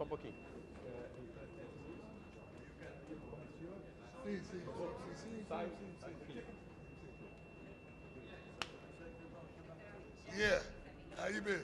só um pouquinho. Sim, sim, sim, Sai, sim, sai um pouquinho. Yeah, how you been?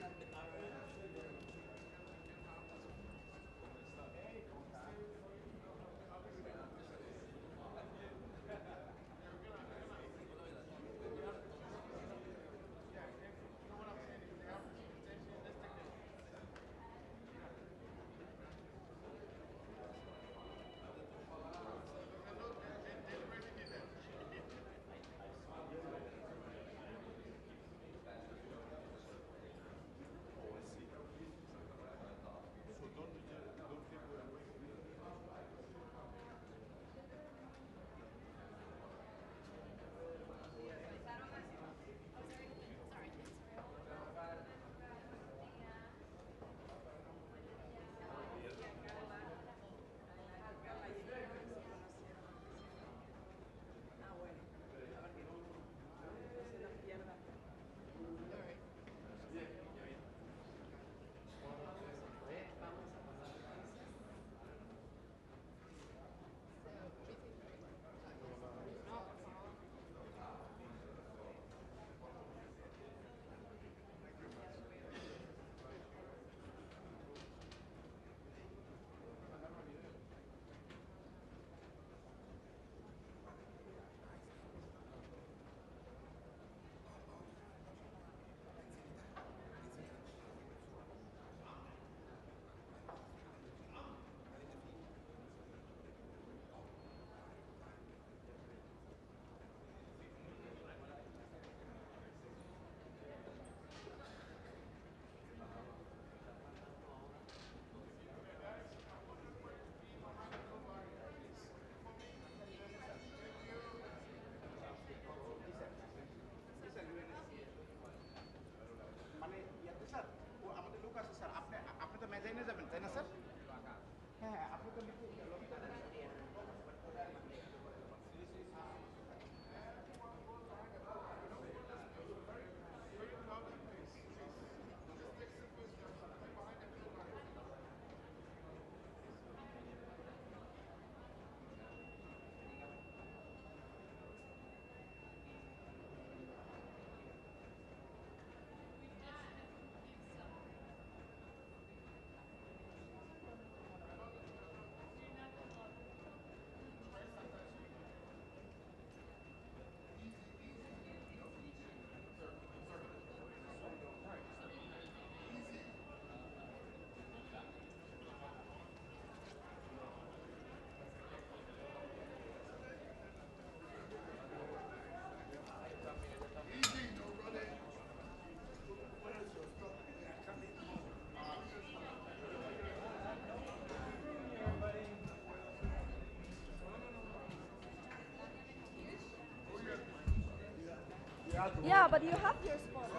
Yeah, but you have your spot.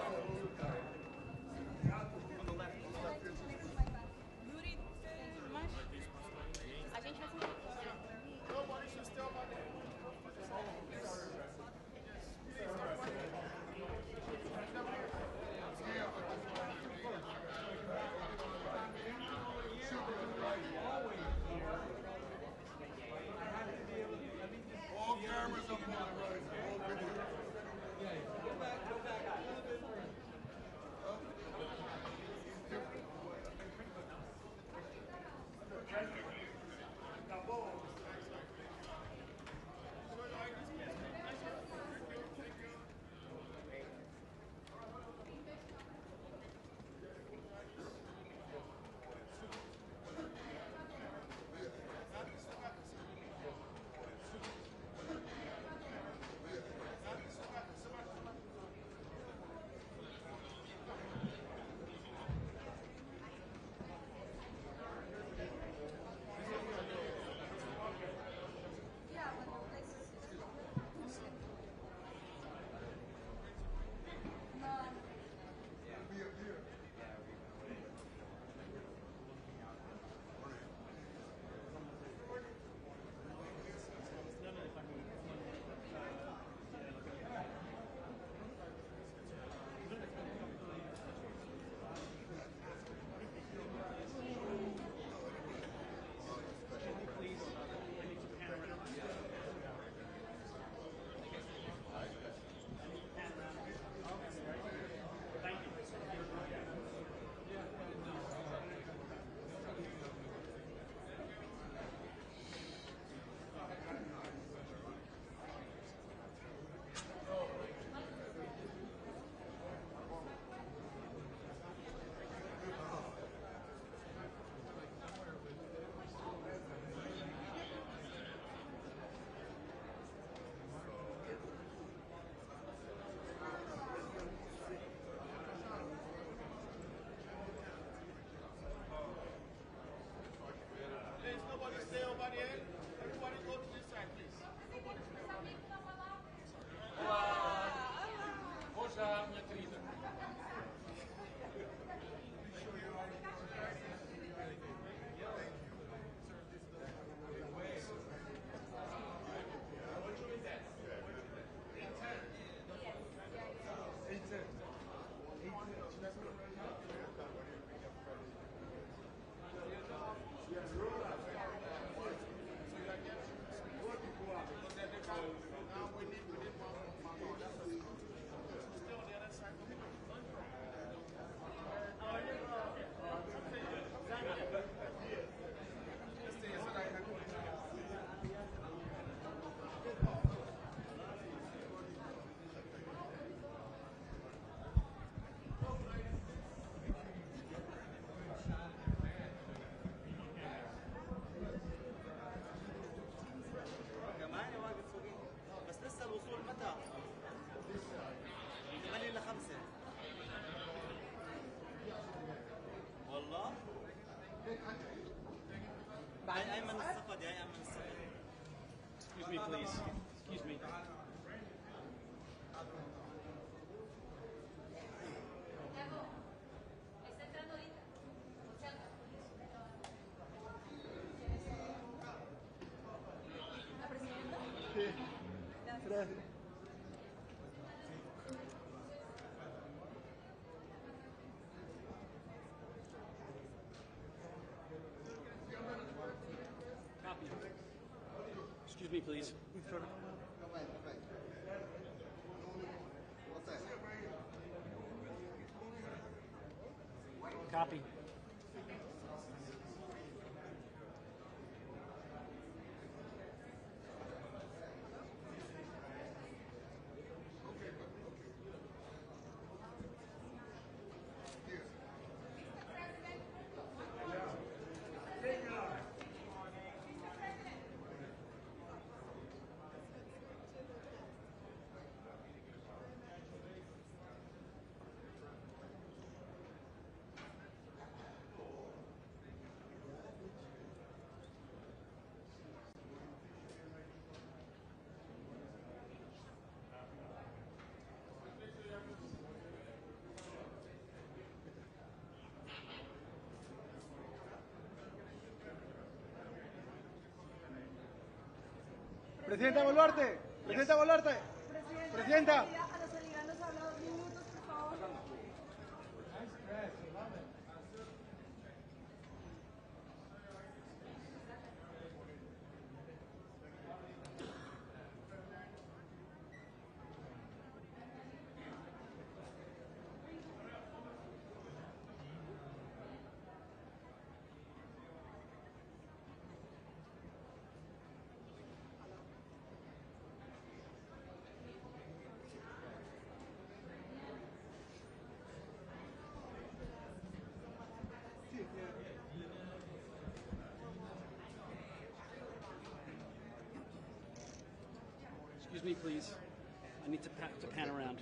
Yuri, mas a gente vai se All cameras up on the right, all video. me, please. Excuse me. Gracias. Copy. Excuse me, please. Copy. Presidenta Boluarte, Presidenta Boluarte, Presidenta. A los oligarcos habla 2 minutos, por favor. Excuse me, please. I need to pan around.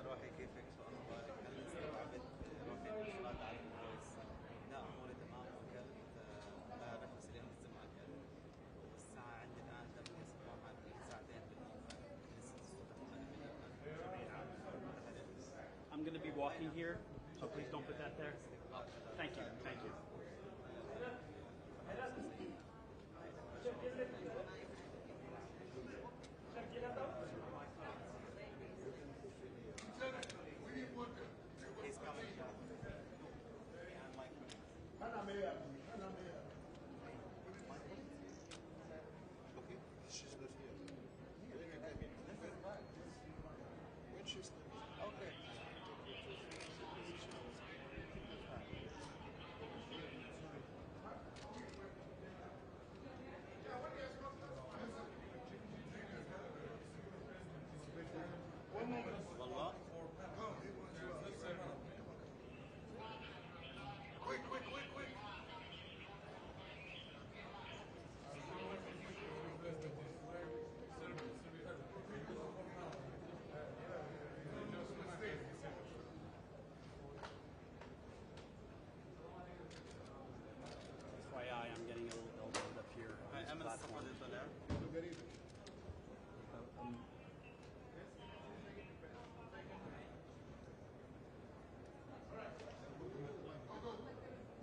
روحي كيفك شو اخبارك؟ هل استوعبت روحي الاشراط على الفويس؟ لا اموري تمام وكلت امبارح بس اليوم الجمعه اكلت والساعه عندي الان 8 صباحا ساعتين بالنهار لسه الصبح I'm going to be walking here, so please don't put that there. Thank you. Thank you. He's coming. Okay. She's not here. When she's okay. والله Quick. FYI, I'm getting a little elbowed up here on this اعمل الصفحه platform. اللي طلع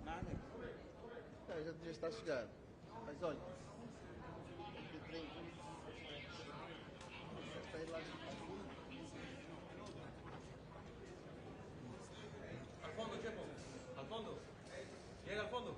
ما عليك Já está a chegar. Mas olha, está a ir lá. fondo. Llega al fondo.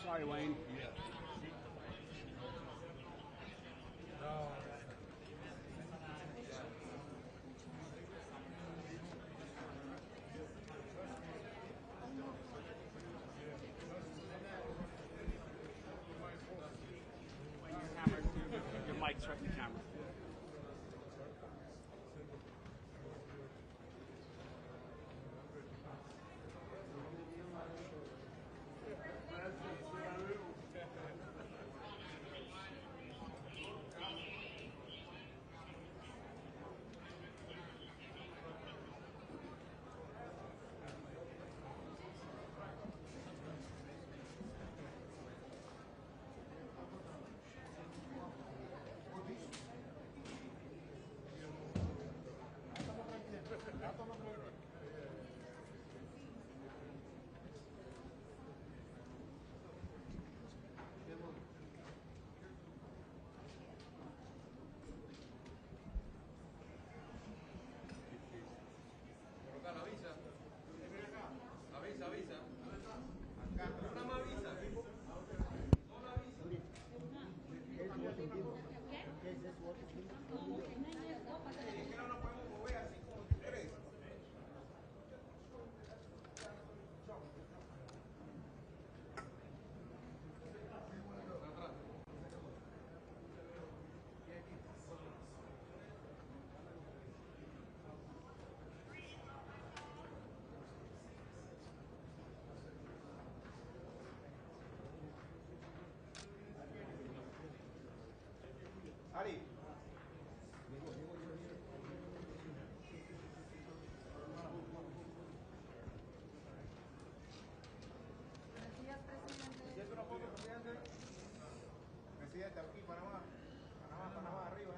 Sorry, Wayne. Your mic's right in the camera. Ari. Buenos días, presidente. Presidente, aquí, Panamá. Panamá, arriba.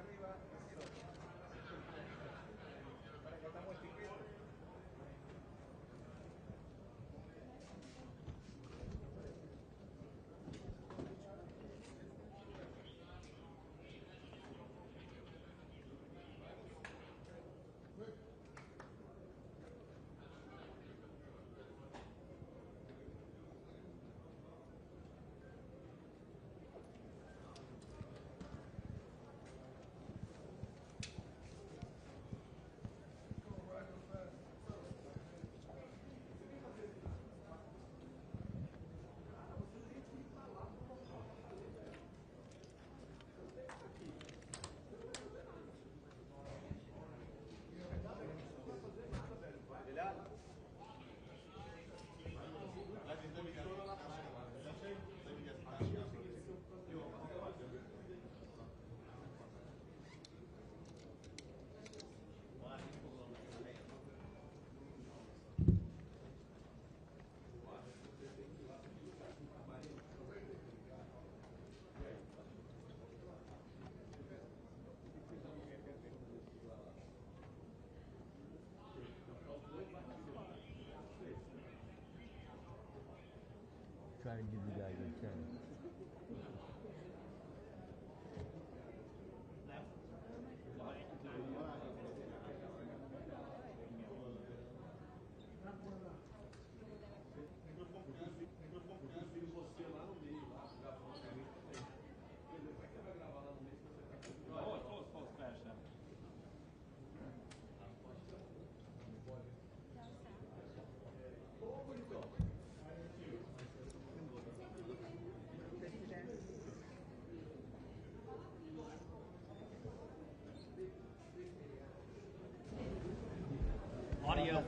Para que estamos chiquitos. Try and give you guys a chance. Audio.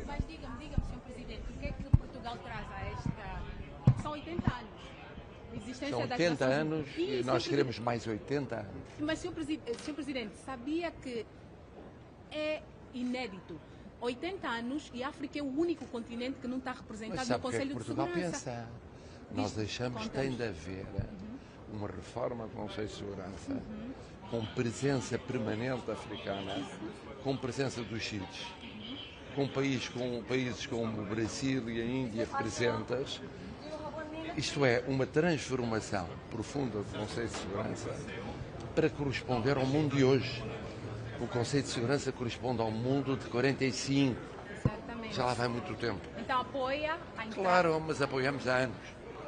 Mas diga-me, Sr. Presidente, o que é que Portugal traz a esta... São 80 anos. existência São das 80 Nações anos Unidas. e nós queremos mais 80 anos. Mas, Sr. Presidente, sabia que é inédito? 80 anos e a África é o único continente que não está representado Mas no sabe o que é que Conselho de Portugal Segurança. pensa? Nós achamos que tem de haver uma reforma do Conselho de Segurança com presença permanente africana, com presença dos sítios, com países como o Brasil e a Índia representas. Isto é, uma transformação profunda do Conselho de Segurança para corresponder ao mundo de hoje. O Conselho de Segurança corresponde ao mundo de 45. Exatamente. Já lá vai muito tempo. Então apoia a entrada. Claro, mas apoiamos há anos.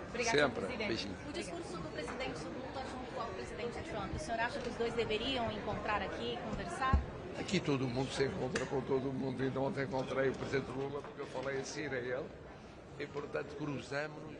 Obrigada, Sempre. presidente. Beijinho. O discurso do presidente Lula junto ao presidente Trump, o senhor acha que os dois deveriam encontrar aqui, conversar? Aqui todo mundo se encontra com todo mundo. Ainda ontem encontrei o presidente Lula porque eu falei assim a ele. E, portanto, cruzamos-nos.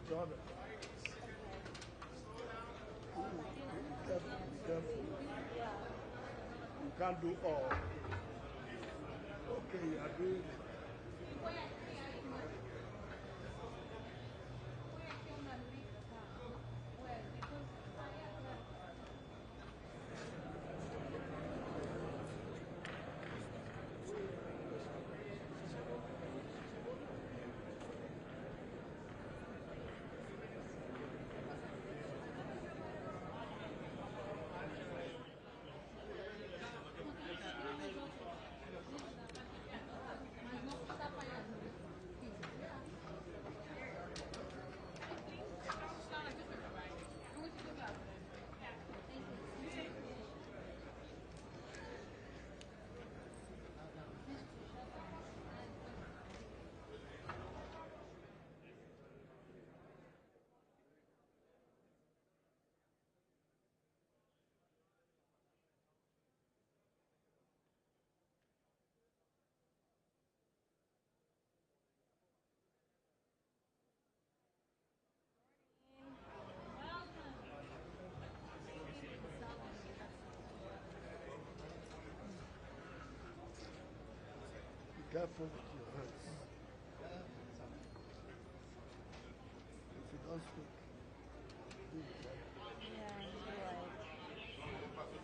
Jordan. You can't do all. Okay, you are doing it. Careful with your hands. If you don't speak, do it. Yeah, you're right.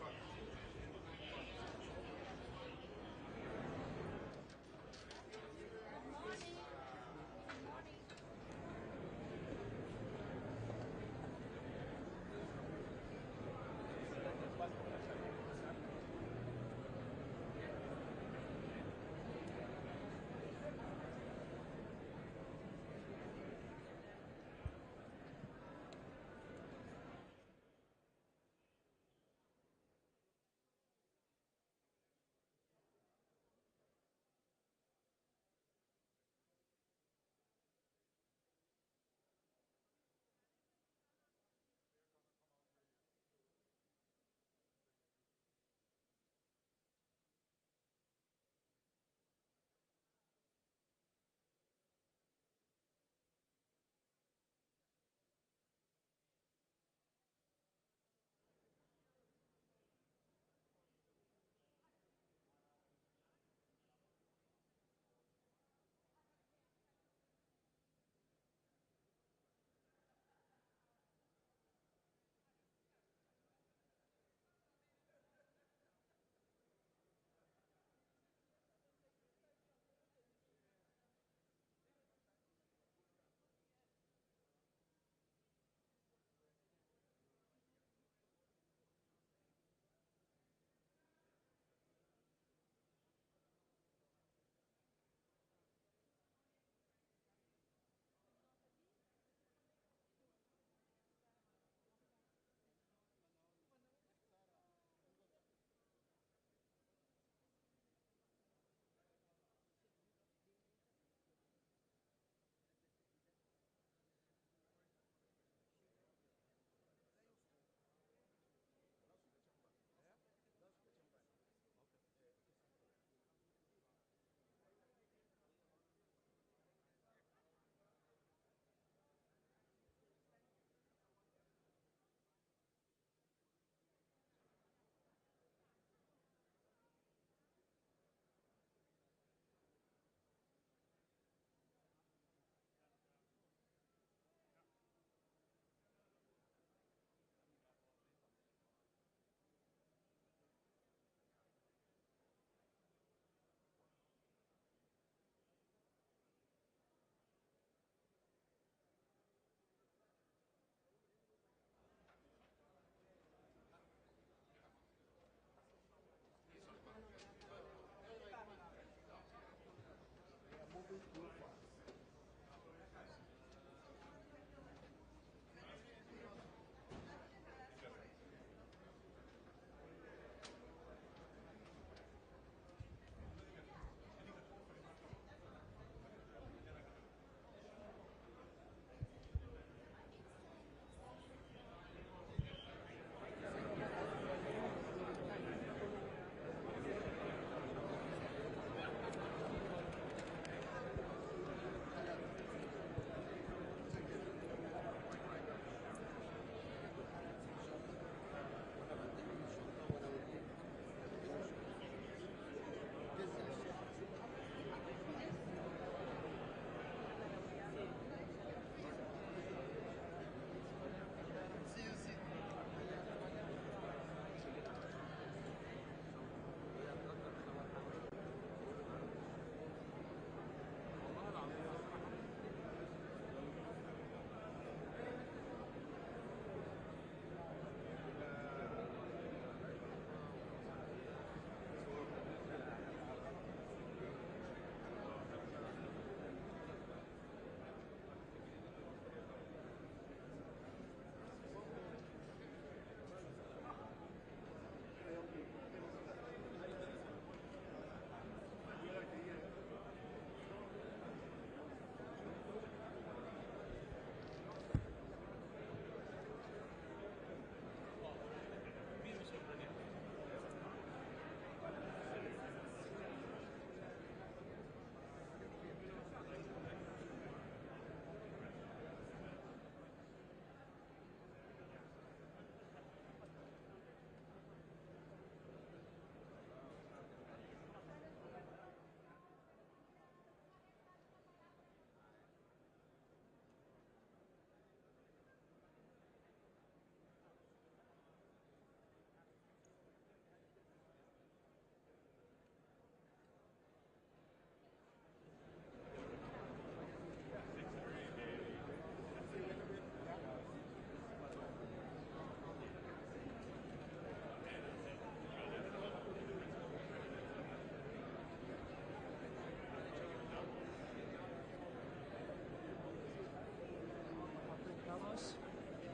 بنص.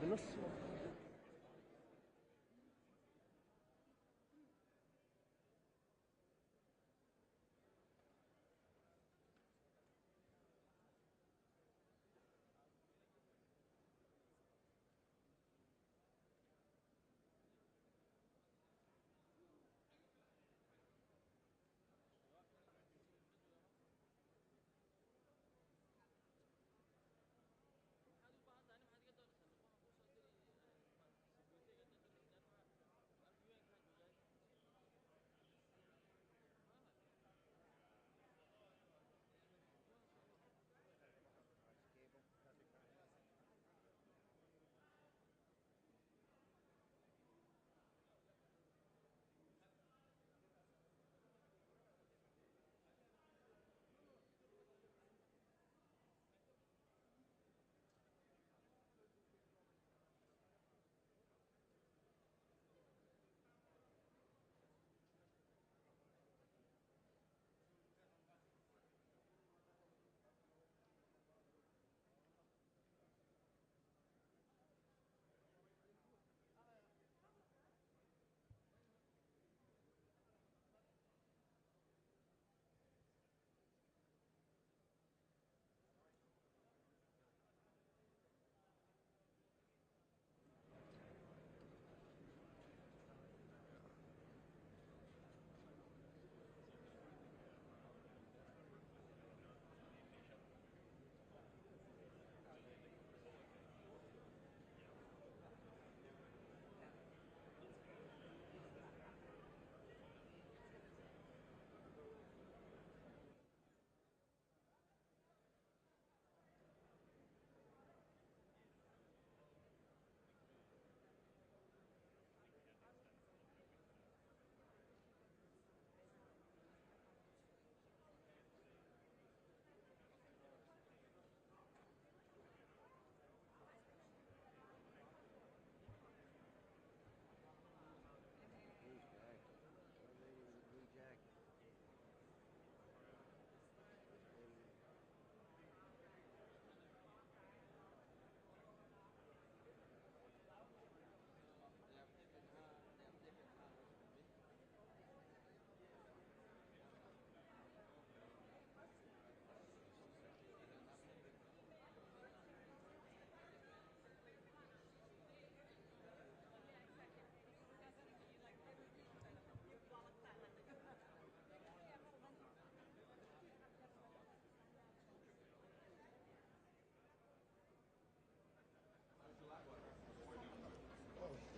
بنص.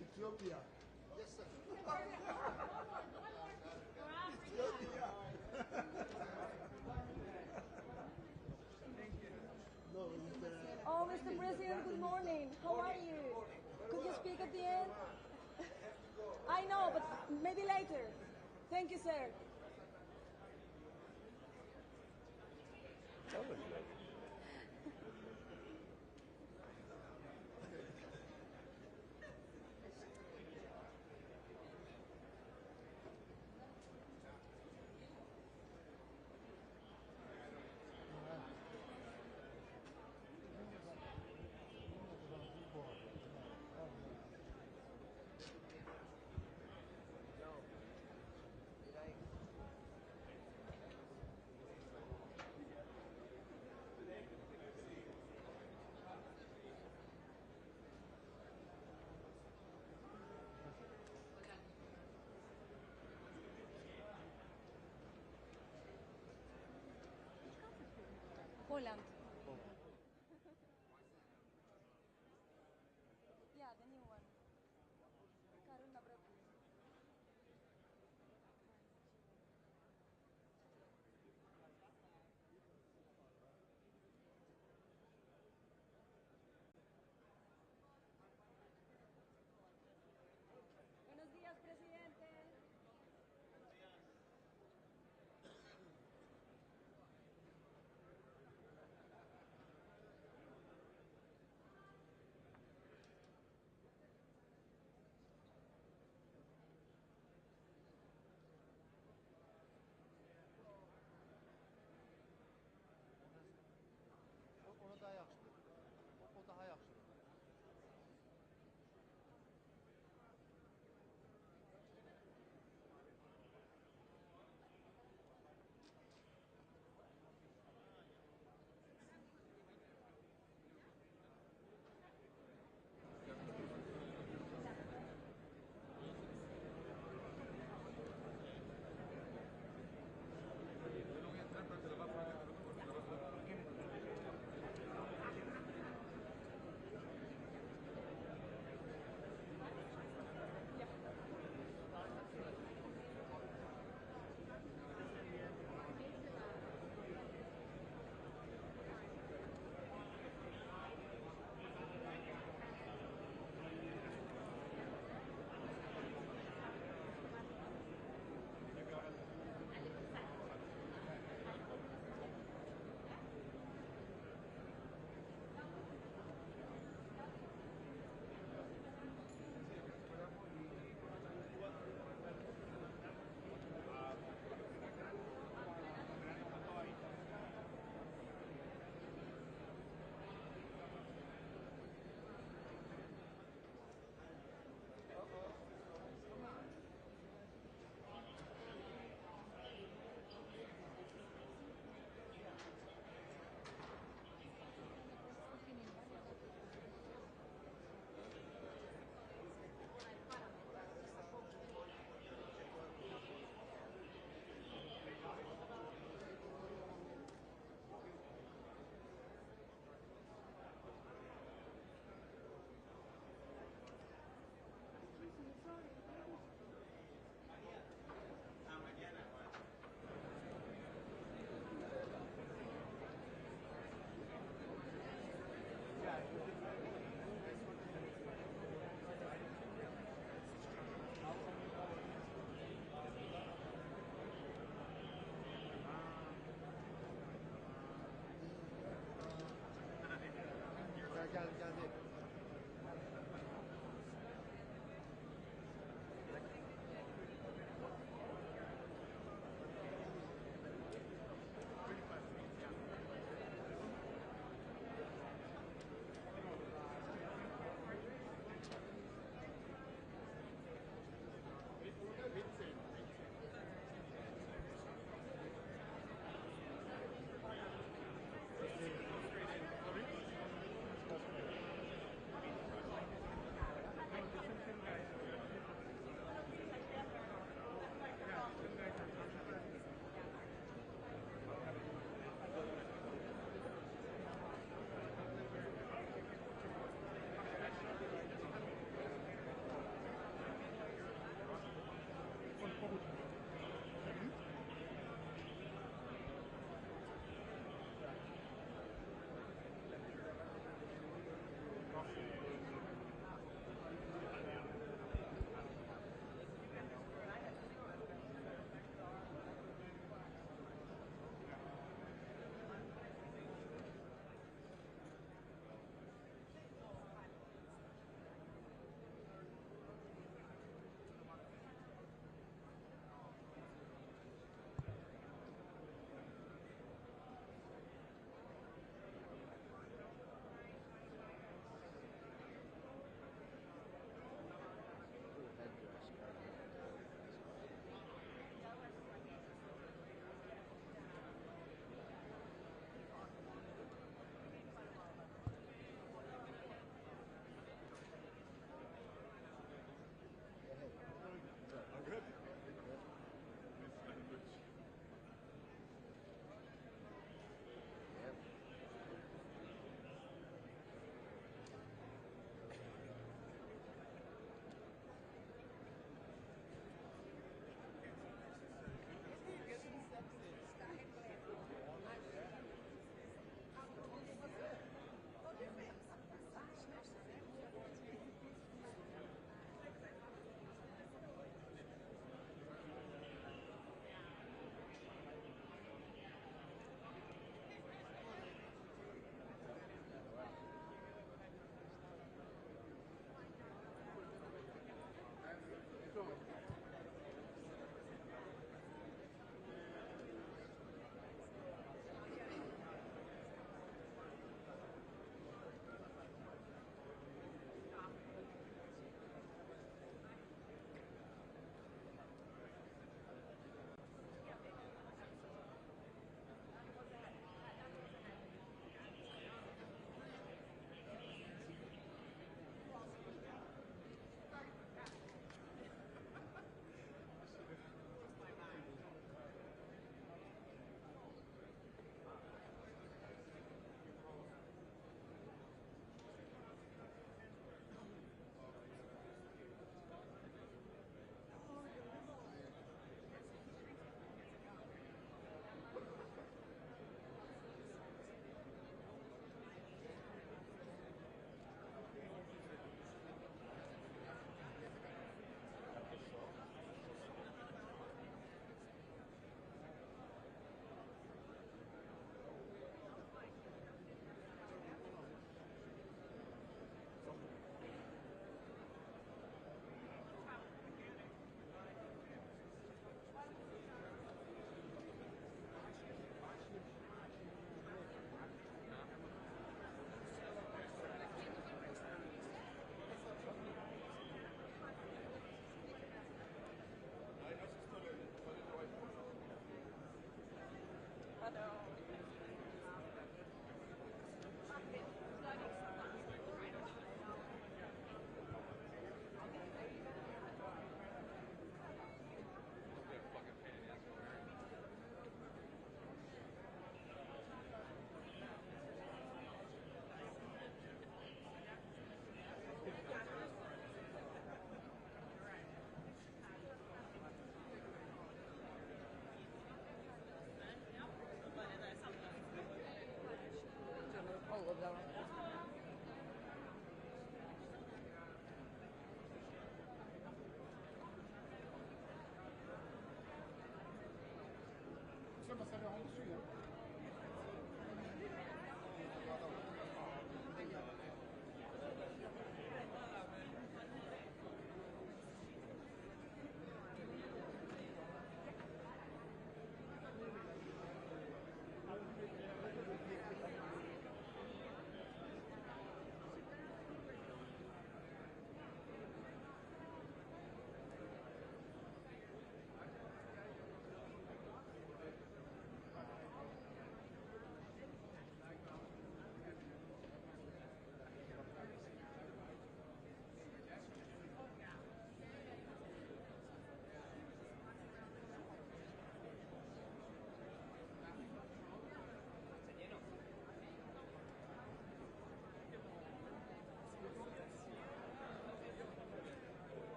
Ethiopia. Yes, sir. Ethiopia. No, Oh, Mr. President, good morning. How are you? Could you speak at the end? I know, but maybe later. Thank you, sir. Poland. Yeah, the new one. Karuna Bradley. Buenos días, presidente. geldi.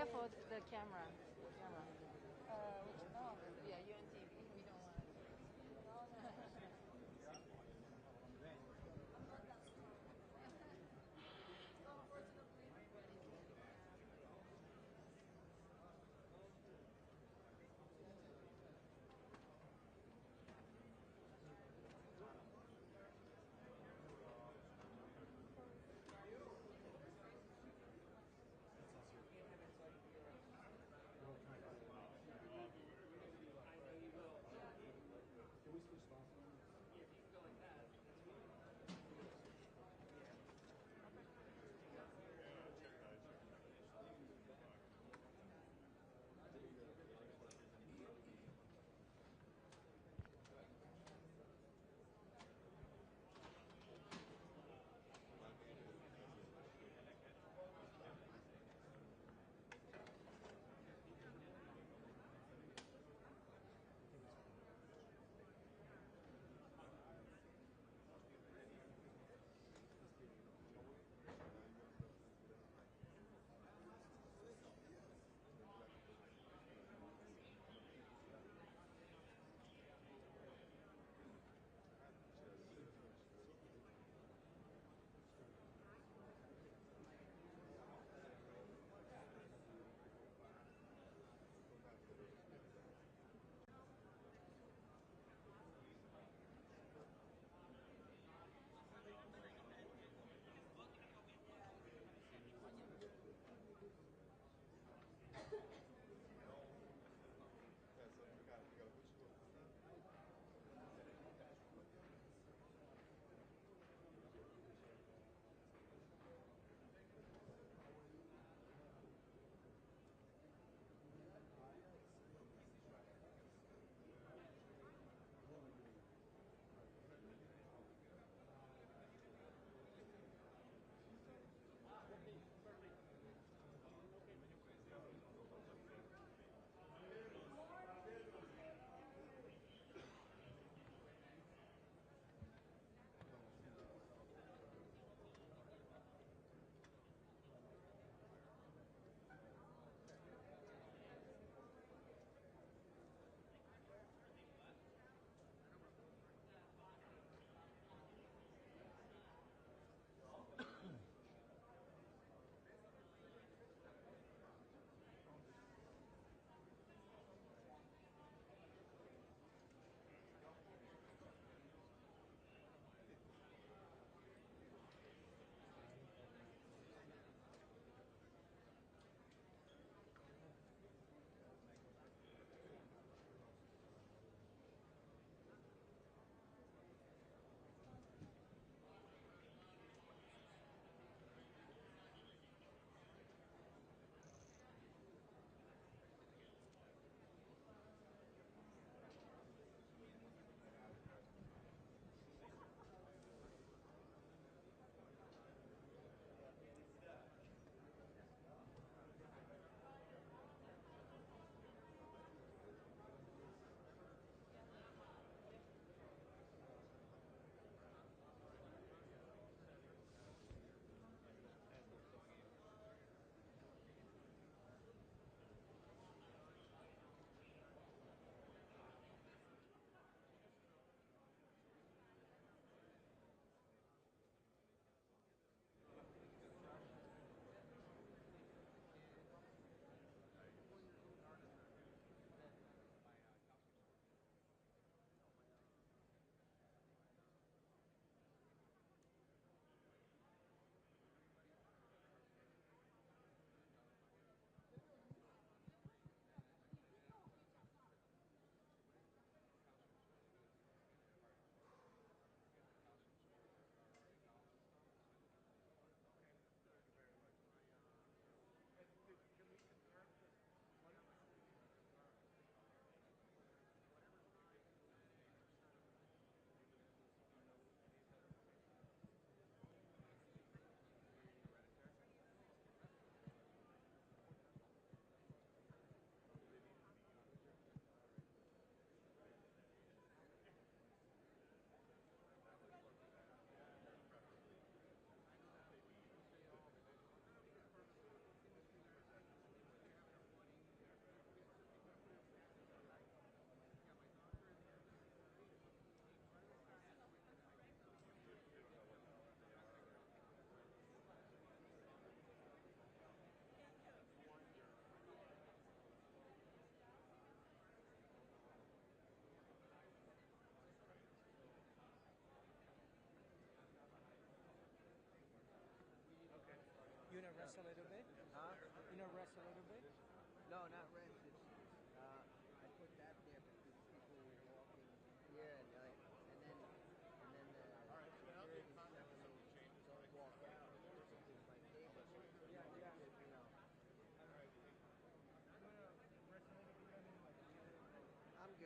careful the camera. Yeah, you're on TV. We don't want.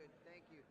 good. Thank you.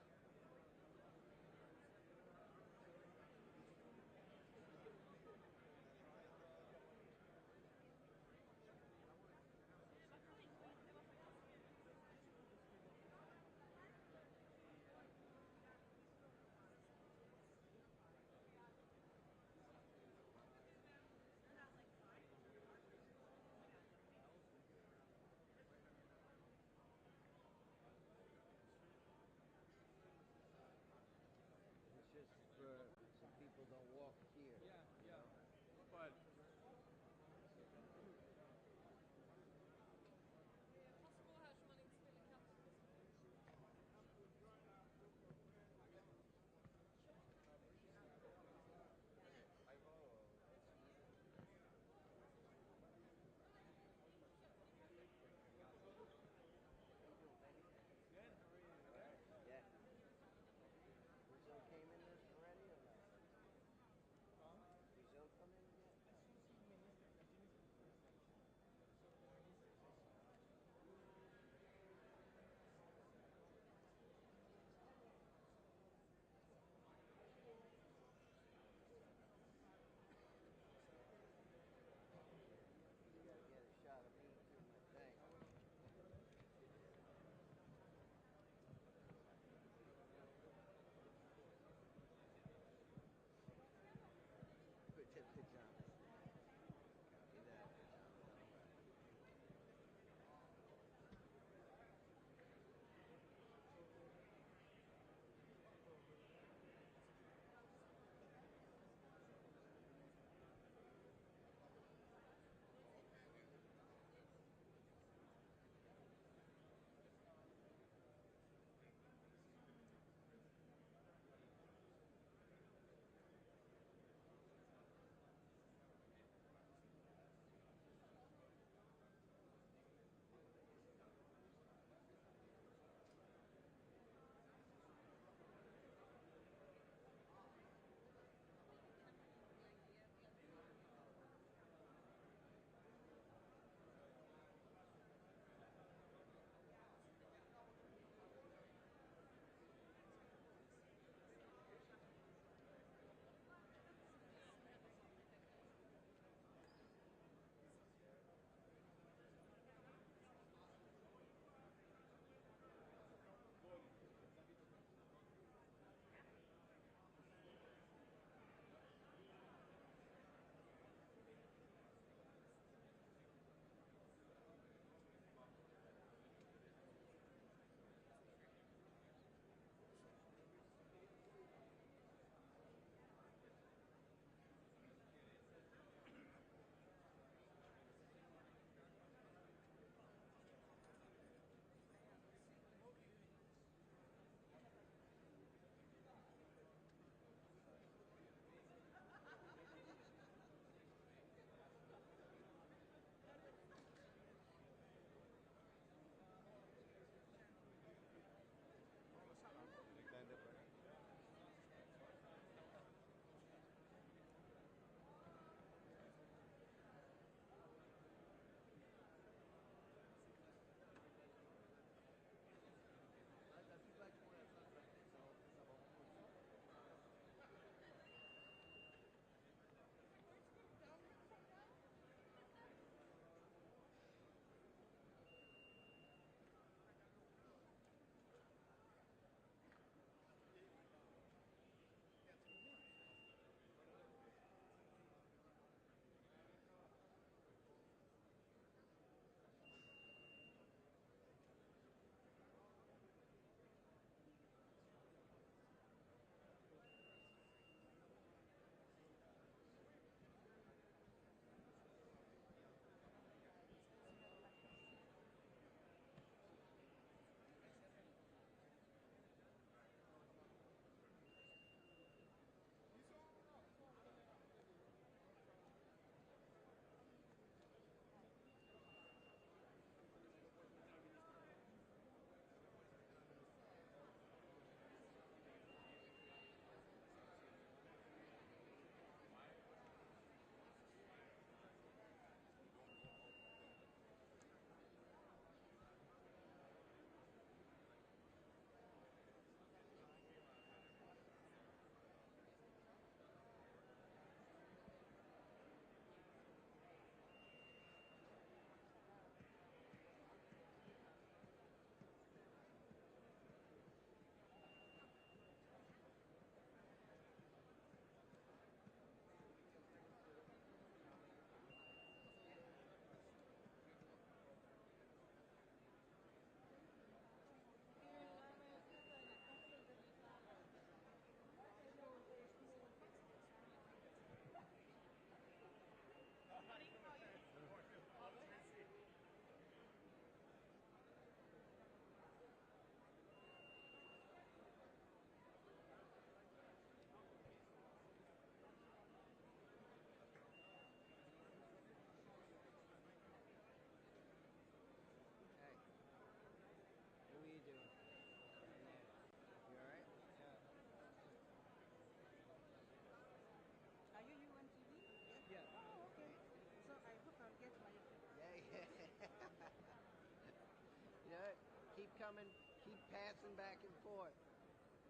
coming, keep passing back and forth.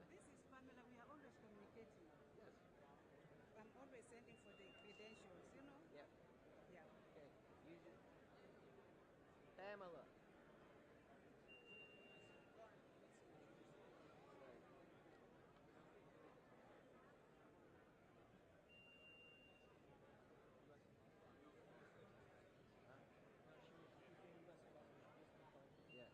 This is Pamela. We are always communicating. Yes. I'm always sending for the credentials, you know? Yep. Yeah. Okay. You just, Pamela. Yeah.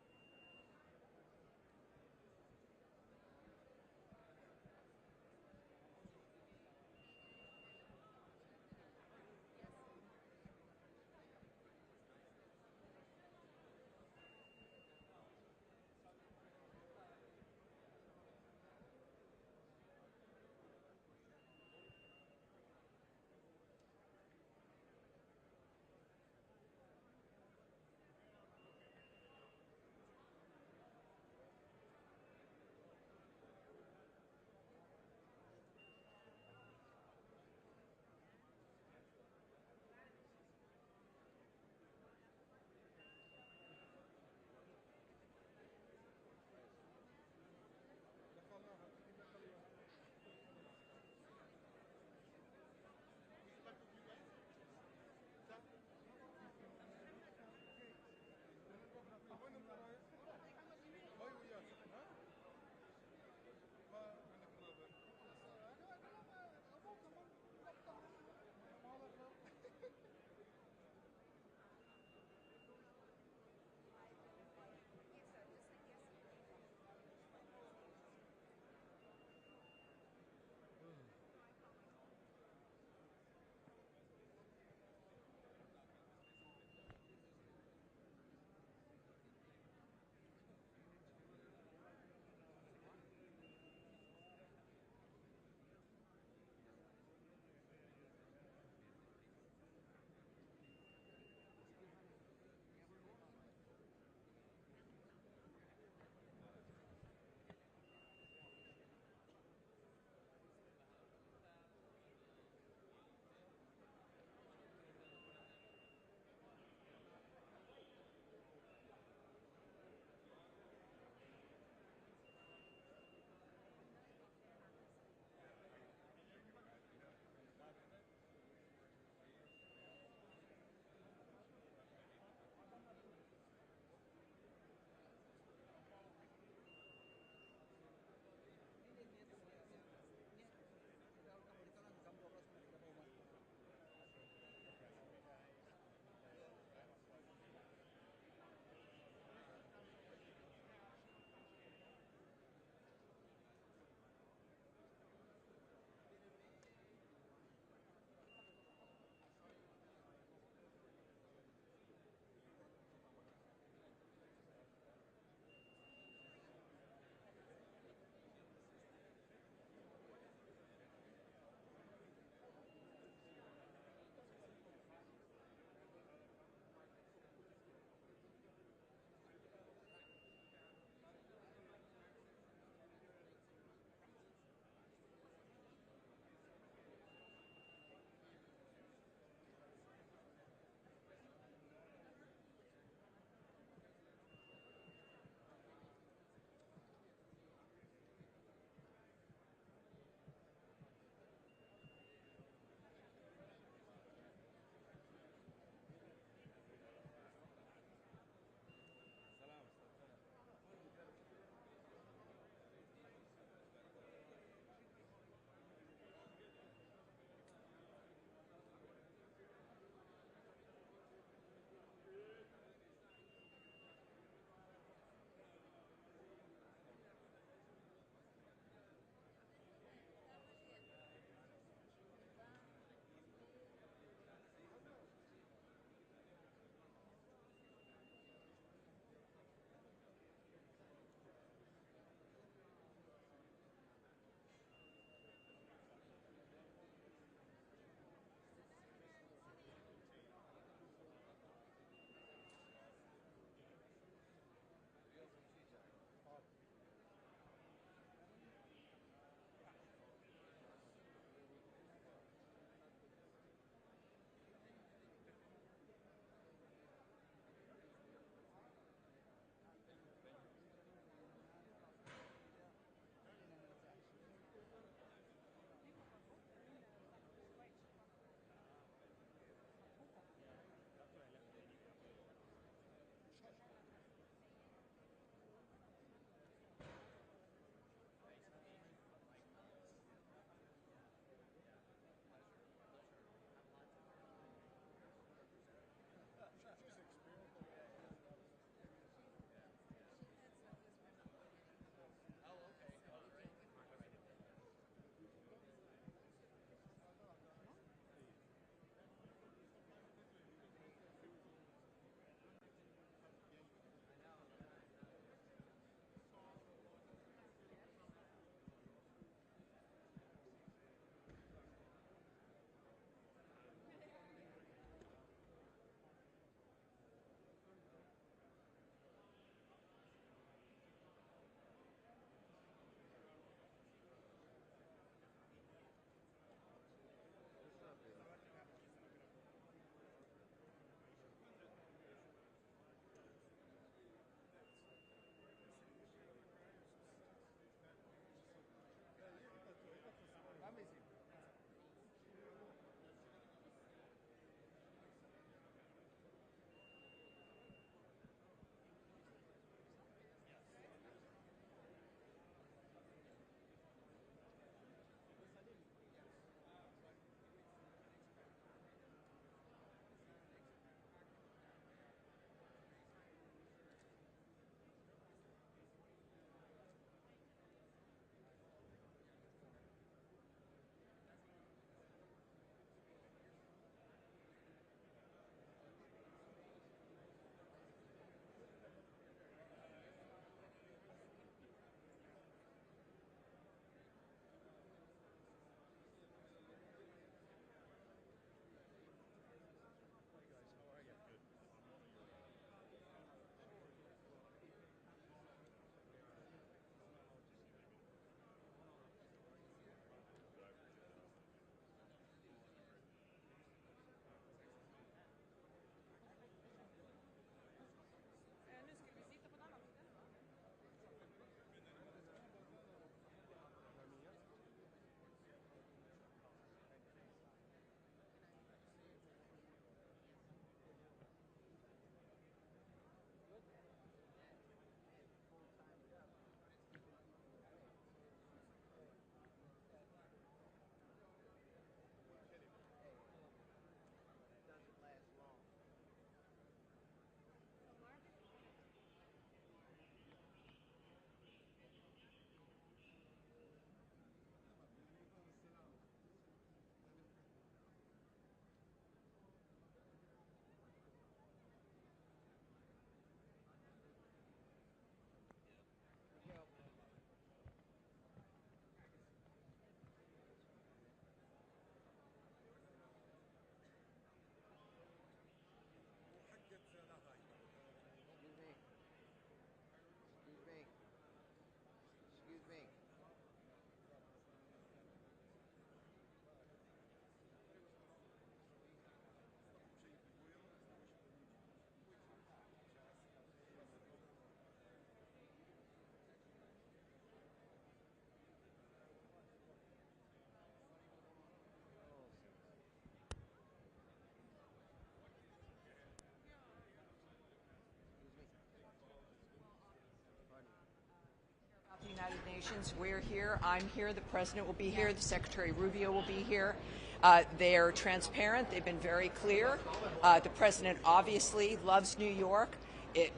United Nations. We're here. I'm here. The President will be here. The Secretary Rubio will be here. They're transparent. They've been very clear. The President obviously loves New York.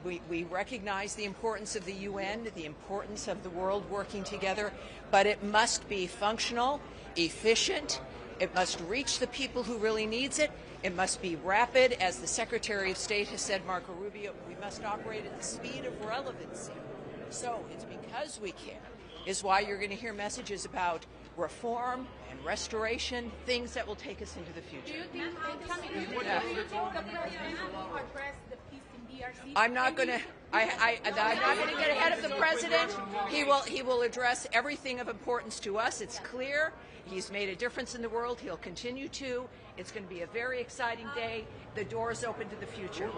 We recognize the importance of the UN, the importance of the world working together, but it must be functional, efficient. It must reach the people who really needs it. It must be rapid. As the Secretary of State has said, Marco Rubio, we must operate at the speed of relevancy. So it's because we can is why you're going to hear messages about reform and restoration, things that will take us into the future. Do you think the President will address the peace in DRC? I'm not going to get ahead of the President. He will address everything of importance to us. It's clear. He's made a difference in the world. He'll continue to. It's going to be a very exciting day. The door is open to the future.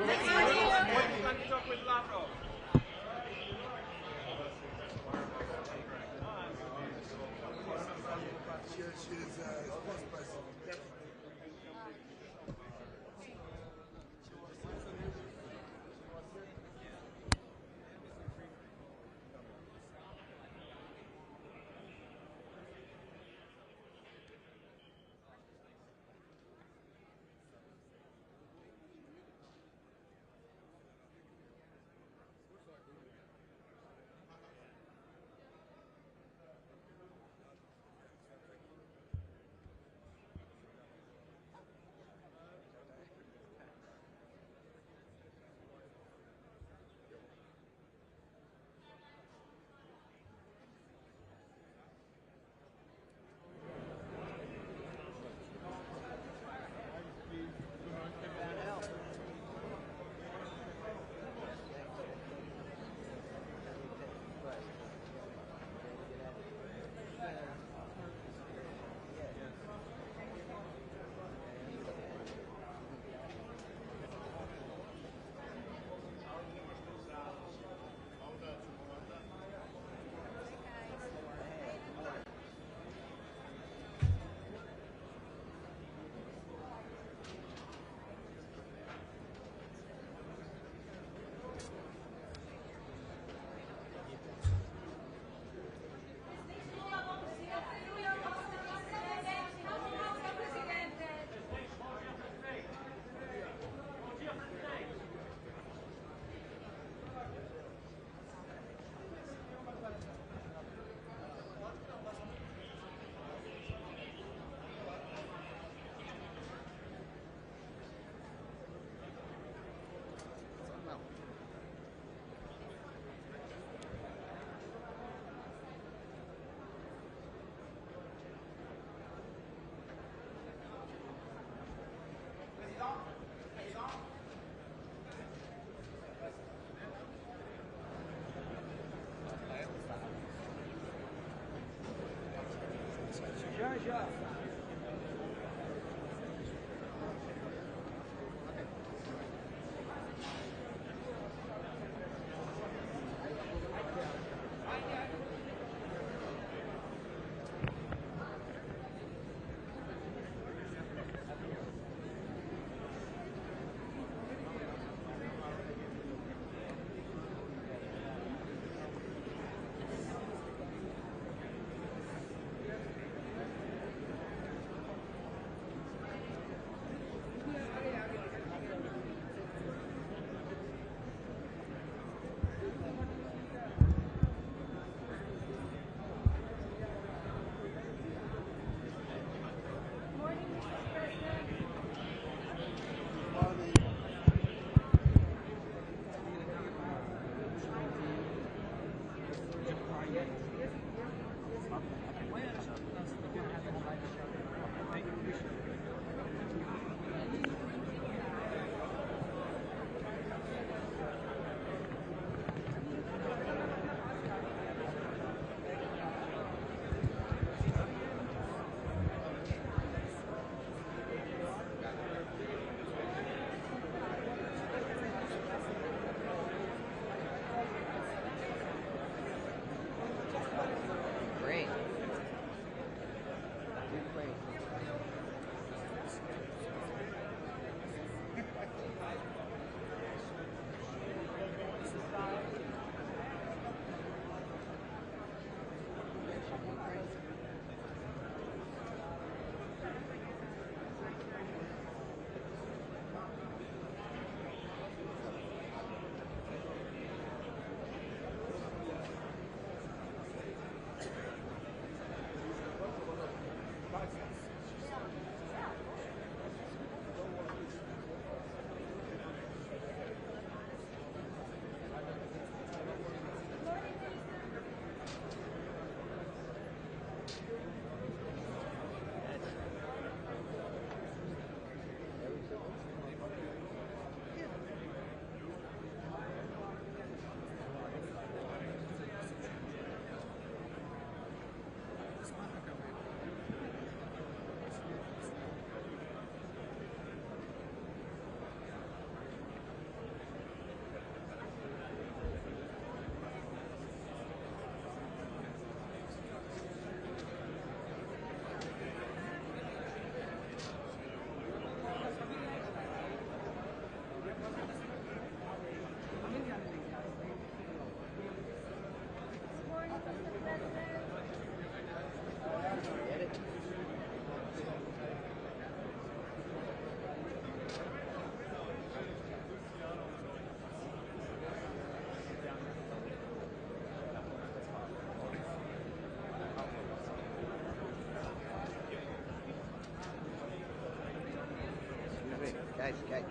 Nice catch.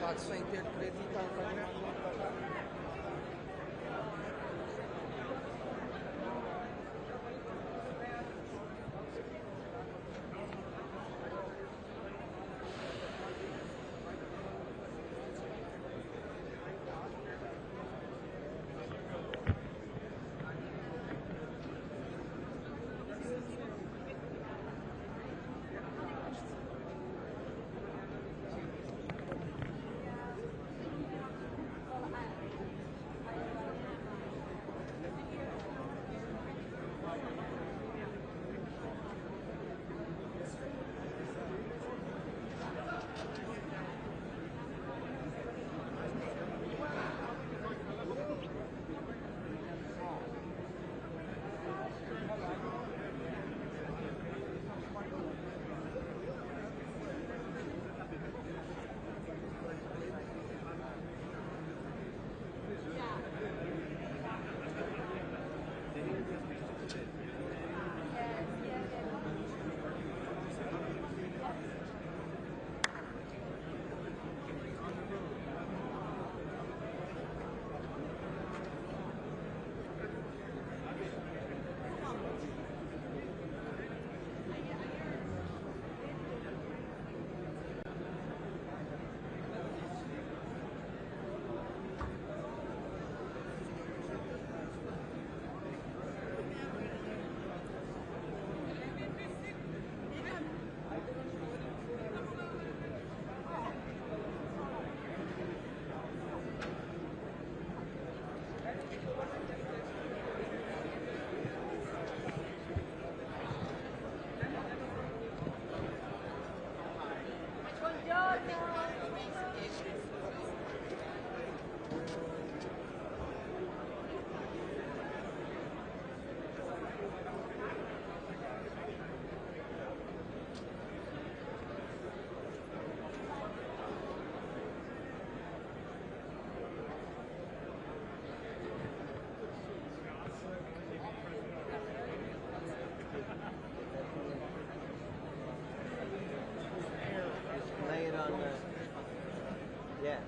Pode ser interpretado.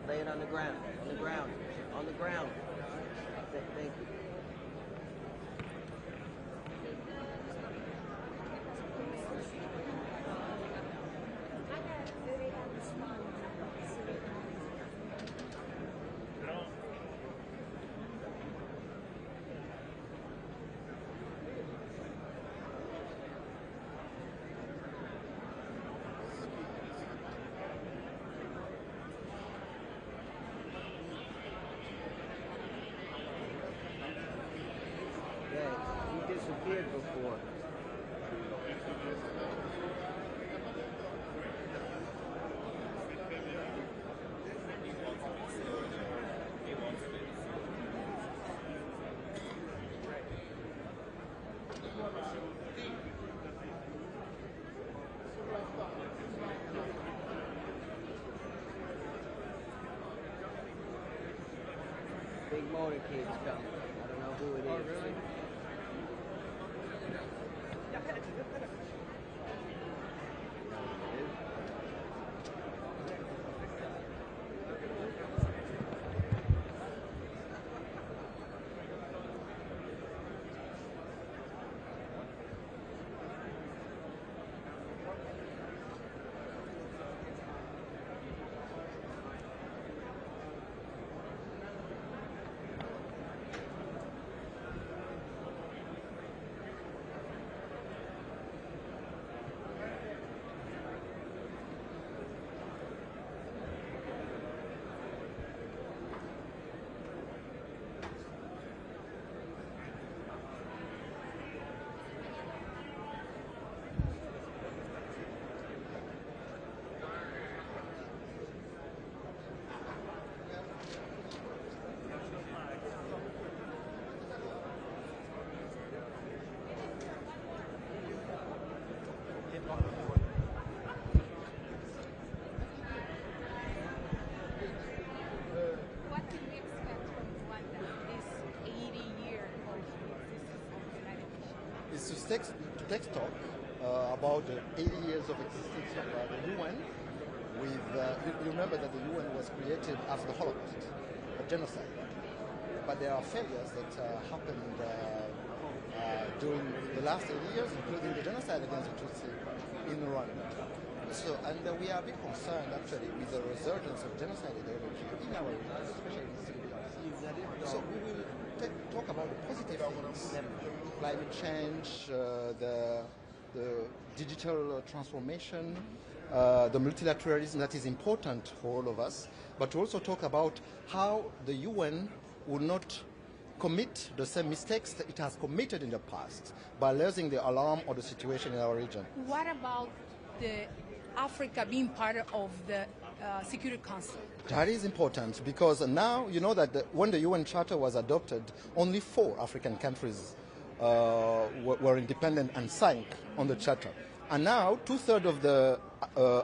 Lay it on the ground. On the ground. On the ground. Thank you. Disappeared before. Big motorcade's coming. I don't know who it is. Oh, really? text talk about the 80 years of existence of the UN. You remember that the UN was created after the Holocaust, a genocide. But there are failures that happened during the last 80 years, including the genocide against the Tutsi in Rwanda. So, and we are a bit concerned actually with the resurgence of genocide ideology in our region, especially in Syria. So we will talk about the positive things, climate change, the digital transformation, the multilateralism that is important for all of us, but to also talk about how the UN will not commit the same mistakes that it has committed in the past by raising the alarm of the situation in our region. What about Africa being part of the Security Council? That is important because now you know that when the UN Charter was adopted, only 4 African countries were independent and signed on the Charter. And now 2/3 of the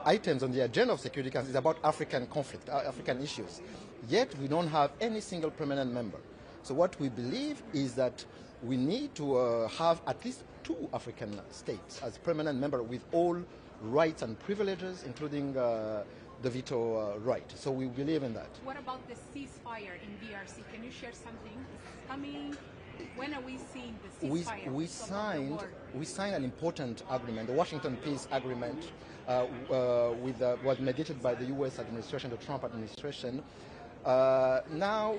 items on the agenda of Security Council is about African conflict, African issues. Yet we don't have any single permanent member. So what we believe is that we need to have at least 2 African states as permanent member with all rights and privileges, including the veto right. So we believe in that. What about the ceasefire in DRC? Can you share something? Is it coming? When are we seeing the ceasefire? We signed an important agreement, the Washington Peace Agreement, was mediated by the U.S. administration, the Trump administration. Now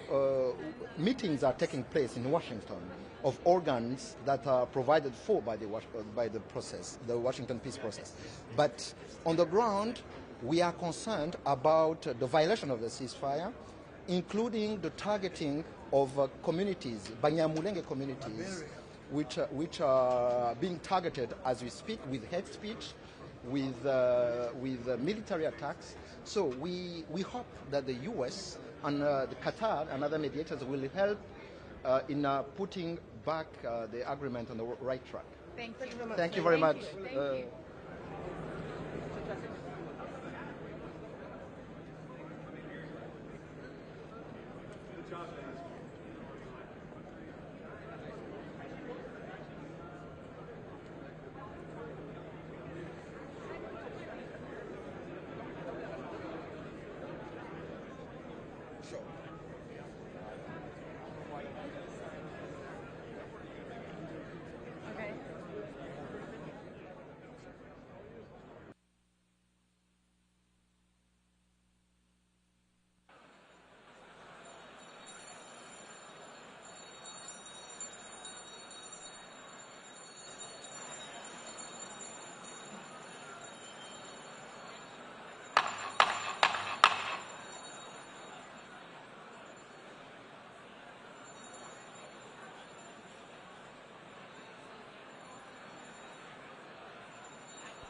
meetings are taking place in Washington of organs that are provided for by the process, the Washington peace process. But on the ground, we are concerned about the violation of the ceasefire, including the targeting of communities, Banyamulenge communities, which are being targeted as we speak with hate speech, with military attacks. So we hope that the U.S. and the Qatar and other mediators will help in putting back the agreement on the right track. Thank you. Thank you very much. Thank you.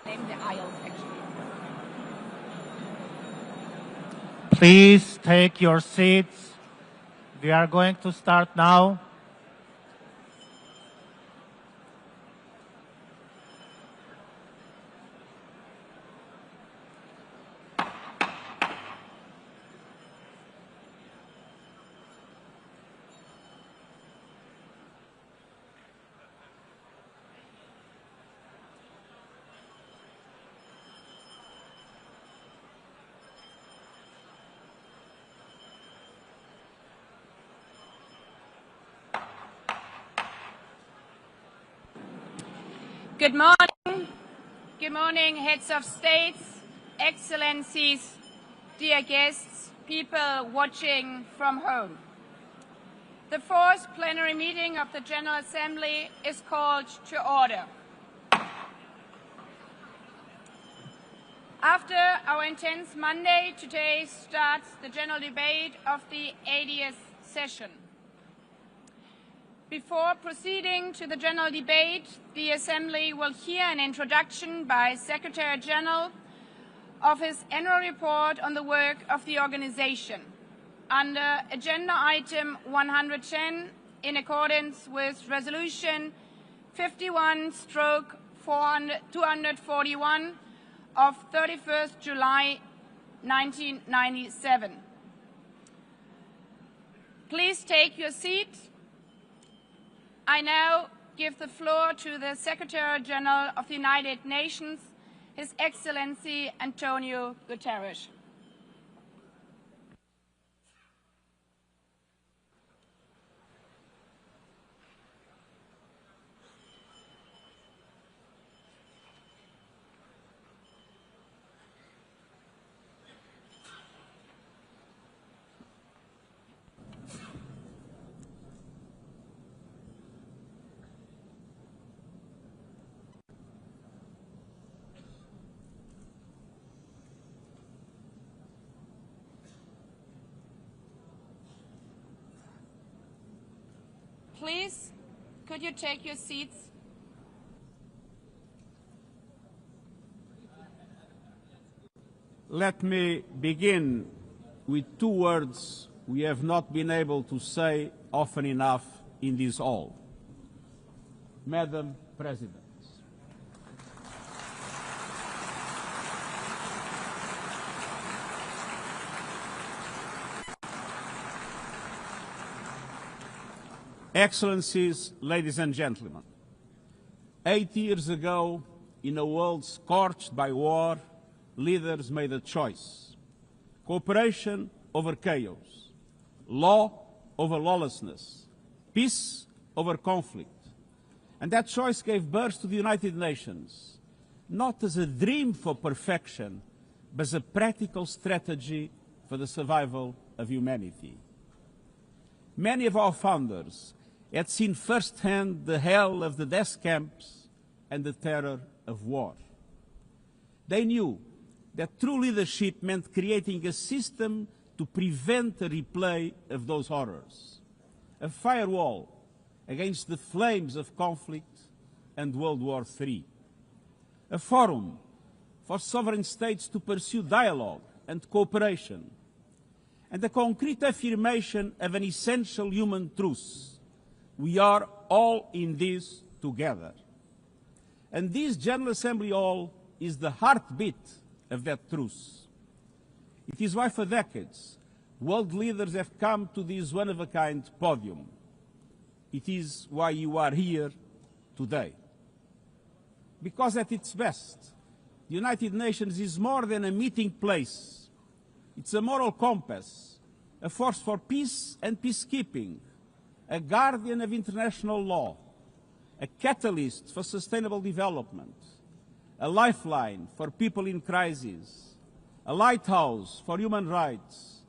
Name the aisle, actually. Please take your seats. We are going to start now. Good morning. Good morning, heads of states, excellencies, dear guests, people watching from home. The 4th plenary meeting of the General Assembly is called to order. After our intense Monday, today starts the general debate of the 80th session. Before proceeding to the general debate, the Assembly will hear an introduction by Secretary General of his annual report on the work of the organization. Under Agenda Item 110, in accordance with Resolution 51/241 of 31st July 1997. Please take your seat. I now give the floor to the Secretary General of the United Nations, His Excellency Antonio Guterres. Please, could you take your seats? Let me begin with two words we have not been able to say often enough in this hall. Madam President. Excellencies, ladies and gentlemen, 8 years ago, in a world scorched by war, leaders made a choice: cooperation over chaos, law over lawlessness, peace over conflict. And that choice gave birth to the United Nations, not as a dream for perfection, but as a practical strategy for the survival of humanity. Many of our founders had seen firsthand the hell of the death camps and the terror of war. They knew that true leadership meant creating a system to prevent a replay of those horrors, a firewall against the flames of conflict and World War III, a forum for sovereign states to pursue dialogue and cooperation, and a concrete affirmation of an essential human truth: we are all in this together. And this General Assembly Hall is the heartbeat of that truth. It is why for decades world leaders have come to this one-of-a-kind podium. It is why you are here today. Because at its best, the United Nations is more than a meeting place. It's a moral compass, a force for peace and peacekeeping, a guardian of international law, a catalyst for sustainable development, a lifeline for people in crisis, a lighthouse for human rights,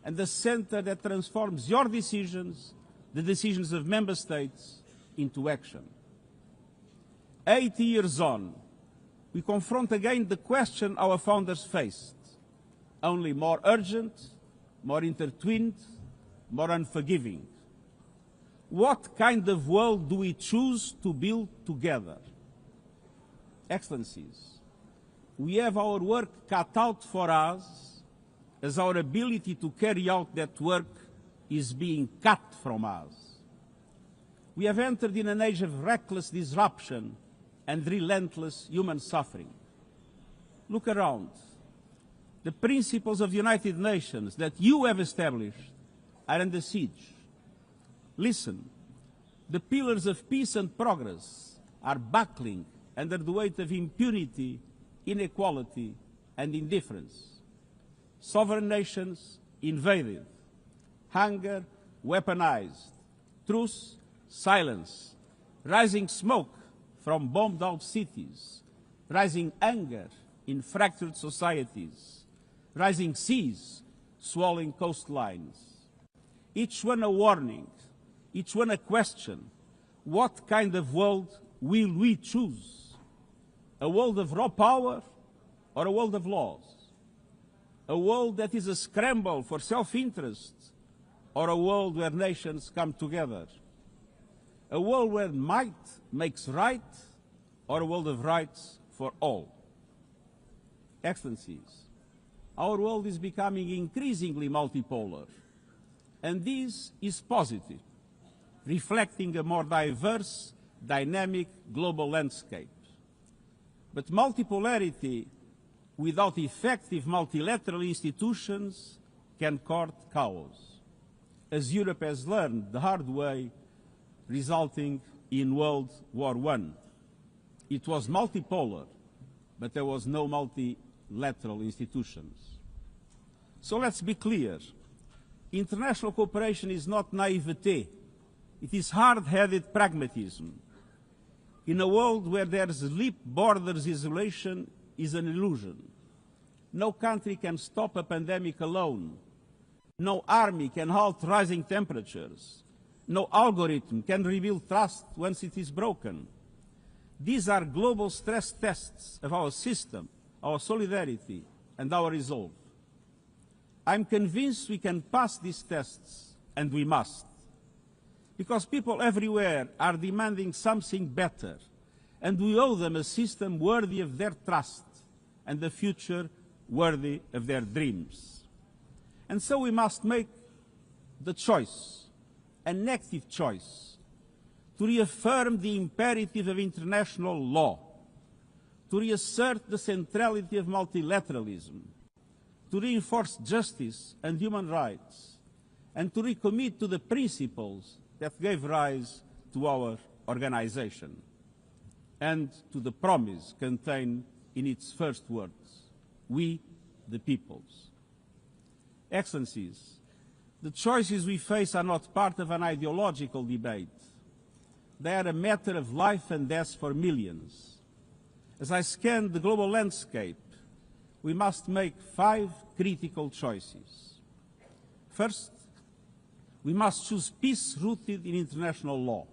and a center that transforms your decisions, the decisions of member states, into action. 8 years on, we confront again the question our founders faced, only more urgent, more intertwined, more unforgiving. What kind of world do we choose to build together? Excellencies, we have our work cut out for us, as our ability to carry out that work is being cut from us. We have entered in an age of reckless disruption and relentless human suffering. Look around. The principles of the United Nations that you have established are under siege. Listen, the pillars of peace and progress are buckling under the weight of impunity, inequality, and indifference. Sovereign nations invaded, hunger weaponized, truth silence, rising smoke from bombed-out cities, rising anger in fractured societies, rising seas swallowing coastlines. Each one a warning, each one a question: what kind of world will we choose? A world of raw power or a world of laws? A world that is a scramble for self-interest or a world where nations come together? A world where might makes right or a world of rights for all? Excellencies, our world is becoming increasingly multipolar, and this is positive, reflecting a more diverse, dynamic global landscape. But multipolarity without effective multilateral institutions can court chaos, as Europe has learned the hard way, resulting in World War I. It was multipolar, but there was no multilateral institutions. So let's be clear. International cooperation is not naivete. It is hard-headed pragmatism. In a world where there's leap borders, isolation is an illusion. No country can stop a pandemic alone. No army can halt rising temperatures. No algorithm can rebuild trust once it is broken. These are global stress tests of our system, our solidarity, and our resolve. I'm convinced we can pass these tests, and we must. Because people everywhere are demanding something better, and we owe them a system worthy of their trust and a future worthy of their dreams. And so we must make the choice, an active choice, to reaffirm the imperative of international law, to reassert the centrality of multilateralism, to reinforce justice and human rights, and to recommit to the principles that gave rise to our organization, and to the promise contained in its first words, we the peoples. Excellencies, the choices we face are not part of an ideological debate. They are a matter of life and death for millions. As I scan the global landscape, we must make 5 critical choices. First, we must choose peace rooted in international law.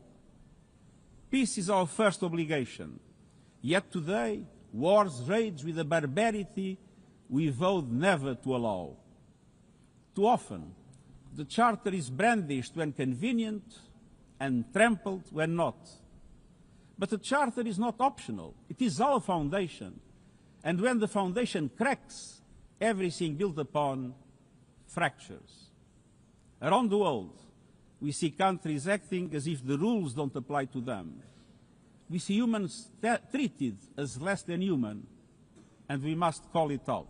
Peace is our first obligation. Yet today, wars rage with a barbarity we vowed never to allow. Too often, the Charter is brandished when convenient and trampled when not. But the Charter is not optional. It is our foundation. And when the foundation cracks, everything built upon fractures. Around the world, we see countries acting as if the rules don't apply to them. We see humans treated as less than human, and we must call it out.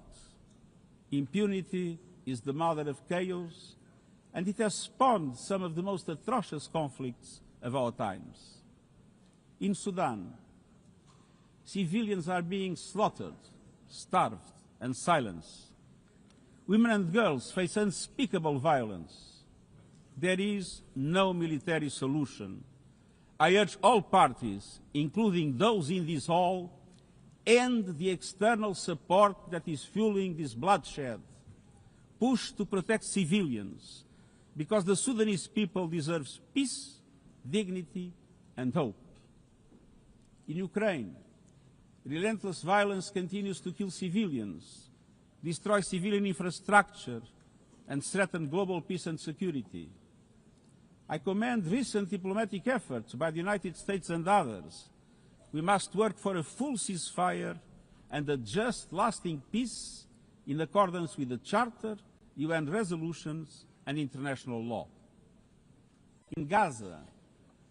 Impunity is the mother of chaos, and it has spawned some of the most atrocious conflicts of our times. In Sudan, civilians are being slaughtered, starved, and silenced. Women and girls face unspeakable violence. There is no military solution. I urge all parties, including those in this hall, end the external support that is fueling this bloodshed. Push to protect civilians, because the Sudanese people deserve peace, dignity, and hope. In Ukraine, relentless violence continues to kill civilians, destroy civilian infrastructure, and threaten global peace and security. I commend recent diplomatic efforts by the United States and others. We must work for a full ceasefire and a just, lasting peace in accordance with the Charter, UN resolutions, and international law. In Gaza,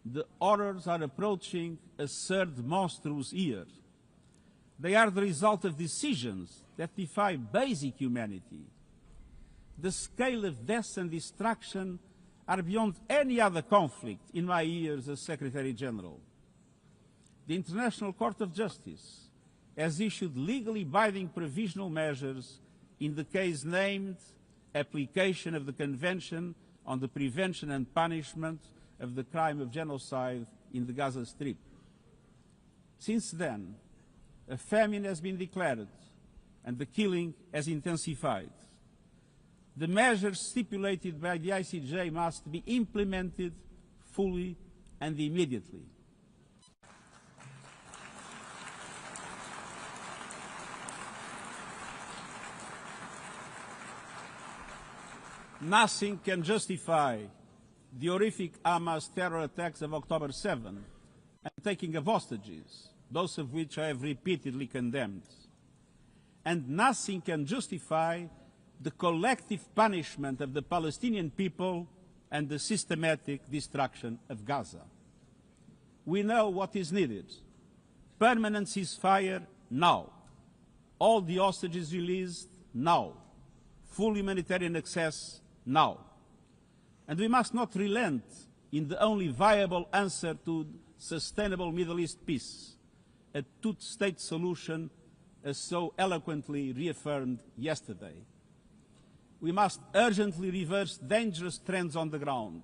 the horrors are approaching a third monstrous year. They are the result of decisions that defy basic humanity. The scale of death and destruction are beyond any other conflict in my years as Secretary General. The International Court of Justice has issued legally binding provisional measures in the case named Application of the Convention on the Prevention and Punishment of the Crime of Genocide in the Gaza Strip. Since then, a famine has been declared and the killing has intensified. The measures stipulated by the ICJ must be implemented fully and immediately. Nothing can justify the horrific Hamas terror attacks of October 7 and taking of hostages, both of which I have repeatedly condemned. And nothing can justify the collective punishment of the Palestinian people and the systematic destruction of Gaza. We know what is needed. Permanent ceasefire now. All the hostages released now. Full humanitarian access now. And we must not relent in the only viable answer to sustainable Middle East peace, a two-state solution as so eloquently reaffirmed yesterday. We must urgently reverse dangerous trends on the ground.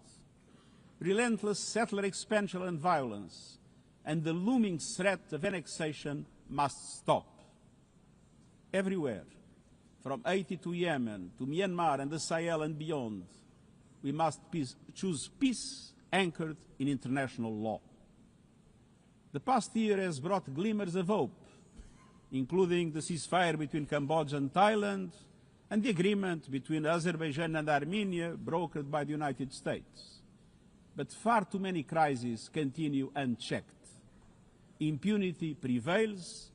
Relentless settler expansion and violence and the looming threat of annexation must stop. Everywhere, from Haiti to Yemen, to Myanmar and the Sahel and beyond, we must choose peace anchored in international law. The past year has brought glimmers of hope, including the ceasefire between Cambodia and Thailand and the agreement between Azerbaijan and Armenia brokered by the United States. But far too many crises continue unchecked. Impunity prevails,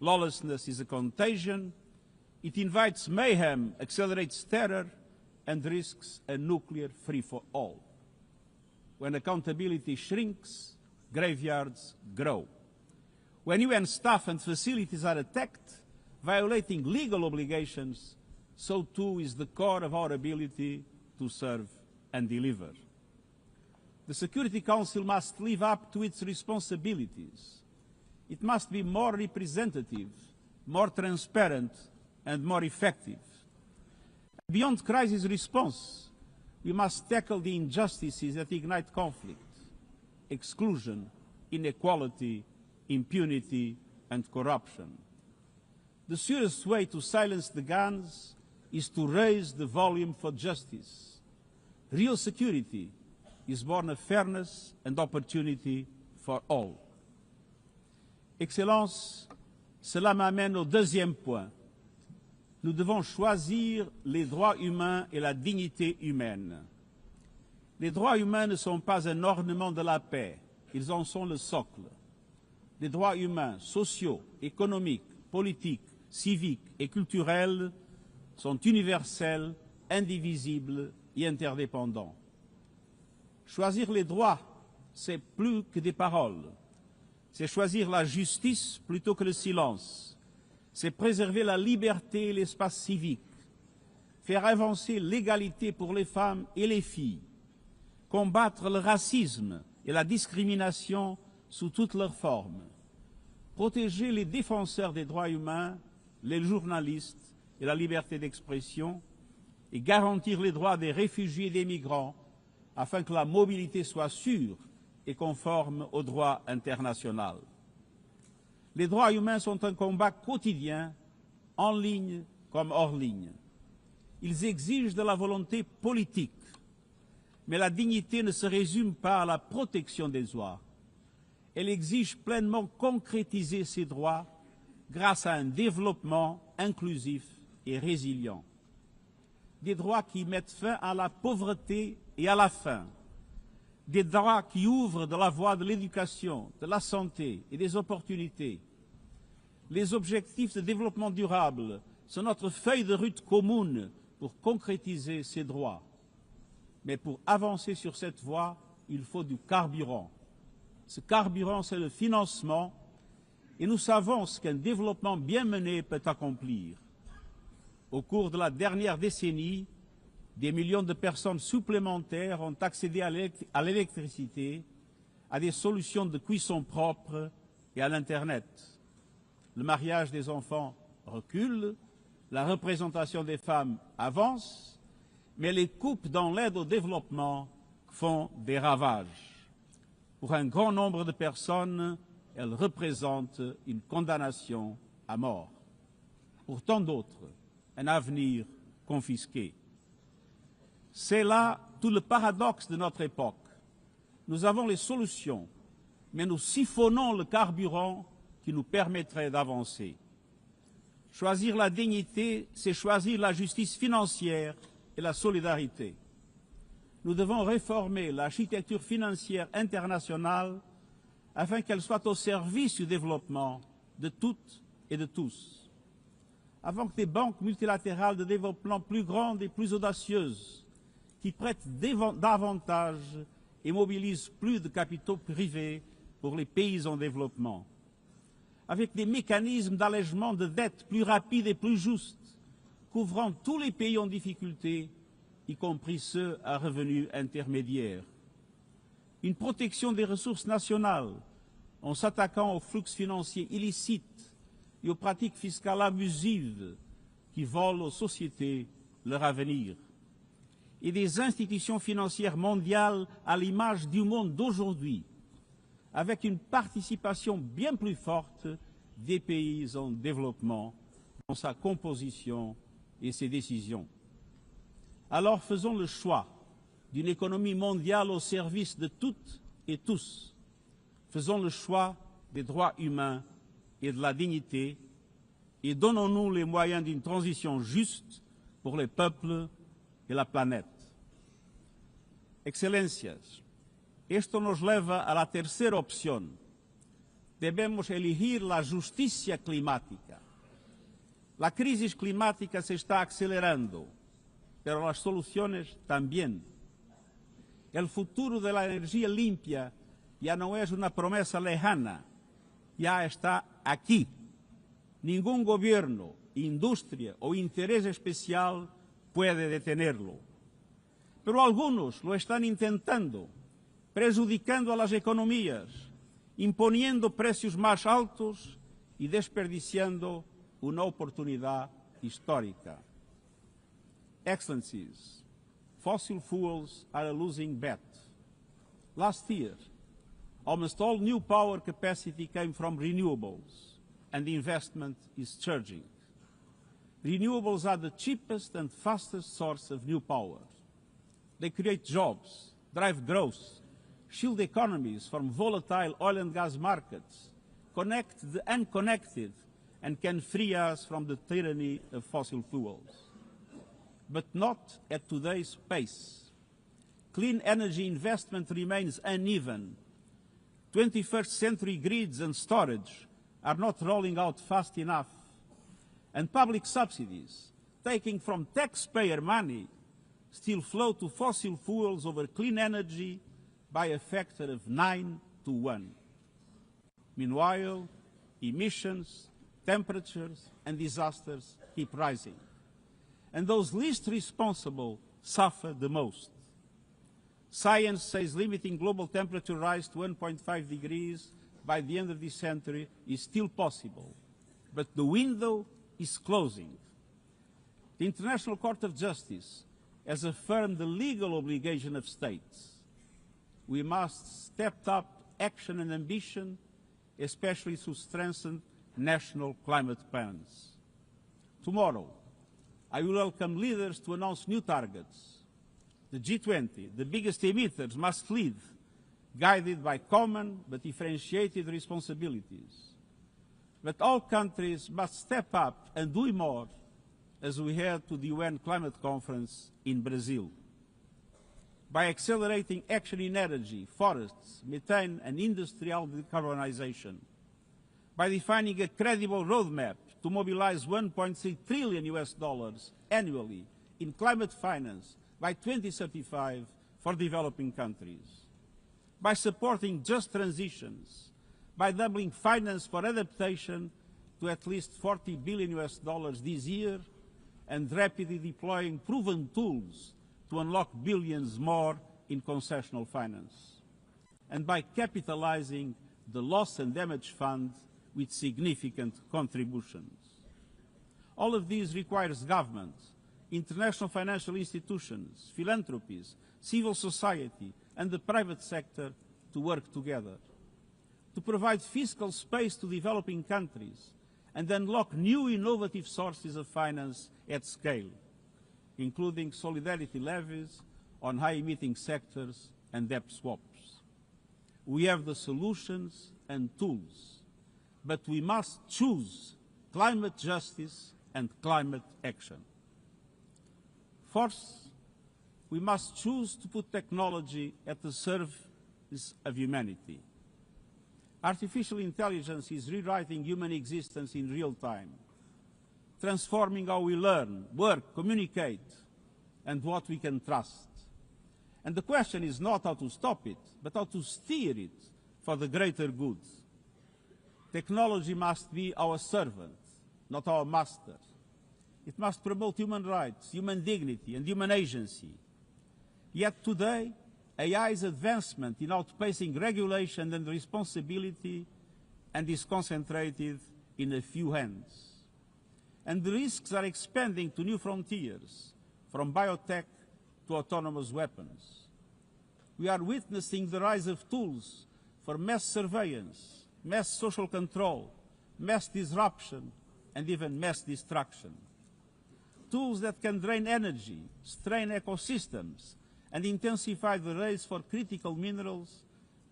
lawlessness is a contagion, it invites mayhem, accelerates terror, and risks a nuclear free-for-all. When accountability shrinks, graveyards grow. When UN staff and facilities are attacked, violating legal obligations, so too is the core of our ability to serve and deliver. The Security Council must live up to its responsibilities. It must be more representative, more transparent, and more effective. Beyond crisis response, we must tackle the injustices that ignite conflict: exclusion, inequality, impunity, and corruption. The surest way to silence the guns is to raise the volume for justice. Real security is born of fairness and opportunity for all. Excellences, cela m'amène au deuxième point. Nous devons choisir les droits humains et la dignité humaine. Les droits humains ne sont pas un ornement de la paix, ils en sont le socle. Les droits humains, sociaux, économiques, politiques, civiques et culturels sont universels, indivisibles et interdépendants. Choisir les droits, c'est plus que des paroles. C'est choisir la justice plutôt que le silence. C'est préserver la liberté et l'espace civique. Faire avancer l'égalité pour les femmes et les filles. Combattre le racisme et la discrimination sous toutes leurs formes. Protéger les défenseurs des droits humains, les journalistes et la liberté d'expression, et garantir les droits des réfugiés et des migrants afin que la mobilité soit sûre et conforme au droit international. Les droits humains sont un combat quotidien, en ligne comme hors ligne. Ils exigent de la volonté politique, mais la dignité ne se résume pas à la protection des droits. Elle exige pleinement concrétiser ces droits grâce à un développement inclusif et résilient. Des droits qui mettent fin à la pauvreté et à la faim. Des droits qui ouvrent de la voie de l'éducation, de la santé et des opportunités. Les objectifs de développement durable sont notre feuille de route commune pour concrétiser ces droits. Mais pour avancer sur cette voie, il faut du carburant. Ce carburant, c'est le financement, et nous savons ce qu'un développement bien mené peut accomplir. Au cours de la dernière décennie, des millions de personnes supplémentaires ont accédé à l'électricité, à des solutions de cuisson propres et à l'Internet. Le mariage des enfants recule, la représentation des femmes avance, mais les coupes dans l'aide au développement font des ravages. Pour un grand nombre de personnes, elles représentent une condamnation à mort. Pour tant d'autres, un avenir confisqué. C'est là tout le paradoxe de notre époque. Nous avons les solutions, mais nous siphonnons le carburant qui nous permettrait d'avancer. Choisir la dignité, c'est choisir la justice financière et la solidarité. Nous devons réformer l'architecture financière internationale afin qu'elle soit au service du développement de toutes et de tous. Avant que des banques multilatérales de développement plus grandes et plus audacieuses, qui prêtent davantage et mobilisent plus de capitaux privés pour les pays en développement, avec des mécanismes d'allègement de dettes plus rapides et plus justes, couvrant tous les pays en difficulté, y compris ceux à revenus intermédiaires. une protection des ressources nationales en s'attaquant aux flux financiers illicites et aux pratiques fiscales abusives qui volent aux sociétés leur avenir, et des institutions financières mondiales à l'image du monde d'aujourd'hui, avec une participation bien plus forte des pays en développement dans sa composition et ses décisions. Alors faisons le choix d'une économie mondiale au service de toutes et tous. Faisons le choix des droits humains et de la dignité et donnons-nous les moyens d'une transition juste pour les peuples e la planeta. Excelências, esto nos leva a la tercera opción. Debemos elegir la justicia climática. La crisis climática se está acelerando, pero las soluciones también. El futuro de la energía limpia ya no es una promesa lejana, ya está aquí. Ningún gobierno, industria o interés especial puede detenerlo. Pero algunos lo están intentando, prejudicando a las economías, imponiendo precios más altos y desperdiciando una oportunidad histórica. Excellencies, fossil fuels are a losing bet. Last year, almost all new power capacity came from renewables, and the investment is surging. Renewables are the cheapest and fastest source of new power. They create jobs, drive growth, shield economies from volatile oil and gas markets, connect the unconnected, and can free us from the tyranny of fossil fuels. But not at today's pace. Clean energy investment remains uneven. 21st century grids and storage are not rolling out fast enough. And public subsidies, taking from taxpayer money, still flow to fossil fuels over clean energy by a factor of 9 to 1. Meanwhile, emissions, temperatures, and disasters keep rising. And those least responsible suffer the most. Science says limiting global temperature rise to 1.5 degrees by the end of this century is still possible, but the window is closing. The International Court of Justice has affirmed the legal obligation of states. We must step up action and ambition, especially through strengthened national climate plans. Tomorrow, I will welcome leaders to announce new targets. The G20, the biggest emitters, must lead, guided by common but differentiated responsibilities. But all countries must step up and do more as we head to the UN Climate Conference in Brazil. By accelerating action in energy, forests, methane and industrial decarbonization. By defining a credible roadmap to mobilize $1.3 trillion annually in climate finance by 2035 for developing countries. By supporting just transitions, by doubling finance for adaptation to at least $40 billion this year, and rapidly deploying proven tools to unlock billions more in concessional finance. And by capitalizing the Loss and Damage Fund with significant contributions. All of these requires government, international financial institutions, philanthropies, civil society, and the private sector to work together. To provide fiscal space to developing countries and unlock new innovative sources of finance at scale, including solidarity levies on high-emitting sectors and debt swaps. We have the solutions and tools, but we must choose climate justice and climate action. First, we must choose to put technology at the service of humanity. Artificial intelligence is rewriting human existence in real time, transforming how we learn, work, communicate, and what we can trust. And the question is not how to stop it, but how to steer it for the greater good. Technology must be our servant, not our master. It must promote human rights, human dignity, and human agency. Yet today, AI's advancement in outpacing regulation and responsibility and is concentrated in a few hands. And the risks are expanding to new frontiers, from biotech to autonomous weapons. We are witnessing the rise of tools for mass surveillance, mass social control, mass disruption, and even mass destruction. Tools that can drain energy, strain ecosystems, and intensify the race for critical minerals,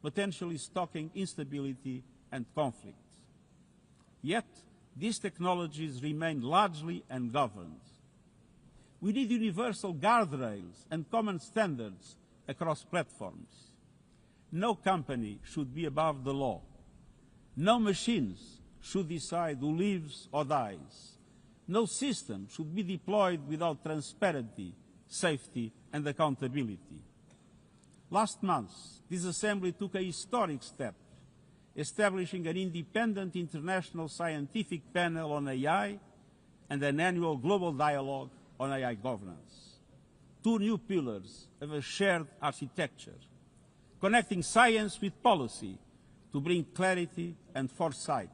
potentially stoking instability and conflict. Yet, these technologies remain largely ungoverned. We need universal guardrails and common standards across platforms. No company should be above the law. No machines should decide who lives or dies. No system should be deployed without transparency, safety, and accountability. Last month, this Assembly took a historic step, establishing an independent international scientific panel on AI and an annual global dialogue on AI governance. Two new pillars of a shared architecture, connecting science with policy to bring clarity and foresight,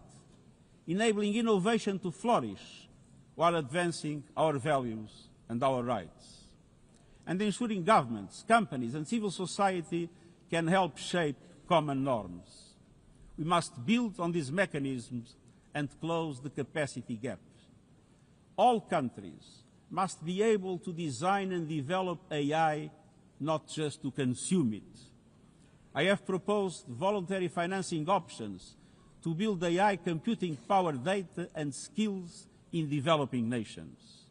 enabling innovation to flourish while advancing our values and our rights, and ensuring governments, companies, and civil society can help shape common norms. We must build on these mechanisms and close the capacity gap. All countries must be able to design and develop AI, not just to consume it. I have proposed voluntary financing options to build AI computing power, data, and skills in developing nations.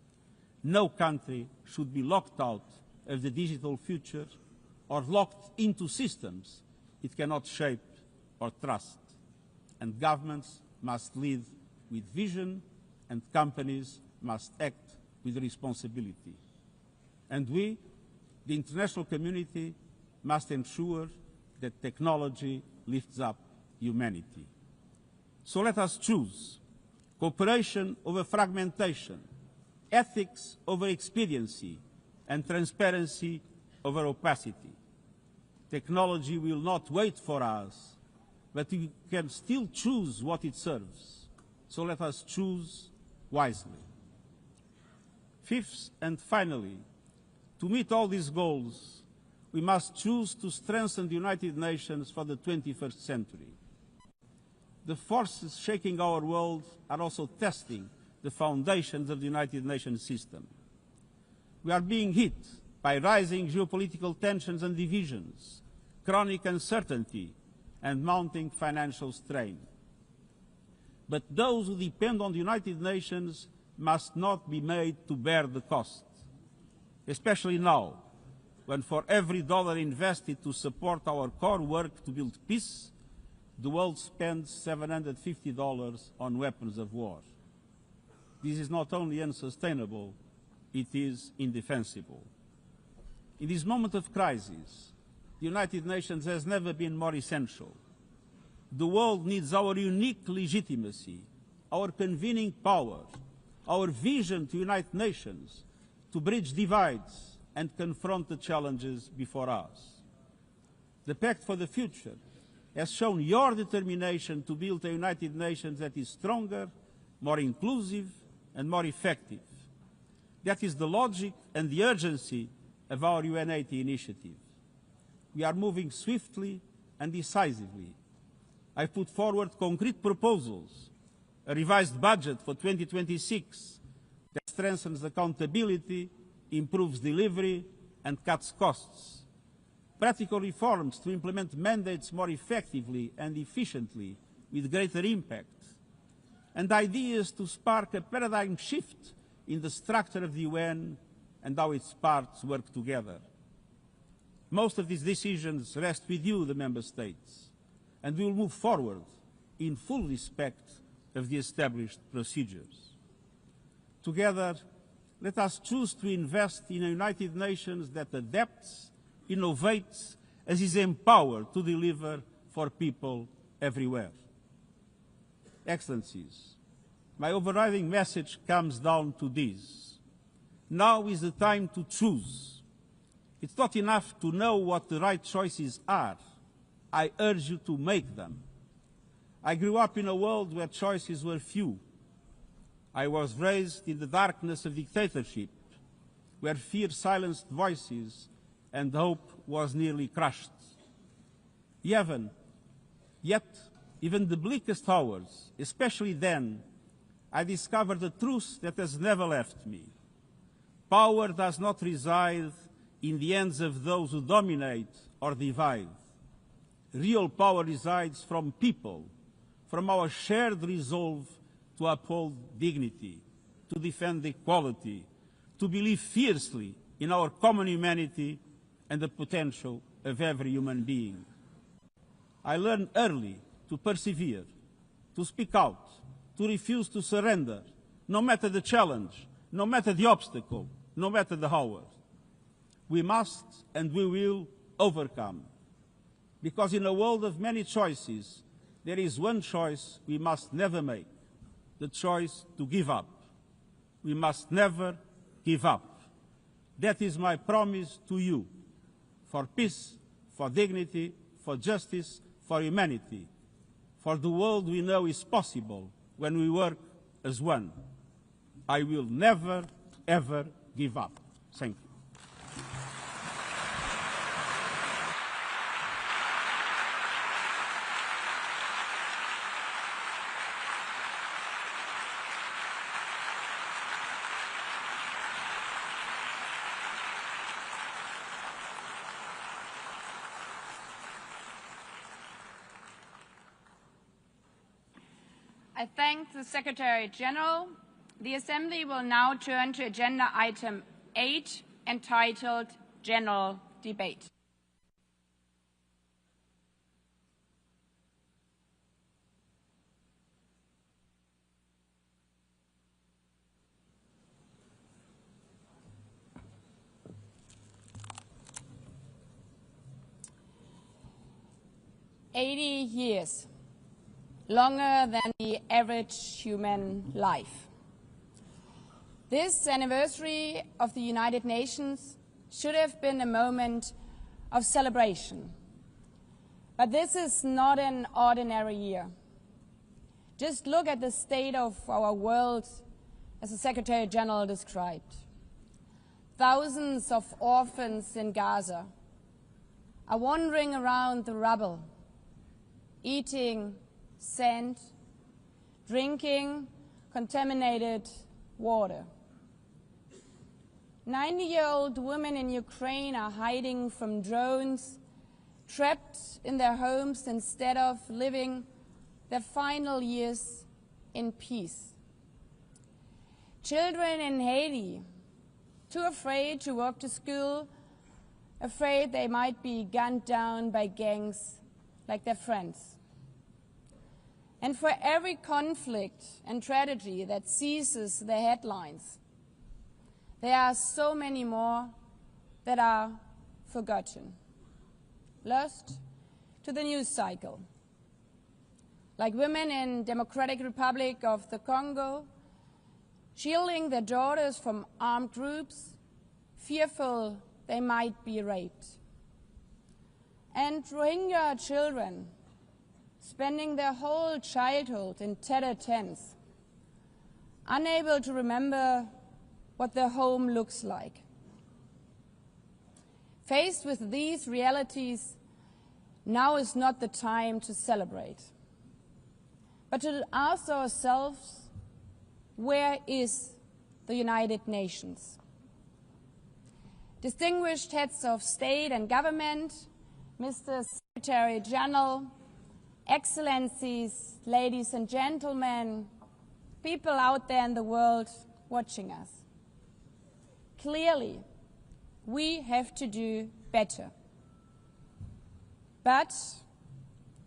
No country should be locked out of the digital future or locked into systems it cannot shape or trust. And governments must lead with vision, and companies must act with responsibility. And we, the international community, must ensure that technology lifts up humanity. So let us choose cooperation over fragmentation, ethics over expediency, and transparency over opacity. Technology will not wait for us, but we can still choose what it serves. So let us choose wisely. Fifth and finally, to meet all these goals, we must choose to strengthen the United Nations for the 21st century. The forces shaking our world are also testing the foundations of the United Nations system. We are being hit by rising geopolitical tensions and divisions, chronic uncertainty, and mounting financial strain. But those who depend on the United Nations must not be made to bear the cost, especially now, when for every dollar invested to support our core work to build peace, the world spends $750 on weapons of war. This is not only unsustainable, it is indefensible. In this moment of crisis, the United Nations has never been more essential. The world needs our unique legitimacy, our convening power, our vision to unite nations, to bridge divides and confront the challenges before us. The Pact for the Future has shown your determination to build a United Nations that is stronger, more inclusive, and more effective. That is the logic and the urgency of our UN80 initiative. We are moving swiftly and decisively. I put forward concrete proposals, a revised budget for 2026 that strengthens accountability, improves delivery, and cuts costs. Practical reforms to implement mandates more effectively and efficiently with greater impact. And ideas to spark a paradigm shift in the structure of the UN and how its parts work together. Most of these decisions rest with you, the Member States, and we will move forward in full respect of the established procedures. Together, let us choose to invest in a United Nations that adapts, innovates, and is empowered to deliver for people everywhere. Excellencies, my overriding message comes down to this. Now is the time to choose. It's not enough to know what the right choices are. I urge you to make them. I grew up in a world where choices were few. I was raised in the darkness of dictatorship, where fear silenced voices and hope was nearly crushed. Yet, even the bleakest hours, especially then, I discovered a truth that has never left me. Power does not reside in the hands of those who dominate or divide. Real power resides from people, from our shared resolve to uphold dignity, to defend equality, to believe fiercely in our common humanity and the potential of every human being. I learned early to persevere, to speak out, to refuse to surrender, no matter the challenge, no matter the obstacle, no matter the hour. We must and we will overcome. Because in a world of many choices, there is one choice we must never make, the choice to give up. We must never give up. That is my promise to you, for peace, for dignity, for justice, for humanity, for the world we know is possible when we work as one. I will never, ever give up. Thank you. I thank the Secretary General. The Assembly will now turn to agenda item 8, entitled General Debate. "80 years. Longer than the average human life. This anniversary of the United Nations should have been a moment of celebration. But this is not an ordinary year. Just look at the state of our world, as the Secretary General described. Thousands of orphans in Gaza are wandering around the rubble, eating sand, drinking contaminated water. 90-year-old women in Ukraine are hiding from drones, trapped in their homes instead of living their final years in peace. Children in Haiti, too afraid to walk to school, afraid they might be gunned down by gangs like their friends. And for every conflict and tragedy that seizes the headlines, there are so many more that are forgotten, lost to the news cycle. Like women in Democratic Republic of the Congo, shielding their daughters from armed groups, fearful they might be raped. And Rohingya children, spending their whole childhood in tattered tents, unable to remember what their home looks like. Faced with these realities, now is not the time to celebrate, but to ask ourselves, where is the United Nations? Distinguished heads of state and government, Mr. Secretary General, Excellencies, ladies and gentlemen, people out there in the world watching us. Clearly, we have to do better. But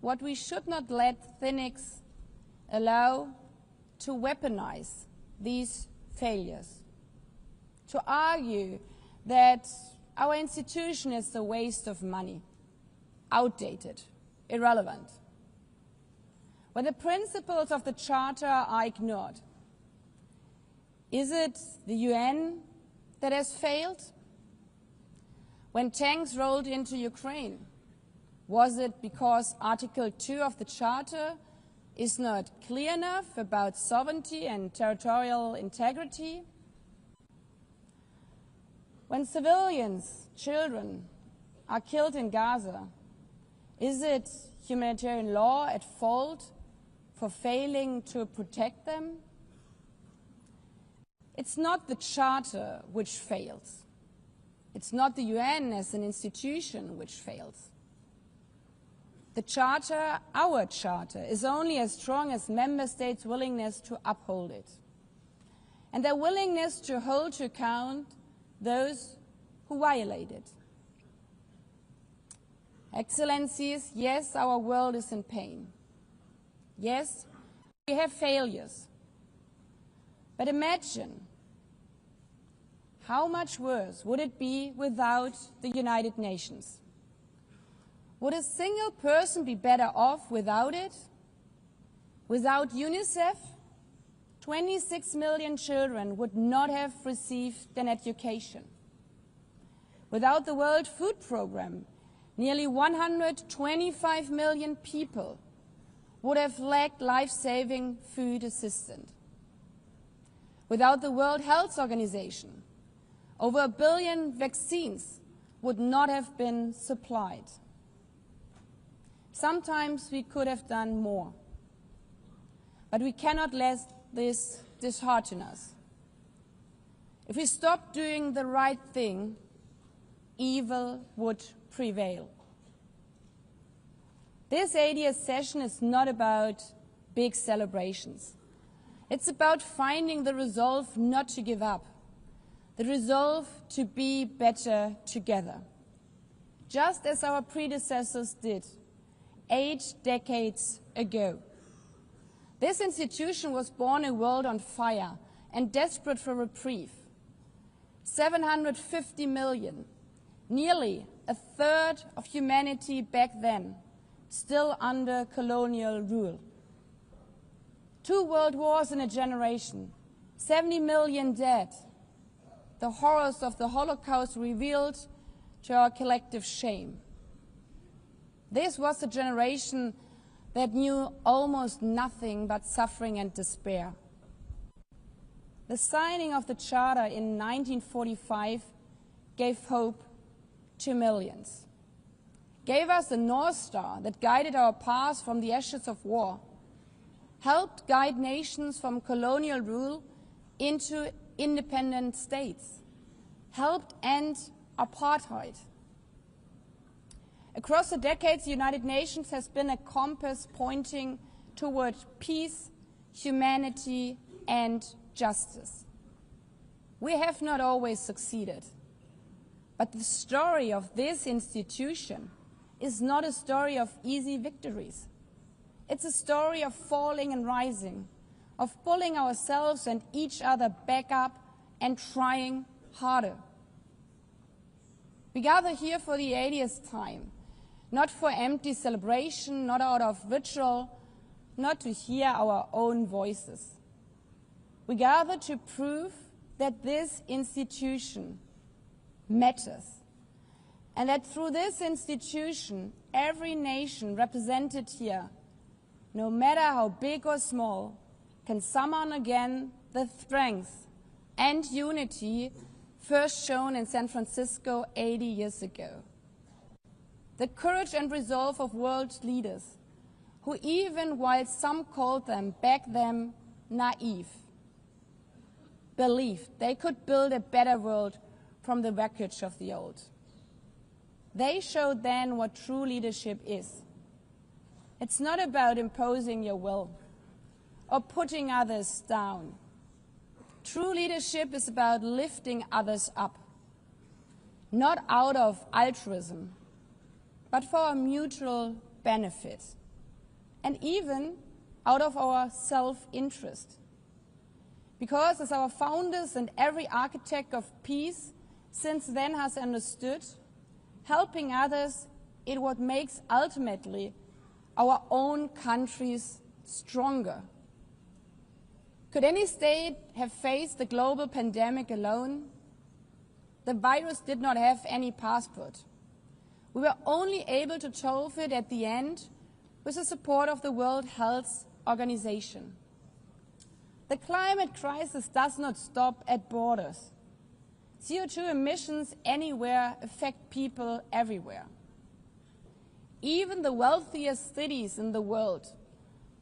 what we should not let cynics allow to weaponize these failures, to argue that our institution is a waste of money, outdated, irrelevant. When the principles of the Charter are ignored, is it the UN that has failed? when tanks rolled into Ukraine? Was it because Article 2 of the Charter is not clear enough about sovereignty and territorial integrity? When civilians, children, are killed in Gaza, is it humanitarian law at fault for failing to protect them? It's not the Charter which fails. It's not the UN as an institution which fails. The Charter, our Charter, is only as strong as member states' willingness to uphold it, and their willingness to hold to account those who violate it. Excellencies, yes, our world is in pain. Yes, we have failures. But imagine how much worse would it be without the United Nations? Would a single person be better off without it? Without UNICEF, 26 million children would not have received an education. Without the World Food Programme, nearly 125 million people would have lacked life-saving food assistance. Without the World Health Organization, over 1 billion vaccines would not have been supplied. Sometimes we could have done more, but we cannot let this dishearten us. If we stop doing the right thing, evil would prevail. This 80th session is not about big celebrations. It's about finding the resolve not to give up, the resolve to be better together, just as our predecessors did 8 decades ago. This institution was born in a world on fire and desperate for reprieve. 750 million, nearly a third of humanity back then, still under colonial rule. 2 world wars in a generation, 70 million dead. The horrors of the Holocaust revealed to our collective shame. This was a generation that knew almost nothing but suffering and despair. The signing of the Charter in 1945 gave hope to millions, gave us a North Star that guided our path from the ashes of war, helped guide nations from colonial rule into independent states, helped end apartheid. Across the decades, the United Nations has been a compass pointing toward peace, humanity, and justice. We have not always succeeded, but the story of this institution is not a story of easy victories. It's a story of falling and rising, of pulling ourselves and each other back up and trying harder. We gather here for the 80th time, not for empty celebration, not out of ritual, not to hear our own voices. We gather to prove that this institution matters, and that through this institution, every nation represented here, no matter how big or small, can summon again the strength and unity first shown in San Francisco 80 years ago. The courage and resolve of world leaders who, even while some called them back then naive, believed they could build a better world from the wreckage of the old. They showed then what true leadership is. It's not about imposing your will or putting others down. True leadership is about lifting others up, not out of altruism, but for our mutual benefit, and even out of our self-interest. Because as our founders and every architect of peace since then has understood, helping others is what makes ultimately our own countries stronger. Could any state have faced the global pandemic alone? the virus did not have any passport. We were only able to solve it at the end with the support of the World Health Organization. The climate crisis does not stop at borders. CO2 emissions anywhere affect people everywhere. Even the wealthiest cities in the world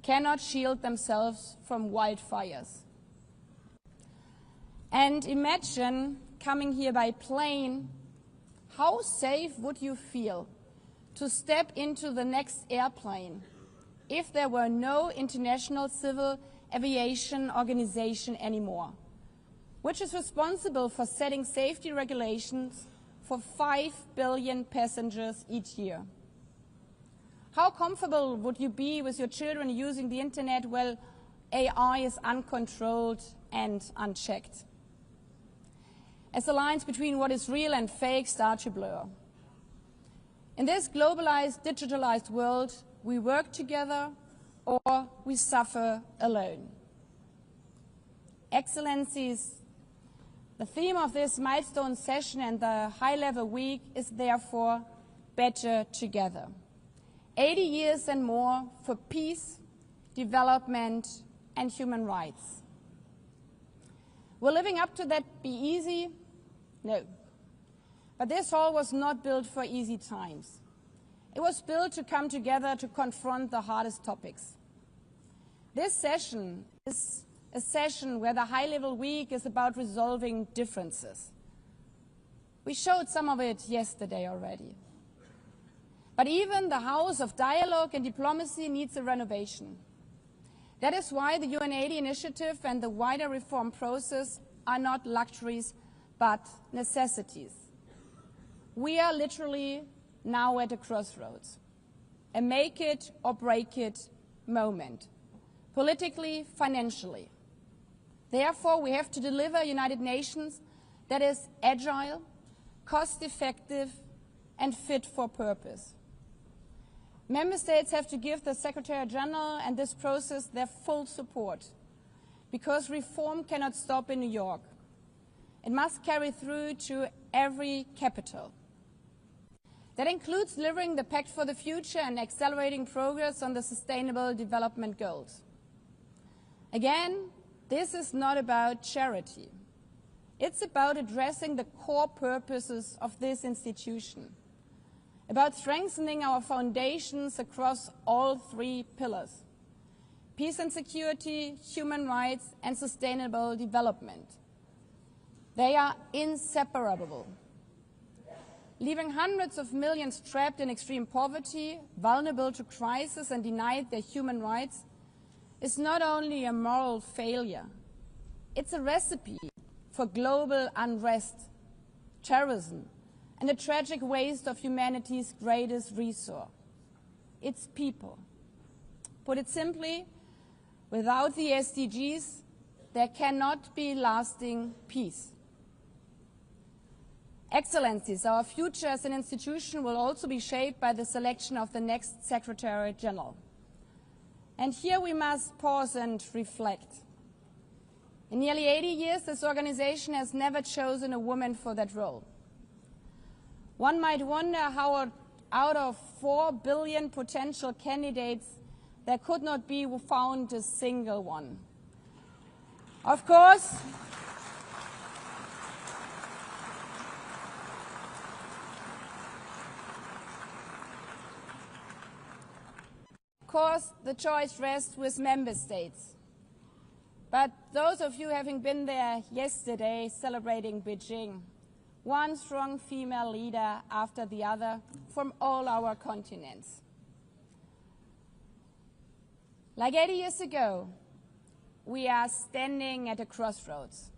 cannot shield themselves from wildfires. And imagine coming here by plane, how safe would you feel to step into the next airplane if there were no International Civil Aviation Organization anymore, which is responsible for setting safety regulations for 5 billion passengers each year? How comfortable would you be with your children using the internet while AI is uncontrolled and unchecked? As the lines between what is real and fake start to blur. In this globalized, digitalized world, we work together or we suffer alone. Excellencies, the theme of this milestone session and the high-level week is therefore better together. 80 years and more for peace, development, and human rights. Will living up to that be easy? No. But this hall was not built for easy times. It was built to come together to confront the hardest topics. This session is a session where the high-level week is about resolving differences. We showed some of it yesterday already. But even the house of dialogue and diplomacy needs a renovation. That is why the UN80 initiative and the wider reform process are not luxuries, but necessities. We are literally now at a crossroads, a make it or break it moment, politically, financially. Therefore, we have to deliver a United Nations that is agile, cost-effective, and fit for purpose. Member States have to give the Secretary General and this process their full support, because reform cannot stop in New York. It must carry through to every capital. That includes delivering the Pact for the Future and accelerating progress on the Sustainable Development Goals. Again, this is not about charity. It's about addressing the core purposes of this institution, about strengthening our foundations across all 3 pillars: peace and security, human rights, and sustainable development. They are inseparable. Leaving hundreds of millions trapped in extreme poverty, vulnerable to crisis, and denied their human rights is not only a moral failure, it's a recipe for global unrest, terrorism, and a tragic waste of humanity's greatest resource, its people. Put it simply, without the SDGs, there cannot be lasting peace. Excellencies, our future as an institution will also be shaped by the selection of the next Secretary General. And here we must pause and reflect. In nearly 80 years, this organization has never chosen a woman for that role. One might wonder how out of 4 billion potential candidates, there could not be found a single one. Of course, the choice rests with member states. But those of you having been there yesterday celebrating Beijing, one strong female leader after the other from all our continents. Like 80 years ago, we are standing at a crossroads.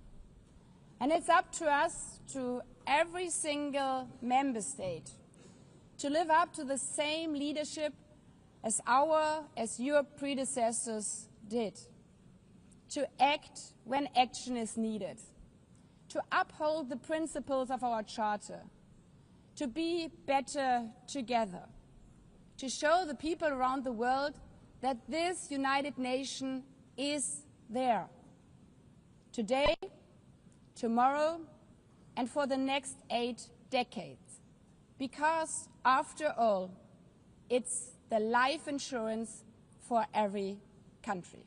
And it's up to us, to every single member state, to live up to the same leadership as your predecessors did, to act when action is needed, to uphold the principles of our Charter, to be better together, to show the people around the world that this United Nation is there. Today, tomorrow, and for the next 8 decades. Because, after all, it's the life insurance for every country.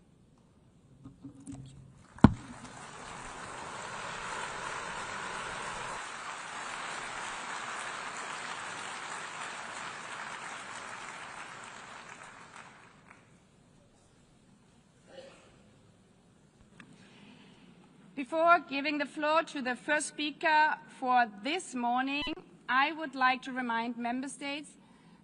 Before giving the floor to the first speaker for this morning, I would like to remind Member States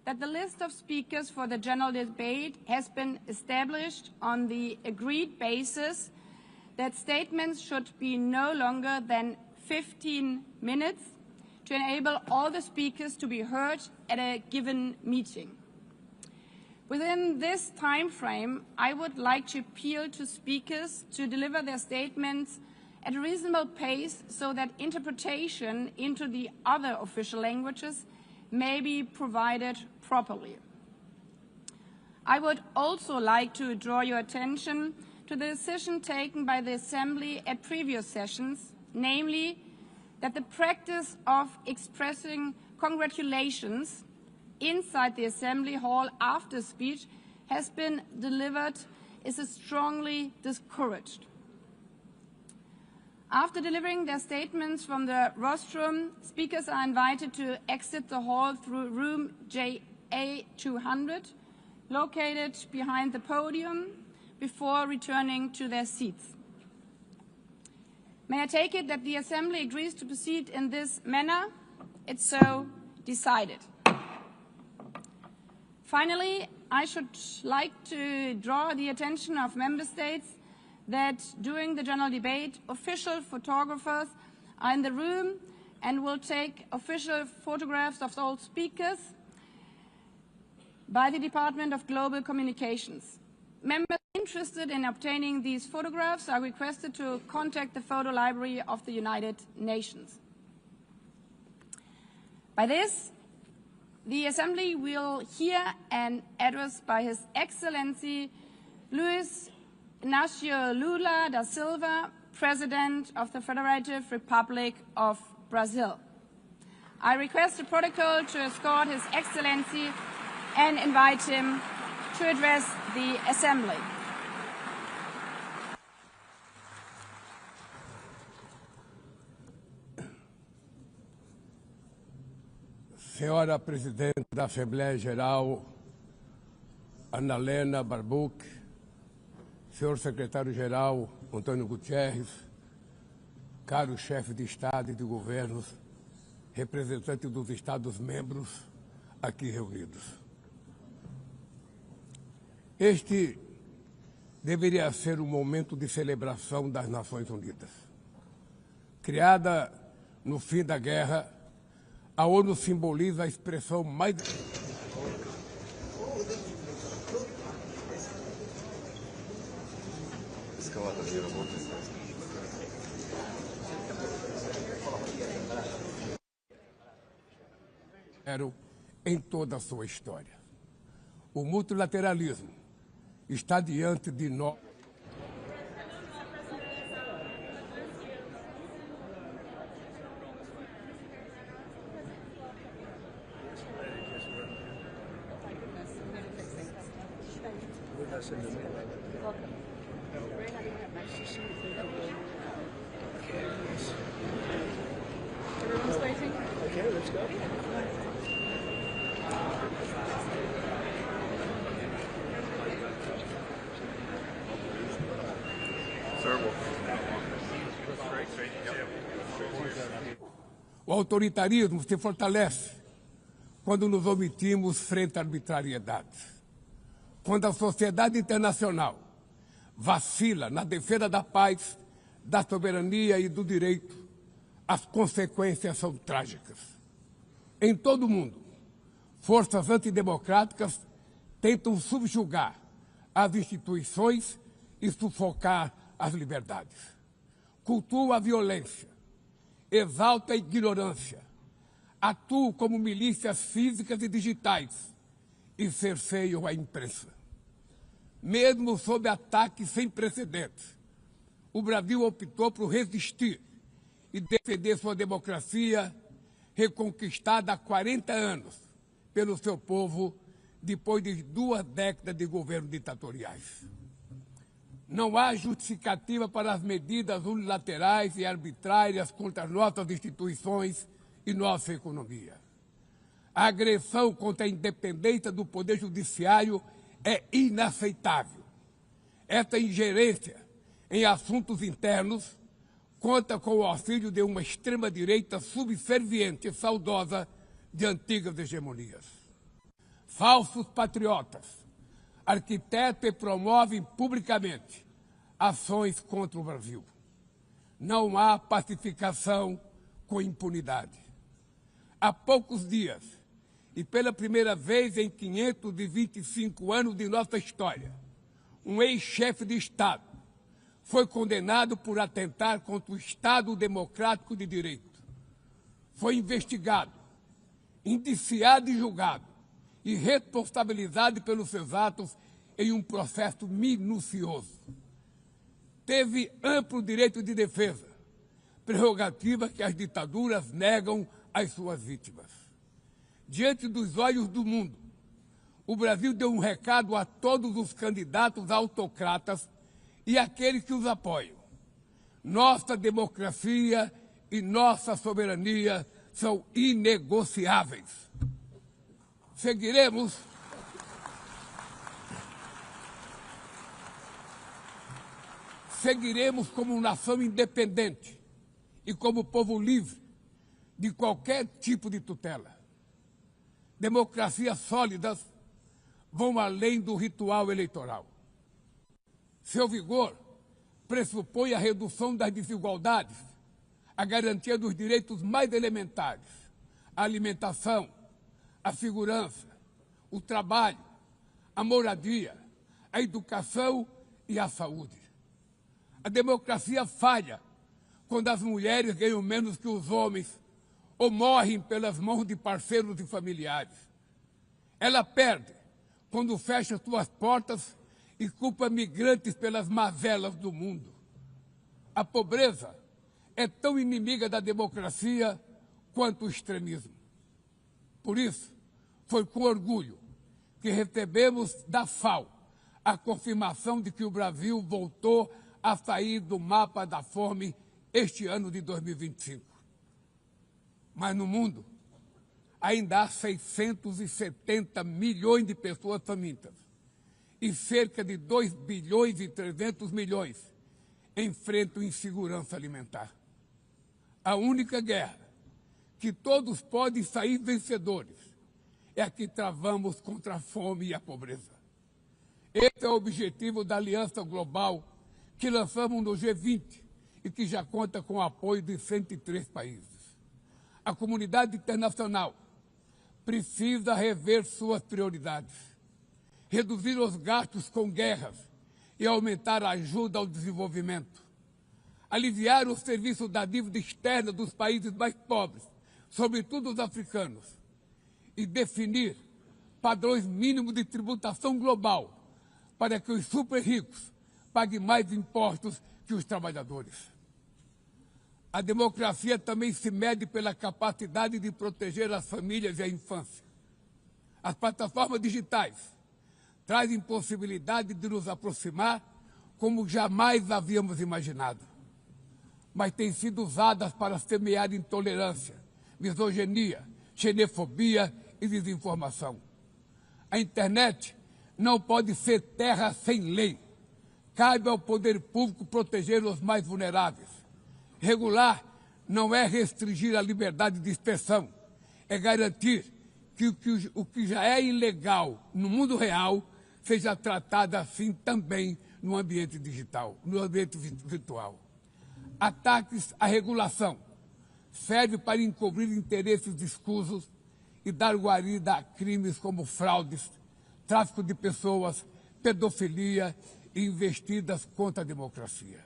that the list of speakers for the general debate has been established on the agreed basis that statements should be no longer than 15 minutes to enable all the speakers to be heard at a given meeting. Within this time frame, I would like to appeal to speakers to deliver their statements at a reasonable pace so that interpretation into the other official languages may be provided properly. I would also like to draw your attention to the decision taken by the Assembly at previous sessions, namely that the practice of expressing congratulations inside the Assembly Hall after speech has been delivered is strongly discouraged. After delivering their statements from the rostrum, speakers are invited to exit the hall through room JA200, located behind the podium, before returning to their seats. May I take it that the Assembly agrees to proceed in this manner? It's so decided. Finally, I should like to draw the attention of Member States that during the general debate, official photographers are in the room and will take official photographs of all speakers by the Department of Global Communications. Members interested in obtaining these photographs are requested to contact the Photo Library of the United Nations. By this, the Assembly will hear an address by His Excellency Luiz Inácio Lula da Silva, President of the Federative Republic of Brazil. I request the protocol to escort His Excellency and invite him to address the Assembly. Senhora Presidente da Assembleia Geral, Ana Helena Barbuc, Senhor Secretário-Geral Antônio Guterres, caros chefes de Estado e de governos, representantes dos Estados-membros aqui reunidos. Este deveria ser um momento de celebração das Nações Unidas. Criada no fim da guerra, a ONU simboliza a expressão mais... em toda a sua história. O multilateralismo está diante de nós. Everyone's waiting? Okay, let's go. O autoritarismo se fortalece quando nos omitimos frente à arbitrariedade. Quando a sociedade internacional vacila na defesa da paz, da soberania e do direito, as consequências são trágicas. Em todo o mundo, forças antidemocráticas tentam subjugar as instituições e sufocar as liberdades. Cultua a violência, exalta a ignorância, atuam como milícias físicas e digitais e cerceiam a imprensa. Mesmo sob ataques sem precedentes, o Brasil optou por resistir e defender sua democracia, reconquistada há 40 anos pelo seu povo, depois de 2 décadas de governos ditatoriais. Não há justificativa para as medidas unilaterais e arbitrárias contra nossas instituições e nossa economia. A agressão contra a independência do Poder Judiciário é inaceitável. Essa ingerência em assuntos internos conta com o auxílio de uma extrema-direita subserviente e saudosa de antigas hegemonias. Falsos patriotas arquitetam e promovem publicamente ações contra o Brasil. Não há pacificação com impunidade. Há poucos dias, e pela primeira vez em 525 anos de nossa história, um ex-chefe de Estado foi condenado por atentar contra o Estado Democrático de Direito. Foi investigado, indiciado e julgado, e responsabilizado pelos seus atos em um processo minucioso. Teve amplo direito de defesa, prerrogativa que as ditaduras negam às suas vítimas. Diante dos olhos do mundo, o Brasil deu um recado a todos os candidatos autocratas e àqueles que os apoiam. Nossa democracia e nossa soberania são inegociáveis. Seguiremos como nação independente e como povo livre de qualquer tipo de tutela. Democracias sólidas vão além do ritual eleitoral. Seu vigor pressupõe a redução das desigualdades, a garantia dos direitos mais elementares, a alimentação, a segurança, o trabalho, a moradia, a educação e a saúde. A democracia falha quando as mulheres ganham menos que os homens ou morrem pelas mãos de parceiros e familiares. Ela perde quando fecha suas portas e culpa migrantes pelas mazelas do mundo. A pobreza é tão inimiga da democracia quanto o extremismo. Por isso, foi com orgulho que recebemos da FAO a confirmação de que o Brasil voltou a sair do mapa da fome este ano de 2025. Mas no mundo, ainda há 670 milhões de pessoas famintas e cerca de 2 bilhões e 300 milhões enfrentam insegurança alimentar. A única guerra que todos podem sair vencedores é a que travamos contra a fome e a pobreza. Esse é o objetivo da Aliança Global que lançamos no G20 e que já conta com o apoio de 103 países. A comunidade internacional precisa rever suas prioridades, reduzir os gastos com guerras e aumentar a ajuda ao desenvolvimento, aliviar o serviço da dívida externa dos países mais pobres, sobretudo os africanos, e definir padrões mínimos de tributação global para que os super ricos paguem mais impostos que os trabalhadores. A democracia também se mede pela capacidade de proteger as famílias e a infância. As plataformas digitais trazem possibilidade de nos aproximar como jamais havíamos imaginado, mas têm sido usadas para semear intolerância, misoginia, xenofobia e desinformação. A internet não pode ser terra sem lei. Cabe ao poder público proteger os mais vulneráveis. Regular não é restringir a liberdade de expressão, é garantir que o que já é ilegal no mundo real seja tratado assim também no ambiente digital, no ambiente virtual. Ataques à regulação servem para encobrir interesses escusos e dar guarida a crimes como fraudes, tráfico de pessoas, pedofilia e investidas contra a democracia.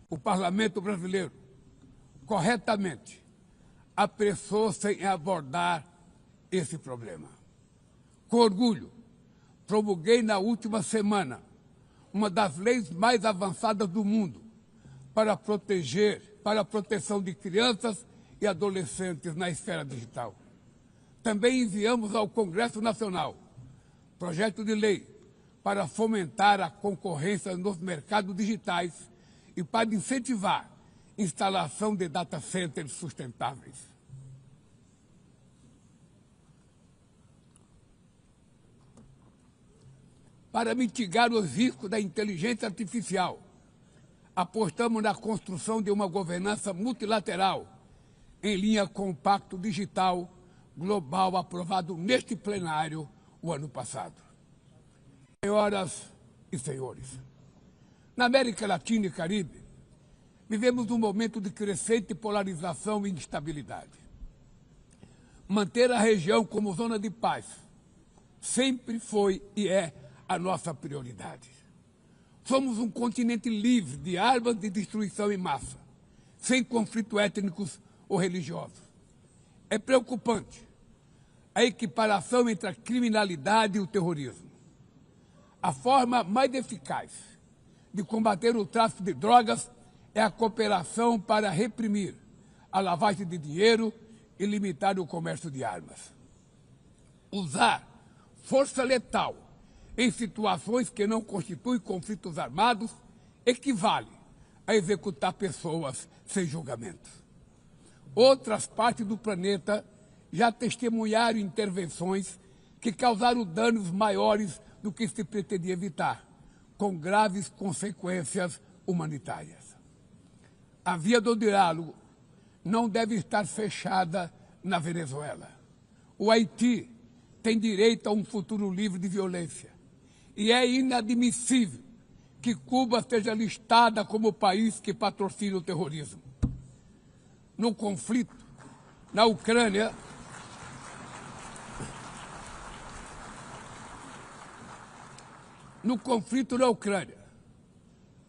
O parlamento brasileiro, corretamente, apressou-se em abordar esse problema. Com orgulho, promulguei na última semana uma das leis mais avançadas do mundo para proteger para a proteção de crianças e adolescentes na esfera digital. Também enviamos ao Congresso Nacional projeto de lei para fomentar a concorrência nos mercados digitais e para incentivar a instalação de data centers sustentáveis. Para mitigar os riscos da inteligência artificial, apostamos na construção de uma governança multilateral em linha com o Pacto Digital Global aprovado neste plenário o ano passado. Senhoras e senhores, na América Latina e Caribe, vivemos um momento de crescente polarização e instabilidade. Manter a região como zona de paz sempre foi e é a nossa prioridade. Somos um continente livre de armas de destruição em massa, sem conflitos étnicos ou religiosos. É preocupante a equiparação entre a criminalidade e o terrorismo. A forma mais eficaz de combater o tráfico de drogas é a cooperação para reprimir a lavagem de dinheiro e limitar o comércio de armas. Usar força letal em situações que não constituem conflitos armados equivale a executar pessoas sem julgamento. Outras partes do planeta já testemunharam intervenções que causaram danos maiores do que se pretendia evitar, com graves consequências humanitárias. A via do diálogo não deve estar fechada na Venezuela. O Haiti tem direito a um futuro livre de violência e é inadmissível que Cuba seja listada como país que patrocina o terrorismo. No conflito na Ucrânia,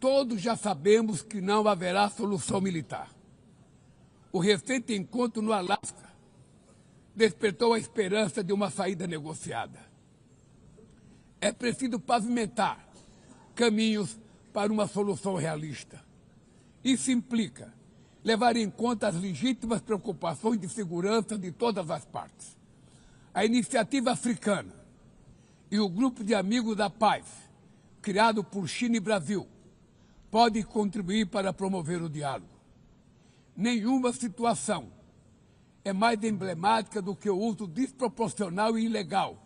todos já sabemos que não haverá solução militar. O recente encontro no Alasca despertou a esperança de uma saída negociada. É preciso pavimentar caminhos para uma solução realista. Isso implica levar em conta as legítimas preocupações de segurança de todas as partes. A iniciativa africana e o grupo de amigos da paz, criado por China e Brasil, pode contribuir para promover o diálogo. Nenhuma situação é mais emblemática do que o uso desproporcional e ilegal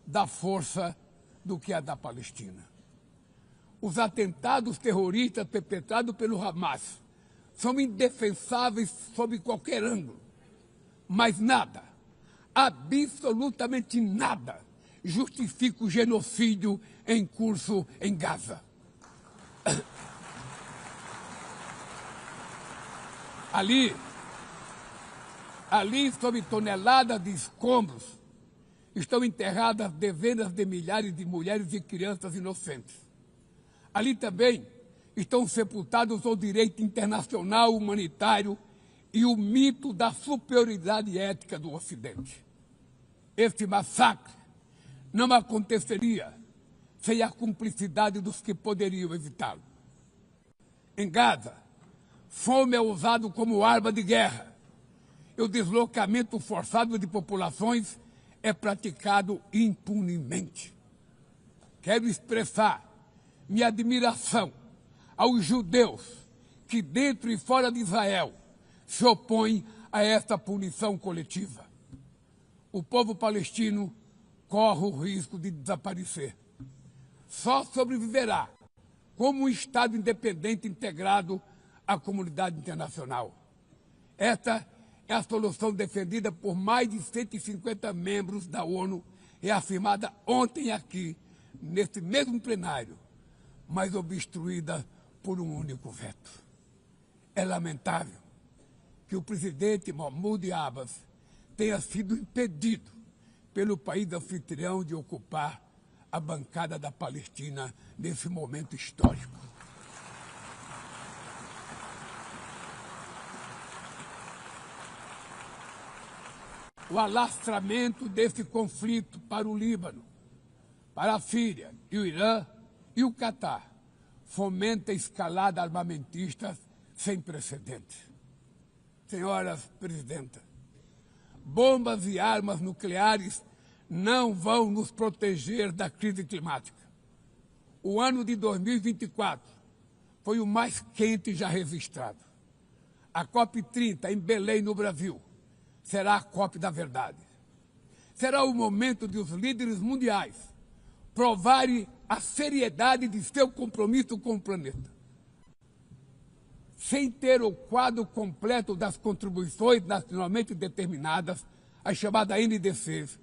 da força do que a da Palestina. Os atentados terroristas perpetrados pelo Hamas são indefensáveis sob qualquer ângulo, mas nada, absolutamente nada, justifica o genocídio em curso em Gaza. Ali, sob toneladas de escombros, estão enterradas dezenas de milhares de mulheres e crianças inocentes. Ali também estão sepultados o direito internacional humanitário e o mito da superioridade ética do Ocidente. Este massacre não aconteceria sem a cumplicidade dos que poderiam evitá-lo. Em Gaza, fome é usado como arma de guerra e o deslocamento forçado de populações é praticado impunemente. Quero expressar minha admiração aos judeus que, dentro e fora de Israel, se opõem a esta punição coletiva. O povo palestino corre o risco de desaparecer. Só sobreviverá como um Estado independente integrado à comunidade internacional. Esta é a solução defendida por mais de 150 membros da ONU, reafirmada ontem aqui, neste mesmo plenário, mas obstruída por um único veto. É lamentável que o presidente Mahmoud Abbas tenha sido impedido pelo país anfitrião de ocupar a bancada da Palestina nesse momento histórico. O alastramento desse conflito para o Líbano, para a Síria e o Irã e o Qatar fomenta a escalada armamentista sem precedentes. Senhoras presidentas, bombas e armas nucleares não vão nos proteger da crise climática. O ano de 2024 foi o mais quente já registrado. A COP30 em Belém, no Brasil, será a COP da verdade. Será o momento de os líderes mundiais provarem a seriedade de seu compromisso com o planeta. Sem ter o quadro completo das contribuições nacionalmente determinadas, as chamadas NDCs,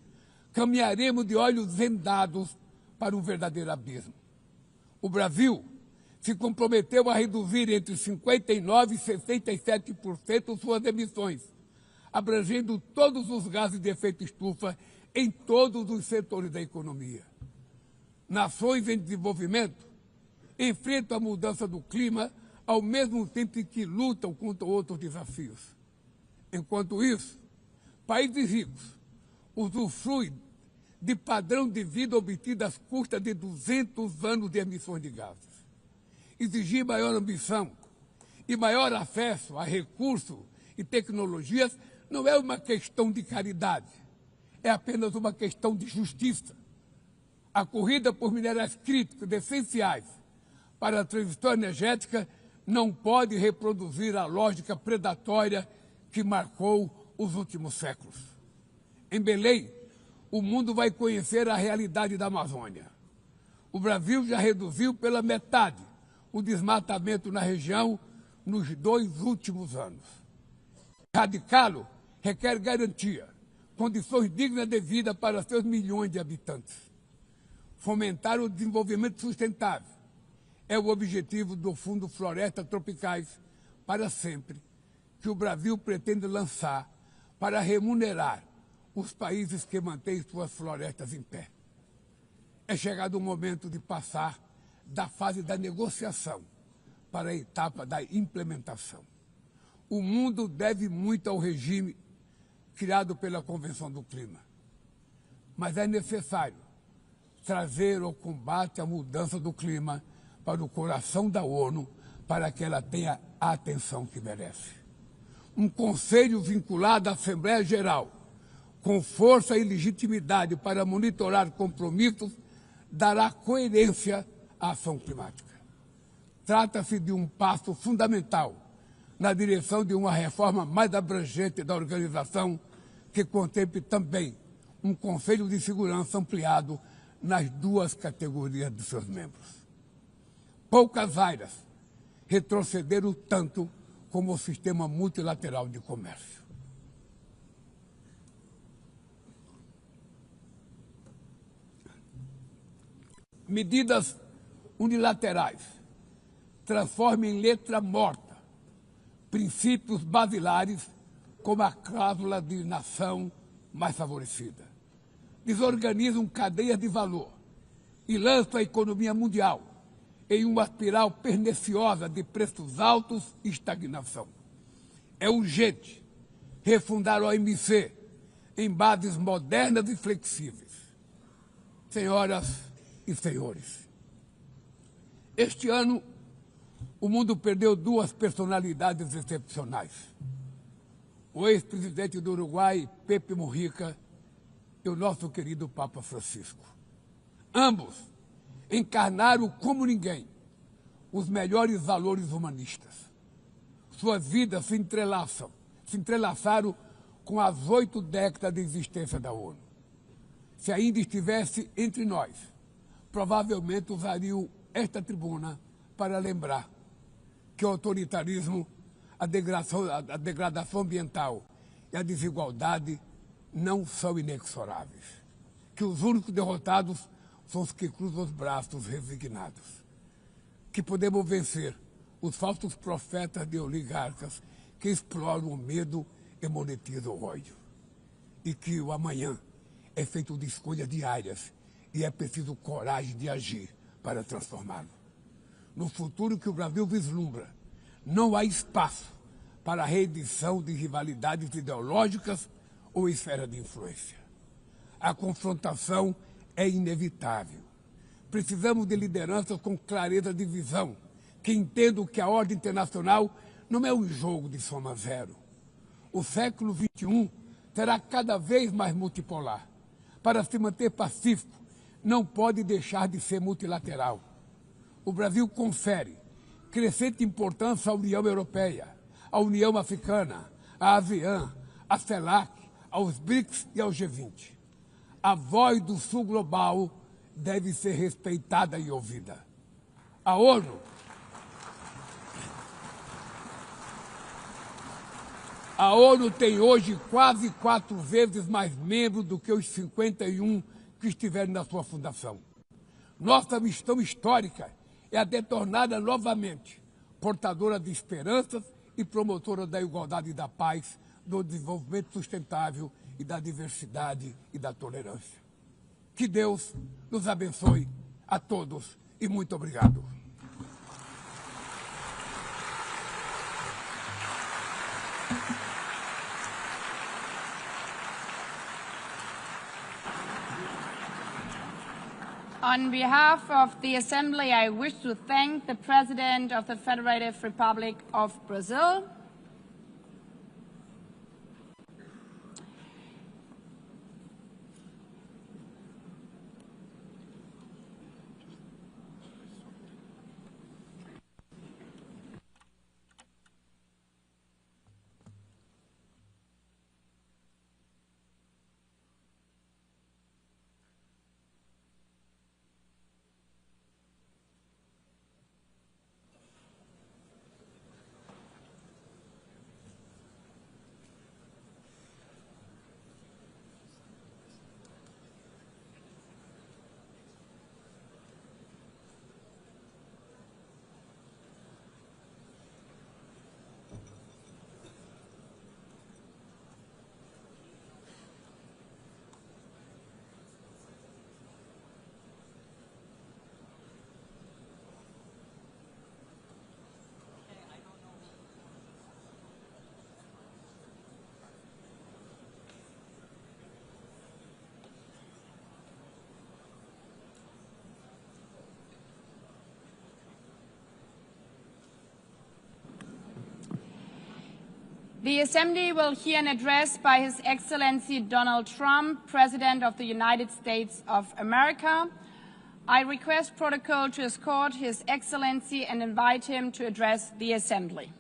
caminharemos de olhos vendados para um verdadeiro abismo. O Brasil se comprometeu a reduzir entre 59% e 67% suas emissões, abrangendo todos os gases de efeito estufa em todos os setores da economia. Nações em desenvolvimento enfrentam a mudança do clima ao mesmo tempo que lutam contra outros desafios. Enquanto isso, países ricos usufruem de padrão de vida obtido às custas de 200 anos de emissões de gases. Exigir maior ambição e maior acesso a recursos e tecnologias não é uma questão de caridade, é apenas uma questão de justiça. A corrida por minerais críticos essenciais para a transição energética não pode reproduzir a lógica predatória que marcou os últimos séculos. Em Belém, o mundo vai conhecer a realidade da Amazônia. O Brasil já reduziu pela metade o desmatamento na região nos 2 últimos anos. Erradicá-lo requer garantia, condições dignas de vida para seus milhões de habitantes. Fomentar o desenvolvimento sustentável é o objetivo do Fundo Florestas Tropicais para Sempre, que o Brasil pretende lançar para remunerar os países que mantêm suas florestas em pé. É chegado o momento de passar da fase da negociação para a etapa da implementação. O mundo deve muito ao regime criado pela Convenção do Clima, mas é necessário trazer o combate à mudança do clima para o coração da ONU, para que ela tenha a atenção que merece. Um conselho vinculado à Assembleia Geral, com força e legitimidade para monitorar compromissos, dará coerência à ação climática. Trata-se de um passo fundamental na direção de uma reforma mais abrangente da organização, que contemple também um Conselho de Segurança ampliado nas 2 categorias de seus membros. Poucas áreas retrocederam tanto como o sistema multilateral de comércio. Medidas unilaterais transformam em letra morta princípios basilares como a cláusula de nação mais favorecida. Desorganizam cadeias de valor e lançam a economia mundial em uma espiral perniciosa de preços altos e estagnação. É urgente refundar a OMC em bases modernas e flexíveis. Senhoras e senhores, este ano o mundo perdeu 2 personalidades excepcionais. O ex-presidente do Uruguai, Pepe Mujica, e o nosso querido Papa Francisco. Ambos encarnaram como ninguém os melhores valores humanistas. Suas vidas se entrelaçaram com as 8 décadas de existência da ONU. Se ainda estivesse entre nós, provavelmente usariam esta tribuna para lembrar que o autoritarismo, a degradação ambiental e a desigualdade não são inexoráveis. Que os únicos derrotados são os que cruzam os braços resignados. Que podemos vencer os falsos profetas de oligarcas que exploram o medo e monetizam o ódio. E que o amanhã é feito de escolhas diárias e é preciso coragem de agir para transformá-lo. No futuro que o Brasil vislumbra, não há espaço para a reedição de rivalidades ideológicas ou esfera de influência. A confrontação é inevitável. Precisamos de lideranças com clareza de visão, que entendam que a ordem internacional não é um jogo de soma zero. O século XXI será cada vez mais multipolar. Para se manter pacífico, não pode deixar de ser multilateral. O Brasil confere crescente importância à União Europeia, à União Africana, à ASEAN, à CELAC, aos BRICS e ao G20. A voz do Sul global deve ser respeitada e ouvida. A ONU tem hoje quase 4 vezes mais membros do que os 51 que estiveram na sua fundação. Nossa missão histórica é a de torná-la novamente portadora de esperanças e promotora da igualdade e da paz, do desenvolvimento sustentável e da diversidade e da tolerância. Que Deus nos abençoe a todos e muito obrigado. On behalf of the Assembly, I wish to thank the President of the Federative Republic of Brazil, the Assembly will hear an address by His Excellency Donald Trump, President of the United States of America. I request protocol to escort His Excellency and invite him to address the Assembly.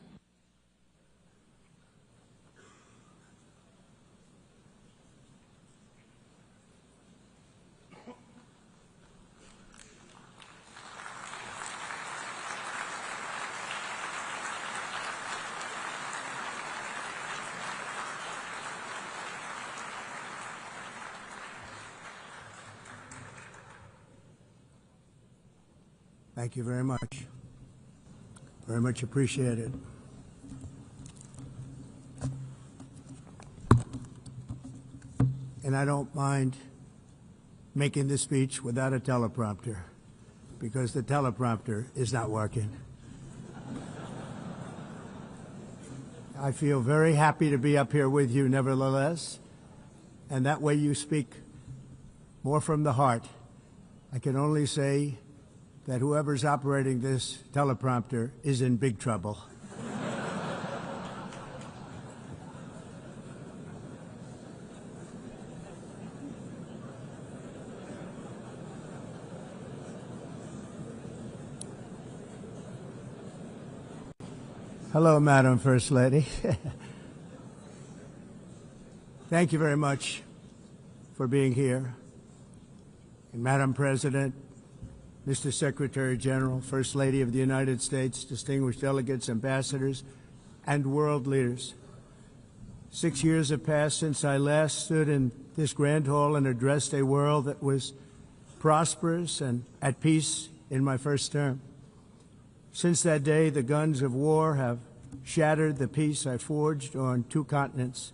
Thank you very much. Very much appreciated. And I don't mind making this speech without a teleprompter, because the teleprompter is not working. I feel very happy to be up here with you nevertheless, and that way you speak more from the heart. I can only say that whoever's operating this teleprompter is in big trouble. Hello, Madam First Lady. Thank you very much for being here. And Madam President, Mr. Secretary General, First Lady of the United States, distinguished delegates, ambassadors, and world leaders. 6 years have passed since I last stood in this grand hall and addressed a world that was prosperous and at peace in my first term. Since that day, the guns of war have shattered the peace I forged on 2 continents.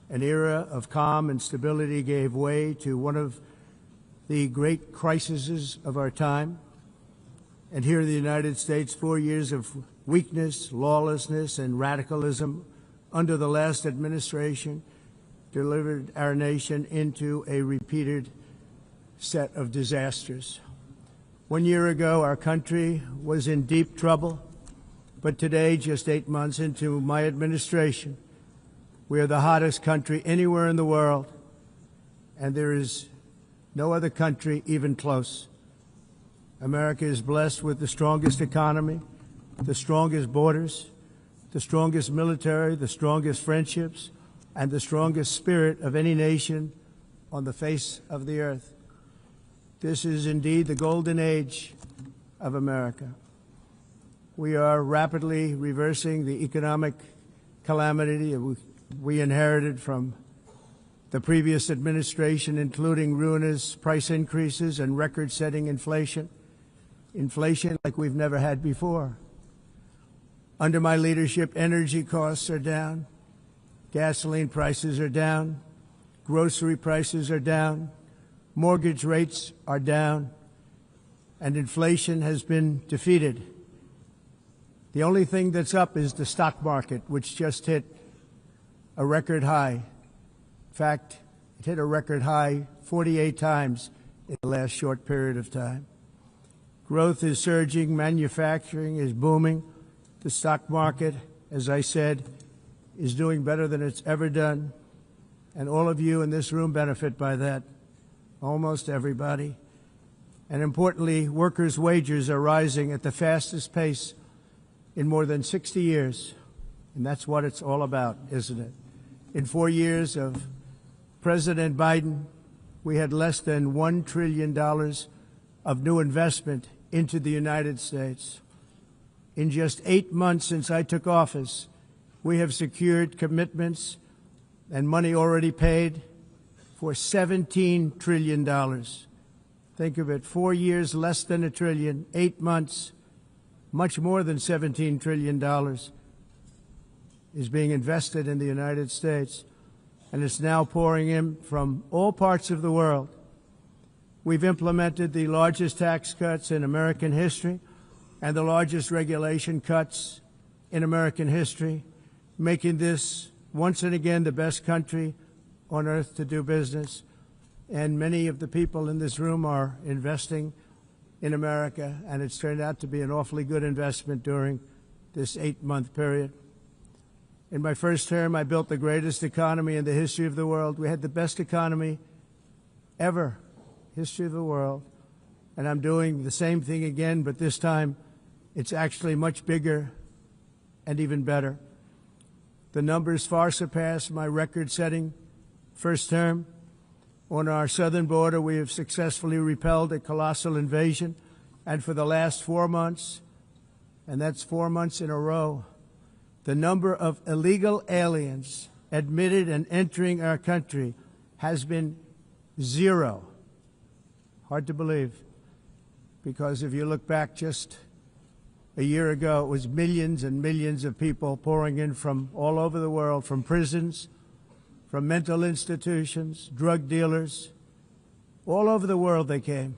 An era of calm and stability gave way to one of the great crises of our time. And here in the United States, 4 years of weakness, lawlessness, and radicalism under the last administration delivered our nation into a repeated set of disasters. 1 year ago, our country was in deep trouble, but today, just 8 months into my administration, We are the hottest country anywhere in the world, and there is no other country even close. America is blessed with the strongest economy, the strongest borders, the strongest military, the strongest friendships, and the strongest spirit of any nation on the face of the earth. This is indeed the golden age of America. We are rapidly reversing the economic calamity we inherited from the previous administration, including ruinous price increases and record-setting inflation like we've never had before. Under my leadership, energy costs are down, gasoline prices are down, grocery prices are down, mortgage rates are down, and inflation has been defeated. The only thing that's up is the stock market, which just hit a record high. In fact, it hit a record high 48 times in the last short period of time. Growth is surging, manufacturing is booming. The stock market, as I said, is doing better than it's ever done. And all of you in this room benefit by that, almost everybody. And importantly, workers' wages are rising at the fastest pace in more than 60 years. And that's what it's all about, isn't it? In 4 years of President Biden, we had less than $1 trillion of new investment into the United States. In just 8 months since I took office, we have secured commitments and money already paid for $17 trillion. Think of it, 4 years, less than $1 trillion, 8 months, much more than $17 trillion is being invested in the United States, and it's now pouring in from all parts of the world. We've implemented the largest tax cuts in American history and the largest regulation cuts in American history, making this once and again the best country on earth to do business. And many of the people in this room are investing in America, and it's turned out to be an awfully good investment during this 8-month period. In my first term, I built the greatest economy in the history of the world. We had the best economy ever, history of the world. And I'm doing the same thing again, but this time it's actually much bigger and even better. The numbers far surpass my record-setting first term. On our southern border, we have successfully repelled a colossal invasion. And for the last 4 months, and that's 4 months in a row, the number of illegal aliens admitted and entering our country has been 0. Hard to believe, because if you look back just a year ago, it was millions and millions of people pouring in from all over the world, from prisons, from mental institutions, drug dealers. All over the world they came.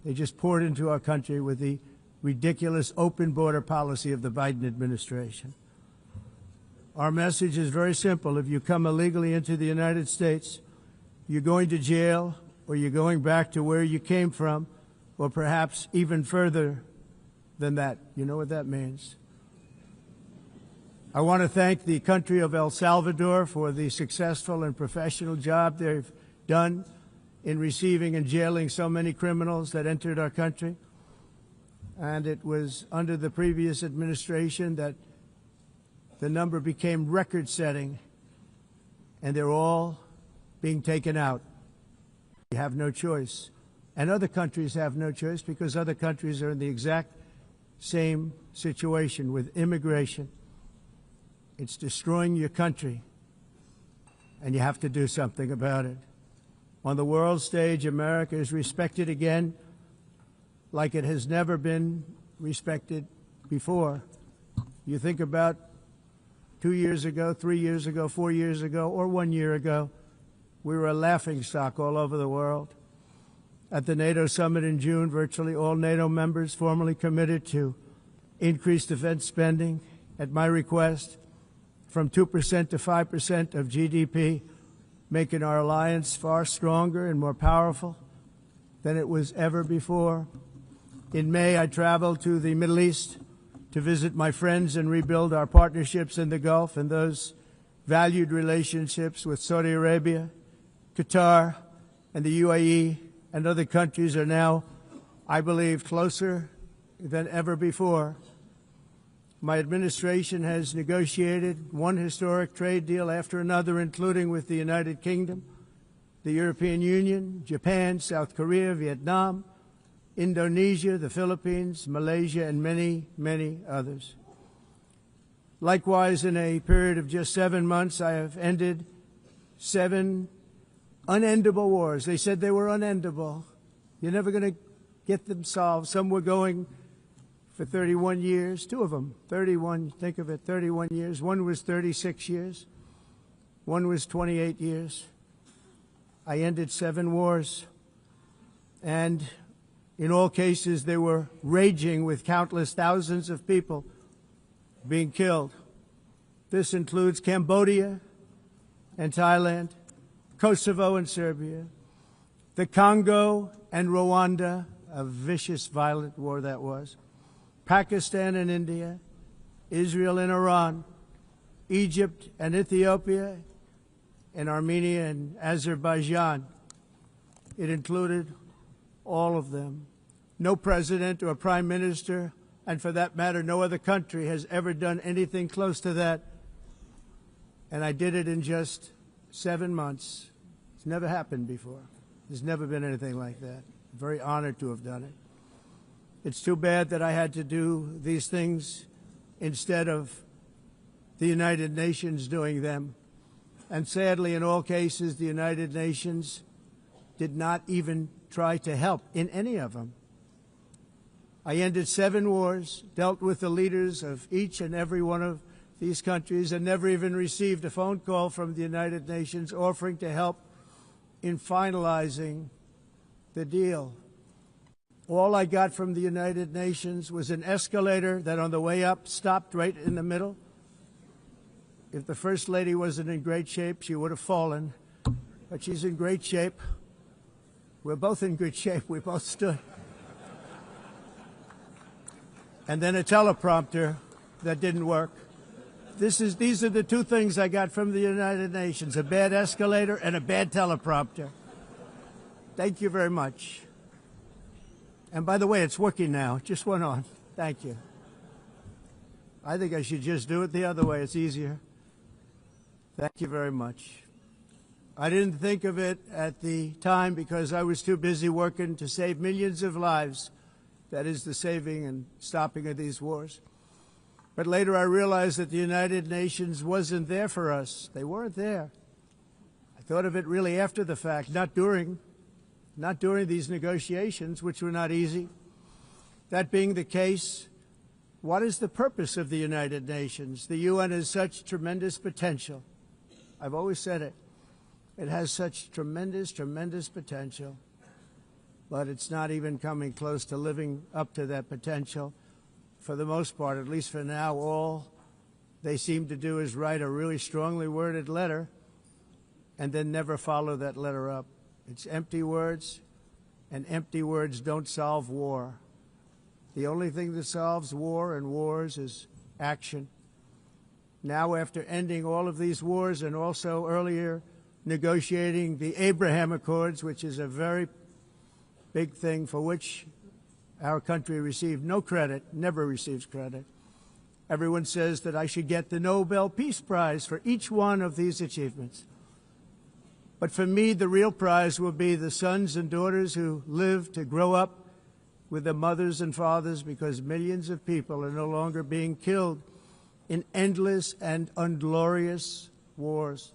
They just poured into our country with the ridiculous open border policy of the Biden administration. Our message is very simple. If you come illegally into the United States, you're going to jail, or you're going back to where you came from, or perhaps even further than that. You know what that means. I want to thank the country of El Salvador for the successful and professional job they've done in receiving and jailing so many criminals that entered our country. And it was under the previous administration that the number became record-setting, and they're all being taken out. We have no choice. And other countries have no choice, because other countries are in the exact same situation with immigration. It's destroying your country, and you have to do something about it. On the world stage, America is respected again like it has never been respected before. You think about 2 years ago, 3 years ago, 4 years ago, or 1 year ago, we were a laughingstock all over the world. At the NATO summit in June, virtually all NATO members formally committed to increase defense spending at my request from 2% to 5% of GDP, making our alliance far stronger and more powerful than it was ever before. In May, I traveled to the Middle East to visit my friends and rebuild our partnerships in the Gulf and those valued relationships with Saudi Arabia, Qatar, and the UAE and other countries are now, I believe, closer than ever before. My administration has negotiated one historic trade deal after another, including with the United Kingdom, the European Union, Japan, South Korea, Vietnam, Indonesia, the Philippines, Malaysia, and many, many others. Likewise, in a period of just 7 months, I have ended 7 unendable wars. They said they were unendable. You're never going to get them solved. Some were going for 31 years, 2 of them, 31, think of it, 31 years. One was 36 years. One was 28 years. I ended 7 wars. And in all cases, they were raging with countless thousands of people being killed. This includes Cambodia and Thailand, Kosovo and Serbia, the Congo and Rwanda, a vicious, violent war that was, Pakistan and India, Israel and Iran, Egypt and Ethiopia, and Armenia and Azerbaijan. It included all of them. No president or prime minister, and for that matter, no other country has ever done anything close to that. And I did it in just 7 months. It's never happened before. There's never been anything like that. I'm very honored to have done it. It's too bad that I had to do these things instead of the United Nations doing them. And sadly, in all cases, the United Nations did not even try to help in any of them. I ended 7 wars, dealt with the leaders of each and every one of these countries, and never even received a phone call from the United Nations offering to help in finalizing the deal. All I got from the United Nations was an escalator that on the way up stopped right in the middle. If the First Lady wasn't in great shape, she would have fallen, but she's in great shape. We're both in good shape. We both stood. And then a teleprompter that didn't work. These are the 2 things I got from the United Nations, a bad escalator and a bad teleprompter. Thank you very much. And by the way, it's working now. It just went on. Thank you. I think I should just do it the other way. It's easier. Thank you very much. I didn't think of it at the time because I was too busy working to save millions of lives. That is the saving and stopping of these wars. But later I realized that the United Nations wasn't there for us. They weren't there. I thought of it really after the fact, not during these negotiations, which were not easy. That being the case, what is the purpose of the United Nations? The UN has such tremendous potential. I've always said it. It has such tremendous, tremendous potential, but it's not even coming close to living up to that potential. For the most part, at least for now, all they seem to do is write a really strongly worded letter and then never follow that letter up. It's empty words, and empty words don't solve war. The only thing that solves war and wars is action. Now, after ending all of these wars and also earlier negotiating the Abraham Accords, which is a very big thing for which our country received no credit, never receives credit. Everyone says that I should get the Nobel Peace Prize for each one of these achievements. But for me, the real prize will be the sons and daughters who live to grow up with their mothers and fathers, because millions of people are no longer being killed in endless and unglorious wars.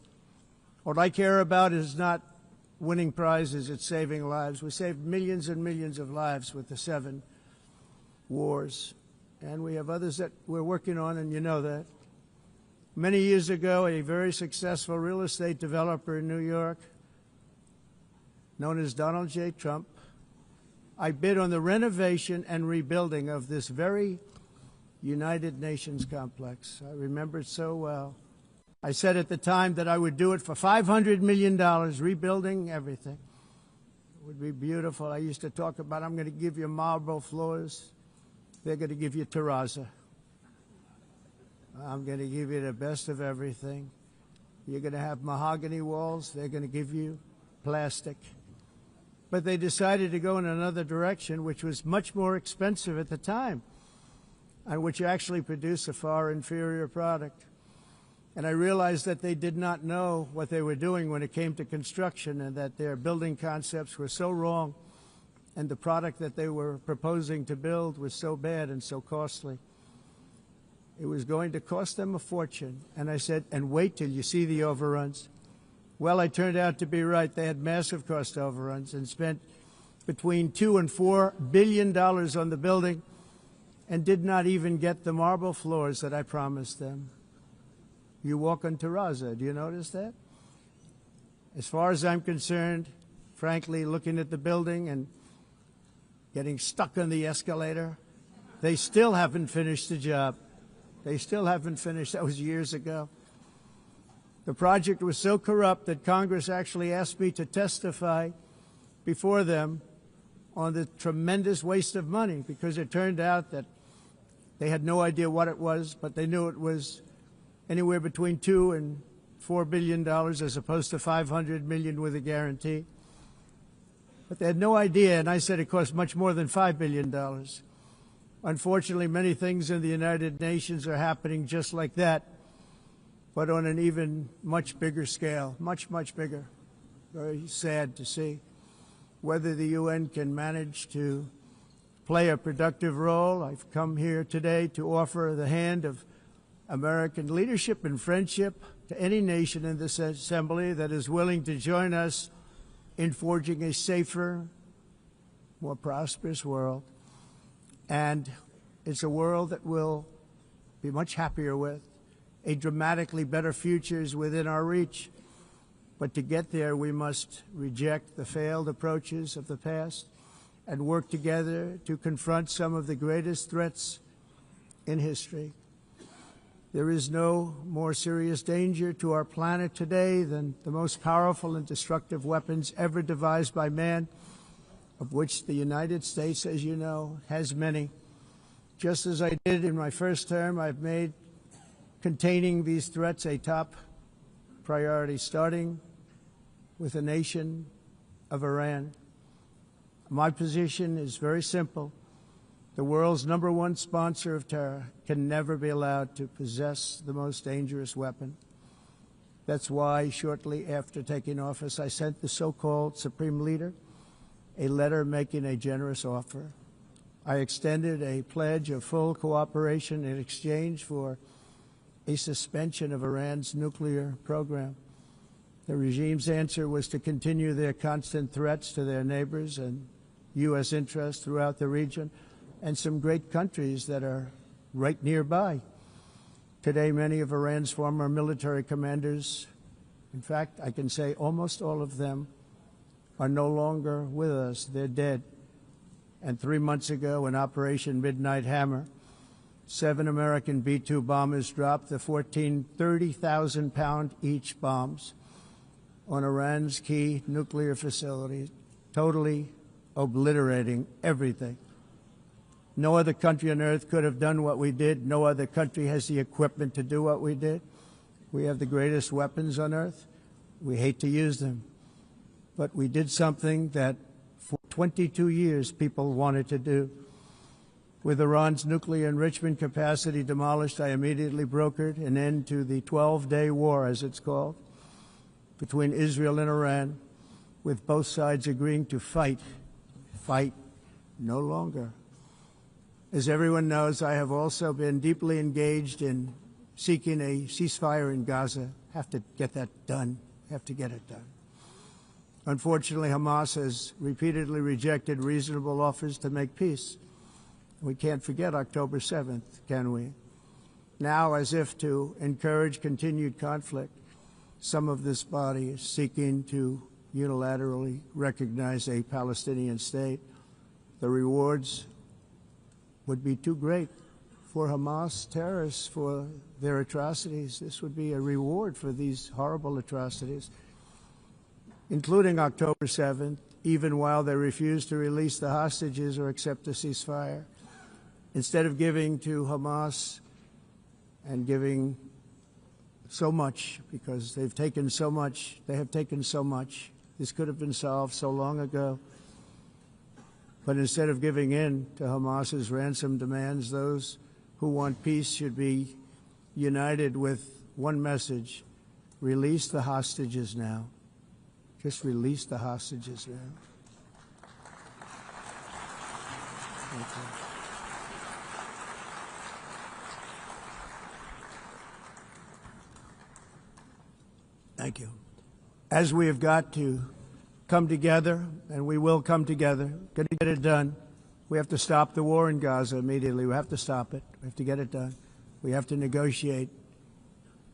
What I care about is not winning prizes, it's saving lives. We saved millions and millions of lives with the 7 wars. And we have others that we're working on, and you know that. Many years ago, a very successful real estate developer in New York, known as Donald J. Trump, I bid on the renovation and rebuilding of this very United Nations complex. I remember it so well. I said at the time that I would do it for $500 million, rebuilding everything. It would be beautiful. I used to talk about, I'm going to give you marble floors. They're going to give you terrazzo. I'm going to give you the best of everything. You're going to have mahogany walls. They're going to give you plastic. But they decided to go in another direction, which was much more expensive at the time, and which actually produced a far inferior product. And I realized that they did not know what they were doing when it came to construction, and that their building concepts were so wrong, and the product that they were proposing to build was so bad and so costly. It was going to cost them a fortune. And I said, and wait till you see the overruns. Well, I turned out to be right. They had massive cost overruns and spent between $2 and $4 billion on the building and did not even get the marble floors that I promised them. You walk on terrazzo. Do you notice that? As far as I'm concerned, frankly, looking at the building and getting stuck on the escalator, they still haven't finished the job. They still haven't finished. That was years ago. The project was so corrupt that Congress actually asked me to testify before them on the tremendous waste of money, because it turned out that they had no idea what it was, but they knew it was anywhere between $2 and $4 billion as opposed to $500 million with a guarantee. But they had no idea, and I said it cost much more than $5 billion. Unfortunately, many things in the United Nations are happening just like that, but on an even much bigger scale, much, much bigger. Very sad to see. Whether the UN can manage to play a productive role, I've come here today to offer the hand of American leadership and friendship to any nation in this assembly that is willing to join us in forging a safer, more prosperous world. And it's a world that we'll be much happier with. A dramatically better future is within our reach. But to get there, we must reject the failed approaches of the past and work together to confront some of the greatest threats in history. There is no more serious danger to our planet today than the most powerful and destructive weapons ever devised by man, of which the United States, as you know, has many. Just as I did in my first term, I've made containing these threats a top priority, starting with the nation of Iran. My position is very simple. The world's #1 sponsor of terror can never be allowed to possess the most dangerous weapon. That's why, shortly after taking office, I sent the so-called Supreme Leader a letter making a generous offer. I extended a pledge of full cooperation in exchange for a suspension of Iran's nuclear program. The regime's answer was to continue their constant threats to their neighbors and U.S. interests throughout the region, and some great countries that are right nearby. Today, many of Iran's former military commanders, in fact, I can say almost all of them, are no longer with us. They're dead. And 3 months ago, in Operation Midnight Hammer, 7 American B-2 bombers dropped the 14 30,000-pound each bombs on Iran's key nuclear facilities, totally obliterating everything. No other country on earth could have done what we did. No other country has the equipment to do what we did. We have the greatest weapons on earth. We hate to use them. But we did something that for 22 years people wanted to do. With Iran's nuclear enrichment capacity demolished, I immediately brokered an end to the 12-day war, as it's called, between Israel and Iran, with both sides agreeing to fight no longer. As everyone knows, I have also been deeply engaged in seeking a ceasefire in Gaza. Have to get that done. Have to get it done. Unfortunately, Hamas has repeatedly rejected reasonable offers to make peace. We can't forget October 7th, can we? Now, as if to encourage continued conflict, some of this body is seeking to unilaterally recognize a Palestinian state. The rewards would be too great for Hamas terrorists for their atrocities. This would be a reward for these horrible atrocities, including October 7th, even while they refuse to release the hostages or accept a ceasefire. Instead of giving to Hamas and giving so much because they've taken so much. They have taken so much. This could have been solved so long ago. But instead of giving in to Hamas's ransom demands, those who want peace should be united with one message: release the hostages now. Just release the hostages now. Thank you. Thank you. As we have got to come together, and we will come together, going to get it done, we have to stop the war in Gaza immediately. We have to stop it. We have to get it done. We have to negotiate,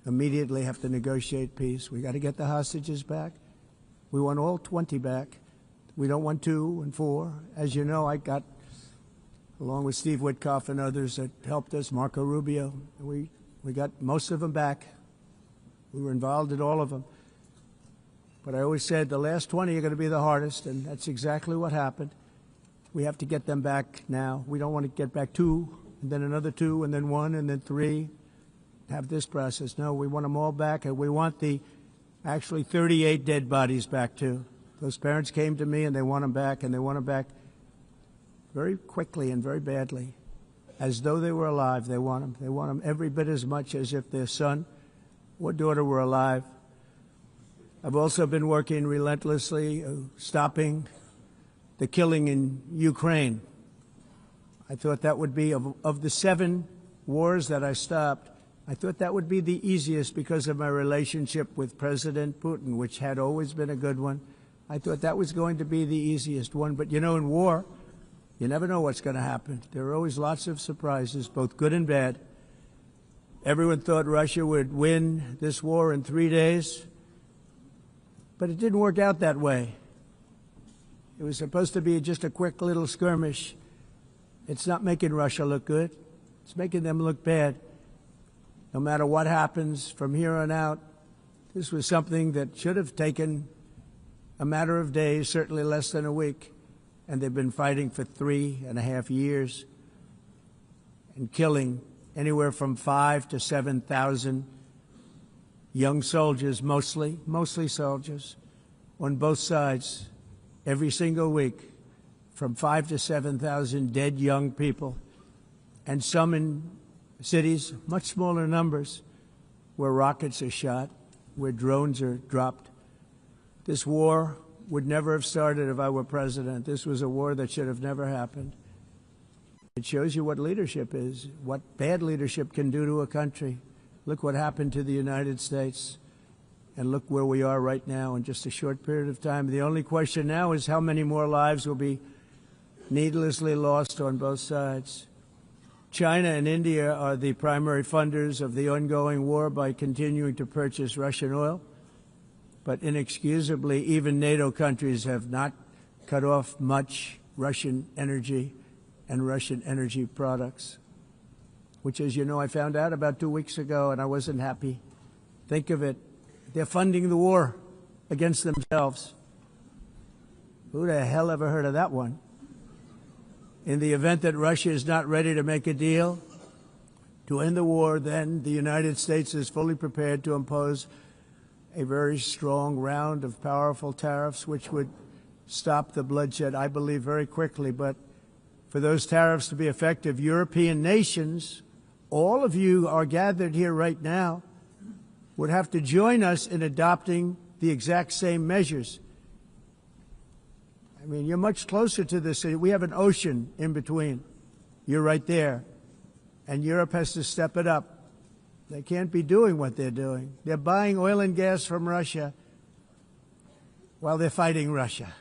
immediately have to negotiate peace. We got to get the hostages back. We want all 20 back. We don't want 2 and 4. As you know, I got, along with Steve Witkoff and others that helped us, Marco Rubio, we got most of them back. We were involved in all of them. But I always said the last 20 are going to be the hardest, and that's exactly what happened. We have to get them back now. We don't want to get back 2, and then another 2, and then 1, and then 3. Have this process. No, we want them all back, and we want the actually 38 dead bodies back too. Those parents came to me, and they want them back, and they want them back very quickly and very badly. As though they were alive, they want them. They want them every bit as much as if their son or daughter were alive. I've also been working relentlessly, stopping the killing in Ukraine. I thought that would be, of the 7 wars that I stopped, I thought that would be the easiest because of my relationship with President Putin, which had always been a good one. I thought that was going to be the easiest one. But, you know, in war, you never know what's going to happen. There are always lots of surprises, both good and bad. Everyone thought Russia would win this war in 3 days, but it didn't work out that way. It was supposed to be just a quick little skirmish. It's not making Russia look good. It's making them look bad. No matter what happens from here on out, this was something that should have taken a matter of days, certainly less than a week, and they've been fighting for 3.5 years and killing anywhere from 5,000 to 7,000 young soldiers, mostly soldiers, on both sides, every single week, from 5,000 to 7,000 dead young people, and some in cities, much smaller numbers, where rockets are shot, where drones are dropped. This war would never have started if I were president. This was a war that should have never happened. It shows you what leadership is, what bad leadership can do to a country. Look what happened to the United States, and look where we are right now in just a short period of time. The only question now is how many more lives will be needlessly lost on both sides. China and India are the primary funders of the ongoing war by continuing to purchase Russian oil. But inexcusably, even NATO countries have not cut off much Russian energy and Russian energy products, which, as you know, I found out about 2 weeks ago, and I wasn't happy. Think of it. They're funding the war against themselves. Who the hell ever heard of that one? In the event that Russia is not ready to make a deal to end the war, then the United States is fully prepared to impose a very strong round of powerful tariffs, which would stop the bloodshed, I believe, very quickly. But for those tariffs to be effective, European nations, all of you are gathered here right now, would have to join us in adopting the exact same measures. I mean, you're much closer to this. We have an ocean in between. You're right there. And Europe has to step it up. They can't be doing what they're doing. They're buying oil and gas from Russia while they're fighting Russia.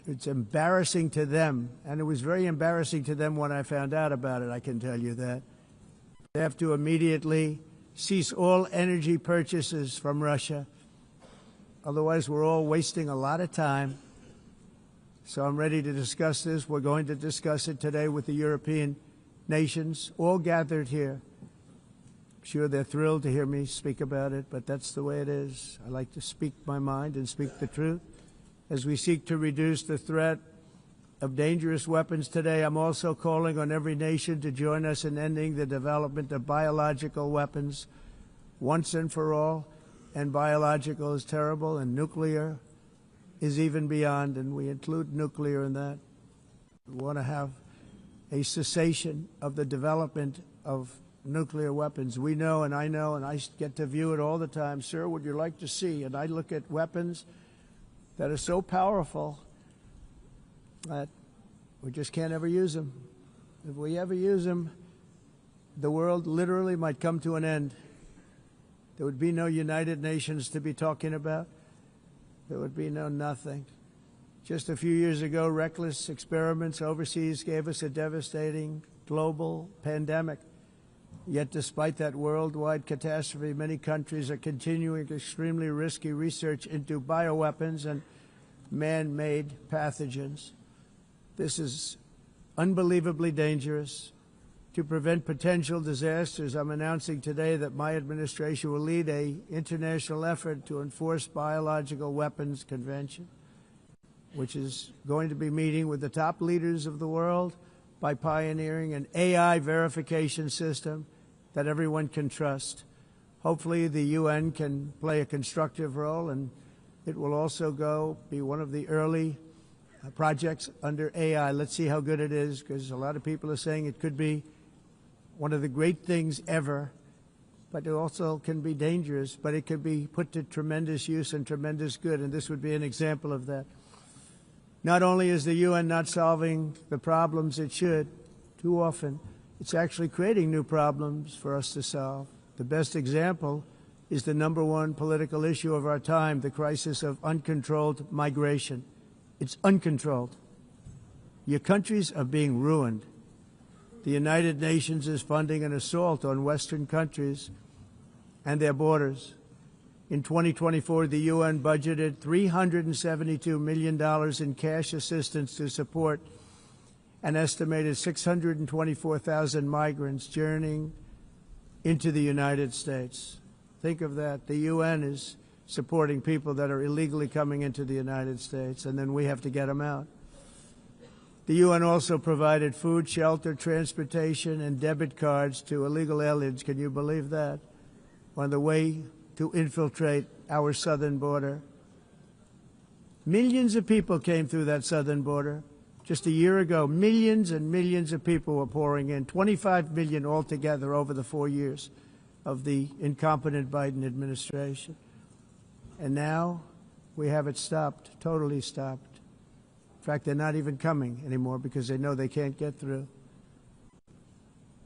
It's embarrassing to them, and it was very embarrassing to them when I found out about it, I can tell you that. They have to immediately cease all energy purchases from Russia. Otherwise, we're all wasting a lot of time. So I'm ready to discuss this. We're going to discuss it today with the European nations, all gathered here. I'm sure they're thrilled to hear me speak about it, but that's the way it is. I like to speak my mind and speak the truth. As we seek to reduce the threat of dangerous weapons today, I'm also calling on every nation to join us in ending the development of biological weapons, once and for all, and biological is terrible, and nuclear is even beyond, and we include nuclear in that. We want to have a cessation of the development of nuclear weapons. We know, and I get to view it all the time. Sir, would you like to see? And I look at weapons that are so powerful that we just can't ever use them. If we ever use them, the world literally might come to an end. There would be no United Nations to be talking about. There would be no nothing. Just a few years ago, reckless experiments overseas gave us a devastating global pandemic. Yet despite that worldwide catastrophe, many countries are continuing extremely risky research into bioweapons and man-made pathogens. This is unbelievably dangerous. To prevent potential disasters, I'm announcing today that my administration will lead an international effort to enforce biological weapons convention, which is going to be meeting with the top leaders of the world by pioneering an AI verification system that everyone can trust. Hopefully the UN can play a constructive role, and it will also be one of the early projects under AI. Let's see how good it is, because a lot of people are saying it could be one of the great things ever, but it also can be dangerous, but it could be put to tremendous use and tremendous good, and this would be an example of that. Not only is the UN not solving the problems it should, too often, it's actually creating new problems for us to solve. The best example is the #1 political issue of our time, the crisis of uncontrolled migration. It's uncontrolled. Your countries are being ruined. The United Nations is funding an assault on Western countries and their borders. In 2024, the UN budgeted $372 million in cash assistance to support an estimated 624,000 migrants journeying into the United States. Think of that. The UN is supporting people that are illegally coming into the United States, and then we have to get them out. The UN also provided food, shelter, transportation, and debit cards to illegal aliens. Can you believe that? On the way to infiltrate our southern border. Millions of people came through that southern border. Just a year ago, millions and millions of people were pouring in, 25 million altogether over the 4 years of the incompetent Biden administration. And now we have it stopped, totally stopped. In fact, they're not even coming anymore because they know they can't get through.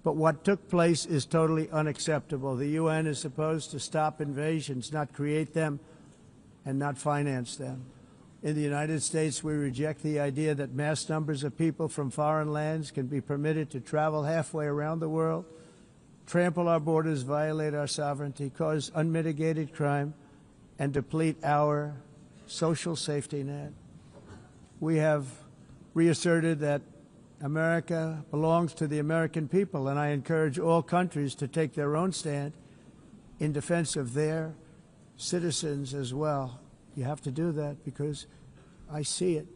But what took place is totally unacceptable. The UN is supposed to stop invasions, not create them and not finance them. In the United States, we reject the idea that mass numbers of people from foreign lands can be permitted to travel halfway around the world, trample our borders, violate our sovereignty, cause unmitigated crime, and deplete our social safety net. We have reasserted that America belongs to the American people, and I encourage all countries to take their own stand in defense of their citizens as well. You have to do that because I see it.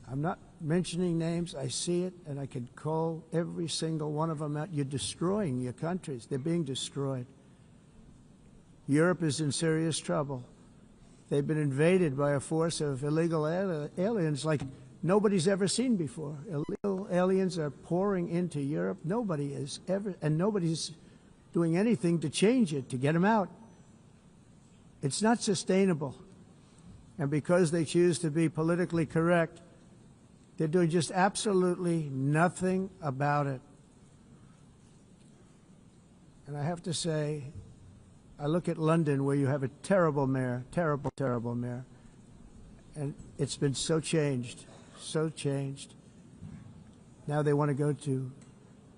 I'm not mentioning names. I see it, and I can call every single one of them out. You're destroying your countries. They're being destroyed. Europe is in serious trouble. They've been invaded by a force of illegal aliens like nobody's ever seen before. Illegal aliens are pouring into Europe. Nobody is ever, and nobody's doing anything to change it, to get them out. It's not sustainable. And because they choose to be politically correct, they're doing just absolutely nothing about it. And I have to say, I look at London, where you have a terrible mayor, terrible, terrible mayor. And it's been so changed, so changed. Now they want to go to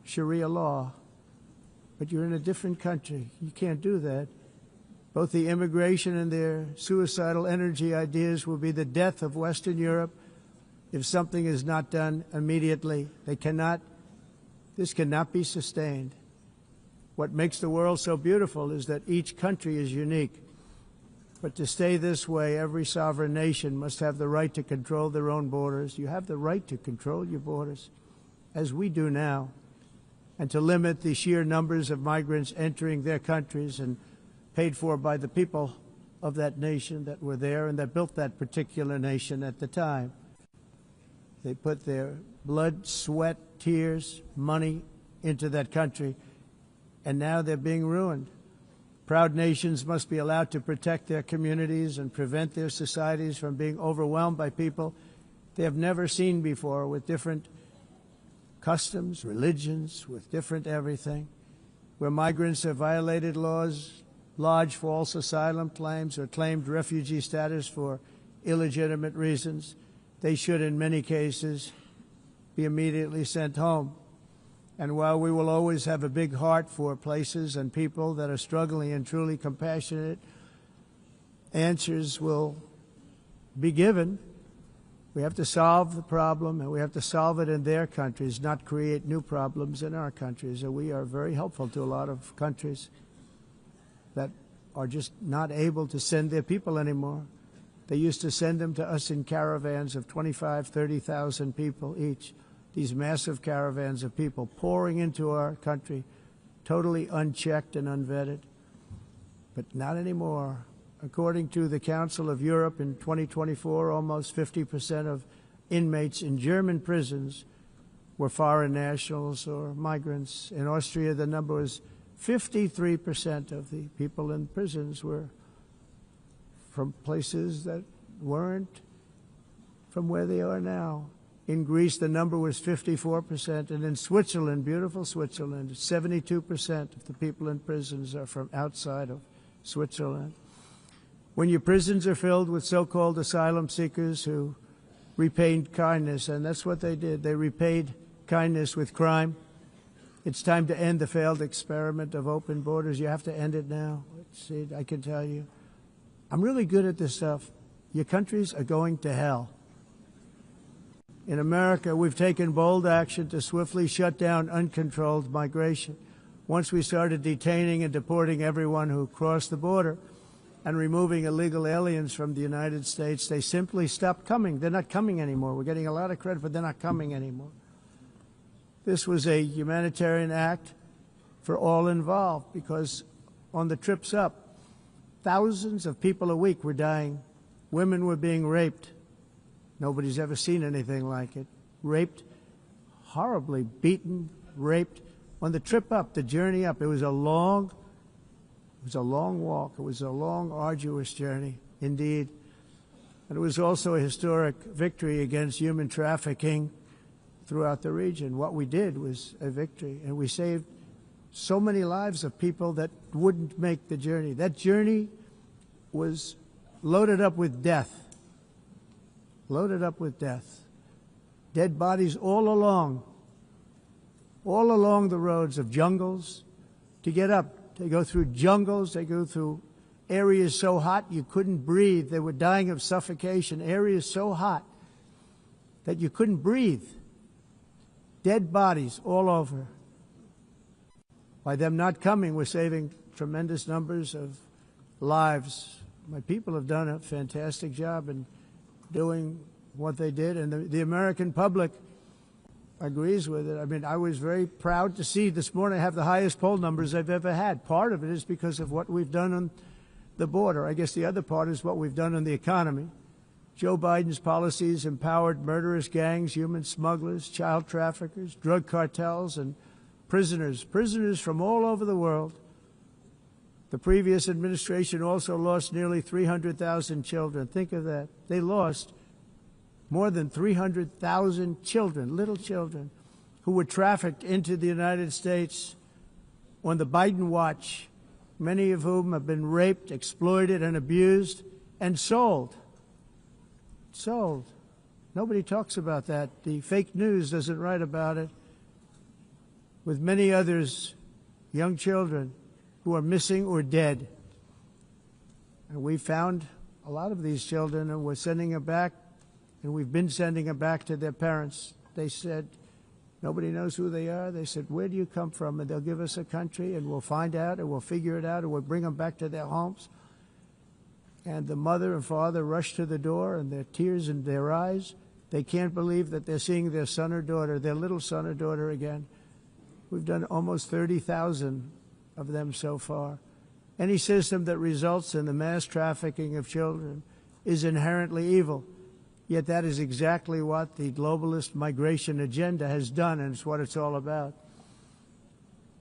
Sharia law. But you're in a different country. You can't do that. Both the immigration and their suicidal energy ideas will be the death of Western Europe if something is not done immediately. This cannot be sustained. What makes the world so beautiful is that each country is unique. But to stay this way, every sovereign nation must have the right to control their own borders. You have the right to control your borders, as we do now. and to limit the sheer numbers of migrants entering their countries and paid for by the people of that nation that were there and that built that particular nation at the time. They put their blood, sweat, tears, money into that country, and now they're being ruined. Proud nations must be allowed to protect their communities and prevent their societies from being overwhelmed by people they have never seen before, with different customs, religions, with different everything. Where migrants have violated laws, lodged false asylum claims, or claimed refugee status for illegitimate reasons, they should, in many cases, be immediately sent home. And while we will always have a big heart for places and people that are struggling and truly compassionate, answers will be given. We have to solve the problem, and we have to solve it in their countries, not create new problems in our countries. And we are very helpful to a lot of countries that are just not able to send their people anymore. They used to send them to us in caravans of 25,000, 30,000 people each. These massive caravans of people pouring into our country, totally unchecked and unvetted. But not anymore. According to the Council of Europe, in 2024, almost 50% of inmates in German prisons were foreign nationals or migrants. In Austria, the number was 53% of the people in prisons were from places that weren't from where they are now. In Greece, the number was 54%, and in Switzerland, beautiful Switzerland, 72% of the people in prisons are from outside of Switzerland. When your prisons are filled with so-called asylum seekers who repaid kindness, and that's what they did, they repaid kindness with crime, it's time to end the failed experiment of open borders. You have to end it now. See, I can tell you. I'm really good at this stuff. Your countries are going to hell. In America, we've taken bold action to swiftly shut down uncontrolled migration. Once we started detaining and deporting everyone who crossed the border and removing illegal aliens from the United States, they simply stopped coming. They're not coming anymore. We're getting a lot of credit, but they're not coming anymore. This was a humanitarian act for all involved, because on the trips up, thousands of people a week were dying. Women were being raped. Nobody's ever seen anything like it. Raped, horribly beaten, raped. On the trip up, the journey up, it was a long walk. It was a long, arduous journey, indeed. And it was also a historic victory against human trafficking throughout the region. What we did was a victory, and we saved so many lives of people that wouldn't make the journey. That journey was loaded up with death. Loaded up with death. Dead bodies all along the roads of jungles to get up. They go through jungles, they go through areas so hot you couldn't breathe. They were dying of suffocation, areas so hot that you couldn't breathe. Dead bodies all over. By them not coming, we're saving tremendous numbers of lives. My people have done a fantastic job in doing what they did, and the American public agrees with it. I mean, I was very proud to see this morning I have the highest poll numbers I've ever had. Part of it is because of what we've done on the border. I guess the other part is what we've done on the economy. Joe Biden's policies empowered murderous gangs, human smugglers, child traffickers, drug cartels, and prisoners from all over the world. The previous administration also lost nearly 300,000 children. Think of that. They lost more than 300,000 children, little children, who were trafficked into the United States on the Biden watch, many of whom have been raped, exploited, and abused, and sold. Sold. Nobody talks about that. The fake news doesn't write about it. With many others, young children who are missing or dead. And we found a lot of these children, and we're sending them back, and we've been sending them back to their parents. They said, nobody knows who they are. They said, where do you come from? And they'll give us a country, and we'll find out, and we'll figure it out, and we'll bring them back to their homes. And the mother and father rush to the door, and their tears in their eyes. They can't believe that they're seeing their son or daughter, their little son or daughter again. We've done almost 30,000 of them so far. Any system that results in the mass trafficking of children is inherently evil. Yet that is exactly what the globalist migration agenda has done, and it's what it's all about.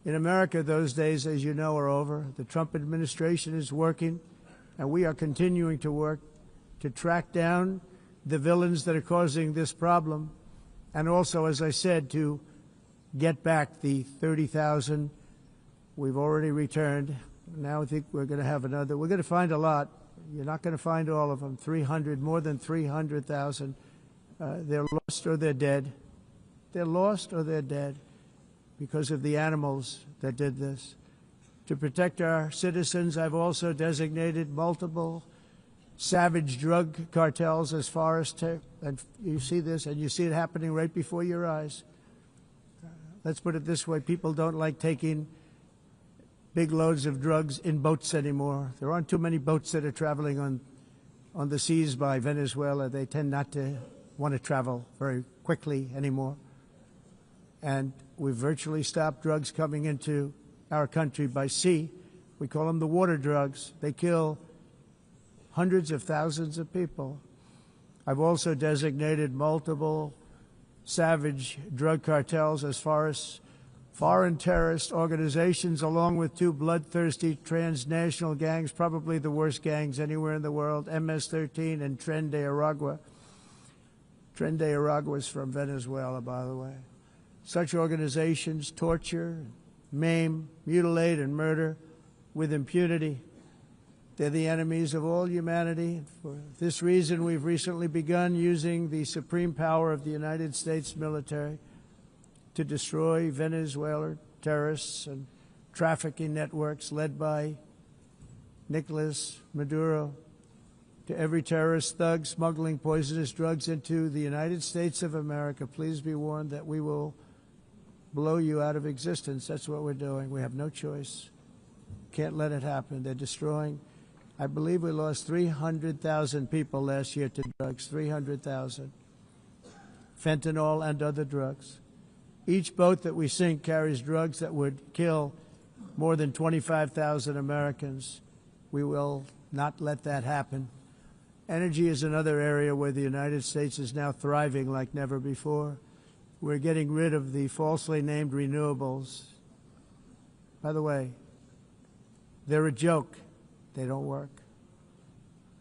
In America, those days, as you know, are over. The Trump administration is working, and we are continuing to work to track down the villains that are causing this problem, and also, as I said, to get back the 30,000 we've already returned. Now I think we're going to have another. We're going to find a lot. You're not going to find all of them. 300, more than 300,000. They're lost or they're dead. They're lost or they're dead because of the animals that did this. To protect our citizens, I've also designated multiple savage drug cartels as far as and you see this, and you see it happening right before your eyes. Let's put it this way. People don't like taking big loads of drugs in boats anymore. There aren't too many boats that are traveling on the seas by Venezuela. They tend not to want to travel very quickly anymore. And we've virtually stopped drugs coming into our country by sea. We call them the water drugs. They kill hundreds of thousands of people. I've also designated multiple savage drug cartels as far as foreign terrorist organizations, along with two bloodthirsty transnational gangs, probably the worst gangs anywhere in the world, MS-13 and Tren de Aragua. Tren de Aragua is from Venezuela, by the way. Such organizations torture, maim, mutilate, and murder with impunity. They're the enemies of all humanity. For this reason, we've recently begun using the supreme power of the United States military to destroy Venezuelan terrorists and trafficking networks led by Nicolas Maduro. To every terrorist thug smuggling poisonous drugs into the United States of America, please be warned that we will blow you out of existence. That's what we're doing. We have no choice. Can't let it happen. They're destroying. I believe we lost 300,000 people last year to drugs, 300,000. Fentanyl and other drugs. Each boat that we sink carries drugs that would kill more than 25,000 Americans. We will not let that happen. Energy is another area where the United States is now thriving like never before. We're getting rid of the falsely named renewables. By the way, they're a joke. They don't work.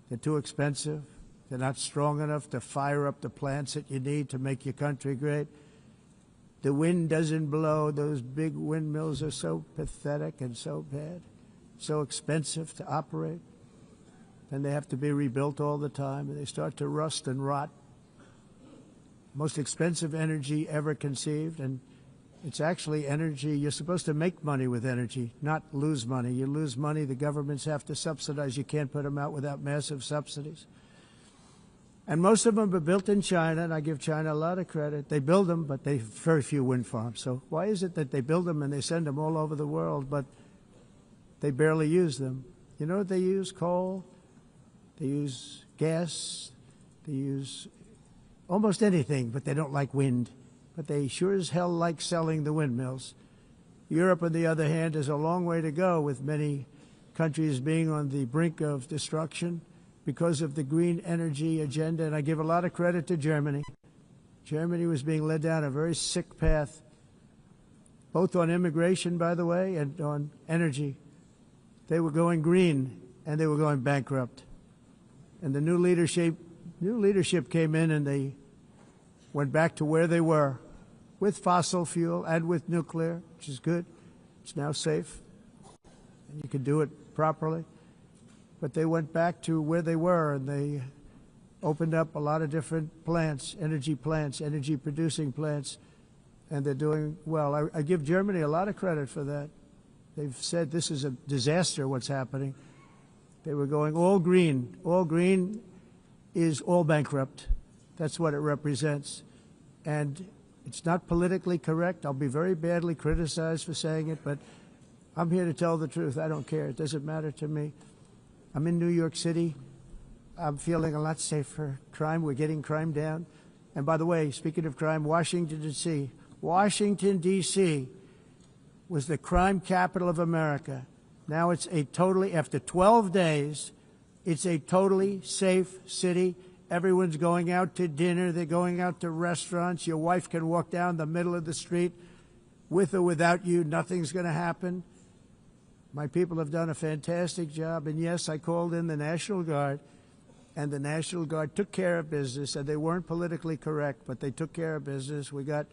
They're too expensive. They're not strong enough to fire up the plants that you need to make your country great. The wind doesn't blow. Those big windmills are so pathetic and so bad, so expensive to operate. And they have to be rebuilt all the time, and they start to rust and rot. Most expensive energy ever conceived, and it's actually energy. You're supposed to make money with energy, not lose money. You lose money, the governments have to subsidize. You can't put them out without massive subsidies. And most of them are built in China, and I give China a lot of credit. They build them, but they have very few wind farms. So why is it that they build them and they send them all over the world, but they barely use them? You know what they use? Coal. They use gas. They use almost anything, but they don't like wind. But they sure as hell like selling the windmills. Europe, on the other hand, has a long way to go, with many countries being on the brink of destruction because of the green energy agenda, and I give a lot of credit to Germany. Germany was being led down a very sick path, both on immigration, by the way, and on energy. They were going green, and they were going bankrupt. And the new leadership came in, and they went back to where they were, with fossil fuel and with nuclear, which is good. It's now safe, and you can do it properly. But they went back to where they were, and they opened up a lot of different plants, energy-producing plants, and they're doing well. I give Germany a lot of credit for that. They've said this is a disaster, what's happening. They were going all green. All green is all bankrupt. That's what it represents. And it's not politically correct. I'll be very badly criticized for saying it, but I'm here to tell the truth. I don't care. It doesn't matter to me. I'm in New York City. I'm feeling a lot safer. Crime, we're getting crime down. And by the way, speaking of crime, Washington, D.C. was the crime capital of America. Now it's a totally, after 12 days, it's a totally safe city. Everyone's going out to dinner. They're going out to restaurants. Your wife can walk down the middle of the street with or without you. Nothing's going to happen. My people have done a fantastic job. And yes, I called in the National Guard, and the National Guard took care of business, and they weren't politically correct, but they took care of business. We got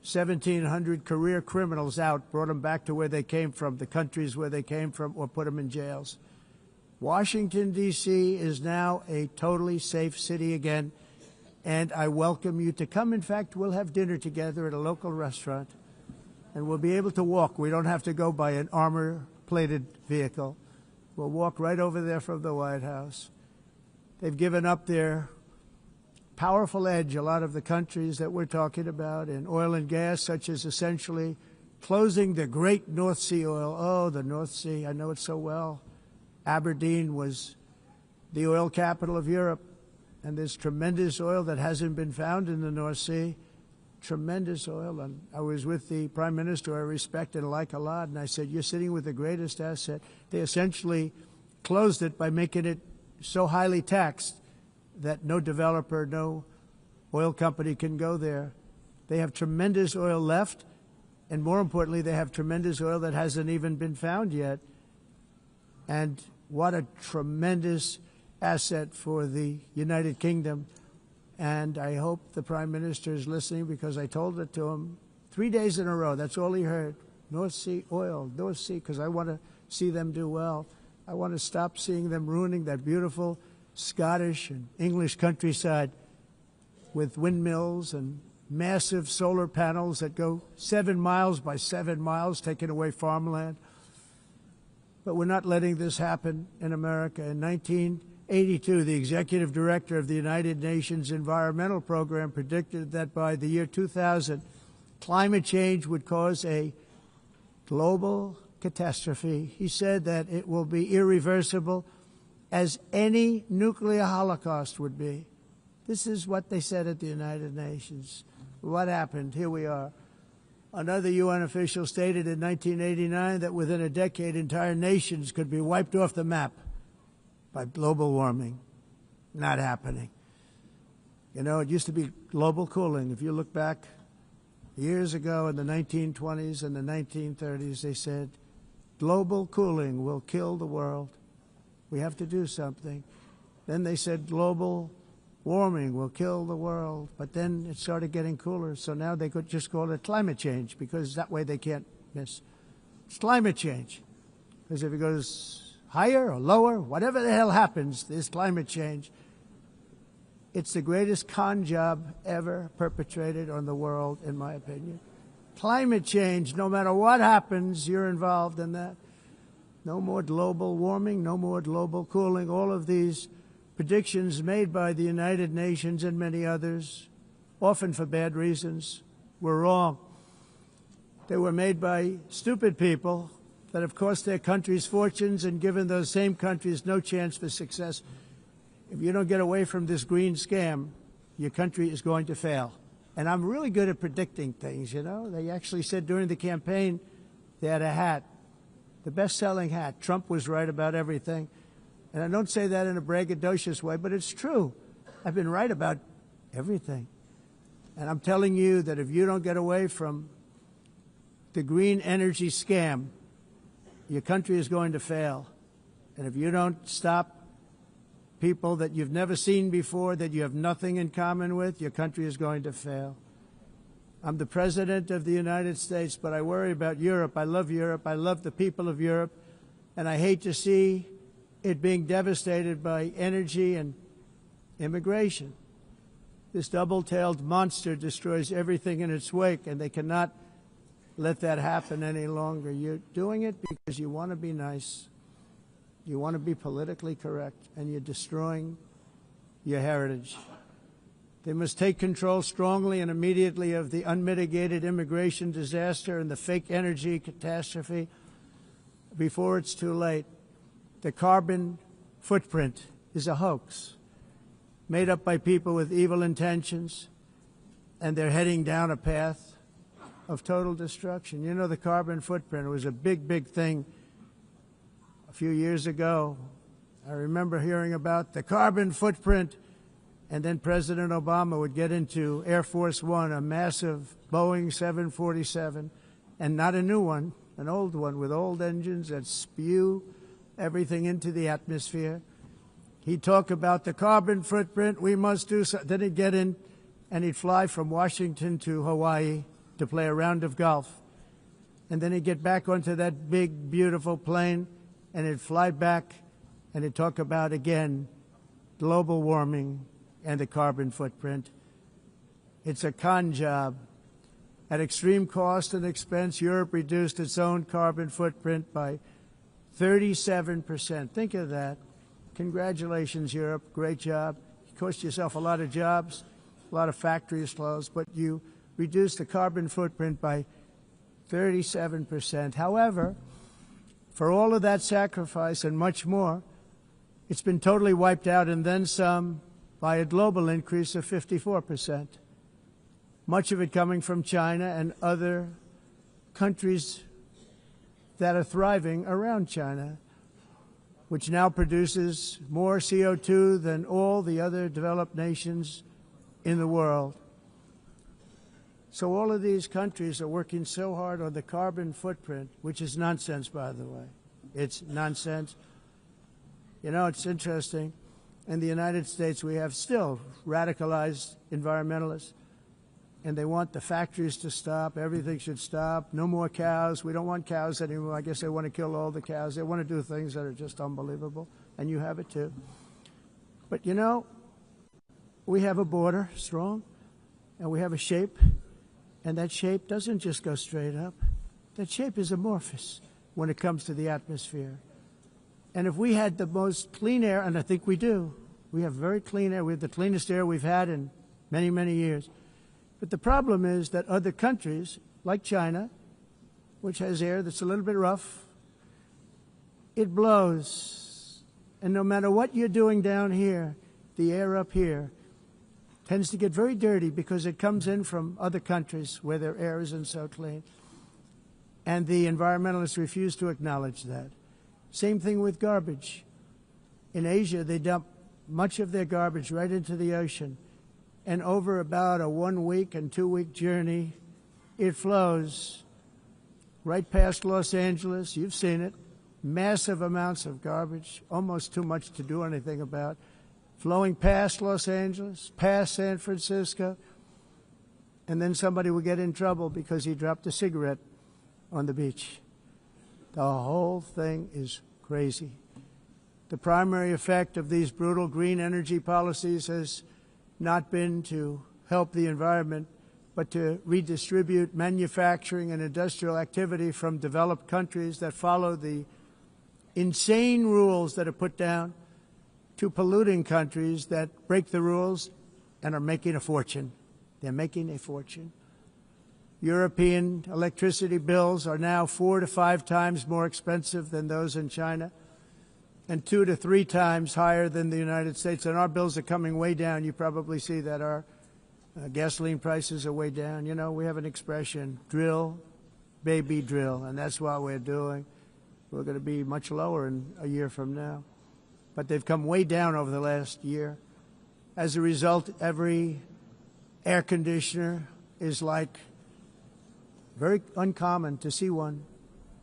1,700 career criminals out, brought them back to where they came from, the countries where they came from, or put them in jails. Washington, D.C. is now a totally safe city again, and I welcome you to come. In fact, we'll have dinner together at a local restaurant, and we'll be able to walk. We don't have to go by an armor-plated vehicle. We'll walk right over there from the White House. They've given up their powerful edge, a lot of the countries that we're talking about, in oil and gas, such as essentially closing the great North Sea oil. Oh, the North Sea, I know it so well. Aberdeen was the oil capital of Europe, and there's tremendous oil that hasn't been found in the North Sea. Tremendous oil. And I was with the Prime Minister I respect and like a lot, and I said, you're sitting with the greatest asset. They essentially closed it by making it so highly taxed that no developer, no oil company can go there. They have tremendous oil left, and more importantly, they have tremendous oil that hasn't even been found yet. And what a tremendous asset for the United Kingdom. And I hope the Prime Minister is listening, because I told it to him 3 days in a row. That's all he heard. North Sea oil, North Sea, because I want to see them do well. I want to stop seeing them ruining that beautiful Scottish and English countryside with windmills and massive solar panels that go 7 miles by 7 miles, taking away farmland. But we're not letting this happen in America. In 1982, the executive director of the United Nations Environmental Program predicted that by the year 2000, climate change would cause a global catastrophe. He said that it will be irreversible, as any nuclear holocaust would be. This is what they said at the United Nations. What happened? Here we are. Another UN official stated in 1989 that within a decade, entire nations could be wiped off the map by global warming. Not happening. You know, it used to be global cooling. If you look back years ago in the 1920s and the 1930s, they said, global cooling will kill the world. We have to do something. Then they said global warming will kill the world, but then it started getting cooler, so now they could just call it climate change, because that way they can't miss. It's climate change, because if it goes higher or lower, whatever the hell happens, there's climate change. It's the greatest con job ever perpetrated on the world, in my opinion. Climate change, no matter what happens, you're involved in that. No more global warming, no more global cooling. All of these predictions made by the United Nations and many others, often for bad reasons, were wrong. They were made by stupid people that have cost their countries fortunes and given those same countries no chance for success. If you don't get away from this green scam, your country is going to fail. And I'm really good at predicting things, you know. They actually said during the campaign they had a hat, the best-selling hat. Trump was right about everything. And I don't say that in a braggadocious way, but it's true. I've been right about everything. And I'm telling you that if you don't get away from the green energy scam, your country is going to fail. And if you don't stop people that you've never seen before, that you have nothing in common with, your country is going to fail. I'm the President of the United States, but I worry about Europe. I love Europe. I love the people of Europe. And I hate to see it being devastated by energy and immigration. This double-tailed monster destroys everything in its wake, and they cannot let that happen any longer. You're doing it because you want to be nice. You want to be politically correct, and you're destroying your heritage. They must take control strongly and immediately of the unmitigated immigration disaster and the fake energy catastrophe before it's too late. The carbon footprint is a hoax made up by people with evil intentions, and they're heading down a path of total destruction. You know, the carbon footprint was a big, big thing a few years ago. I remember hearing about the carbon footprint, and then President Obama would get into Air Force One, a massive Boeing 747, and not a new one, an old one with old engines that spew everything into the atmosphere. He'd talk about the carbon footprint, we must do so. Then he'd get in and he'd fly from Washington to Hawaii to play a round of golf. And then he'd get back onto that big, beautiful plane and he'd fly back and he'd talk about, again, global warming and the carbon footprint. It's a con job. At extreme cost and expense, Europe reduced its own carbon footprint by 37%. Think of that. Congratulations, Europe. Great job. You cost yourself a lot of jobs, a lot of factories closed, but you reduced the carbon footprint by 37%. However, for all of that sacrifice and much more, it's been totally wiped out and then some by a global increase of 54%. Much of it coming from China and other countries that are thriving around China, which now produces more CO2 than all the other developed nations in the world. So all of these countries are working so hard on the carbon footprint, which is nonsense, by the way. It's nonsense. You know, it's interesting. In the United States, we have still radicalized environmentalists, and they want the factories to stop. Everything should stop. No more cows. We don't want cows anymore. I guess they want to kill all the cows. They want to do things that are just unbelievable, and you have it too. But, you know, we have a border, strong, and we have a shape, and that shape doesn't just go straight up. That shape is amorphous when it comes to the atmosphere. And if we had the most clean air, and I think we do, we have very clean air. We have the cleanest air we've had in many, many years. But the problem is that other countries, like China, which has air that's a little bit rough, it blows. And no matter what you're doing down here, the air up here tends to get very dirty because it comes in from other countries where their air isn't so clean. And the environmentalists refuse to acknowledge that. Same thing with garbage. In Asia, they dump much of their garbage right into the ocean. And over about a 1 week and 2 week journey, it flows right past Los Angeles. You've seen it. Massive amounts of garbage, almost too much to do anything about, flowing past Los Angeles, past San Francisco, and then somebody will get in trouble because he dropped a cigarette on the beach. The whole thing is crazy. The primary effect of these brutal green energy policies has not been to help the environment, but to redistribute manufacturing and industrial activity from developed countries that follow the insane rules that are put down to polluting countries that break the rules and are making a fortune. They're making a fortune. European electricity bills are now 4 to 5 times more expensive than those in China, and 2 to 3 times higher than the United States. And our bills are coming way down. You probably see that our gasoline prices are way down. You know, we have an expression, drill, baby, drill, and that's what we're doing. We're going to be much lower in a year from now. But they've come way down over the last year. As a result, every air conditioner is like very uncommon to see one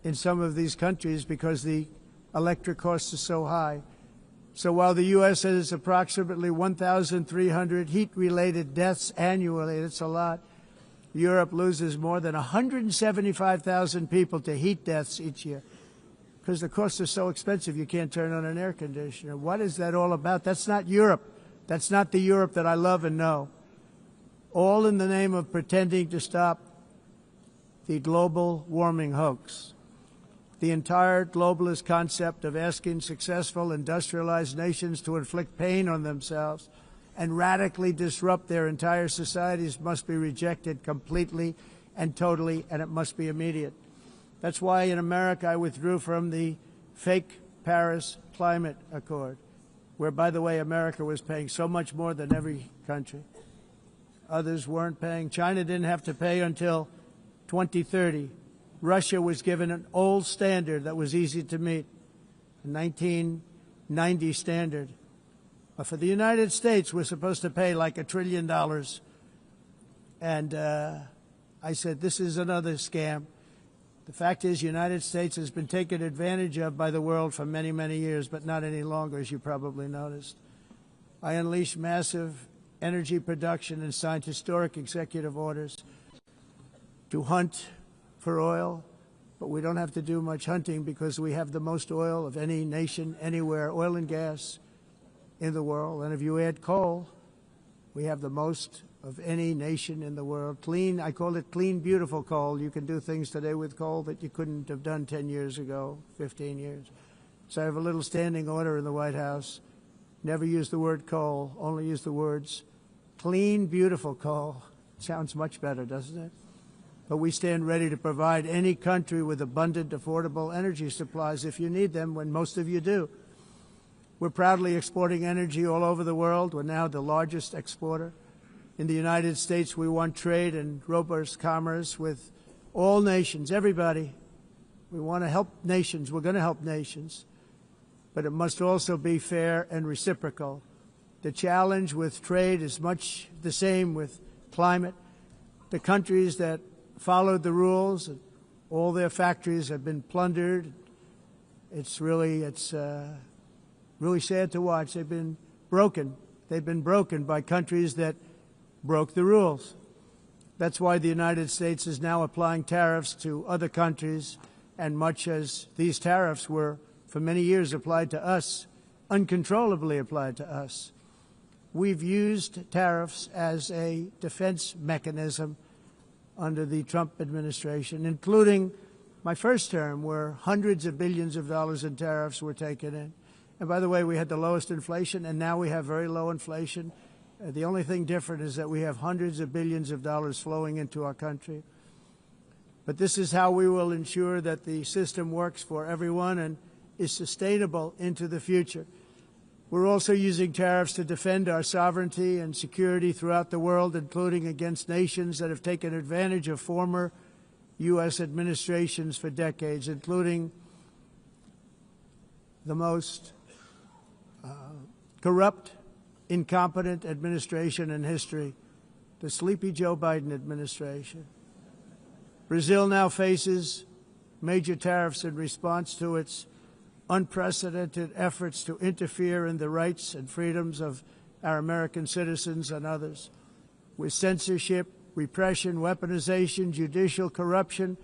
in some of these countries because the electric costs are so high. So while the U.S. has approximately 1,300 heat-related deaths annually, that's a lot, Europe loses more than 175,000 people to heat deaths each year because the costs are so expensive you can't turn on an air conditioner. What is that all about? That's not Europe. That's not the Europe that I love and know. All in the name of pretending to stop the global warming hoax. The entire globalist concept of asking successful industrialized nations to inflict pain on themselves and radically disrupt their entire societies must be rejected completely and totally, and it must be immediate. That's why in America I withdrew from the fake Paris Climate Accord, where, by the way, America was paying so much more than every country. Others weren't paying. China didn't have to pay until 2030. Russia was given an old standard that was easy to meet, a 1990 standard. But for the United States, we're supposed to pay like $1 trillion. And I said, this is another scam. The fact is, the United States has been taken advantage of by the world for many, many years, but not any longer, as you probably noticed. I unleashed massive energy production and signed historic executive orders to hunt for oil, but we don't have to do much hunting because we have the most oil of any nation anywhere, oil and gas in the world. And if you add coal, we have the most of any nation in the world. Clean, I call it clean, beautiful coal. You can do things today with coal that you couldn't have done 10 years ago, 15 years. So I have a little standing order in the White House. Never use the word coal, only use the words clean, beautiful coal. Sounds much better, doesn't it? But we stand ready to provide any country with abundant, affordable energy supplies if you need them, when most of you do. We're proudly exporting energy all over the world. We're now the largest exporter. In the United States, we want trade and robust commerce with all nations, everybody. We want to help nations. We're going to help nations. But it must also be fair and reciprocal. The challenge with trade is much the same with climate. The countries that followed the rules, all their factories have been plundered. It's really sad to watch. They've been broken. They've been broken by countries that broke the rules. That's why the United States is now applying tariffs to other countries, and much as these tariffs were for many years applied to us, uncontrollably applied to us. We've used tariffs as a defense mechanism under the Trump administration, including my first term, where hundreds of billions of dollars in tariffs were taken in. And by the way, we had the lowest inflation, and now we have very low inflation. The only thing different is that we have hundreds of billions of dollars flowing into our country. But this is how we will ensure that the system works for everyone and is sustainable into the future. We're also using tariffs to defend our sovereignty and security throughout the world, including against nations that have taken advantage of former U.S. administrations for decades, including the most corrupt, incompetent administration in history, the sleepy Joe Biden administration. Brazil now faces major tariffs in response to its unprecedented efforts to interfere in the rights and freedoms of our American citizens and others, with censorship, repression, weaponization, judicial corruption,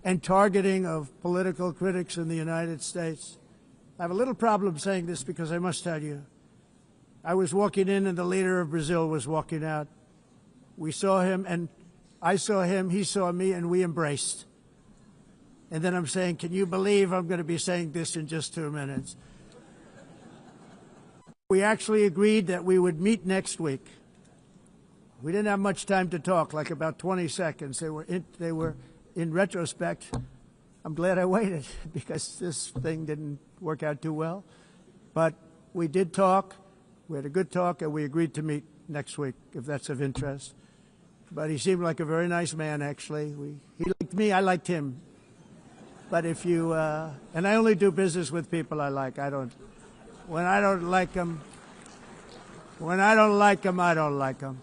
and targeting of political critics in the United States. I have a little problem saying this because I must tell you, I was walking in and the leader of Brazil was walking out. We saw him and I saw him, he saw me, and we embraced. And then I'm saying, can you believe I'm going to be saying this in just 2 minutes? We actually agreed that we would meet next week. We didn't have much time to talk, like about 20 seconds. They were in retrospect, I'm glad I waited because this thing didn't work out too well. But we did talk. We had a good talk, and we agreed to meet next week, if that's of interest. But he seemed like a very nice man, actually. He liked me, I liked him. But if you, and I only do business with people I like. When I don't like them, I don't like them.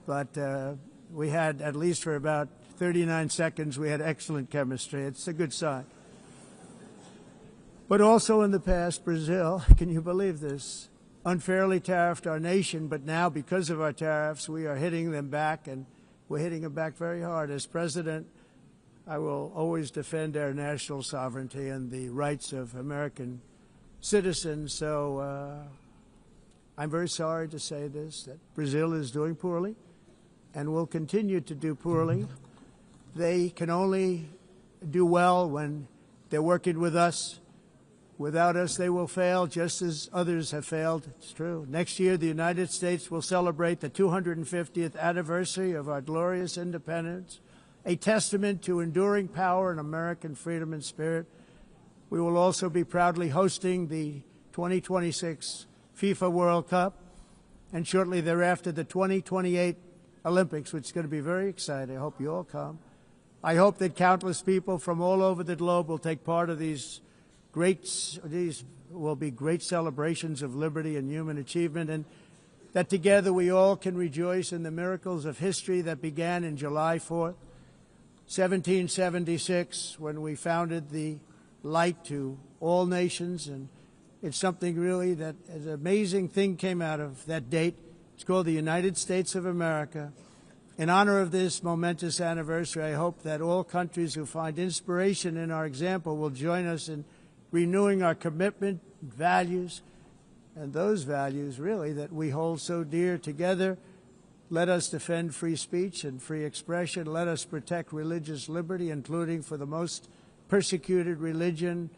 But we had, at least for about 39 seconds, we had excellent chemistry. It's a good sign. But also in the past, Brazil, can you believe this, unfairly tariffed our nation, but now because of our tariffs, we are hitting them back, and we're hitting them back very hard. As president, I will always defend our national sovereignty and the rights of American citizens. So I'm very sorry to say this, that Brazil is doing poorly and will continue to do poorly. They can only do well when they're working with us. Without us, they will fail, just as others have failed. It's true. Next year, the United States will celebrate the 250th anniversary of our glorious independence, a testament to enduring power and American freedom and spirit. We will also be proudly hosting the 2026 FIFA World Cup, and shortly thereafter, the 2028 Olympics, which is going to be very exciting. I hope you all come. I hope that countless people from all over the globe will take part of these will be great celebrations of liberty and human achievement, and that together we all can rejoice in the miracles of history that began in July 4th, 1776, when we founded the light to all nations. And it's something really that an amazing thing came out of that date. It's called the United States of America. In honor of this momentous anniversary, I hope that all countries who find inspiration in our example will join us in renewing our commitment, values, and those values really that we hold so dear. Together, let us defend free speech and free expression. Let us protect religious liberty, including for the most persecuted religion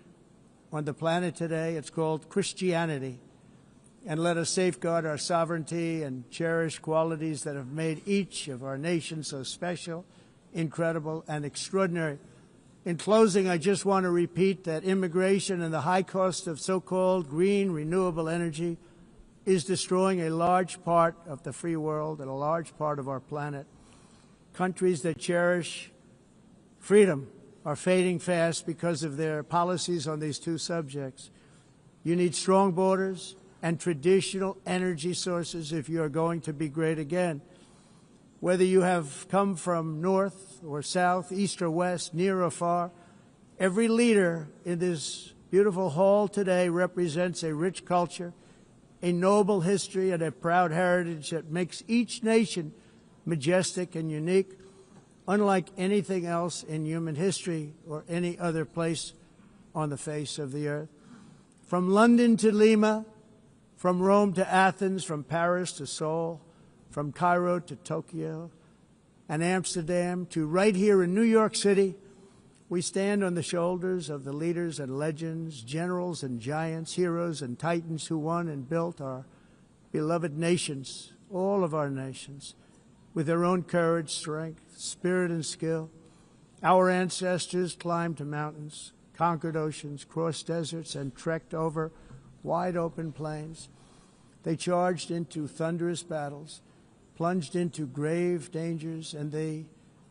on the planet today. It's called Christianity. And let us safeguard our sovereignty and cherish qualities that have made each of our nations so special, incredible, and extraordinary. In closing, I just want to repeat that immigration and the high cost of so-called green renewable energy is destroying a large part of the free world and a large part of our planet. Countries that cherish freedom are fading fast because of their policies on these two subjects. You need strong borders and traditional energy sources if you are going to be great again. Whether you have come from north or south, east or west, near or far, every leader in this beautiful hall today represents a rich culture, a noble history, and a proud heritage that makes each nation majestic and unique, unlike anything else in human history or any other place on the face of the earth. From London to Lima, from Rome to Athens, from Paris to Seoul, from Cairo to Tokyo and Amsterdam to right here in New York City, we stand on the shoulders of the leaders and legends, generals and giants, heroes and titans who won and built our beloved nations, all of our nations, with their own courage, strength, spirit, and skill. Our ancestors climbed mountains, conquered oceans, crossed deserts, and trekked over wide open plains. They charged into thunderous battles, plunged into grave dangers, and they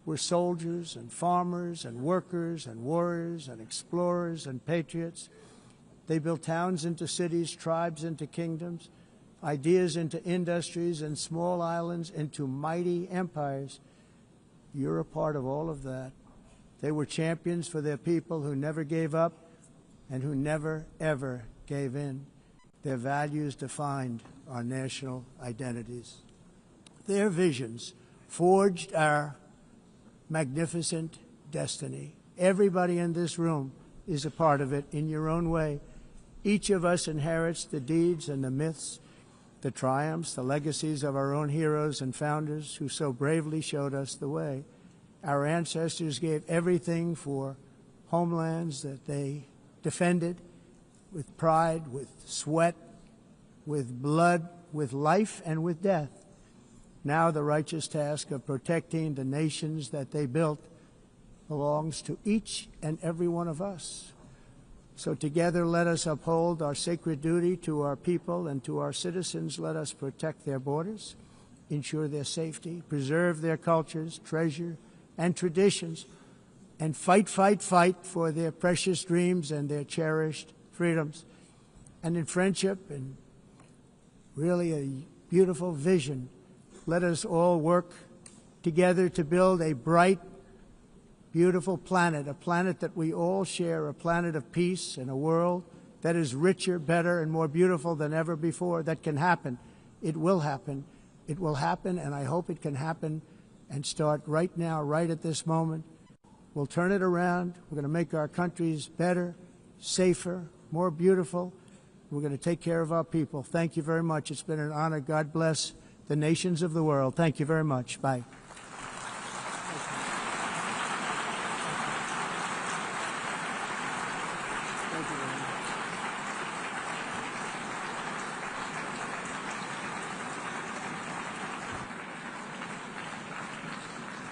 were soldiers and farmers and workers and warriors and explorers and patriots. They built towns into cities, tribes into kingdoms, ideas into industries, and small islands into mighty empires. You're a part of all of that. They were champions for their people who never gave up and who never, ever gave in. Their values defined our national identities. Their visions forged our magnificent destiny. Everybody in this room is a part of it in your own way. Each of us inherits the deeds and the myths, the triumphs, the legacies of our own heroes and founders who so bravely showed us the way. Our ancestors gave everything for homelands that they defended with pride, with sweat, with blood, with life, and with death. Now the righteous task of protecting the nations that they built belongs to each and every one of us. So together let us uphold our sacred duty to our people and to our citizens. Let us protect their borders, ensure their safety, preserve their cultures, treasure, and traditions, and fight, fight, fight for their precious dreams and their cherished freedoms. And in friendship and really a beautiful vision, let us all work together to build a bright, beautiful planet, a planet that we all share, a planet of peace and a world that is richer, better, and more beautiful than ever before. That can happen. It will happen. It will happen, and I hope it can happen and start right now, right at this moment. We'll turn it around. We're going to make our countries better, safer, more beautiful. We're going to take care of our people. Thank you very much. It's been an honor. God bless the nations of the world. Thank you very much. Bye.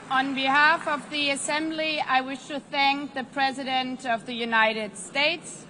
On behalf of the Assembly, I wish to thank the President of the United States,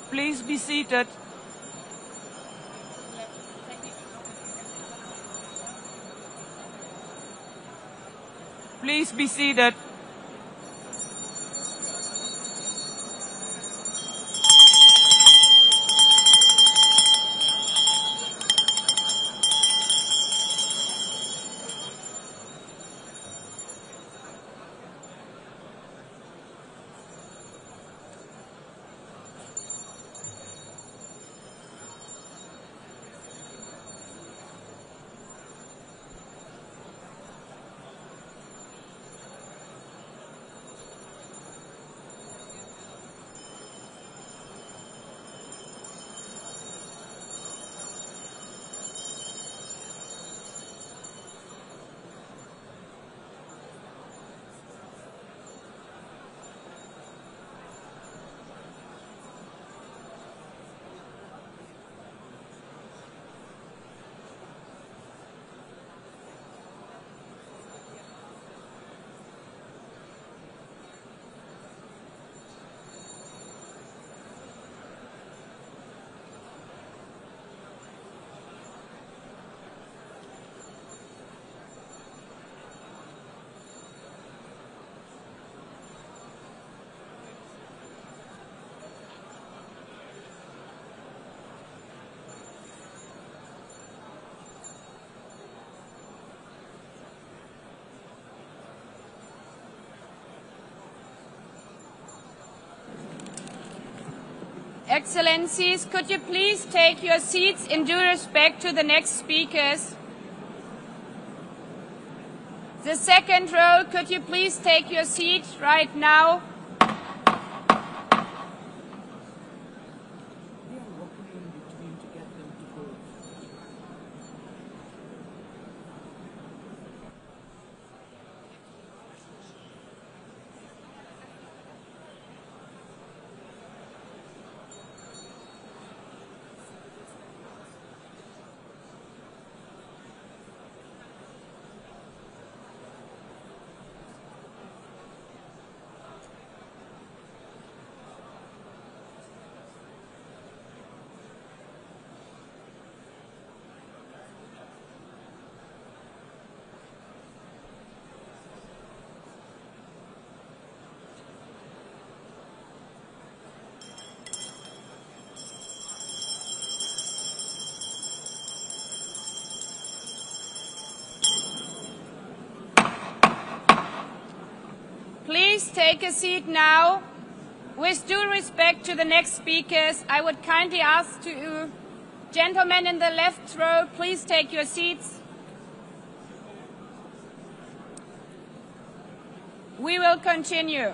Please be seated. Please be seated. Excellencies, could you please take your seats in due respect to the next speakers? The second row, could you please take your seat right now? Please take a seat now. With due respect to the next speakers, I would kindly ask to gentlemen in the left row, please take your seats. We will continue.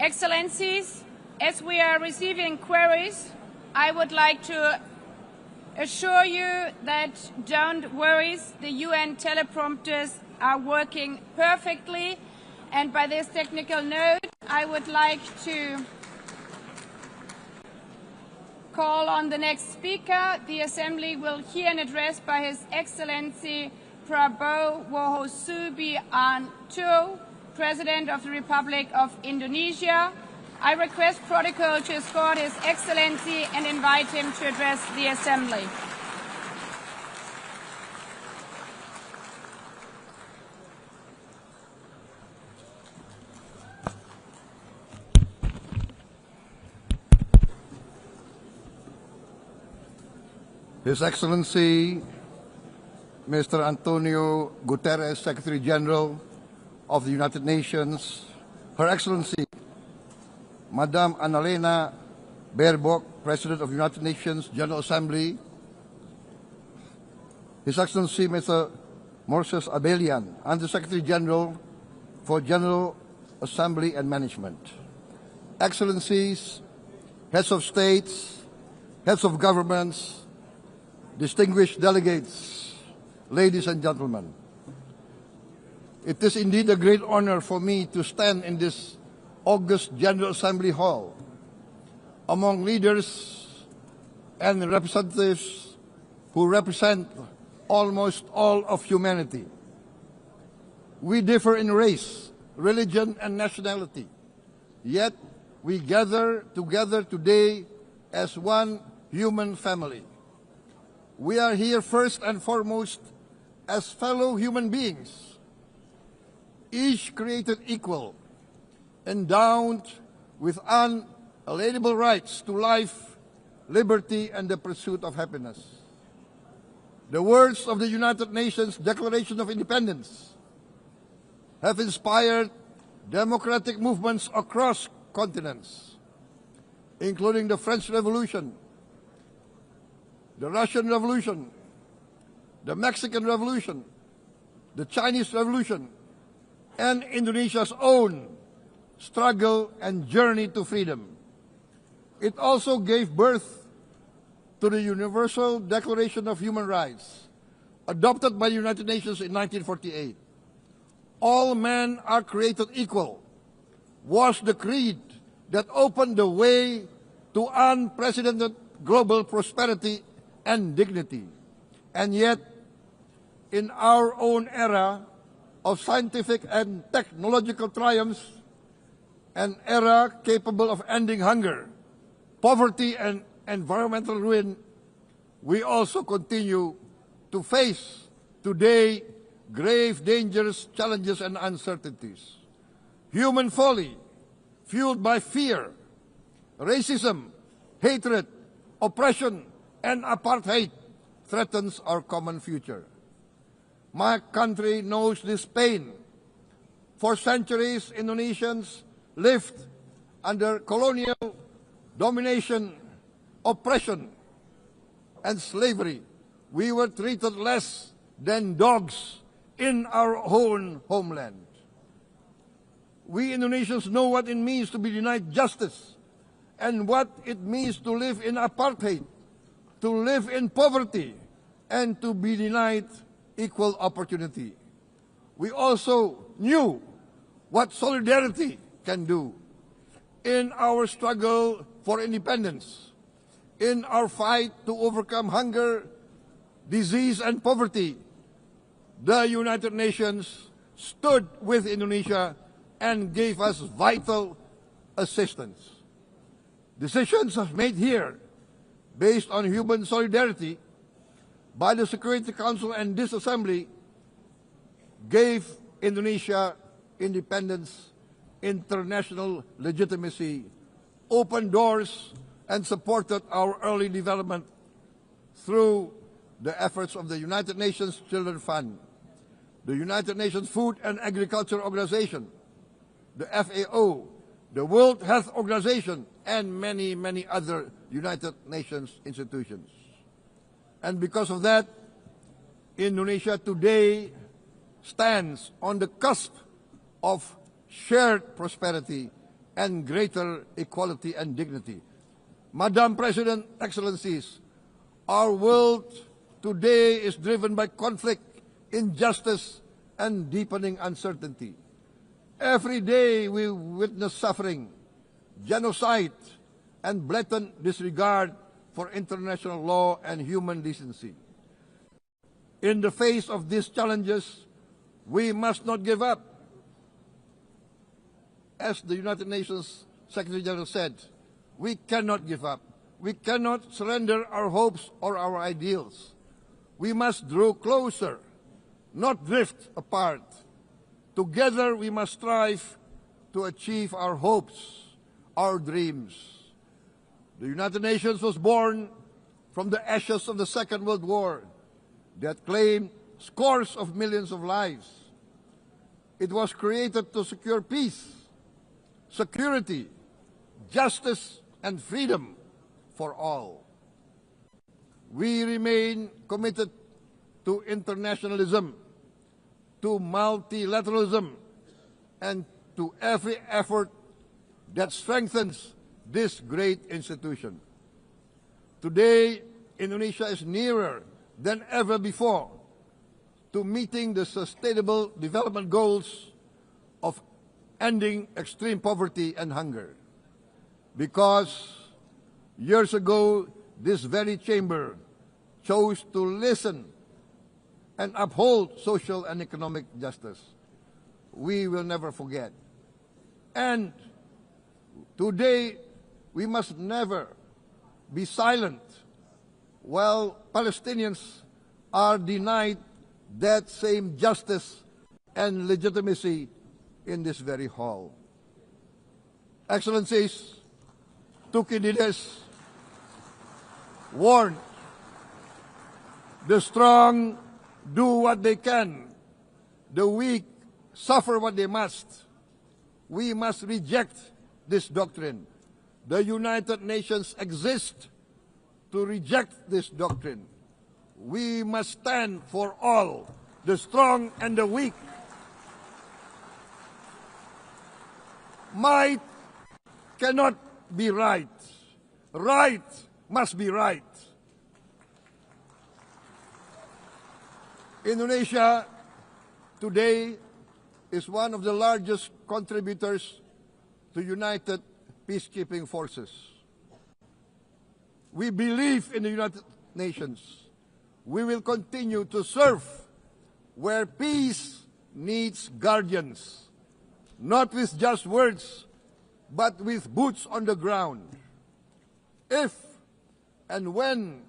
Excellencies, as we are receiving queries, I would like to assure you that don't worry, the UN teleprompters are working perfectly. And by this technical note, I would like to call on the next speaker. The Assembly will hear an address by His Excellency Prabowo Subianto, President of the Republic of Indonesia. I request Protocol to escort His Excellency and invite him to address the Assembly. His Excellency Mr. Antonio Guterres, Secretary General of the United Nations, Her Excellency Madame Annalena Baerbock, President of the United Nations General Assembly, His Excellency Mr. Moses Abelian, Under-Secretary General for General Assembly and Management, Excellencies, Heads of States, Heads of Governments, distinguished delegates, ladies and gentlemen. It is indeed a great honor for me to stand in this august General Assembly Hall among leaders and representatives who represent almost all of humanity. We differ in race, religion, and nationality, yet we gather together today as one human family. We are here first and foremost as fellow human beings, each created equal, endowed with unalienable rights to life, liberty, and the pursuit of happiness. The words of the United Nations Declaration of Independence have inspired democratic movements across continents, including the French Revolution, the Russian Revolution, the Mexican Revolution, the Chinese Revolution, and Indonesia's own struggle and journey to freedom. It also gave birth to the Universal Declaration of Human Rights, adopted by the United Nations in 1948. All men are created equal was the creed that opened the way to unprecedented global prosperity and dignity. And yet, in our own era of scientific and technological triumphs, an era capable of ending hunger, poverty, and environmental ruin, we also continue to face today grave dangers, challenges, and uncertainties. Human folly, fueled by fear, racism, hatred, oppression, and apartheid, threatens our common future. My country knows this pain. For centuries, Indonesians lived under colonial domination, oppression, and slavery. We were treated less than dogs in our own homeland. We Indonesians know what it means to be denied justice and what it means to live in apartheid, to live in poverty, and to be denied equal opportunity. We also knew what solidarity can do. In our struggle for independence, in our fight to overcome hunger, disease, and poverty, the United Nations stood with Indonesia and gave us vital assistance. Decisions made here based on human solidarity by the Security Council and this Assembly gave Indonesia independence, international legitimacy, opened doors, and supported our early development through the efforts of the United Nations Children's Fund, the United Nations Food and Agriculture Organization, the FAO, the World Health Organization, and many, many other United Nations institutions. And because of that, Indonesia today stands on the cusp of shared prosperity and greater equality and dignity. Madam President, Excellencies, our world today is driven by conflict, injustice, and deepening uncertainty. Every day we witness suffering, genocide, and blatant disregard for international law and human decency. In the face of these challenges, we must not give up. As the United Nations Secretary General said, we cannot give up. We cannot surrender our hopes or our ideals. We must draw closer, not drift apart. Together we must strive to achieve our hopes, our dreams. The United Nations was born from the ashes of the Second World War that claimed scores of millions of lives. It was created to secure peace, security, justice, and freedom for all. We remain committed to internationalism, to multilateralism, and to every effort that strengthens this great institution. Today, Indonesia is nearer than ever before to meeting the Sustainable Development Goals of ending extreme poverty and hunger. Because years ago, this very chamber chose to listen and uphold social and economic justice. We will never forget. And today, we must never be silent while Palestinians are denied that same justice and legitimacy in this very hall. Excellencies, Thucydides warned, the strong do what they can, the weak suffer what they must. We must reject this doctrine. The United Nations exist to reject this doctrine. We must stand for all, the strong and the weak. Might cannot be right. Right must be right. Indonesia today is one of the largest contributors to United Peacekeeping Forces. We believe in the United Nations. We will continue to serve where peace needs guardians, not with just words, but with boots on the ground. If and when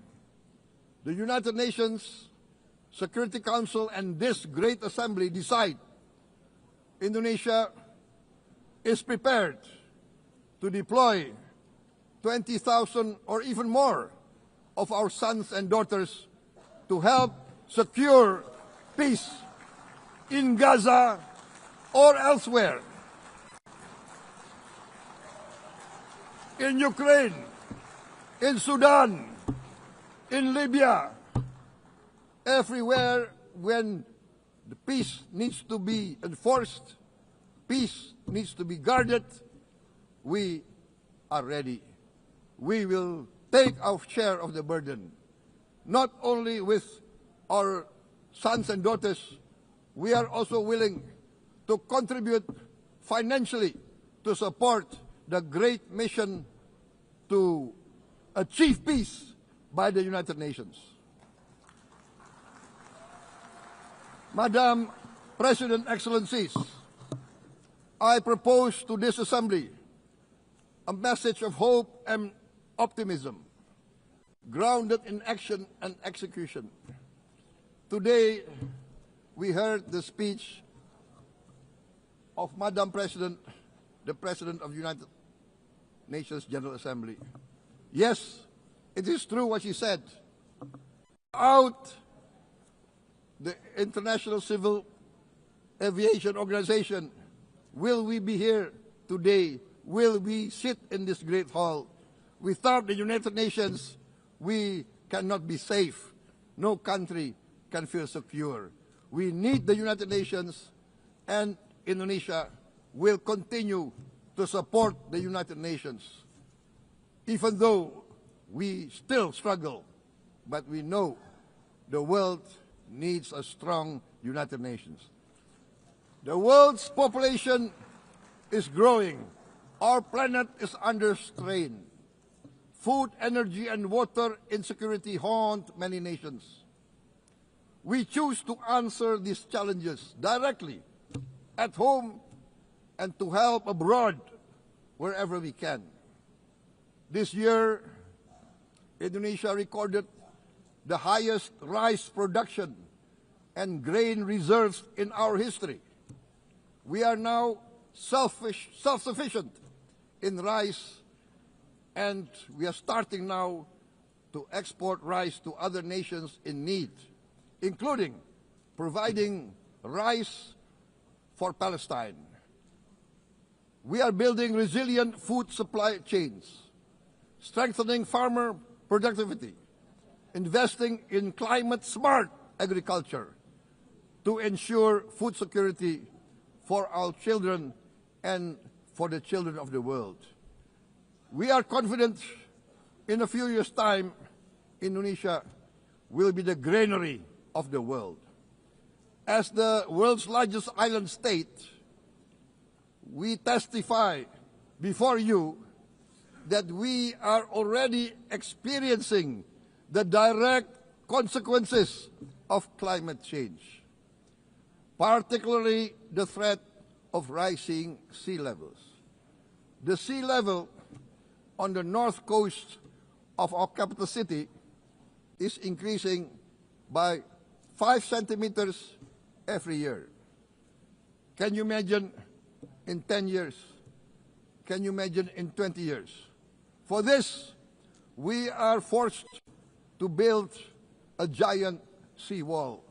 the United Nations Security Council and this great assembly decide Indonesia is prepared to deploy 20,000 or even more of our sons and daughters to help secure peace in Gaza or elsewhere, in Ukraine, in Sudan, in Libya, everywhere when the peace needs to be enforced, peace needs to be guarded, we are ready. We will take our share of the burden, not only with our sons and daughters, we are also willing to contribute financially to support the great mission to achieve peace by the United Nations. Madam President, Excellencies, I propose to this Assembly a message of hope and optimism, grounded in action and execution. Today, we heard the speech of Madam President, the President of the United Nations General Assembly. Yes, it is true what she said. Without the International Civil Aviation Organization, will we be here today? Will we sit in this great hall? Without the United Nations, we cannot be safe. No country can feel secure. We need the United Nations, and Indonesia will continue to support the United Nations. Even though we still struggle, but we know the world needs a strong United Nations. The world's population is growing. Our planet is under strain. Food, energy, and water insecurity haunt many nations. We choose to answer these challenges directly at home and to help abroad wherever we can. This year, Indonesia recorded the highest rice production and grain reserves in our history. We are now self-sufficient in rice, and we are starting now to export rice to other nations in need, including providing rice for Palestine. We are building resilient food supply chains, strengthening farmer productivity, investing in climate-smart agriculture to ensure food security for our children and for the children of the world. We are confident in a few years' time, Indonesia will be the granary of the world. As the world's largest island state, we testify before you that we are already experiencing the direct consequences of climate change, particularly the threat of rising sea levels. The sea level on the north coast of our capital city is increasing by 5 centimeters every year. Can you imagine in 10 years? Can you imagine in 20 years? For this, we are forced to build a giant seawall,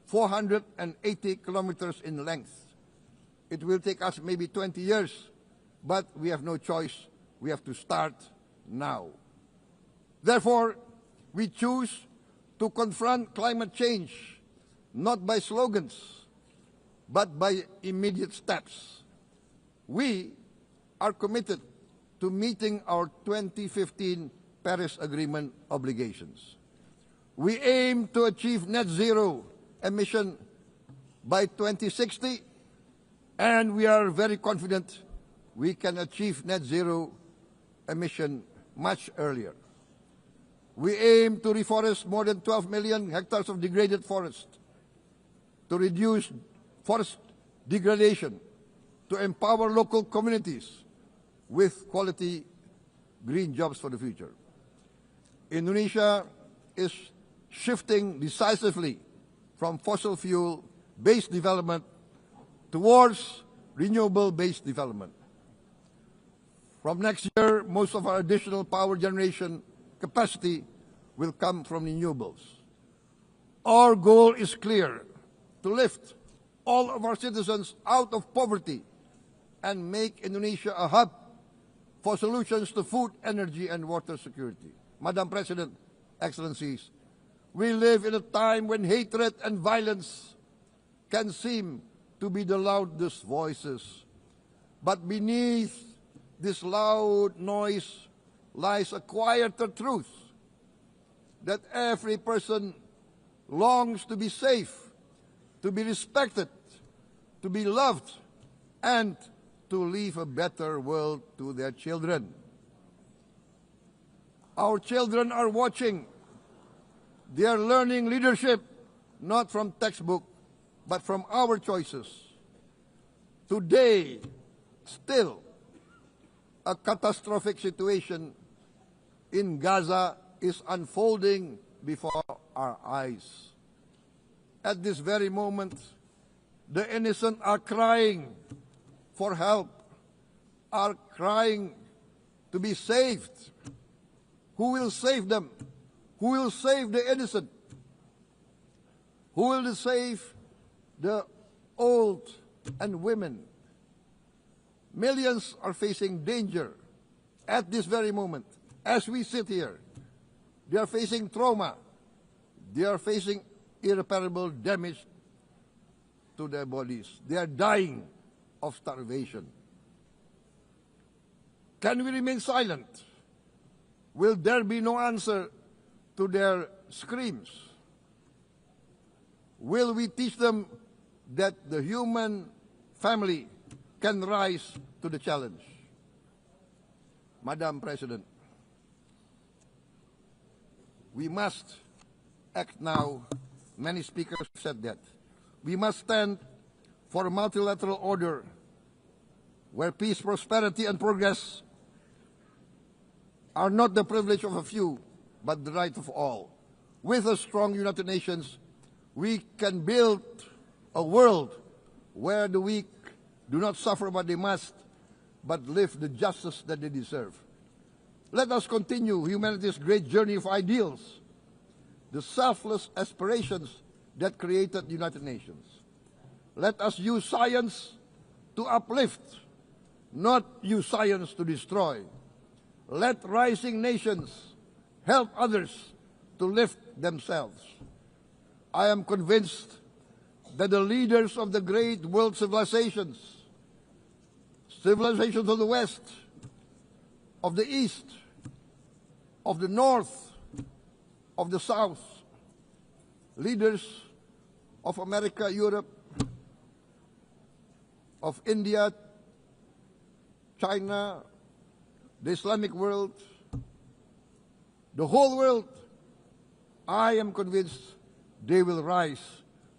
480 kilometers in length. It will take us maybe 20 years, but we have no choice. We have to start now. Therefore, we choose to confront climate change not by slogans, but by immediate steps. We are committed to meeting our 2015 Paris Agreement obligations. We aim to achieve net zero emission by 2060, and we are very confident we can achieve net zero emission much earlier. We aim to reforest more than 12 million hectares of degraded forest, to reduce forest degradation, to empower local communities with quality green jobs for the future. Indonesia is shifting decisively from fossil fuel-based development towards renewable-based development. From next year, most of our additional power generation capacity will come from renewables. Our goal is clear: to lift all of our citizens out of poverty and make Indonesia a hub for solutions to food, energy, and water security. Madam President, Excellencies, we live in a time when hatred and violence can seem to be the loudest voices. But beneath this loud noise lies a quieter truth, that every person longs to be safe, to be respected, to be loved, and to leave a better world to their children. Our children are watching. They are learning leadership, not from textbook, but from our choices. Today, still, a catastrophic situation in Gaza is unfolding before our eyes. At this very moment, the innocent are crying for help, are crying to be saved. Who will save them? Who will save the innocent? Who will save the old and women? Millions are facing danger at this very moment. As we sit here, they are facing trauma. They are facing irreparable damage to their bodies. They are dying of starvation. Can we remain silent? Will there be no answer to their screams? Will we teach them that the human family can rise to the challenge? Madam President, we must act now. Many speakers have said that. We must stand for a multilateral order where peace, prosperity, and progress are not the privilege of a few, but the right of all. With a strong United Nations, we can build a world where the weak do not suffer what they must, but live the justice that they deserve. Let us continue humanity's great journey of ideals, the selfless aspirations that created the United Nations. Let us use science to uplift, not use science to destroy. Let rising nations help others to lift themselves. I am convinced that the leaders of the great world civilizations of the West, of the East, of the North, of the South, leaders of America, Europe, of India, China, the Islamic world, the whole world, I am convinced they will rise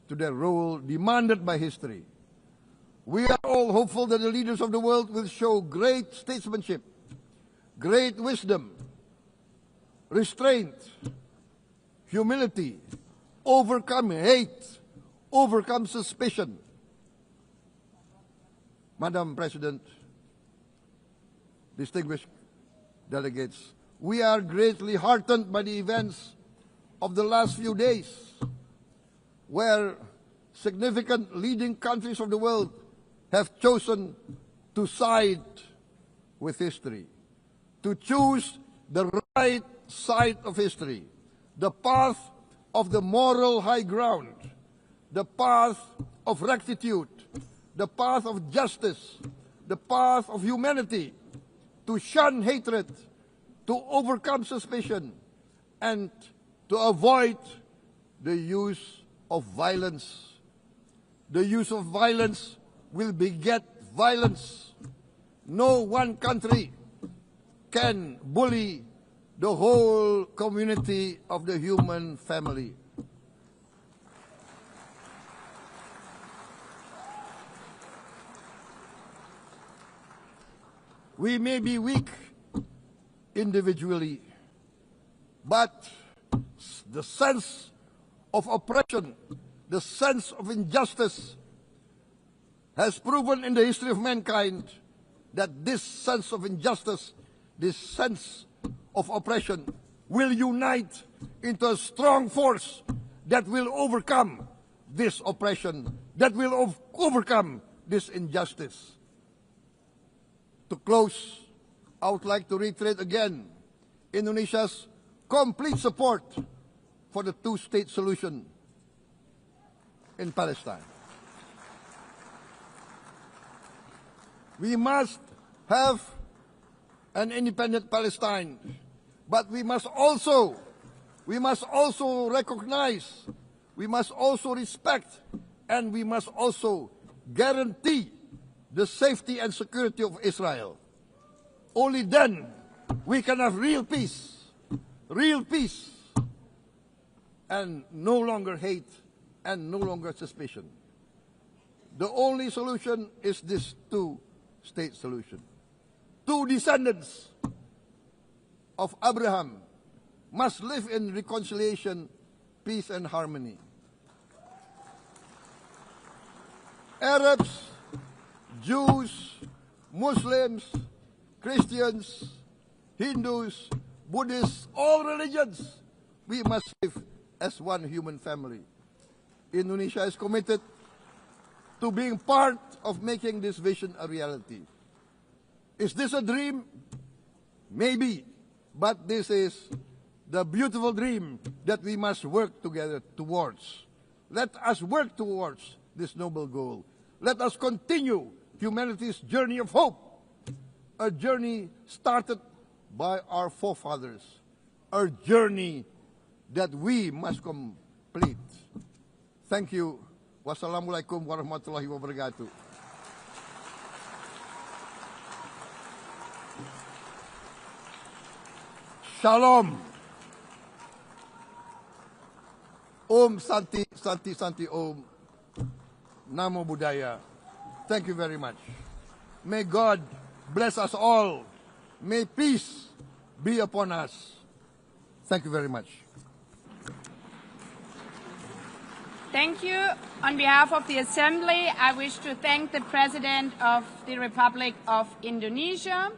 to their role demanded by history. We are all hopeful that the leaders of the world will show great statesmanship, great wisdom, restraint, humility, overcome hate, overcome suspicion. Madam President, distinguished delegates, we are greatly heartened by the events of the last few days, where significant leading countries of the world have chosen to side with history, to choose the right side of history, the path of the moral high ground, the path of rectitude, the path of justice, the path of humanity, to shun hatred, to overcome suspicion, and to avoid the use of violence. The use of violence will beget violence. No one country can bully the whole community of the human family. We may be weak individually, but the sense of oppression, the sense of injustice has proven in the history of mankind that this sense of injustice, this sense of oppression will unite into a strong force that will overcome this oppression, that will overcome this injustice. To close, I would like to reiterate again Indonesia's complete support for the two-state solution in Palestine. We must have an independent Palestine, but we must also recognize, we must also respect, and we must also guarantee the safety and security of Israel. Only then we can have real peace, and no longer hate and no longer suspicion. The only solution is this two-state solution. Two descendants of Abraham must live in reconciliation, peace, and harmony. Arabs, Jews, Muslims, Christians, Hindus, Buddhists, all religions, we must live as one human family. Indonesia is committed to being part of making this vision a reality. Is this a dream? Maybe, but this is the beautiful dream that we must work together towards. Let us work towards this noble goal. Let us continue humanity's journey of hope, a journey started by our forefathers, a journey that we must complete. Thank you. Wassalamualaikum warahmatullahi wabarakatuh. Shalom. Om Santi, Santi, Santi Om. Namo Buddhaya. Thank you very much. May God bless us all. May peace be upon us. Thank you very much. Thank you. On behalf of the Assembly, I wish to thank the President of the Republic of Indonesia.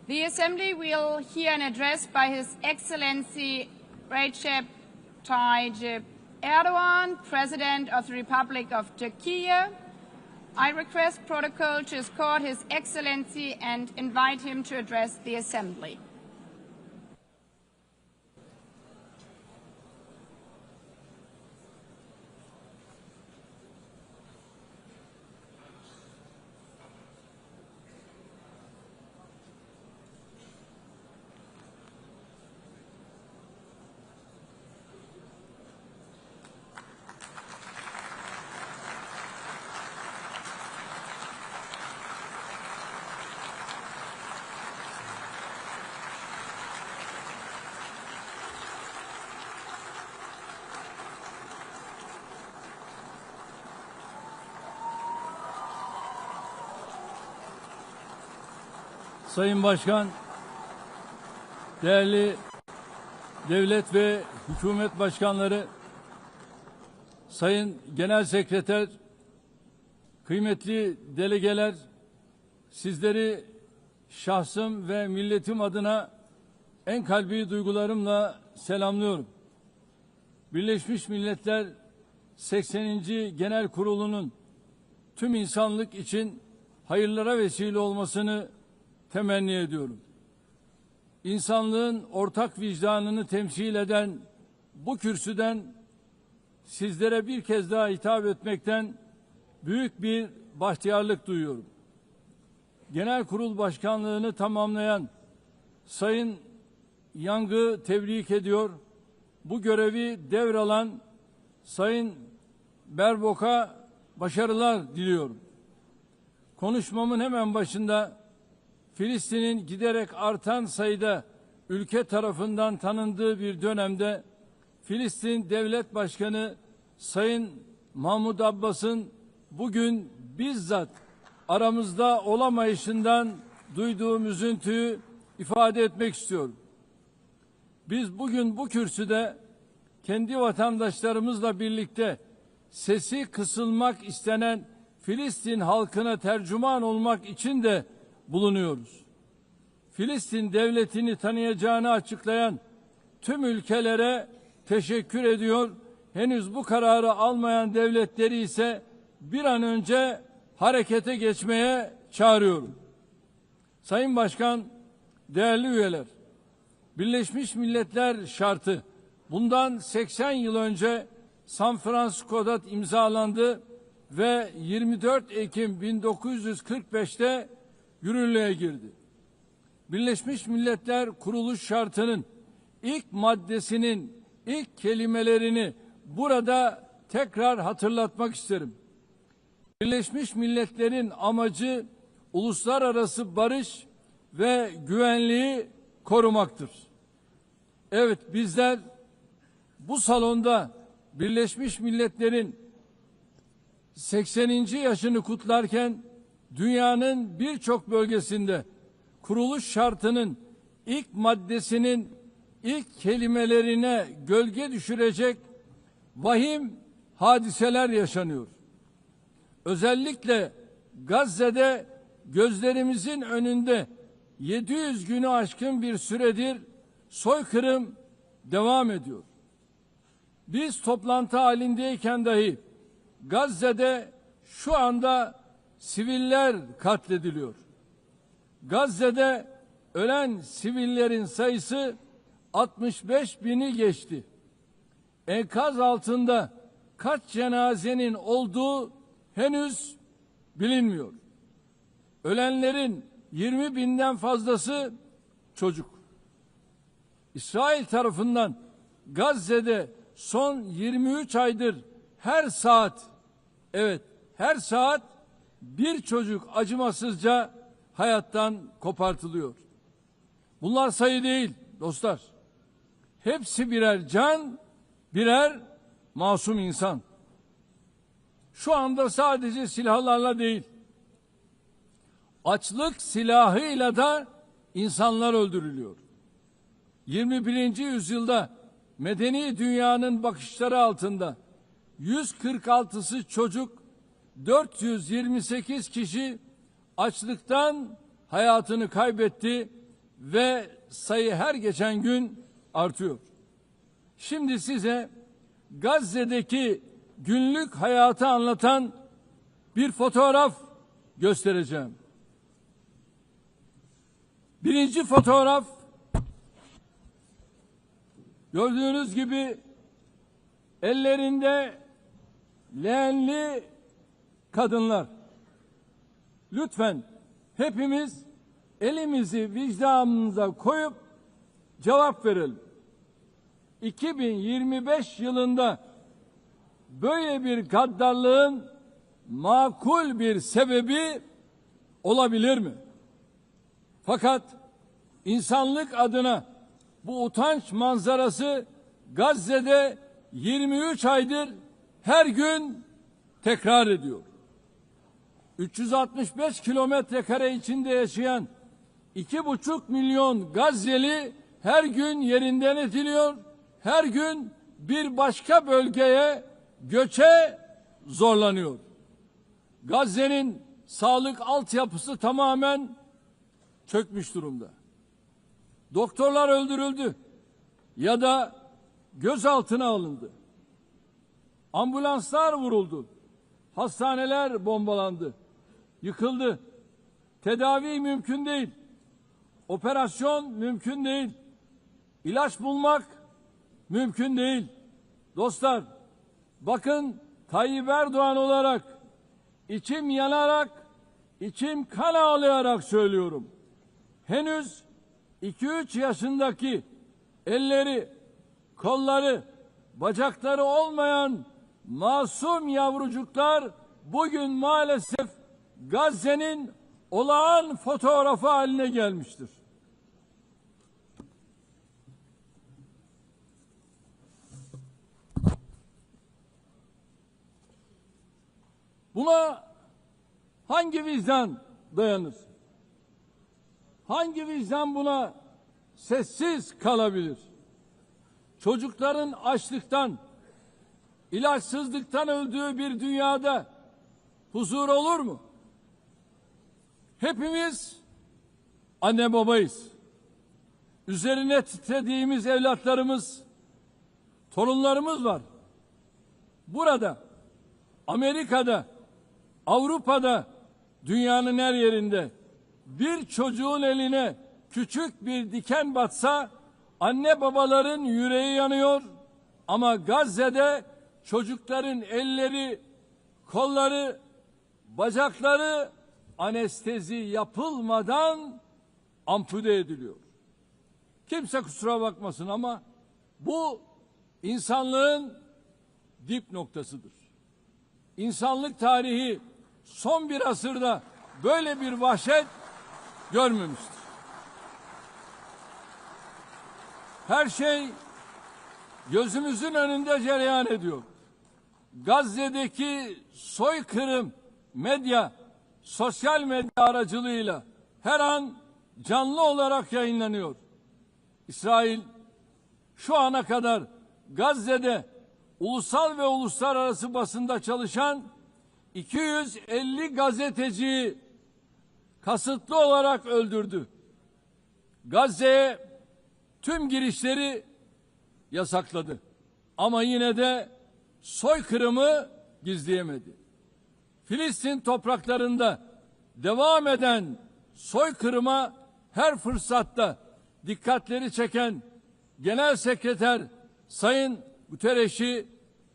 The Assembly will hear an address by His Excellency Recep Tayyip Erdogan, President of the Republic of Turkey. I request protocol to escort His Excellency and invite him to address the Assembly. Sayın Başkan, değerli devlet ve hükümet başkanları, Sayın Genel Sekreter, kıymetli delegeler, sizleri şahsım ve milletim adına en kalbi duygularımla selamlıyorum. Birleşmiş Milletler 80. Genel Kurulu'nun tüm insanlık için hayırlara vesile olmasını temenni ediyorum. İnsanlığın ortak vicdanını temsil eden bu kürsüden sizlere bir kez daha hitap etmekten büyük bir bahtiyarlık duyuyorum. Genel Kurul Başkanlığını tamamlayan Sayın Yang'ı tebrik ediyor. Bu görevi devralan Sayın Berbok'a başarılar diliyorum. Konuşmamın hemen başında Filistin'in giderek artan sayıda ülke tarafından tanındığı bir dönemde Filistin Devlet Başkanı Sayın Mahmud Abbas'ın bugün bizzat aramızda olamayışından duyduğum üzüntüyü ifade etmek istiyorum. Biz bugün bu kürsüde kendi vatandaşlarımızla birlikte sesi kısılmak istenen Filistin halkına tercüman olmak için de bulunuyoruz. Filistin devletini tanıyacağını açıklayan tüm ülkelere teşekkür ediyor. Henüz bu kararı almayan devletleri ise bir an önce harekete geçmeye çağırıyorum. Sayın Başkan, değerli üyeler, Birleşmiş Milletler şartı bundan 80 yıl önce San Francisco'da imzalandı ve 24 Ekim 1945'te yürürlüğe girdi. Birleşmiş Milletler Kuruluş Şartı'nın ilk maddesinin ilk kelimelerini burada tekrar hatırlatmak isterim. Birleşmiş Milletler'in amacı uluslararası barış ve güvenliği korumaktır. Evet, bizler bu salonda Birleşmiş Milletler'in 80. yaşını kutlarken dünyanın birçok bölgesinde kuruluş şartının ilk maddesinin ilk kelimelerine gölge düşürecek vahim hadiseler yaşanıyor. Özellikle Gazze'de gözlerimizin önünde 700 günü aşkın bir süredir soykırım devam ediyor. Biz toplantı halindeyken dahi Gazze'de şu anda siviller katlediliyor. Gazze'de ölen sivillerin sayısı 65 bini geçti. Enkaz altında kaç cenazenin olduğu henüz bilinmiyor. Ölenlerin 20 binden fazlası çocuk. İsrail tarafından Gazze'de son 23 aydır her saat bir çocuk acımasızca hayattan kopartılıyor. Bunlar sayı değil dostlar. Hepsi birer can, birer masum insan. Şu anda sadece silahlarla değil, açlık silahıyla da insanlar öldürülüyor. 21. yüzyılda medeni dünyanın bakışları altında 146'sı çocuk, 428 kişi açlıktan hayatını kaybetti ve sayı her geçen gün artıyor. Şimdi size Gazze'deki günlük hayatı anlatan bir fotoğraf göstereceğim. Birinci fotoğraf, gördüğünüz gibi ellerinde leğenli kadınlar. Lütfen hepimiz elimizi vicdanımıza koyup cevap verelim. 2025 yılında böyle bir gaddarlığın makul bir sebebi olabilir mi? Fakat insanlık adına bu utanç manzarası Gazze'de 23 aydır her gün tekrar ediyor. 365 kilometre kare içinde yaşayan 2,5 milyon Gazze'li her gün yerinden ediliyor, her gün bir başka bölgeye göçe zorlanıyor. Gazze'nin sağlık altyapısı tamamen çökmüş durumda. Doktorlar öldürüldü ya da gözaltına alındı. Ambulanslar vuruldu. Hastaneler bombalandı. Yıkıldı. Tedavi mümkün değil. Operasyon mümkün değil. İlaç bulmak mümkün değil. Dostlar, bakın Tayyip Erdoğan olarak içim yanarak, içim kan ağlayarak söylüyorum. Henüz 2-3 yaşındaki elleri, kolları, bacakları olmayan masum yavrucuklar bugün maalesef Gazze'nin olağan fotoğrafı haline gelmiştir. Buna hangi vicdan dayanır? Hangi vicdan buna sessiz kalabilir? Çocukların açlıktan, ilaçsızlıktan öldüğü bir dünyada huzur olur mu? Hepimiz anne babayız. Üzerine titrediğimiz evlatlarımız, torunlarımız var. Burada, Amerika'da, Avrupa'da, dünyanın her yerinde bir çocuğun eline küçük bir diken batsa anne babaların yüreği yanıyor, ama Gazze'de çocukların elleri, kolları, bacakları anestezi yapılmadan ampute ediliyor. Kimse kusura bakmasın ama bu insanlığın dip noktasıdır. İnsanlık tarihi son bir asırda böyle bir vahşet görmemiştir. Her şey gözümüzün önünde cereyan ediyor. Gazze'deki soykırım medya, sosyal medya aracılığıyla her an canlı olarak yayınlanıyor. İsrail şu ana kadar Gazze'de ulusal ve uluslararası basında çalışan 250 gazeteciyi kasıtlı olarak öldürdü. Gazze'ye tüm girişleri yasakladı. Ama yine de soykırımı gizleyemedi. Filistin topraklarında devam eden soykırıma her fırsatta dikkatleri çeken Genel Sekreter Sayın Guterres'i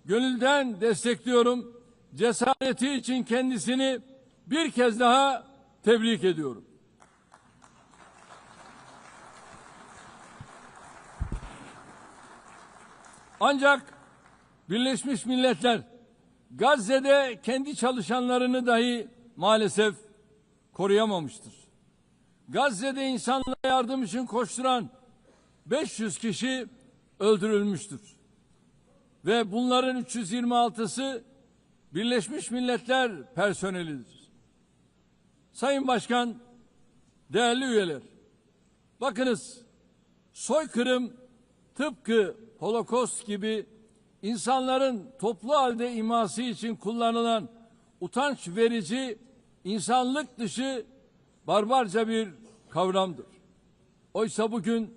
gönülden destekliyorum. Cesareti için kendisini bir kez daha tebrik ediyorum. Ancak Birleşmiş Milletler Gazze'de kendi çalışanlarını dahi maalesef koruyamamıştır. Gazze'de insanlara yardım için koşturan 500 kişi öldürülmüştür. Ve bunların 326'sı Birleşmiş Milletler personelidir. Sayın Başkan, değerli üyeler, bakınız, soykırım tıpkı Holocaust gibi insanların toplu halde iması için kullanılan utanç verici, insanlık dışı, barbarca bir kavramdır. Oysa bugün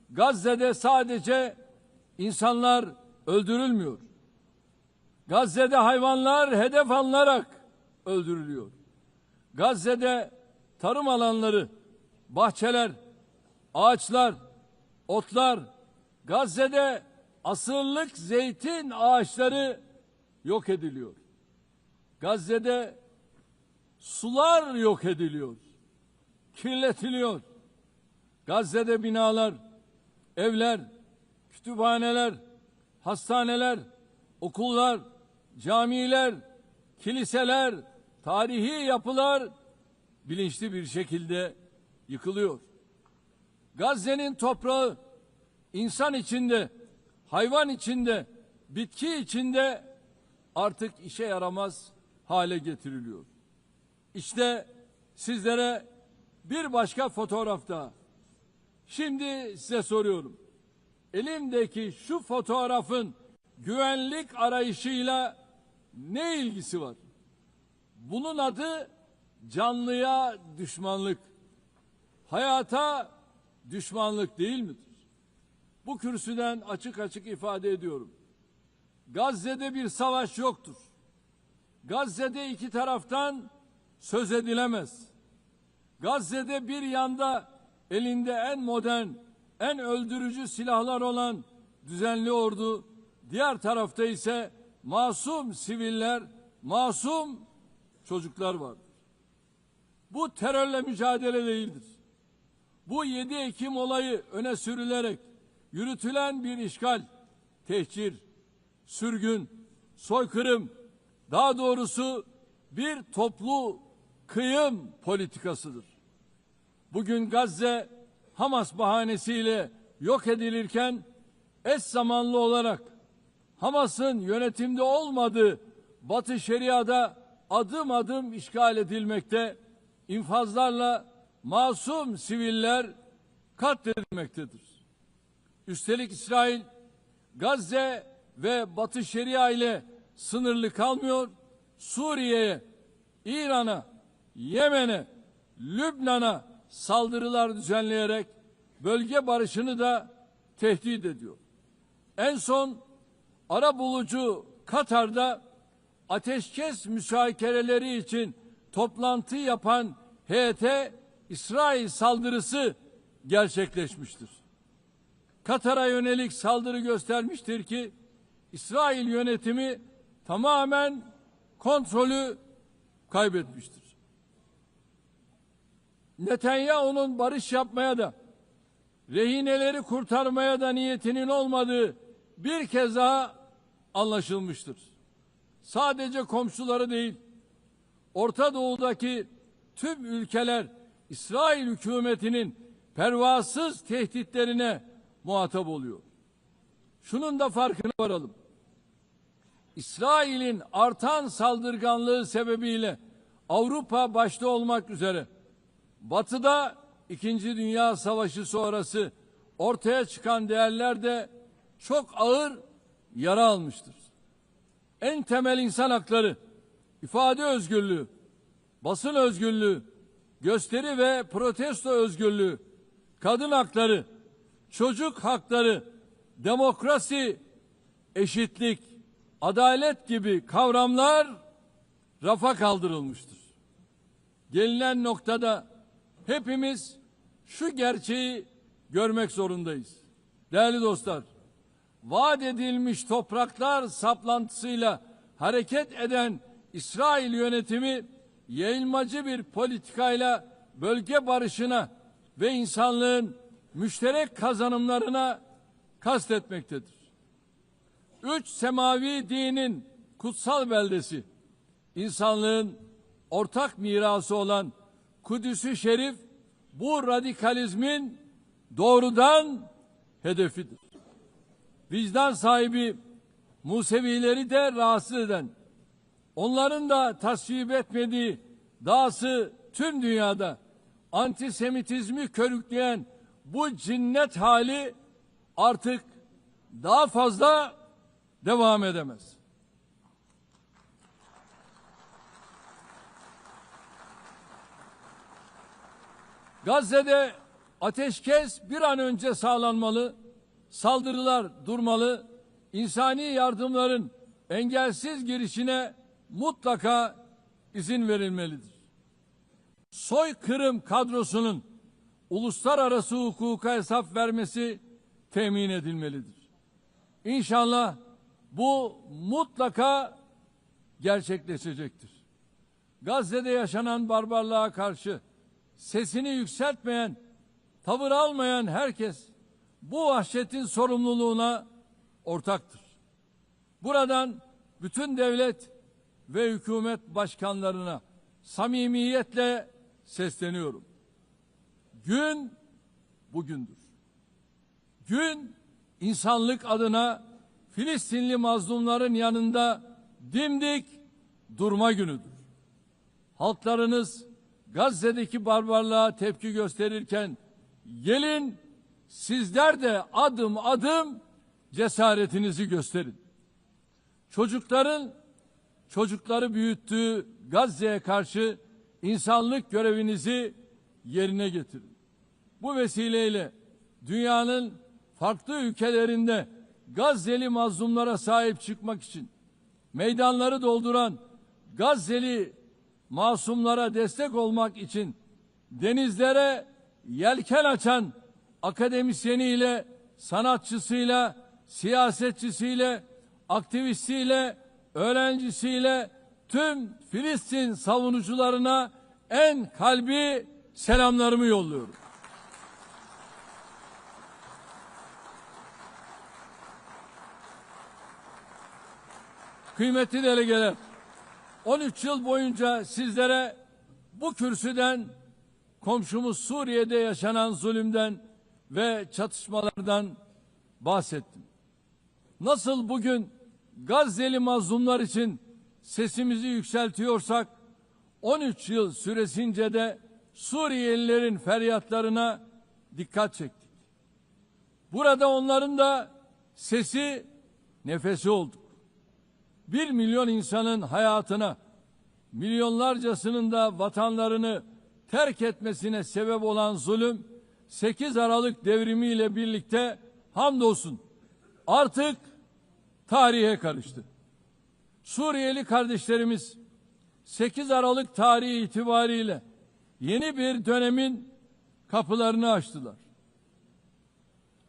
Gazze'de sadece insanlar öldürülmüyor. Gazze'de hayvanlar hedef alınarak öldürülüyor. Gazze'de tarım alanları, bahçeler, ağaçlar, otlar, Gazze'de asırlık zeytin ağaçları yok ediliyor. Gazze'de sular yok ediliyor, kirletiliyor. Gazze'de binalar, evler, kütüphaneler, hastaneler, okullar, camiler, kiliseler, tarihi yapılar bilinçli bir şekilde yıkılıyor. Gazze'nin toprağı insan içinde, hayvan içinde, bitki içinde artık işe yaramaz hale getiriliyor. İşte sizlere bir başka fotoğraf daha. Şimdi size soruyorum. Elimdeki şu fotoğrafın güvenlik arayışıyla ne ilgisi var? Bunun adı canlıya düşmanlık, hayata düşmanlık değil midir? Bu kürsüden açık açık ifade ediyorum. Gazze'de bir savaş yoktur. Gazze'de iki taraftan söz edilemez. Gazze'de bir yanda elinde en modern, en öldürücü silahlar olan düzenli ordu, diğer tarafta ise masum siviller, masum çocuklar vardır. Bu terörle mücadele değildir. Bu 7 Ekim olayı öne sürülerek yürütülen bir işgal, tehcir, sürgün, soykırım, daha doğrusu bir toplu kıyım politikasıdır. Bugün Gazze Hamas bahanesiyle yok edilirken eş zamanlı olarak Hamas'ın yönetimde olmadığı Batı Şeria'da adım adım işgal edilmekte, infazlarla masum siviller katledilmektedir. Üstelik İsrail Gazze ve Batı Şeria ile sınırlı kalmıyor, Suriye'ye, İran'a, Yemen'e, Lübnan'a saldırılar düzenleyerek bölge barışını da tehdit ediyor. En son arabulucu Katar'da ateşkes müzakereleri için toplantı yapan heyete İsrail saldırısı gerçekleşmiştir. Katar'a yönelik saldırı göstermiştir ki İsrail yönetimi tamamen kontrolü kaybetmiştir. Netanyahu'nun barış yapmaya da rehineleri kurtarmaya da niyetinin olmadığı bir kez daha anlaşılmıştır. Sadece komşuları değil, Orta Doğu'daki tüm ülkeler İsrail hükümetinin pervasız tehditlerine muhatap oluyor. Şunun da farkına varalım. İsrail'in artan saldırganlığı sebebiyle Avrupa başta olmak üzere Batı'da 2. Dünya Savaşı sonrası ortaya çıkan değerler de çok ağır yara almıştır. En temel insan hakları, ifade özgürlüğü, basın özgürlüğü, gösteri ve protesto özgürlüğü, kadın hakları, çocuk hakları, demokrasi, eşitlik, adalet gibi kavramlar rafa kaldırılmıştır. Gelinen noktada hepimiz şu gerçeği görmek zorundayız. Değerli dostlar, vaat edilmiş topraklar saplantısıyla hareket eden İsrail yönetimi yayılmacı bir politikayla bölge barışına ve insanlığın müşterek kazanımlarına kastetmektedir. 3 semavi dinin kutsal beldesi, insanlığın ortak mirası olan Kudüs-ü Şerif bu radikalizmin doğrudan hedefidir. Vicdan sahibi Musevileri de rahatsız eden, onların da tasvip etmediği, dahası tüm dünyada antisemitizmi körükleyen bu cinnet hali artık daha fazla devam edemez. Gazze'de ateşkes bir an önce sağlanmalı, saldırılar durmalı, insani yardımların engelsiz girişine mutlaka izin verilmelidir. Soykırım kadrosunun uluslararası hukuka hesap vermesi temin edilmelidir. İnşallah bu mutlaka gerçekleşecektir. Gazze'de yaşanan barbarlığa karşı sesini yükseltmeyen, tavır almayan herkes bu vahşetin sorumluluğuna ortaktır. Buradan bütün devlet ve hükümet başkanlarına samimiyetle sesleniyorum. Gün bugündür. Gün insanlık adına Filistinli mazlumların yanında dimdik durma günüdür. Halklarınız Gazze'deki barbarlığa tepki gösterirken gelin sizler de adım adım cesaretinizi gösterin. Çocukları büyüttüğü Gazze'ye karşı insanlık görevinizi yerine getirin. Bu vesileyle dünyanın farklı ülkelerinde Gazze'li mazlumlara sahip çıkmak için meydanları dolduran Gazze'li masumlara destek olmak için denizlere yelken açan akademisyeniyle, sanatçısıyla, siyasetçisiyle, aktivistiyle, öğrencisiyle tüm Filistin savunucularına en kalbi selamlarımı yolluyorum. Kıymetli delegeler, 13 yıl boyunca sizlere bu kürsüden komşumuz Suriye'de yaşanan zulümden ve çatışmalardan bahsettim. Nasıl bugün Gazze'li mazlumlar için sesimizi yükseltiyorsak, 13 yıl süresince de Suriyelilerin feryatlarına dikkat çektik. Burada onların da sesi, nefesi olduk. 1 milyon insanın hayatına, milyonlarcasının da vatanlarını terk etmesine sebep olan zulüm, 8 Aralık devrimiyle birlikte hamdolsun artık tarihe karıştı. Suriyeli kardeşlerimiz 8 Aralık tarihi itibariyle yeni bir dönemin kapılarını açtılar.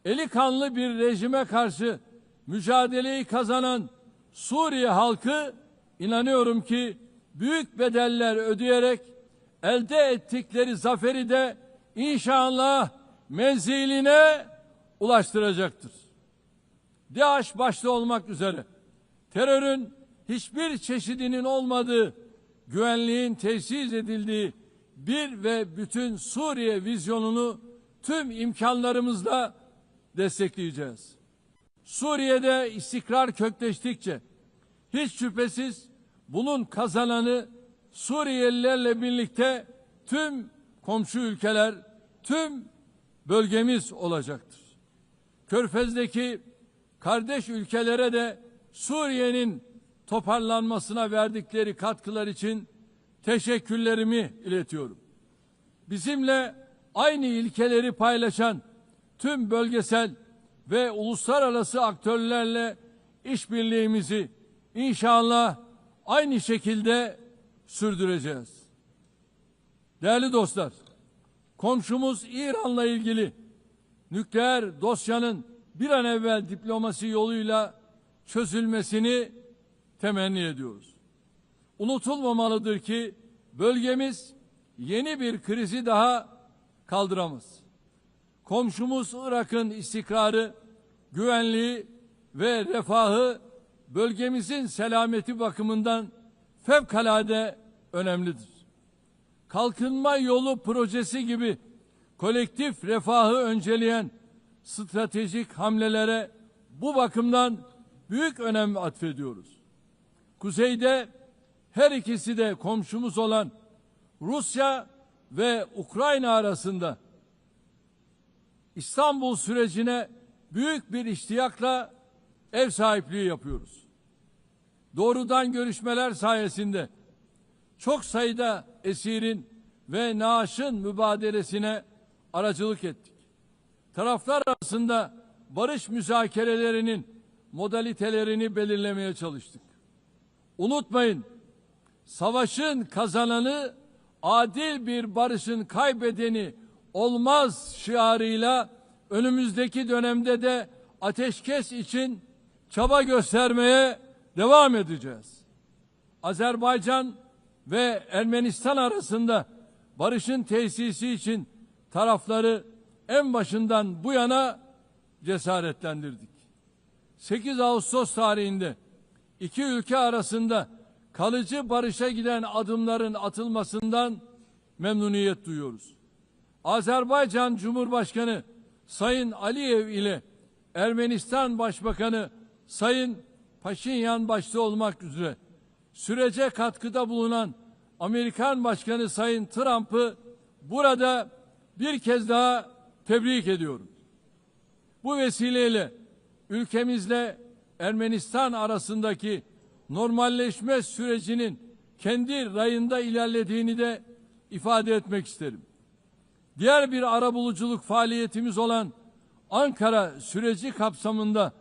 Eli kanlı bir rejime karşı mücadeleyi kazanan Suriye halkı, inanıyorum ki büyük bedeller ödeyerek elde ettikleri zaferi de inşallah menziline ulaştıracaktır. DAEŞ başta olmak üzere terörün hiçbir çeşidinin olmadığı, güvenliğin tesis edildiği bir ve bütün Suriye vizyonunu tüm imkanlarımızla destekleyeceğiz. Suriye'de istikrar kökleştikçe hiç şüphesiz bunun kazananı Suriyelilerle birlikte tüm komşu ülkeler, tüm bölgemiz olacaktır. Körfez'deki kardeş ülkelere de Suriye'nin toparlanmasına verdikleri katkılar için teşekkürlerimi iletiyorum. Bizimle aynı ilkeleri paylaşan tüm bölgesel ve uluslararası aktörlerle işbirliğimizi inşallah aynı şekilde sürdüreceğiz. Değerli dostlar, komşumuz İran'la ilgili nükleer dosyanın bir an evvel diplomasi yoluyla çözülmesini temenni ediyoruz. Unutulmamalıdır ki bölgemiz yeni bir krizi daha kaldıramaz. Komşumuz Irak'ın istikrarı, güvenliği ve refahı bölgemizin selameti bakımından fevkalade önemlidir. Kalkınma yolu projesi gibi kolektif refahı önceleyen stratejik hamlelere bu bakımdan büyük önem atfediyoruz. Kuzeyde her ikisi de komşumuz olan Rusya ve Ukrayna arasında İstanbul sürecine büyük bir iştiyakla ev sahipliği yapıyoruz. Doğrudan görüşmeler sayesinde çok sayıda esirin ve naaşın mübadelesine aracılık ettik. Taraflar arasında barış müzakerelerinin modalitelerini belirlemeye çalıştık. Unutmayın, savaşın kazananı adil bir barışın kaybedeni olmaz şiarıyla önümüzdeki dönemde de ateşkes için çaba göstermeye devam edeceğiz. Azerbaycan ve Ermenistan arasında barışın tesisi için tarafları en başından bu yana cesaretlendirdik. 8 Ağustos tarihinde iki ülke arasında kalıcı barışa giden adımların atılmasından memnuniyet duyuyoruz. Azerbaycan Cumhurbaşkanı Sayın Aliyev ile Ermenistan Başbakanı Sayın Paşinyan başta olmak üzere sürece katkıda bulunan Amerikan Başkanı Sayın Trump'ı burada bir kez daha tebrik ediyorum. Bu vesileyle ülkemizle Ermenistan arasındaki normalleşme sürecinin kendi rayında ilerlediğini de ifade etmek isterim. Diğer bir arabuluculuk faaliyetimiz olan Ankara süreci kapsamında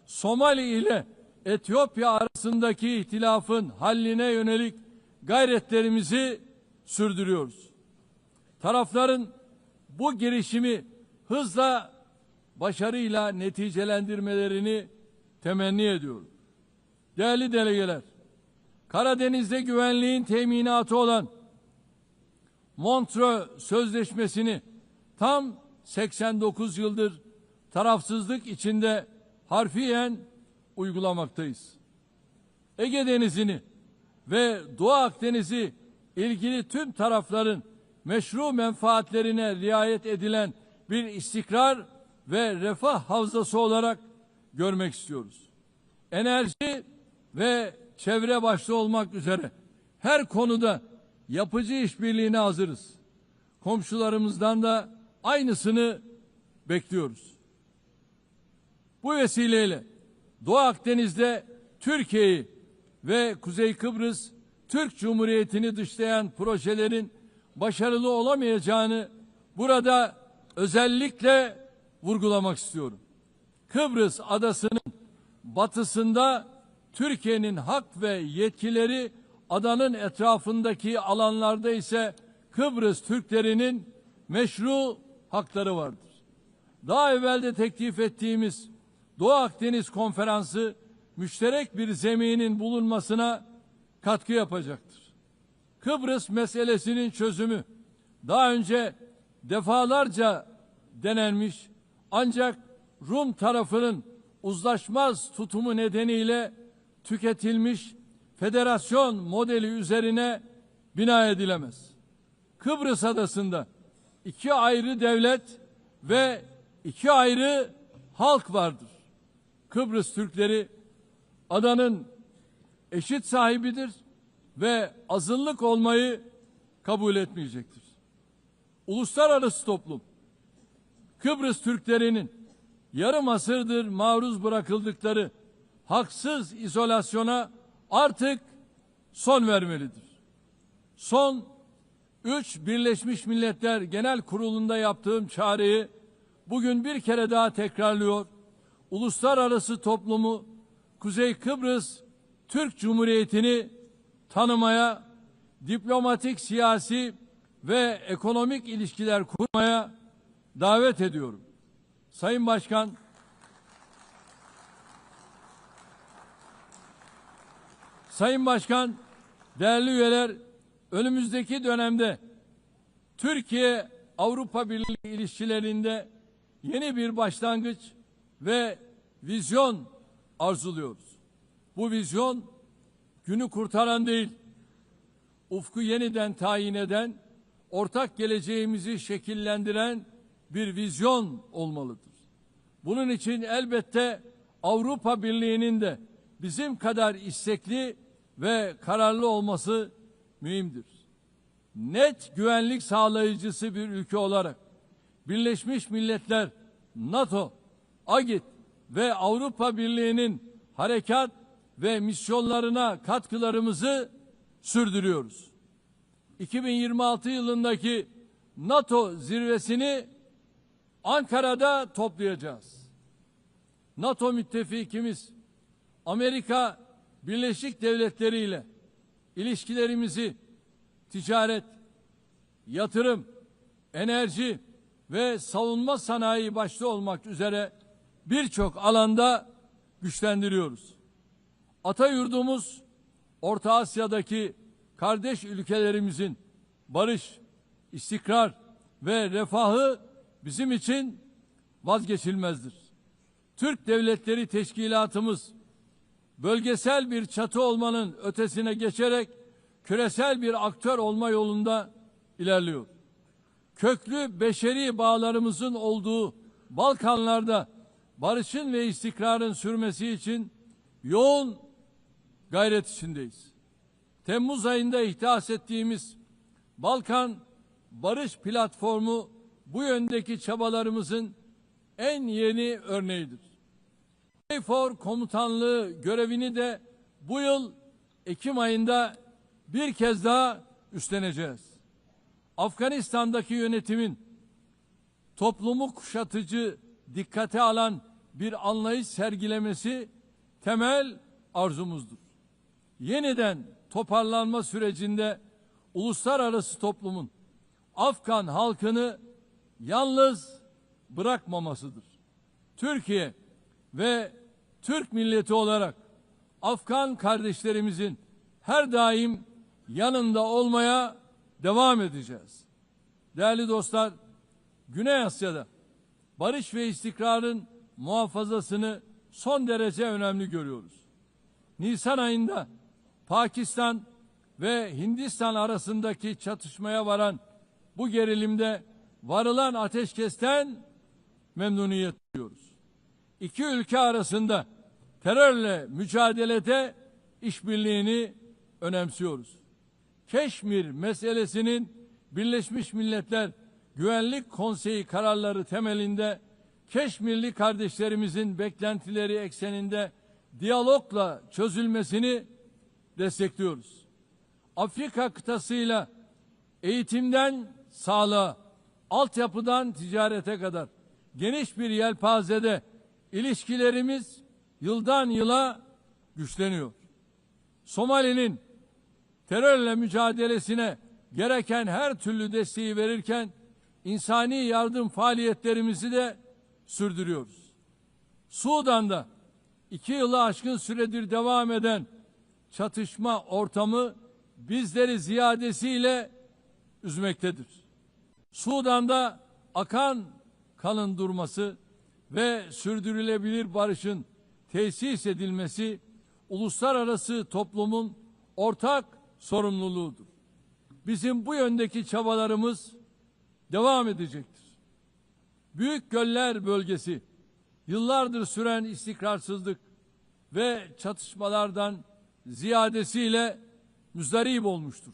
Somali ile Etiyopya arasındaki ihtilafın halline yönelik gayretlerimizi sürdürüyoruz. Tarafların bu girişimi hızla, başarıyla neticelendirmelerini temenni ediyorum. Değerli delegeler, Karadeniz'de güvenliğin teminatı olan Montreux Sözleşmesi'ni tam 89 yıldır tarafsızlık içinde harfiyen uygulamaktayız. Ege Denizi'ni ve Doğu Akdeniz'i ilgili tüm tarafların meşru menfaatlerine riayet edilen bir istikrar ve refah havzası olarak görmek istiyoruz. Enerji ve çevre başta olmak üzere her konuda yapıcı işbirliğine hazırız. Komşularımızdan da aynısını bekliyoruz. Bu vesileyle Doğu Akdeniz'de Türkiye'yi ve Kuzey Kıbrıs Türk Cumhuriyeti'ni dışlayan projelerin başarılı olamayacağını burada özellikle vurgulamak istiyorum. Kıbrıs adasının batısında Türkiye'nin hak ve yetkileri, adanın etrafındaki alanlarda ise Kıbrıs Türklerinin meşru hakları vardır. Daha evvel de teklif ettiğimiz Doğu Akdeniz Konferansı müşterek bir zeminin bulunmasına katkı yapacaktır. Kıbrıs meselesinin çözümü daha önce defalarca denenmiş ancak Rum tarafının uzlaşmaz tutumu nedeniyle tüketilmiş federasyon modeli üzerine bina edilemez. Kıbrıs adasında iki ayrı devlet ve iki ayrı halk vardır. Kıbrıs Türkleri adanın eşit sahibidir ve azınlık olmayı kabul etmeyecektir. Uluslararası toplum Kıbrıs Türklerinin yarım asırdır maruz bırakıldıkları haksız izolasyona artık son vermelidir. Son 3 Birleşmiş Milletler Genel Kurulu'nda yaptığım çağrıyı bugün bir kere daha tekrarlıyor. Uluslararası toplumu Kuzey Kıbrıs Türk Cumhuriyeti'ni tanımaya, diplomatik, siyasi ve ekonomik ilişkiler kurmaya davet ediyorum. Sayın Başkan, değerli üyeler, önümüzdeki dönemde Türkiye-Avrupa Birliği ilişkilerinde yeni bir başlangıç ve vizyon arzuluyoruz. Bu vizyon günü kurtaran değil, ufku yeniden tayin eden, ortak geleceğimizi şekillendiren bir vizyon olmalıdır. Bunun için elbette Avrupa Birliği'nin de bizim kadar istekli ve kararlı olması mühimdir. Net güvenlik sağlayıcısı bir ülke olarak Birleşmiş Milletler, NATO, AGİT ve Avrupa Birliği'nin harekat ve misyonlarına katkılarımızı sürdürüyoruz. 2026 yılındaki NATO zirvesini Ankara'da toplayacağız. NATO müttefikimiz Amerika Birleşik Devletleri ile ilişkilerimizi ticaret, yatırım, enerji ve savunma sanayi başta olmak üzere birçok alanda güçlendiriyoruz. Atayurdumuz Orta Asya'daki kardeş ülkelerimizin barış, istikrar ve refahı bizim için vazgeçilmezdir. Türk Devletleri Teşkilatımız bölgesel bir çatı olmanın ötesine geçerek küresel bir aktör olma yolunda ilerliyor. Köklü beşeri bağlarımızın olduğu Balkanlarda barışın ve istikrarın sürmesi için yoğun gayret içindeyiz. Temmuz ayında ihdas ettiğimiz Balkan Barış Platformu bu yöndeki çabalarımızın en yeni örneğidir. KFOR komutanlığı görevini de bu yıl Ekim ayında bir kez daha üstleneceğiz. Afganistan'daki yönetimin toplumu kuşatıcı, dikkate alan bir anlayış sergilemesi temel arzumuzdur. Yeniden toparlanma sürecinde uluslararası toplumun Afgan halkını yalnız bırakmamasıdır. Türkiye ve Türk milleti olarak Afgan kardeşlerimizin her daim yanında olmaya devam edeceğiz. Değerli dostlar, Güney Asya'da barış ve istikrarın muhafazasını son derece önemli görüyoruz. Nisan ayında Pakistan ve Hindistan arasındaki çatışmaya varan bu gerilimde varılan ateşkesten memnuniyet duyuyoruz. İki ülke arasında terörle mücadelede işbirliğini önemsiyoruz. Keşmir meselesinin Birleşmiş Milletler Güvenlik Konseyi kararları temelinde Keşmirli kardeşlerimizin beklentileri ekseninde diyalogla çözülmesini destekliyoruz. Afrika kıtasıyla eğitimden sağlığa, altyapıdan ticarete kadar geniş bir yelpazede ilişkilerimiz yıldan yıla güçleniyor. Somali'nin terörle mücadelesine gereken her türlü desteği verirken insani yardım faaliyetlerimizi de sürdürüyoruz. Sudan'da 2 yılı aşkın süredir devam eden çatışma ortamı bizleri ziyadesiyle üzmektedir. Sudan'da akan kanın durması ve sürdürülebilir barışın tesis edilmesi uluslararası toplumun ortak sorumluluğudur. Bizim bu yöndeki çabalarımız devam edecektir. Büyük Göller bölgesi yıllardır süren istikrarsızlık ve çatışmalardan ziyadesiyle müzdarip olmuştur.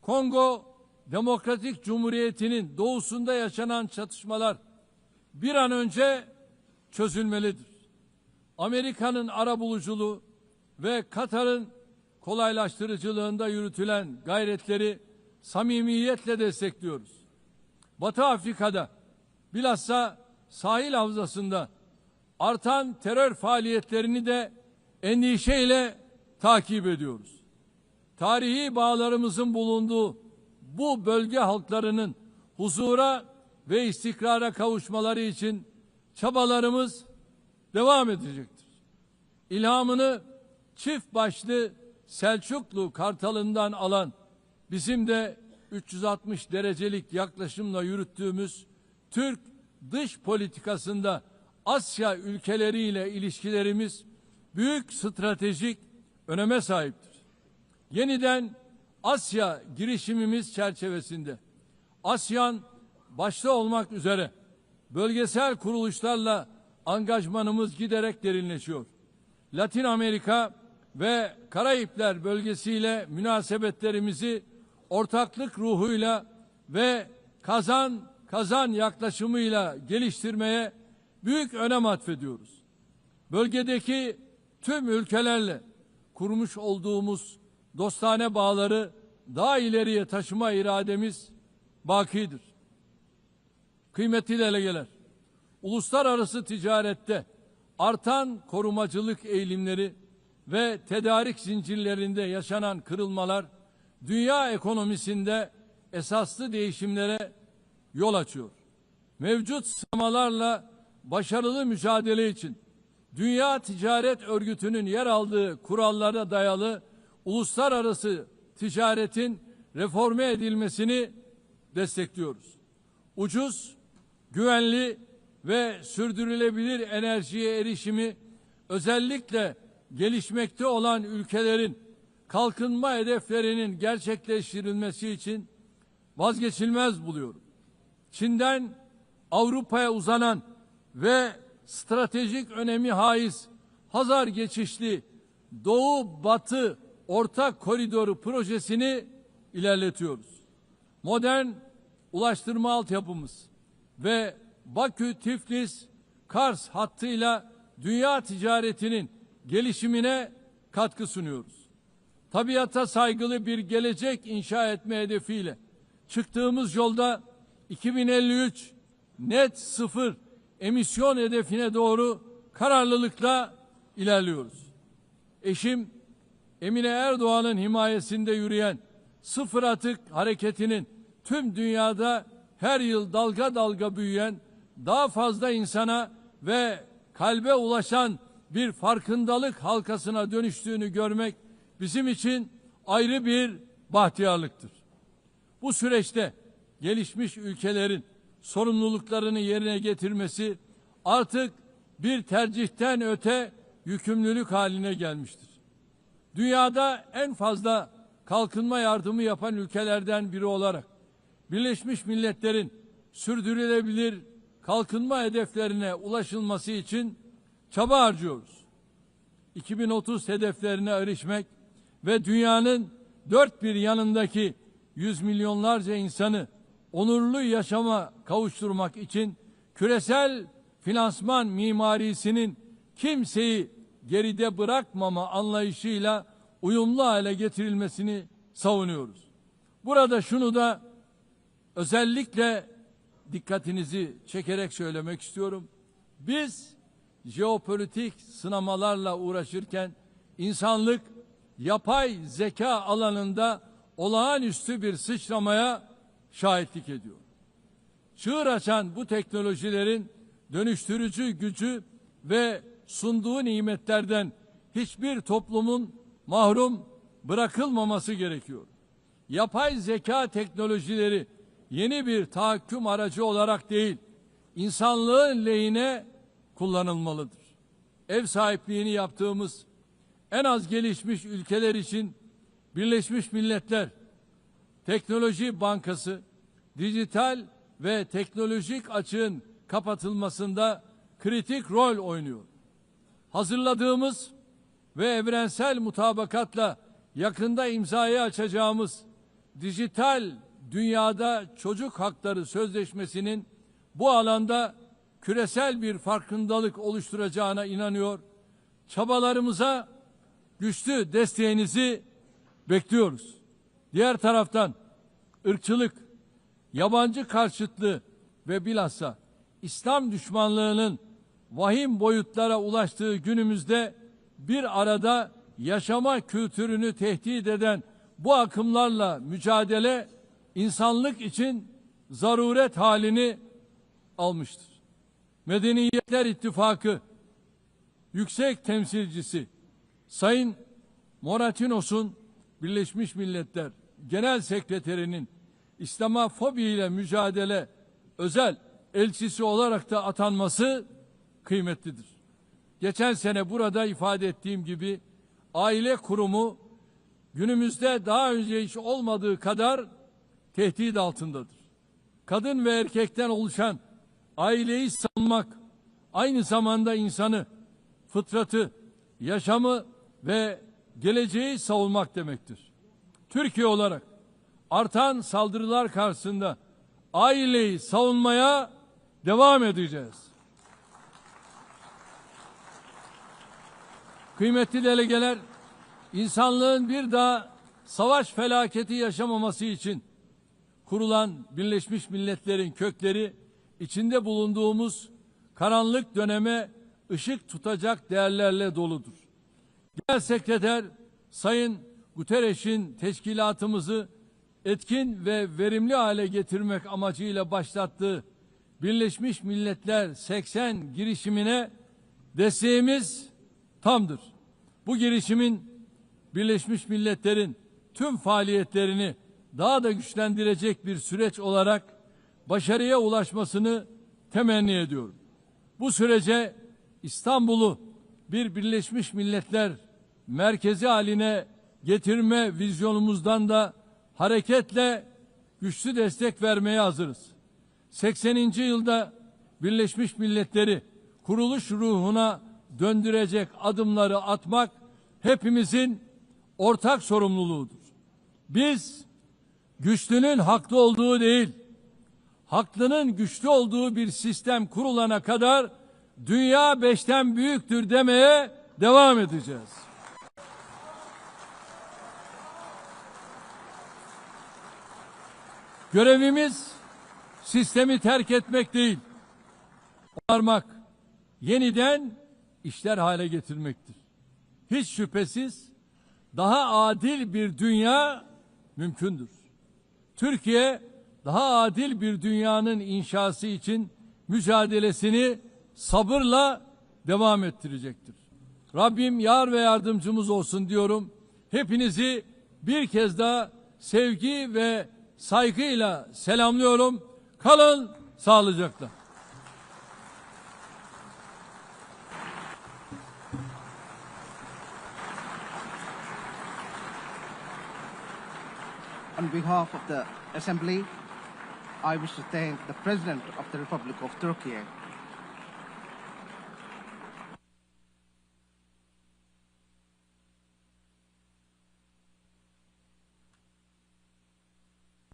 Kongo Demokratik Cumhuriyeti'nin doğusunda yaşanan çatışmalar bir an önce çözülmelidir. Amerika'nın arabuluculuğu ve Katar'ın kolaylaştırıcılığında yürütülen gayretleri samimiyetle destekliyoruz. Batı Afrika'da bilhassa sahil havzasında artan terör faaliyetlerini de endişeyle takip ediyoruz. Tarihi bağlarımızın bulunduğu bu bölge halklarının huzura ve istikrara kavuşmaları için çabalarımız devam edecektir. İlhamını çift başlı Selçuklu Kartalı'ndan alan bizim de 360 derecelik yaklaşımla yürüttüğümüz Türk dış politikasında Asya ülkeleriyle ilişkilerimiz büyük stratejik öneme sahiptir. Yeniden Asya girişimimiz çerçevesinde ASEAN başta olmak üzere bölgesel kuruluşlarla angajmanımız giderek derinleşiyor. Latin Amerika ve Karayipler bölgesiyle münasebetlerimizi ortaklık ruhuyla ve kazan yaklaşımıyla geliştirmeye büyük önem atfediyoruz. Bölgedeki tüm ülkelerle kurmuş olduğumuz dostane bağları daha ileriye taşıma irademiz bakidir. Kıymetli delegeler, uluslararası ticarette artan korumacılık eğilimleri ve tedarik zincirlerinde yaşanan kırılmalar dünya ekonomisinde esaslı değişimlere yol açıyor. Mevcut sınamalarla başarılı mücadele için Dünya Ticaret Örgütü'nün yer aldığı kurallara dayalı uluslararası ticaretin reforme edilmesini destekliyoruz. Ucuz, güvenli ve sürdürülebilir enerjiye erişimi özellikle gelişmekte olan ülkelerin kalkınma hedeflerinin gerçekleştirilmesi için vazgeçilmez buluyorum. Çin'den Avrupa'ya uzanan ve stratejik önemi haiz Hazar geçişli Doğu-Batı ortak koridoru projesini ilerletiyoruz. Modern ulaştırma altyapımız ve Bakü-Tiflis-Kars hattıyla dünya ticaretinin gelişimine katkı sunuyoruz. Tabiata saygılı bir gelecek inşa etme hedefiyle çıktığımız yolda 2053 net sıfır emisyon hedefine doğru kararlılıkla ilerliyoruz. Eşim Emine Erdoğan'ın himayesinde yürüyen sıfır atık hareketinin tüm dünyada her yıl dalga dalga büyüyen, daha fazla insana ve kalbe ulaşan bir farkındalık halkasına dönüştüğünü görmek bizim için ayrı bir bahtiyarlıktır. Bu süreçte gelişmiş ülkelerin sorumluluklarını yerine getirmesi artık bir tercihten öte yükümlülük haline gelmiştir. Dünyada en fazla kalkınma yardımı yapan ülkelerden biri olarak Birleşmiş Milletler'in sürdürülebilir kalkınma hedeflerine ulaşılması için çaba harcıyoruz. 2030 hedeflerine erişmek ve dünyanın dört bir yanındaki yüz milyonlarca insanı onurlu yaşama kavuşturmak için küresel finansman mimarisinin kimseyi geride bırakmama anlayışıyla uyumlu hale getirilmesini savunuyoruz. Burada şunu da özellikle dikkatinizi çekerek söylemek istiyorum. Biz jeopolitik sınamalarla uğraşırken insanlık yapay zeka alanında olağanüstü bir sıçramaya şahitlik ediyor. Çığır açan bu teknolojilerin dönüştürücü gücü ve sunduğu nimetlerden hiçbir toplumun mahrum bırakılmaması gerekiyor. Yapay zeka teknolojileri yeni bir tahakküm aracı olarak değil, insanlığın lehine kullanılmalıdır. Ev sahipliğini yaptığımız en az gelişmiş ülkeler için Birleşmiş Milletler Teknoloji Bankası, dijital ve teknolojik açığın kapatılmasında kritik rol oynuyor. Hazırladığımız ve evrensel mutabakatla yakında imzayı açacağımız dijital dünyada çocuk hakları sözleşmesinin bu alanda küresel bir farkındalık oluşturacağına inanıyor. Çabalarımıza güçlü desteğinizi bekliyoruz. Diğer taraftan ırkçılık, yabancı karşıtlığı ve bilhassa İslam düşmanlığının vahim boyutlara ulaştığı günümüzde bir arada yaşama kültürünü tehdit eden bu akımlarla mücadele insanlık için zaruret halini almıştır. Medeniyetler İttifakı Yüksek Temsilcisi Sayın Moratinos'un Birleşmiş Milletler Genel Sekreterinin İslamofobi ile mücadele özel elçisi olarak da atanması kıymetlidir. Geçen sene burada ifade ettiğim gibi aile kurumu günümüzde daha önce hiç olmadığı kadar tehdit altındadır. Kadın ve erkekten oluşan aileyi savunmak aynı zamanda insanı, fıtratı, yaşamı ve geleceği savunmak demektir. Türkiye olarak artan saldırılar karşısında aileyi savunmaya devam edeceğiz. Kıymetli delegeler, insanlığın bir daha savaş felaketi yaşamaması için kurulan Birleşmiş Milletler'in kökleri içinde bulunduğumuz karanlık döneme ışık tutacak değerlerle doludur. Genel Sekreter Sayın Guterres'in teşkilatımızı etkin ve verimli hale getirmek amacıyla başlattığı Birleşmiş Milletler 80 girişimine desteğimiz tamdır. Bu girişimin Birleşmiş Milletler'in tüm faaliyetlerini daha da güçlendirecek bir süreç olarak başarıya ulaşmasını temenni ediyorum. Bu sürece İstanbul'u bir Birleşmiş Milletler merkezi haline getirme vizyonumuzdan da hareketle güçlü destek vermeye hazırız. 80. yılda Birleşmiş Milletleri kuruluş ruhuna döndürecek adımları atmak hepimizin ortak sorumluluğudur. Biz güçlünün haklı olduğu değil, haklının güçlü olduğu bir sistem kurulana kadar dünya 5'ten büyüktür demeye devam edeceğiz. Görevimiz sistemi terk etmek değil, onarmak, yeniden işler hale getirmektir. Hiç şüphesiz daha adil bir dünya mümkündür. Türkiye daha adil bir dünyanın inşası için mücadelesini sabırla devam ettirecektir. Rabbim yar ve yardımcımız olsun diyorum. Hepinizi bir kez daha sevgi ve saygıyla selamlıyorum. Kalın sağlıcakla. On behalf of the Assembly, I wish to thank the President of the Republic of Turkey.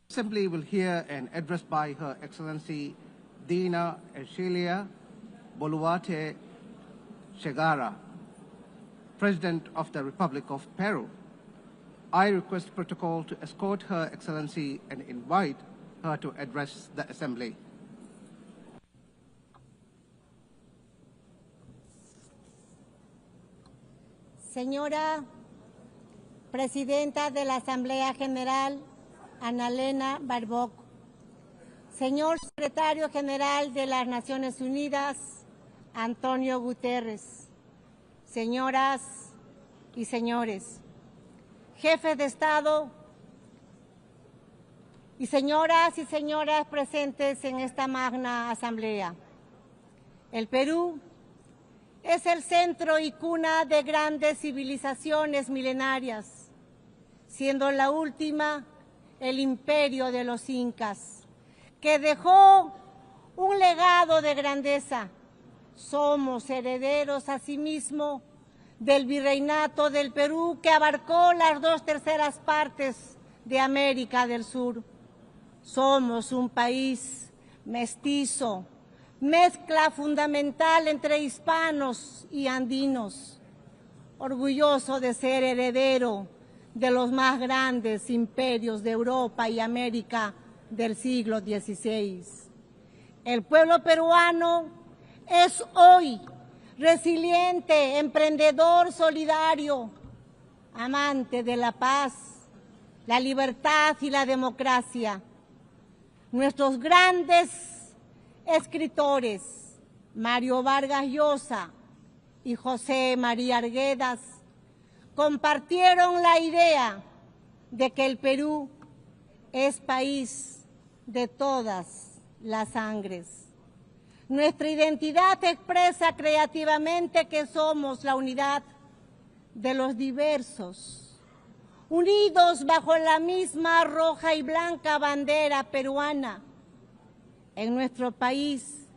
The Assembly will hear an address by Her Excellency Dina Ercilia Boluarte Segara, President of the Republic of Peru. I request protocol to escort Her Excellency and invite her to address the Assembly. Señora Presidenta de la Asamblea General, Annalena Baerbock, Señor Secretario General de las Naciones Unidas, Antonio Guterres, señoras y señores, jefes de Estado y señoras presentes en esta magna asamblea. El Perú es el centro y cuna de grandes civilizaciones milenarias, siendo la última el imperio de los incas, que dejó un legado de grandeza. Somos herederos asimismo del virreinato del Perú, que abarcó las 2/3 partes de América del Sur. Somos un país mestizo, mezcla fundamental entre hispanos y andinos, orgulloso de ser heredero de los más grandes imperios de Europa y América del siglo XVI. El pueblo peruano es hoy resiliente, emprendedor, solidario, amante de la paz, la libertad y la democracia. Nuestros grandes escritores, Mario Vargas Llosa y José María Arguedas, compartieron la idea de que el Perú es país de todas las sangres. Nuestra identidad expresa creativamente que somos la unidad de los diversos, unidos bajo la misma roja y blanca bandera peruana. En nuestro país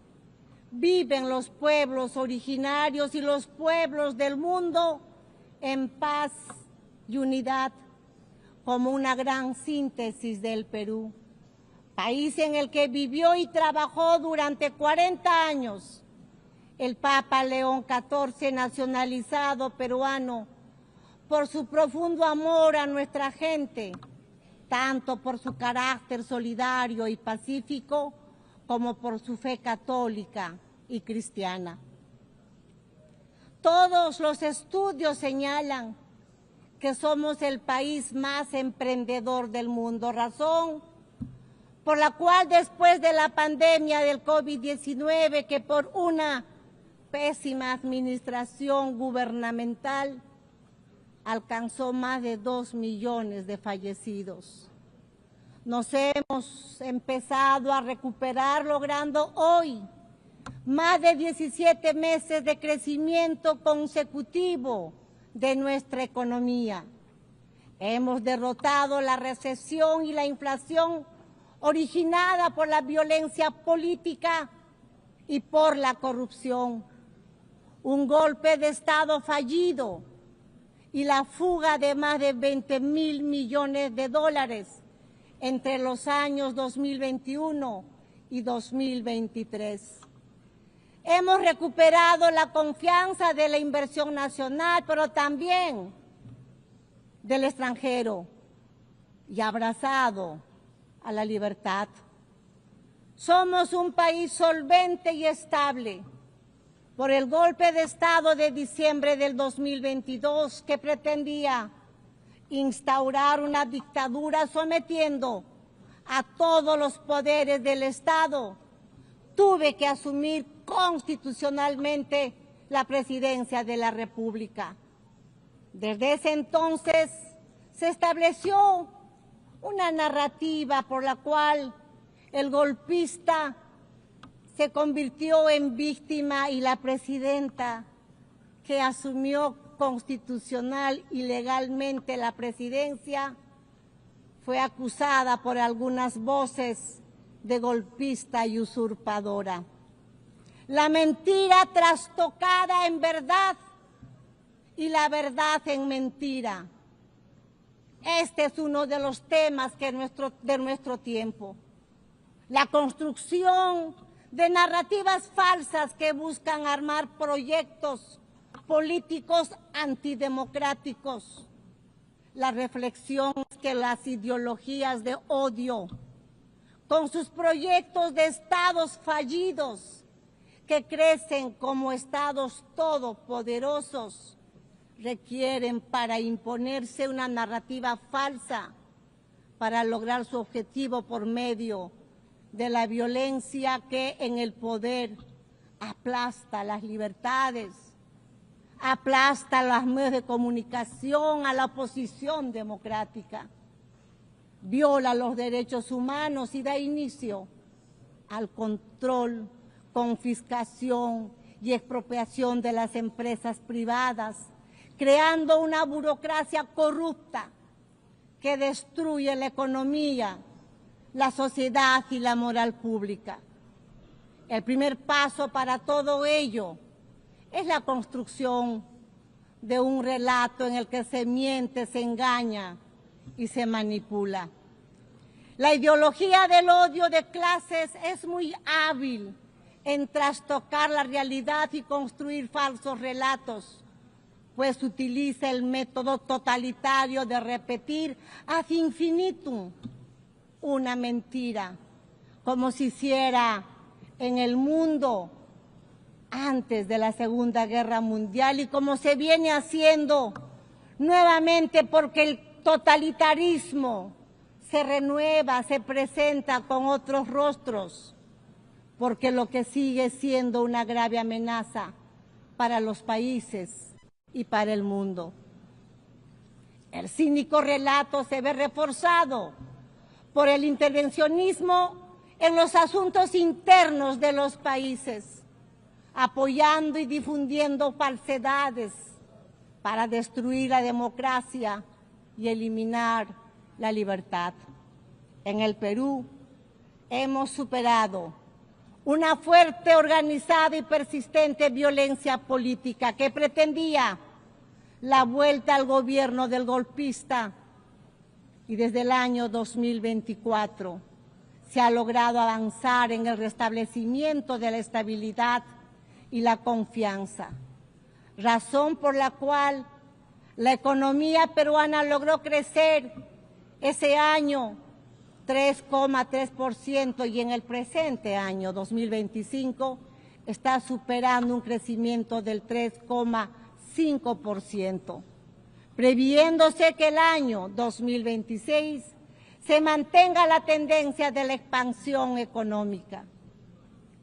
viven los pueblos originarios y los pueblos del mundo en paz y unidad, como una gran síntesis del Perú, país en el que vivió y trabajó durante 40 años el Papa León XIV, nacionalizado peruano, por su profundo amor a nuestra gente, tanto por su carácter solidario y pacífico, como por su fe católica y cristiana. Todos los estudios señalan que somos el país más emprendedor del mundo, razón por la cual después de la pandemia del COVID-19, que por una pésima administración gubernamental alcanzó más de 2 millones de fallecidos, nos hemos empezado a recuperar, logrando hoy más de 17 meses de crecimiento consecutivo de nuestra economía. Hemos derrotado la recesión y la inflación originada por la violencia política y por la corrupción. Un golpe de Estado fallido y la fuga de más de 20.000 millones de dólares entre los años 2021 y 2023. Hemos recuperado la confianza de la inversión nacional, pero también del extranjero, y abrazado a la libertad. Somos un país solvente y estable por el golpe de Estado de diciembre del 2022 que pretendía instaurar una dictadura sometiendo a todos los poderes del Estado. Tuve que asumir constitucionalmente la presidencia de la República. Desde ese entonces se estableció una narrativa por la cual el golpista se convirtió en víctima y la presidenta, que asumió constitucional y legalmente la presidencia, fue acusada por algunas voces de golpista y usurpadora. La mentira trastocada en verdad y la verdad en mentira. Este es uno de los temas de nuestro tiempo. La construcción de narrativas falsas que buscan armar proyectos políticos antidemocráticos. La reflexión es que las ideologías de odio, con sus proyectos de estados fallidos, que crecen como estados todopoderosos, requieren para imponerse una narrativa falsa para lograr su objetivo por medio de la violencia que en el poder aplasta las libertades, aplasta los medios de comunicación, a la oposición democrática, viola los derechos humanos y da inicio al control, confiscación y expropiación de las empresas privadas, creando una burocracia corrupta que destruye la economía, la sociedad y la moral pública. El primer paso para todo ello es la construcción de un relato en el que se miente, se engaña y se manipula. La ideología del odio de clases es muy hábil en trastocar la realidad y construir falsos relatos, pues utiliza el método totalitario de repetir ad infinitum una mentira, como se hiciera en el mundo antes de la Segunda Guerra Mundial y como se viene haciendo nuevamente, porque el totalitarismo se renueva, se presenta con otros rostros, porque lo que sigue siendo una grave amenaza para los países y para el mundo. El cínico relato se ve reforzado por el intervencionismo en los asuntos internos de los países, apoyando y difundiendo falsedades para destruir la democracia y eliminar la libertad. En el Perú hemos superado una fuerte, organizada y persistente violencia política que pretendía la vuelta al gobierno del golpista, y desde el año 2024 se ha logrado avanzar en el restablecimiento de la estabilidad y la confianza, razón por la cual la economía peruana logró crecer ese año 3,3% y en el presente año 2025 está superando un crecimiento del 3,5%, previéndose que el año 2026 se mantenga la tendencia de la expansión económica.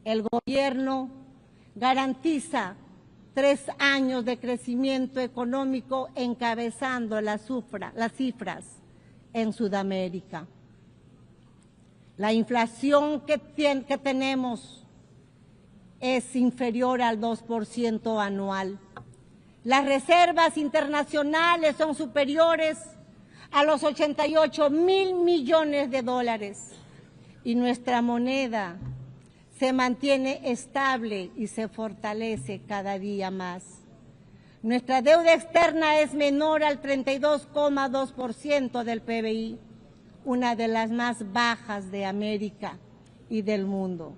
El gobierno garantiza 3 años de crecimiento económico encabezando las cifras en Sudamérica. La inflación que tenemos es inferior al 2% anual. Las reservas internacionales son superiores a los 88.000 millones de dólares y nuestra moneda se mantiene estable y se fortalece cada día más. Nuestra deuda externa es menor al 32,2% del PBI, una de las más bajas de América y del mundo.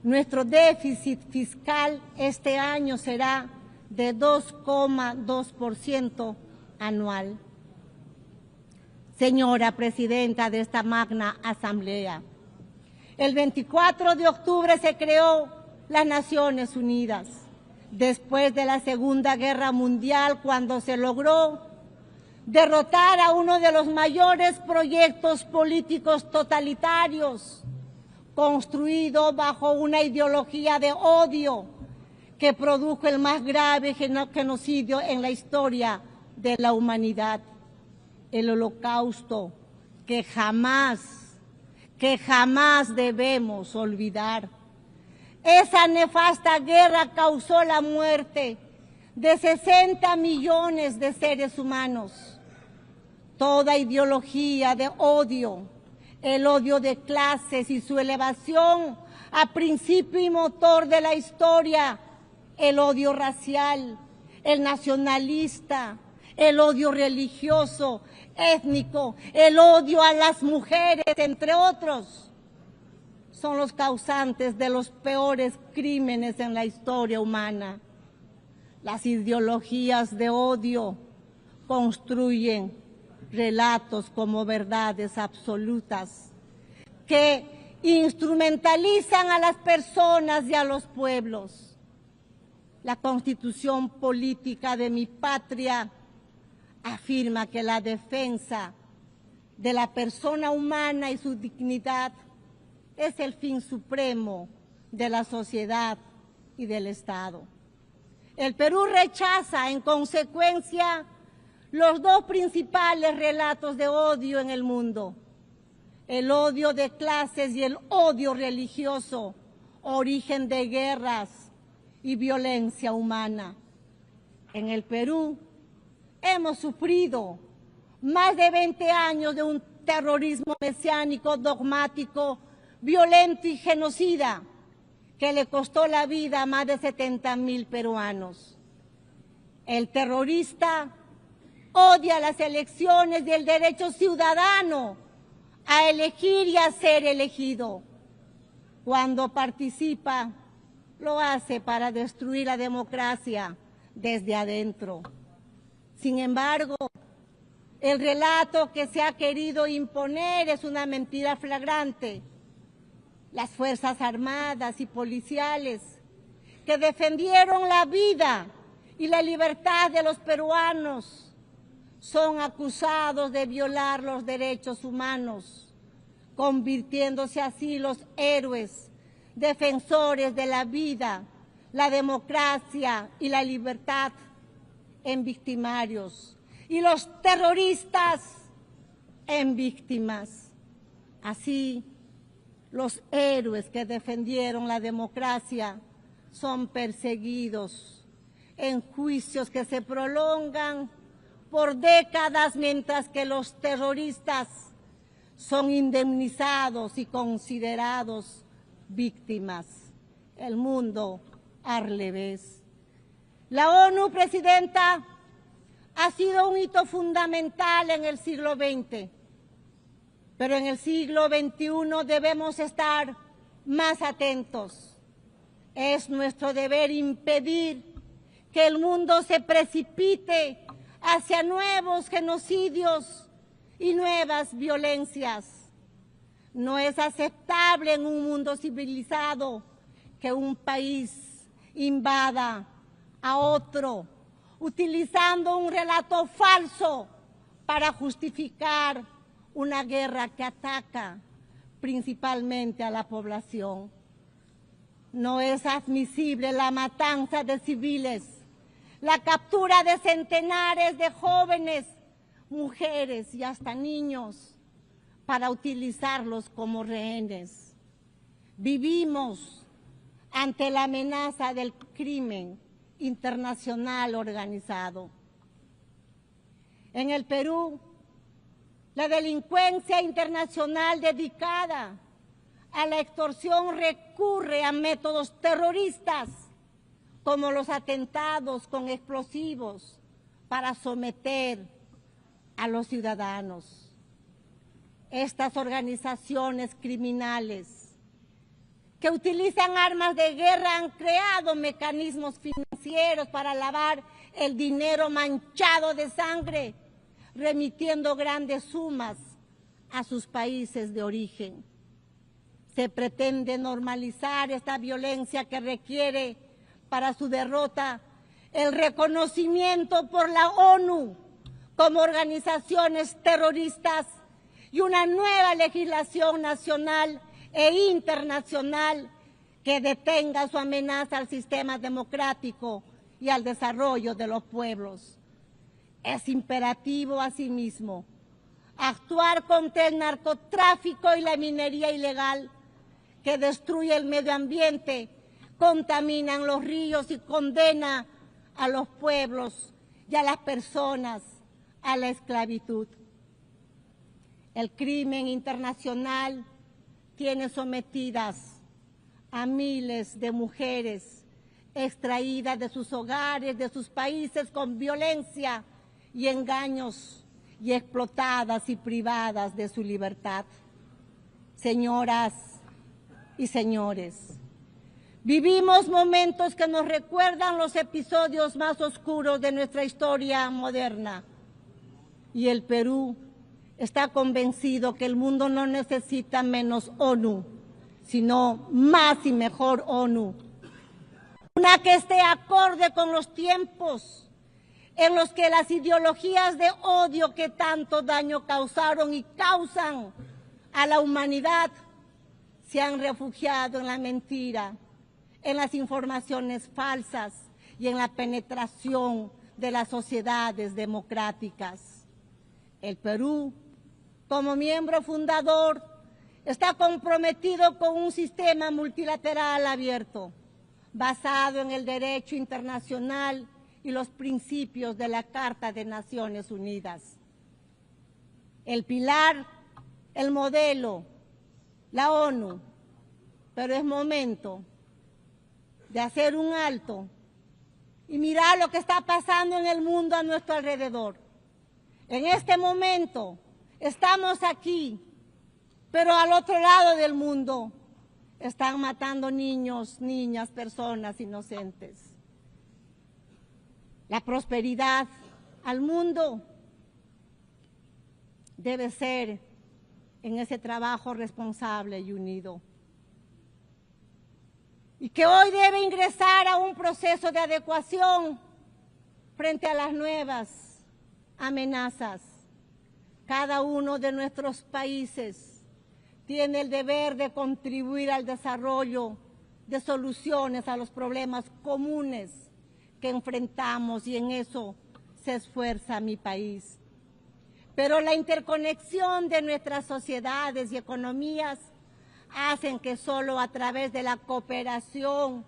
Nuestro déficit fiscal este año será de 2,2% anual. Señora Presidenta de esta magna Asamblea, el 24 de octubre se creó las Naciones Unidas, después de la Segunda Guerra Mundial, cuando se logró derrotar a uno de los mayores proyectos políticos totalitarios, construido bajo una ideología de odio que produjo el más grave genocidio en la historia de la humanidad, el Holocausto, que jamás debemos olvidar. Esa nefasta guerra causó la muerte de 60 millones de seres humanos. Toda ideología de odio, el odio de clases y su elevación a principio y motor de la historia, el odio racial, el nacionalista, el odio religioso, étnico, el odio a las mujeres, entre otros, son los causantes de los peores crímenes en la historia humana. Las ideologías de odio construyen relatos como verdades absolutas que instrumentalizan a las personas y a los pueblos. La Constitución política de mi patria afirma que la defensa de la persona humana y su dignidad es el fin supremo de la sociedad y del Estado. El Perú rechaza, en consecuencia, los dos principales relatos de odio en el mundo: el odio de clases y el odio religioso, origen de guerras y violencia humana. En el Perú hemos sufrido más de 20 años de un terrorismo mesiánico, dogmático, violento y genocida, que le costó la vida a más de 70,000 peruanos. El terrorista odia las elecciones y el derecho ciudadano a elegir y a ser elegido. Cuando participa, lo hace para destruir la democracia desde adentro. Sin embargo, el relato que se ha querido imponer es una mentira flagrante. Las Fuerzas Armadas y policiales que defendieron la vida y la libertad de los peruanos son acusados de violar los derechos humanos, convirtiéndose así los héroes, defensores de la vida, la democracia y la libertad, en victimarios, y los terroristas en víctimas. Así, los héroes que defendieron la democracia son perseguidos en juicios que se prolongan por décadas, mientras que los terroristas son indemnizados y considerados víctimas. El mundo al revés. La ONU, Presidenta, ha sido un hito fundamental en el siglo XX, pero en el siglo XXI debemos estar más atentos. Es nuestro deber impedir que el mundo se precipite hacia nuevos genocidios y nuevas violencias. No es aceptable en un mundo civilizado que un país invada a otro, utilizando un relato falso para justificar una guerra que ataca principalmente a la población. No es admisible la matanza de civiles, la captura de centenares de jóvenes, mujeres y hasta niños para utilizarlos como rehenes. Vivimos ante la amenaza del crimen internacional organizado. En el Perú, la delincuencia internacional dedicada a la extorsión recurre a métodos terroristas como los atentados con explosivos para someter a los ciudadanos. Estas organizaciones criminales que utilizan armas de guerra han creado mecanismos financieros para lavar el dinero manchado de sangre, remitiendo grandes sumas a sus países de origen. Se pretende normalizar esta violencia que requiere para su derrota el reconocimiento por la ONU como organizaciones terroristas y una nueva legislación nacional e internacional que detenga su amenaza al sistema democrático y al desarrollo de los pueblos. Es imperativo, asimismo, actuar contra el narcotráfico y la minería ilegal que destruye el medio ambiente, contaminan los ríos y condena a los pueblos y a las personas a la esclavitud. El crimen internacional tiene sometidas a miles de mujeres extraídas de sus hogares, de sus países con violencia y engaños y explotadas y privadas de su libertad. Señoras y señores, vivimos momentos que nos recuerdan los episodios más oscuros de nuestra historia moderna y el Perú está convencido que el mundo no necesita menos ONU, sino más y mejor ONU. Una que esté acorde con los tiempos en los que las ideologías de odio que tanto daño causaron y causan a la humanidad se han refugiado en la mentira, en las informaciones falsas y en la penetración de las sociedades democráticas. El Perú, como miembro fundador, está comprometido con un sistema multilateral abierto, basado en el derecho internacional y los principios de la Carta de Naciones Unidas. El pilar, el modelo, la ONU, pero es momento de hacer un alto y mirar lo que está pasando en el mundo a nuestro alrededor. En este momento estamos aquí, pero al otro lado del mundo están matando niños, niñas, personas inocentes. La prosperidad al mundo debe ser en ese trabajo responsable y unido. Y que hoy debe ingresar a un proceso de adecuación frente a las nuevas amenazas. Cada uno de nuestros países tiene el deber de contribuir al desarrollo de soluciones a los problemas comunes que enfrentamos, y en eso se esfuerza mi país. Pero la interconexión de nuestras sociedades y economías hacen que solo a través de la cooperación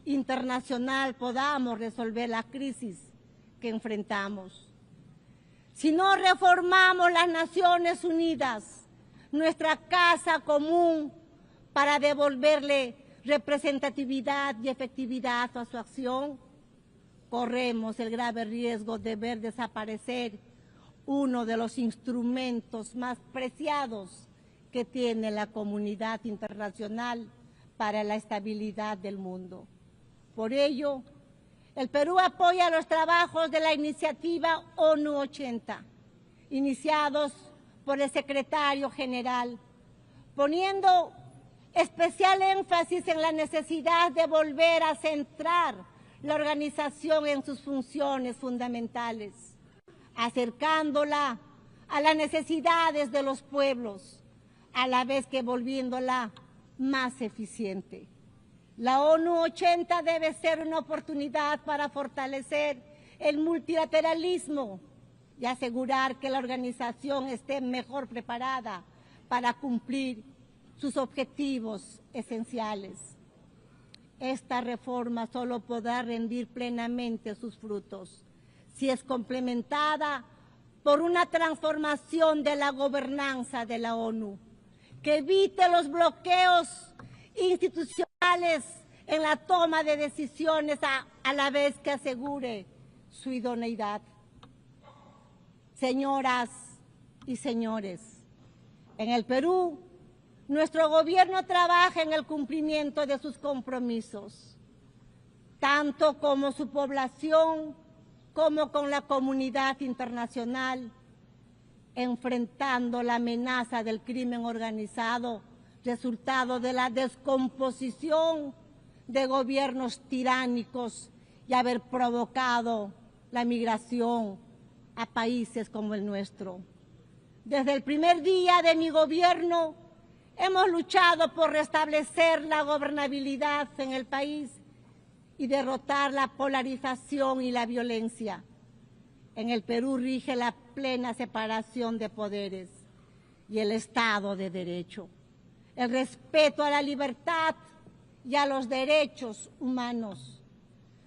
internacional podamos resolver la crisis que enfrentamos. Si no reformamos las Naciones Unidas, nuestra casa común, para devolverle representatividad y efectividad a su acción, corremos el grave riesgo de ver desaparecer uno de los instrumentos más preciados que tiene la comunidad internacional para la estabilidad del mundo. Por ello, el Perú apoya los trabajos de la iniciativa ONU 80, iniciados por el secretario general, poniendo especial énfasis en la necesidad de volver a centrar la organización en sus funciones fundamentales, acercándola a las necesidades de los pueblos, a la vez que volviéndola más eficiente. La ONU 80 debe ser una oportunidad para fortalecer el multilateralismo y asegurar que la organización esté mejor preparada para cumplir sus objetivos esenciales. Esta reforma solo podrá rendir plenamente sus frutos si es complementada por una transformación de la gobernanza de la ONU, que evite los bloqueos institucionales en la toma de decisiones a la vez que asegure su idoneidad. Señoras y señores, en el Perú, nuestro gobierno trabaja en el cumplimiento de sus compromisos, tanto como su población como con la comunidad internacional, enfrentando la amenaza del crimen organizado, resultado de la descomposición de gobiernos tiránicos y haber provocado la migración a países como el nuestro. Desde el primer día de mi gobierno hemos luchado por restablecer la gobernabilidad en el país y derrotar la polarización y la violencia. En el Perú rige la plena separación de poderes y el Estado de Derecho, el respeto a la libertad y a los derechos humanos.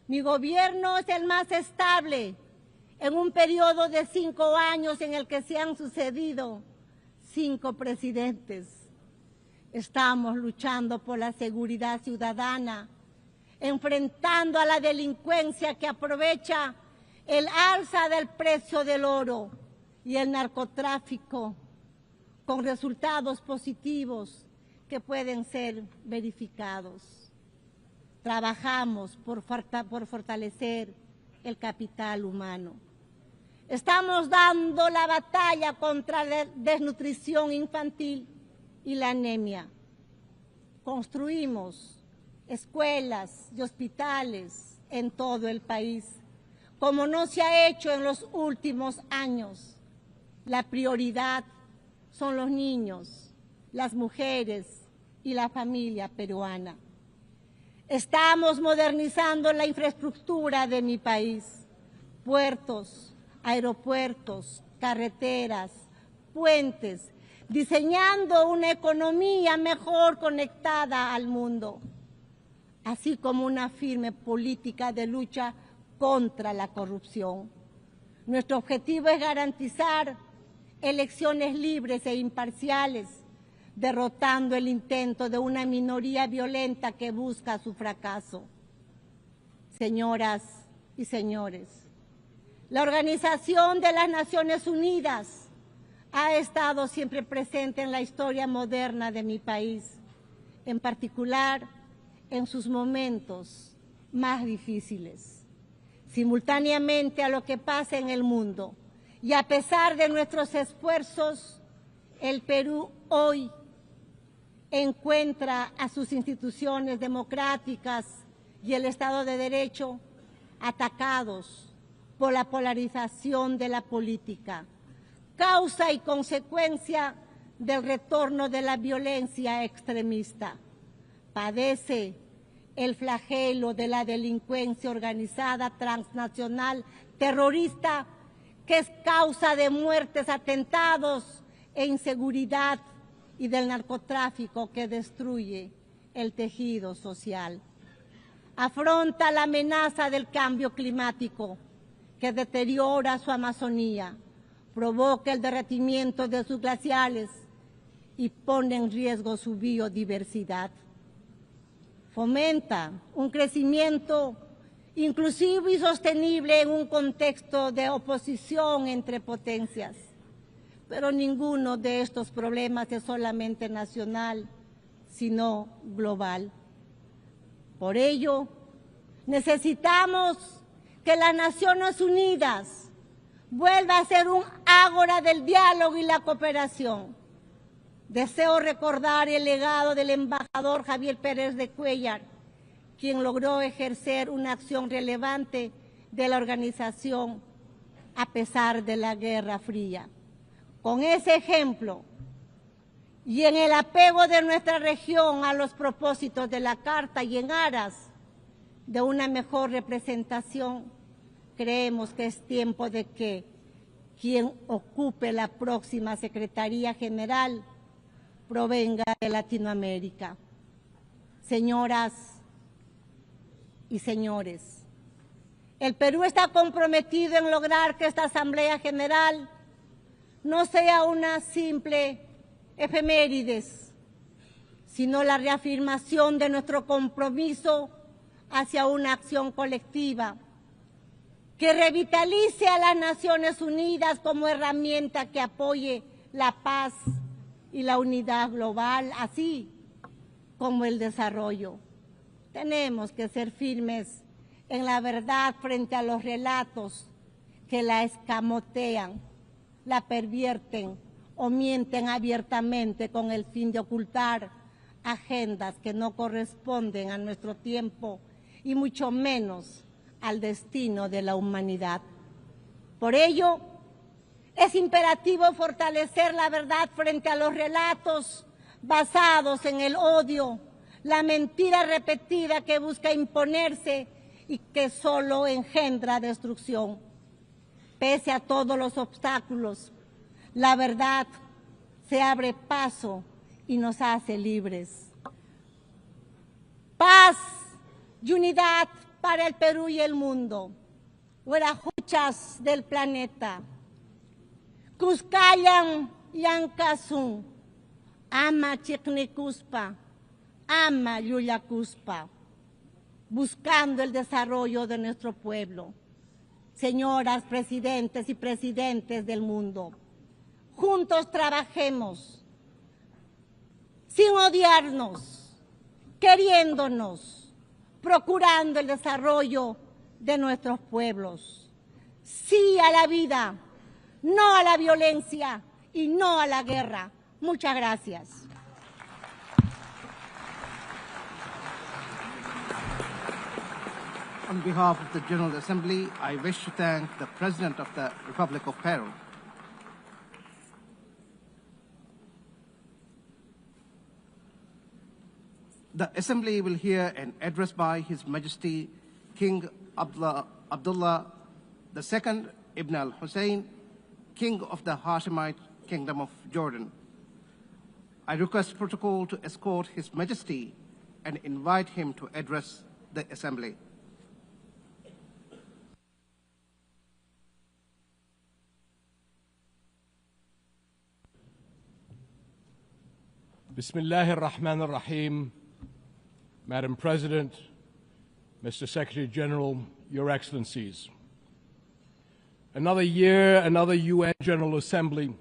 Mi gobierno es el más estable en un periodo de 5 años en el que se han sucedido 5 presidentes. Estamos luchando por la seguridad ciudadana, enfrentando a la delincuencia que aprovecha el alza del precio del oro y el narcotráfico, con resultados positivos que pueden ser verificados. Trabajamos por fortalecer el capital humano. Estamos dando la batalla contra la desnutrición infantil y la anemia. Construimos escuelas y hospitales en todo el país, como no se ha hecho en los últimos años. La prioridad son los niños, las mujeres y la familia peruana. Estamos modernizando la infraestructura de mi país, puertos, aeropuertos, carreteras, puentes, diseñando una economía mejor conectada al mundo, así como una firme política de lucha contra la corrupción. Nuestro objetivo es garantizar elecciones libres e imparciales, derrotando el intento de una minoría violenta que busca su fracaso. Señoras y señores, la Organización de las Naciones Unidas ha estado siempre presente en la historia moderna de mi país, en particular en sus momentos más difíciles. Simultáneamente a lo que pasa en el mundo y a pesar de nuestros esfuerzos, el Perú hoy encuentra a sus instituciones democráticas y el Estado de Derecho atacados por la polarización de la política, causa y consecuencia del retorno de la violencia extremista. Padece el flagelo de la delincuencia organizada transnacional terrorista, que es causa de muertes, atentados e inseguridad, y del narcotráfico que destruye el tejido social. Afronta la amenaza del cambio climático, que deteriora su Amazonía, provoca el derretimiento de sus glaciares y pone en riesgo su biodiversidad. Fomenta un crecimiento inclusivo y sostenible en un contexto de oposición entre potencias. Pero ninguno de estos problemas es solamente nacional, sino global. Por ello, necesitamos que las Naciones Unidas vuelva a ser un ágora del diálogo y la cooperación. Deseo recordar el legado del embajador Javier Pérez de Cuéllar, quien logró ejercer una acción relevante de la organización a pesar de la Guerra Fría. Con ese ejemplo y en el apego de nuestra región a los propósitos de la Carta y en aras de una mejor representación, creemos que es tiempo de que quien ocupe la próxima Secretaría General provenga de Latinoamérica. Señoras y señores, el Perú está comprometido en lograr que esta Asamblea General no sea una simple efemérides, sino la reafirmación de nuestro compromiso hacia una acción colectiva que revitalice a las Naciones Unidas como herramienta que apoye la paz y la unidad global, así como el desarrollo. Tenemos que ser firmes en la verdad frente a los relatos que la escamotean, la pervierten o mienten abiertamente con el fin de ocultar agendas que no corresponden a nuestro tiempo y mucho menos al destino de la humanidad. Por ello, es imperativo fortalecer la verdad frente a los relatos basados en el odio, la mentira repetida que busca imponerse y que solo engendra destrucción. Pese a todos los obstáculos, la verdad se abre paso y nos hace libres. Paz y unidad para el Perú y el mundo. Huerajuchas del planeta. Cuscayan Yancasun. Ama Chicnicuspa. Ama Yuyacuspa. Buscando el desarrollo de nuestro pueblo. Señoras presidentes y presidentes del mundo, juntos trabajemos sin odiarnos, queriéndonos, procurando el desarrollo de nuestros pueblos. Sí a la vida, no a la violencia y no a la guerra. Muchas gracias. On behalf of the General Assembly, I wish to thank the President of the Republic of Peru. The Assembly will hear an address by His Majesty King Abdullah II Ibn al-Hussein, King of the Hashemite Kingdom of Jordan. I request protocol to escort His Majesty and invite him to address the Assembly. Bismillah ar-Rahman ar-Rahim. Madam President, Mr. Secretary General, Your Excellencies. Another year, another UN General Assembly,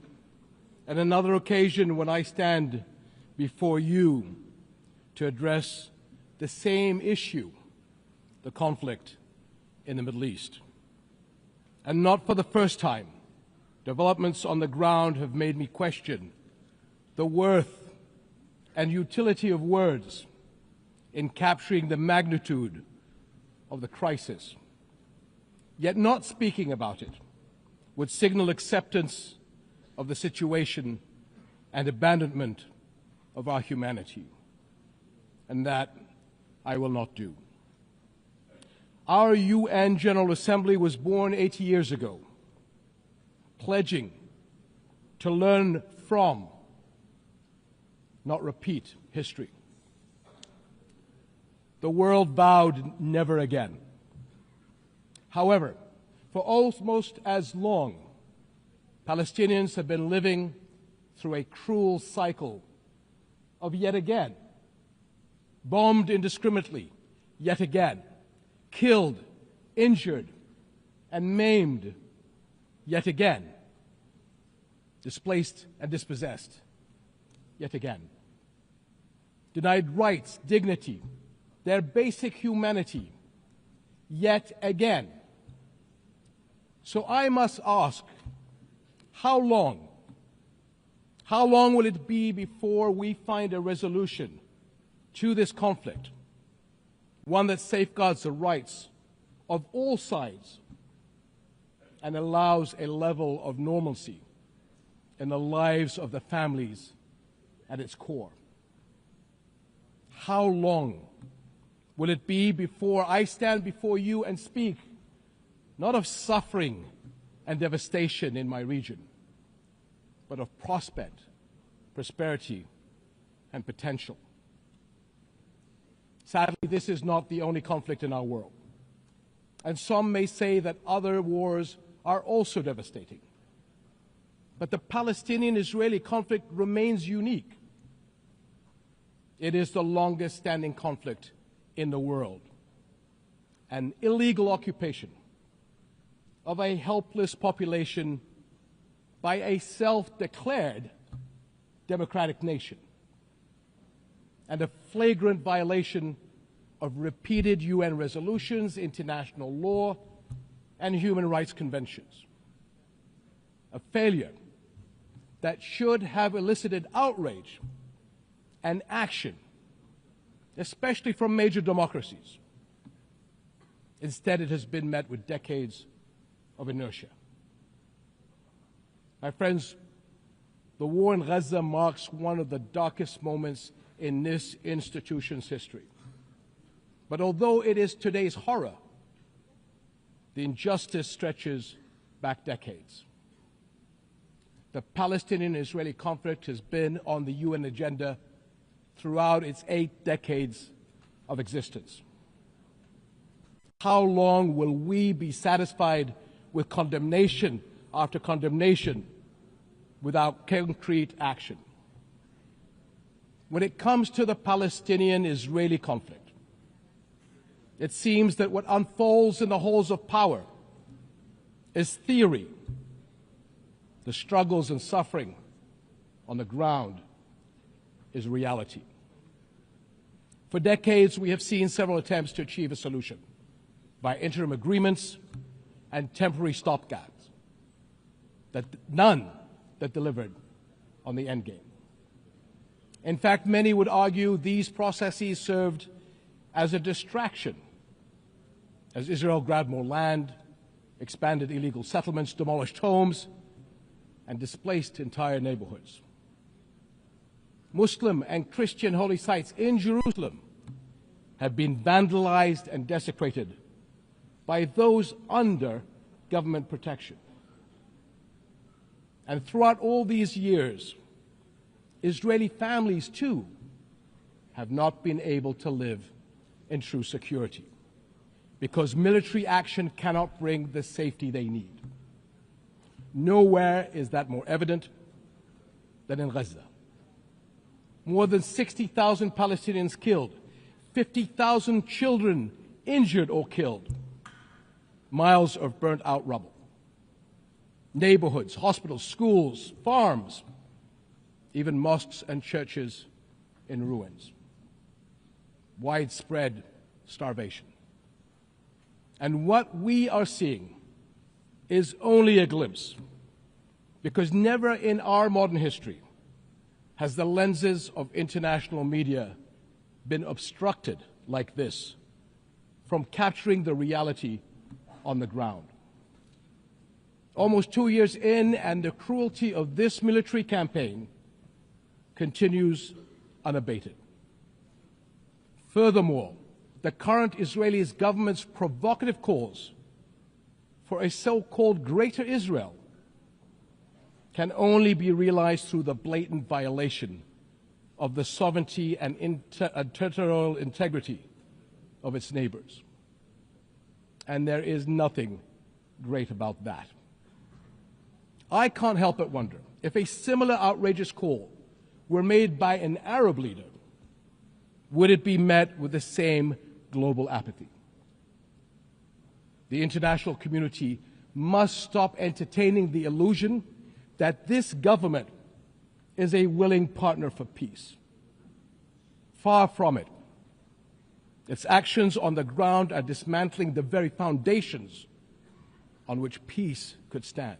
and another occasion when I stand before you to address the same issue, the conflict in the Middle East. And not for the first time, developments on the ground have made me question the worth and utility of words in capturing the magnitude of the crisis. Yet not speaking about it would signal acceptance of the situation and abandonment of our humanity. And that I will not do. Our UN General Assembly was born 80 years ago, pledging to learn from, not repeat, history. The world vowed never again. However, for almost as long, Palestinians have been living through a cruel cycle of yet again, bombed indiscriminately, yet again, killed, injured, and maimed, yet again, displaced and dispossessed, yet again. Denied rights, dignity, their basic humanity, yet again. So I must ask, how long? How long will it be before we find a resolution to this conflict, one that safeguards the rights of all sides and allows a level of normalcy in the lives of the families at its core? How long will it be before I stand before you and speak not of suffering and devastation in my region, but of prospect, prosperity, and potential? Sadly, this is not the only conflict in our world. And some may say that other wars are also devastating. But the Palestinian-Israeli conflict remains unique. It is the longest standing conflict in the world. An illegal occupation of a helpless population by a self-declared democratic nation, and a flagrant violation of repeated UN resolutions, international law, and human rights conventions. A failure that should have elicited outrage and action, especially from major democracies. Instead, it has been met with decades of inertia. My friends, the war in Gaza marks one of the darkest moments in this institution's history. But although it is today's horror, the injustice stretches back decades. The Palestinian-Israeli conflict has been on the UN agenda throughout its 8 decades of existence. How long will we be satisfied with condemnation after condemnation without concrete action? When it comes to the Palestinian-Israeli conflict, it seems that what unfolds in the halls of power is theory. The struggles and suffering on the ground is reality. For decades, we have seen several attempts to achieve a solution by interim agreements and temporary stopgaps, none that delivered on the end game. In fact, many would argue these processes served as a distraction as Israel grabbed more land, expanded illegal settlements, demolished homes, and displaced entire neighborhoods. Muslim and Christian holy sites in Jerusalem have been vandalized and desecrated by those under government protection. And throughout all these years, Israeli families, too, have not been able to live in true security because military action cannot bring the safety they need. Nowhere is that more evident than in Gaza. More than 60,000 Palestinians killed, 50,000 children injured or killed, miles of burnt-out rubble, neighborhoods, hospitals, schools, farms, even mosques and churches in ruins, widespread starvation. And what we are seeing is only a glimpse, because never in our modern history has the lenses of international media been obstructed like this from capturing the reality on the ground. Almost 2 years in, and the cruelty of this military campaign continues unabated. Furthermore, the current Israeli government's provocative calls for a so-called Greater Israel can only be realized through the blatant violation of the sovereignty and territorial integrity of its neighbors. And there is nothing great about that. I can't help but wonder if a similar outrageous call were made by an Arab leader, would it be met with the same global apathy? The international community must stop entertaining the illusion that this government is a willing partner for peace. Far from it. Its actions on the ground are dismantling the very foundations on which peace could stand,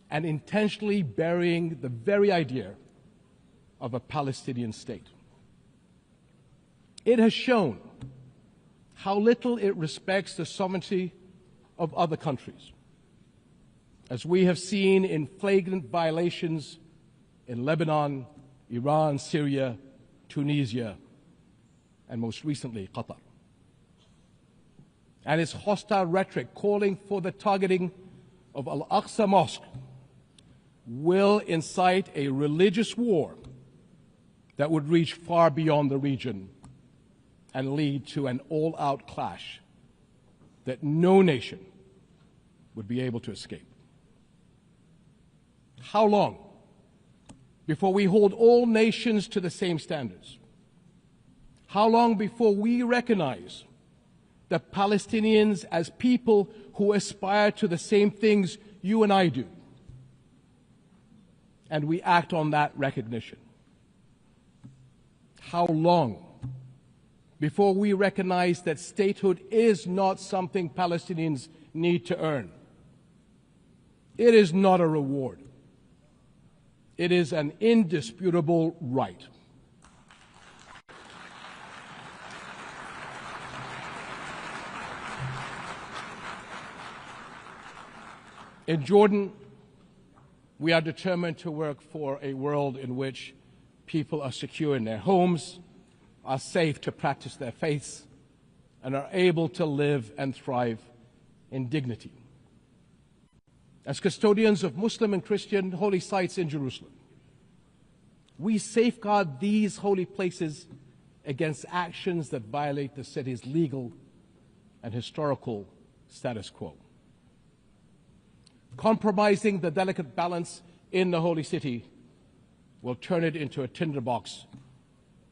and intentionally burying the very idea of a Palestinian state. It has shown how little it respects the sovereignty of other countries, as we have seen in flagrant violations in Lebanon, Iran, Syria, Tunisia, and most recently, Qatar. And its hostile rhetoric calling for the targeting of Al-Aqsa Mosque will incite a religious war that would reach far beyond the region and lead to an all-out clash that no nation would be able to escape. How long before we hold all nations to the same standards? How long before we recognize the Palestinians as people who aspire to the same things you and I do, and we act on that recognition? How long before we recognize that statehood is not something Palestinians need to earn? It is not a reward. It is an indisputable right. In Jordan, we are determined to work for a world in which people are secure in their homes, are safe to practice their faiths, and are able to live and thrive in dignity. As custodians of Muslim and Christian holy sites in Jerusalem, we safeguard these holy places against actions that violate the city's legal and historical status quo. Compromising the delicate balance in the holy city will turn it into a tinderbox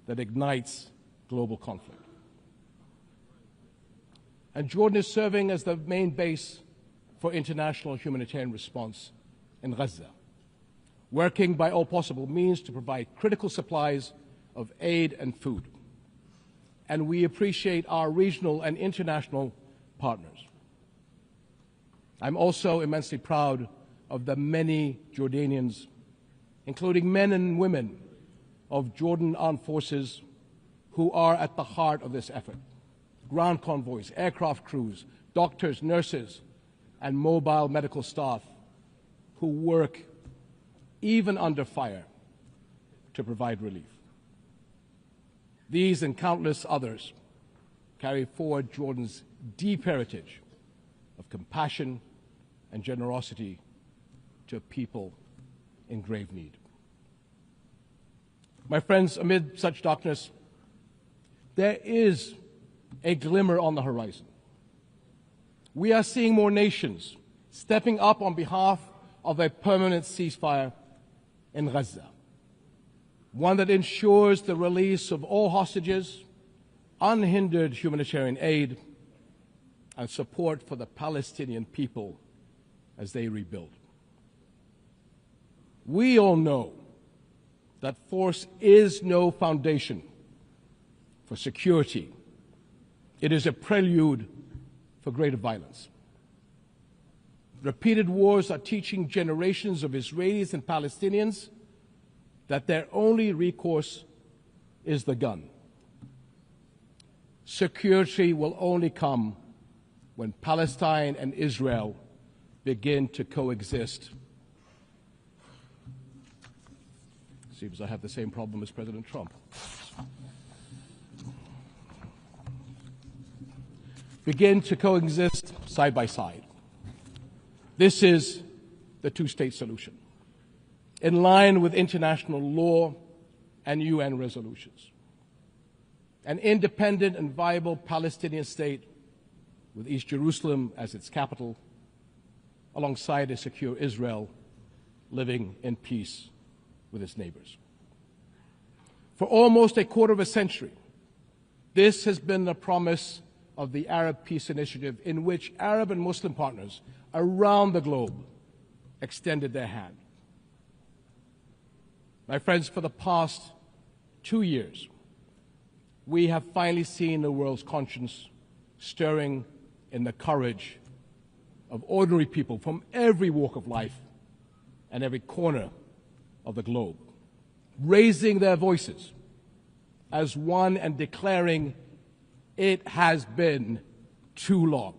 that ignites global conflict. And Jordan is serving as the main base for international humanitarian response in Gaza, working by all possible means to provide critical supplies of aid and food. And we appreciate our regional and international partners. I'm also immensely proud of the many Jordanians, including men and women of Jordan armed forces, who are at the heart of this effort. Ground convoys, aircraft crews, doctors, nurses, and mobile medical staff who work even under fire to provide relief. These and countless others carry forward Jordan's deep heritage of compassion and generosity to people in grave need. My friends, amid such darkness, there is a glimmer on the horizon. We are seeing more nations stepping up on behalf of a permanent ceasefire in Gaza, one that ensures the release of all hostages, unhindered humanitarian aid, and support for the Palestinian people as they rebuild. We all know that force is no foundation for security. It is a prelude for greater violence. Repeated wars are teaching generations of Israelis and Palestinians that their only recourse is the gun. Security will only come when Palestine and Israel begin to coexist. Seems I have the same problem as President Trump. Begin to coexist side by side. This is the two-state solution, in line with international law and UN resolutions. An independent and viable Palestinian state with East Jerusalem as its capital, alongside a secure Israel living in peace with its neighbors. For almost a quarter of a century, this has been the promise of the Arab Peace Initiative, in which Arab and Muslim partners around the globe extended their hand. My friends, for the past 2 years, we have finally seen the world's conscience stirring in the courage of ordinary people from every walk of life and every corner of the globe, raising their voices as one and declaring, "It has been too long."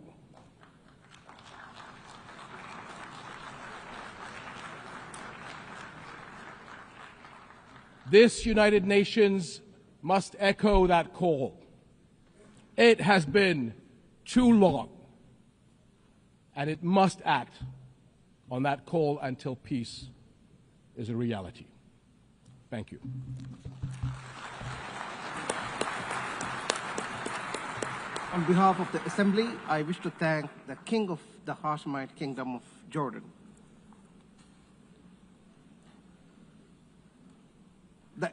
This United Nations must echo that call. It has been too long, and it must act on that call until peace is a reality. Thank you. On behalf of the Assembly, I wish to thank the King of the Hashemite Kingdom of Jordan. The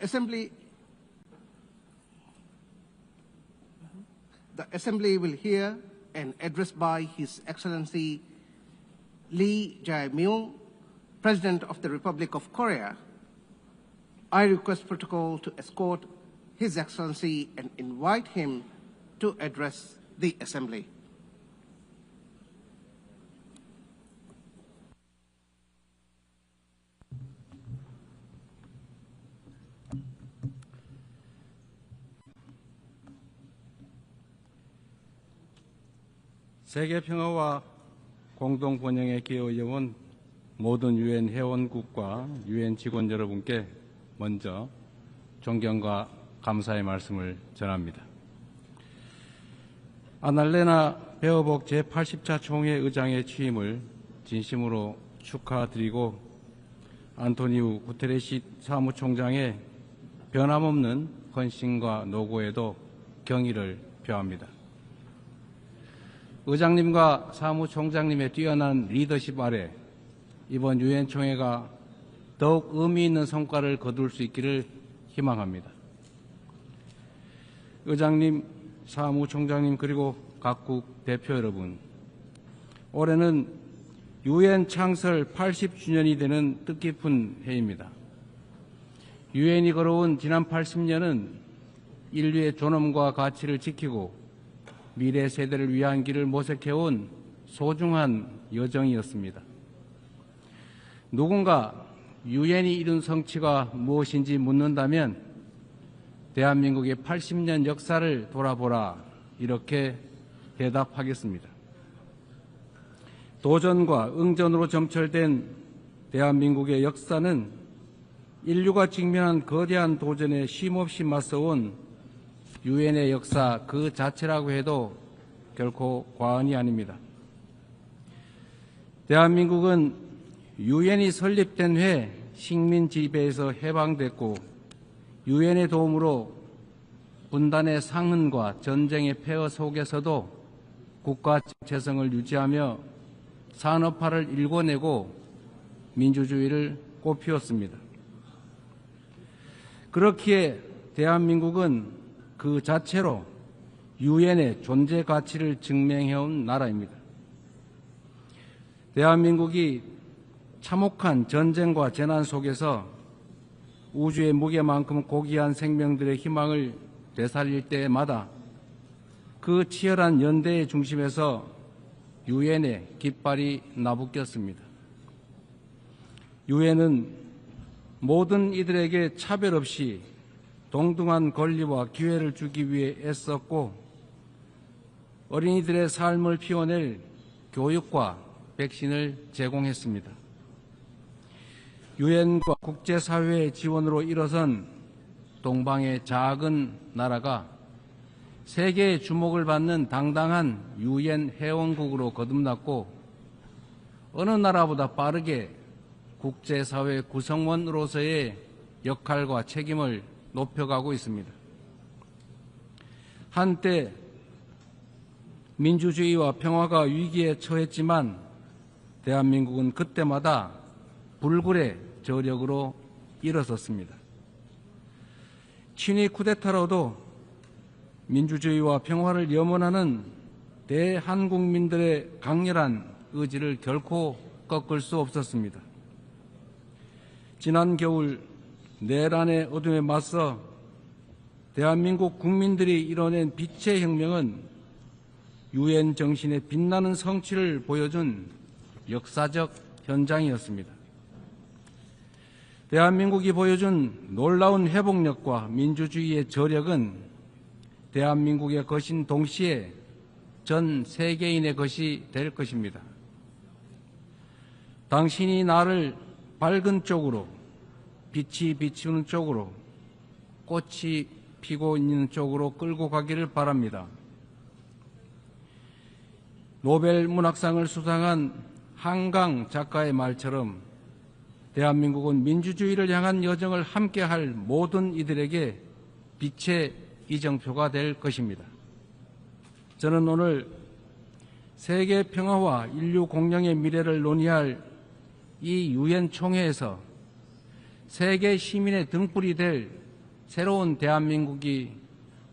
Assembly will hear an address by His Excellency Lee Jae-myung, President of the Republic of Korea. I request protocol to escort His Excellency and invite him to address the Assembly. 세계 평화와 공동 번영에 기여해온 모든 유엔 회원국과 유엔 직원 여러분께 먼저 존경과 감사의 말씀을 전합니다. 아날레나 베어복 제80차 총회 의장의 취임을 진심으로 축하드리고 안토니우 구테레시 사무총장의 변함없는 헌신과 노고에도 경의를 표합니다. 의장님과 사무총장님의 뛰어난 리더십 아래 이번 유엔 총회가 더욱 의미 있는 성과를 거둘 수 있기를 희망합니다. 의장님, 사무총장님 그리고 각국 대표 여러분, 올해는 유엔 창설 80주년이 되는 뜻깊은 해입니다. 유엔이 걸어온 지난 80년은 인류의 존엄과 가치를 지키고 미래 세대를 위한 길을 모색해온 소중한 여정이었습니다. 누군가 유엔이 이룬 성취가 무엇인지 묻는다면 대한민국의 80년 역사를 돌아보라 이렇게 대답하겠습니다. 도전과 응전으로 점철된 대한민국의 역사는 인류가 직면한 거대한 도전에 쉼없이 맞서온 유엔의 역사 그 자체라고 해도 결코 과언이 아닙니다. 대한민국은 유엔이 설립된 해에 식민 지배에서 해방됐고 유엔의 도움으로 분단의 상흔과 전쟁의 폐허 속에서도 국가 재성을 유지하며 산업화를 일궈내고 민주주의를 꽃피웠습니다. 그렇기에 대한민국은 그 자체로 유엔의 존재 가치를 증명해온 나라입니다. 대한민국이 참혹한 전쟁과 재난 속에서 우주의 무게만큼 고귀한 생명들의 희망을 되살릴 때마다 그 치열한 연대의 중심에서 유엔의 깃발이 나부꼈습니다. 유엔은 모든 이들에게 차별 없이 동등한 권리와 기회를 주기 위해 애썼고 어린이들의 삶을 피워낼 교육과 백신을 제공했습니다. 유엔과 국제사회의 지원으로 일어선 동방의 작은 나라가 세계의 주목을 받는 당당한 유엔 회원국으로 거듭났고 어느 나라보다 빠르게 국제사회 구성원으로서의 역할과 책임을 높여가고 있습니다. 한때 민주주의와 평화가 위기에 처했지만 대한민국은 그때마다 불굴의 저력으로 일어섰습니다. 친위 쿠데타로도 민주주의와 평화를 염원하는 대한국민들의 강렬한 의지를 결코 꺾을 수 없었습니다. 지난 겨울 내란의 어둠에 맞서 대한민국 국민들이 이뤄낸 빛의 혁명은 유엔 정신의 빛나는 성취를 보여준 역사적 현장이었습니다. 대한민국이 보여준 놀라운 회복력과 민주주의의 저력은 대한민국의 것인 동시에 전 세계인의 것이 될 것입니다. 당신이 나를 밝은 쪽으로, 빛이 비추는 쪽으로, 꽃이 피고 있는 쪽으로 끌고 가기를 바랍니다. 노벨 문학상을 수상한 한강 작가의 말처럼 대한민국은 민주주의를 향한 여정을 함께할 모든 이들에게 빛의 이정표가 될 것입니다. 저는 오늘 세계 평화와 인류 공영의 미래를 논의할 이 유엔 총회에서 세계 시민의 등불이 될 새로운 대한민국이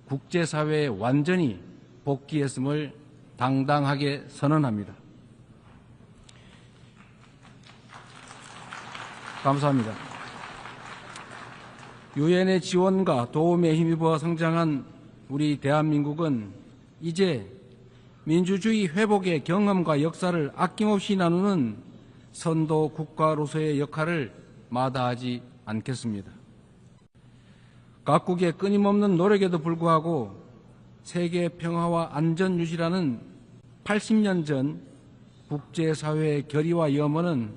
국제사회에 완전히 복귀했음을 당당하게 선언합니다. 감사합니다. 유엔의 지원과 도움에 힘입어 성장한 우리 대한민국은 이제 민주주의 회복의 경험과 역사를 아낌없이 나누는 선도 국가로서의 역할을 마다하지 않겠습니다. 각국의 끊임없는 노력에도 불구하고 세계 평화와 안전 유지라는 80년 전 국제사회의 결의와 염원은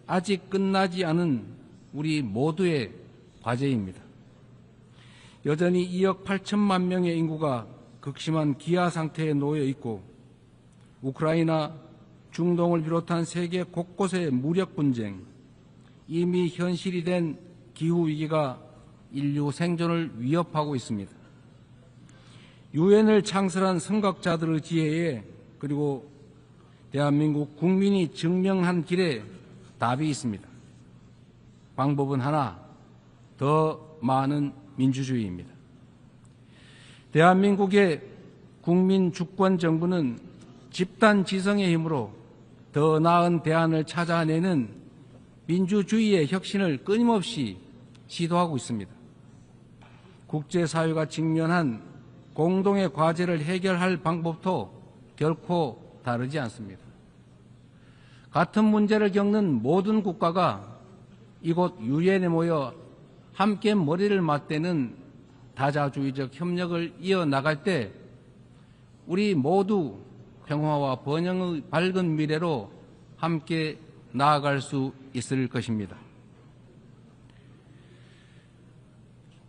아직 끝나지 않은 우리 모두의 과제입니다. 여전히 2억 8천만 명의 인구가 극심한 기아 상태에 놓여 있고 우크라이나, 중동을 비롯한 세계 곳곳의 무력 분쟁, 이미 현실이 된 기후위기가 인류 생존을 위협하고 있습니다. 유엔을 창설한 선각자들의 지혜에 그리고 대한민국 국민이 증명한 길에 답이 있습니다. 방법은 하나, 더 많은 민주주의입니다. 대한민국의 국민 주권 정부는 집단 지성의 힘으로 더 나은 대안을 찾아내는 민주주의의 혁신을 끊임없이 시도하고 있습니다. 국제사회가 직면한 공동의 과제를 해결할 방법도 결코 다르지 않습니다. 같은 문제를 겪는 모든 국가가 이곳 유엔에 모여 함께 머리를 맞대는 다자주의적 협력을 이어나갈 때 우리 모두 평화와 번영의 밝은 미래로 함께 나아갈 수 있을 것입니다.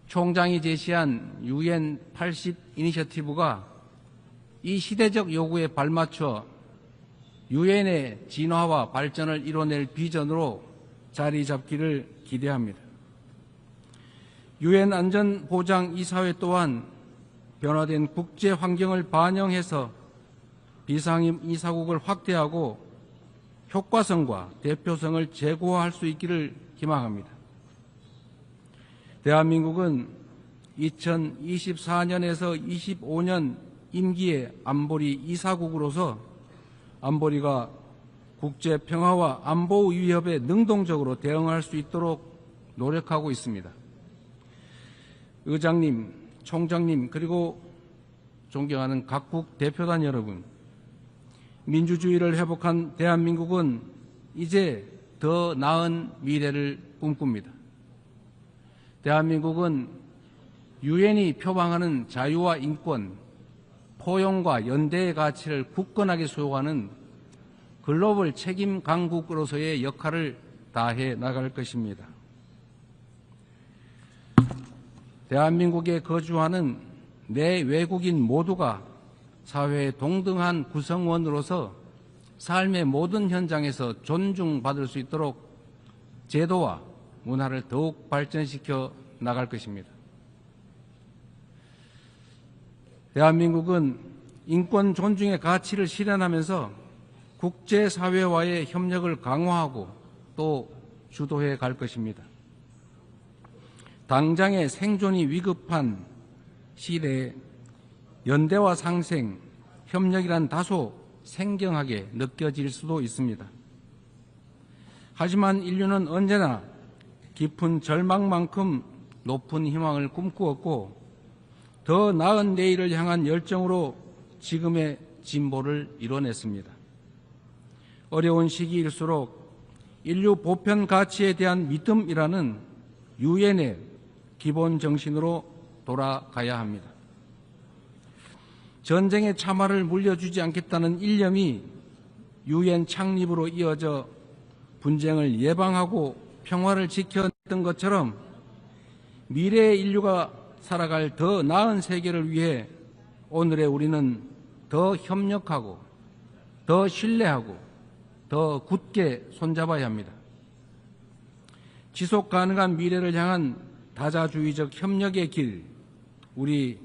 총장이 제시한 UN 80 이니셔티브가 이 시대적 요구에 발맞춰 유엔의 진화와 발전을 이뤄낼 비전으로 자리 잡기를 기대합니다. 유엔 안전보장이사회 또한 변화된 국제 환경을 반영해서 비상임 이사국을 확대하고 효과성과 대표성을 제고할 수 있기를 희망합니다. 대한민국은 2024년에서 25년 임기의 안보리 이사국으로서 안보리가 국제 평화와 안보 위협에 능동적으로 대응할 수 있도록 노력하고 있습니다. 의장님, 총장님, 그리고 존경하는 각국 대표단 여러분, 민주주의를 회복한 대한민국은 이제 더 나은 미래를 꿈꿉니다. 대한민국은 유엔이 표방하는 자유와 인권, 포용과 연대의 가치를 굳건하게 수호하는 글로벌 책임 강국으로서의 역할을 다해 나갈 것입니다. 대한민국에 거주하는 내 외국인 모두가 사회의 동등한 구성원으로서 삶의 모든 현장에서 존중받을 수 있도록 제도와 문화를 더욱 발전시켜 나갈 것입니다. 대한민국은 인권 존중의 가치를 실현하면서 국제사회와의 협력을 강화하고 또 주도해 갈 것입니다. 당장의 생존이 위급한 시대에 연대와 상생, 협력이란 다소 생경하게 느껴질 수도 있습니다. 하지만 인류는 언제나 깊은 절망만큼 높은 희망을 꿈꾸었고 더 나은 내일을 향한 열정으로 지금의 진보를 이뤄냈습니다. 어려운 시기일수록 인류 보편 가치에 대한 믿음이라는 유엔의 기본 정신으로 돌아가야 합니다. 전쟁의 참화를 물려주지 않겠다는 일념이 유엔 창립으로 이어져 분쟁을 예방하고 평화를 지켜냈던 것처럼 미래의 인류가 살아갈 더 나은 세계를 위해 오늘의 우리는 더 협력하고 더 신뢰하고 더 굳게 손잡아야 합니다. 지속 가능한 미래를 향한 다자주의적 협력의 길, 우리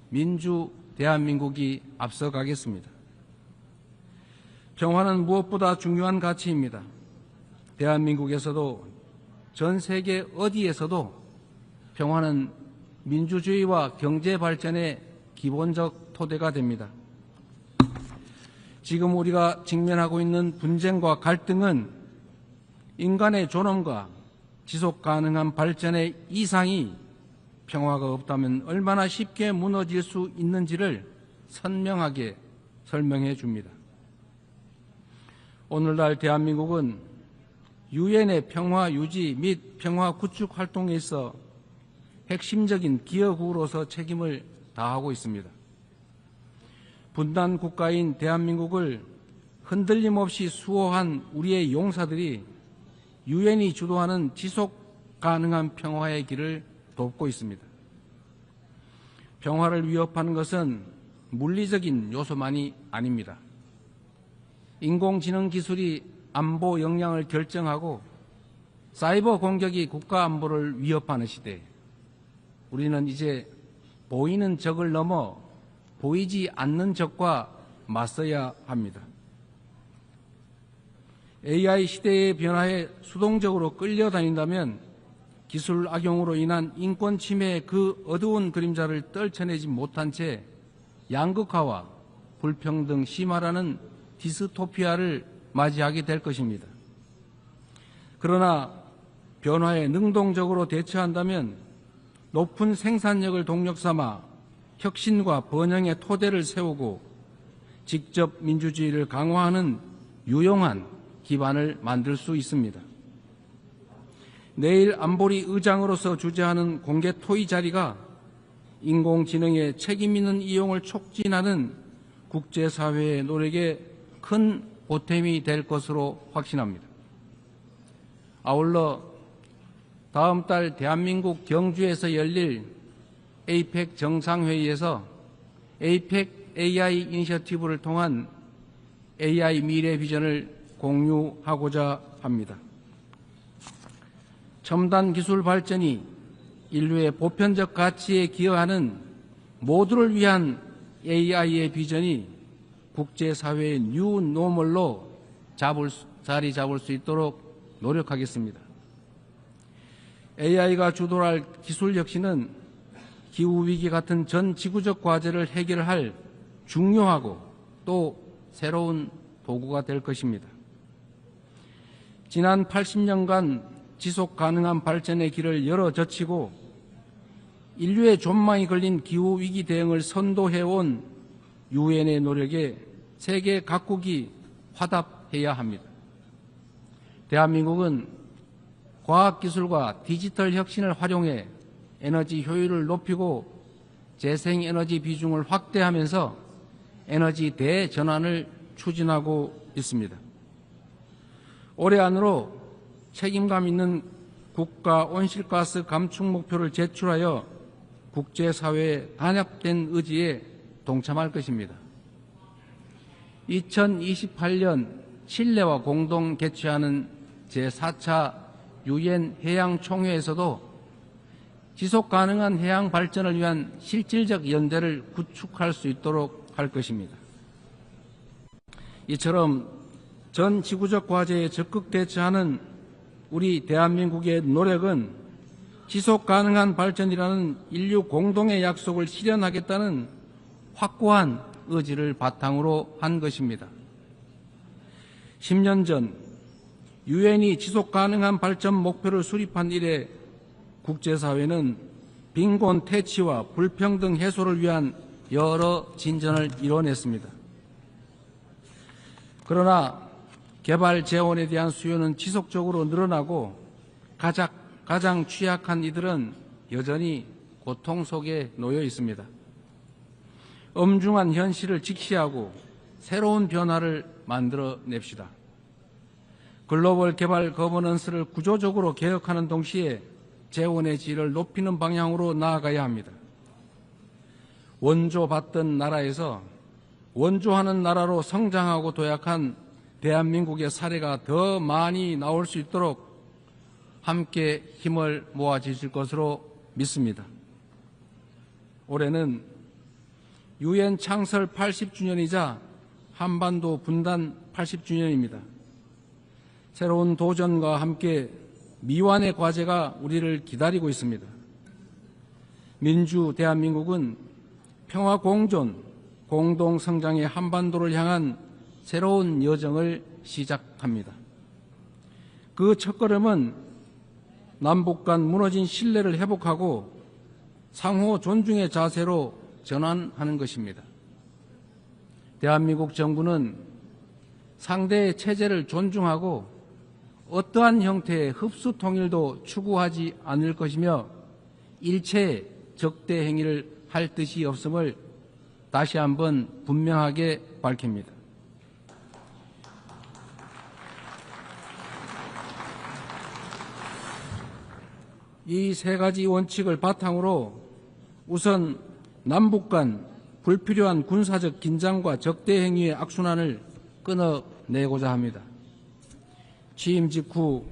민주 대한민국이 앞서가겠습니다. 평화는 무엇보다 중요한 가치입니다. 대한민국에서도 전 세계 어디에서도 평화는 민주주의와 경제 발전의 기본적 토대가 됩니다. 지금 우리가 직면하고 있는 분쟁과 갈등은 인간의 존엄과 지속 가능한 발전의 이상이 평화가 없다면 얼마나 쉽게 무너질 수 있는지를 선명하게 설명해 줍니다. 오늘날 대한민국은 유엔의 평화 유지 및 평화 구축 활동에 있어 핵심적인 기여국으로서 책임을 다하고 있습니다. 분단 국가인 대한민국을 흔들림 없이 수호한 우리의 용사들이 유엔이 주도하는 지속 가능한 평화의 길을 돕고 있습니다. 평화를 위협하는 것은 물리적인 요소만이 아닙니다. 인공지능 기술이 안보 역량을 결정하고 사이버 공격이 국가 안보를 위협하는 시대, 우리는 이제 보이는 적을 넘어 보이지 않는 적과 맞서야 합니다. AI 시대의 변화에 수동적으로 끌려다닌다면 기술 악용으로 인한 인권 침해의 그 어두운 그림자를 떨쳐내지 못한 채 양극화와 불평등 심화라는 디스토피아를 맞이하게 될 것입니다. 그러나 변화에 능동적으로 대처한다면 높은 생산력을 동력 삼아 혁신과 번영의 토대를 세우고 직접 민주주의를 강화하는 유용한 기반을 만들 수 있습니다. 내일 안보리 의장으로서 주재하는 공개 토의 자리가 인공지능의 책임 있는 이용을 촉진하는 국제사회의 노력에 큰 보탬이 될 것으로 확신합니다. 아울러 다음 달 대한민국 경주에서 열릴 APEC 정상회의에서 APEC AI 이니셔티브를 통한 AI 미래 비전을 공유하고자 합니다. 첨단 기술 발전이 인류의 보편적 가치에 기여하는 모두를 위한 AI의 비전이 국제사회의 뉴 노멀로 자리 잡을 수 있도록 노력하겠습니다. AI가 주도할 기술 혁신은 기후위기 같은 전 지구적 과제를 해결할 중요하고 또 새로운 도구가 될 것입니다. 지난 80년간 지속 가능한 발전의 길을 열어젖히고 인류의 존망이 걸린 기후위기 대응을 선도해온 유엔의 노력에 세계 각국이 화답해야 합니다. 대한민국은 과학기술과 디지털 혁신을 활용해 에너지 효율을 높이고 재생에너지 비중을 확대하면서 에너지 대전환을 추진하고 있습니다. 올해 안으로 책임감 있는 국가 온실가스 감축 목표를 제출하여 국제사회의 단합된 의지에 동참할 것입니다. 2028년 칠레와 공동 개최하는 제4차 유엔 해양총회에서도 지속가능한 해양 발전을 위한 실질적 연대를 구축할 수 있도록 할 것입니다. 이처럼 전 지구적 과제에 적극 대처하는 우리 대한민국의 노력은 지속가능한 발전이라는 인류 공동의 약속을 실현하겠다는 확고한 의지를 바탕으로 한 것입니다. 10년 전 유엔이 지속가능한 발전 목표를 수립한 이래 국제사회는 빈곤 퇴치와 불평등 해소를 위한 여러 진전을 이뤄냈습니다. 그러나 개발 재원에 대한 수요는 지속적으로 늘어나고 가장 취약한 이들은 여전히 고통 속에 놓여 있습니다. 엄중한 현실을 직시하고 새로운 변화를 만들어냅시다. 글로벌 개발 거버넌스를 구조적으로 개혁하는 동시에 재원의 질을 높이는 방향으로 나아가야 합니다. 원조받던 나라에서 원조하는 나라로 성장하고 도약한 대한민국의 사례가 더 많이 나올 수 있도록 함께 힘을 모아 주실 것으로 믿습니다. 올해는 유엔 창설 80주년이자 한반도 분단 80주년입니다. 새로운 도전과 함께 미완의 과제가 우리를 기다리고 있습니다. 민주 대한민국은 평화 공존, 공동 성장의 한반도를 향한 새로운 여정을 시작합니다. 그 첫걸음은 남북 간 무너진 신뢰를 회복하고 상호 존중의 자세로 전환하는 것입니다. 대한민국 정부는 상대의 체제를 존중하고 어떠한 형태의 흡수 통일도 추구하지 않을 것이며 일체의 적대 행위를 할 뜻이 없음을 다시 한번 분명하게 밝힙니다. 이 세 가지 원칙을 바탕으로 우선 남북 간 불필요한 군사적 긴장과 적대 행위의 악순환을 끊어내고자 합니다. 취임 직후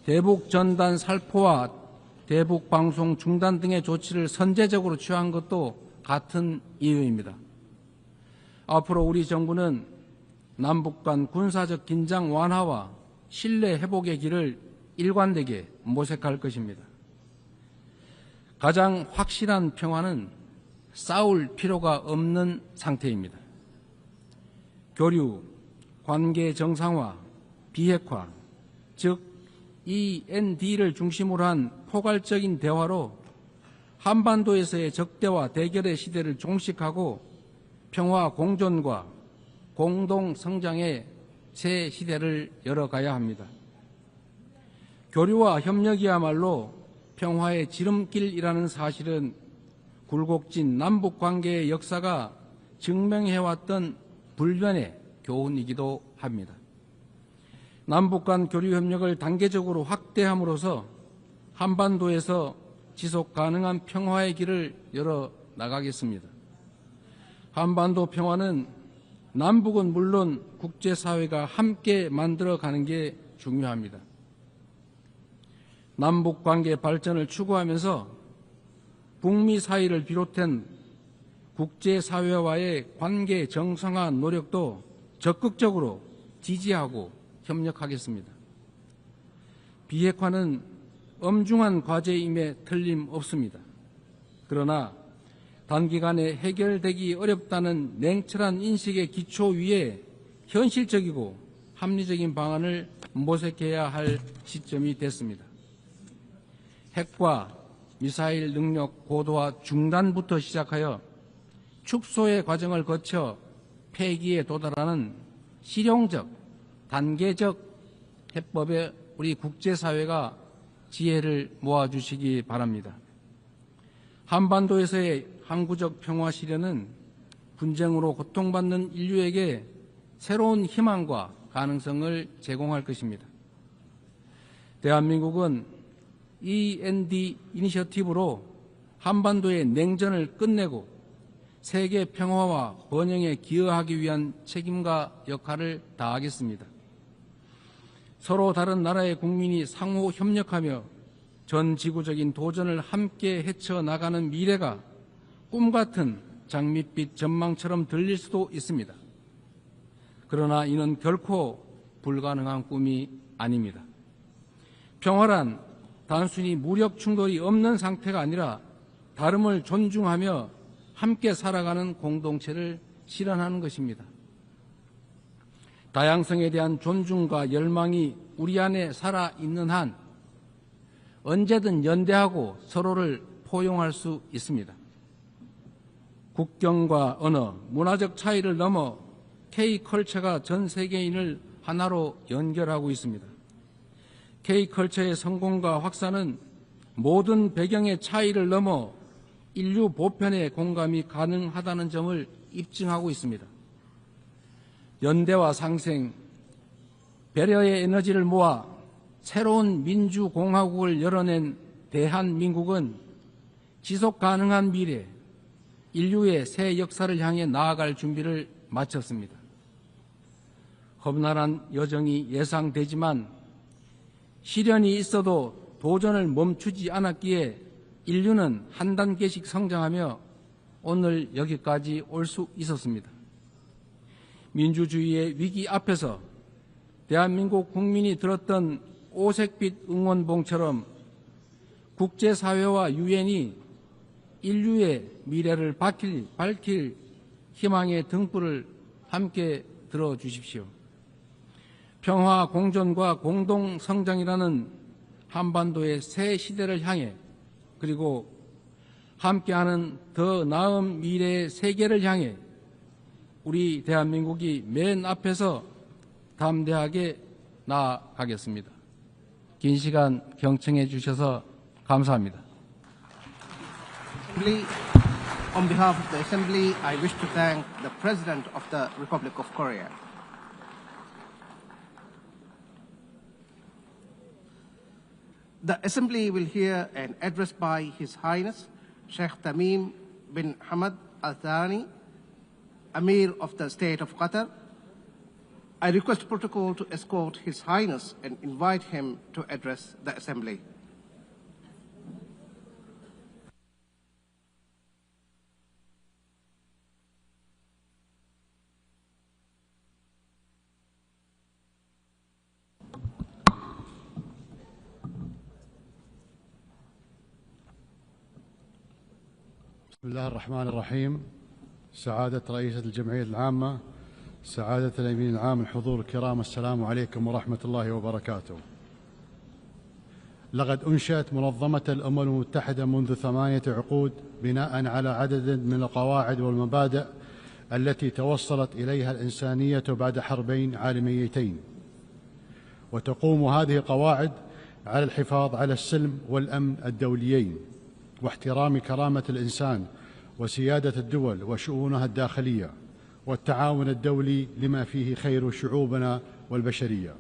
대북 전단 살포와 대북 방송 중단 등의 조치를 선제적으로 취한 것도 같은 이유입니다. 앞으로 우리 정부는 남북 간 군사적 긴장 완화와 신뢰 회복의 길을 일관되게 모색할 것입니다. 가장 확실한 평화는 싸울 필요가 없는 상태입니다. 교류, 관계 정상화, 비핵화, 즉 END를 중심으로 한 포괄적인 대화로 한반도에서의 적대와 대결의 시대를 종식하고 평화 공존과 공동 성장의 새 시대를 열어가야 합니다. 교류와 협력이야말로 평화의 지름길이라는 사실은 굴곡진 남북 관계의 역사가 증명해왔던 불변의 교훈이기도 합니다. 남북 간 교류 협력을 단계적으로 확대함으로써 한반도에서 지속 가능한 평화의 길을 열어 나가겠습니다. 한반도 평화는 남북은 물론 국제사회가 함께 만들어가는 게 중요합니다. 남북 관계 발전을 추구하면서 북미 사이를 비롯한 국제사회와의 관계 정상화 노력도 적극적으로 지지하고 협력하겠습니다. 비핵화는 엄중한 과제임에 틀림없습니다. 그러나 단기간에 해결되기 어렵다는 냉철한 인식의 기초 위에 현실적이고 합리적인 방안을 모색해야 할 시점이 됐습니다. 핵과 미사일 능력 고도화 중단부터 시작하여 축소의 과정을 거쳐 폐기에 도달하는 실용적, 단계적 해법에 우리 국제사회가 지혜를 모아주시기 바랍니다. 한반도에서의 항구적 평화 실현은 분쟁으로 고통받는 인류에게 새로운 희망과 가능성을 제공할 것입니다. 대한민국은 END 이니셔티브로 한반도의 냉전을 끝내고 세계 평화와 번영에 기여하기 위한 책임과 역할을 다하겠습니다. 서로 다른 나라의 국민이 상호 협력하며 전 지구적인 도전을 함께 헤쳐나가는 미래가 꿈같은 장밋빛 전망처럼 들릴 수도 있습니다. 그러나 이는 결코 불가능한 꿈이 아닙니다. 평화란 단순히 무력 충돌이 없는 상태가 아니라 다름을 존중하며 함께 살아가는 공동체를 실현하는 것입니다. 다양성에 대한 존중과 열망이 우리 안에 살아있는 한 언제든 연대하고 서로를 포용할 수 있습니다. 국경과 언어, 문화적 차이를 넘어 K컬처가 전 세계인을 하나로 연결하고 있습니다. K컬처의 성공과 확산은 모든 배경의 차이를 넘어 인류 보편의 공감이 가능하다는 점을 입증하고 있습니다. 연대와 상생, 배려의 에너지를 모아 새로운 민주공화국을 열어낸 대한민국은 지속 가능한 미래, 인류의 새 역사를 향해 나아갈 준비를 마쳤습니다. 험난한 여정이 예상되지만 시련이 있어도 도전을 멈추지 않았기에 인류는 한 단계씩 성장하며 오늘 여기까지 올 수 있었습니다. 민주주의의 위기 앞에서 대한민국 국민이 들었던 오색빛 응원봉처럼 국제사회와 유엔이 인류의 미래를 밝힐 희망의 등불을 함께 들어주십시오. 평화, 공존과 공동성장이라는 한반도의 새 시대를 향해 그리고 함께하는 더 나은 미래의 세계를 향해 우리 대한민국이 맨 앞에서 담대하게 나아가겠습니다. 긴 시간 경청해 주셔서 감사합니다. On behalf of the Assembly, I wish to thank the President of the Republic of Korea. The Assembly will hear an address by His Highness Sheikh Tamim bin Hamad Al Thani, Amir of the State of Qatar. I request protocol to escort His Highness and invite him to address the Assembly. بسم الله الرحمن الرحيم. سعادة رئيسة الجمعية العامة، سعادة الأمين العام، الحضور الكرام، السلام عليكم ورحمة الله وبركاته. لقد أنشأت منظمة الأمم المتحدة منذ 8 عقود بناء على عدد من القواعد والمبادئ التي توصلت إليها الإنسانية بعد حربين عالميتين، وتقوم هذه القواعد على الحفاظ على السلم والأمن الدوليين واحترام كرامة الإنسان وسيادة الدول وشؤونها الداخلية والتعاون الدولي لما فيه خير شعوبنا والبشرية.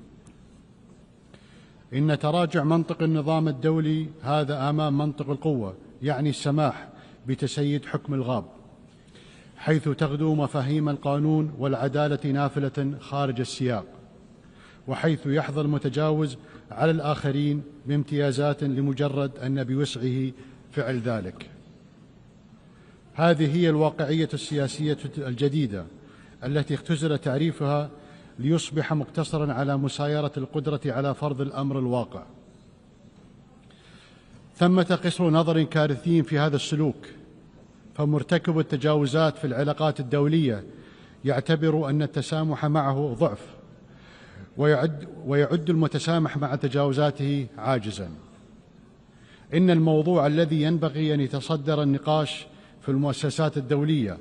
إن تراجع منطق النظام الدولي هذا أمام منطق القوة، يعني السماح بتسيد حكم الغاب، حيث تغدو مفاهيم القانون والعدالة نافلة خارج السياق، وحيث يحظى المتجاوز على الآخرين بامتيازات لمجرد أن بوسعه فعل ذلك. هذه هي الواقعية السياسية الجديدة التي اختزل تعريفها ليصبح مقتصرا على مسايرة القدرة على فرض الأمر الواقع. ثمة قصر نظر كارثي في هذا السلوك، فمرتكب التجاوزات في العلاقات الدولية يعتبر أن التسامح معه ضعف، ويعد المتسامح مع تجاوزاته عاجزا. إن الموضوع الذي ينبغي أن يتصدر النقاش في المؤسسات الدولية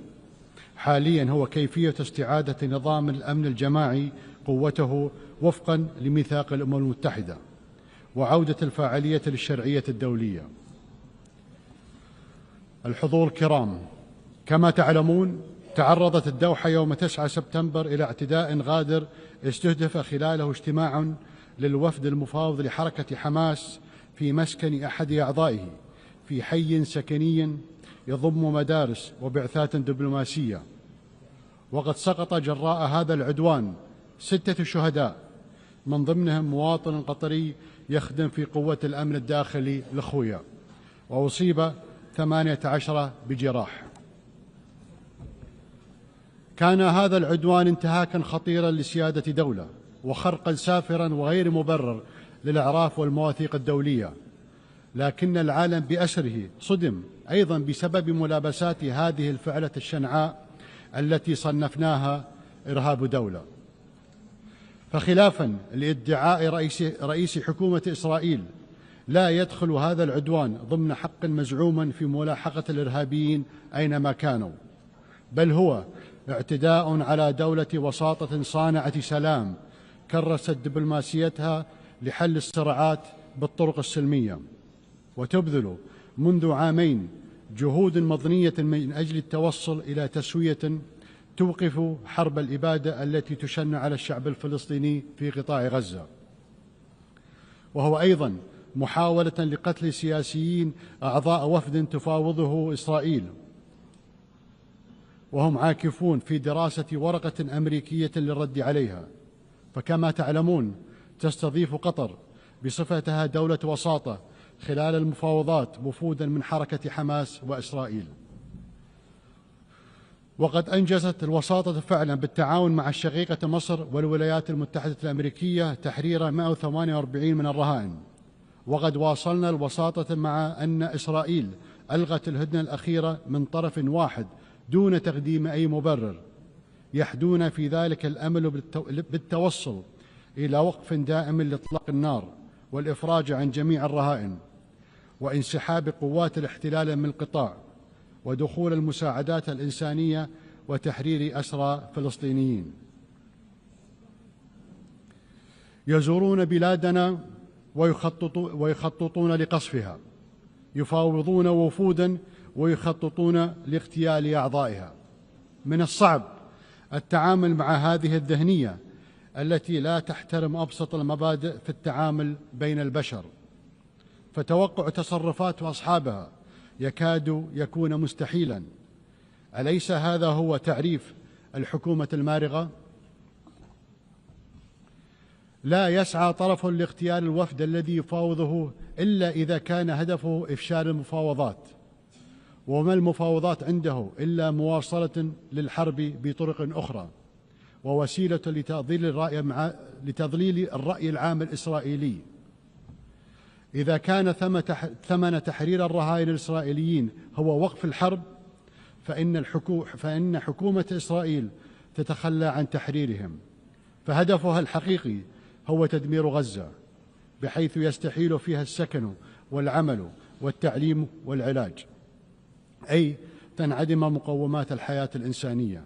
حاليا هو كيفية استعادة نظام الأمن الجماعي قوته وفقا لميثاق الأمم المتحدة وعودة الفاعلية للشرعية الدولية. الحضور الكرام، كما تعلمون تعرضت الدوحة يوم 9 سبتمبر إلى اعتداء غادر استهدف خلاله اجتماع للوفد المفاوض لحركة حماس في مسكن أحد أعضائه في حي سكني يضم مدارس وبعثات دبلوماسية، وقد سقط جراء هذا العدوان 6 شهداء، من ضمنهم مواطن قطري يخدم في قوة الأمن الداخلي الأخوية، وأصيب 18 بجراح. كان هذا العدوان انتهاكا خطيرا لسيادة دولة وخرقا سافرا وغير مبرر للأعراف والمواثيق الدولية، لكن العالم بأسره صدم أيضا بسبب ملابسات هذه الفعلة الشنعاء التي صنفناها إرهاب دولة. فخلافا لادعاء رئيس حكومة إسرائيل، لا يدخل هذا العدوان ضمن حق مزعوما في ملاحقة الإرهابيين أينما كانوا، بل هو اعتداء على دولة وساطة صانعة سلام كرست دبلوماسيتها لحل الصراعات بالطرق السلمية، وتبذل منذ عامين جهود مضنية من أجل التوصل إلى تسوية توقف حرب الإبادة التي تشن على الشعب الفلسطيني في قطاع غزة، وهو أيضا محاولة لقتل سياسيين أعضاء وفد تفاوضه إسرائيل، وهم عاكفون في دراسة ورقة أمريكية للرد عليها. فكما تعلمون تستضيف قطر بصفتها دولة وساطة خلال المفاوضات وفودا من حركة حماس وإسرائيل. وقد أنجزت الوساطة فعلا بالتعاون مع الشقيقة مصر والولايات المتحدة الأمريكية تحرير 148 من الرهائن. وقد واصلنا الوساطة مع أن إسرائيل ألغت الهدنة الأخيرة من طرف واحد دون تقديم أي مبرر، يحدون في ذلك الأمل بالتوصل إلى وقف دائم لإطلاق النار والإفراج عن جميع الرهائن وانسحاب قوات الاحتلال من القطاع ودخول المساعدات الإنسانية وتحرير أسرى فلسطينيين. يزورون بلادنا ويخططون لقصفها، يفاوضون وفودا ويخططون لاغتيال أعضائها. من الصعب التعامل مع هذه الذهنية التي لا تحترم أبسط المبادئ في التعامل بين البشر، فتوقع تصرفات أصحابها يكاد يكون مستحيلا. أليس هذا هو تعريف الحكومة المارغة؟ لا يسعى طرف لاغتيال الوفد الذي يفاوضه إلا إذا كان هدفه إفشال المفاوضات، وما المفاوضات عنده إلا مواصلة للحرب بطرق أخرى ووسيلة لتضليل الرأي العام الإسرائيلي. إذا كان ثمن تحرير الرهائن الإسرائيليين هو وقف الحرب، فإن حكومة إسرائيل تتخلى عن تحريرهم، فهدفها الحقيقي هو تدمير غزة، بحيث يستحيل فيها السكن والعمل والتعليم والعلاج، أي تنعدم مقومات الحياة الإنسانية،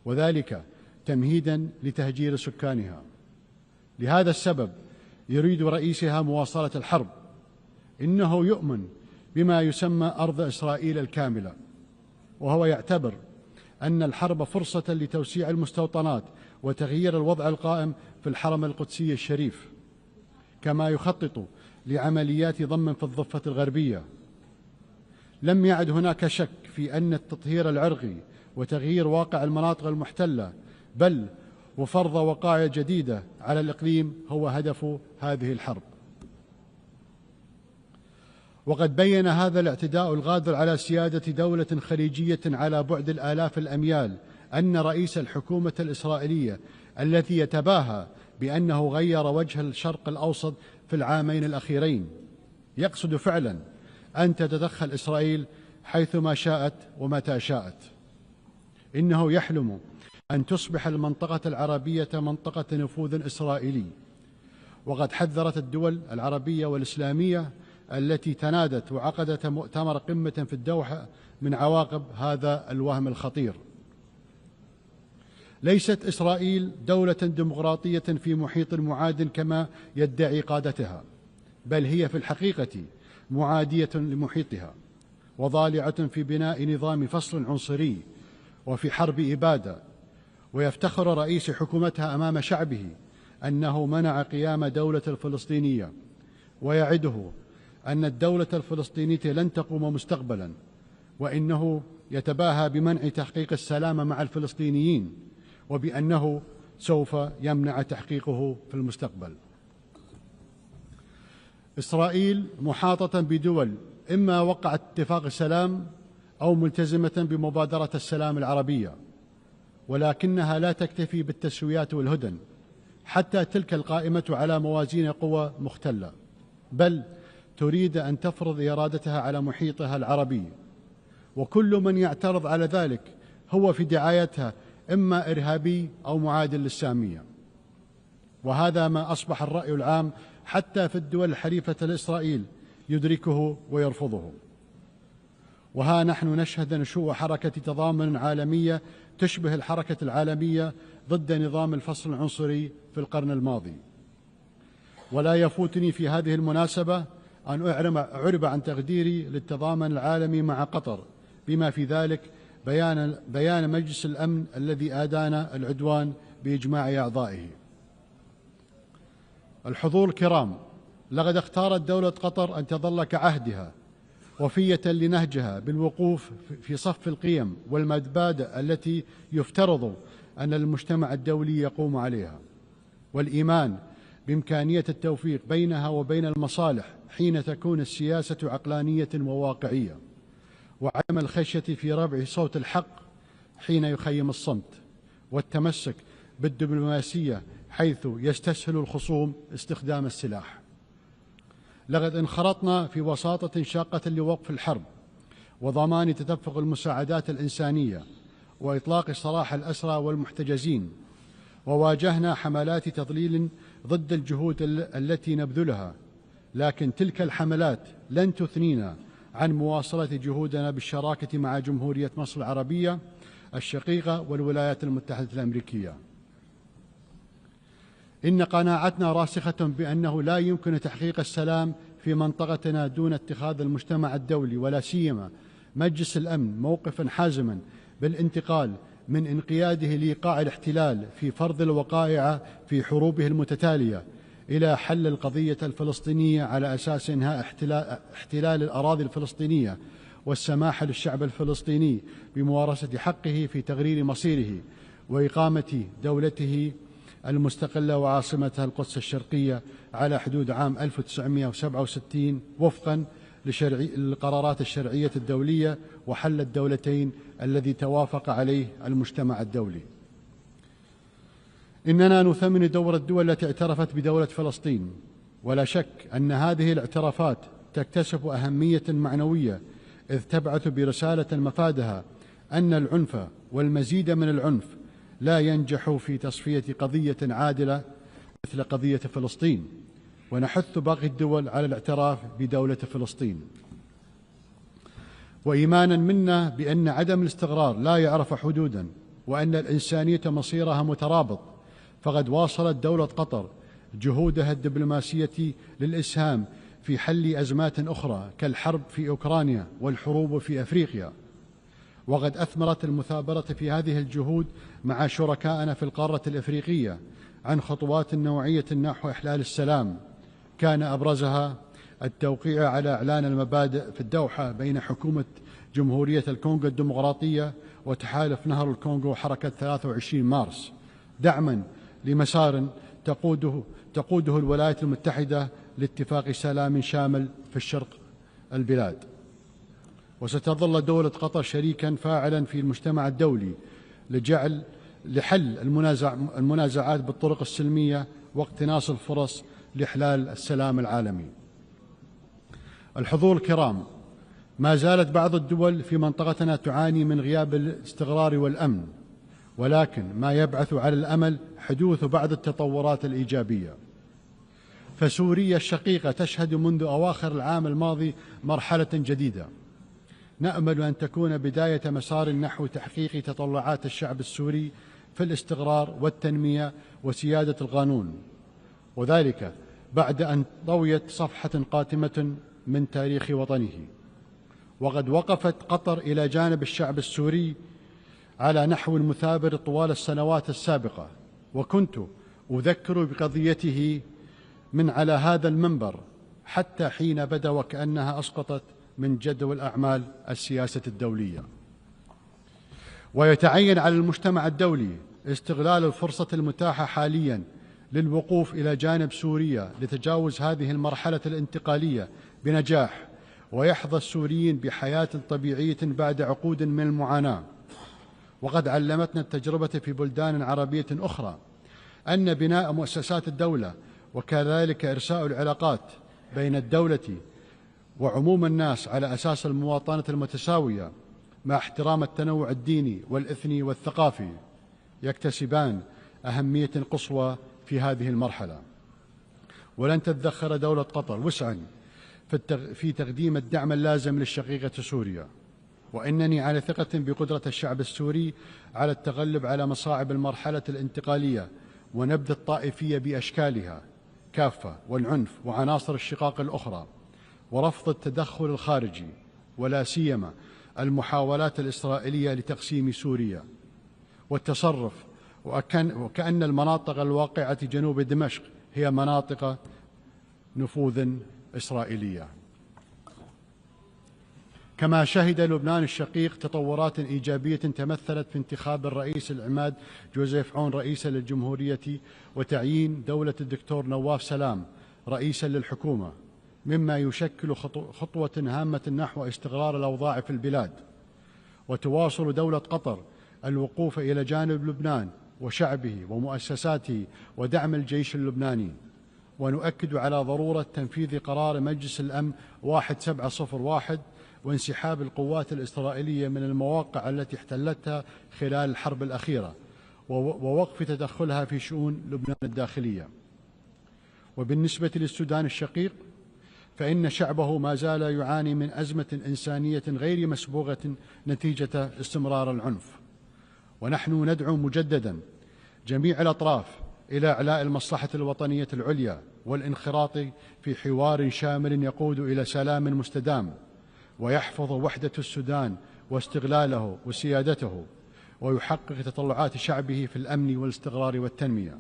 وذلك تمهيدا لتهجير سكانها. لهذا السبب يريد رئيسها مواصلة الحرب. إنه يؤمن بما يسمى أرض إسرائيل الكاملة، وهو يعتبر أن الحرب فرصة لتوسيع المستوطنات وتغيير الوضع القائم في الحرم القدسي الشريف، كما يخطط لعمليات ضم في الضفة الغربية. لم يعد هناك شك في أن التطهير العرقي وتغيير واقع المناطق المحتلة بل وفرض وقائع جديدة على الإقليم هو هدف هذه الحرب. وقد بين هذا الاعتداء الغادر على سيادة دولة خليجية على بعد الآلاف الأميال أن رئيس الحكومة الإسرائيلية الذي يتباهى بأنه غير وجه الشرق الأوسط في العامين الأخيرين يقصد فعلا أن تتدخل إسرائيل حيثما شاءت ومتى شاءت. إنه يحلم أن تصبح المنطقة العربية منطقة نفوذ إسرائيلي، وقد حذرت الدول العربية والإسلامية التي تنادت وعقدت مؤتمر قمة في الدوحة من عواقب هذا الوهم الخطير. ليست إسرائيل دولة ديمقراطية في محيط معاد كما يدعي قادتها، بل هي في الحقيقة معادية لمحيطها وضالعة في بناء نظام فصل عنصري وفي حرب إبادة. ويفتخر رئيس حكومتها أمام شعبه أنه منع قيام دولة الفلسطينية، ويعده أن الدولة الفلسطينية لن تقوم مستقبلا، وإنه يتباهى بمنع تحقيق السلام مع الفلسطينيين وبأنه سوف يمنع تحقيقه في المستقبل. إسرائيل محاطة بدول إما وقعت اتفاق السلام أو ملتزمة بمبادرة السلام العربية، ولكنها لا تكتفي بالتسويات والهدن حتى تلك القائمة على موازين قوى مختلة، بل تريد أن تفرض إرادتها على محيطها العربي، وكل من يعترض على ذلك هو في دعايتها إما إرهابي أو معاد للسامية. وهذا ما أصبح الرأي العام حتى في الدول الحليفة لإسرائيل يدركه ويرفضه. وها نحن نشهد نشوء حركة تضامن عالمية تشبه الحركة العالمية ضد نظام الفصل العنصري في القرن الماضي. ولا يفوتني في هذه المناسبة أن أعرب عن تقديري للتضامن العالمي مع قطر، بما في ذلك بيان مجلس الأمن الذي أدان العدوان بإجماع أعضائه. الحضور الكرام، لقد اختارت دولة قطر أن تظل كعهدها وفية لنهجها بالوقوف في صف القيم والمبادئ التي يفترض أن المجتمع الدولي يقوم عليها، والإيمان بإمكانية التوفيق بينها وبين المصالح حين تكون السياسة عقلانية وواقعية، وعدم الخشية في رفع صوت الحق حين يخيم الصمت والتمسك بالدبلوماسية حيث يستسهل الخصوم استخدام السلاح. لقد انخرطنا في وساطة شاقة لوقف الحرب وضمان تدفق المساعدات الإنسانية وإطلاق سراح الأسرى والمحتجزين، وواجهنا حملات تضليل ضد الجهود التي نبذلها، لكن تلك الحملات لن تثنينا عن مواصلة جهودنا بالشراكة مع جمهورية مصر العربية الشقيقة والولايات المتحدة الأمريكية. إن قناعتنا راسخة بأنه لا يمكن تحقيق السلام في منطقتنا دون اتخاذ المجتمع الدولي ولا سيما مجلس الأمن موقفا حازما بالانتقال من انقياده لإيقاع الاحتلال في فرض الوقائع في حروبه المتتالية إلى حل القضية الفلسطينية على أساس إنهاء احتلال الأراضي الفلسطينية والسماح للشعب الفلسطيني بممارسة حقه في تغيير مصيره وإقامة دولته المستقلة وعاصمتها القدس الشرقية على حدود عام 1967 وفقا للقرارات الشرعية الدولية وحل الدولتين الذي توافق عليه المجتمع الدولي. إننا نثمن دور الدول التي اعترفت بدولة فلسطين، ولا شك أن هذه الاعترافات تكتسب أهمية معنوية إذ تبعث برسالة مفادها أن العنف والمزيد من العنف لا ينجح في تصفية قضية عادلة مثل قضية فلسطين، ونحث باقي الدول على الاعتراف بدولة فلسطين. وإيمانا منا بأن عدم الاستقرار لا يعرف حدودا وأن الإنسانية مصيرها مترابط، فقد واصلت دولة قطر جهودها الدبلوماسية للإسهام في حل أزمات أخرى كالحرب في أوكرانيا والحروب في أفريقيا، وقد أثمرت المثابرة في هذه الجهود مع شركائنا في القارة الإفريقية عن خطوات نوعية نحو إحلال السلام، كان أبرزها التوقيع على إعلان المبادئ في الدوحة بين حكومة جمهورية الكونغو الديمقراطية وتحالف نهر الكونغو وحركة 23 مارس دعما لمسار تقوده الولايات المتحدة لاتفاق سلام شامل في الشرق البلاد. وستظل دولة قطر شريكا فاعلا في المجتمع الدولي لحل المنازعات بالطرق السلمية واقتناص الفرص لإحلال السلام العالمي. الحضور الكرام، ما زالت بعض الدول في منطقتنا تعاني من غياب الاستقرار والأمن، ولكن ما يبعث على الأمل حدوث بعض التطورات الإيجابية. فسوريا الشقيقة تشهد منذ أواخر العام الماضي مرحلة جديدة نأمل أن تكون بداية مسار نحو تحقيق تطلعات الشعب السوري في الاستقرار والتنمية وسيادة القانون، وذلك بعد أن طويت صفحة قاتمة من تاريخ وطنه. وقد وقفت قطر إلى جانب الشعب السوري على نحو مثابر طوال السنوات السابقة، وكنت أذكر بقضيته من على هذا المنبر حتى حين بدا وكأنها أسقطت من جدول أعمال السياسة الدولية. ويتعين على المجتمع الدولي استغلال الفرصة المتاحة حاليا للوقوف إلى جانب سوريا لتجاوز هذه المرحلة الانتقالية بنجاح، ويحظى السوريين بحياة طبيعية بعد عقود من المعاناة. وقد علمتنا التجربة في بلدان عربية أخرى أن بناء مؤسسات الدولة وكذلك إرساء العلاقات بين الدولة وعموم الناس على أساس المواطنة المتساوية مع احترام التنوع الديني والإثني والثقافي يكتسبان أهمية قصوى في هذه المرحلة. ولن تدخر دولة قطر وسعا في تقديم الدعم اللازم للشقيقة سوريا، وإنني على ثقة بقدرة الشعب السوري على التغلب على مصاعب المرحلة الانتقالية ونبذ الطائفية بأشكالها كافة والعنف وعناصر الشقاق الأخرى، ورفض التدخل الخارجي ولا سيما المحاولات الإسرائيلية لتقسيم سوريا والتصرف وكأن المناطق الواقعة جنوب دمشق هي مناطق نفوذ إسرائيلية. كما شهد لبنان الشقيق تطورات إيجابية تمثلت في انتخاب الرئيس العماد جوزيف عون رئيسا للجمهورية وتعيين دولة الدكتور نواف سلام رئيسا للحكومة، مما يشكل خطوة هامة نحو استقرار الأوضاع في البلاد. وتواصل دولة قطر الوقوف إلى جانب لبنان وشعبه ومؤسساته ودعم الجيش اللبناني، ونؤكد على ضرورة تنفيذ قرار مجلس الأمن 1701 وانسحاب القوات الإسرائيلية من المواقع التي احتلتها خلال الحرب الأخيرة، ووقف تدخلها في شؤون لبنان الداخلية. وبالنسبة للسودان الشقيق، فإن شعبه ما زال يعاني من أزمة إنسانية غير مسبوغة نتيجة استمرار العنف، ونحن ندعو مجددا جميع الأطراف إلى إعلاء المصلحة الوطنية العليا والانخراط في حوار شامل يقود إلى سلام مستدام ويحفظ وحدة السودان واستغلاله وسيادته، ويحقق تطلعات شعبه في الأمن والاستقرار والتنمية.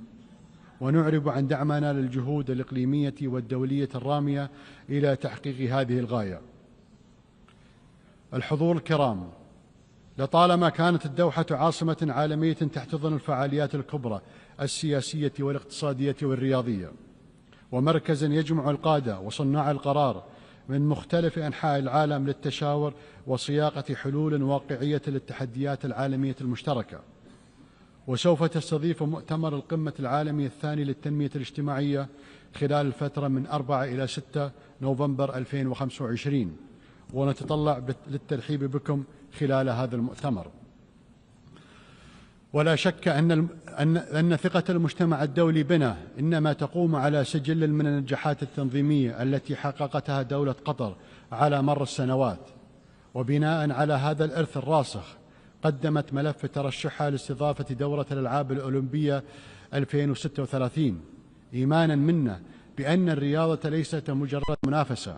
ونعرب عن دعمنا للجهود الإقليمية والدولية الرامية إلى تحقيق هذه الغاية. الحضور الكرام، لطالما كانت الدوحة عاصمة عالمية تحتضن الفعاليات الكبرى السياسية والاقتصادية والرياضية، ومركزا يجمع القادة وصناع القرار من مختلف أنحاء العالم للتشاور وصياغة حلول واقعية للتحديات العالمية المشتركة. وسوف تستضيف مؤتمر القمة العالمي الثاني للتنمية الاجتماعية خلال الفترة من 4 إلى 6 نوفمبر 2025، ونتطلع للترحيب بكم خلال هذا المؤتمر. ولا شك أن ثقة المجتمع الدولي بنا إنما تقوم على سجل من النجاحات التنظيمية التي حققتها دولة قطر على مر السنوات، وبناء على هذا الإرث الراسخ قدمت ملف ترشحها لاستضافة دورة الألعاب الأولمبية 2036، إيمانا منا بأن الرياضة ليست مجرد منافسة،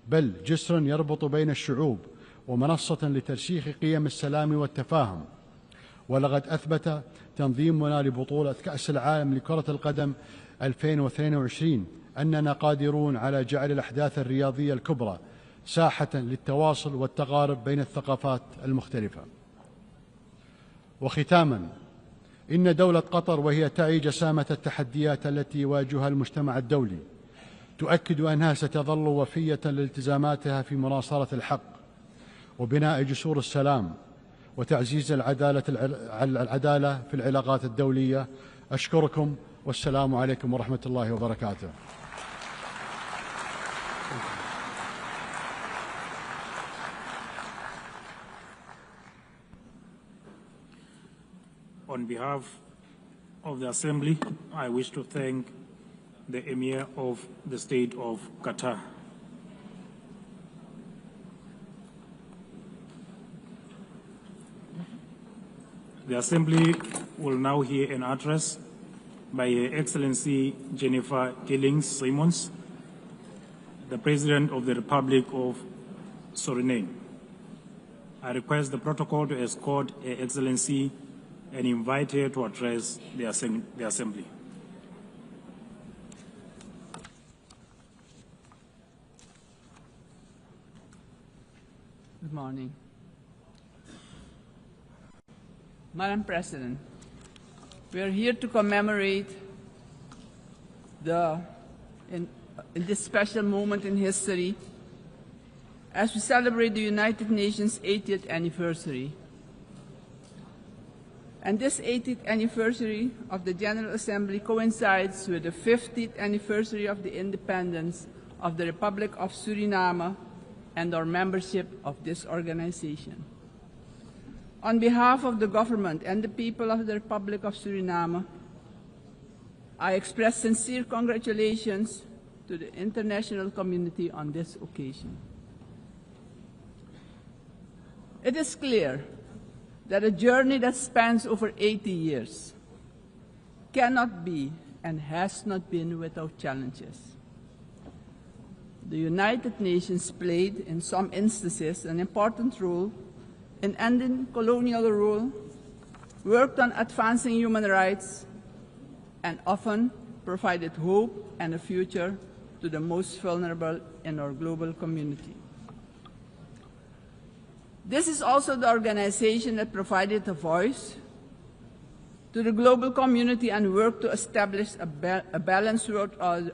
بل جسر يربط بين الشعوب ومنصة لترسيخ قيم السلام والتفاهم. ولقد أثبت تنظيمنا لبطولة كأس العالم لكرة القدم 2022 أننا قادرون على جعل الأحداث الرياضية الكبرى ساحة للتواصل والتقارب بين الثقافات المختلفة. وختاما، إن دولة قطر وهي تعي جسامة التحديات التي يواجهها المجتمع الدولي تؤكد أنها ستظل وفية لالتزاماتها في مناصرة الحق وبناء جسور السلام وتعزيز العدالة في العلاقات الدولية. أشكركم والسلام عليكم ورحمة الله وبركاته. On behalf of the Assembly, I wish to thank the Emir of the State of Qatar. The Assembly will now hear an address by Her Excellency Jennifer Gillings-Simons, the President of the Republic of Suriname. I request the protocol to escort Her Excellency and invite her to address the Assembly. Good morning. Madam President, we are here to commemorate in this special moment in history as we celebrate the United Nations 80th anniversary. And this 80th anniversary of the General Assembly coincides with the 50th anniversary of the independence of the Republic of Suriname and our membership of this organization. On behalf of the government and the people of the Republic of Suriname, I express sincere congratulations to the international community on this occasion. It is clear that a journey that spans over 80 years cannot be and has not been without challenges. The United Nations played, in some instances, an important role in ending colonial rule, worked on advancing human rights, and often provided hope and a future to the most vulnerable in our global community. This is also the organization that provided a voice to the global community and worked to establish a balanced world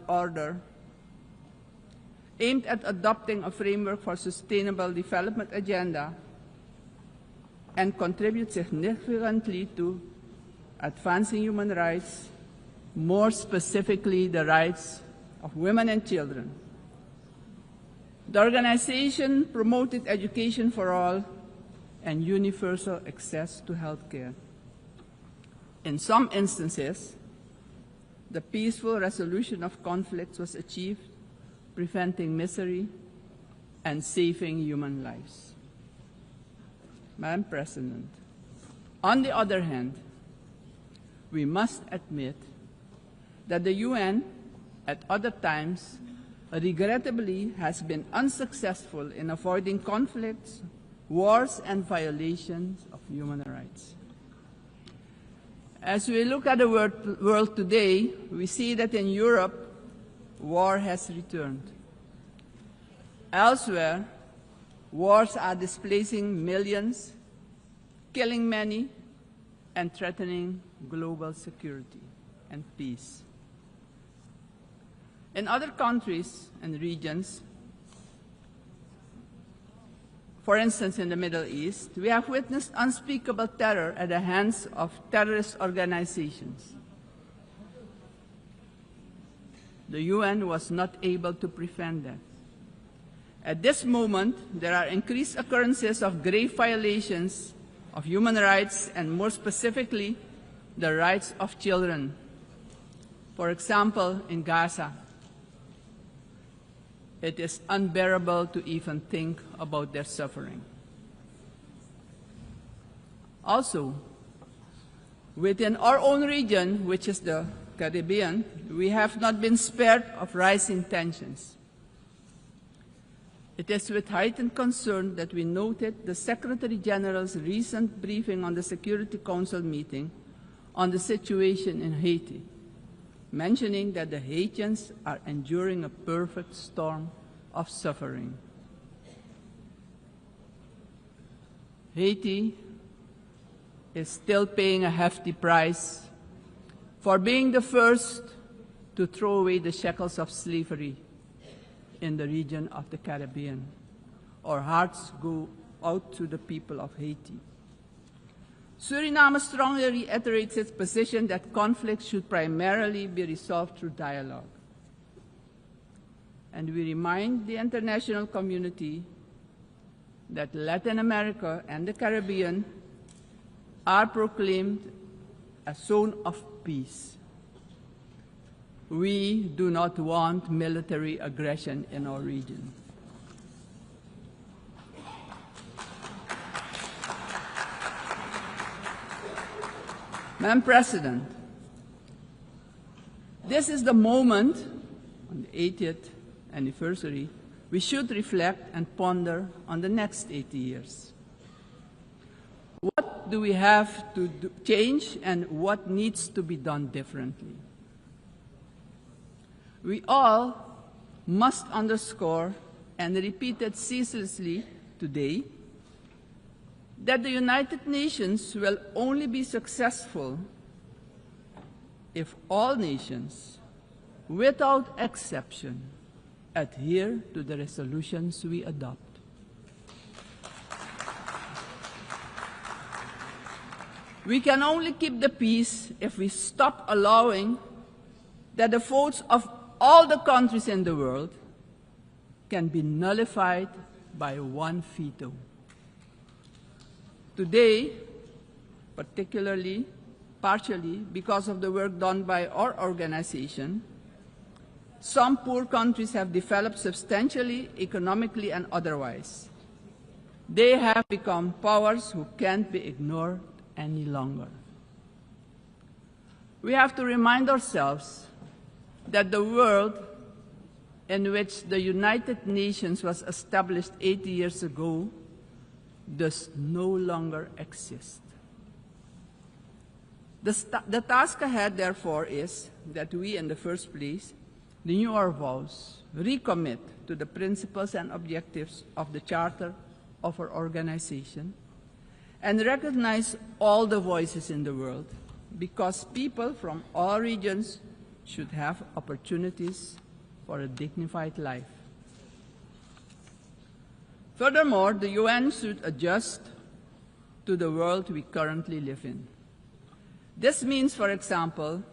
order aimed at adopting a framework for sustainable development agenda and contribute significantly to advancing human rights, more specifically the rights of women and children. The organization promoted education for all and universal access to health care. In some instances, the peaceful resolution of conflicts was achieved, preventing misery and saving human lives. Madam President, on the other hand, we must admit that the UN at other times regrettably has been unsuccessful in avoiding conflicts, wars, and violations of human rights. As we look at the world today, we see that in Europe, war has returned. Elsewhere, wars are displacing millions, killing many, and threatening global security and peace. In other countries and regions, for instance in the Middle East, we have witnessed unspeakable terror at the hands of terrorist organizations. The UN was not able to prevent that. At this moment, there are increased occurrences of grave violations of human rights and more specifically, the rights of children. For example, in Gaza, it is unbearable to even think about their suffering. Also, within our own region, which is the Caribbean, we have not been spared of rising tensions. It is with heightened concern that we noted the Secretary General's recent briefing on the Security Council meeting on the situation in Haiti, mentioning that the Haitians are enduring a perfect storm of suffering. Haiti is still paying a hefty price for being the first to throw away the shackles of slavery in the region of the Caribbean. Our hearts go out to the people of Haiti. Suriname strongly reiterates its position that conflicts should primarily be resolved through dialogue. And we remind the international community that Latin America and the Caribbean are proclaimed a zone of peace. We do not want military aggression in our region. Madam President, this is the moment, on the 80th anniversary, we should reflect and ponder on the next 80 years. What do we have to change and what needs to be done differently? We all must underscore and repeat it ceaselessly today that the United Nations will only be successful if all nations, without exception, adhere to the resolutions we adopt. We can only keep the peace if we stop allowing that the votes of all the countries in the world can be nullified by one veto. Today, particularly, partially because of the work done by our organization, some poor countries have developed substantially, economically and otherwise. They have become powers who can't be ignored any longer. We have to remind ourselves that the world in which the United Nations was established 80 years ago does no longer exist. The task ahead, therefore, is that we, in the first place, renew our vows, recommit to the principles and objectives of the Charter of our organization, and recognize all the voices in the world, because people from all regions should have opportunities for a dignified life. Furthermore, the UN should adjust to the world we currently live in. This means, for example,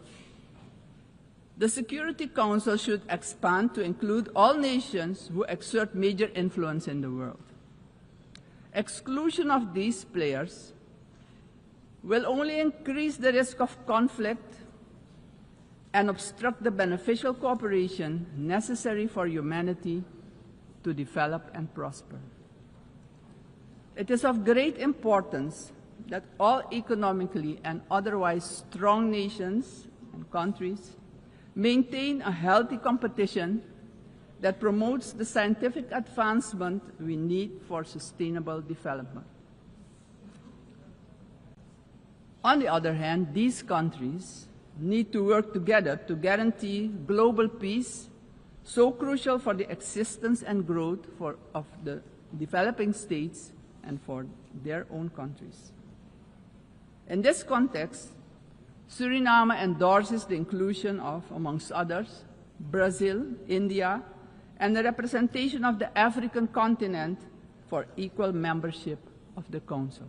the Security Council should expand to include all nations who exert major influence in the world. Exclusion of these players will only increase the risk of conflict and obstruct the beneficial cooperation necessary for humanity to develop and prosper. It is of great importance that all economically and otherwise strong nations and countries maintain a healthy competition that promotes the scientific advancement we need for sustainable development. On the other hand, these countries need to work together to guarantee global peace, so crucial for the existence and growth of the developing states and for their own countries. In this context, Suriname endorses the inclusion of, amongst others, Brazil, India, and the representation of the African continent for equal membership of the Council.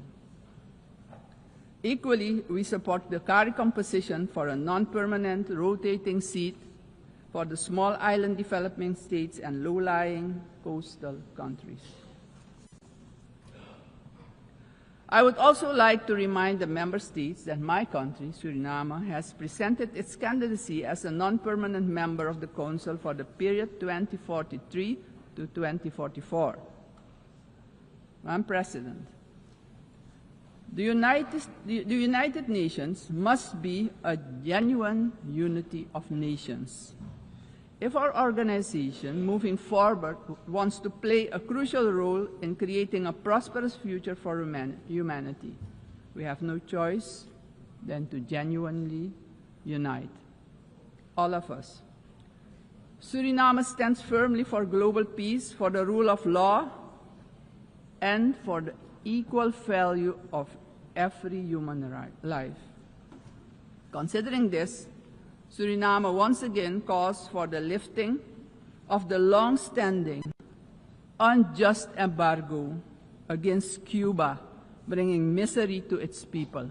Equally, we support the CARICOM position for a non-permanent rotating seat for the small island developing states and low-lying coastal countries. I would also like to remind the member states that my country, Suriname, has presented its candidacy as a non-permanent member of the Council for the period 2043 to 2044. Madam President, the United Nations must be a genuine unity of nations. If our organization, moving forward, wants to play a crucial role in creating a prosperous future for humanity, we have no choice than to genuinely unite, all of us. Suriname stands firmly for global peace, for the rule of law, and for the equal value of every human life. Considering this, Suriname once again calls for the lifting of the long-standing, unjust embargo against Cuba, bringing misery to its people.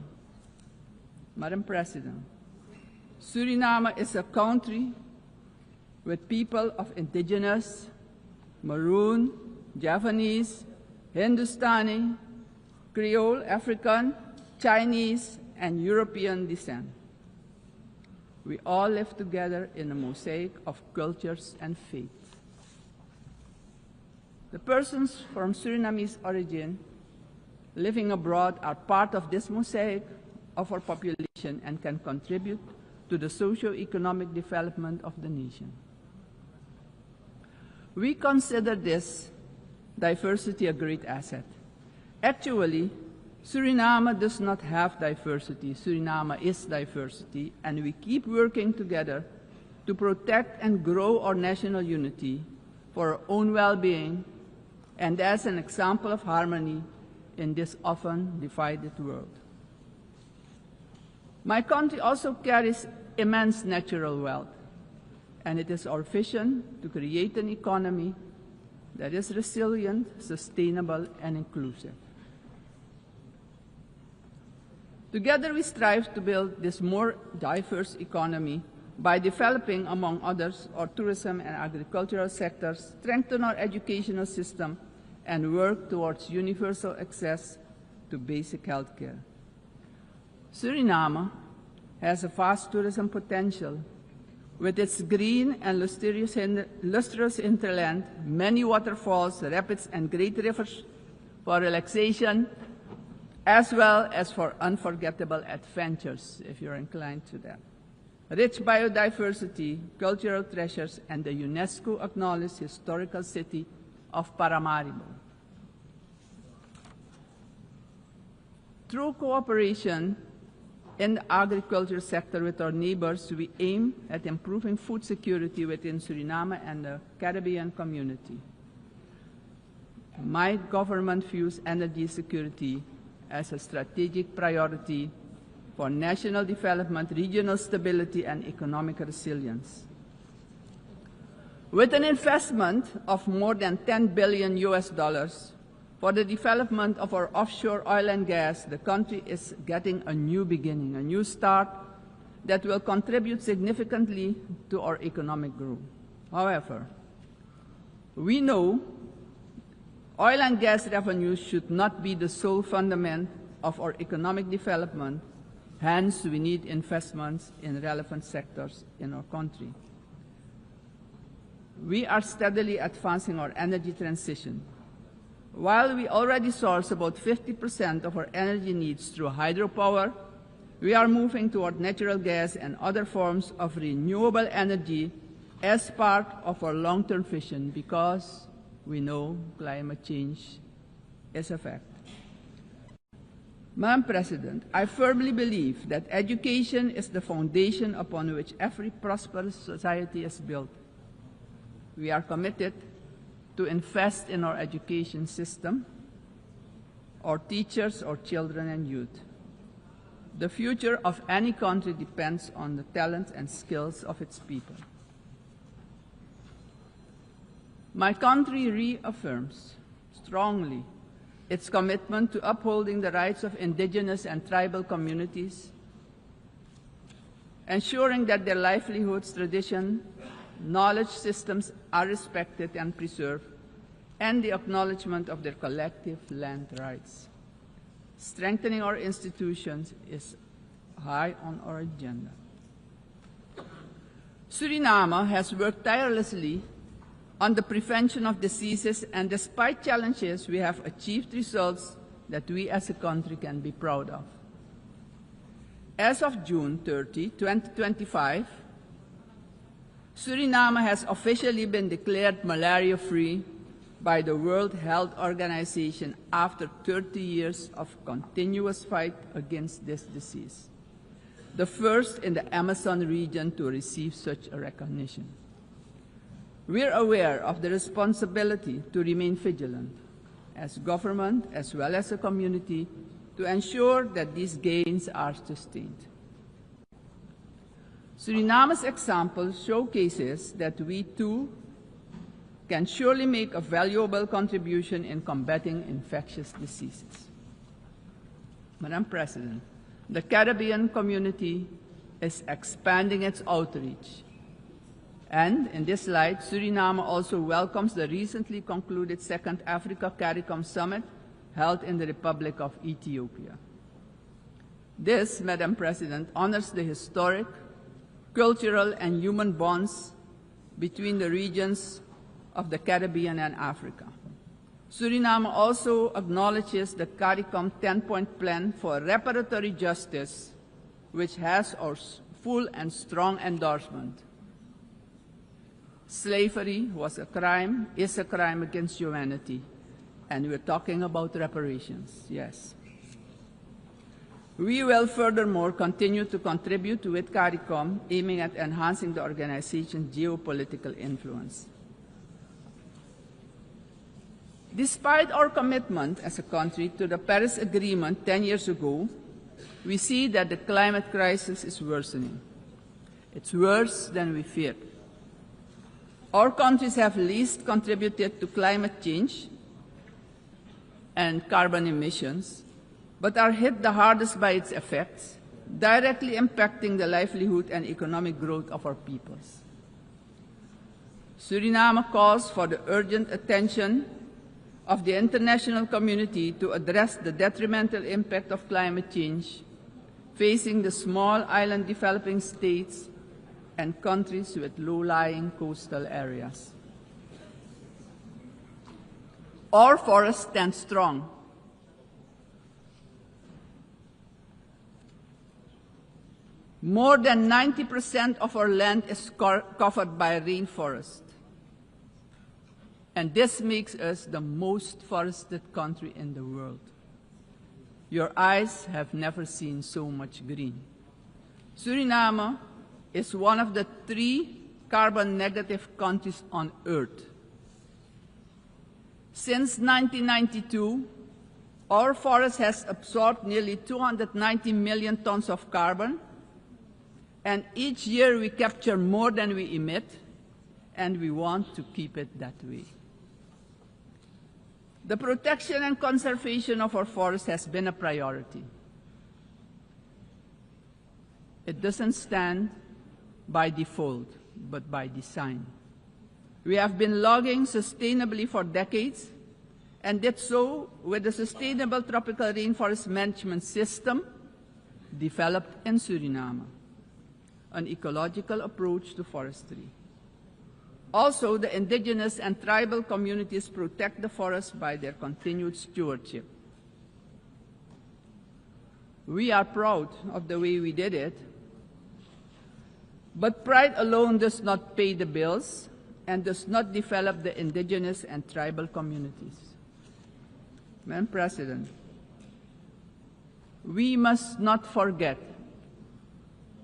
Madam President, Suriname is a country with people of indigenous, Maroon, Javanese, Hindustani, Creole, African, Chinese, and European descent. We all live together in a mosaic of cultures and faiths. The persons from Surinamese origin living abroad are part of this mosaic of our population and can contribute to the socio-economic development of the nation. We consider this diversity a great asset. Actually, Suriname does not have diversity. Suriname is diversity, and we keep working together to protect and grow our national unity for our own well-being and as an example of harmony in this often divided world. My country also carries immense natural wealth, and it is our vision to create an economy that is resilient, sustainable, and inclusive. Together we strive to build this more diverse economy by developing, among others, our tourism and agricultural sectors, strengthen our educational system, and work towards universal access to basic health care. Suriname has a vast tourism potential with its green and lustrous hinterland, many waterfalls, rapids, and great rivers for relaxation, as well as for unforgettable adventures, if you're inclined to that. Rich biodiversity, cultural treasures, and the UNESCO-acknowledged historical city of Paramaribo. Through cooperation in the agriculture sector with our neighbors, we aim at improving food security within Suriname and the Caribbean community. My government views energy security as a strategic priority for national development, regional stability, and economic resilience. With an investment of more than $10 billion, For the development of our offshore oil and gas, the country is getting a new beginning, a new start that will contribute significantly to our economic growth. However, we know oil and gas revenues should not be the sole fundament of our economic development. Hence, we need investments in relevant sectors in our country. We are steadily advancing our energy transition. While we already source about 50% of our energy needs through hydropower, we are moving toward natural gas and other forms of renewable energy as part of our long-term vision, because we know climate change is a fact. Madam President, I firmly believe that education is the foundation upon which every prosperous society is built. We are committed to invest in our education system, our teachers, our children and youth. The future of any country depends on the talent and skills of its people. My country reaffirms strongly its commitment to upholding the rights of indigenous and tribal communities, ensuring that their livelihoods, tradition, knowledge systems are respected and preserved, and the acknowledgement of their collective land rights. Strengthening our institutions is high on our agenda. Suriname has worked tirelessly on the prevention of diseases, and despite challenges, we have achieved results that we as a country can be proud of. As of June 30, 2025, Suriname has officially been declared malaria-free by the World Health Organization after 30 years of continuous fight against this disease, the first in the Amazon region to receive such a recognition. We are aware of the responsibility to remain vigilant as government as well as a community to ensure that these gains are sustained. Suriname's example showcases that we too can surely make a valuable contribution in combating infectious diseases. Madam President, the Caribbean community is expanding its outreach. And in this light, Suriname also welcomes the recently concluded Second Africa CARICOM Summit held in the Republic of Ethiopia. This, Madam President, honors the historic, cultural, and human bonds between the regions of the Caribbean and Africa. Suriname also acknowledges the CARICOM 10-point plan for reparatory justice, which has our full and strong endorsement. Slavery was a crime, is a crime against humanity, and we're talking about reparations, yes. We will furthermore continue to contribute with CARICOM, aiming at enhancing the organization's geopolitical influence. Despite our commitment as a country to the Paris Agreement 10 years ago, we see that the climate crisis is worsening. It's worse than we feared. Our countries have least contributed to climate change and carbon emissions, but are hit the hardest by its effects, directly impacting the livelihood and economic growth of our peoples. Suriname calls for the urgent attention of the international community to address the detrimental impact of climate change facing the small island developing states and countries with low-lying coastal areas. Our forests stand strong. More than 90% of our land is covered by rainforest. And this makes us the most forested country in the world. Your eyes have never seen so much green. Suriname is one of the 3 carbon-negative countries on Earth. Since 1992, our forest has absorbed nearly 290 million tons of carbon, and each year we capture more than we emit, and we want to keep it that way. The protection and conservation of our forests has been a priority. It doesn't stand by default, but by design. We have been logging sustainably for decades, and did so with the Sustainable Tropical Rainforest Management System developed in Suriname, an ecological approach to forestry. Also, the indigenous and tribal communities protect the forest by their continued stewardship. We are proud of the way we did it, but pride alone does not pay the bills and does not develop the indigenous and tribal communities. Madam President, we must not forget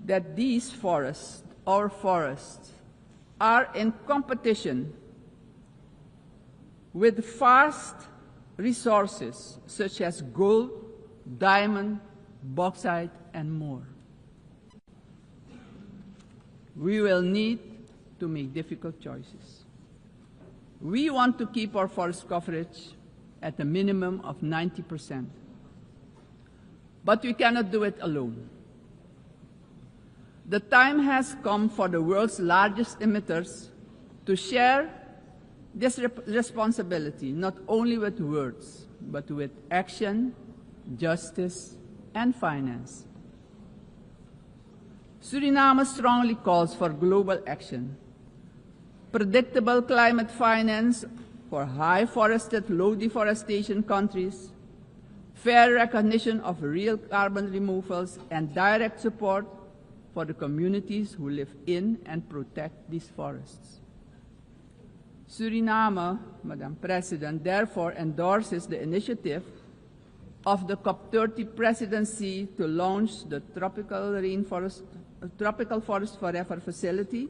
that these forests, our forests, are in competition with vast resources such as gold, diamond, bauxite, and more. We will need to make difficult choices. We want to keep our forest coverage at a minimum of 90%. But we cannot do it alone. The time has come for the world's largest emitters to share this responsibility, not only with words, but with action, justice, and finance. Suriname strongly calls for global action, predictable climate finance for high forested, low deforestation countries, fair recognition of real carbon removals, and direct support for the communities who live in and protect these forests. Suriname, Madam President, therefore endorses the initiative of the COP30 presidency to launch the Tropical Forest Forever facility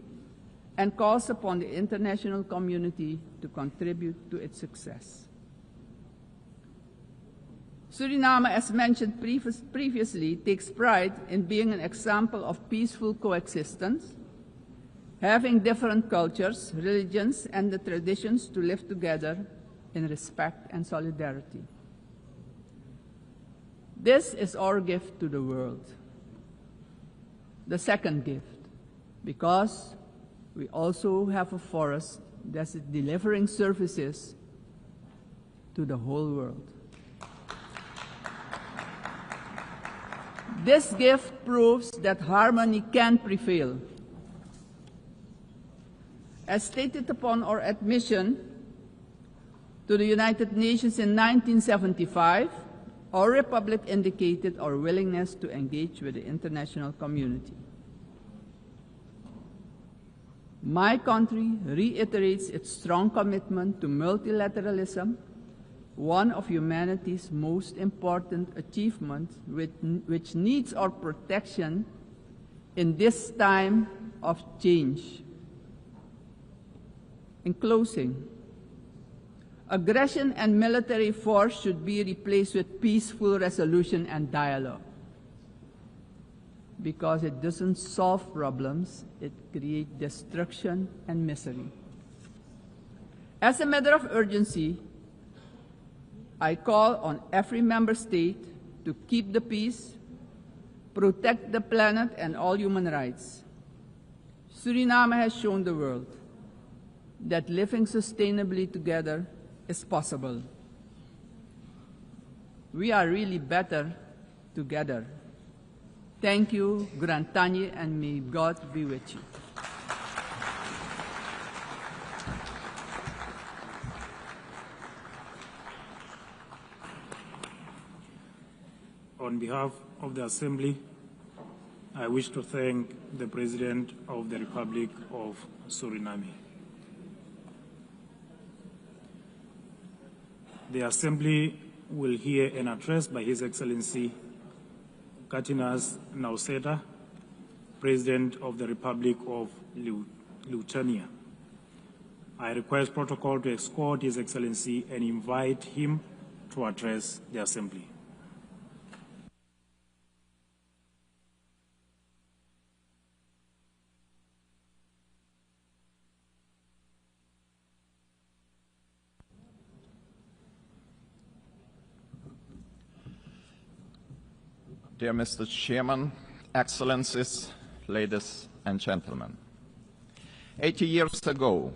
and calls upon the international community to contribute to its success. Suriname, as mentioned previously, takes pride in being an example of peaceful coexistence, having different cultures, religions, and the traditions to live together in respect and solidarity. This is our gift to the world. The second gift, because we also have a forest that is delivering services to the whole world. This gift proves that harmony can prevail. As stated upon our admission to the United Nations in 1975, our republic indicated our willingness to engage with the international community. My country reiterates its strong commitment to multilateralism, one of humanity's most important achievements, which needs our protection in this time of change. In closing, aggression and military force should be replaced with peaceful resolution and dialogue, because it doesn't solve problems, it creates destruction and misery. As a matter of urgency, I call on every member state to keep the peace, protect the planet and all human rights. Suriname has shown the world that living sustainably together is possible. We are really better together. Thank you, Grand Tanye, and may God be with you. On behalf of the Assembly, I wish to thank the President of the Republic of Suriname. The Assembly will hear an address by His Excellency Katinas Nauseda, President of the Republic of Lithuania. I request protocol to escort His Excellency and invite him to address the Assembly. Dear Mr. Chairman, Excellencies, ladies and gentlemen. 80 years ago,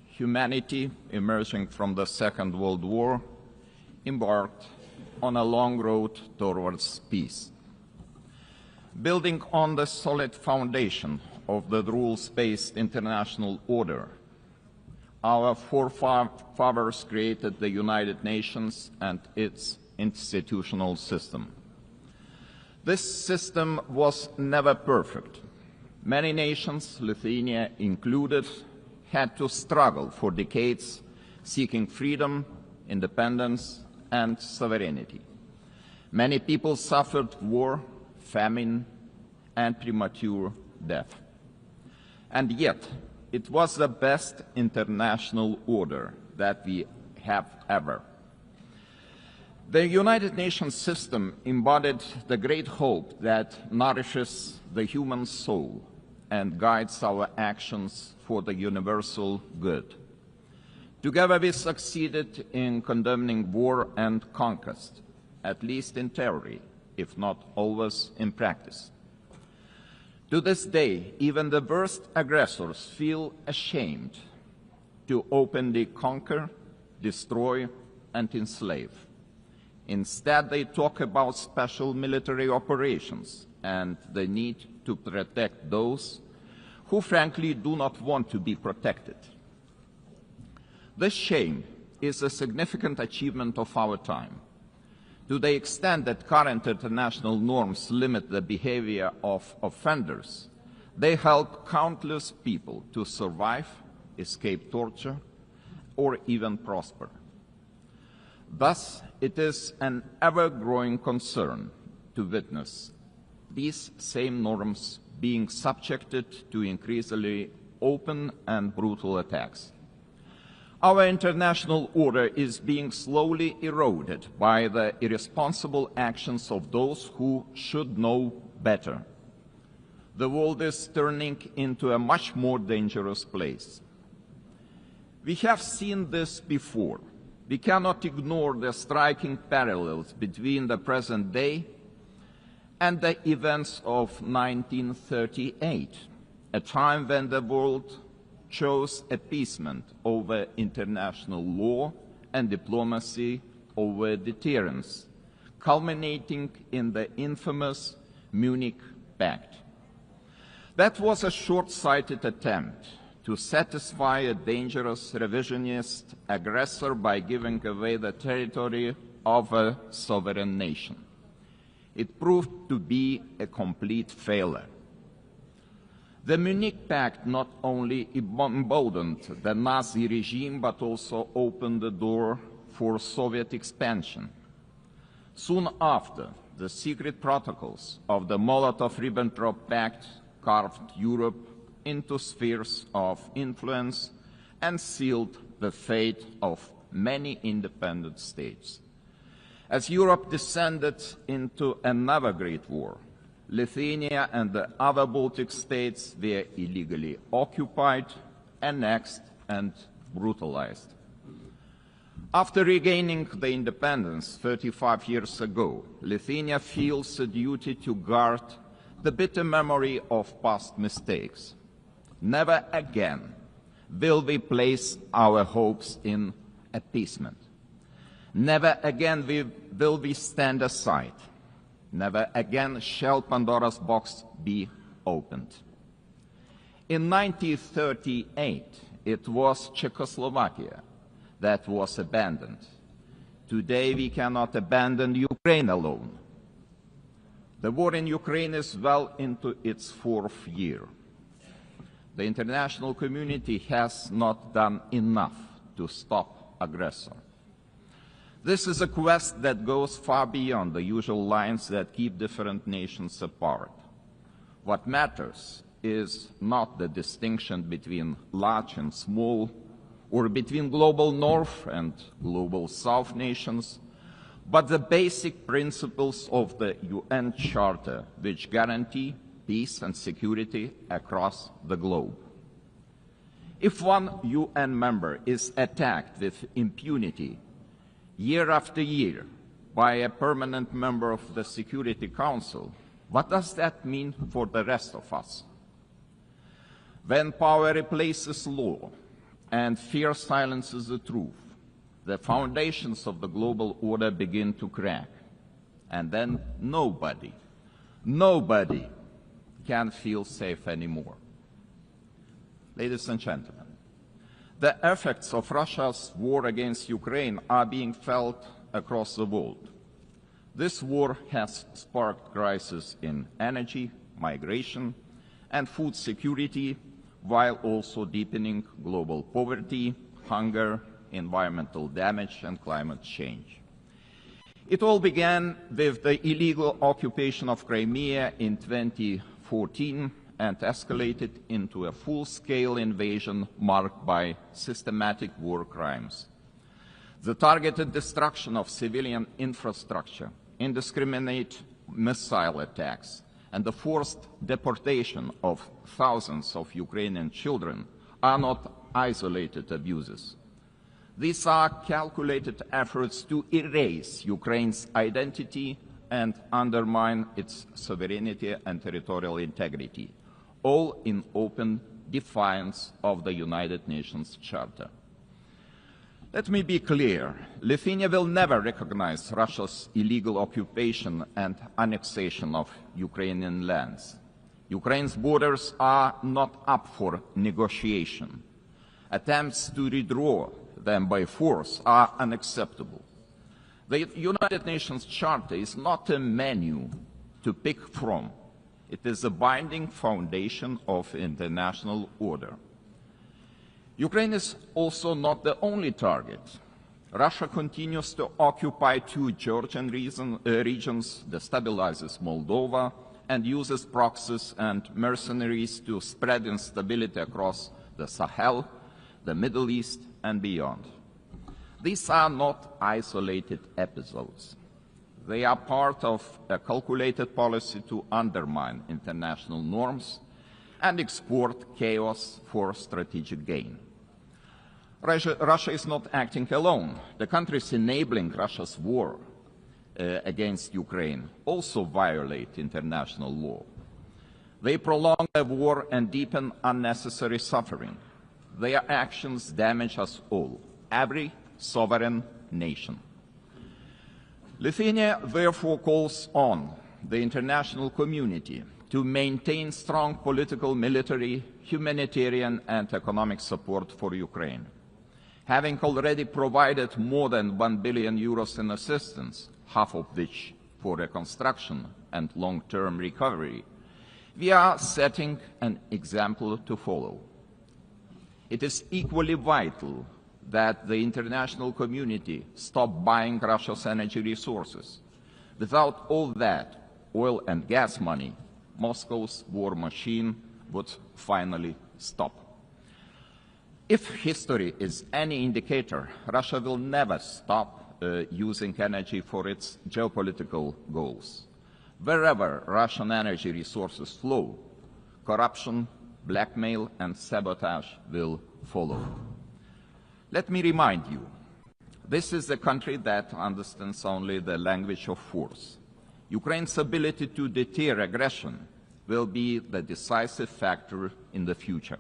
humanity, emerging from the Second World War, embarked on a long road towards peace. Building on the solid foundation of the rules-based international order, our forefathers created the United Nations and its institutional system. This system was never perfect. Many nations, Lithuania included, had to struggle for decades, seeking freedom, independence, and sovereignty. Many people suffered war, famine, and premature death. And yet, it was the best international order that we have ever. The United Nations system embodied the great hope that nourishes the human soul and guides our actions for the universal good. Together we succeeded in condemning war and conquest, at least in theory, if not always in practice. To this day, even the worst aggressors feel ashamed to openly conquer, destroy, and enslave. Instead, they talk about special military operations and the need to protect those who frankly do not want to be protected. This shame is a significant achievement of our time. To the extent that current international norms limit the behavior of offenders, they help countless people to survive, escape torture, or even prosper. Thus, it is an ever-growing concern to witness these same norms being subjected to increasingly open and brutal attacks. Our international order is being slowly eroded by the irresponsible actions of those who should know better. The world is turning into a much more dangerous place. We have seen this before. We cannot ignore the striking parallels between the present day and the events of 1938, a time when the world chose appeasement over international law and diplomacy over deterrence, culminating in the infamous Munich Pact. That was a short-sighted attempt to satisfy a dangerous revisionist aggressor by giving away the territory of a sovereign nation. It proved to be a complete failure. The Munich Pact not only emboldened the Nazi regime, but also opened the door for Soviet expansion. Soon after, the secret protocols of the Molotov-Ribbentrop Pact carved Europe into spheres of influence and sealed the fate of many independent states. As Europe descended into another great war, Lithuania and the other Baltic states were illegally occupied, annexed, and brutalized. After regaining the independence 35 years ago, Lithuania feels a duty to guard the bitter memory of past mistakes. Never again will we place our hopes in appeasement. Never again will we stand aside. Never again shall Pandora's box be opened. In 1938, it was Czechoslovakia that was abandoned. Today, we cannot abandon Ukraine alone. The war in Ukraine is well into its 4th year. The international community has not done enough to stop aggressor. This is a quest that goes far beyond the usual lines that keep different nations apart. What matters is not the distinction between large and small, or between global North and global South nations, but the basic principles of the UN Charter, which guarantee peace and security across the globe. If one UN member is attacked with impunity year after year, by a permanent member of the Security Council, what does that mean for the rest of us? When power replaces law and fear silences the truth, the foundations of the global order begin to crack. And then nobody can feel safe anymore. Ladies and gentlemen, the effects of Russia's war against Ukraine are being felt across the world. This war has sparked crises in energy, migration, and food security, while also deepening global poverty, hunger, environmental damage, and climate change. It all began with the illegal occupation of Crimea in 2014 and escalated into a full-scale invasion marked by systematic war crimes. The targeted destruction of civilian infrastructure, indiscriminate missile attacks, and the forced deportation of thousands of Ukrainian children are not isolated abuses. These are calculated efforts to erase Ukraine's identity and undermine its sovereignty and territorial integrity, all in open defiance of the United Nations Charter. Let me be clear, Lithuania will never recognize Russia's illegal occupation and annexation of Ukrainian lands. Ukraine's borders are not up for negotiation. Attempts to redraw them by force are unacceptable. The United Nations Charter is not a menu to pick from. It is a binding foundation of international order. Ukraine is also not the only target. Russia continues to occupy two Georgian regions, destabilizes Moldova, and uses proxies and mercenaries to spread instability across the Sahel, the Middle East, and beyond. These are not isolated episodes. They are part of a calculated policy to undermine international norms and export chaos for strategic gain. Russia is not acting alone. The countries enabling Russia's war against Ukraine also violate international law. They prolong the war and deepen unnecessary suffering. Their actions damage us all, every sovereign nation. Lithuania therefore calls on the international community to maintain strong political, military, humanitarian, and economic support for Ukraine. Having already provided more than 1 billion euros in assistance, half of which for reconstruction and long-term recovery, we are setting an example to follow. It is equally vital that the international community stop buying Russia's energy resources. Without all that oil and gas money, Moscow's war machine would finally stop. If history is any indicator, Russia will never stop using energy for its geopolitical goals. Wherever Russian energy resources flow, corruption, blackmail, and sabotage will follow. Let me remind you, this is a country that understands only the language of force. Ukraine's ability to deter aggression will be the decisive factor in the future.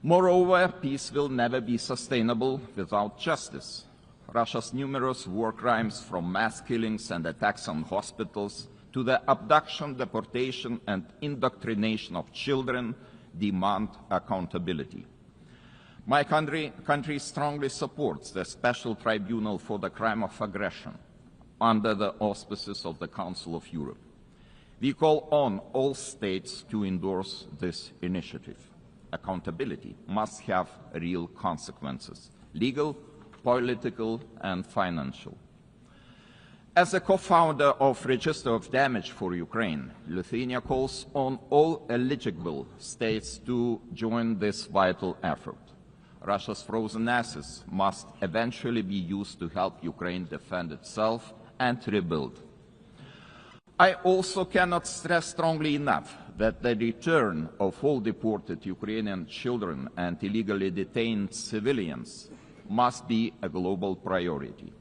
Moreover, peace will never be sustainable without justice. Russia's numerous war crimes, from mass killings and attacks on hospitals to the abduction, deportation, and indoctrination of children, demand accountability. My country strongly supports the Special Tribunal for the Crime of Aggression under the auspices of the Council of Europe. We call on all states to endorse this initiative. Accountability must have real consequences, legal, political, and financial. As a co-founder of Register of Damage for Ukraine, Lithuania calls on all eligible states to join this vital effort. Russia's frozen assets must eventually be used to help Ukraine defend itself and rebuild. I also cannot stress strongly enough that the return of all deported Ukrainian children and illegally detained civilians must be a global priority.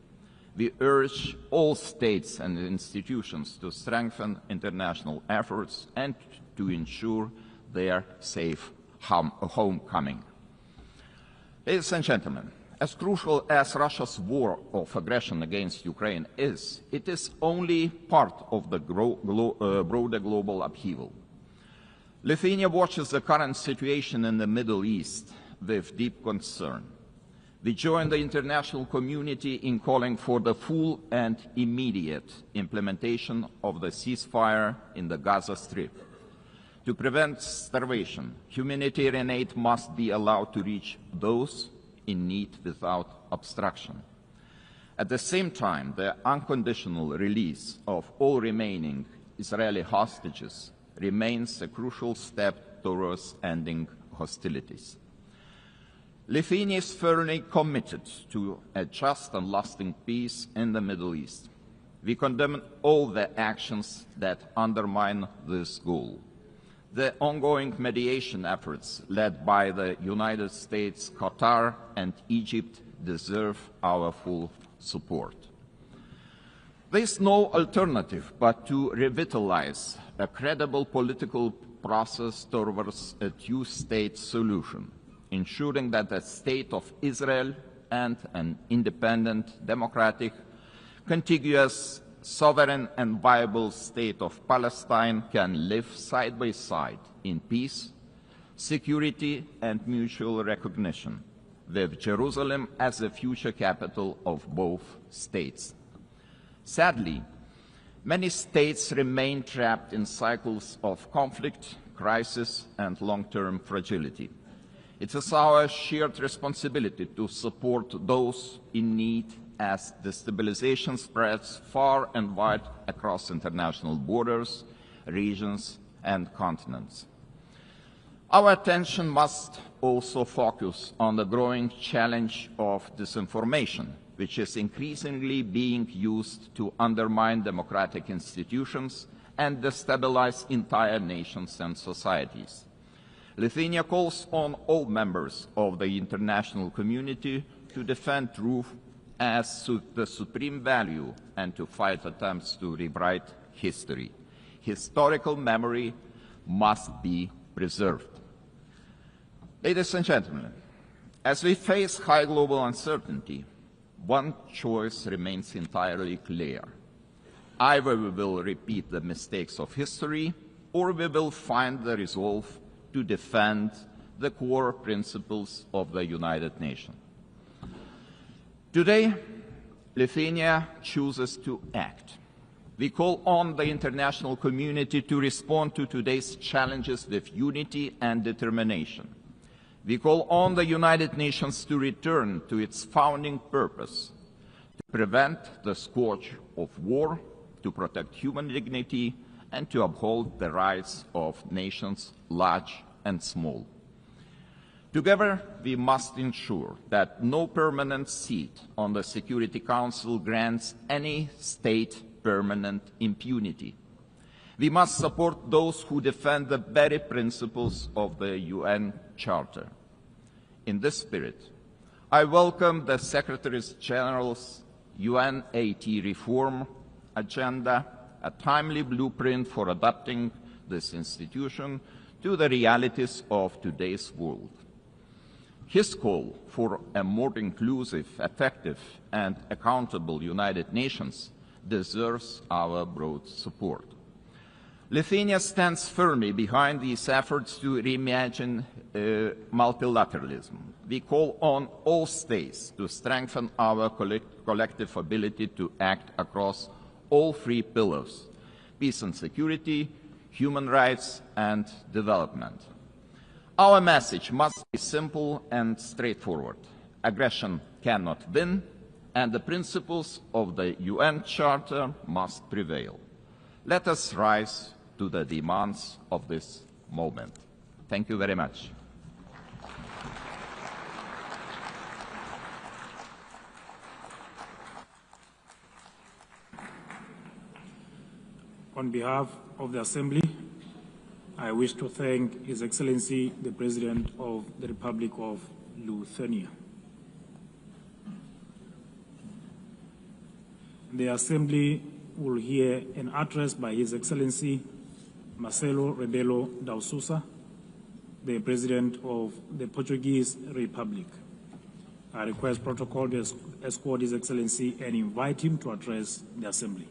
We urge all states and institutions to strengthen international efforts and to ensure their safe homecoming. Ladies and gentlemen, as crucial as Russia's war of aggression against Ukraine is, it is only part of the broader global upheaval. Lithuania watches the current situation in the Middle East with deep concern. We join the international community in calling for the full and immediate implementation of the ceasefire in the Gaza Strip. To prevent starvation, humanitarian aid must be allowed to reach those in need without obstruction. At the same time, the unconditional release of all remaining Israeli hostages remains a crucial step towards ending hostilities. Lithuania is firmly committed to a just and lasting peace in the Middle East. We condemn all the actions that undermine this goal. The ongoing mediation efforts led by the United States, Qatar, and Egypt deserve our full support. There is no alternative but to revitalize a credible political process towards a two-state solution, ensuring that the state of Israel and an independent, democratic, contiguous, sovereign and viable state of Palestine can live side by side in peace, security and mutual recognition, with Jerusalem as the future capital of both states. Sadly, many states remain trapped in cycles of conflict, crisis and long-term fragility. It is our shared responsibility to support those in need as destabilization spreads far and wide across international borders, regions, and continents. Our attention must also focus on the growing challenge of disinformation, which is increasingly being used to undermine democratic institutions and destabilize entire nations and societies. Lithuania calls on all members of the international community to defend truth as the supreme value and to fight attempts to rewrite history. Historical memory must be preserved. Ladies and gentlemen, as we face high global uncertainty, one choice remains entirely clear. Either we will repeat the mistakes of history, or we will find the resolve to defend the core principles of the United Nations. Today, Lithuania chooses to act. We call on the international community to respond to today's challenges with unity and determination. We call on the United Nations to return to its founding purpose, to prevent the scourge of war, to protect human dignity, and to uphold the rights of nations large and small. Together, we must ensure that no permanent seat on the Security Council grants any state permanent impunity. We must support those who defend the very principles of the UN Charter. In this spirit, I welcome the Secretary General's UNAT reform agenda, a timely blueprint for adapting this institution to the realities of today's world. His call for a more inclusive, effective, and accountable United Nations deserves our broad support. Lithuania stands firmly behind these efforts to reimagine multilateralism. We call on all states to strengthen our collective ability to act across all three pillars: peace and security, human rights, and development. Our message must be simple and straightforward. Aggression cannot win, and the principles of the UN Charter must prevail. Let us rise to the demands of this moment. Thank you very much. On behalf of the Assembly, I wish to thank His Excellency, the President of the Republic of Lithuania. The Assembly will hear an address by His Excellency Marcelo Rebelo da Sousa, the President of the Portuguese Republic. I request protocol to escort His Excellency and invite him to address the Assembly.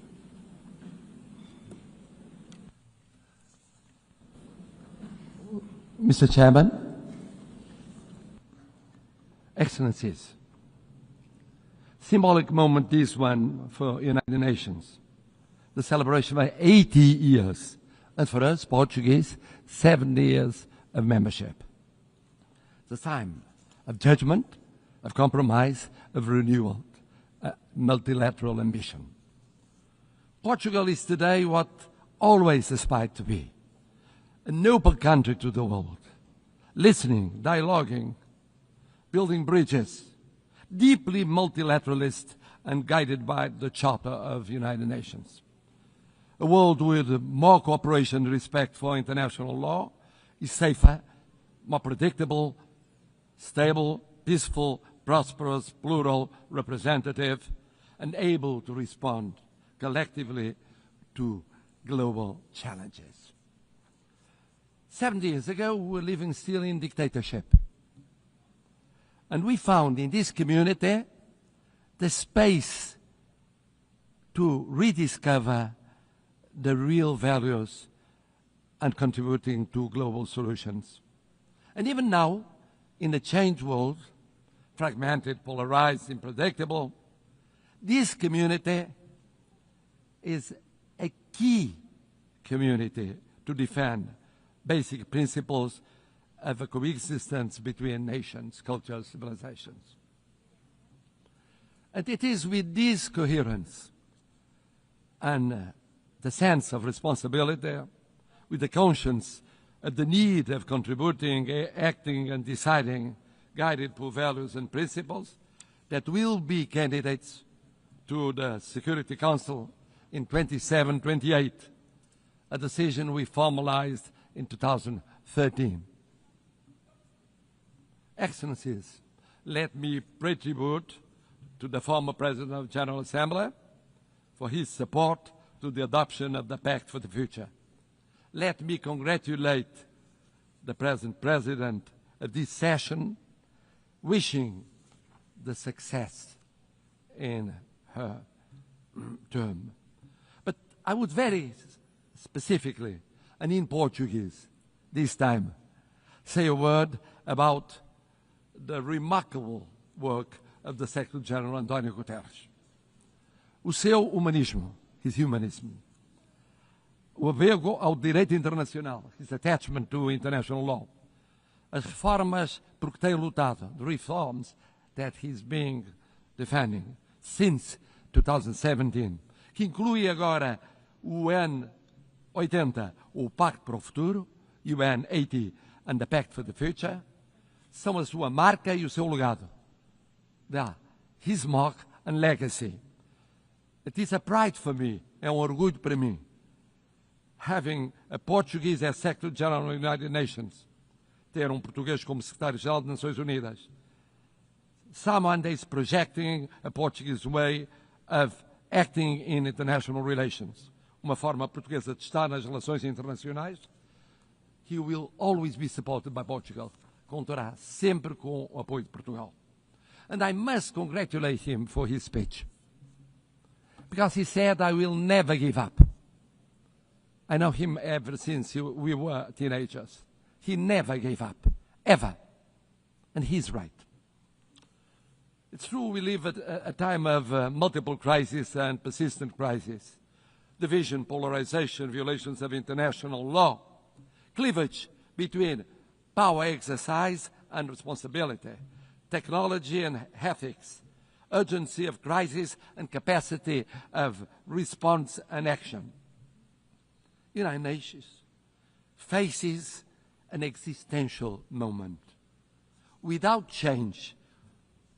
Mr. Chairman, Excellencies, symbolic moment this one for United Nations, the celebration of 80 years, and for us, Portuguese, 70 years of membership. It's a time of judgment, of compromise, of renewal, multilateral ambition. Portugal is today what always aspired to be, an open country to the world, listening, dialoguing, building bridges, deeply multilateralist and guided by the Charter of the United Nations. A world with more cooperation and respect for international law is safer, more predictable, stable, peaceful, prosperous, plural, representative, and able to respond collectively to global challenges. 70 years ago, we were living still in dictatorship. And we found in this community the space to rediscover the real values and contributing to global solutions. And even now, in a changed world, fragmented, polarized, unpredictable, this community is a key community to defend basic principles of a coexistence between nations, cultures, civilizations. And it is with this coherence and the sense of responsibility, with the conscience of the need of contributing, acting and deciding, guided by values and principles, that will be candidates to the Security Council in 27-28, a decision we formalized in 2013. Excellencies, let me pay tribute to the former President of the General Assembly for his support to the adoption of the Pact for the Future. Let me congratulate the present President of this session, wishing the success in her term. But I would very specifically, and in Portuguese this time, say a word about the remarkable work of the Secretary-General António Guterres. O seu humanismo, his humanism, o apego ao direito internacional, his attachment to international law, as reformas por que tem lutado, the reforms that he's been defending since 2017, que inclui agora o UN 80, o Pacto para o Futuro, UN 80 and the Pact for the Future, são a sua marca e o seu legado. His mark and legacy. It is a pride for me, é orgulho para mim, having a Portuguese as Secretary-General of the United Nations, ter português como Secretário-Geral das Nações Unidas. Someone that is projecting a Portuguese way of acting in international relations, uma forma portuguesa de estar nas relações internacionais. He will always be supported by Portugal. Contará sempre com o apoio de Portugal. And I must congratulate him for his speech, because he said, I will never give up. I know him ever since we were teenagers. He never gave up, ever. And he's right. It's true we live at a time of multiple crises and persistent crises. Division, polarization, violations of international law, cleavage between power exercise and responsibility, technology and ethics, urgency of crisis and capacity of response and action. United Nations faces an existential moment. Without change,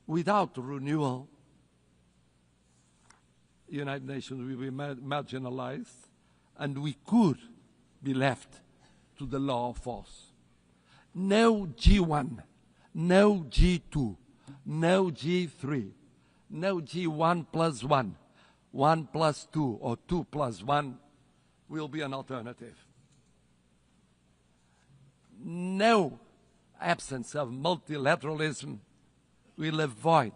without renewal, the United Nations will be marginalized, and we could be left to the law of force. No G1, no G2, no G3, no G1+1 1 plus 2 or 2 plus 1 will be an alternative. No absence of multilateralism will avoid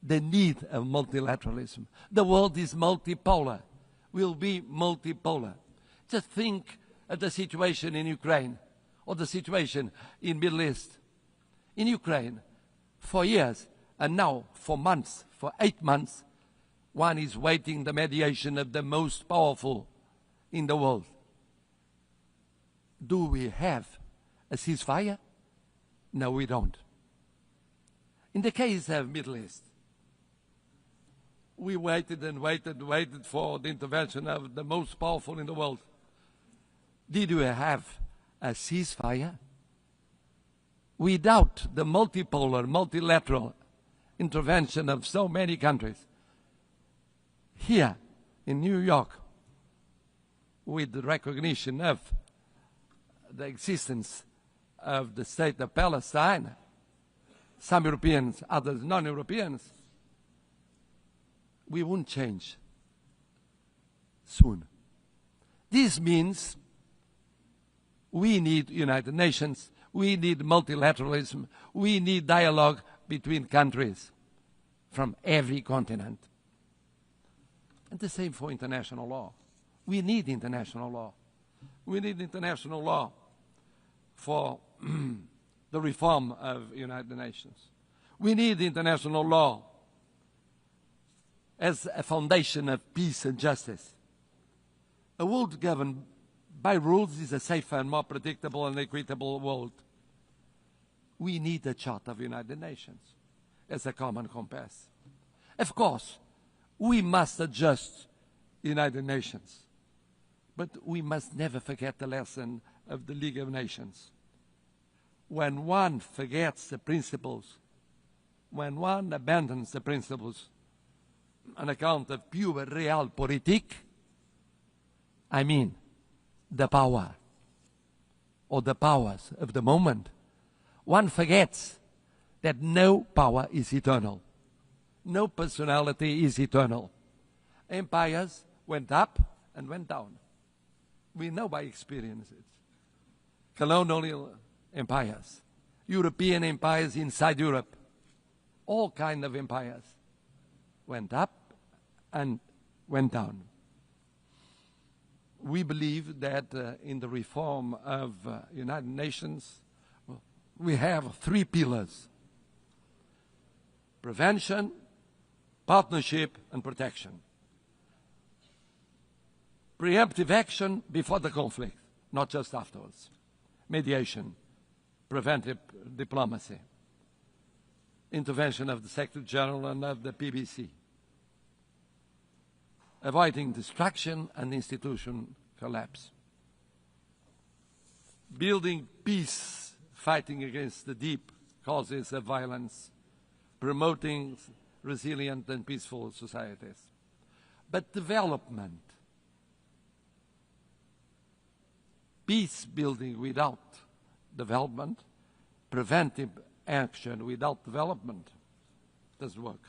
the need of multilateralism. The world is multipolar, will be multipolar. Just think of the situation in Ukraine or the situation in Middle East. In Ukraine, for years, and now for months, for 8 months, one is waiting the mediation of the most powerful in the world. Do we have a ceasefire? No, we don't. In the case of Middle East, we waited and waited for the intervention of the most powerful in the world. Did we have a ceasefire? Without the multipolar, multilateral intervention of so many countries, here in New York, with the recognition of the existence of the state of Palestine, some Europeans, others non-Europeans, we won't change soon. This means we need United Nations, we need multilateralism, we need dialogue between countries from every continent. And the same for international law. We need international law. We need international law for the reform of United Nations. We need international law as a foundation of peace and justice. A world governed by rules is a safer and more predictable and equitable world. We need a Charter of United Nations as a common compass. Of course, we must adjust United Nations, but we must never forget the lesson of the League of Nations. When one forgets the principles, when one abandons the principles on account of pure realpolitik, I mean the power or the powers of the moment, one forgets that no power is eternal. No personality is eternal. Empires went up and went down. We know by experience it. Colonial empires, European empires inside Europe, all kinds of empires went up and went down. We believe that in the reform of United Nations, we have 3 pillars: prevention, partnership, and protection. Preemptive action before the conflict, not just afterwards. Mediation, preventive diplomacy, intervention of the Secretary General and of the PBC. Avoiding destruction and institution collapse. Building peace, fighting against the deep causes of violence, promoting resilient and peaceful societies. But development, peace building without development, preventive action without development, doesn't work.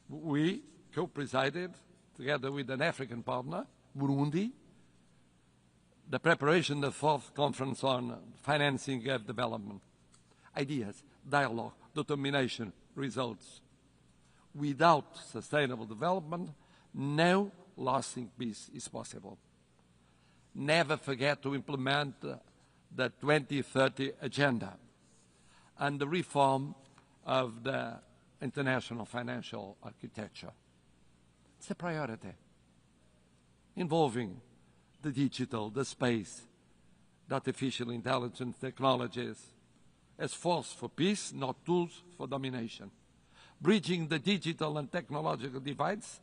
We co-presided, together with an African partner, Burundi, the preparation of the 4th conference on financing of development. Ideas, dialogue, determination, results. Without sustainable development, no lasting peace is possible. Never forget to implement the 2030 agenda and the reform of the international financial architecture. It's a priority involving the digital, the space, the artificial intelligence technologies as force for peace, not tools for domination. Bridging the digital and technological divides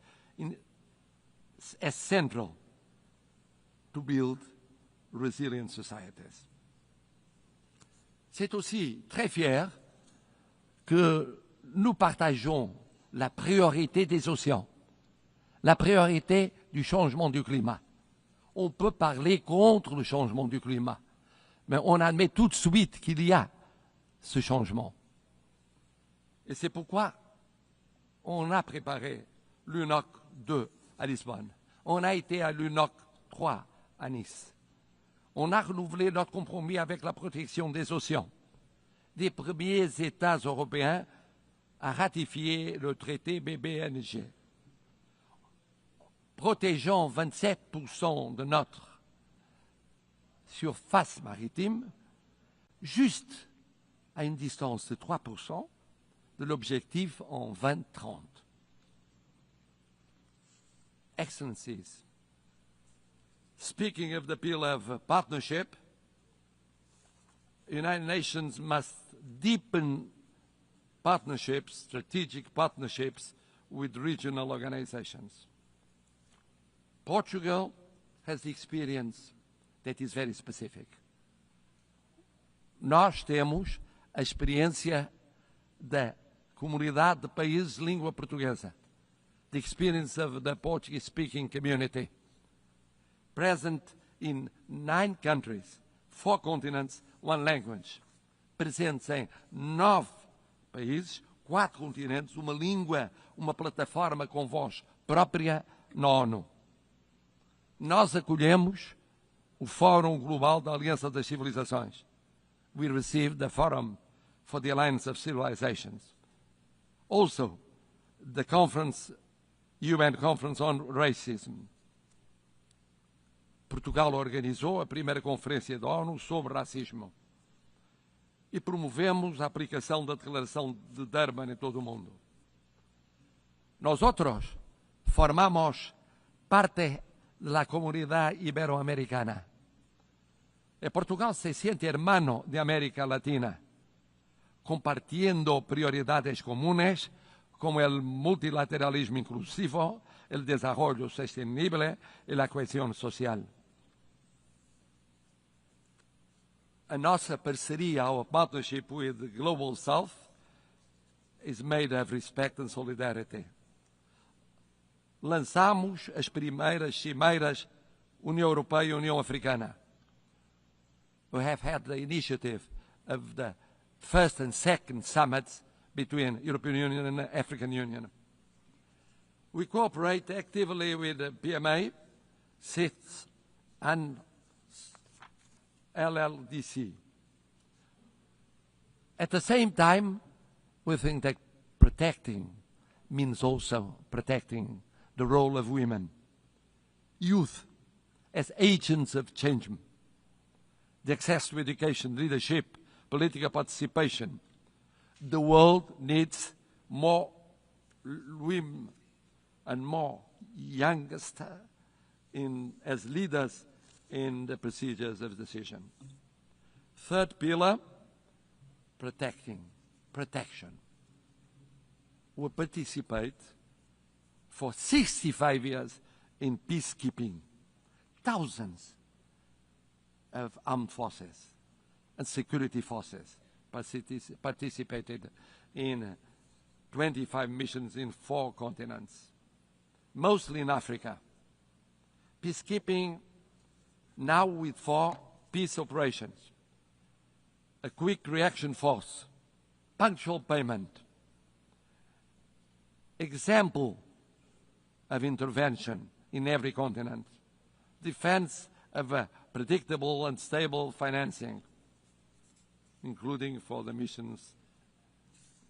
as central to build resilient societies. C'est aussi très fier que nous partageons la priorité des océans, la priorité du changement du climat. On peut parler contre le changement du climat, mais on admet tout de suite qu'il y a ce changement. Et c'est pourquoi on a préparé l'UNOC 2 à Lisbonne. On a été à l'UNOC 3 à Nice. On a renouvelé notre compromis avec la protection des océans. Des premiers États européens à ratifier le traité BBNG. Protégeant 27% de notre surface maritime, juste à une distance de 3% de l'objectif en 2030. Excellencies, speaking of the pillar of partnership, the United Nations must deepen partnerships, strategic partnerships with regional organizations. Portugal has the experience that is very specific. Nós temos a experiência da comunidade de países de língua portuguesa, the experience of the Portuguese-speaking community, present in 9 countries, 4 continents, 1 language, presentes em 9 países, 4 continentes, uma língua, uma plataforma com voz própria na ONU. Nós acolhemos o Fórum Global da Aliança das Civilizações. We received the Forum for the Alliance of Civilizations. Also, the UN Conference on Racism. Portugal organizou a primeira conferência da ONU sobre racismo. E promovemos a aplicação da Declaração de Durban em todo o mundo. Nós outros formamos parte da comunidade ibero-americana. Portugal se siente hermano de América Latina, compartiendo prioridades comunes como el multilateralismo inclusivo, el desarrollo sostenible y la cohesión social. A nossa parceria, our partnership with the Global South, is made of respect and solidarity. Lançamos as primeiras cimeiras União Europeia e União Africana. We have had the initiative of the first and second summits between European Union and the African Union. We cooperate actively with the PMA, CITES, and LLDC. At the same time, we think that protecting means also protecting the role of women, youth as agents of change, the access to education, leadership, political participation. The world needs more women and more youngest as leaders in the procedures of decision. Third pillar, protection. We participate for 65 years in peacekeeping. Thousands of armed forces and security forces participated in 25 missions in 4 continents, mostly in Africa. Peacekeeping now with 4 peace operations, a quick reaction force, punctual payment, example of intervention in every continent, defense of a predictable and stable financing, including for the missions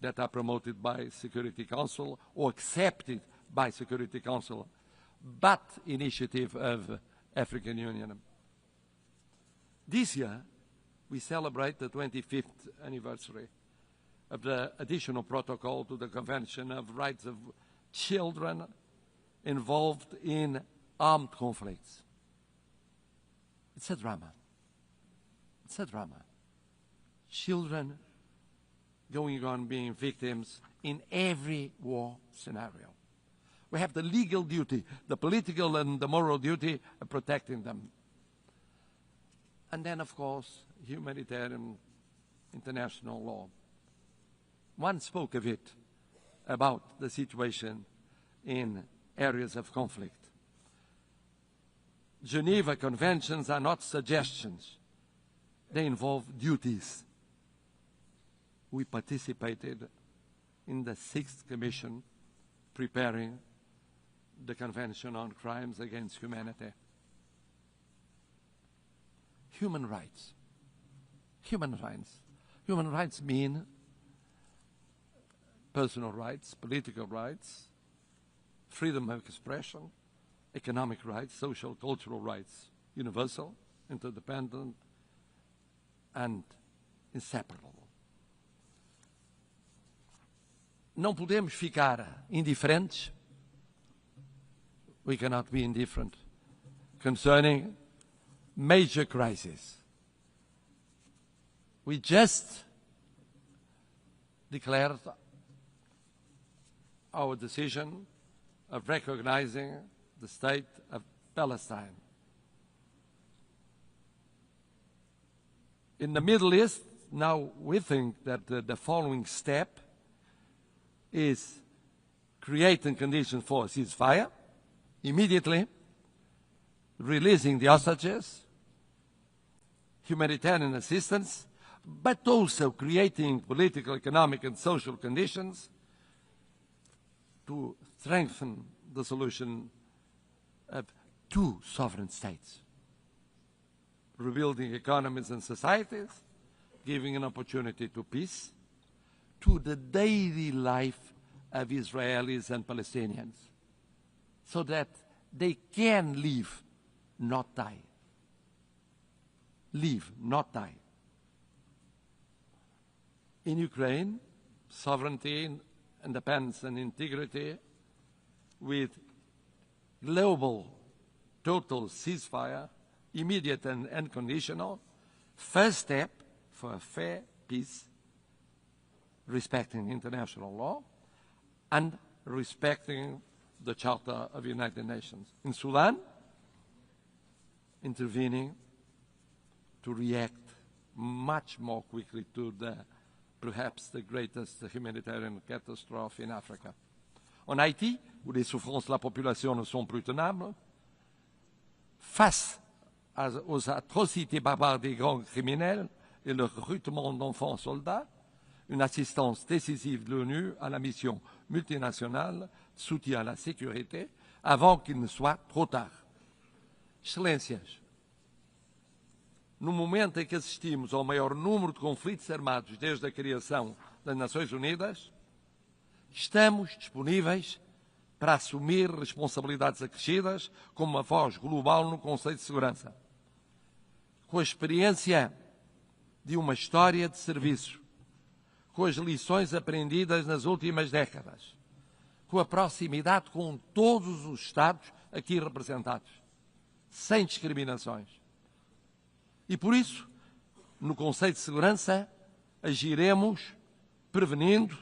that are promoted by Security Council or accepted by Security Council, but initiative of African Union. This year, we celebrate the 25th anniversary of the additional protocol to the Convention of Rights of Children involved in armed conflicts. It's a drama. It's a drama. Children going on being victims in every war scenario. We have the legal duty, the political and the moral duty of protecting them. And then, of course, humanitarian international law. One spoke of it, about the situation in areas of conflict. Geneva Conventions are not suggestions. They involve duties. We participated in the 6th Commission preparing the Convention on Crimes Against Humanity. Human rights. Human rights. Human rights mean personal rights, political rights, freedom of expression, economic rights, social, cultural rights, universal, interdependent, and inseparable. Não podemos ficar indiferentes. We cannot be indifferent concerning major crises. We just declared our decision of recognizing the state of Palestine. In the Middle East, now we think that the following step is creating conditions for a ceasefire, immediately releasing the hostages, humanitarian assistance, but also creating political, economic, and social conditions to strengthen the solution of two sovereign states, rebuilding economies and societies, giving an opportunity to peace, to the daily life of Israelis and Palestinians, so that they can live, not die. Live, not die. In Ukraine, sovereignty, independence, and integrity with global total ceasefire, immediate and unconditional, first step for a fair peace, respecting international law and respecting the Charter of the United Nations. In Sudan, intervening to react much more quickly to perhaps the greatest humanitarian catastrophe in Africa. En Haïti, où les souffrances de la population ne sont plus tenables, face aux atrocités barbares des grands criminels et le recrutement d'enfants soldats, une assistance décisive de l'ONU à la mission multinationale de soutien à la sécurité avant qu'il ne soit trop tard. Excelências, no momento em que assistimos ao maior número de conflitos armados desde a criação das Nações Unidas, estamos disponíveis para assumir responsabilidades acrescidas como uma voz global no Conselho de Segurança. Com a experiência de uma história de serviço, com as lições aprendidas nas últimas décadas, com a proximidade com todos os Estados aqui representados, sem discriminações. E por isso, no Conselho de Segurança, agiremos prevenindo,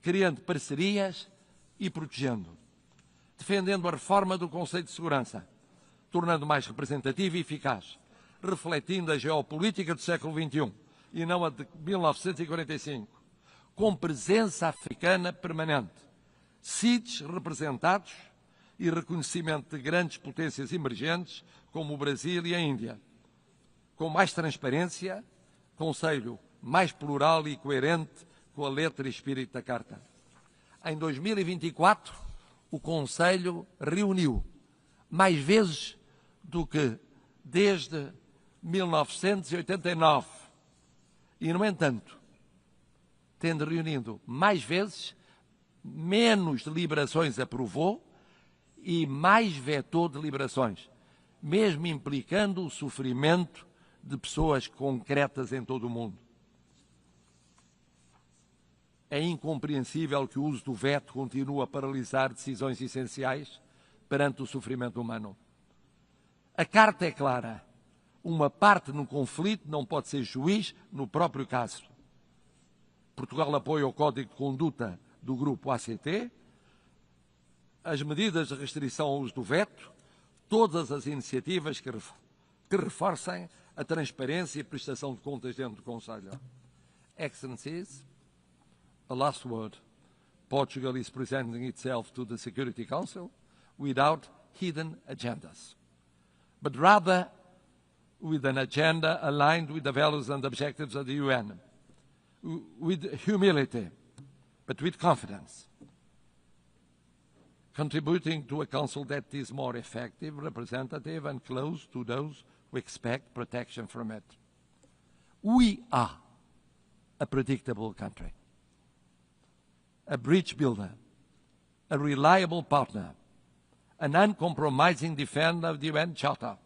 criando parcerias e protegendo, defendendo a reforma do Conselho de Segurança, tornando mais representativo e eficaz, refletindo a geopolítica do século XXI e não a de 1945, com presença africana permanente, CIDs representados e reconhecimento de grandes potências emergentes como o Brasil e a Índia, com mais transparência, Conselho mais plural e coerente com a letra e espírito da Carta. Em 2024, o Conselho reuniu mais vezes do que desde 1989 e, no entanto, tendo reunido mais vezes, menos deliberações aprovou e mais vetou deliberações, mesmo implicando o sofrimento de pessoas concretas em todo o mundo. É incompreensível que o uso do veto continue a paralisar decisões essenciais perante o sofrimento humano. A Carta é clara. Uma parte no conflito não pode ser juiz no próprio caso. Portugal apoia o Código de Conduta do Grupo ACT, as medidas de restrição ao uso do veto, todas as iniciativas que reforcem a transparência e prestação de contas dentro do Conselho. Excellencies, a last word. Portugal is presenting itself to the Security Council without hidden agendas, but rather with an agenda aligned with the values and objectives of the UN, with humility, but with confidence. contributing to a council that is more effective, representative, and close to those who expect protection from it. We are a predictable country, a bridge builder, a reliable partner, an uncompromising defender of the UN Charter.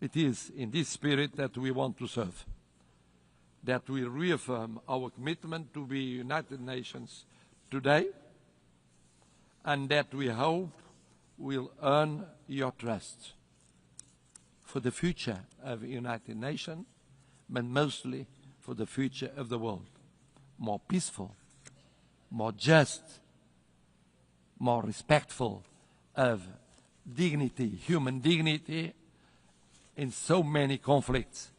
It is in this spirit that we want to serve, that we reaffirm our commitment to the United Nations today, and that we hope will earn your trust for the future of the United Nations, but mostly for the future of the world, more peaceful, more just, more respectful of dignity, human dignity, in so many conflicts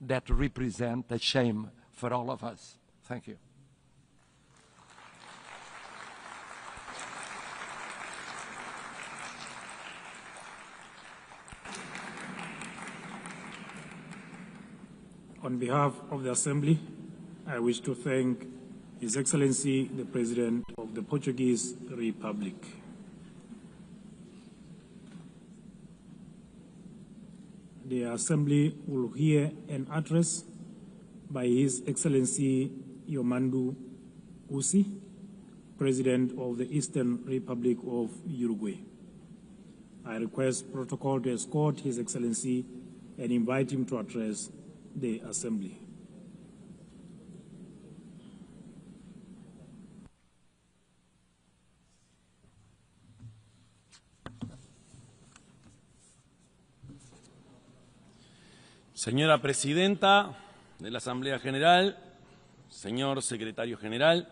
that represent a shame for all of us. Thank you. On behalf of the Assembly, I wish to thank His Excellency, the President of the Portuguese Republic. The Assembly will hear an address by His Excellency Yomandu Usi, President of the Eastern Republic of Uruguay. I request protocol to escort His Excellency and invite him to address the Assembly. Señora Presidenta de la Asamblea General, señor Secretario General,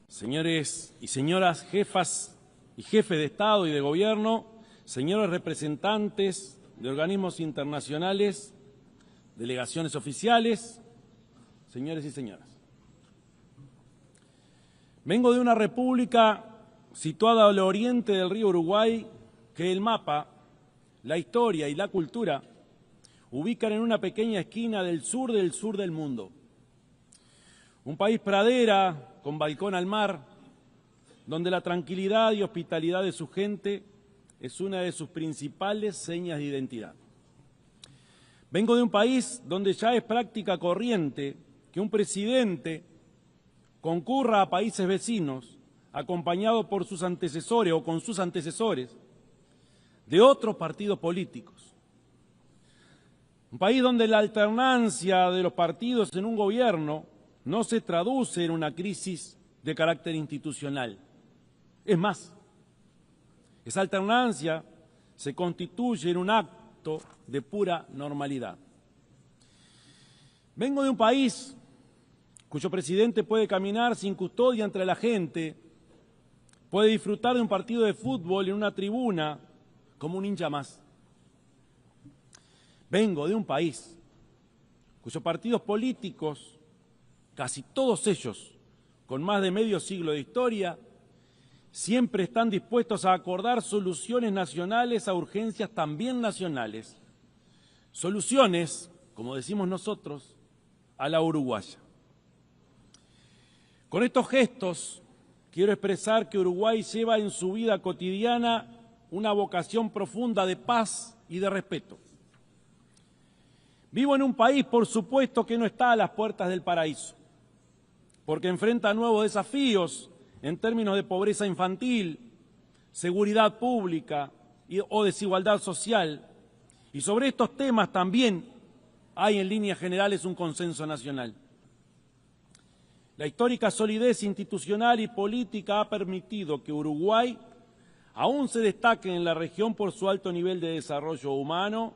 señores y señoras jefas y jefes de Estado y de Gobierno, señores representantes de organismos internacionales, delegaciones oficiales, señores y señoras. Vengo de una república situada al oriente del río Uruguay que el mapa, la historia y la cultura ubican en una pequeña esquina del sur del mundo. Un país pradera con balcón al mar, donde la tranquilidad y hospitalidad de su gente es una de sus principales señas de identidad. Vengo de un país donde ya es práctica corriente que un presidente concurra a países vecinos acompañado por sus antecesores o con sus antecesores de otros partidos políticos. Un país donde la alternancia de los partidos en un gobierno no se traduce en una crisis de carácter institucional. Es más, esa alternancia se constituye en un acto de pura normalidad. Vengo de un país cuyo presidente puede caminar sin custodia entre la gente, puede disfrutar de un partido de fútbol en una tribuna como un hincha más. Vengo de un país cuyos partidos políticos, casi todos ellos con más de medio siglo de historia, siempre están dispuestos a acordar soluciones nacionales a urgencias también nacionales. Soluciones, como decimos nosotros, a la uruguaya. Con estos gestos quiero expresar que Uruguay lleva en su vida cotidiana una vocación profunda de paz y de respeto. Vivo en un país, por supuesto, que no está a las puertas del paraíso, porque enfrenta nuevos desafíos en términos de pobreza infantil, seguridad pública o desigualdad social, y sobre estos temas también hay en líneas generales un consenso nacional. La histórica solidez institucional y política ha permitido que Uruguay aún se destaque en la región por su alto nivel de desarrollo humano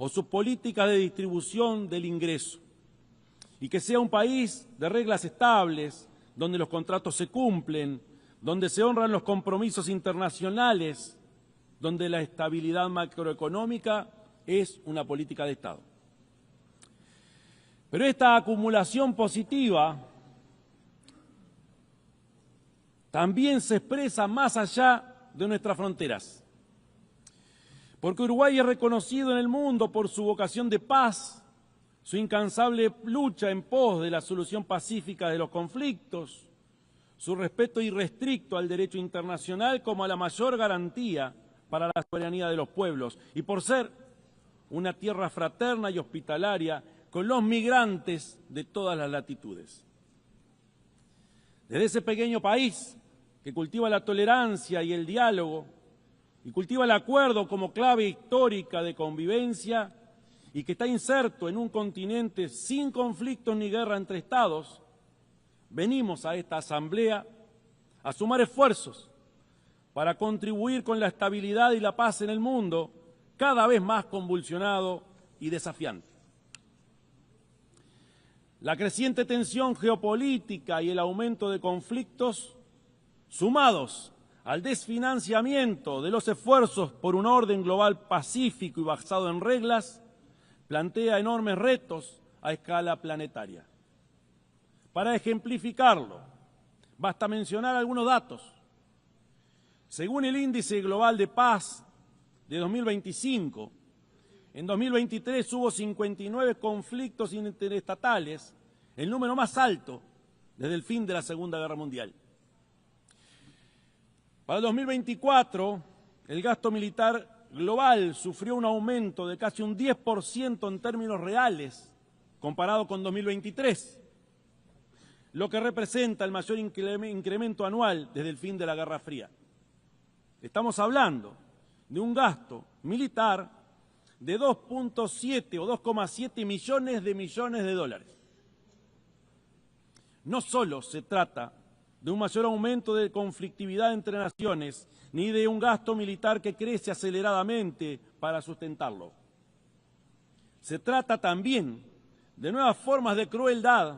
o sus políticas de distribución del ingreso, y que sea un país de reglas estables, donde los contratos se cumplen, donde se honran los compromisos internacionales, donde la estabilidad macroeconómica es una política de Estado. Pero esta acumulación positiva también se expresa más allá de nuestras fronteras, porque Uruguay es reconocido en el mundo por su vocación de paz, su incansable lucha en pos de la solución pacífica de los conflictos, su respeto irrestricto al derecho internacional como a la mayor garantía para la soberanía de los pueblos y por ser una tierra fraterna y hospitalaria con los migrantes de todas las latitudes. Desde ese pequeño país que cultiva la tolerancia y el diálogo y cultiva el acuerdo como clave histórica de convivencia y que está inserto en un continente sin conflictos ni guerra entre estados, venimos a esta asamblea a sumar esfuerzos para contribuir con la estabilidad y la paz en el mundo cada vez más convulsionado y desafiante. La creciente tensión geopolítica y el aumento de conflictos, sumados al desfinanciamiento de los esfuerzos por un orden global pacífico y basado en reglas, plantea enormes retos a escala planetaria. Para ejemplificarlo, basta mencionar algunos datos. Según el Índice Global de Paz de 2025, en 2023 hubo 59 conflictos interestatales, el número más alto desde el fin de la Segunda Guerra Mundial. Para el 2024, el gasto militar global sufrió un aumento de casi un 10% en términos reales comparado con 2023, lo que representa el mayor incremento anual desde el fin de la Guerra Fría. Estamos hablando de un gasto militar de 2.7 o 2,7 millones de dólares. No solo se trata de un mayor aumento de conflictividad entre naciones, ni de un gasto militar que crece aceleradamente para sustentarlo. Se trata también de nuevas formas de crueldad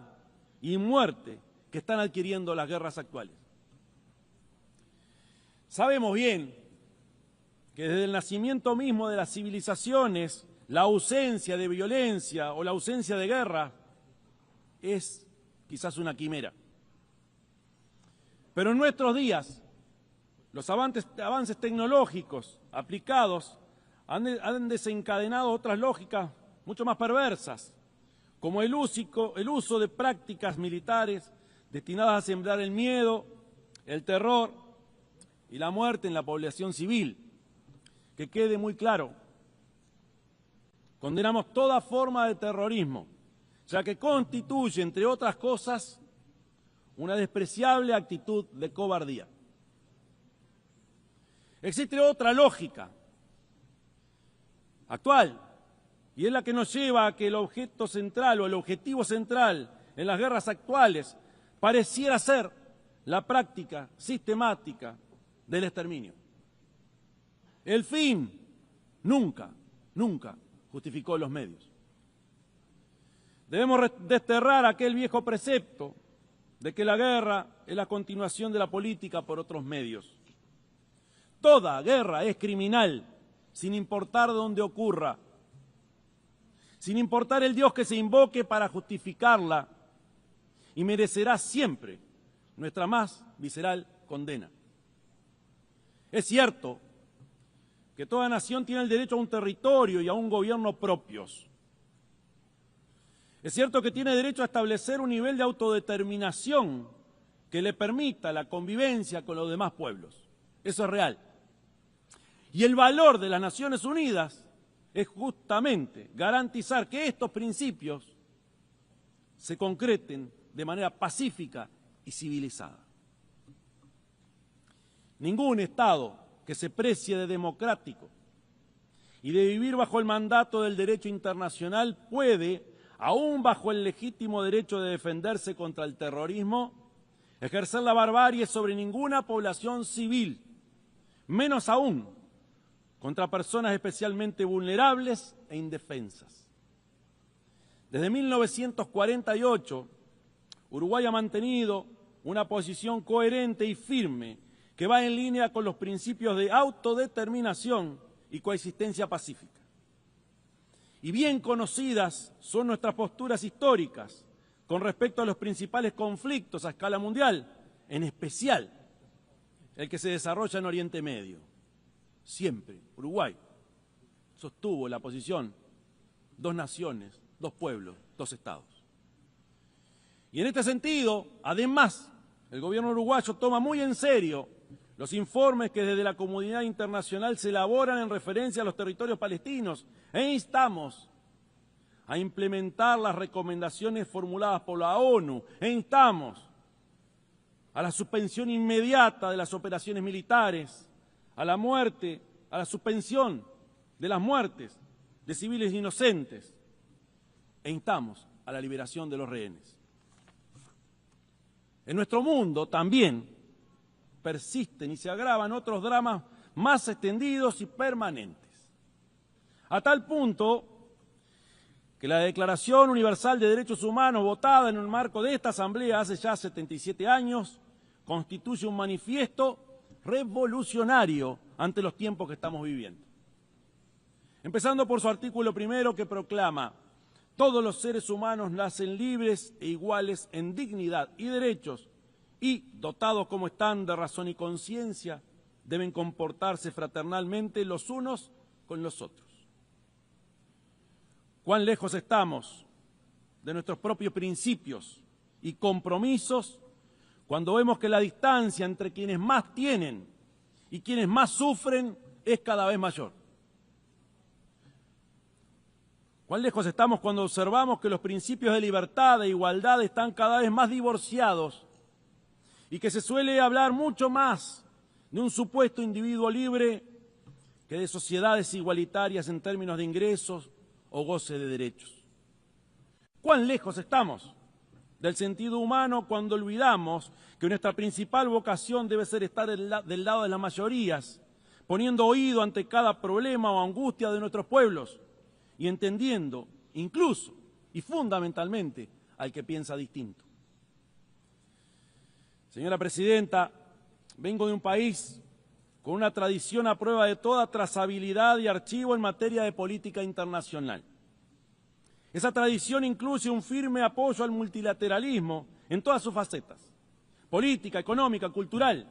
y muerte que están adquiriendo las guerras actuales. Sabemos bien que desde el nacimiento mismo de las civilizaciones, la ausencia de violencia o la ausencia de guerra es quizás una quimera. Pero en nuestros días, los avances tecnológicos aplicados han desencadenado otras lógicas mucho más perversas, como el uso de prácticas militares destinadas a sembrar el miedo, el terror y la muerte en la población civil. Que quede muy claro, condenamos toda forma de terrorismo, ya que constituye, entre otras cosas, una despreciable actitud de cobardía. Existe otra lógica actual, y es la que nos lleva a que el objeto central o el objetivo central en las guerras actuales pareciera ser la práctica sistemática del exterminio. El fin nunca justificó los medios. Debemos desterrar aquel viejo precepto de que la guerra es la continuación de la política por otros medios. Toda guerra es criminal, sin importar dónde ocurra, sin importar el Dios que se invoque para justificarla, y merecerá siempre nuestra más visceral condena. Es cierto que toda nación tiene el derecho a un territorio y a un gobierno propios. Es cierto que tiene derecho a establecer un nivel de autodeterminación que le permita la convivencia con los demás pueblos. Eso es real. Y el valor de las Naciones Unidas es justamente garantizar que estos principios se concreten de manera pacífica y civilizada. Ningún Estado que se precie de democrático y de vivir bajo el mandato del derecho internacional puede, aún bajo el legítimo derecho de defenderse contra el terrorismo, ejercer la barbarie sobre ninguna población civil, menos aún contra personas especialmente vulnerables e indefensas. Desde 1948, Uruguay ha mantenido una posición coherente y firme que va en línea con los principios de autodeterminación y coexistencia pacífica. Y bien conocidas son nuestras posturas históricas con respecto a los principales conflictos a escala mundial, en especial el que se desarrolla en Oriente Medio. Siempre Uruguay sostuvo la posición: dos naciones, dos pueblos, dos estados. Y en este sentido, además, el gobierno uruguayo toma muy en serio los informes que desde la comunidad internacional se elaboran en referencia a los territorios palestinos e instamos a implementar las recomendaciones formuladas por la ONU e instamos a la suspensión inmediata de las operaciones militares, a la suspensión de las muertes de civiles inocentes e instamos a la liberación de los rehenes. En nuestro mundo también persisten y se agravan otros dramas más extendidos y permanentes, a tal punto que la Declaración Universal de Derechos Humanos, votada en el marco de esta Asamblea hace ya 77 años, constituye un manifiesto revolucionario ante los tiempos que estamos viviendo. Empezando por su artículo primero, que proclama: todos los seres humanos nacen libres e iguales en dignidad y derechos y, dotados como están de razón y conciencia, deben comportarse fraternalmente los unos con los otros. ¿Cuán lejos estamos de nuestros propios principios y compromisos cuando vemos que la distancia entre quienes más tienen y quienes más sufren es cada vez mayor? ¿Cuán lejos estamos cuando observamos que los principios de libertad e igualdad están cada vez más divorciados y que se suele hablar mucho más de un supuesto individuo libre que de sociedades igualitarias en términos de ingresos o goce de derechos? ¿Cuán lejos estamos del sentido humano cuando olvidamos que nuestra principal vocación debe ser estar del lado de las mayorías, poniendo oído ante cada problema o angustia de nuestros pueblos y entendiendo incluso y fundamentalmente al que piensa distinto? Señora Presidenta, vengo de un país con una tradición a prueba de toda trazabilidad y archivo en materia de política internacional. Esa tradición incluye un firme apoyo al multilateralismo en todas sus facetas, política, económica, cultural,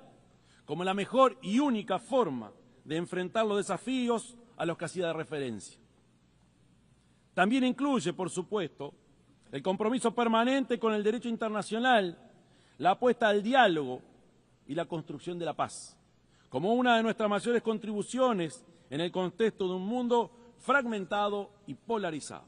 como la mejor y única forma de enfrentar los desafíos a los que hacía referencia. También incluye, por supuesto, el compromiso permanente con el derecho internacional, la apuesta al diálogo y la construcción de la paz, como una de nuestras mayores contribuciones en el contexto de un mundo fragmentado y polarizado.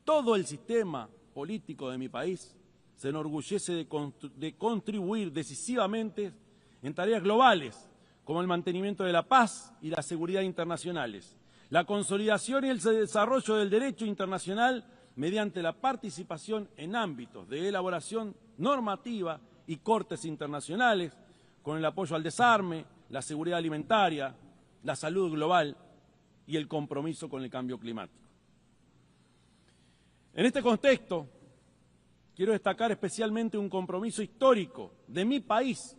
Todo el sistema político de mi país se enorgullece de contribuir decisivamente en tareas globales, como el mantenimiento de la paz y la seguridad internacionales, la consolidación y el desarrollo del derecho internacional mediante la participación en ámbitos de elaboración normativa y cortes internacionales, con el apoyo al desarme, la seguridad alimentaria, la salud global y el compromiso con el cambio climático. En este contexto, quiero destacar especialmente un compromiso histórico de mi país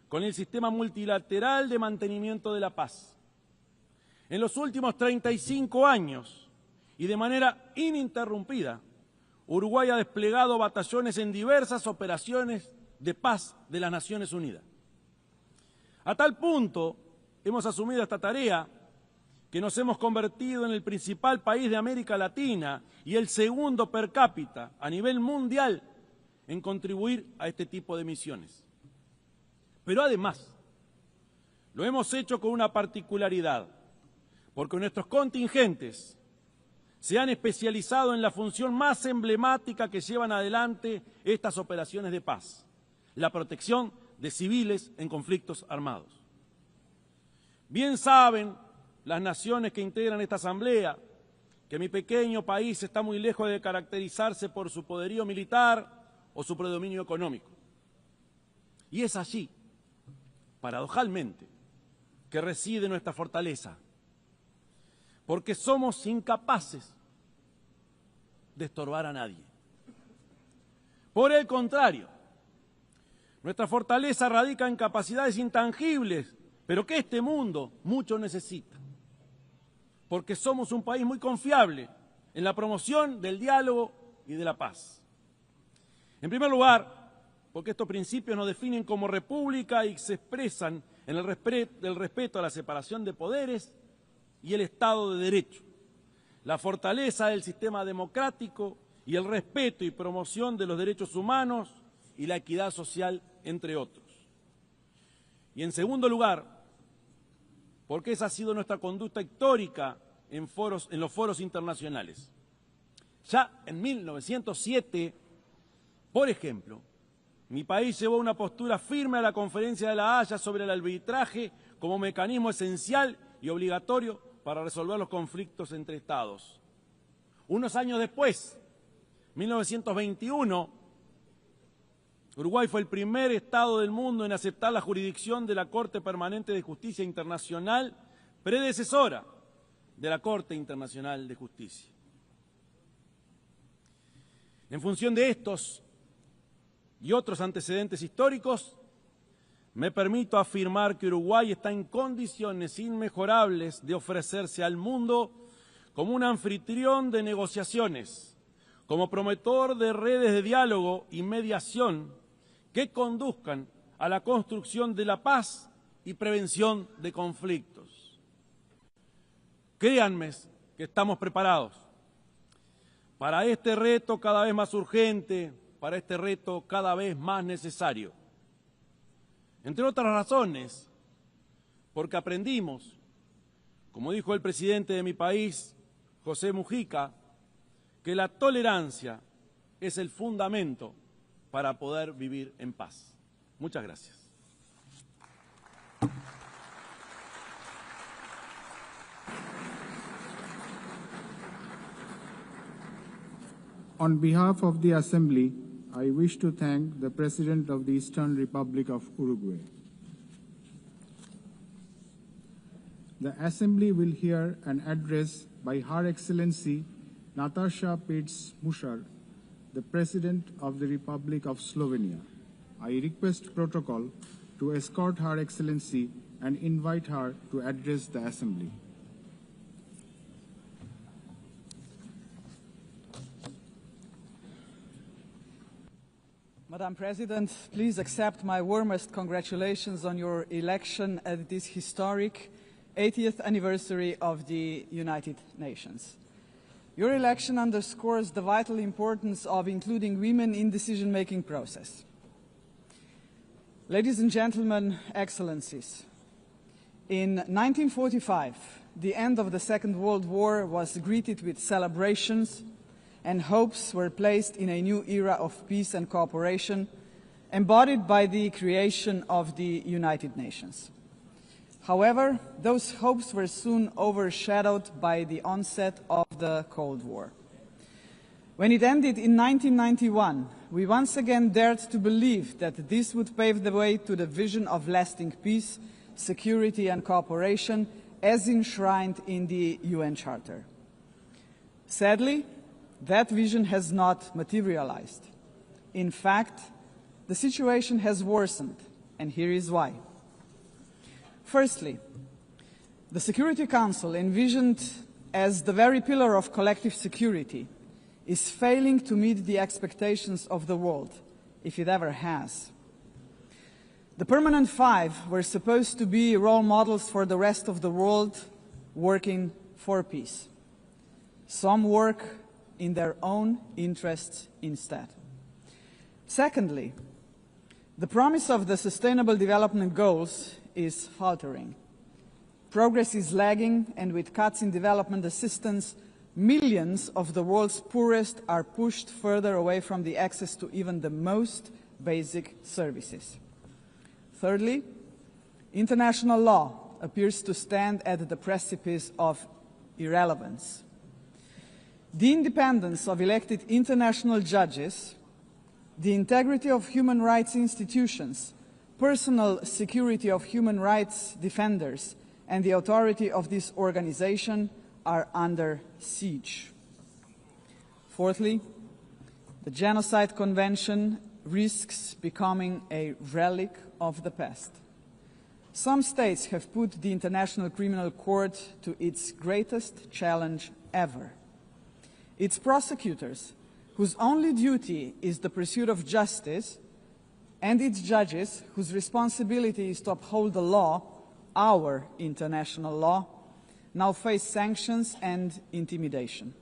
con el sistema multilateral de mantenimiento de la paz. En los últimos 35 años, y de manera ininterrumpida, Uruguay ha desplegado batallones en diversas operaciones de paz de las Naciones Unidas. A tal punto hemos asumido esta tarea que nos hemos convertido en el principal país de América Latina y el segundo per cápita a nivel mundial en contribuir a este tipo de misiones. Pero además, lo hemos hecho con una particularidad, porque nuestros contingentes se han especializado en la función más emblemática que llevan adelante estas operaciones de paz: la protección de civiles en conflictos armados. Bien saben las naciones que integran esta Asamblea que mi pequeño país está muy lejos de caracterizarse por su poderío militar o su predominio económico. Y es allí, paradojalmente, que reside nuestra fortaleza, porque somos incapaces de estorbar a nadie. Por el contrario, nuestra fortaleza radica en capacidades intangibles, pero que este mundo mucho necesita, porque somos un país muy confiable en la promoción del diálogo y de la paz. En primer lugar, porque estos principios nos definen como república y se expresan en el respeto a la separación de poderes y el Estado de Derecho, la fortaleza del sistema democrático y el respeto y promoción de los derechos humanos y la equidad social, entre otros. Y en segundo lugar, porque esa ha sido nuestra conducta histórica en los foros internacionales. Ya en 1907, por ejemplo, mi país llevó una postura firme a la Conferencia de La Haya sobre el arbitraje como mecanismo esencial y obligatorio para resolver los conflictos entre Estados. Unos años después, 1921, Uruguay fue el primer Estado del mundo en aceptar la jurisdicción de la Corte Permanente de Justicia Internacional, predecesora de la Corte Internacional de Justicia. En función de estos y otros antecedentes históricos, me permito afirmar que Uruguay está en condiciones inmejorables de ofrecerse al mundo como un anfitrión de negociaciones, como promotor de redes de diálogo y mediación que conduzcan a la construcción de la paz y prevención de conflictos. Créanme que estamos preparados para este reto cada vez más urgente, para este reto cada vez más necesario. Entre otras razones, porque aprendimos, como dijo el presidente de mi país, José Mujica, que la tolerancia es el fundamento para poder vivir en paz. Muchas gracias. On behalf of the Assembly, I wish to thank the President of the Eastern Republic of Uruguay. The Assembly will hear an address by Her Excellency Nataša Pirc-Musar, the President of the Republic of Slovenia. I request protocol to escort Her Excellency and invite her to address the Assembly. Madam President, please accept my warmest congratulations on your election at this historic 80th anniversary of the United Nations. Your election underscores the vital importance of including women in the decision-making process. Ladies and gentlemen, Excellencies, in 1945, the end of the Second World War was greeted with celebrations, and hopes were placed in a new era of peace and cooperation, embodied by the creation of the United Nations. However, those hopes were soon overshadowed by the onset of the Cold War. When it ended in 1991, we once again dared to believe that this would pave the way to the vision of lasting peace, security and cooperation as enshrined in the UN Charter. Sadly, that vision has not materialized. In fact, the situation has worsened, and here is why. Firstly, the Security Council, envisioned as the very pillar of collective security, is failing to meet the expectations of the world, if it ever has. The Permanent Five were supposed to be role models for the rest of the world working for peace. Some work in their own interests instead. Secondly, the promise of the Sustainable Development Goals is faltering. Progress is lagging, and with cuts in development assistance, millions of the world's poorest are pushed further away from the access to even the most basic services. Thirdly, international law appears to stand at the precipice of irrelevance. The independence of elected international judges, the integrity of human rights institutions, personal security of human rights defenders, and the authority of this organization are under siege. Fourthly, the Genocide Convention risks becoming a relic of the past. Some states have put the International Criminal Court to its greatest challenge ever. Its prosecutors, whose only duty is the pursuit of justice, and its judges, whose responsibility is to uphold the law, our international law, now face sanctions and intimidation.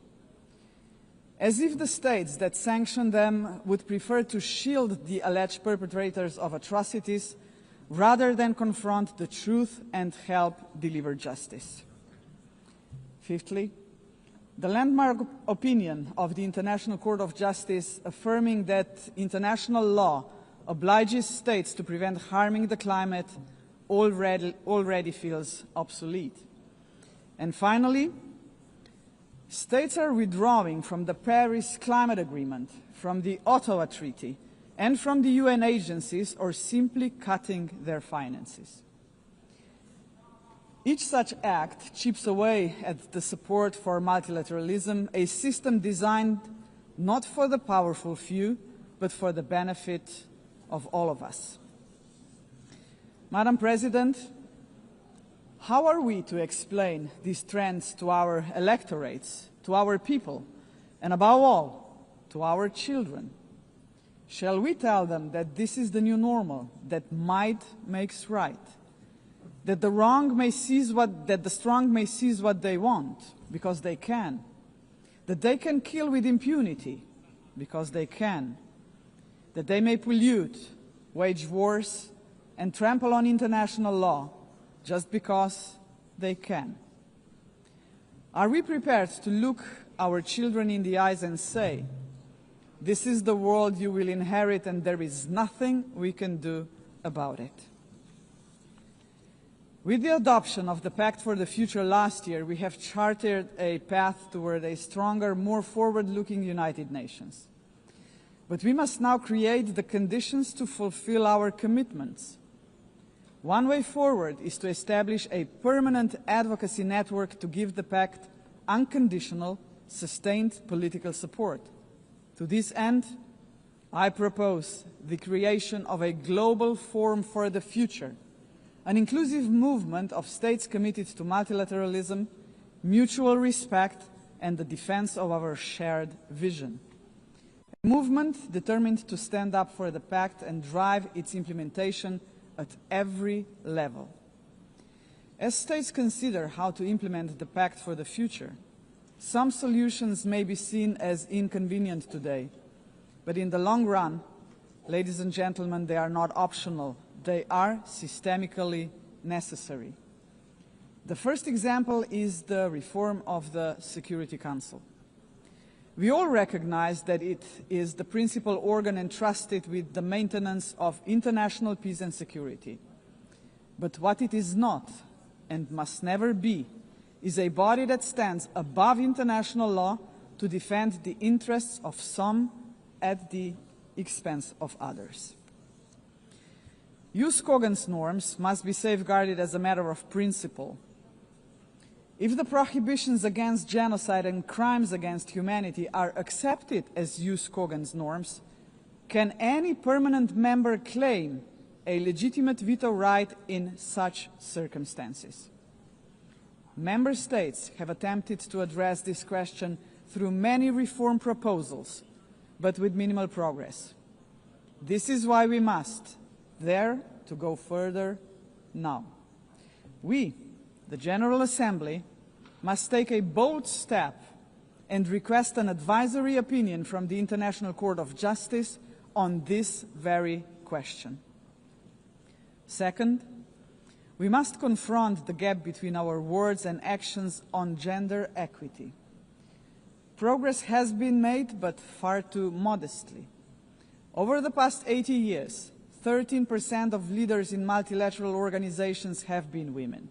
as if the states that sanction them would prefer to shield the alleged perpetrators of atrocities rather than confront the truth and help deliver justice. Fifthly, the landmark opinion of the International Court of Justice affirming that international law obliges states to prevent harming the climate already feels obsolete. And finally, states are withdrawing from the Paris Climate Agreement, from the Ottawa Treaty, and from the UN agencies, or simply cutting their finances. Each such act chips away at the support for multilateralism, a system designed not for the powerful few, but for the benefit of all of us. Madam President, how are we to explain these trends to our electorates, to our people, and above all, to our children? Shall we tell them that this is the new normal, that might makes right, that the strong may seize what they want, because they can, that they can kill with impunity, because they can, that they may pollute, wage wars, and trample on international law, just because they can? Are we prepared to look our children in the eyes and say, this is the world you will inherit and there is nothing we can do about it? With the adoption of the Pact for the Future last year, we have charted a path toward a stronger, more forward-looking United Nations. But we must now create the conditions to fulfill our commitments. One way forward is to establish a permanent advocacy network to give the Pact unconditional, sustained political support. To this end, I propose the creation of a global forum for the future, an inclusive movement of states committed to multilateralism, mutual respect, and the defense of our shared vision. A movement determined to stand up for the Pact and drive its implementation at every level. As states consider how to implement the Pact for the Future, some solutions may be seen as inconvenient today, but in the long run, ladies and gentlemen, they are not optional. They are systemically necessary. The first example is the reform of the Security Council. We all recognize that it is the principal organ entrusted with the maintenance of international peace and security. But what it is not, and must never be, is a body that stands above international law to defend the interests of some at the expense of others. Jus cogens norms must be safeguarded as a matter of principle. If the prohibitions against genocide and crimes against humanity are accepted as jus cogens norms, can any permanent member claim a legitimate veto right in such circumstances? Member states have attempted to address this question through many reform proposals, but with minimal progress. This is why we must dare to go further now. We, the General Assembly, must take a bold step and request an advisory opinion from the International Court of Justice on this very question. Second, we must confront the gap between our words and actions on gender equity. Progress has been made, but far too modestly. Over the past 80 years, 13% of leaders in multilateral organizations have been women.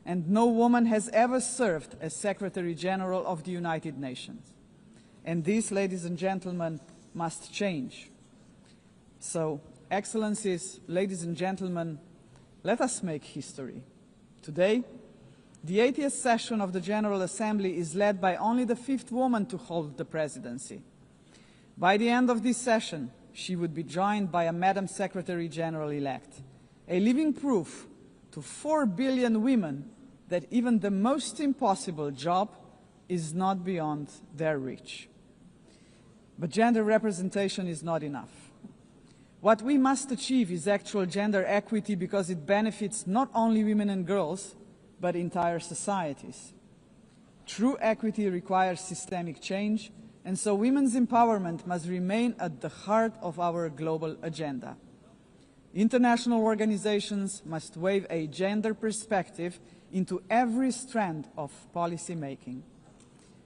And no woman has ever served as Secretary General of the United Nations. And this, ladies and gentlemen, must change. So, Excellencies, ladies and gentlemen, let us make history. Today, the 80th session of the General Assembly is led by only the 5th woman to hold the presidency. By the end of this session, she would be joined by a Madam Secretary General-elect, a living proof to 4 billion women that even the most impossible job is not beyond their reach. But gender representation is not enough. What we must achieve is actual gender equity because it benefits not only women and girls, but entire societies. True equity requires systemic change, And so women's empowerment must remain at the heart of our global agenda. International organizations must weave a gender perspective into every strand of policy making.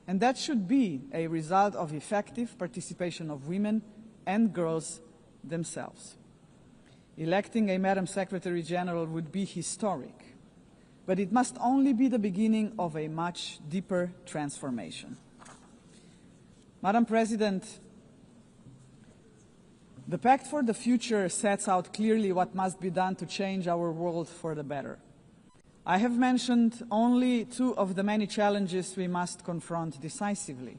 And that should be a result of effective participation of women and girls themselves. Electing a Madam Secretary General would be historic, but it must only be the beginning of a much deeper transformation. Madam President, the Pact for the Future sets out clearly what must be done to change our world for the better. I have mentioned only two of the many challenges we must confront decisively.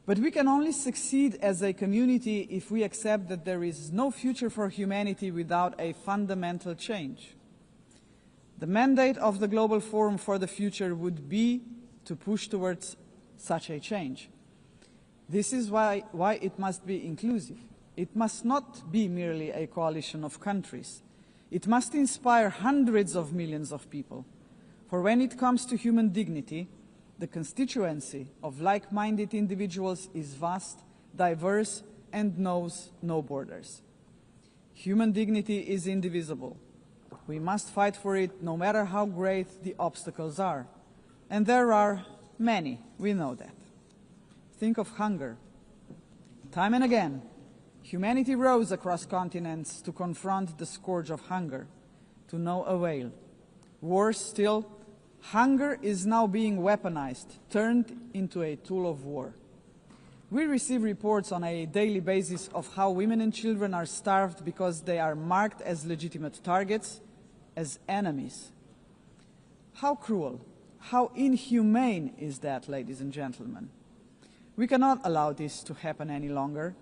But we can only succeed as a community if we accept that there is no future for humanity without a fundamental change. The mandate of the Global Forum for the Future would be to push towards such a change. This is why it must be inclusive. It must not be merely a coalition of countries. It must inspire hundreds of millions of people. For when it comes to human dignity, the constituency of like-minded individuals is vast, diverse, and knows no borders. Human dignity is indivisible. We must fight for it no matter how great the obstacles are. And there are many, we know that. Think of hunger. Time and again, humanity rose across continents to confront the scourge of hunger, to no avail. Worse still, hunger is now being weaponized, turned into a tool of war. We receive reports on a daily basis of how women and children are starved because they are marked as legitimate targets, as enemies. How cruel, how inhumane is that, ladies and gentlemen? We cannot allow this to happen any longer.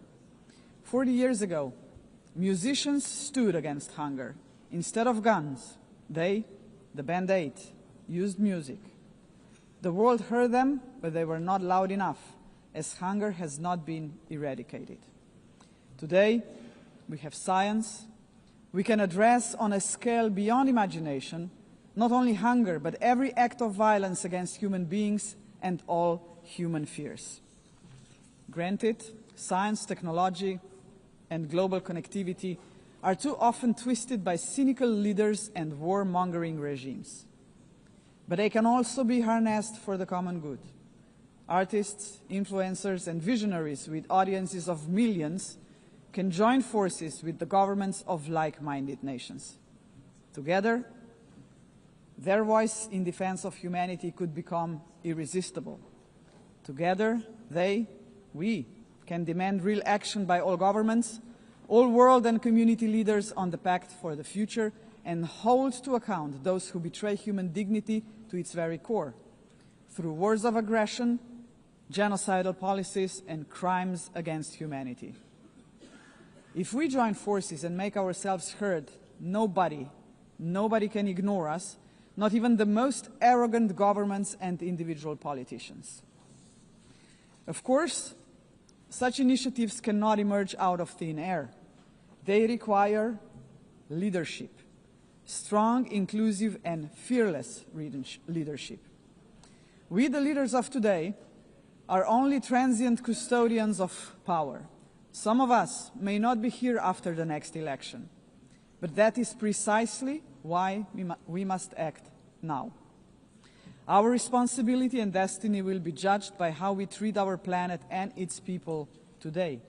40 years ago, musicians stood against hunger. Instead of guns, they, the Band 8, used music. The world heard them, but they were not loud enough, as hunger has not been eradicated. Today, we have science. We can address on a scale beyond imagination not only hunger, but every act of violence against human beings and all human fears. Granted, science, technology, and global connectivity are too often twisted by cynical leaders and warmongering regimes. But they can also be harnessed for the common good. Artists, influencers, and visionaries with audiences of millions can join forces with the governments of like-minded nations. Together, their voice in defense of humanity could become irresistible. Together, we can demand real action by all governments, all world and community leaders on the Pact for the Future, and hold to account those who betray human dignity to its very core, through wars of aggression, genocidal policies, and crimes against humanity. If we join forces and make ourselves heard, nobody can ignore us, not even the most arrogant governments and individual politicians. Of course, such initiatives cannot emerge out of thin air. They require leadership, strong, inclusive, and fearless leadership. We, the leaders of today, are only transient custodians of power. Some of us may not be here after the next election, but that is precisely why we must act now. Our responsibility and destiny will be judged by how we treat our planet and its people today.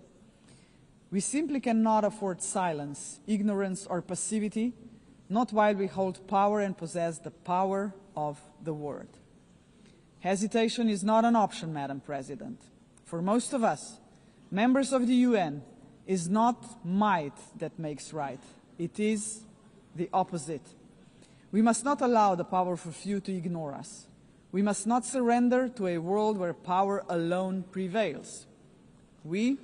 We simply cannot afford silence, ignorance, or passivity, not while we hold power and possess the power of the word. Hesitation is not an option, Madam President. For most of us, members of the UN, is not might that makes right. It is the opposite. We must not allow the powerful few to ignore us. We must not surrender to a world where power alone prevails. We,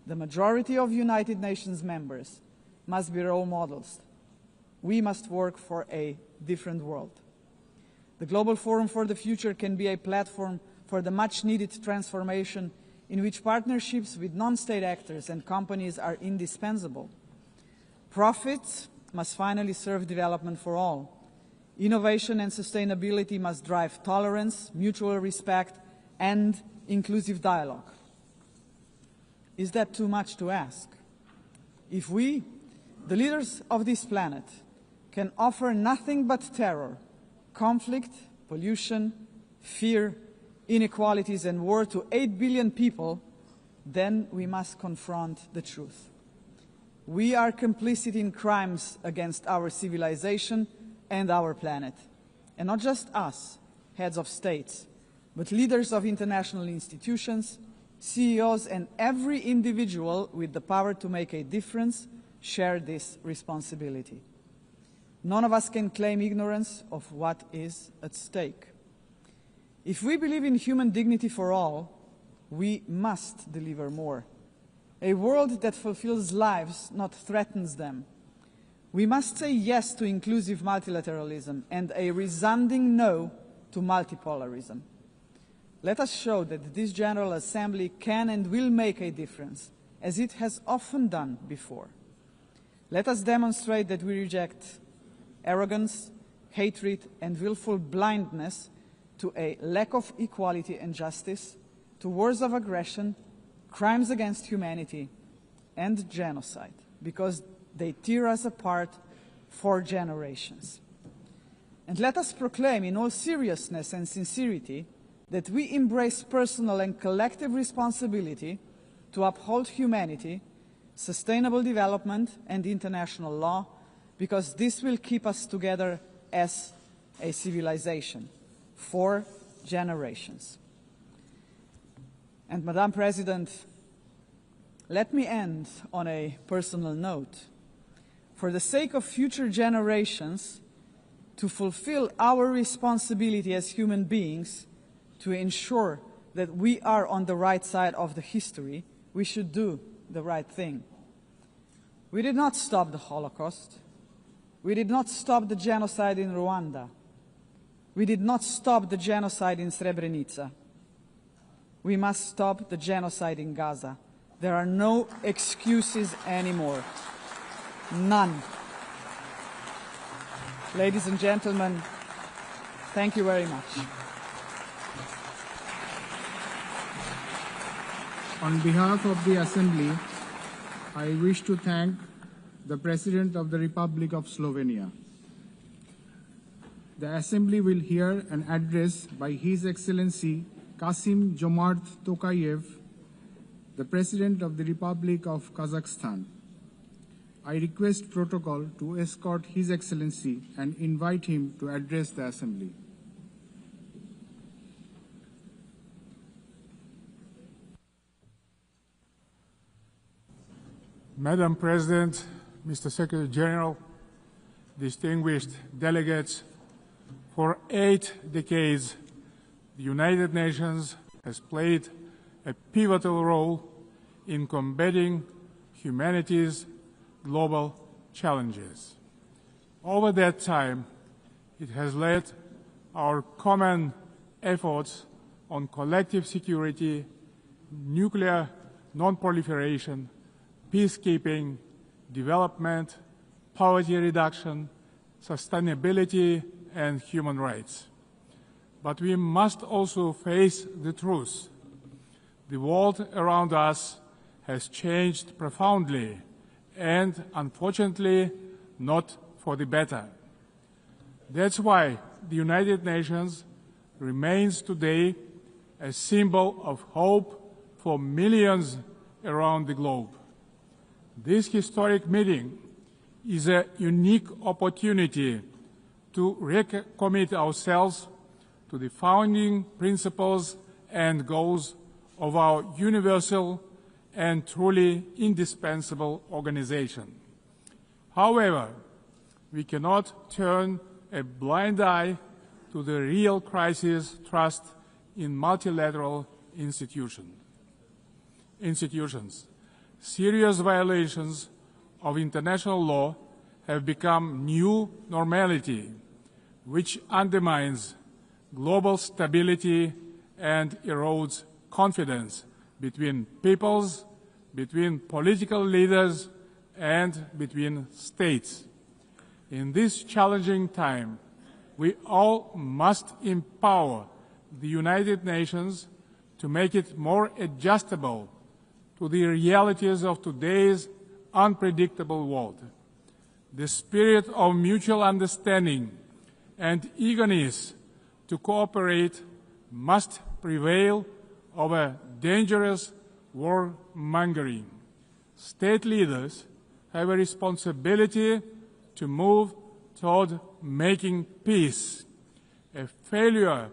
the majority of United Nations members, must be role models. We must work for a different world. The Global Forum for the Future can be a platform for the much-needed transformation in which partnerships with non-state actors and companies are indispensable. Profits must finally serve development for all. Innovation and sustainability must drive tolerance, mutual respect, and inclusive dialogue. Is that too much to ask? If we, the leaders of this planet, can offer nothing but terror, conflict, pollution, fear, inequalities and war to 8 billion people, then we must confront the truth. We are complicit in crimes against our civilization and our planet. And not just us, heads of states, but leaders of international institutions, CEOs and every individual with the power to make a difference share this responsibility. None of us can claim ignorance of what is at stake. If we believe in human dignity for all, we must deliver more. A world that fulfills lives, not threatens them. We must say yes to inclusive multilateralism and a resounding no to multipolarism. Let us show that this General Assembly can and will make a difference, as it has often done before. Let us demonstrate that we reject arrogance, hatred, and willful blindness to a lack of equality and justice, to wars of aggression, crimes against humanity, and genocide, because they tear us apart for generations. And let us proclaim in all seriousness and sincerity that we embrace personal and collective responsibility to uphold humanity, sustainable development, and international law, because this will keep us together as a civilization for generations. And Madam President, let me end on a personal note. For the sake of future generations, to fulfill our responsibility as human beings, to ensure that we are on the right side of the history, we should do the right thing. We did not stop the Holocaust. We did not stop the genocide in Rwanda. We did not stop the genocide in Srebrenica. We must stop the genocide in Gaza. There are no excuses anymore. None. Ladies and gentlemen, thank you very much. On behalf of the Assembly, I wish to thank the President of the Republic of Slovenia. The Assembly will hear an address by His Excellency Kasim Jomart Tokayev, the President of the Republic of Kazakhstan. I request protocol to escort His Excellency and invite him to address the Assembly. Madam President, Mr. Secretary General, distinguished delegates, for 8 decades, the United Nations has played a pivotal role in combating humanity's global challenges. Over that time, it has led our common efforts on collective security, nuclear non-proliferation, peacekeeping, development, poverty reduction, sustainability, and human rights. But we must also face the truth. The world around us has changed profoundly and, unfortunately, not for the better. That's why the United Nations remains today a symbol of hope for millions around the globe. This historic meeting is a unique opportunity to recommit ourselves to the founding principles and goals of our universal and truly indispensable organization. However, we cannot turn a blind eye to the real crisis thrust in multilateral institutions. Serious violations of international law have become new normality, which undermines global stability and erodes confidence between peoples, between political leaders, and between states. In this challenging time, we all must empower the United Nations to make it more adjustable to the realities of today's unpredictable world. The spirit of mutual understanding and eagerness to cooperate must prevail over dangerous warmongering. State leaders have a responsibility to move toward making peace. A failure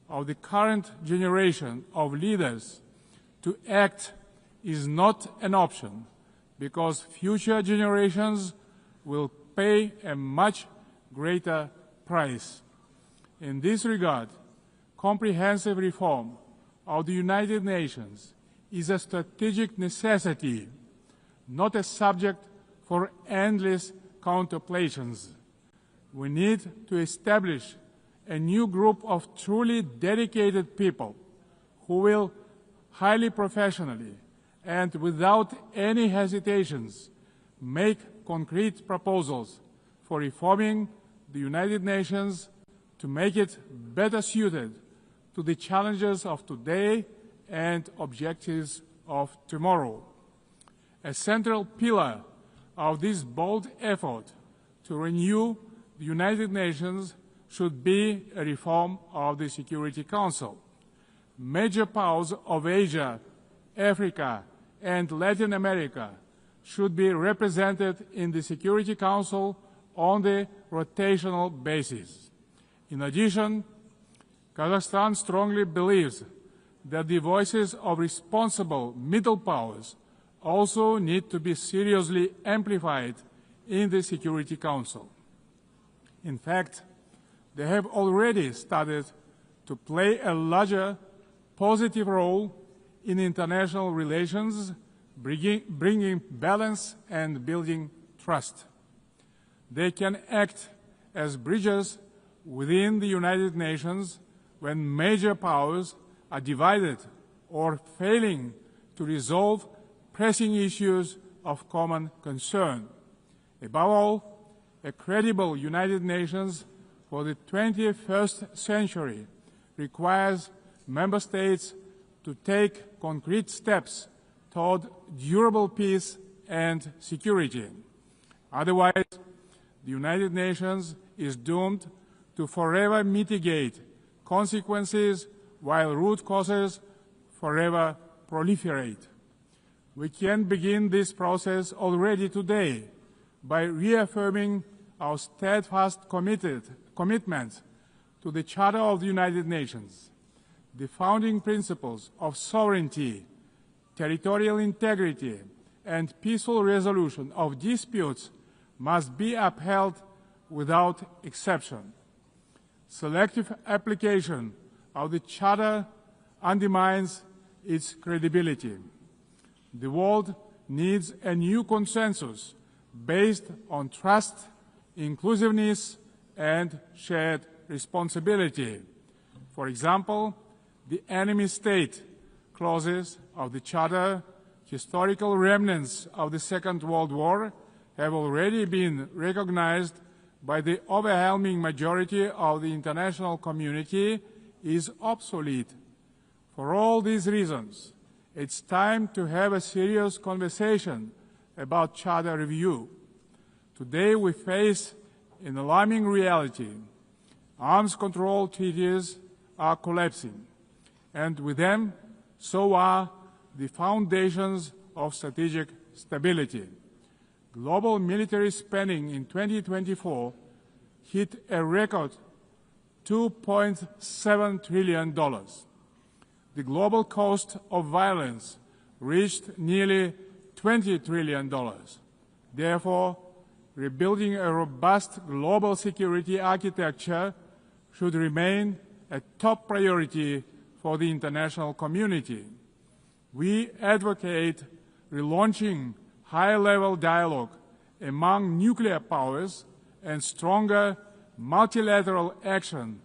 of the current generation of leaders to act is not an option, because future generations will pay a much greater price. In this regard, comprehensive reform of the United Nations is a strategic necessity, not a subject for endless contemplations. We need to establish a new group of truly dedicated people who will highly professionally and without any hesitations make concrete proposals for reforming the United Nations to make it better suited to the challenges of today and objectives of tomorrow. A central pillar of this bold effort to renew the United Nations should be a reform of the Security Council. Major powers of Asia, Africa, and Latin America should be represented in the Security Council on the rotational basis. In addition, Kazakhstan strongly believes that the voices of responsible middle powers also need to be seriously amplified in the Security Council. In fact, they have already started to play a larger positive role in international relations, bringing balance and building trust. They can act as bridges within the United Nations when major powers are divided or failing to resolve pressing issues of common concern. Above all, a credible United Nations for the 21st century requires member states to take concrete steps toward durable peace and security. Otherwise, the United Nations is doomed to forever mitigate consequences while root causes forever proliferate. We can begin this process already today by reaffirming our steadfast commitment to the Charter of the United Nations. The founding principles of sovereignty, territorial integrity, and peaceful resolution of disputes must be upheld without exception. Selective application of the Charter undermines its credibility. The world needs a new consensus based on trust, inclusiveness, and shared responsibility. For example, the enemy state clauses of the Charter, historical remnants of the Second World War, have already been recognized by the overwhelming majority of the international community is obsolete. For all these reasons, it's time to have a serious conversation about Charter review. Today we face an alarming reality. Arms control treaties are collapsing, and with them, so are the foundations of strategic stability. Global military spending in 2024 hit a record $2.7 trillion. The global cost of violence reached nearly $20 trillion. Therefore, rebuilding a robust global security architecture should remain a top priority for the international community. We advocate relaunching high-level dialogue among nuclear powers and stronger multilateral action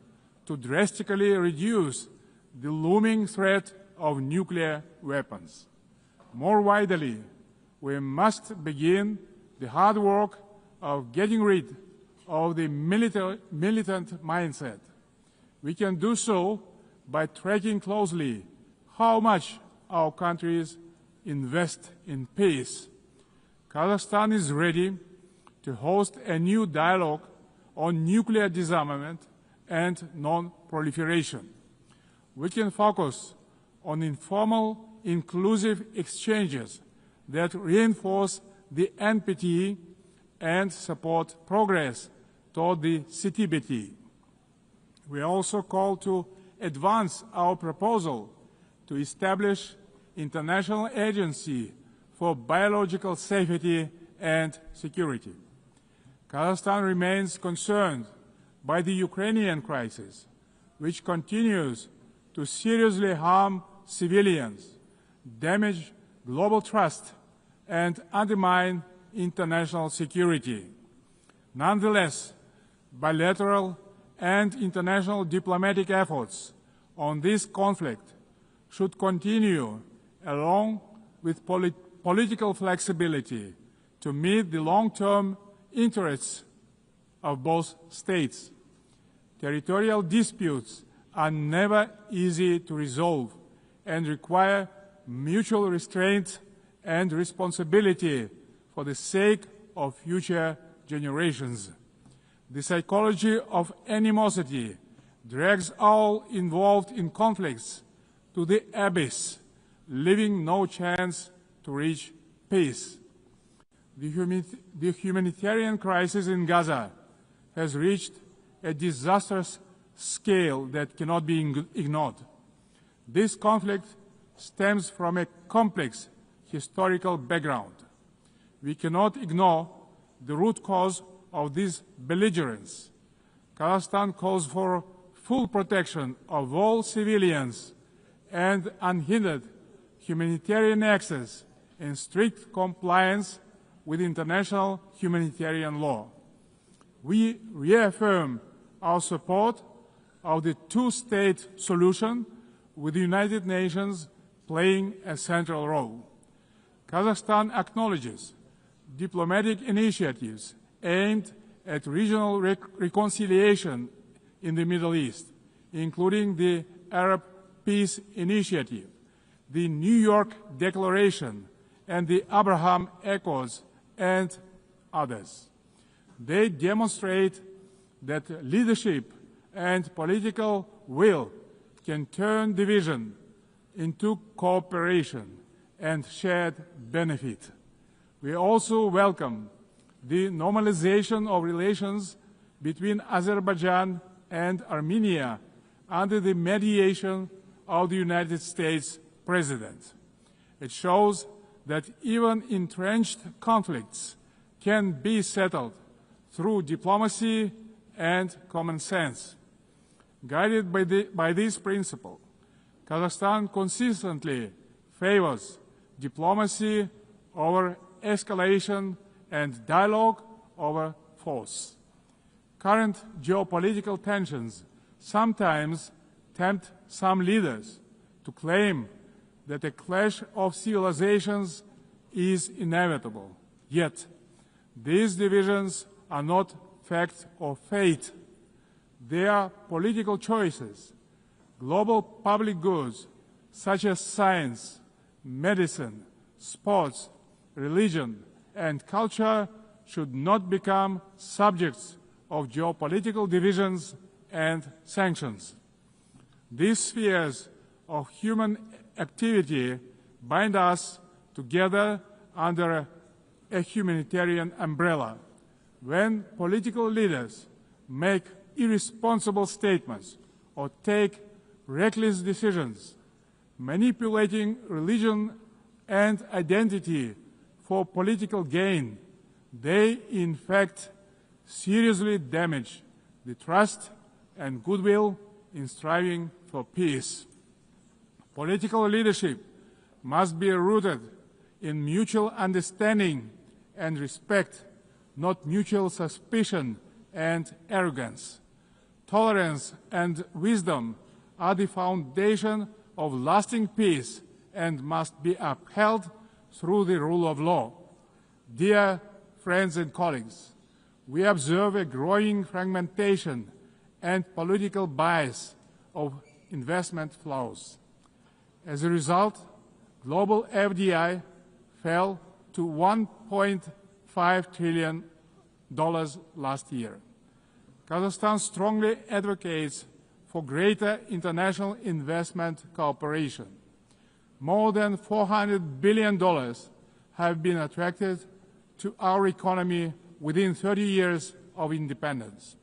to drastically reduce the looming threat of nuclear weapons. More widely, we must begin the hard work of getting rid of the militant mindset. We can do so by tracking closely how much our countries invest in peace, Kazakhstan is ready to host a new dialogue on nuclear disarmament and non-proliferation. We can focus on informal, inclusive exchanges that reinforce the NPT and support progress toward the CTBT. We also call to advance our proposal to establish International Agency for Biological Safety and Security. Kazakhstan remains concerned by the Ukrainian crisis, which continues to seriously harm civilians, damage global trust, and undermine international security. Nonetheless, bilateral and international diplomatic efforts on this conflict should continue along with political flexibility to meet the long-term interests of both states. Territorial disputes are never easy to resolve and require mutual restraint and responsibility for the sake of future generations. The psychology of animosity drags all involved in conflicts to the abyss, leaving no chance to reach peace. The humanitarian crisis in Gaza has reached a disastrous scale that cannot be ignored. This conflict stems from a complex historical background. We cannot ignore the root cause of this belligerence. Kazakhstan calls for full protection of all civilians and unhindered humanitarian access in strict compliance with international humanitarian law. We reaffirm our support of the two-state solution, with the United Nations playing a central role. Kazakhstan acknowledges diplomatic initiatives aimed at regional reconciliation in the Middle East, including the Arab Peace Initiative, the New York Declaration, and the Abraham Accords, and others. They demonstrate that leadership and political will can turn division into cooperation and shared benefit. We also welcome the normalization of relations between Azerbaijan and Armenia under the mediation of the United States President. It shows that even entrenched conflicts can be settled through diplomacy and common sense. Guided by this principle, Kazakhstan consistently favors diplomacy over escalation and dialogue over force. Current geopolitical tensions sometimes tempt some leaders to claim that a clash of civilizations is inevitable. Yet, these divisions are not fact or fate. They are political choices. Global public goods such as science, medicine, sports, religion, and culture should not become subjects of geopolitical divisions and sanctions. These spheres of human activity bind us together under a humanitarian umbrella. When political leaders make irresponsible statements or take reckless decisions, manipulating religion and identity for political gain, they in fact seriously damage the trust and goodwill in striving for peace. Political leadership must be rooted in mutual understanding and respect, not mutual suspicion and arrogance. Tolerance and wisdom are the foundation of lasting peace and must be upheld through the rule of law. Dear friends and colleagues, we observe a growing fragmentation and political bias of investment flows. As a result, global FDI fell to $1.5 trillion last year. Kazakhstan strongly advocates for greater international investment cooperation. More than $400 billion have been attracted to our economy within 30 years of independence.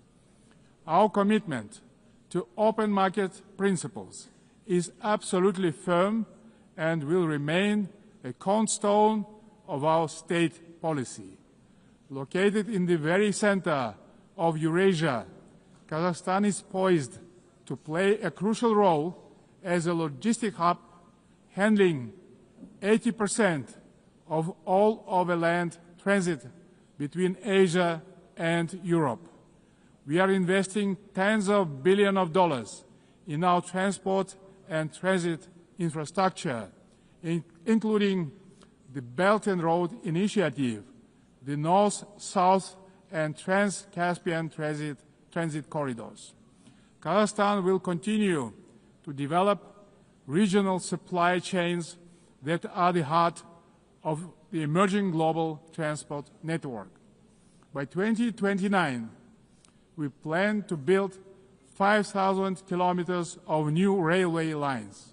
Our commitment to open market principles is absolutely firm and will remain a cornerstone of our state policy. Located in the very center of Eurasia, Kazakhstan is poised to play a crucial role as a logistic hub, handling 80% of all overland transit between Asia and Europe. We are investing tens of billions of dollars in our transport and transit infrastructure, including the Belt and Road Initiative, the North, South, and Trans-Caspian transit corridors. Kazakhstan will continue to develop regional supply chains that are the heart of the emerging global transport network. By 2029, we plan to build 5,000 kilometers of new railway lines.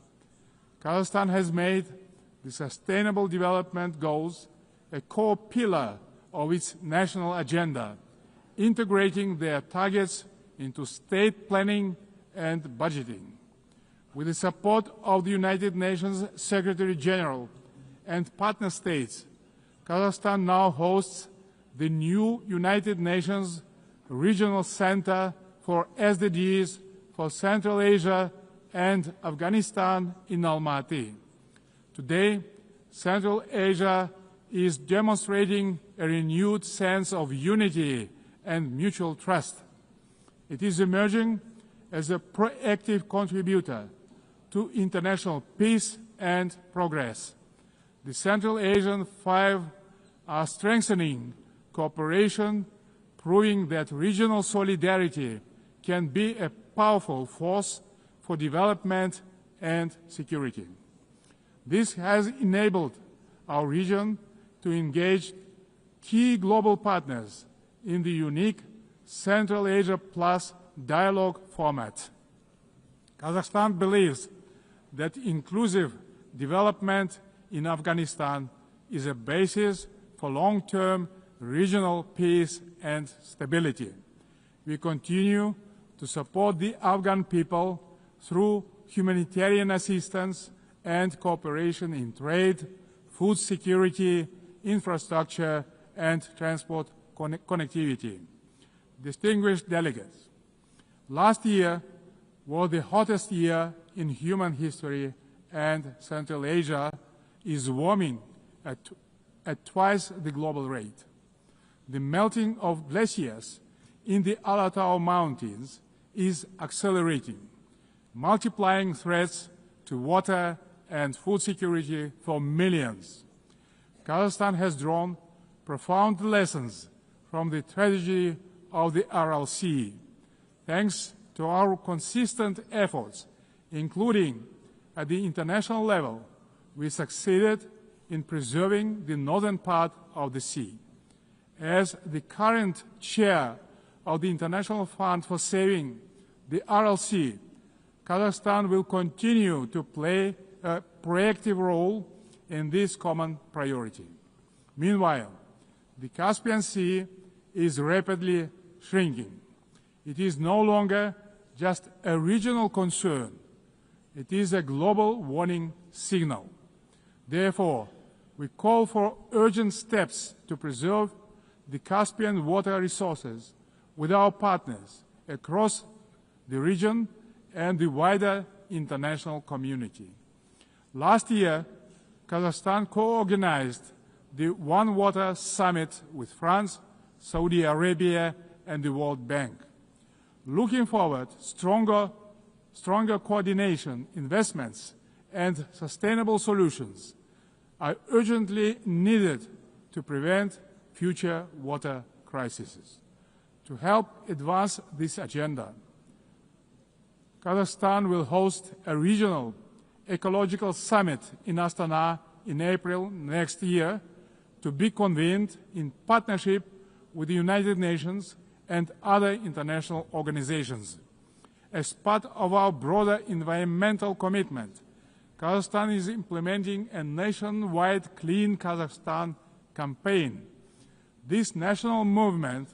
Kazakhstan has made the Sustainable Development Goals a core pillar of its national agenda, integrating their targets into state planning and budgeting. With the support of the United Nations Secretary General and partner states, Kazakhstan now hosts the new United Nations Regional Center for SDGs for Central Asia and Afghanistan in Almaty. Today, Central Asia is demonstrating a renewed sense of unity and mutual trust. It is emerging as a proactive contributor to international peace and progress. The Central Asian Five are strengthening cooperation, proving that regional solidarity can be a powerful force for development and security. This has enabled our region to engage key global partners in the unique Central Asia Plus dialogue format. Kazakhstan believes that inclusive development in Afghanistan is a basis for long-term regional peace and stability. We continue to support the Afghan people through humanitarian assistance and cooperation in trade, food security, infrastructure, and transport connectivity. Distinguished delegates, last year was the hottest year in human history, and Central Asia is warming at twice the global rate. The melting of glaciers in the Alatau Mountains is accelerating, multiplying threats to water and food security for millions. Kazakhstan has drawn profound lessons from the tragedy of the Aral Sea. Thanks to our consistent efforts, including at the international level, we succeeded in preserving the northern part of the sea. As the current chair of the International Fund for Saving the Aral Sea, Kazakhstan will continue to play a proactive role in this common priority. Meanwhile, the Caspian Sea is rapidly shrinking. It is no longer just a regional concern. It is a global warning signal. Therefore, we call for urgent steps to preserve the Caspian water resources with our partners across the region and the wider international community. Last year, Kazakhstan co-organized the One Water Summit with France, Saudi Arabia, and the World Bank. Looking forward, stronger coordination, investments, and sustainable solutions are urgently needed to prevent future water crises. To help advance this agenda, Kazakhstan will host a regional ecological summit in Astana in April next year to be convened in partnership with the United Nations and other international organizations. As part of our broader environmental commitment, Kazakhstan is implementing a nationwide Clean Kazakhstan campaign. This national movement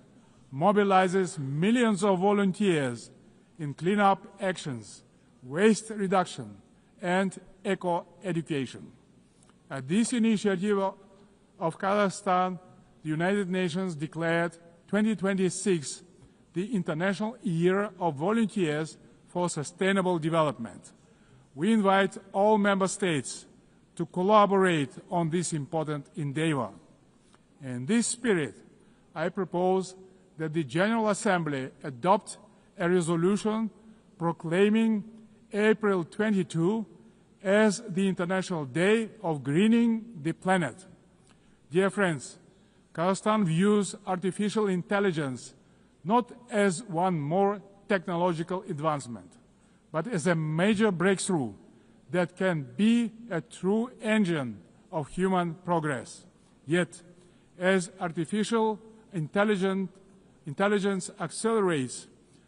mobilizes millions of volunteers in cleanup actions, waste reduction, and eco-education. At this initiative of Kazakhstan, the United Nations declared 2026 the International Year of Volunteers for Sustainable Development. We invite all member states to collaborate on this important endeavor. In this spirit, I propose that the General Assembly adopt a resolution proclaiming April 22 as the International Day of Greening the Planet. Dear friends, Kazakhstan views artificial intelligence not as one more technological advancement, but as a major breakthrough that can be a true engine of human progress. Yet, as artificial intelligence accelerates,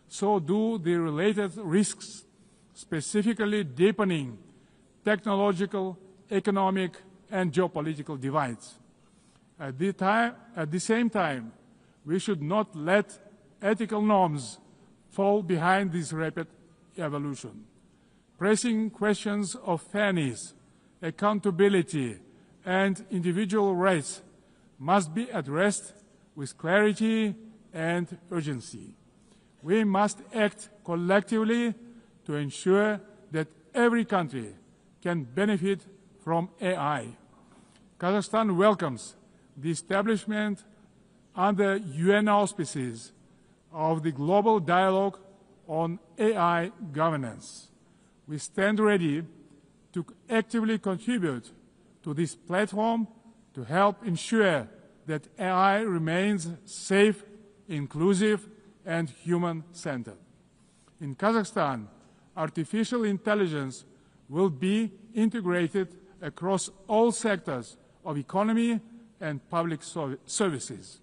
so do the related risks, specifically deepening technological, economic, and geopolitical divides. At the same time, we should not let ethical norms fall behind this rapid evolution. Pressing questions of fairness, accountability, and individual rights must be addressed with clarity and urgency. We must act collectively to ensure that every country can benefit from AI. Kazakhstan welcomes the establishment under UN auspices of the Global Dialogue on AI Governance. We stand ready to actively contribute to this platform to help ensure that AI remains safe, inclusive, and human-centered. In Kazakhstan, artificial intelligence will be integrated across all sectors of economy and public services.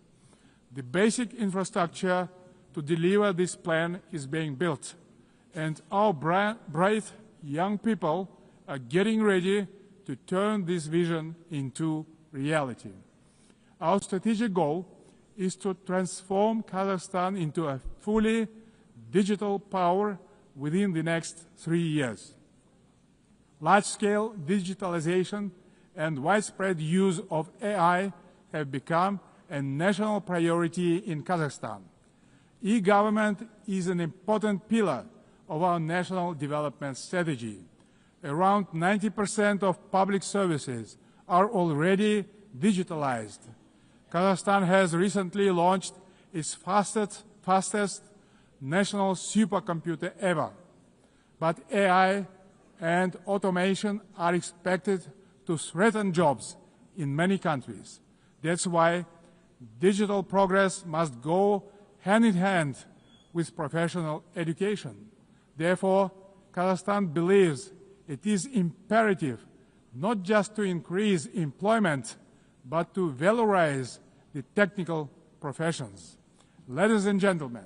The basic infrastructure to deliver this plan is being built, and our bright young people are getting ready to turn this vision into reality. Our strategic goal is to transform Kazakhstan into a fully digital power within the next 3 years. Large-scale digitalization and widespread use of AI have become a national priority in Kazakhstan. E-government is an important pillar of our national development strategy. Around 90% of public services are already digitalized. Kazakhstan has recently launched its fastest national supercomputer ever. But AI and automation are expected to threaten jobs in many countries. That's why digital progress must go hand in hand with professional education. Therefore, Kazakhstan believes it is imperative not just to increase employment, but to valorize the technical professions. Ladies and gentlemen,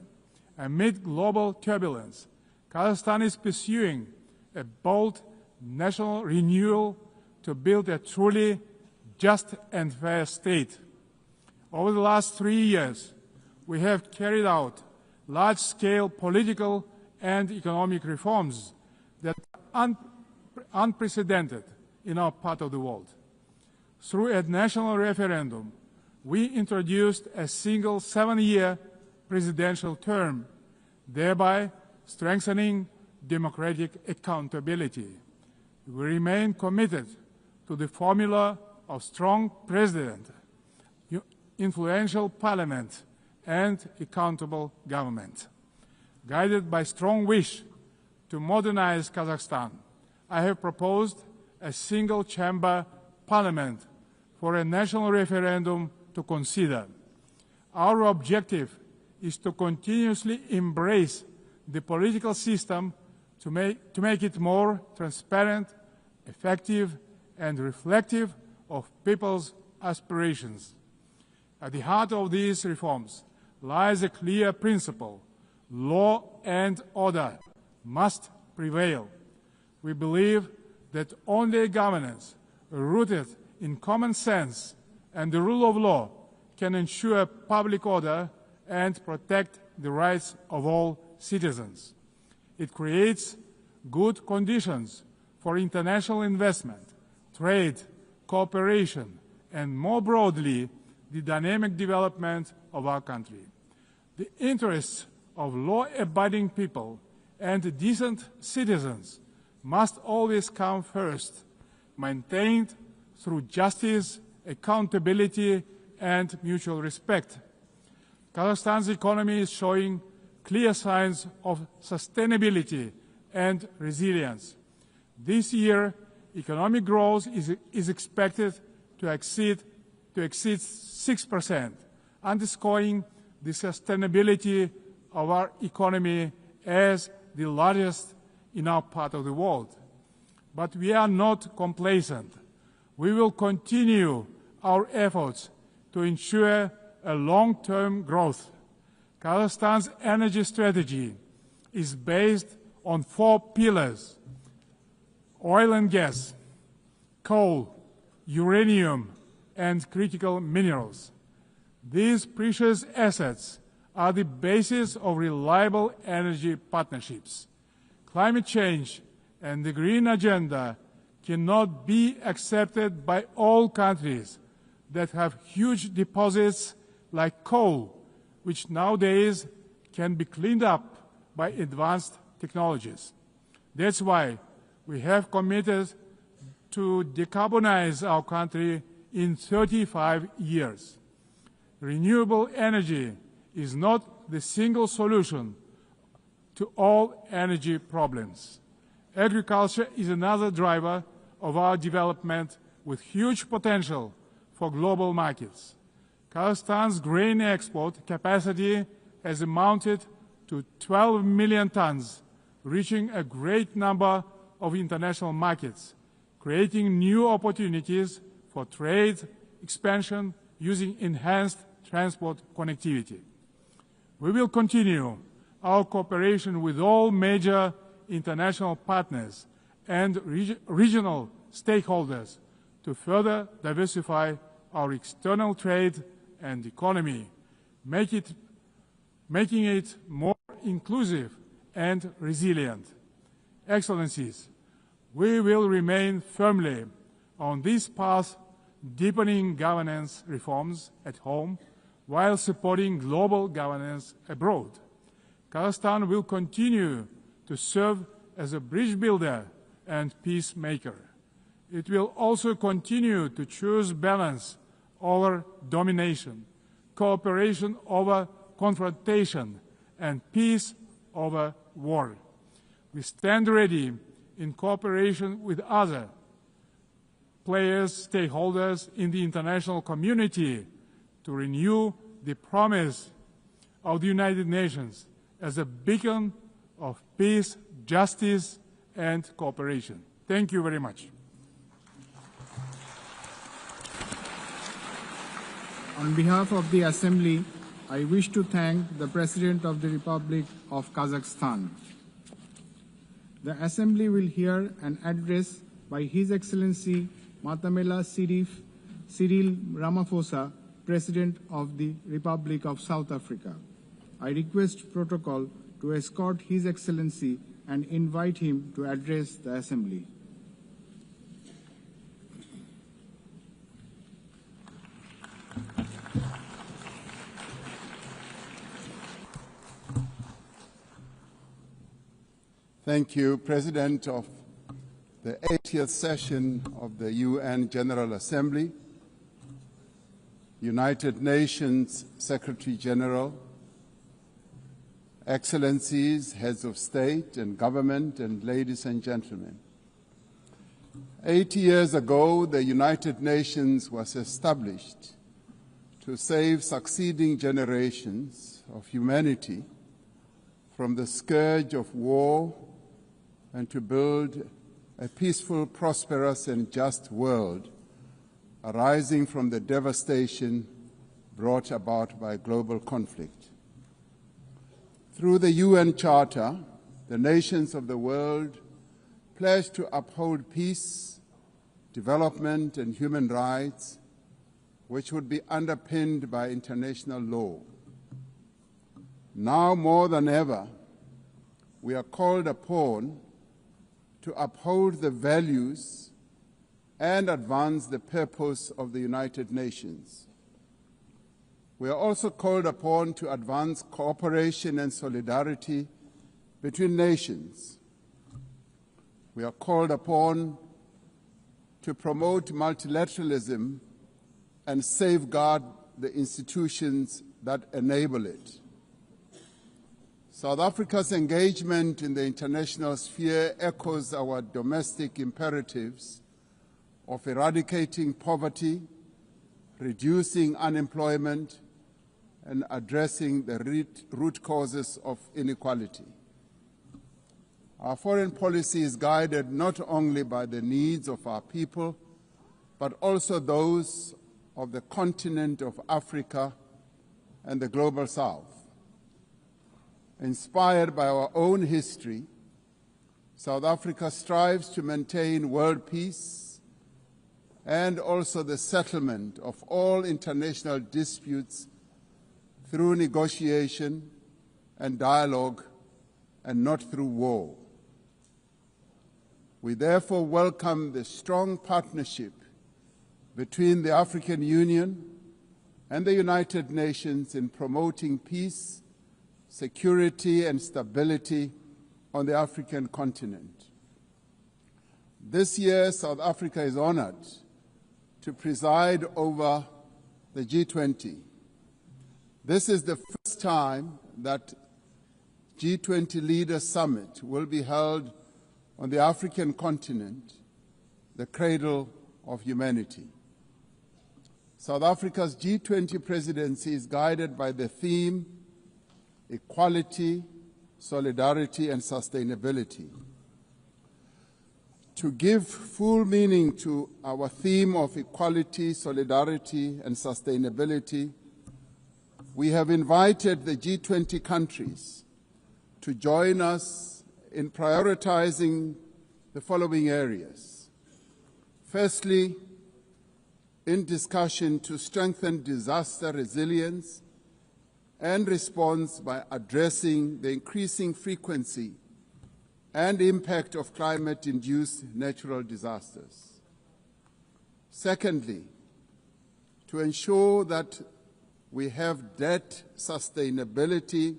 amid global turbulence, Kazakhstan is pursuing a bold national renewal to build a truly just and fair state. Over the last 3 years, we have carried out large-scale political and economic reforms that are unprecedented in our part of the world. Through a national referendum, we introduced a single 7-year presidential term, thereby strengthening democratic accountability. We remain committed to the formula of strong president, influential parliament, and accountable government. Guided by strong wish to modernize Kazakhstan, I have proposed a single-chamber parliament for a national referendum to consider. Our objective is to continuously embrace the political system to make it more transparent, effective, and reflective of people's aspirations. At the heart of these reforms lies a clear principle: law and order must prevail. We believe that only governance rooted in common sense and the rule of law can ensure public order and protect the rights of all citizens. It creates good conditions for international investment, trade, cooperation, and more broadly, the dynamic development of our country. The interests of law-abiding people and decent citizens must always come first, maintained through justice, accountability, and mutual respect. Kazakhstan's economy is showing clear signs of sustainability and resilience. This year, economic growth is expected to exceed 6%, underscoring the sustainability of our economy as the largest in our part of the world. But we are not complacent. We will continue our efforts to ensure a long-term growth. Kazakhstan's energy strategy is based on 4 pillars: oil and gas, coal, uranium, and critical minerals. These precious assets are the basis of reliable energy partnerships. Climate change and the green agenda cannot be accepted by all countries that have huge deposits like coal, which nowadays can be cleaned up by advanced technologies. That's why we have committed to decarbonize our country in 35 years. Renewable energy is not the single solution to all energy problems. Agriculture is another driver of our development with huge potential for global markets. Kazakhstan's grain export capacity has amounted to 12 million tons, reaching a great number of international markets, creating new opportunities for trade expansion using enhanced transport connectivity. We will continue our cooperation with all major international partners and regional stakeholders to further diversify our external trade and economy, making it more inclusive and resilient. Excellencies, we will remain firmly on this path, deepening governance reforms at home while supporting global governance abroad. Kazakhstan will continue to serve as a bridge builder and peacemaker. It will also continue to choose balance over domination, cooperation over confrontation, and peace over war. We stand ready in cooperation with other players, stakeholders in the international community to renew the promise of the United Nations as a beacon of peace, justice, and cooperation. Thank you very much. On behalf of the Assembly, I wish to thank the President of the Republic of Kazakhstan. The Assembly will hear an address by His Excellency Matamela Cyril Ramaphosa, President of the Republic of South Africa. I request protocol to escort His Excellency and invite him to address the Assembly. Thank you, President of the 80th session of the UN General Assembly, United Nations Secretary General, Excellencies, Heads of State and Government, and ladies and gentlemen. 80 years ago, the United Nations was established to save succeeding generations of humanity from the scourge of war and to build a peaceful, prosperous, and just world arising from the devastation brought about by global conflict. Through the UN Charter, the nations of the world pledge to uphold peace, development, and human rights, which would be underpinned by international law. Now more than ever, we are called upon to uphold the values and advance the purpose of the United Nations. We are also called upon to advance cooperation and solidarity between nations. We are called upon to promote multilateralism and safeguard the institutions that enable it. South Africa's engagement in the international sphere echoes our domestic imperatives of eradicating poverty, reducing unemployment, and addressing the root causes of inequality. Our foreign policy is guided not only by the needs of our people, but also those of the continent of Africa and the global South. Inspired by our own history, South Africa strives to maintain world peace and also the settlement of all international disputes through negotiation and dialogue and not through war. We therefore welcome the strong partnership between the African Union and the United Nations in promoting peace, security, and stability on the African continent. This year, South Africa is honored to preside over the G20. This is the first time that G20 Leaders Summit will be held on the African continent, the cradle of humanity. South Africa's G20 presidency is guided by the theme equality, solidarity, and sustainability. To give full meaning to our theme of equality, solidarity, and sustainability, we have invited the G20 countries to join us in prioritizing the following areas. Firstly, in discussion to strengthen disaster resilience and response by addressing the increasing frequency and impact of climate-induced natural disasters. Secondly, to ensure that we have debt sustainability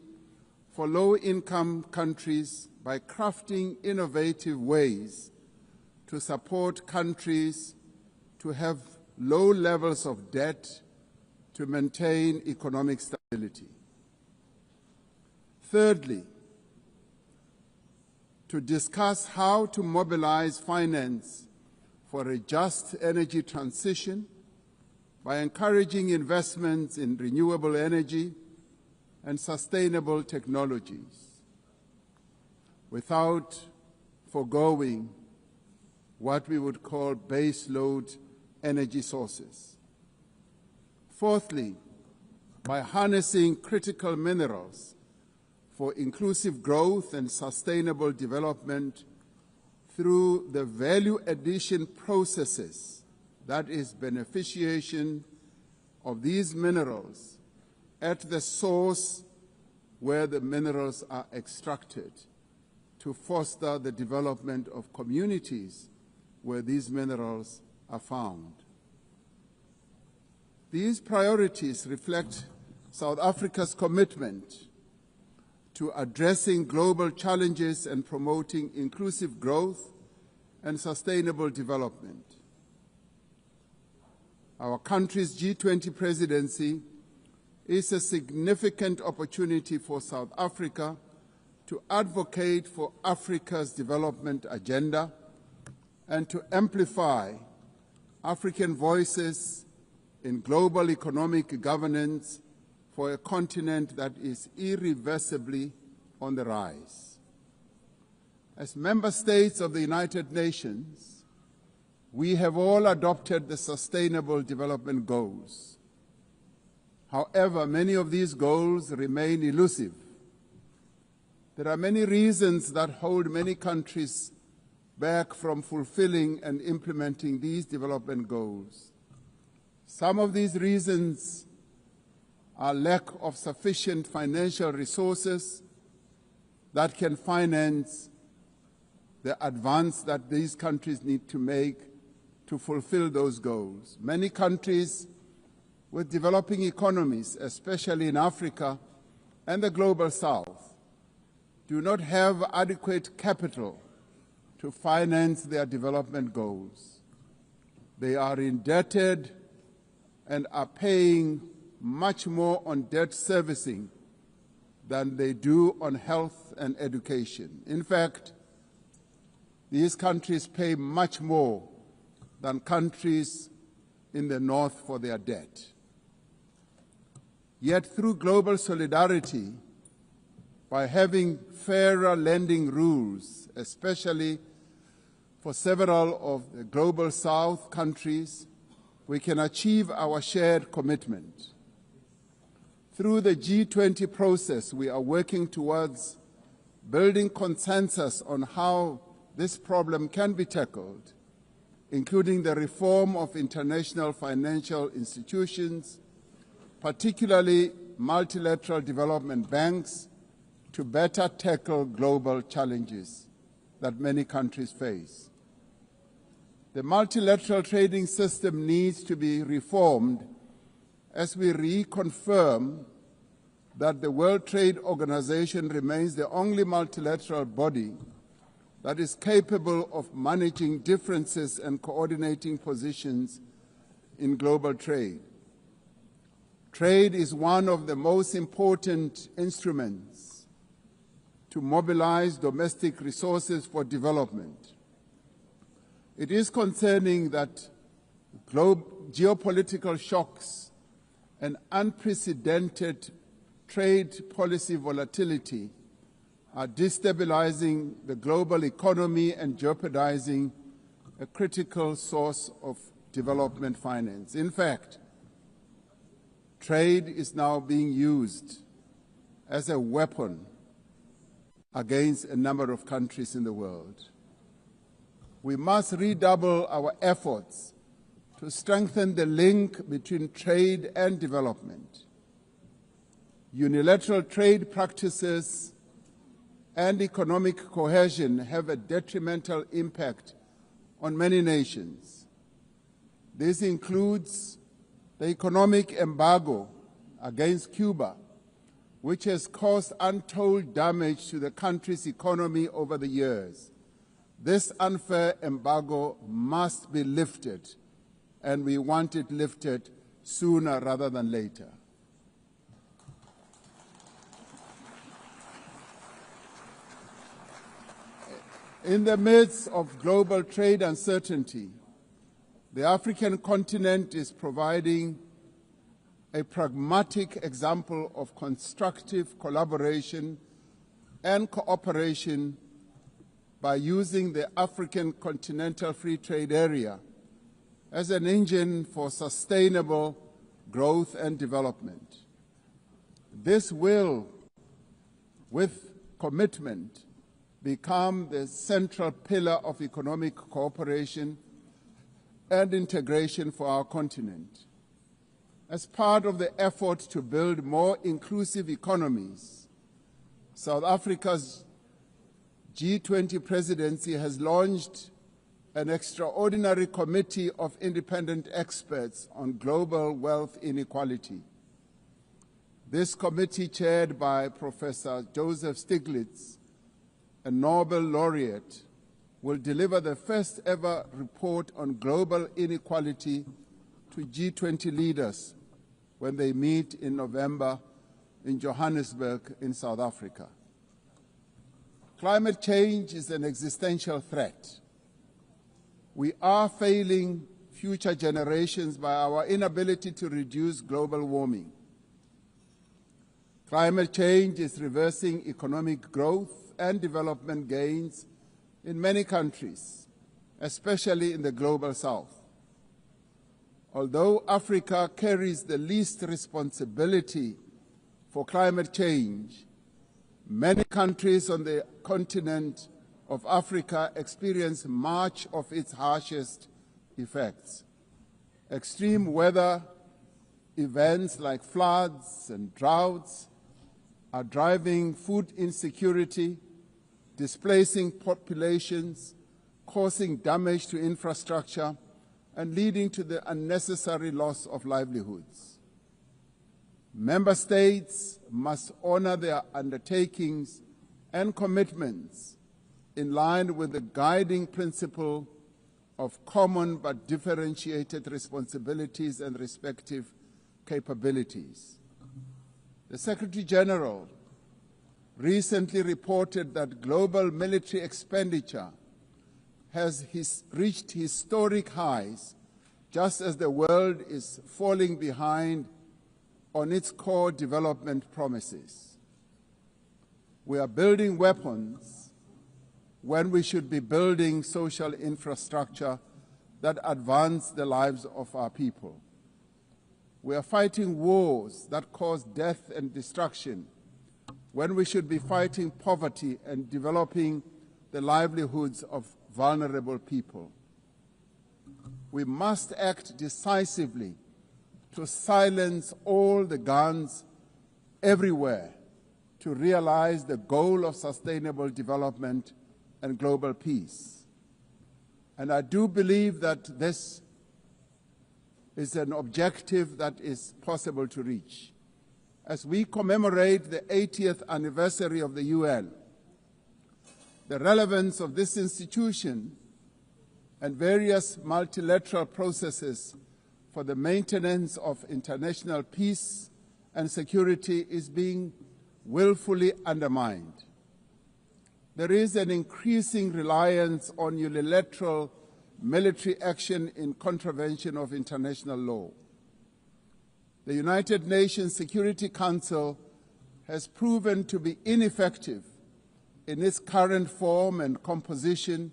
for low-income countries by crafting innovative ways to support countries to have low levels of debt to maintain economic stability. Thirdly, to discuss how to mobilize finance for a just energy transition by encouraging investments in renewable energy and sustainable technologies, without foregoing what we would call base load energy sources. Fourthly, by harnessing critical minerals for inclusive growth and sustainable development through the value addition processes, that is, beneficiation of these minerals at the source where the minerals are extracted, to foster the development of communities where these minerals are found. These priorities reflect South Africa's commitment to addressing global challenges and promoting inclusive growth and sustainable development. Our country's G20 presidency is a significant opportunity for South Africa to advocate for Africa's development agenda and to amplify African voices in global economic governance for a continent that is irreversibly on the rise. As member states of the United Nations, we have all adopted the Sustainable Development Goals. However, many of these goals remain elusive. There are many reasons that hold many countries back from fulfilling and implementing these development goals. Some of these reasons are lack of sufficient financial resources that can finance the advance that these countries need to make to fulfill those goals. Many countries with developing economies, especially in Africa and the global south, do not have adequate capital to finance their development goals. They are indebted and are paying much more on debt servicing than they do on health and education. In fact, these countries pay much more than countries in the north for their debt. Yet through global solidarity, by having fairer lending rules, especially for several of the global south countries, we can achieve our shared commitment. Through the G20 process, we are working towards building consensus on how this problem can be tackled, including the reform of international financial institutions, particularly multilateral development banks, to better tackle global challenges that many countries face. The multilateral trading system needs to be reformed as we reconfirm that the World Trade Organization remains the only multilateral body that is capable of managing differences and coordinating positions in global trade. Trade is one of the most important instruments to mobilize domestic resources for development. It is concerning that geopolitical shocks and unprecedented trade policy volatility are destabilizing the global economy and jeopardizing a critical source of development finance. In fact, trade is now being used as a weapon against a number of countries in the world. We must redouble our efforts to strengthen the link between trade and development. Unilateral trade practices and economic cohesion have a detrimental impact on many nations. This includes the economic embargo against Cuba, which has caused untold damage to the country's economy over the years. This unfair embargo must be lifted, and we want it lifted sooner rather than later. In the midst of global trade uncertainty, the African continent is providing a pragmatic example of constructive collaboration and cooperation by using the African Continental Free Trade Area as an engine for sustainable growth and development. This will, with commitment, become the central pillar of economic cooperation and integration for our continent. As part of the effort to build more inclusive economies, South Africa's G20 presidency has launched an extraordinary committee of independent experts on global wealth inequality. This committee, chaired by Professor Joseph Stiglitz, a Nobel laureate, will deliver the first ever report on global inequality to G20 leaders when they meet in November in Johannesburg in South Africa. Climate change is an existential threat. We are failing future generations by our inability to reduce global warming. Climate change is reversing economic growth and development gains in many countries, especially in the global south. Although Africa carries the least responsibility for climate change, many countries on the continent of Africa experience much of its harshest effects. Extreme weather events like floods and droughts are driving food insecurity, displacing populations, causing damage to infrastructure, and leading to the unnecessary loss of livelihoods. Member states must honor their undertakings and commitments in line with the guiding principle of common but differentiated responsibilities and respective capabilities. The Secretary General recently reported that global military expenditure has reached historic highs, just as the world is falling behind on its core development promises. We are building weapons when we should be building social infrastructure that advance the lives of our people. We are fighting wars that cause death and destruction when we should be fighting poverty and developing the livelihoods of vulnerable people. We must act decisively to silence all the guns everywhere to realize the goal of sustainable development and global peace. And I do believe that this is an objective that is possible to reach. As we commemorate the 80th anniversary of the UN, the relevance of this institution and various multilateral processes for the maintenance of international peace and security is being willfully undermined. There is an increasing reliance on unilateral military action in contravention of international law. The United Nations Security Council has proven to be ineffective in its current form and composition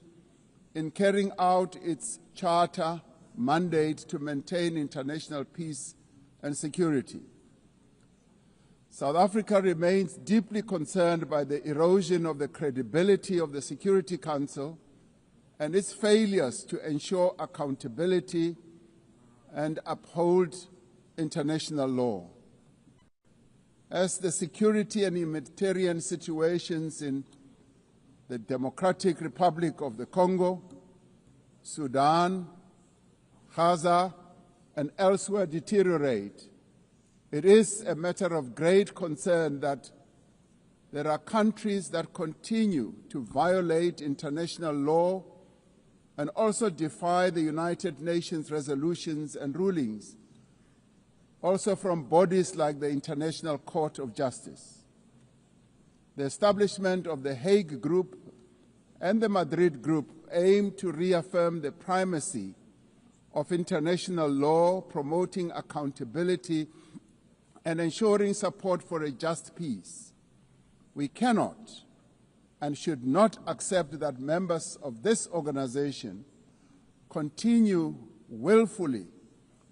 in carrying out its charter mandate to maintain international peace and security. South Africa remains deeply concerned by the erosion of the credibility of the Security Council and its failures to ensure accountability and uphold international law. As the security and humanitarian situations in the Democratic Republic of the Congo, Sudan, Gaza, and elsewhere deteriorate, it is a matter of great concern that there are countries that continue to violate international law and also defy the United Nations resolutions and rulings, also from bodies like the International Court of Justice. The establishment of the Hague Group and the Madrid Group aim to reaffirm the primacy of international law, promoting accountability and ensuring support for a just peace. We cannot and should not accept that members of this organization continue willfully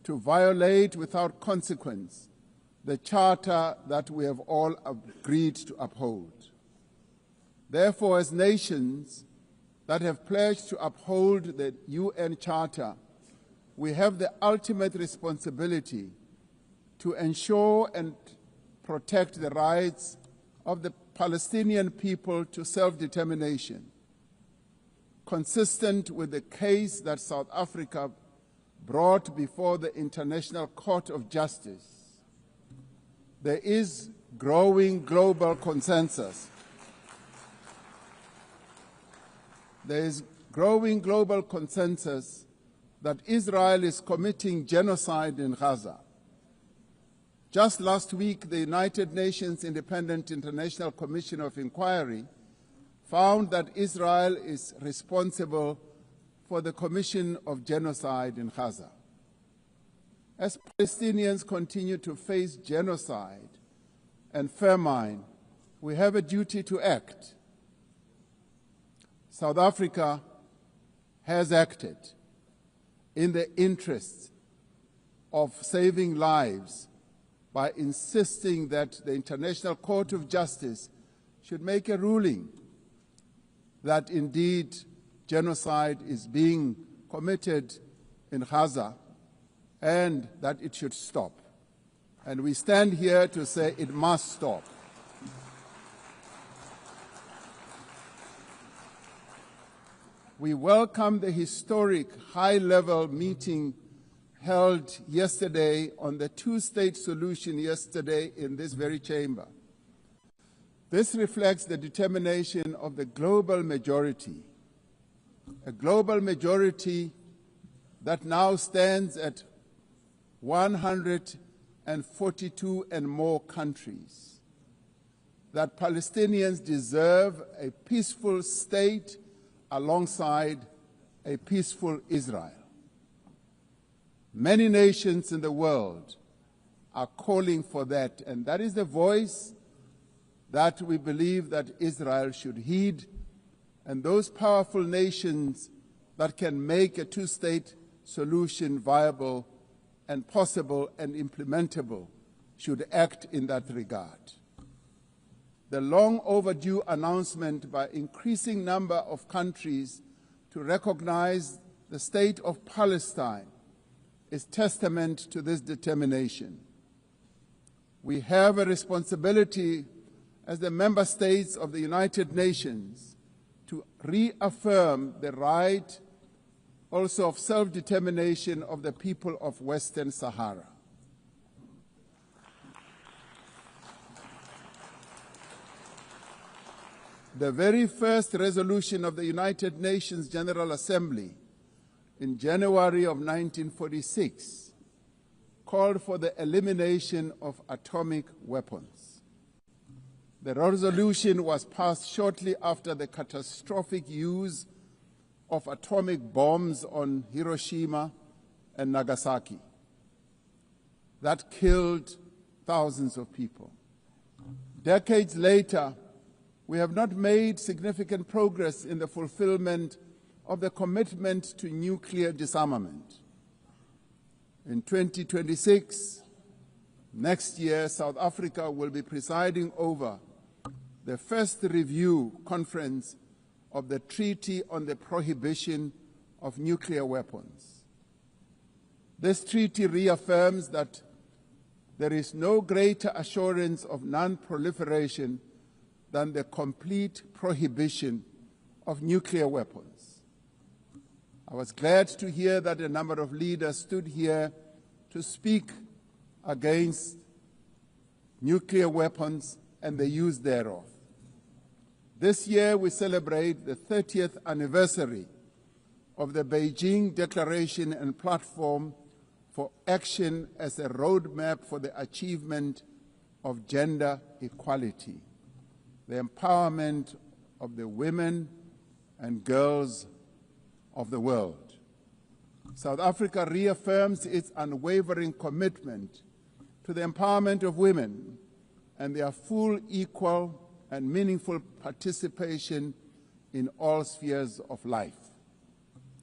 to violate without consequence the charter that we have all agreed to uphold. Therefore, as nations that have pledged to uphold the UN Charter, we have the ultimate responsibility to ensure and protect the rights of the Palestinian people to self-determination, consistent with the case that South Africa brought before the International Court of Justice. There is growing global consensus. There is growing global consensus that Israel is committing genocide in Gaza. Just last week, the United Nations Independent International Commission of Inquiry found that Israel is responsible for the commission of genocide in Gaza. As Palestinians continue to face genocide and famine, we have a duty to act. South Africa has acted in the interests of saving lives by insisting that the International Court of Justice should make a ruling that indeed genocide is being committed in Gaza and that it should stop. And we stand here to say it must stop. We welcome the historic high-level meeting held yesterday on the two-state solution yesterday in this very chamber. This reflects the determination of the global majority, a global majority that now stands at 142 and more countries, that Palestinians deserve a peaceful state alongside a peaceful Israel. Many nations in the world are calling for that, and that is the voice that we believe that Israel should heed, and those powerful nations that can make a two-state solution viable and possible and implementable should act in that regard. The long overdue announcement by increasing number of countries to recognize the state of Palestine is testament to this determination. We have a responsibility as the member states of the United Nations to reaffirm the right also of self-determination of the people of Western Sahara. The very first resolution of the United Nations General Assembly in January of 1946 called for the elimination of atomic weapons. The resolution was passed shortly after the catastrophic use of atomic bombs on Hiroshima and Nagasaki that killed thousands of people. Decades later, we have not made significant progress in the fulfillment of the commitment to nuclear disarmament. In 2026, next year, South Africa will be presiding over the first review conference of the Treaty on the Prohibition of Nuclear Weapons. This treaty reaffirms that there is no greater assurance of non-proliferation than the complete prohibition of nuclear weapons. I was glad to hear that a number of leaders stood here to speak against nuclear weapons and the use thereof. This year we celebrate the 30th anniversary of the Beijing Declaration and Platform for Action as a roadmap for the achievement of gender equality, the empowerment of the women and girls of the world. South Africa reaffirms its unwavering commitment to the empowerment of women and their full, equal, and meaningful participation in all spheres of life.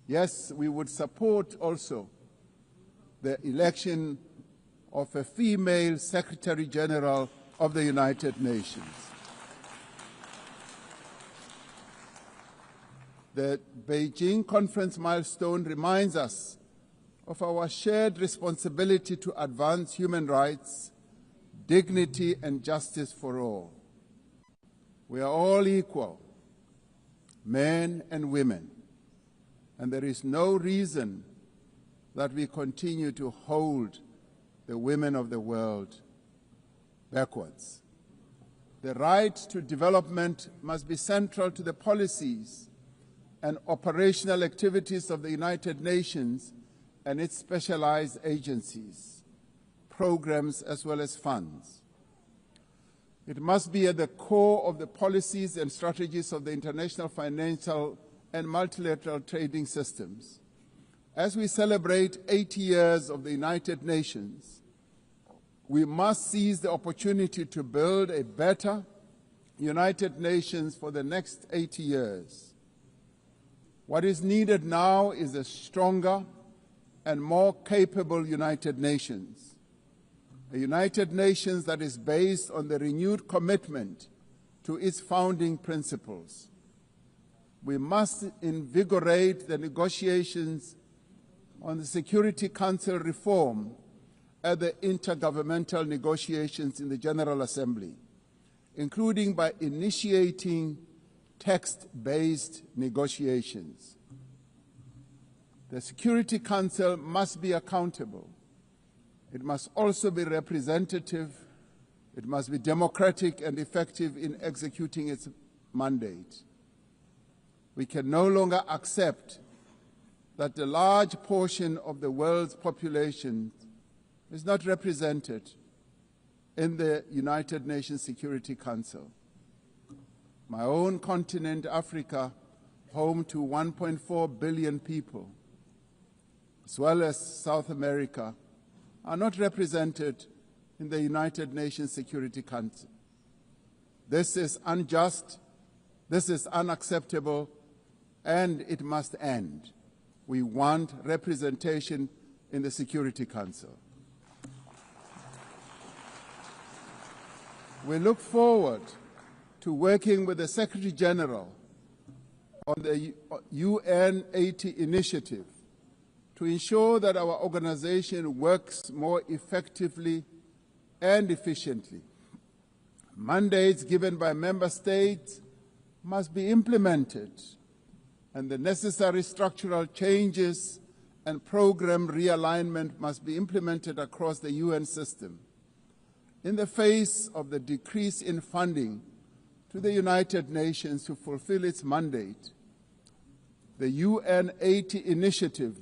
Yes, we would support also the election of a female Secretary General of the United Nations. The Beijing conference milestone reminds us of our shared responsibility to advance human rights, dignity, and justice for all. We are all equal, men and women, and there is no reason that we continue to hold the women of the world backwards. The right to development must be central to the policies and operational activities of the United Nations and its specialized agencies, programs, as well as funds. It must be at the core of the policies and strategies of the international financial and multilateral trading systems. As we celebrate 80 years of the United Nations, we must seize the opportunity to build a better United Nations for the next 80 years. What is needed now is a stronger and more capable United Nations, a United Nations that is based on the renewed commitment to its founding principles. We must invigorate the negotiations on the Security Council reform at the intergovernmental negotiations in the General Assembly, including by initiating text-based negotiations. The Security Council must be accountable. It must also be representative. It must be democratic and effective in executing its mandate. We can no longer accept that a large portion of the world's population is not represented in the United Nations Security Council. My own continent, Africa, home to 1.4 billion people, as well as South America, are not represented in the United Nations Security Council. This is unjust, this is unacceptable, and it must end. We want representation in the Security Council. We look forward to working with the Secretary General on the UN 80 initiative to ensure that our organization works more effectively and efficiently. Mandates given by member states must be implemented, and the necessary structural changes and program realignment must be implemented across the UN system. In the face of the decrease in funding to the United Nations to fulfill its mandate, the UN 80 initiative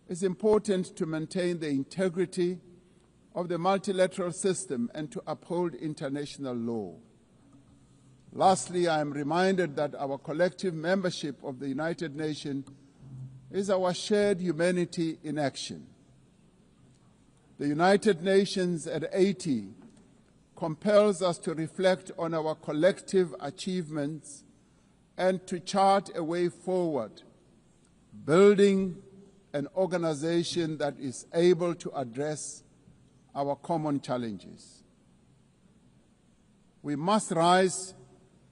is important to maintain the integrity of the multilateral system and to uphold international law. Lastly, I am reminded that our collective membership of the United Nations is our shared humanity in action. The United Nations at 80 compels us to reflect on our collective achievements and to chart a way forward, building an organization that is able to address our common challenges. We must rise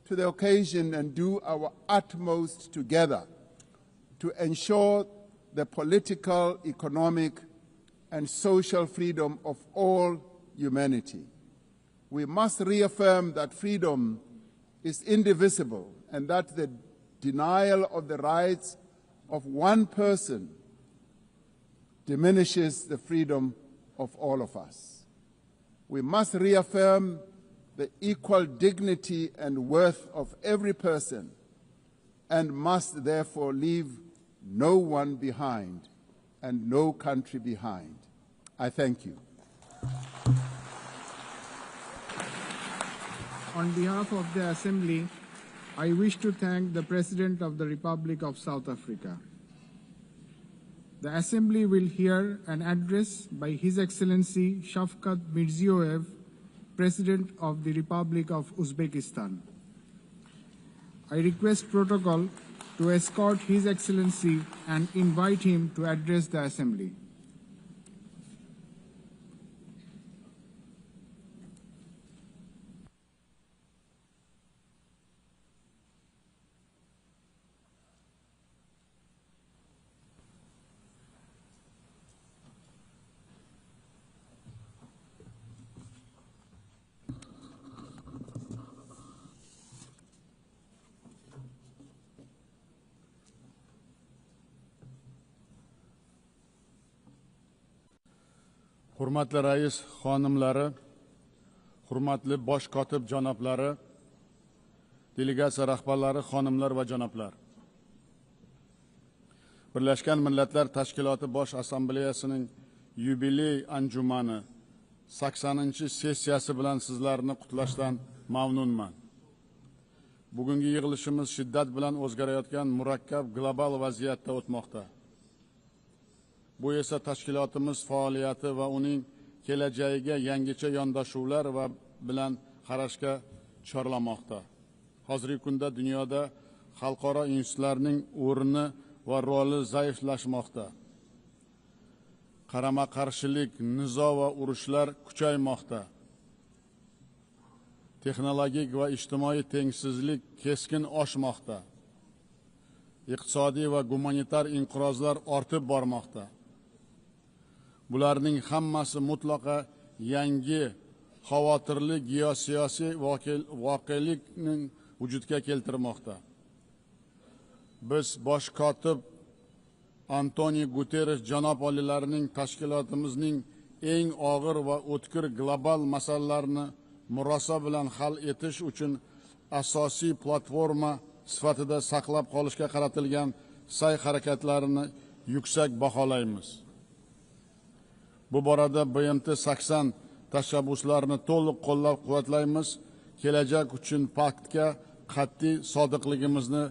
to the occasion and do our utmost together to ensure the political, economic, and social freedom of all humanity. We must reaffirm that freedom is indivisible and that the denial of the rights of one person diminishes the freedom of all of us. We must reaffirm the equal dignity and worth of every person and must therefore leave no one behind and no country behind. I thank you. On behalf of the Assembly, I wish to thank the President of the Republic of South Africa. The Assembly will hear an address by His Excellency Shavkat Mirziyoyev, President of the Republic of Uzbekistan. I request Protocol to escort His Excellency and invite him to address the Assembly. Hurmatli rais xonimlari, hurmatli bosh kotib janoblari, delegatsiya rahbarlari, xonimlar va janoblar. Birlashgan Millatlar Tashkiloti Bosh Assambleyasining yubiley anjumani 80-sessiyasi bilan sizlarni qutlashdan mamnunman. Bugungi yig'ilishimiz shiddat bilan o'zgarayotgan murakkab global vaziyatda o'tmoqda. Bu esa tashkilotimiz faoliyati va uning kelajagiga yangicha yondashuvlar va bilan qarashga chorlamoqda. Hozirgi kunda dunyoda xalqaro institutlarning o'rni va roli zaiflashmoqda. Qarama-qarshilik, nizo va urushlar kuchaymoqda. Texnologik va ijtimoiy tengsizlik keskin oshmoqda. Iqtisodiy va gumanitar inqirozlar ortib bormoqda. Bularning hammasi mutlaqo yangi xavotirli geosiyosiy voqelikning vujudga keltirmoqda. Biz bosh kotib Antonio Guterres janob oliylarining tashkilotimizning eng og'ir va o'tkir global masalalarni murosa bilan hal etish uchun asosiy platforma sifatida saqlab qolishga qaratilgan sa'y-harakatlarini yuksak baholaymiz. Bu borada BMT 80 tashabbuslarini to'liq qo'llab-quvvatlaymiz. Kelajak uchun paktga qat'iy sodiqligimizni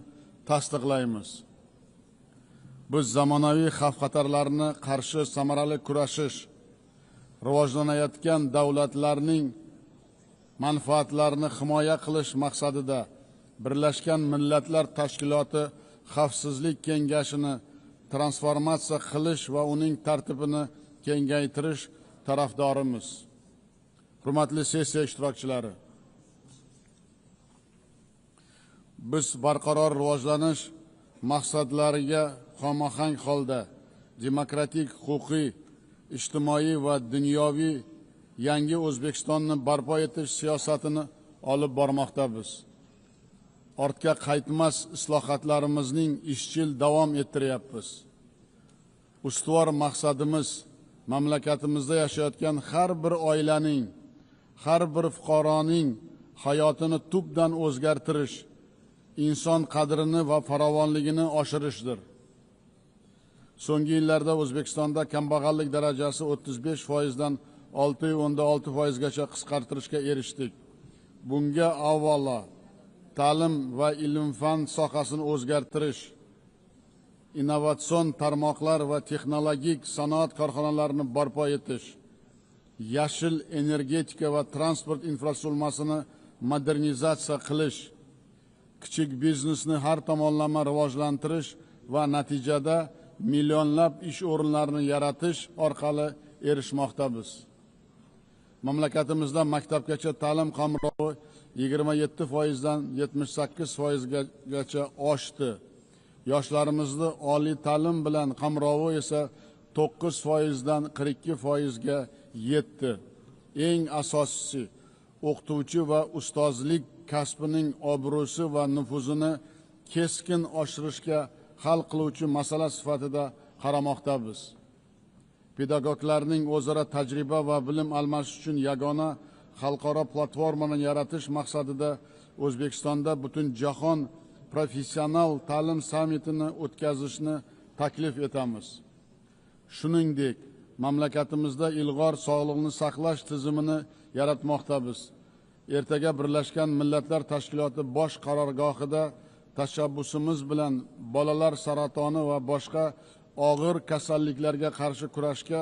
tasdiqlaymiz. Biz zamonaviy xavf-xatarlarni qarshi samarali kurashish, rivojlanayotgan davlatlarning manfaatlarini himoya qilish maqsadida Birlashgan Millatlar Tashkiloti Xavfsizlik kengashini transformatsiya qilish va uning tartibini kengaytirish tarafdorimiz. Hurmatli sessiya ishtirokchilari, biz barqaror rivojlanish maqsadlariga xomahang holda demokratik, huquqiy, ijtimoiy va dunyoviy yangi O'zbekistonni barpo etish siyosatini olib bormoqdamiz. Ortga qaytmas islohotlarimizning izchil davom ettiryapmiz. Ustuvor maqsadimiz mamlakatimizda yashayotgan har bir oilaning, har bir fuqaroning hayotini tubdan o'zgartirish, inson qadrini va farovonligini oshirishdir. So'nggi yillarda O'zbekistonda kambag'allik darajasi 35% dan 6.6% gacha qisqartirishga erishdik. Bunga avvalo ta'lim va ilm-fan sohasini o'zgartirish, innovatsion tarmoqlar va texnologik sanoat korxonalarini barpo etish, yashil energetika va transport infratuzilmasini modernizatsiya qilish, kichik biznesni har tomonlama rivojlantirish va natijada millionlab ish o'rinlarini yaratish orqali erishmoqdamiz. Mamlakatimizda maktabgacha ta'lim qamrovi 27% dan 78% gacha oshdi. Yoshlarimizni oliy ta'lim bilan qamrovi esa 9% dan 42% ga yetdi. Eng asosiysi, o'qituvchi va ustozlik kasbining obro'si va nufuzini keskin oshirishga hal qiluvchi masala sifatida qaramoqdamiz. Pedagoglarning o'zaro tajriba va bilim almashish uchun yagona xalqaro platformani yaratish maqsadida O'zbekistonda butun jahon professional ta'lim sammitini o'tkazishni taklif etamiz. Shuningdek, mamlakatimizda ilg'or sog'liqni saqlash tizimini yaratmoqdamiz. Ertaga Birlashgan Millatlar Tashkiloti bosh qarorgohida tashabbusimiz bilan bolalar saratoni va boshqa og'ir kasalliklarga qarshi kurashga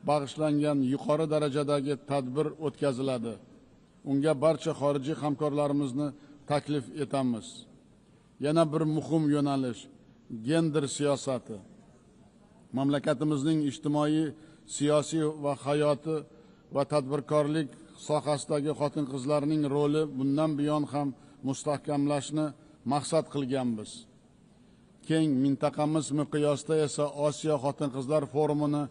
bag'ishlangan yuqori darajadagi tadbir o'tkaziladi. Unga barcha xorijiy hamkorlarimizni taklif etamiz. Yana bir muhim yo'nalish gender siyosati. Mamlakatimizning ijtimoiy, siyosiy va hayoti va tadbirkorlik sohasidagi xotin-qizlarning roli bundan buyon ham mustahkamlashni maqsad qilganmiz. Keng mintaqamiz miqyosida esa Osiyo xotin-qizlar forumini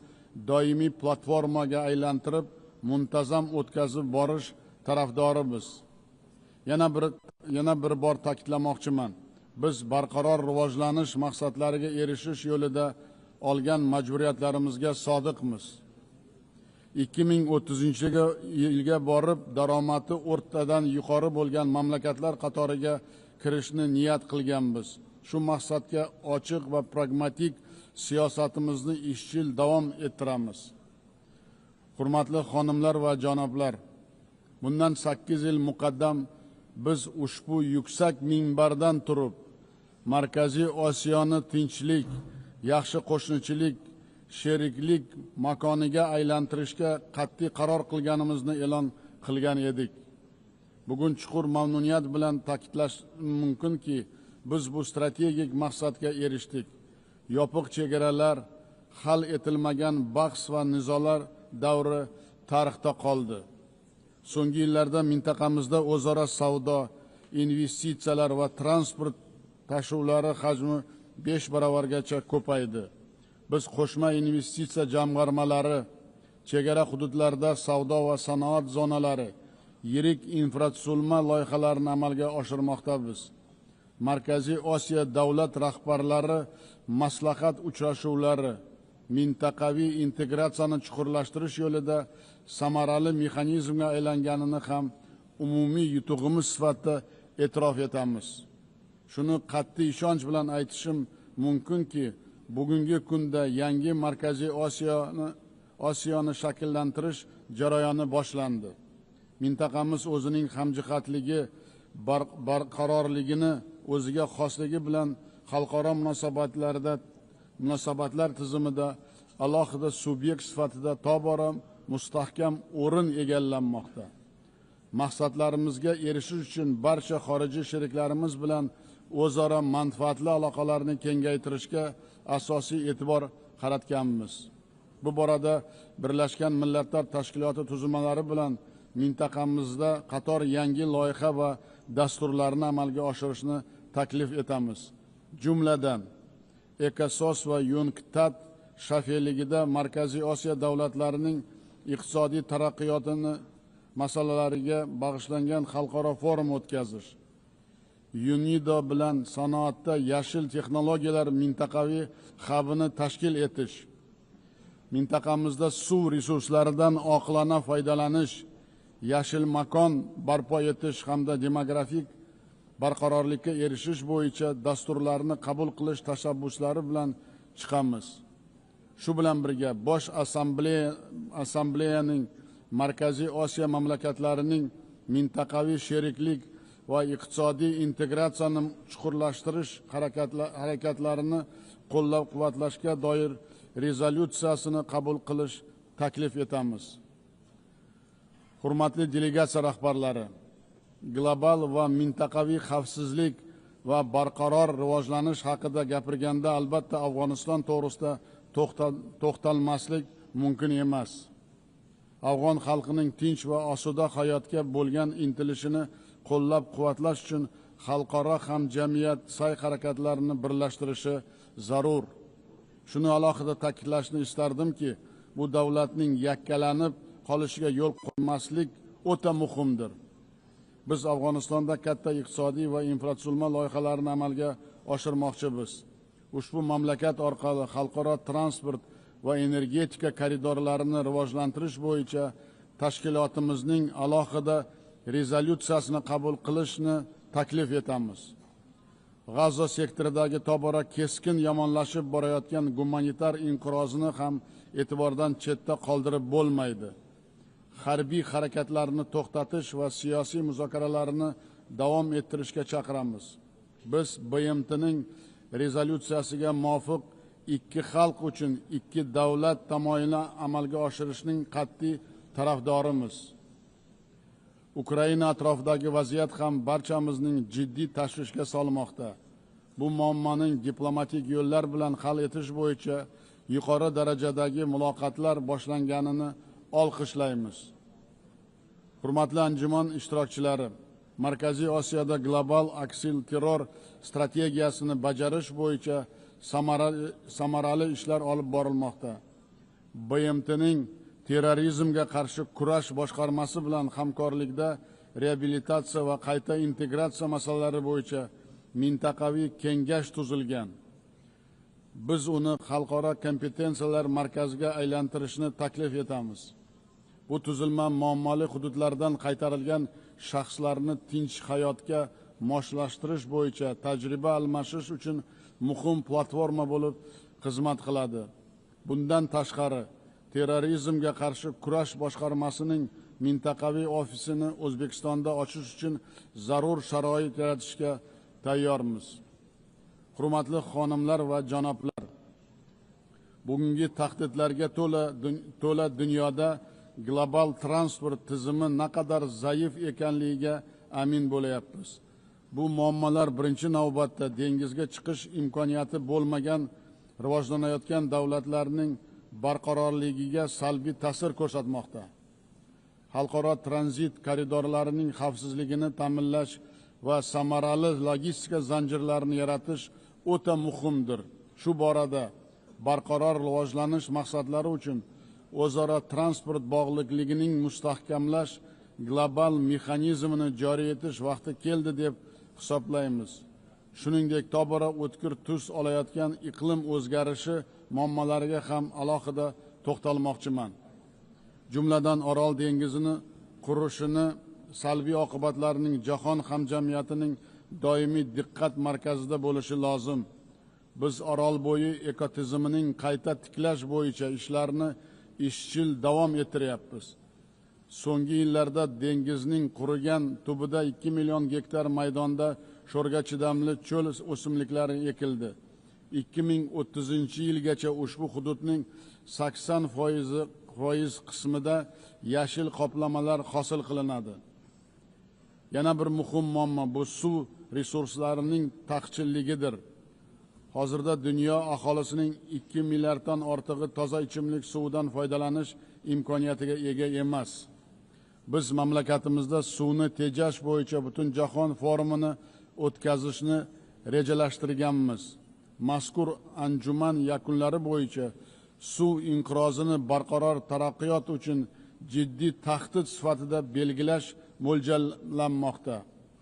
doimiy platformaga aylantirib, muntazam o'tkazib borish tarafdorimiz. Yana bir bor ta'kidlamoqchiman. Biz barqaror rivojlanish maqsadlariga erishish yo'lida olgan majburiyatlarimizga sodiqmiz. 2030-yilga borib daromadi o'rtadan yuqori bo'lgan mamlakatlar qatoriga kirishni niyat qilganmiz. Shu maqsadga ochiq va pragmatik siyosatimizni izchil davom ettiramiz. Hurmatli xonimlar va janoblar, bundan 8 yil muqaddam biz ushbu yuksak minbardan turib Markaziy Osiyoni tinchlik, yaxshi qo'shnichilik, sheriklik makoniga aylantirishga qat'iy qaror qilganimizni e'lon qilgan edik. Bugun chuqur mamnuniyat bilan ta'kidlash mumkinki, biz bu strategik maqsadga erishdik. yopiq chegaralar, hal etilmagan bahs va nizolar davri tarixda qoldi. So'nggi yillarda mintaqamizda o'zaro savdo, investitsiyalar va transport tashuvlari hajmi 5 baravargacha ko'paydi. Biz qo'shma investitsiya jamg'armalari, chegara hududlarda savdo va sanoat zonalari, yirik infratuzilma loyihalarini amalga oshirmoqdamiz. Markaziy Osiyo davlat rahbarlari maslahat uchrashuvlari mintaqaviy integratsiyani chuqurlashtirish yo'lida samarali mexanizmga aylanganini ham umumiy yutug'imiz sifatida e'tirof etamiz. Shuni qat'iy ishonch bilan aytishim mumkinki, bugungi kunda yangi Markaziy Osiyoni shakllantirish jarayoni boshlandi. Mintaqamiz o'zining hamjihatligi, barqarorligini o'ziga xosligi bilan xalqaro munosabatlar tizimida alohida subyekt sifatida tobora mustahkam o'rin egallanmoqda. Maqsadlarimizga erishish uchun barcha xorijiy sheriklarimiz bilan o'zaro manfaatli aloqalarni kengaytirishga asosiy e'tibor qaratganmiz. Bu borada Birlashgan Millatlar Tashkiloti tuzilmalari bilan mintaqamizda qator yangi loyiha va dasturlarni amalga oshirishni taklif etamiz. Jumladan, ECOSOS va UNCTAD shafeligida Markaziy Osiyo davlatlarining iqtisodiy taraqqiyotini masalalariga bag'ishlangan xalqaro forum o'tkazish, UNIDO bilan sanoatda yashil texnologiyalar mintaqaviy hubini tashkil etish, mintaqamizda suv resurslaridan oqilona foydalanish, yashil makon barpo etish hamda demografik barqarorlikka erishish bo'yicha dasturlarni qabul qilish tashabbuslari bilan chiqamiz. Shu bilan birga Bosh assambleyaning Markaziy Osiyo mamlakatlarining mintaqaviy sheriklik va iqtisodiy integratsiyani chuqurlashtirish harakatlarini qo'llab-quvvatlashga doir rezolyutsiyasini qabul qilish taklif etamiz. Hurmatli delegatsiya rahbarlari, global va mintaqaviy xavfsizlik va barqaror rivojlanish haqida gapirganda albatta Afg'oniston to'g'risida to'xtalmaslik mumkin emas. Afg'on xalqining tinch va osuda hayotga bo'lgan intilishini qo'llab-quvvatlash uchun xalqaro hamjamiyat sa'y-harakatlarini birlashtirishi zarur. Shuni alohida ta'kidlashni istardimki, bu davlatning yakkalanib qolishiga yo'l qo'ymaslik o'ta muhimdir. Biz Afg'onistonda katta iqtisodiy va infratuzilma loyihalarini amalga oshirmoqchimiz. Ushbu mamlakat orqali xalqaro transport va energetika koridorlarini rivojlantirish bo'yicha tashkilotimizning alohida rezolyutsiyasini qabul qilishni taklif etamiz. G'azo sektoridagi tobora keskin yomonlashib borayotgan gumanitar inqirozni ham e'tibordan chetda qoldirib bo'lmaydi. Harbiy harakatlarni to'xtatish va siyosiy muzokaralarni davom ettirishga chaqiramiz. Biz BMTning rezolyutsiyasiga muvofiq ikki xalq uchun ikki davlat tamoyilini amalga oshirishning qat'iy tarafdorimiz. Ukraina atrofidagi vaziyat ham barchamizning jiddiy tashvishga solmoqda. Bu muammoning diplomatik yo'llar bilan hal etish bo'yicha yuqori darajadagi muloqotlar boshlanganini olqishlaymiz. Hurmatli anjuman ishtirokchilari, Markaziy Osiyoda global aksilterror strategiyasini bajarish bo'yicha samarali ishlar olib borilmoqda. BMTning terrorizmga qarshi kurash boshqarmasi bilan hamkorlikda reabilitatsiya va qayta integratsiya masalalari bo'yicha mintaqaviy kengash tuzilgan. Biz uni xalqaro kompetensiyalar markaziga aylantirishni taklif etamiz. Bu tuzilma muammoli hududlardan qaytarilgan shaxslarni tinch hayotga moslashtirish bo'yicha tajriba almashish uchun muhim platforma bo'lib xizmat qiladi. Bundan tashqari, terrorizmga qarshi kurash boshqarmasining mintaqaviy ofisini O'zbekistonda ochish uchun zarur sharoit yaratishga tayyormiz. Hurmatli xonimlar va janoblar, bugungi tahdidlarga to'la dunyoda global transport tizimi naqadar zaif ekanligiga amin bo'layapmiz. Bu muammolar birinchi navbatda dengizga chiqish imkoniyati bo'lmagan rivojlanayotgan davlatlarning barqarorligiga salbiy ta'sir ko'rsatmoqda. Xalqaro tranzit koridorlarining xavfsizligini ta'minlash va samarali logistika zanjirlarini yaratish o'ta muhimdir. Shu borada barqaror rivojlanish maqsadlari uchun o'zaro transport bog'liqligining mustahkamlash global mexanizmini joriy etish vaqti keldi deb hisoblaymiz. Shuningdek, tobora o'tkir tus olayotgan iqlim o'zgarishi muammolariga ham alohida to'xtalmoqchiman. Jumladan Orol dengizini qurishini salbiy oqibatlarining jahon hamjamiyatining doimiy diqqat markazida bo'lishi lozim. Biz Orol bo'yi ekotizimining qayta tiklash bo'yicha ishlarni izchil davom ettiryapmiz. So'nggi yillarda dengizning qurigan tubida 2 million gektar maydonda sho'rga chidamli cho'l o'simliklari ekildi. 2030-yilgacha ushbu hududning 80% qismida yashil qoplamalar hosil qilinadi. Yana bir muhim muammo bu suv resurslarining taqchilligidir. Hozirda dunyo aholisining 2 milliarddan ortig'i toza ichimlik suvidan foydalanish imkoniyatiga ega emas. Biz mamlakatimizda suvni tejash bo'yicha butun jahon forumini o'tkazishni rejalashtirganmiz. Mazkur anjuman yakunlari bo'yicha suv inqirozini barqaror taraqqiyot uchun jiddiy tahdid sifatida belgilash mo'ljallanmoqda.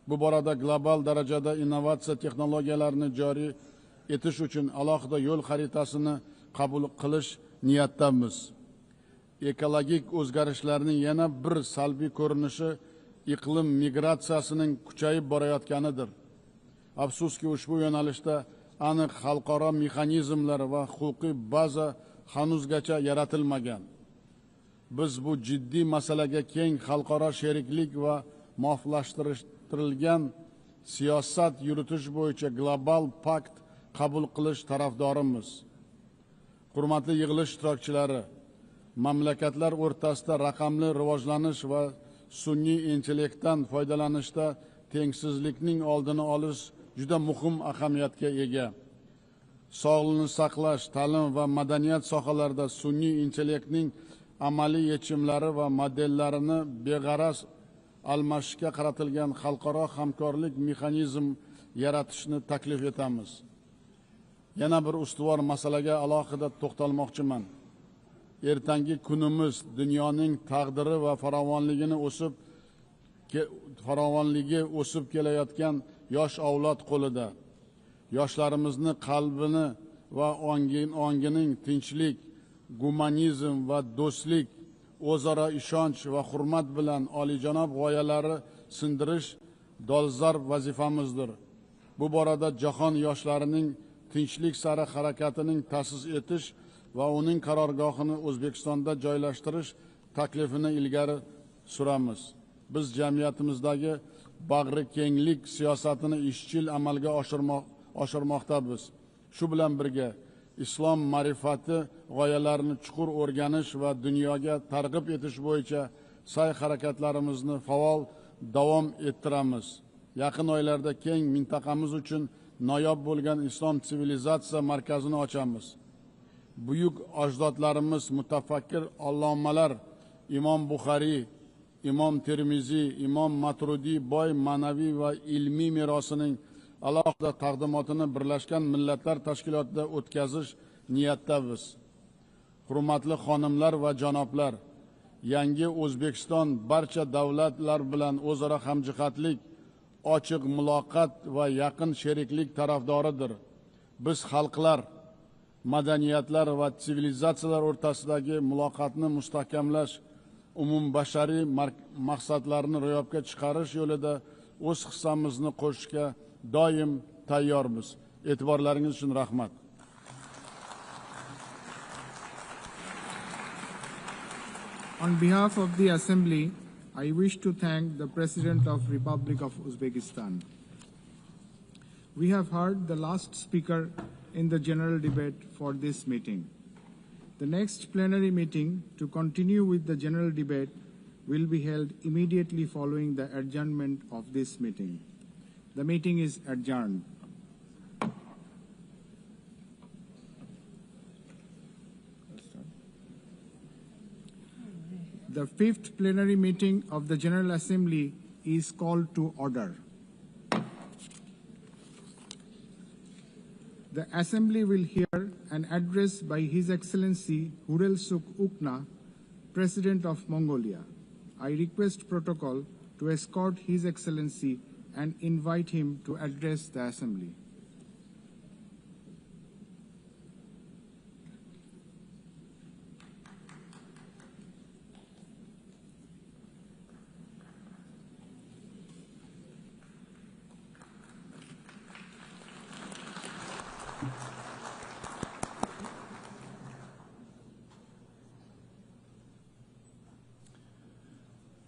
Bu borada global darajada innovatsiya texnologiyalarini joriy etish uchun alohida yo'l xaritasini qabul qilish niyatdamiz. Ekologik o'zgarishlarning yana bir salbiy ko'rinishi iqlim migratsiyasining kuchayib borayotganidir. Afsuski, ushbu yo'nalishda aniq xalqaro mexanizmlar va huquqiy baza hanuzgacha yaratilmagan. Biz bu jiddiy masalaga keng xalqaro sheriklik va muvofiqlashtirilgan siyosat yuritish bo'yicha global pakt qabul qilish tarafdorimiz. Hurmatli yig'ilish ishtirokchilari, mamlakatlar o'rtasida raqamli rivojlanish va sun'iy intellektdan foydalanishda tengsizlikning oldini olish juda muhim ahamiyatga ega. Sog'liqni saqlash, ta'lim va madaniyat sohalarida sun'iy intellektning amaliy yechimlari va modellarini beg'araz almashishga qaratilgan xalqaro hamkorlik mexanizm yaratishni taklif etamiz. Yana bir ustuvor masalaga alohida to'xtalmoqchiman. Ertangi kunimiz dunyoning taqdiri va farovonligi o'sib kelayotgan yosh avlod qo'lida. Yoshlarimizni qalbini va ongining tinchlik, gumanizm va do'stlik, o'zaro ishonch va hurmat bilan oliyjanob g'oyalari sindirish dolzarb vazifamizdir. Bu borada jahon yoshlarining tinchlik sari harakatining ta'sis etish va uning qarorgohini O'zbekistonda joylashtirish taklifini ilgari suramiz. Biz jamiyatimizdagi bag'ri kenglik siyosatini izchil amalga oshirmoqdamiz. Shu bilan birga islom ma'rifati g'oyalarini chuqur o'rganish va dunyoga targ'ib etish bo'yicha sa'y-harakatlarimizni faol davom ettiramiz. Yaqin oylarda keng mintaqamiz uchun noyob bo'lgan islom sivilizatsiya markazini ochamiz. Buyuk ajdodlarimiz, mutafakkir allomalar Imom Buxoriy, Imom Termiziy, Imom Matrudiy boy ma'naviy va ilmiy merosining alohida taqdimotini Birlashgan Millatlar Tashkilotida o'tkazish niyatdamiz. Hurmatli xonimlar va janoblar, yangi O'zbekiston barcha davlatlar bilan o'zaro hamjihatlik, ochiq muloqot va yaqin sheriklik tarafdoridir. Biz xalqlar, madaniyatlar va sivilizatsiyalar o'rtasidagi muloqotni mustahkamlash, umumbashariy maqsadlarni ro'yobga chiqarish yo'lida o'z hissamizni qo'shishga doim tayyormiz. E'tiborlaringiz uchun rahmat. On behalf of the Assembly, I wish to thank the President of Republic of Uzbekistan. We have heard the last speaker in the general debate for this meeting. The next plenary meeting to continue with the general debate will be held immediately following the adjournment of this meeting. The meeting is adjourned. The fifth plenary meeting of the General Assembly is called to order. The Assembly will hear an address by His Excellency Hurel Suk Ukna, President of Mongolia. I request protocol to escort His Excellency and invite him to address the Assembly.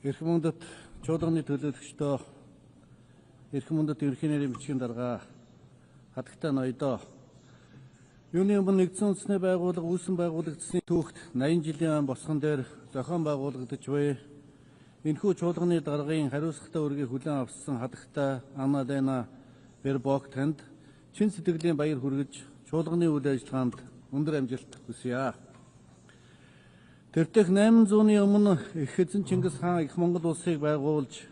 Эрхэм хүндэт чуулганы төлөөлөгчдөө, эрхэм хүндэт ерөнхий нэрийн бичгийн дарга, хатагтай ноёдоо, юуны өмнө нэгдсэн үндэсний байгууллага үүсгэн байгуулагдсны түүхт 80 жилийн босгон дээр зохион байгуулагдаж буй энэхүү чуулганы даргын хариуцлагатай үргийг хүлээн авсан хатагтай Анна Лена Бербок танд чин сэтгэлийн баяр хүргэж чуулганы үйл ажиллагаанд өндөр амжилт хүсье. Тэртех 800-ны өмнө их эзэн Чингис хаан их Монгол улсыг байгуулж,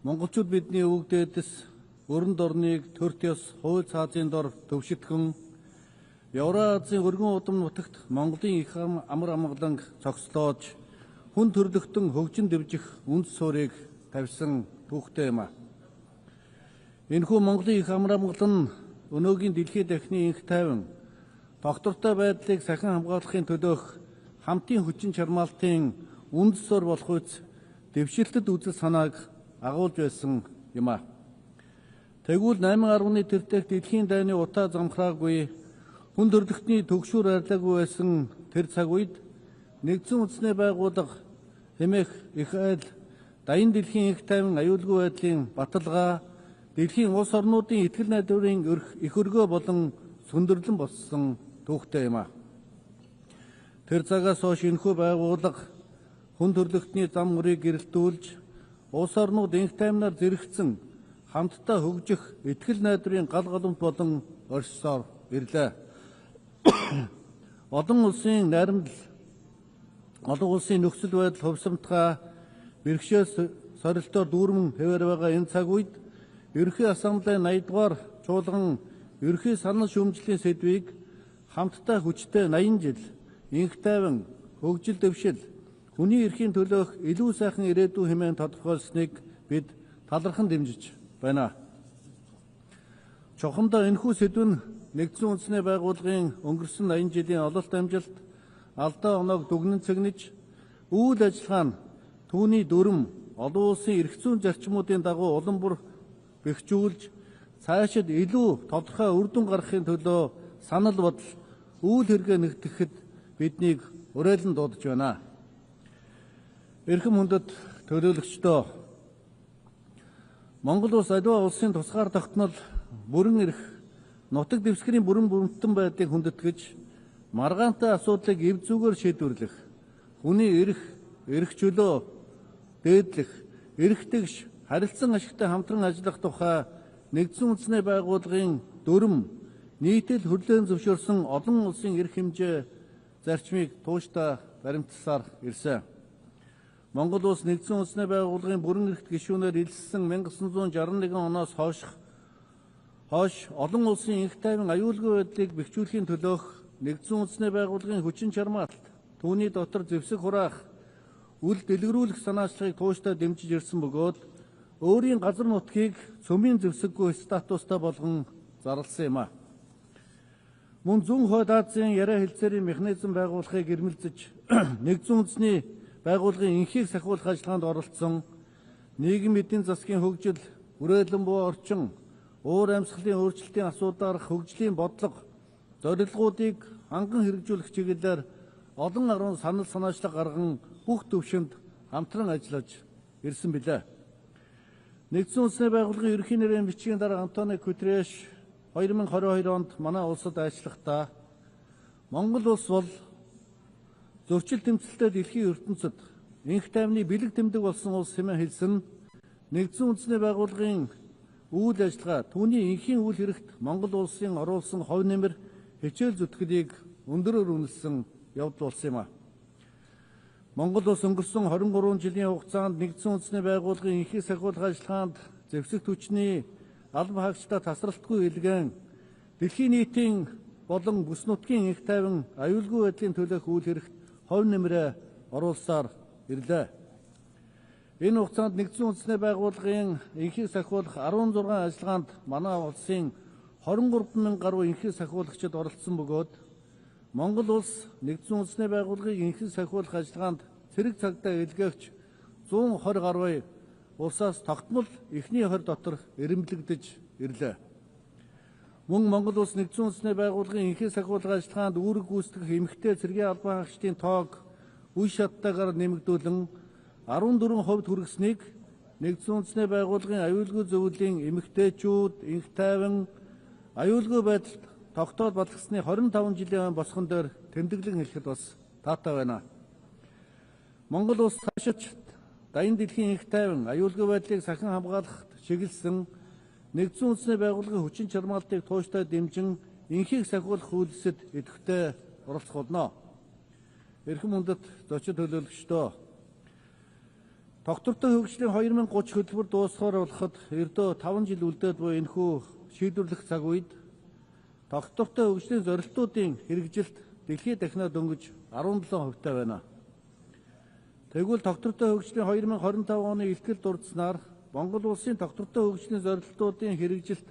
монголчууд бидний өвөг дээдэс өрөнд орныг төрт ёс, хууль цаазын дор төвшөлтгөн, Евразийн өргөн удам нутагт Монголын их амар амгаланг цогцлоож, хүн төрлөختөн хөгжин дэвжих үндэс суурийг тавьсан түүхтэй юм. Энэхүү Монголын их амар амгалан өнөөгийн дэлхийн дахны инх тайван, доктортой байдлыг сахин хамгаалахын төлөөх хамтын хүчин чармаалтын үндэс суурь болох үс дэвшилтэд үзэл санааг агуулж байсан юм. Тэгвэл 8.1 тэртех дэлхийн дайны утаа замхраагүй хүн төрлөختний төгшүүр арилаагүй байсан тэр цаг үед нэгдсэн үндэсний байгууллага хэмээх их айл дайны дэлхийн их тайван аюулгүй байдлын баталгаа дэлхийн улс орнуудын итгэл найдварын их өргөө болон сөндөрлөн болсон түүхтэй юм. Тэр цагаас хойш энэхүү байгууллага хүн төрлөختний зам мөрийг гэрэлтүүлж, улс орнууд инх таймнаар зэрэгцэн хамтдаа хөгжих итгэл найдварын гал галант болон оршсоор ирлээ. Олон улсын найрамдал, олон улсын нөхцөл байдал хувьсамтгай бэрхшээл сорилтоор дүүрмэн хэвээр байгаа энэ цаг үед Ерөнхий Ассамблей 80 дугаар чуулган ерөнхий санал шүүмжлийн сэдвийг хамтдаа хүчтэй 80 жил инх тайван, хөгжил дэвшил, хүний эрхийн төлөөх илүү сайхан ирээдүй хэмээн тодорхойлсныг бид талархан дэмжиж байна. Чухамдаа энэхүү сэдв нь нэгдсэн үндэсний байгууллагын өнгөрсөн 80 жилийн ололт амжилт, алдаа оноог дүгнэн цэгнэж, үйл ажиллагаа нь түүний дүрм, олон улсын эрх зүйн зарчмуудын дагуу улам бүр бэхжүүлж, цаашид илүү тодорхой үр дүн гаргахын төлөө санал бодол, үйл хэрэгэ нэгтгэхэд биднийг уриалан дуудаж байна. Эрхэм хүндэт төлөөлөгчдөө, Монгол улс аливаа улсын тусгаар тогтнол бүрэн эрх, нутаг дэвсгэрийн бүрэн бүрэмтэн байдлыг хүндэтгэж, маргаантай асуудлыг эв зүгээр шийдвэрлэх, хүний эрх, эрх чөлөө, дээдлэх, эрх тэгш, харилцан ашигтай хамтран ажиллах тухай нэгдсэн үндэсний байгууллагын дүрм, нийтэд хөрлөөн зөвшөөрсөн олон улсын эрх хэмжээ зарчмыг тууштай баримтсаар ирсэн. Монгол улс нэгдсэн үндэсний байгууллагын бүрэн эрхт гишүүнээр илссэн 1961 оноос хойш олон улсын инх тайван аюулгүй байдлыг бэхжүүлэхийн төлөөх нэгдсэн үндэсний байгууллагын хүчин чармаалт, түүний дотор зэвсэг хураах, үл дэлгэрүүлэх санаачлагыг тууштай дэмжиж ирсэн бөгөөд өөрийн газар нутгийг цөмийн зэвсэггүй статустай болгон зарласан юм. Мөн зүүн хойд Азийн яриа хэлцээрийн механизм байгуулахыг ирмэлзэж, нэгдсэн үндэсний байгууллагын инхийг сахиулах ажиллагаанд оролцсон, нийгэм эдийн засгийн хөгжил, үрээлэн буй орчин, уур амьсгалын өөрчлөлтийн асуудаар хөгжлийн бодлого, зорилгоодыг ханган хэрэгжүүлэх чиглэлээр олон арван санал санаачлага гарган бүх төвшөнд хамтран ажиллаж ирсэн билээ. Нэгдсэн үндэсний байгууллагын ерөнхий нэрийн бичгийн дарга Антонио Гутерриш 2022 онд манай улсад ажиллахдаа Монгол улс бол зөрчил тэмцэлтэй дэлхийн ертөнцид инх тайвны бэлэг тэмдэг болсон улс хэмээн хэлсэн нэгдсэн үндэсний байгууллагын үйл ажиллагаа түүний инхийн үйл хэрэгт Монгол улсын оруулсан хувь нэмэр хичээл зүтгэлийг өндөрөөр үнэлсэн явдал болсон юм. Монгол улс өнгөрсөн 23 жилийн хугацаанд нэгдсэн үндэсний байгууллагын энхийг сахиулах ажиллагаанд зэвсэг түвшний алба хаагчдаа тасралтгүй илгээн дэлхийн нийтийн болон бүс нутгийн их тайван аюулгүй байдлын төлөөх үйл хэрэгт хувь нэмрээ оруулсаар ирлээ. Энэ хугацаанд нэгдсэн үндэсний байгууллагын энхийг сахиулах 16 ажиллагаанд манай улсын 23,000 гаруй энхийг сахиулагчид оролцсон бөгөөд Монгол улс нэгдсэн үндэсний байгууллагыг энхийг сахиулах ажиллагаанд цэрэг цагдаа илгээгч 120 гаруй улсаас тогтмол эхний 20 дотор эрэмблэгдэж ирлээ. Мөн Монгол улс нэгдсэн үндэсний байгууллагын энхийг сахиулах ажиллагаанд үүрэг гүйцэтгэх эмэгтэй цэргийн албан хаагчдын тоог үе шаттайгаар нэмэгдүүлэн 14% хүргэснийг нэгдсэн үндэсний байгууллагын аюулгүй зөвлөлийн эмэгтэйчүүд, энх тайван, аюулгүй байдалд тогтоол батлагдсны 25 жилийн босгон дээр тэмдэглэн хэлэхэд бас таатай байна. Монгол улс цаашид даян дэлхийн энх тайван, аюулгүй байдлыг сахин хамгаалахад чиглэсэн нэгдсэн үндэсний байгууллагын хүчин чармаалтыг тууштай дэмжин энхийг сахиулах үйлсэд идэвхтэй оролцох болно. Эрхэм хүндэт зочид төлөөлөгчдөө, тогтвортой хөгжлийн 2030 хөтөлбөр дуусахаар болоход ердөө 5 жил үлдээд буй энэхүү шийдвэрлэх цаг үед тогтвортой хөгжлийн зорилтуудын хэрэгжилт дэлхийд дахинаа дөнгөж 17%-тай байна. Тэгвэл тогтвортой хөгжлийн 2025 оны ихтгэл дурдсанаар Монгол улсын тогтвортой хөгжлийн зорилтуудын хэрэгжилт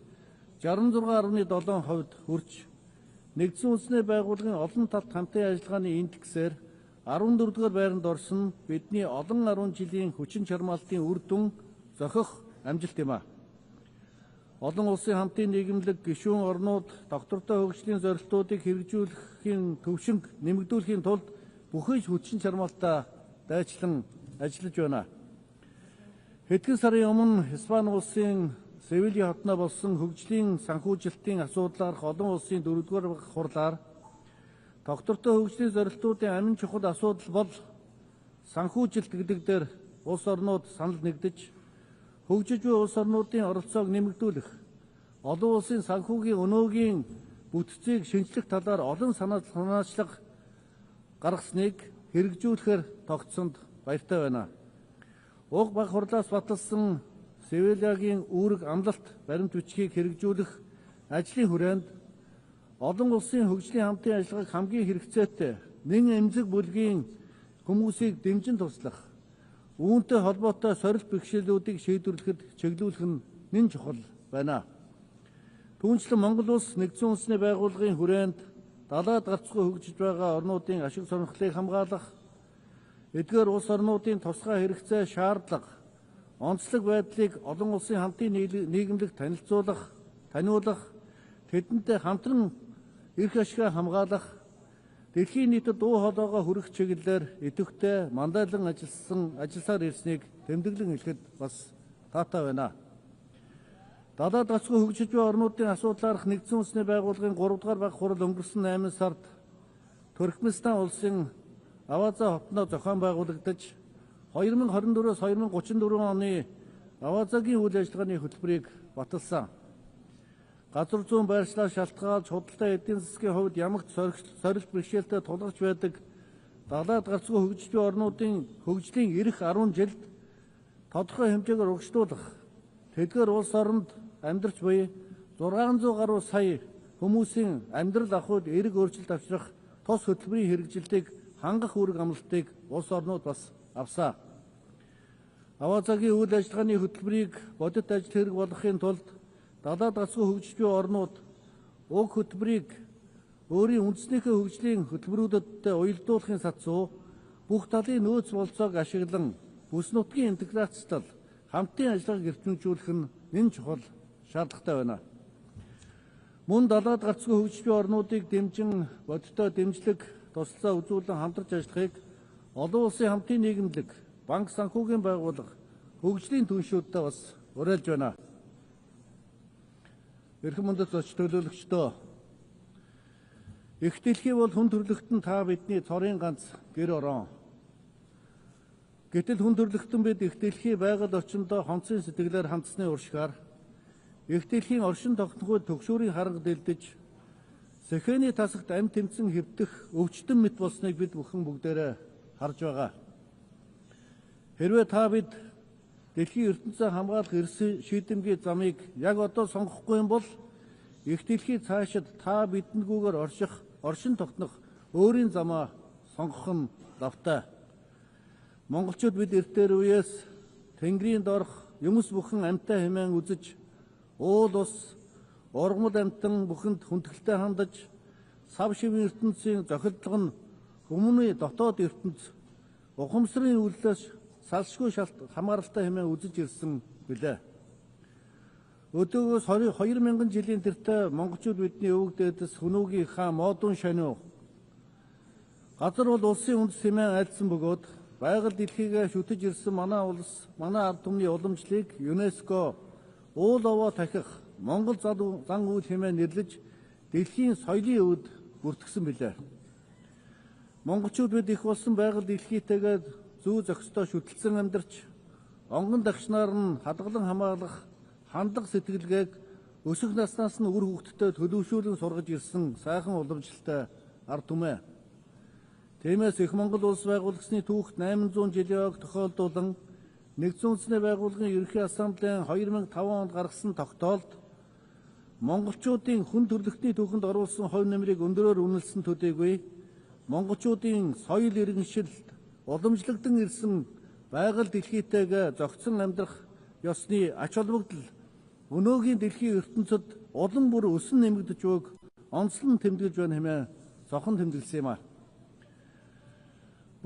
66.7% хүрч нэгдсэн үндэсний байгууллагын олон талт хамтын ажиллагааны индексээр 14-р байранд орсон бидний олон 10 жилийн хүчин чармаалтын үр дүн зохих амжилт юм а. Олон улсын хамтын нийгэмлэг гишүүн орнууд тогтвортой хөгжлийн зорилтуудыг хэрэгжүүлэхийн төвшинг нэмэгдүүлэхийн тулд бүхэн хүчин чармаалтаа дайчлан ажиллаж байна. Хэдхэн сарын өмнө Испани улсын Севилийн хотноо болсон хөгжлийн санхүүжилтийн асуудлаар олон улсын 4-р хурлаар тогтвортой хөгжлийн зорилтуудын амин чухал асуудал бол санхүүжилт гэдэг дээр улс орнууд санал нэгдэж хөгжиж буй улс орнуудын оролцоог нэмэгдүүлэх, олон улсын санхүүгийн өнөөгийн бүтцийг шинжлэх талаар олон санаачлага гаргасныг хэрэгжүүлэхээр тогтсонд баяртай байна. Уг баг хурлаас баталсан Севилягийн үүрэг амлалт баримт бичгийг хэрэгжүүлэх ажлын хүрээнд олон улсын хөгжлийн хамтын ажиллагааг хамгийн хэрэгцээтэй нэн эмзэг бүлгийн хүмүүсийг дэмжин туслах, үүнтэй холбоотой сорилт бэрхшээлүүдийг шийдвэрлэхэд чиглүүлэх нь нэн чухал байна. Түүнчлэн Монгол улс нэгдсэн үндэсний байгууллагын хүрээнд далаад гарцгүй хөгжиж байгаа орнуудын ашиг сонирхлыг хамгаалах, эдгээр улс орнуудын тусгай хэрэгцээ шаардлага, онцлог байдлыг олон улсын хамтын нийгэмлэг таниулах, тэдэнтэй хамтран эрх ашигаа хамгаалах, дэлхийн нийтэд дуу хоолойгоо хүргэх чиглэлээр идэвхтэй мандайлан ажилласаар ирснийг тэмдэглэн хэлэхэд бас таатай байна. Далаад гацгүй хөгжиж буй орнуудын асуудлаарх нэгдсэн үндэсний байгууллагын 3-р баг хурал өнгөрсөн 8 сард Туркменистан улсын Аваза хотноо зохион байгуулагдаж 2024-өөс 2034 оны Авазагийн үйл ажиллагааны хөтөлбөрийг баталсан. Газар зүүн байршлаар шалтгаалж худалдаа эдийн засгийн хувьд ямагт сорилт бэрхшээлтэй тулгарч байдаг далаад гарцгүй хөгжиж буй орнуудын хөгжлийн ирэх 10 жилд тодорхой хэмжээгээр угшлуулах, тэдгээр улс оронд амьдарч буй 600 гаруй сая хүмүүсийн амьдрал ахуйд эерэг өөрчлөлт авчрах тус хөтөлбөрийн хэрэгжилтийг хангах үүрэг амлалтыг улс орнууд бас авсан. Авазагийн үйл ажиллагааны хөтөлбөрийг бодит ажил хэрэг болгохын тулд далаад гацгүй хөгжиж буй орнууд уг хөтөлбөрийг өөрийн үндэснийхээ хөгжлийн хөтөлбөрүүдэд уялдуулахын сацуу бүх талын нөөц болцоог ашиглан бүс нутгийн интеграцтал хамтын ажиллагааг эрчимжүүлэх нь нэн чухал шаардлагатай байна. Мөн далаад гацгүй хөгжиж буй орнуудыг дэмжин бодиттой дэмжлэг туслалцаа үзүүлэн хамтарч ажиллахыг олон улсын хамтын нийгэмлэг, банк санхүүгийн байгууллага, хөгжлийн түншүүдтэй бас уриалж байна. Эрхэм хүндэт зоч төлөөлөгчдөө, их дэлхий бол хүн төрлөختөн та бидний цорын ганц гэр орон. Гэтэл хүн төрлөختөн бид их дэлхий байгаль орчиндөө хонцын сэтгэлээр хандсны уршгаар их дэлхийн оршин тогтнохуйд төгшүүрийн харга дэлдэж сэхэний тасагт амь тэмцэн хэвтэх өвчтөн мэт болсныг бид бүхэн бүгдээрээ харж байгаа. Хэрвээ та бид дэлхийн ертөнцийн хамгаалах эрс шийдэмгий замыг яг одоо сонгохгүй юм бол их дэлхий цаашид та бидэнгүүгээр оршин тогтнох өөрийн замаа сонгох нь давтай. Монголчууд бид эртээр үеэс Тэнгэрийн доорх юмс бүхэн амьтаа хэмээн үзэж, уул ус, ургамал амьтан бүхэнд хүндэтгэлтэй хандаж, сав шивийн ертөнцийн зохиолдлого нь хүмүүний дотоод ертөнц ухамсарын үйлдэлээс салшгүй хамааралтай хэмээн үзэж ирсэн билээ. Өдөөгөөс 2000 жилийн тэртээ монголчууд бидний өвөг дээдэс хөнөөгийн хаан модон шаниу газар бол улсын үндэс хэмээн айлдсан бөгөөд байгаль дэлхийгээ шүтэж ирсэн манай улс, манай ард түмний уламжлалыг ЮНЕСКО уул овоо тахих Монгол зан үйл хэмээн нэрлэж дэлхийн соёлын өвөд бүртгэсэн билээ. Монголчууд бид их болсон байгаль дэлхийтэйгээ зүү зохистой шүтэлцэн амьдарч, онгон дагшнаар нь хадгалан хамгаалах хандлага сэтгэлгээг өсөх наснаас нь үр хөвгтдээ төлөвшүүлэн сургаж ирсэн сайхан уламжлалтай ард түмээ. Тиймээс их Монгол улс байгуулагдсны түүхт 800 жилийн ойг тохиолдуулан Нэгдсэн үндэсний байгууллагын ерөнхий ассамблеийн 2005 онд гаргасан тогтоолд монголчуудын хүн төрөлхтний түүхэнд оруулсан хувь нэмрийг өндөрөөр үнэлсэн төдийгүй монголчуудын соёл иргэншилд уламжлагдсан ирсэн байгаль дэлхийтэйгээ зохицон амьдрах ёсны ач холбогдол өнөөгийн дэлхийн ертөнцид улам бүр өсөн нэмэгдэж буйг онцлон тэмдэглэж байна хэмээн зохон тэмдэглэсэн юм а.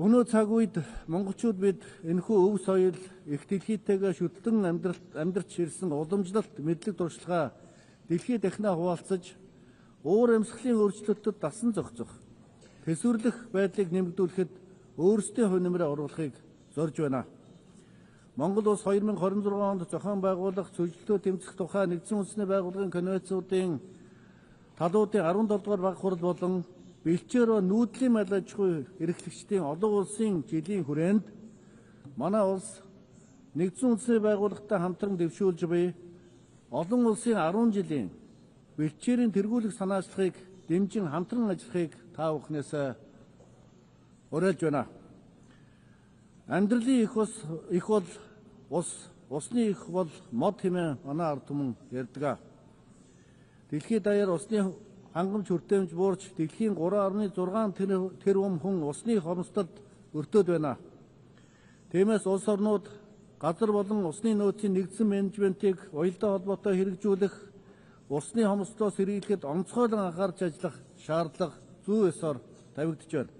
Өнөө цаг үед монголчууд бид энэхүү өв соёл их дэлхийтэйгээ шүтэн амьдрч ирсэн уламжлалт мэдлэг туршлагаа дэлхий дахинаа хуваалцаж уур амьсгалын өөрчлөлтөд дасан зохицох, төсвөрлөх байдлыг нэмэгдүүлэхэд өөрсдийн хувь нэмрээ оруулахыг зорж байна. Монгол улс 2026 онд зохион байгуулах зөвлөлтөө тэмцэх тухай Нэгдсэн үндэсний байгууллагын конвенцуудын талуудын 17 дугаар баг хурал болон бэлчээр нүүдлийн мал аж ахуй эрхлэгчдийн олон улсын жилийн хүрээнд манай улс Нэгдсэн үндэсний байгууллагатай хамтран дэвшүүлж буй олон улсын 10 жилийн бэлчээрийн тэргүүлэх санаачлагыг дэмжин хамтран ажиллахыг та бүхнээс уриалж байна. Амьдралын их бол усны их бол мод хэмээн манай ард түмэн ярьдаг. Дэлхийд даяар усны хангамж хүртээмж буурч дэлхийн 3.6 тэрбум хүн усны хомсдолд өртөөд байна. Тиймээс улс орнууд газар болон усны нөөцийн нэгдсэн менежментийг уялдаа холбоотой хэрэгжүүлэх, усны хомсдлоос сэргийлэхэд онцгойлон анхаарч ажиллах шаардлага зүй ёсоор тавигдж байна.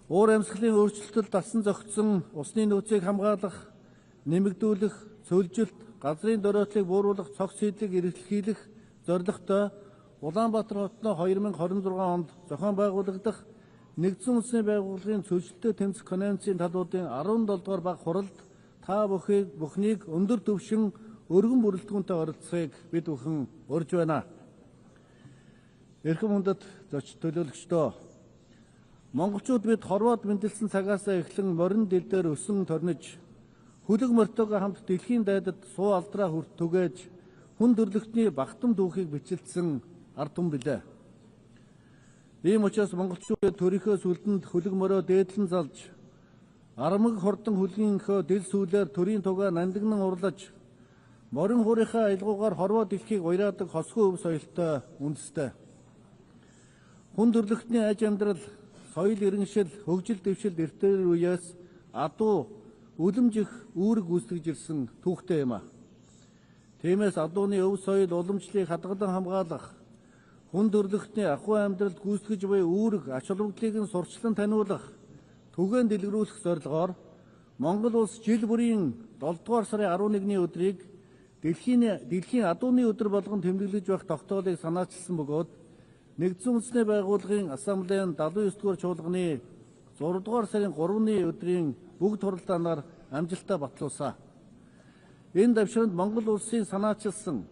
Уур амьсгалын өөрчлөлтөд дасан зохицсон усны нөөцийг хамгаалах, нэмэгдүүлэх, цөлжилт, газрын дөрөөтлийг бууруулах цогц хийдлийг эрэлхийлэх зорилготой Улаанбаатар хотноо 2026 онд зохион байгуулагдах Нэгдсэн үндэсний байгууллагын цөлжилтөд тэмцэх конвенцийн талуудын 17 дугаар баг хуралд та бүхнийг өндөр түвшин өргөн бүрэлдэхүүнтэй оролцохыг бид бүхэн урьж байна. Эрхэм хүндэт зоч төлөөлөгчдөө, монголчууд бид хорвоод мэндэлсэн цагаасаа эхлэн морин дил дээр өсөн торниж, хөлөг мортойгоо хамт дэлхийн дайдад суу алдраа хүрт түгээж, хүн төрлөختний багтам дүүхийг бичлэлсэн ард түмэн билээ. Ийм учраас монголчууд төрийнхөө сүлдэнд хөлөг мороо дээдлэн залж, арамг хордон хөлгийнхөө дил сүүлээр төрийн тугаа нандинан урлаж, морин хуурийнхаа аялгуугаар хорвоо дэлхийг уяраадаг хосгүй өв соёлтой үндэстэй. Хүн төрлөختний аж амьдрал, соёл иргэншил, хөгжил дэвшил эртээр үеэс адуу, үлэмжих үүрэг гүйцэтгэж ирсэн түүхтэй юм а. Тиймээс адууны өв соёл уламжлалыг хадгалан хамгаалах, хүн төрлөختний ахуй амьдралд гүйцэтгэж буй үүрэг ач холбогдлыг нь сурчлан таниулах, түгээн дэлгэрүүлэх зорилгоор Монгол улс жил бүрийн 7 дугаар сарын 11-ний өдрийг дэлхийн адууны өдөр болгон тэмдэглэж байх тогтоолыг санаачилсан бөгөөд Нэгдсэн үндэсний байгууллагын ассамблеийн 79 дугаар чуулганы 6 дугаар сарын 3-ны өдрийн бүгд хуралдаанаар амжилттай батлуулсан. Энэ давширанд Монгол улсын санаачилсан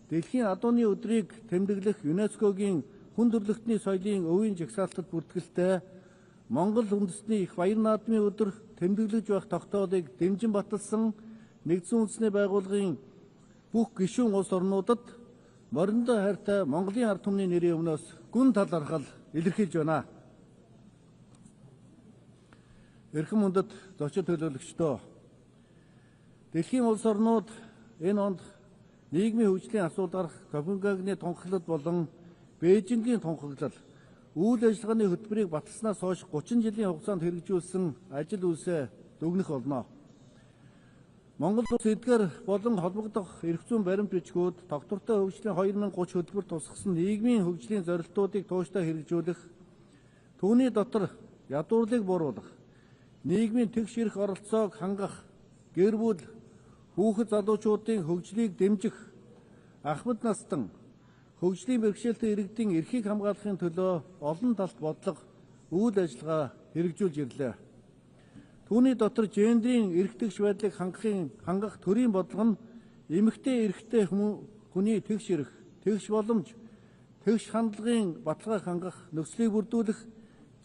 дэлхийн адууны өдрийг тэмдэглэх ЮНЕСКОгийн хүн төрлөختний соёлын өвийн жагсаалтад бүртгэлтэй Монгол үндэстний их баяр наадмын өдөр тэмдэглэж байх тогтоолыг дэмжин баталсан Нэгдсэн үндэсний байгууллагын бүх гишүүн улс орнуудад мориндоо хайртай Монголын ард түмний нэрийн өмнөөс гүн талархал илэрхийлж байна. Эрхэм хүндэт зочин төлөөлөгчдөө дэлхийн улс орнууд энэ онд нийгмийн хөгжлийн асуудал Копенгагены тунхаглал болон Бээжингийн тунхаглал үйл ажиллагааны хөтөлбөрийг баталснаас хойш 30 жилийн хугацаанд хэрэгжүүлсэн ажил үйлсээ дүгнэх болно. Монгол улс эдгээр болон холбогдох эрх зүйн баримт бичгүүд тогтвортой хөгжлийн 2030 хөтөлбөр тусгасан нийгмийн хөгжлийн зорилтуудыг тууштай хэрэгжүүлэх, түүний дотор ядуурлыг бууруулах, нийгмийн тэгш эрх оролцоог хангах, гэр бүл, хүүхэд залуучуудын хөгжлийг дэмжих, ахмад настан хөгжлийн бэрхшээлтэй иргэдийн эрхийг хамгаалахын төлөө олон талт бодлого, үйл ажиллагаа хэрэгжүүлж ирлээ. Түүний дотор гендрийн эрх тэгш байдлыг хангах төрийн бодлого нь эмэгтэй эрхтэй хүний тэгш эрх, тэгш боломж, тэгш хандлагын баталгааг хангах, нөхцөлийг бүрдүүлэх,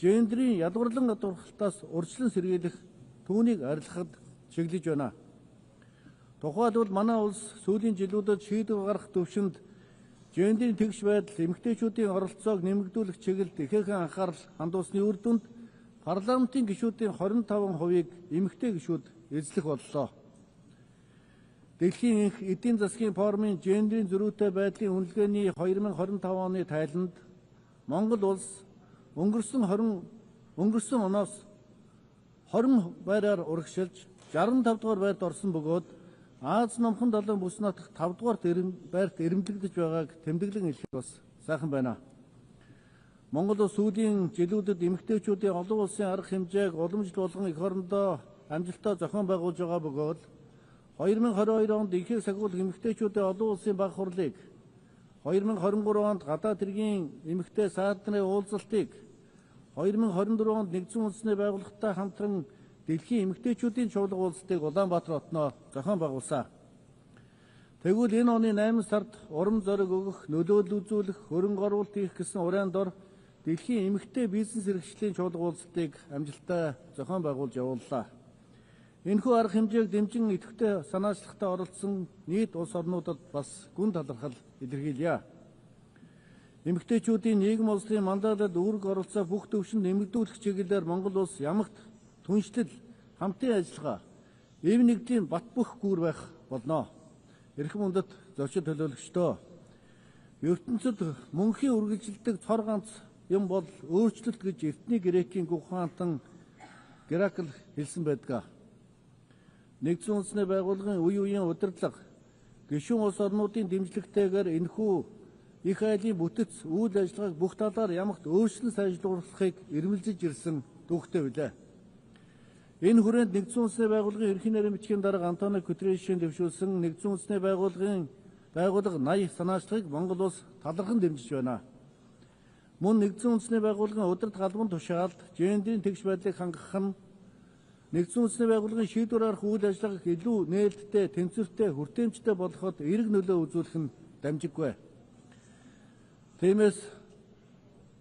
гендрийн ядварлан гадуурхалтаас урьдчилан сэргийлэх, түүнийг арилгахад чиглэж байна. Тухайлбал манай улс сүүлийн жилүүдэд шийдвэр гаргах төвшөнд гендрийн тэгш байдал, эмэгтэйчүүдийн оролцоог нэмэгдүүлэх чиглэлд ихээхэн анхаарал хандуулсны үр дүнд парламентын гишүүдийн 25%-ийг эмэгтэй гишүүд эзлэх боллоо. Дэлхийн энх эдийн засгийн форумын гендрийн зөрүүтэй байдлын үнэлгээний 2025 оны тайланд Монгол улс өнгөрсөн оноос 20 байраар урагшилж 65 дугаар байрт орсон бөгөөд Аз номхон далайн бүс нутагт 5 дугаар байрт эрэмблэгдэж байгааг тэмдэглэн хэлэх бас сайхан байна. Монгол улс сүүлийн жилүүдэд эмэгтэйчүүдийн олон улсын арга хэмжээг уламжлалт болгон эх орондоо амжилттай зохион байгуулж байгаа бөгөөд 2022 онд ихийг сахиулах эмэгтэйчүүдийн олон улсын баг хурлыг, 2023 онд гадаад хэргийн эмэгтэй саадны уулзалтыг, 2024 онд нэгдсэн үндэсний байгууллагатай хамтран дэлхийн эмэгтэйчүүдийн чуулга уулзалтыг Улаанбаатар хотноо зохион байгуулсан. Тэгвэл энэ оны 8 сард урам зориг өгөх, нөлөөлөл үзүүлэх, хөрөнгө оруулалт хийх гэсэн урайнд ор дэлхийн эмэгтэй бизнес хэрэгжлийн чуулга уулзалтыг амжилттай зохион байгуулж явууллаа. Энэхүү арга хэмжээг дэмжин идэвхтэй санаачлагтай оролцсон нийт улс орнуудад бас гүн талархал илэрхийлье. Эмэгтэйчүүдийн нийгэм улсын мандаалалд үүрэг оролцоо бүх төвшөнд нэмэгдүүлэх чиглэлээр Монгол улс ямагт түншлэл, хамтын ажиллагаа, эв нэгдлийн бат бөх гүүр байх болно. Эрхэм хүндэт зочин төлөөлөгчдөө ертөнцид мөнхийн үргэлжилдэг цор ганц юм бол өөрчлөлт гэж эртний грекийн гүх хаантан Геракл хэлсэн байдаг. Нэгдсэн үндэсний байгууллагын үе үеийн удирдлага, гишүүн улс орнуудын дэмжлэгтэйгээр энэхүү их айлын бүтэц үйл ажиллагааг бүх талаар ямагт өөрчлөн сайжруулахыг эрмэлзэж ирсэн түүхтэй билээ. Энэ хүрээнд нэгдсэн үндэсний байгууллагын ерхий нарийн бичгийн дарга Антонио Гутерришийн дэвшүүлсэн нэгдсэн үндэсний байгууллага 80 санаачлагыг Монгол улс талархан дэмжиж байна. Мөн нэгдсэн үндэсний байгууллагын удирдах албан тушаалд гендрийн тэгш байдлыг хангах нь нэгдсэн үндэсний байгууллагын шийдвэр гаргах үйл ажиллагааг илүү нээлттэй, тэнцвэртэй, хүртээмжтэй болгоход эерэг нөлөө үзүүлэх нь дамжиггүй. Тиймээс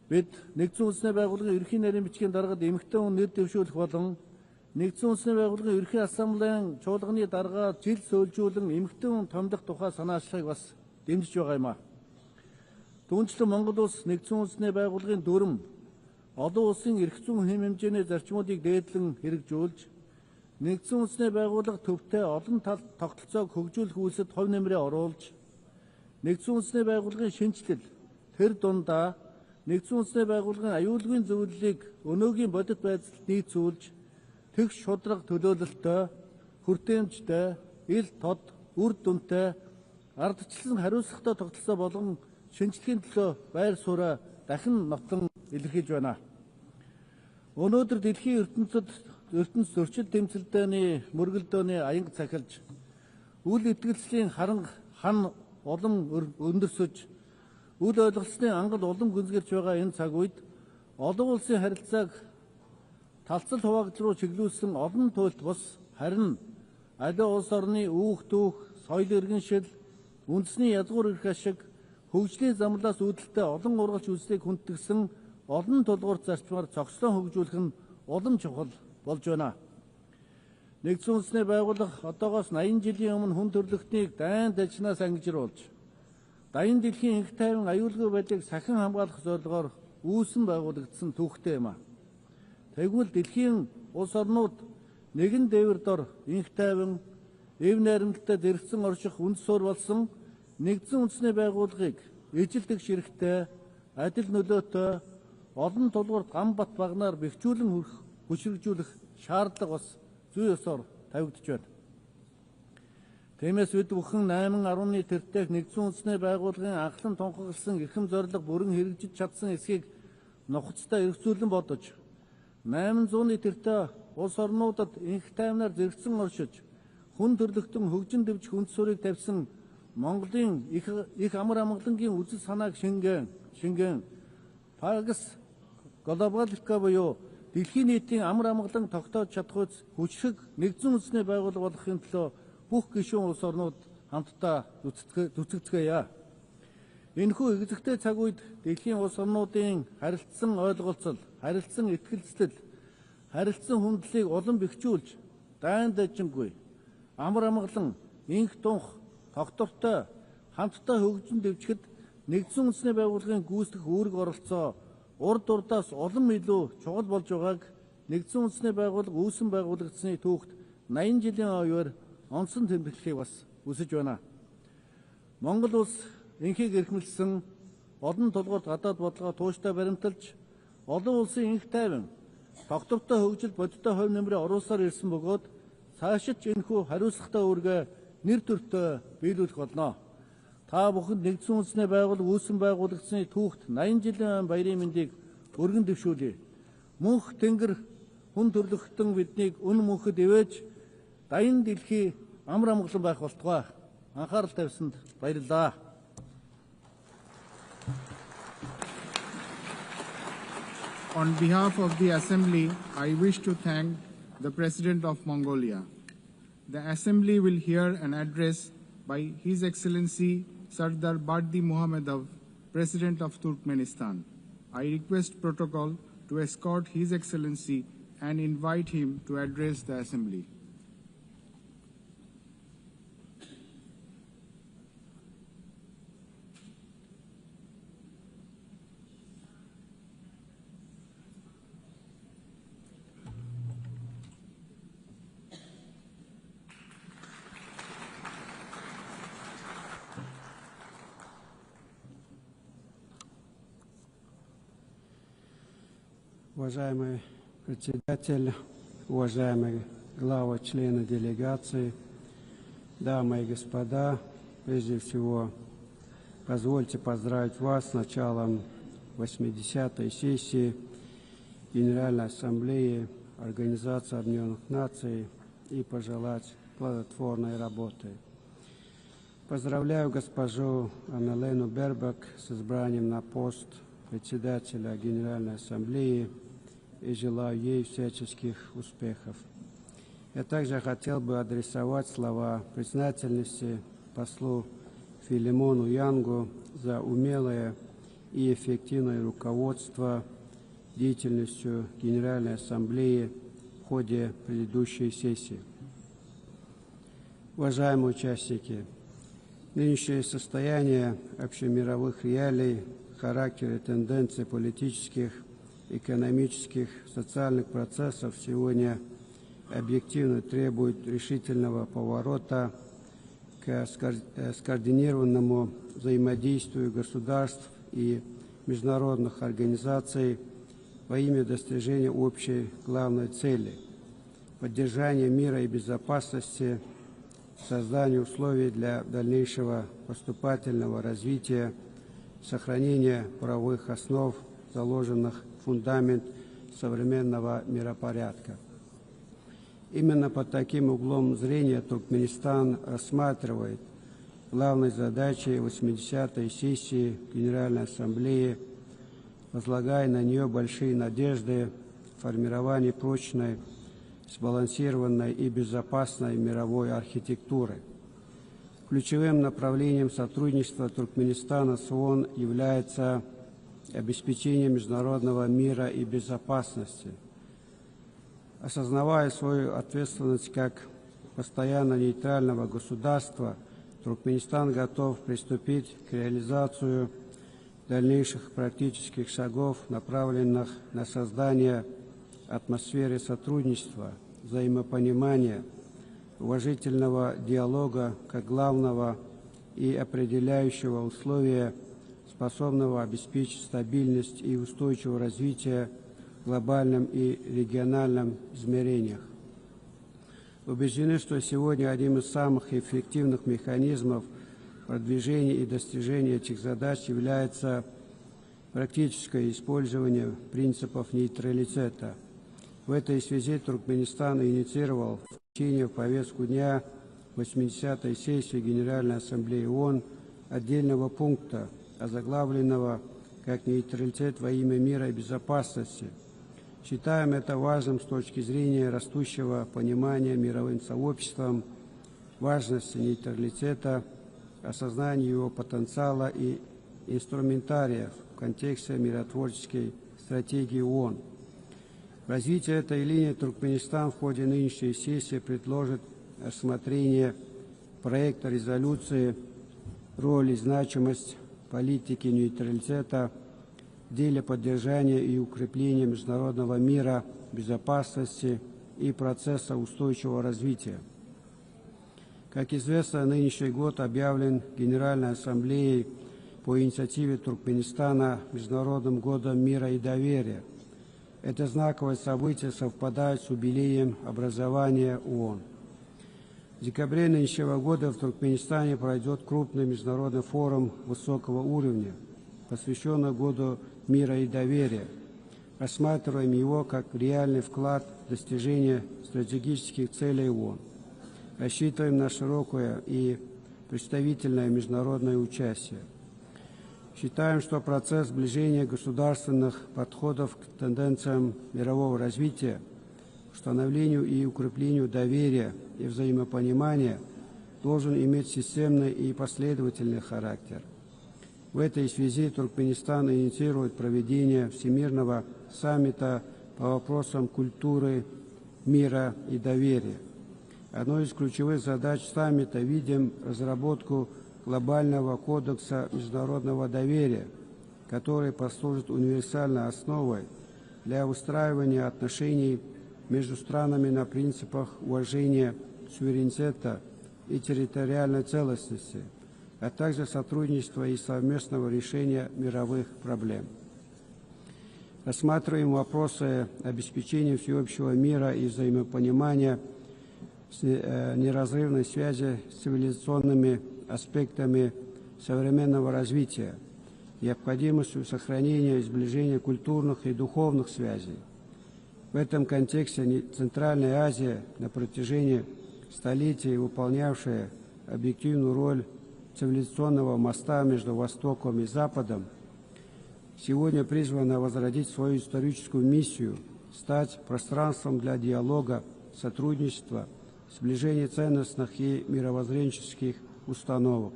бид нэгдсэн үндэсний байгууллагын ерхий нарийн бичгийн даргад эмэгтэй хүн нэр дэвшүүлэх болон нэгдсэн үндэсний байгууллагын ерхий ассамблеийн чуулганы даргаар жил сөөлжүүлэн эмэгтэй хүн томдох тухай санаачлагыг бас дэмжиж байгаа юм а. Түүнчлэн Монгол улс нэгдсэн үндэсний байгууллагын дүрм олон улсын эрх зүйн хэм хэмжээний зарчмуудыг дээдлэн хэрэгжүүлж нэгдсэн үндэсний байгууллага төвтэй олон талт тогтолцоог хөгжүүлэх үйлсэд хувь нэмрээ оруулж нэгдсэн үндэсний байгууллагын шинжилэл тэр дундаа нэгдсэн үндэсний байгууллагын аюулгүйн зөвлөлийг өнөөгийн бодит байдалд нийцүүлж тэгш шудраг төлөөлөлтөй, хүртээмжтэй, ил тод, үр дүнтэй, ардчлан хариуцлагатай тогтолцоо болгон шинжилгээний төлөө байр сууриа дахин нотлон илэрхийлж байна. Өнөөдөр дэлхийн ертөнц зөрчил тэмцэлдээний мөргөлдөөний аянг цахилж, үл итгэлцлийн хан улам өндөрсөж, үл ойлголцны ангал улам гүнзгэрч байгаа энэ цаг үед олон улсын харилцааг талцал хуваагдал руу чиглүүлсэн олон туйлт бус харин аливаа улс орны үүх дүүх, соёл иргэншил, үндэсний язгуур эрх ашиг, хөгжлийн замлаас үүдэлтэй олон ургалч үзлийг хүндэтгсэн олон тулгуурт зарчмаар цогцлон хөгжүүлэх нь улам чухал болж байна. Нэгдсэн үндэсний байгууллага одоогоос 80 жилийн өмнө хүн төрөлхтнийг дайн дажнаас ангижруулж, даян дэлхийн энх тайван аюулгүй байдлыг сахин хамгаалах зорилгоор үүсэн байгуулагдсан түүхтэй юм а. Тэгвэл дэлхийн улс орнууд нэгэн дээвэр дор инх тайван, эв найрамдалтай зэрэгцэн орших үнд суурь болсон нэгдсэн үндэсний байгууллагыг ижил тэгш хэрэгтэй, адил нөлөөтэй, олон тулгуурт гам бат багнаар бэхжүүлэн хүчрэгжүүлэх шаардлага бас зүй ёсоор тавигдж байна. Тиймээс бид бүхэн 8-10-ны тэртех нэгдсэн үндэсний байгууллагын анхлан тунхагласан эрхэм зорилго бүрэн хэрэгжиж чадсан эсхийг нухацтай эргцүүлэн бодож, 800-ны тэртээ улс орнуудад инх тайвнаар зэрэгцэн оршиж, хүн төрлөختөн хөгжин дэвжих үнд суурийг тавьсан Монголын их амар амгалангийн үзэл санааг шингэн Пагас глобалика буюу дэлхийн нийтийн амар амгалан тогтоож чадах хүчрэг нэгдсэн үндэсний байгууллага болохын төлөө бүх гишүүн улс орнууд хамтдаа зүтгэцгээе. Энэхүү экзэгтэй цаг үед дэлхийн улс орнуудын харилцсан ойлголцол, харилцсан итгэлцэл, харилцсан хүндлэлийг улам бэхжүүлж, дайн дажингүй, амар амгалан, инх тунх, тогтвортой, хамтдаа хөгжин дэвжихэд нэгдсэн үндэсний байгууллагын гүйцэтгэх үүрэг оролцоо урд урдаас улам илүү чухал болж байгааг нэгдсэн үндэсний байгууллага үүсэн байгуулагдсны түүхт 80 жилийн ойвор онцон тэмдэглэхийг бас үсэж байна. Монгол улс инхийг эрхэмлсэн, олон тулгуурт гадаад бодлогоо тууштай баримталж, олон улсын инх тайван, тогтвортой хөгжил бодиттой хувь нэмрээ оруулсаар ирсэн бөгөөд цаашид энэхүү хариуцлагатай үүргээ нэр төртөө биелүүлэх болно. Та бүхэнд нэгдсэн үндэсний байгууллага үүсэн байгуулагдсны түүхт 80 жилийн баярын мэндийг өргөн дэвшүүлье. Мөнх тэнгэр хүн төрлөختөн биднийг үн мөнхөд ивэж, даян дэлхий амар амгалан байх болтугай. Анхаарал тавьсанд баярлалаа. On behalf of the Assembly, I wish to thank the President of Mongolia. The Assembly will hear an address by His Excellency Sardar Bardi Muhammadov, President of Turkmenistan. I request Protocol to escort His Excellency and invite him to address the Assembly. Уважаемый председатель, уважаемые главы, члены делегации, дамы и господа, прежде всего позвольте поздравить вас с началом 80-й сессии Генеральной Ассамблеи Организации Объединенных Наций и пожелать плодотворной работы. Поздравляю госпожу Анна-Лену Бербак с избранием на пост председателя Генеральной Ассамблеи и желаю ей всяческих успехов. Я также хотел бы адресовать слова признательности послу Филимону Янгу за умелое и эффективное руководство деятельностью Генеральной Ассамблеи в ходе предыдущей сессии. Уважаемые участники, нынешнее состояние общемировых реалий, характер и тенденции политических, экономических, социальных процессов сегодня объективно требует решительного поворота к скоординированному взаимодействию государств и международных организаций во имя достижения общей главной цели – поддержания мира и безопасности, создания условий для дальнейшего поступательного развития, сохранения правовых основ, заложенных в фундамент современного миропорядка. Именно под таким углом зрения Туркменистан рассматривает главной задачей 80-й сессии Генеральной Ассамблеи, возлагая на нее большие надежды в формировании прочной, сбалансированной и безопасной мировой архитектуры. Ключевым направлением сотрудничества Туркменистана с ООН является обеспечение международного мира и безопасности. Осознавая свою ответственность как постоянно нейтрального государства, Туркменистан готов приступить к реализации дальнейших практических шагов, направленных на создание атмосфере сотрудничества, взаимопонимания, уважительного диалога как главного и определяющего условия, способного обеспечить стабильность и устойчивое развитие в глобальном и региональном измерениях. Убеждены, что сегодня одним из самых эффективных механизмов продвижения и достижения этих задач является практическое использование принципов нейтралитета. В этой связи Туркменистан инициировал включение в повестку дня 80-й сессии Генеральной Ассамблеи ООН отдельного пункта, озаглавленного как «Нейтралитет во имя мира и безопасности». Считаем это важным с точки зрения растущего понимания мировым сообществом важности нейтралитета, осознания его потенциала и инструментариев в контексте миротворческой стратегии ООН. В развитии этой линии Туркменистан в ходе нынешней сессии предложит рассмотрение проекта резолюции «Роль и значимость политики нейтралитета в деле поддержания и укрепления международного мира, безопасности и процесса устойчивого развития». Как известно, нынешний год объявлен Генеральной Ассамблеей по инициативе Туркменистана Международным годом мира и доверия. Это знаковое событие совпадает с юбилеем образования ООН. В декабре нынешнего года в Туркменистане пройдет крупный международный форум высокого уровня, посвященный году мира и доверия. Рассматриваем его как реальный вклад в достижение стратегических целей ООН. Рассчитываем на широкое и представительное международное участие. Считаем, что процесс сближения государственных подходов к тенденциям мирового развития, установлению и укреплению доверия и взаимопонимания должен иметь системный и последовательный характер. В этой связи Туркменистан инициирует проведение Всемирного саммита по вопросам культуры, мира и доверия. Одной из ключевых задач саммита видим разработку глобального кодекса международного доверия, который послужит универсальной основой для выстраивания отношений между странами на принципах уважения суверенитета и территориальной целостности, а также сотрудничества и совместного решения мировых проблем. Рассматриваем вопросы обеспечения всеобщего мира и взаимопонимания с неразрывной связи с цивилизационными аспектами современного развития, необходимостью сохранения и сближения культурных и духовных связей. В этом контексте Центральная Азия, на протяжении столетий выполнявшая объективную роль цивилизационного моста между Востоком и Западом, сегодня призвана возродить свою историческую миссию, стать пространством для диалога, сотрудничества, сближения ценностных и мировоззренческих установок.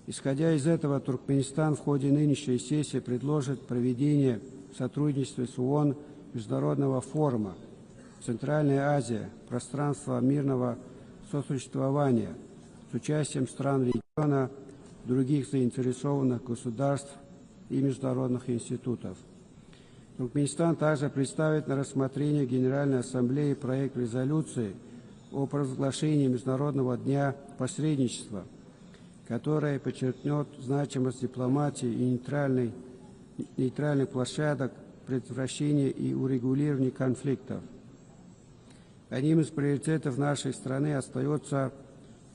Исходя из этого, Туркменистан в ходе нынешней сессии предложит проведение в сотрудничестве с ООН Международного форума «Центральная Азия. Пространство мирного сосуществования» с участием стран региона, других заинтересованных государств и международных институтов. Туркменистан также представит на рассмотрение Генеральной Ассамблеи проект резолюции о провозглашении Международного дня посредничества, которая подчеркнет значимость дипломатии и нейтральных площадок предотвращения и урегулирования конфликтов. Одним из приоритетов нашей страны остается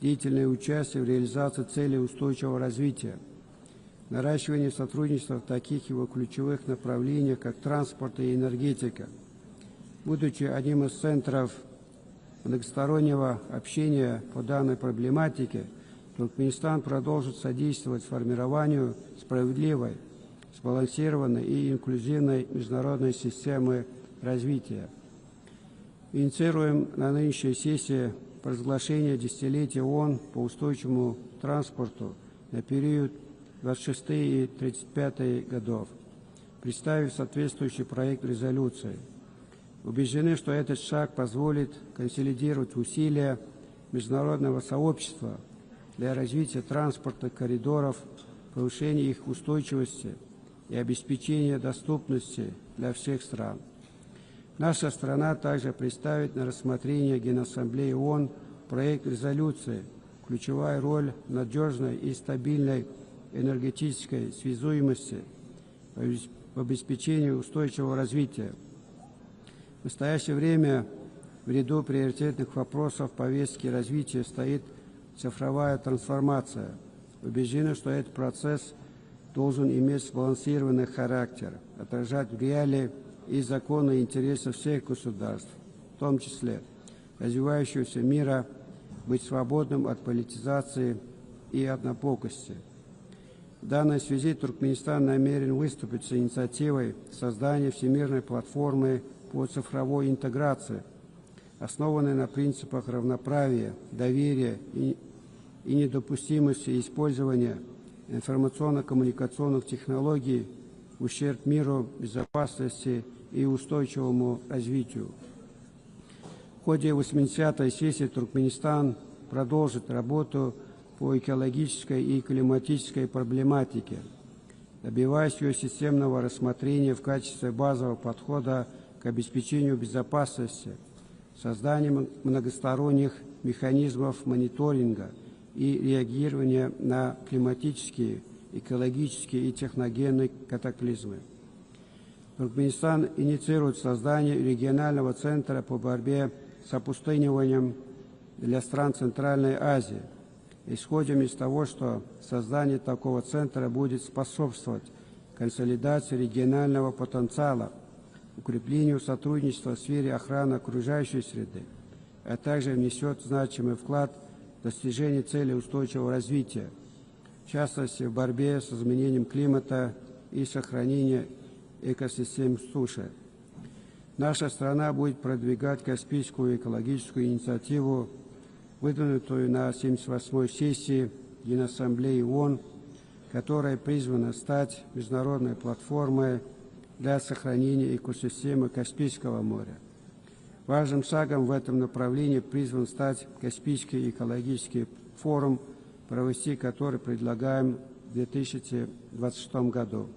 деятельное участие в реализации целей устойчивого развития, наращивание сотрудничества в таких его ключевых направлениях, как транспорт и энергетика. Будучи одним из центров многостороннего общения по данной проблематике, Туркменистан продолжит содействовать формированию справедливой, сбалансированной и инклюзивной международной системы развития. Инициируем на нынешней сессии провозглашение десятилетия ООН по устойчивому транспорту на период 26 и 35 годов, представив соответствующий проект резолюции. Убеждены, что этот шаг позволит консолидировать усилия международного сообщества для развития транспортных коридоров, повышения их устойчивости и обеспечения доступности для всех стран. Наша страна также представит на рассмотрение Генассамблеи ООН проект резолюции «Ключевая роль надежной и стабильной энергетической связуемости в обеспечении устойчивого развития». В настоящее время в ряду приоритетных вопросов повестки развития стоит цифровая трансформация. Убеждены, что этот процесс должен иметь сбалансированный характер, отражать реалии и законы интересов всех государств, в том числе развивающегося мира, быть свободным от политизации и однобокости. В данной связи Туркменистан намерен выступить с инициативой создания всемирной платформы по цифровой интеграции, основанной на принципах равноправия, доверия и недопустимости использования информационно-коммуникационных технологий в ущерб миру, безопасности и устойчивому развитию. В ходе 80-й сессии Туркменистан продолжит работу по экологической и климатической проблематике, добиваясь ее системного рассмотрения в качестве базового подхода к обеспечению безопасности, созданием многосторонних механизмов мониторинга и реагирования на климатические, экологические и техногенные катаклизмы. Туркменистан инициирует создание регионального центра по борьбе с опустыниванием для стран Центральной Азии. Исходим из того, что создание такого центра будет способствовать консолидации регионального потенциала, укреплению сотрудничества в сфере охраны окружающей среды, а также внесет значимый вклад в достижение целей устойчивого развития, в частности в борьбе с изменением климата и сохранении экосистем суши. Наша страна будет продвигать Каспийскую экологическую инициативу, выдвинутую на 78-й сессии Генассамблеи ООН, которая призвана стать международной платформой для сохранения экосистемы Каспийского моря. Важным шагом в этом направлении призван стать Каспийский экологический форум, провести который предлагаем в 2026 году.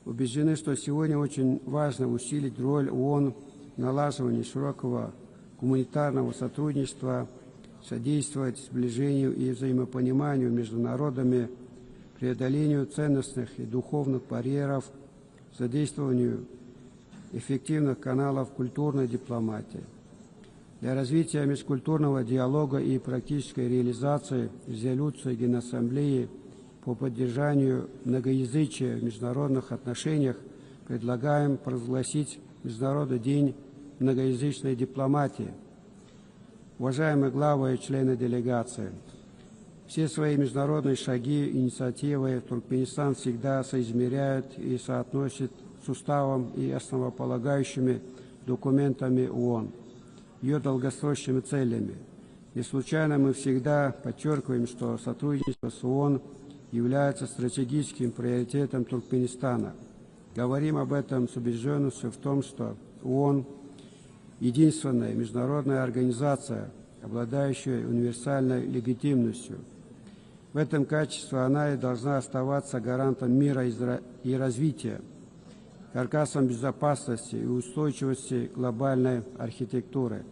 Убеждены, что сегодня очень важно усилить роль ООН в налаживании широкого гуманитарного сотрудничества, содействовать сближению и взаимопониманию между народами, преодолению ценностных и духовных барьеров, задействованию эффективных каналов культурной дипломатии. Для развития межкультурного диалога и практической реализации резолюции Генассамблеи по поддержанию многоязычия в международных отношениях предлагаем провозгласить Международный день многоязычной дипломатии. Уважаемые главы и члены делегации, все свои международные шаги, инициативы Туркменистан всегда соизмеряет и соотносит с уставом и основополагающими документами ООН, ее долгосрочными целями. Не случайно мы всегда подчеркиваем, что сотрудничество с ООН является стратегическим приоритетом Туркменистана. Говорим об этом с убежденностью в том, что ООН – единственная международная организация, обладающая универсальной легитимностью. В этом качестве она и должна оставаться гарантом мира и развития, каркасом безопасности и устойчивости глобальной архитектуры.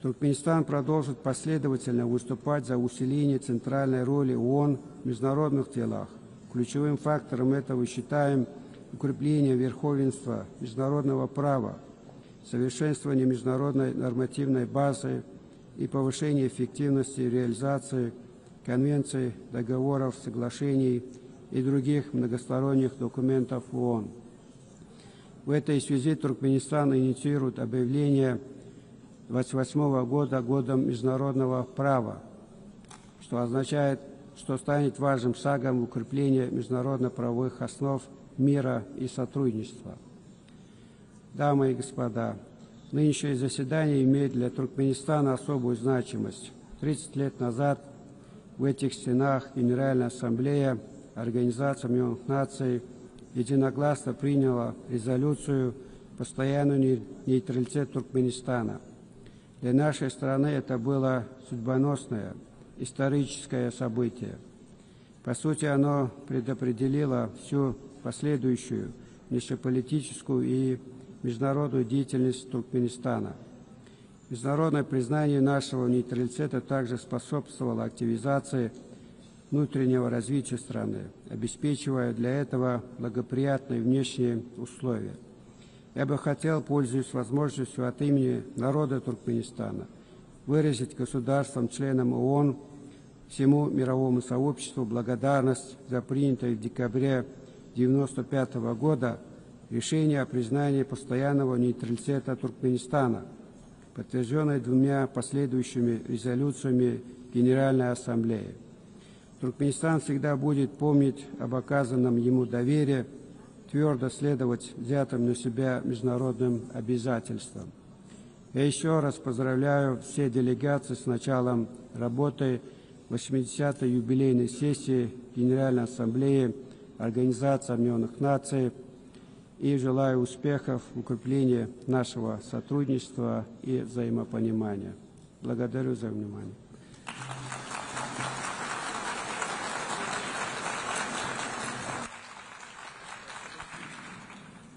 Туркменистан продолжит последовательно выступать за усиление центральной роли ООН в международных делах. Ключевым фактором этого считаем укрепление верховенства международного права, совершенствование международной нормативной базы и повышение эффективности реализации конвенций, договоров, соглашений и других многосторонних документов ООН. В этой связи Туркменистан инициирует объявление 1928 года годом международного права, что означает, что станет важным шагом в укреплении международно-правовых основ мира и сотрудничества. Дамы и господа, нынешнее заседание имеет для Туркменистана особую значимость. 30 лет назад в этих стенах Генеральная ассамблея Организации Объединенных Наций единогласно приняла резолюцию «Постоянный нейтралитет Туркменистана». Для нашей страны это было судьбоносное историческое событие. По сути, оно предопределило всю последующую внешнеполитическую и международную деятельность Туркменистана. Международное признание нашего нейтралитета также способствовало активизации внутреннего развития страны, обеспечивая для этого благоприятные внешние условия. Я бы хотел, пользуясь возможностью от имени народа Туркменистана, выразить государствам-членам ООН, всему мировому сообществу благодарность за принятое в декабре 1995 года решение о признании постоянного нейтралитета Туркменистана, подтвержденное 2 последующими резолюциями Генеральной Ассамблеи. Туркменистан всегда будет помнить об оказанном ему доверии, твердо следовать взятым на себя международным обязательствам. Я еще раз поздравляю все делегации с началом работы 80-й юбилейной сессии Генеральной Ассамблеи Организации Объединенных Наций и желаю успехов в укреплении нашего сотрудничества и взаимопонимания. Благодарю за внимание.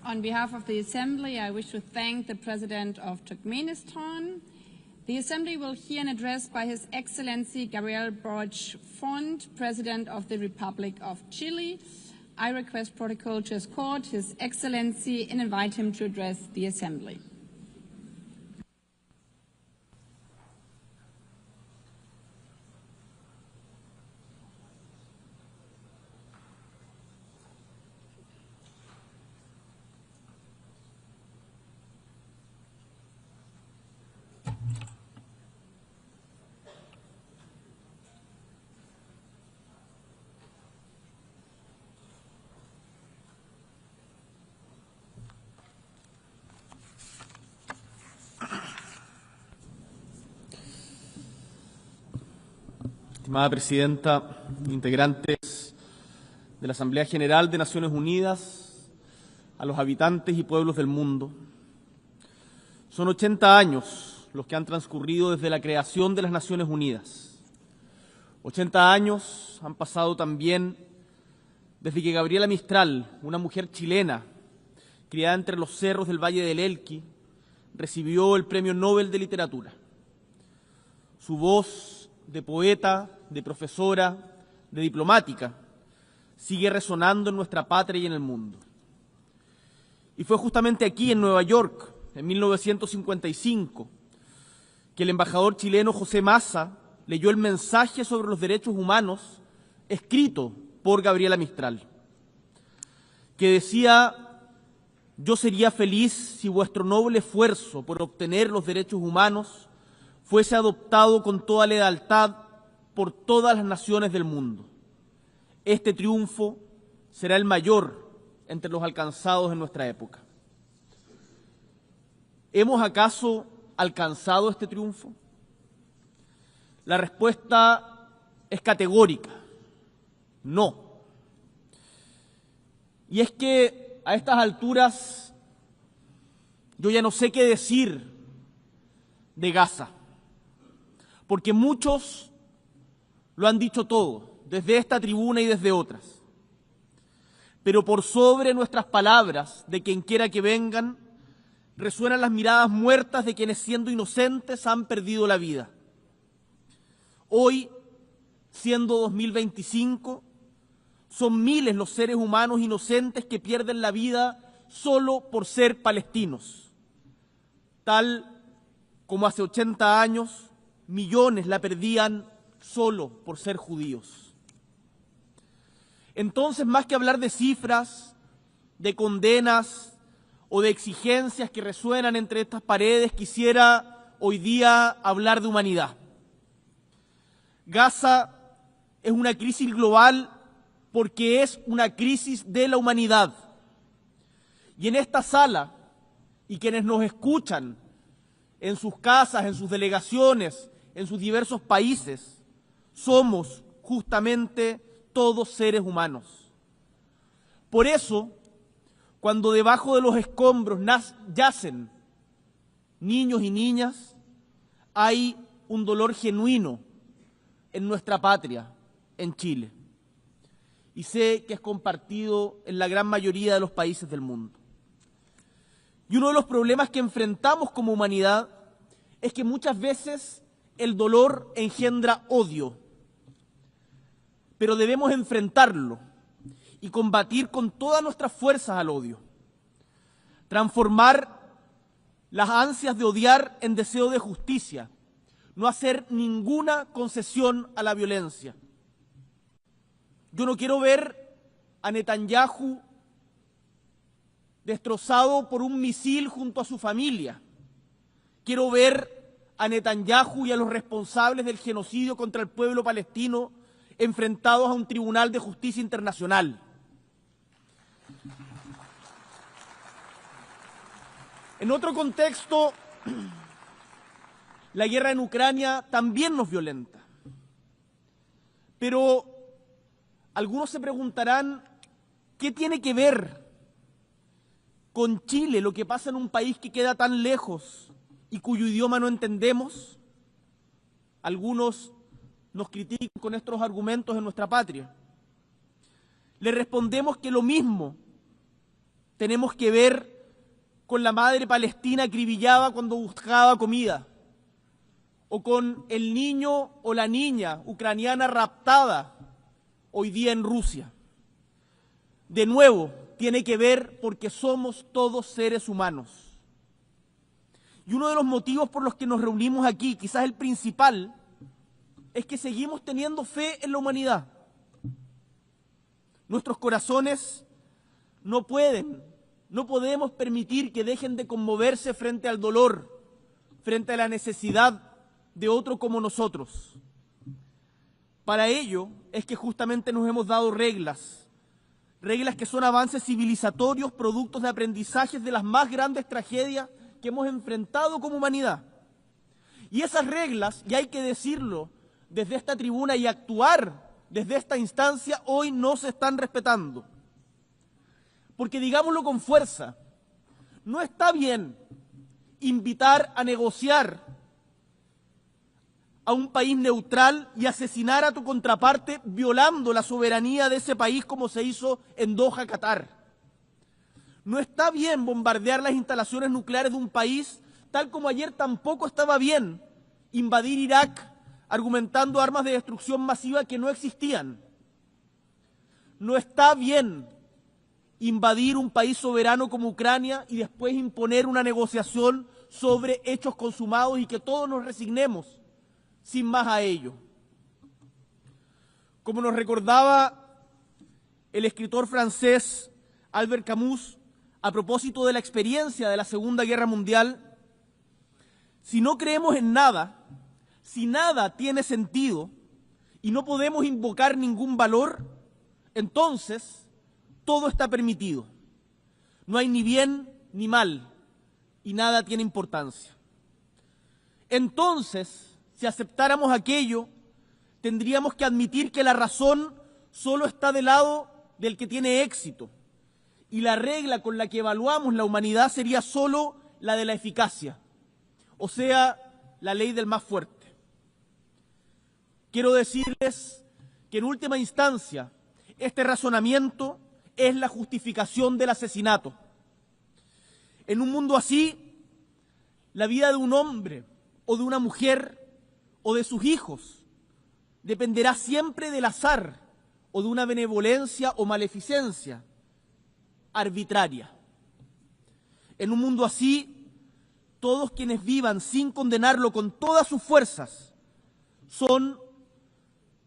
On behalf of the Assembly, I wish to thank the President of Turkmenistan. The Assembly will hear an address by His Excellency Gabriel Boric Font, President of the Republic of Chile. I request protocol to escort His Excellency and invite him to address the Assembly. Estimada Presidenta, integrantes de la Asamblea General de Naciones Unidas, a los habitantes y pueblos del mundo. Son 80 años los que han transcurrido desde la creación de las Naciones Unidas. 80 años han pasado también desde que Gabriela Mistral, una mujer chilena, criada entre los cerros del Valle del Elqui, recibió el Premio Nobel de Literatura. Su voz de poeta, de profesora, de diplomática, sigue resonando en nuestra patria y en el mundo. Y fue justamente aquí, en Nueva York, en 1955, que el embajador chileno José Massa leyó el mensaje sobre los derechos humanos escrito por Gabriela Mistral, que decía: yo sería feliz si vuestro noble esfuerzo por obtener los derechos humanos fuese adoptado con toda lealtad por todas las naciones del mundo. Este triunfo será el mayor entre los alcanzados en nuestra época. ¿Hemos acaso alcanzado este triunfo? La respuesta es categórica: no. Y es que a estas alturas yo ya no sé qué decir de Gaza, porque muchos lo han dicho todo, desde esta tribuna y desde otras. Pero por sobre nuestras palabras, de quien quiera que vengan, resuenan las miradas muertas de quienes, siendo inocentes, han perdido la vida. Hoy, siendo 2025, son miles los seres humanos inocentes que pierden la vida solo por ser palestinos, tal como hace 80 años millones la perdían solo por ser judíos. Entonces, más que hablar de cifras, de condenas o de exigencias que resuenan entre estas paredes, quisiera hoy día hablar de humanidad. Gaza es una crisis global porque es una crisis de la humanidad. Y en esta sala, y quienes nos escuchan en sus casas, en sus delegaciones, en sus diversos países, somos justamente todos seres humanos. Por eso, cuando debajo de los escombros yacen niños y niñas, hay un dolor genuino en nuestra patria, en Chile. Y sé que es compartido en la gran mayoría de los países del mundo. Y uno de los problemas que enfrentamos como humanidad es que muchas veces el dolor engendra odio. Pero debemos enfrentarlo y combatir con todas nuestras fuerzas al odio. Transformar las ansias de odiar en deseo de justicia. No hacer ninguna concesión a la violencia. Yo no quiero ver a Netanyahu destrozado por un misil junto a su familia. Quiero ver a Netanyahu y a los responsables del genocidio contra el pueblo palestino enfrentados a un tribunal de justicia internacional. En otro contexto, la guerra en Ucrania también nos violenta. Pero algunos se preguntarán, ¿qué tiene que ver con Chile lo que pasa en un país que queda tan lejos y cuyo idioma no entendemos? Algunos nos critican con estos argumentos en nuestra patria. Le respondemos que lo mismo tenemos que ver con la madre palestina acribillada cuando buscaba comida, o con el niño o la niña ucraniana raptada hoy día en Rusia. De nuevo, tiene que ver porque somos todos seres humanos. Y uno de los motivos por los que nos reunimos aquí, quizás el principal, es que seguimos teniendo fe en la humanidad. Nuestros corazones no podemos permitir que dejen de conmoverse frente al dolor, frente a la necesidad de otro como nosotros. Para ello es que justamente nos hemos dado reglas que son avances civilizatorios, productos de aprendizajes de las más grandes tragedias que hemos enfrentado como humanidad. Y esas reglas, y hay que decirlo desde esta tribuna y actuar desde esta instancia, hoy no se están respetando. Porque digámoslo con fuerza, no está bien invitar a negociar a un país neutral y asesinar a tu contraparte violando la soberanía de ese país como se hizo en Doha, Qatar. No está bien bombardear las instalaciones nucleares de un país, tal como ayer tampoco estaba bien invadir Irak argumentando armas de destrucción masiva que no existían. No está bien invadir un país soberano como Ucrania y después imponer una negociación sobre hechos consumados y que todos nos resignemos sin más a ello. Como nos recordaba el escritor francés Albert Camus a propósito de la experiencia de la Segunda Guerra Mundial, si no creemos en nada, si nada tiene sentido y no podemos invocar ningún valor, entonces todo está permitido. No hay ni bien ni mal y nada tiene importancia. Entonces, si aceptáramos aquello, tendríamos que admitir que la razón solo está del lado del que tiene éxito y la regla con la que evaluamos la humanidad sería solo la de la eficacia, o sea, la ley del más fuerte. Quiero decirles que en última instancia, este razonamiento es la justificación del asesinato. En un mundo así, la vida de un hombre o de una mujer o de sus hijos dependerá siempre del azar o de una benevolencia o maleficencia arbitraria. En un mundo así, todos quienes vivan sin condenarlo con todas sus fuerzas son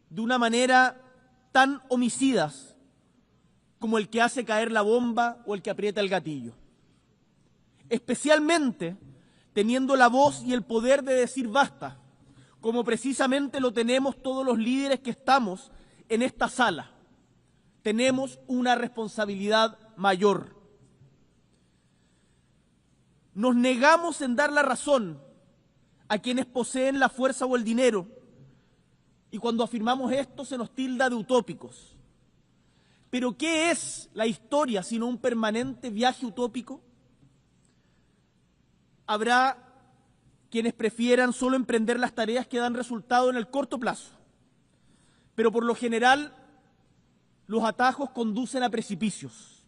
de una manera tan homicidas como el que hace caer la bomba o el que aprieta el gatillo. Especialmente teniendo la voz y el poder de decir basta, como precisamente lo tenemos todos los líderes que estamos en esta sala. Tenemos una responsabilidad mayor. Nos negamos en dar la razón a quienes poseen la fuerza o el dinero, y cuando afirmamos esto se nos tilda de utópicos. Pero ¿qué es la historia sino un permanente viaje utópico? Habrá quienes prefieran solo emprender las tareas que dan resultado en el corto plazo, pero por lo general los atajos conducen a precipicios.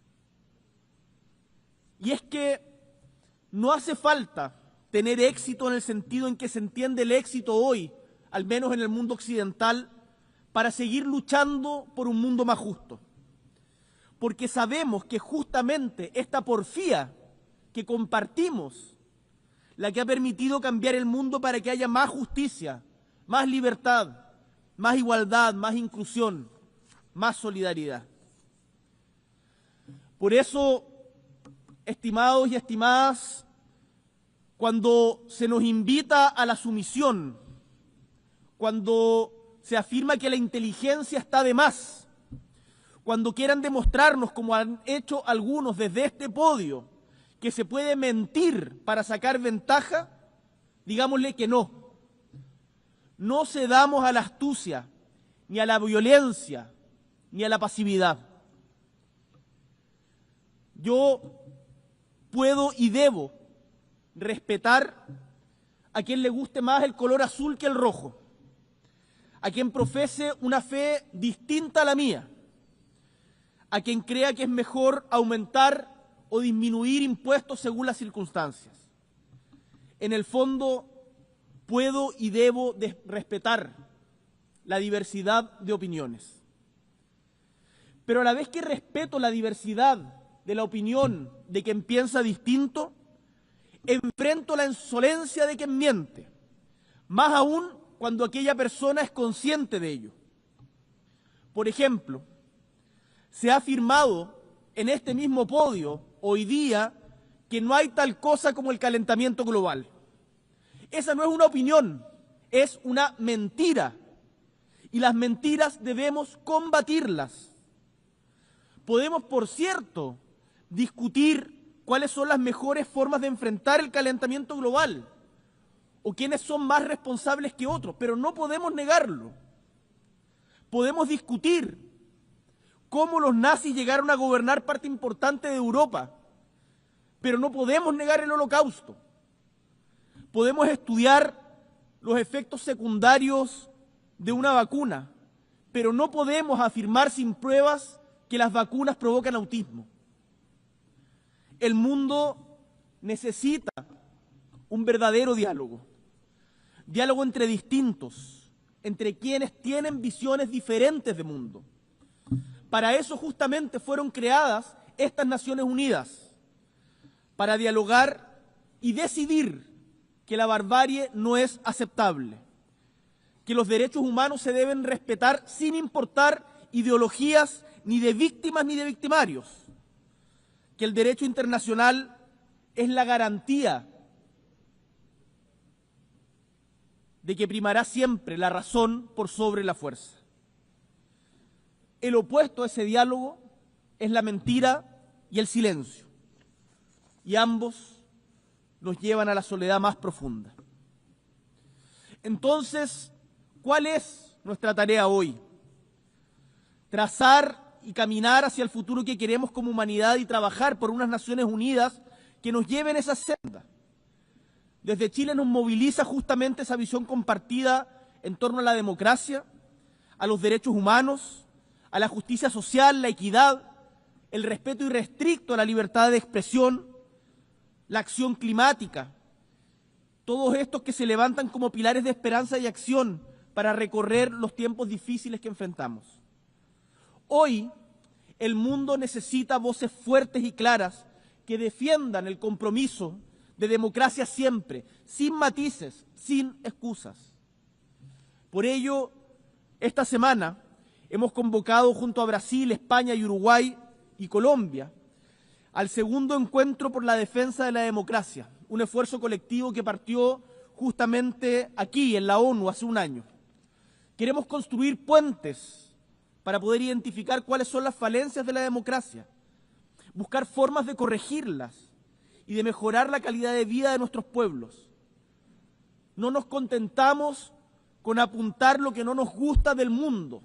Y es que No hace falta tener éxito en el sentido en que se entiende el éxito hoy, al menos en el mundo occidental, para seguir luchando por un mundo más justo. Porque sabemos que justamente esta porfía que compartimos, la que ha permitido cambiar el mundo para que haya más justicia, más libertad, más igualdad, más inclusión, más solidaridad. Por eso, estimados y estimadas, cuando se nos invita a la sumisión, cuando se afirma que la inteligencia está de más, cuando quieran demostrarnos, como han hecho algunos desde este podio, que se puede mentir para sacar ventaja, digámosle que no. No cedamos a la astucia, ni a la violencia, ni a la pasividad. Yo puedo y debo respetar a quien le guste más el color azul que el rojo, a quien profese una fe distinta a la mía, a quien crea que es mejor aumentar o disminuir impuestos según las circunstancias. En el fondo, puedo y debo respetar la diversidad de opiniones. Pero a la vez que respeto la diversidad de la opinión de quien piensa distinto, enfrento la insolencia de quien miente, más aún cuando aquella persona es consciente de ello. Por ejemplo, se ha afirmado en este mismo podio hoy día que no hay tal cosa como el calentamiento global. Esa no es una opinión, es una mentira. Y las mentiras debemos combatirlas. Podemos, por cierto, discutir cuáles son las mejores formas de enfrentar el calentamiento global o quiénes son más responsables que otros, pero no podemos negarlo. Podemos discutir cómo los nazis llegaron a gobernar parte importante de Europa, pero no podemos negar el Holocausto. Podemos estudiar los efectos secundarios de una vacuna, pero no podemos afirmar sin pruebas que las vacunas provocan autismo. El mundo necesita un verdadero diálogo, diálogo entre distintos, entre quienes tienen visiones diferentes de mundo. Para eso justamente fueron creadas estas Naciones Unidas, para dialogar y decidir que la barbarie no es aceptable, que los derechos humanos se deben respetar sin importar ideologías ni de víctimas ni de victimarios, que el derecho internacional es la garantía de que primará siempre la razón por sobre la fuerza. El opuesto a ese diálogo es la mentira y el silencio, y ambos nos llevan a la soledad más profunda. Entonces, ¿cuál es nuestra tarea hoy? Trazar y caminar hacia el futuro que queremos como humanidad y trabajar por unas Naciones Unidas que nos lleven esa senda. Desde Chile nos moviliza justamente esa visión compartida en torno a la democracia, a los derechos humanos, a la justicia social, la equidad, el respeto irrestricto a la libertad de expresión, la acción climática, todos estos que se levantan como pilares de esperanza y acción para recorrer los tiempos difíciles que enfrentamos. Hoy, el mundo necesita voces fuertes y claras que defiendan el compromiso de democracia siempre, sin matices, sin excusas. Por ello, esta semana hemos convocado junto a Brasil, España y Uruguay y Colombia al segundo encuentro por la defensa de la democracia, un esfuerzo colectivo que partió justamente aquí, en la ONU, hace un año. Queremos construir puentes para poder identificar cuáles son las falencias de la democracia, buscar formas de corregirlas y de mejorar la calidad de vida de nuestros pueblos. No nos contentamos con apuntar lo que no nos gusta del mundo.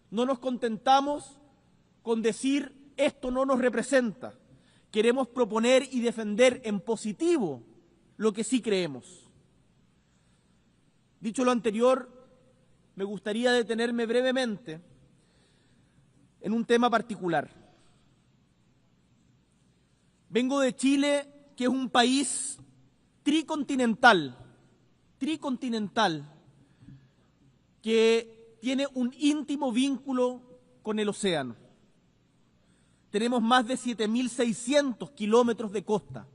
No nos contentamos con decir esto no nos representa. Queremos proponer y defender en positivo lo que sí creemos. Dicho lo anterior, me gustaría detenerme brevemente en un tema particular. Vengo de Chile que es un país tricontinental, que tiene un íntimo vínculo con el océano. Tenemos más de 7.600 kilómetros de costa.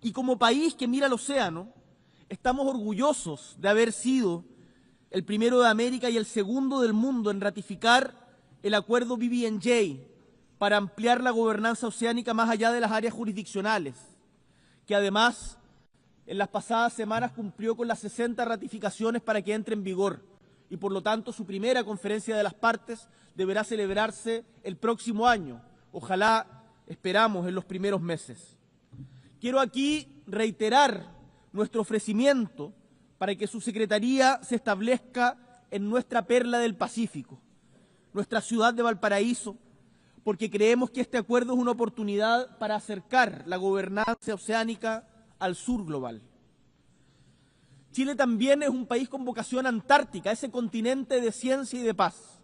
Y como país que mira al océano, estamos orgullosos de haber sido el primero de América y el segundo del mundo en ratificar el acuerdo BBNJ para ampliar la gobernanza oceánica más allá de las áreas jurisdiccionales, que además en las pasadas semanas cumplió con las 60 ratificaciones para que entre en vigor y por lo tanto su primera conferencia de las partes deberá celebrarse el próximo año, ojalá, esperamos, en los primeros meses. Quiero aquí reiterar nuestro ofrecimiento para que su Secretaría se establezca en nuestra perla del Pacífico, nuestra ciudad de Valparaíso, porque creemos que este acuerdo es una oportunidad para acercar la gobernanza oceánica al sur global. Chile también es un país con vocación antártica, ese continente de ciencia y de paz.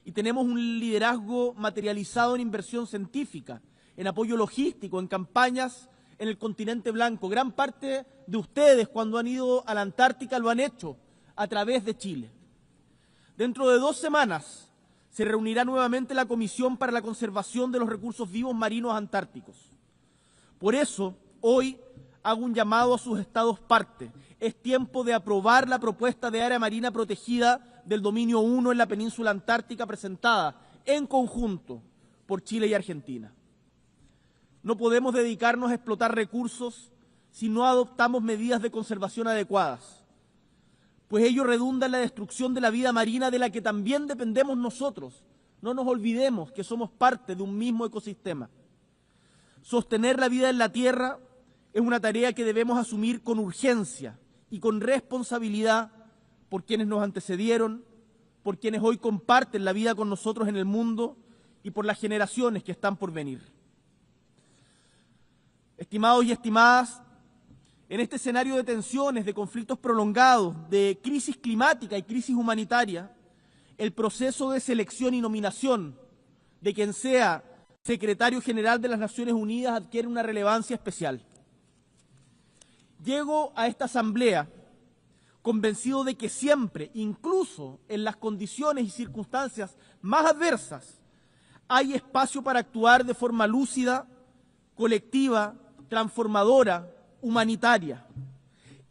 Y tenemos un liderazgo materializado en inversión científica, en apoyo logístico, en campañas en el continente blanco. Gran parte de ustedes, cuando han ido a la Antártica, lo han hecho a través de Chile. Dentro de 2 semanas se reunirá nuevamente la Comisión para la Conservación de los Recursos Vivos Marinos Antárticos. Por eso, hoy hago un llamado a sus estados parte. Es tiempo de aprobar la propuesta de área marina protegida del dominio 1 en la península antártica presentada en conjunto por Chile y Argentina. No podemos dedicarnos a explotar recursos si no adoptamos medidas de conservación adecuadas, pues ello redunda en la destrucción de la vida marina de la que también dependemos nosotros. No nos olvidemos que somos parte de un mismo ecosistema. Sostener la vida en la tierra es una tarea que debemos asumir con urgencia y con responsabilidad por quienes nos antecedieron, por quienes hoy comparten la vida con nosotros en el mundo y por las generaciones que están por venir. Estimados y estimadas, en este escenario de tensiones, de conflictos prolongados, de crisis climática y crisis humanitaria, el proceso de selección y nominación de quien sea secretario general de las Naciones Unidas adquiere una relevancia especial. Llego a esta asamblea convencido de que siempre, incluso en las condiciones y circunstancias más adversas, hay espacio para actuar de forma lúcida, colectiva, transformadora, humanitaria,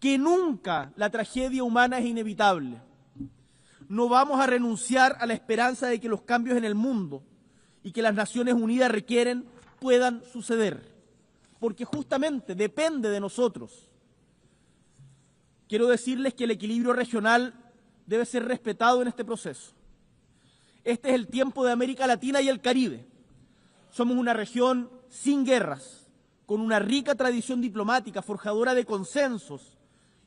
que nunca la tragedia humana es inevitable. No vamos a renunciar a la esperanza de que los cambios en el mundo y que las Naciones Unidas requieren puedan suceder, porque justamente depende de nosotros. Quiero decirles que el equilibrio regional debe ser respetado en este proceso. Este es el tiempo de América Latina y el Caribe. Somos una región sin guerras, con una rica tradición diplomática, forjadora de consensos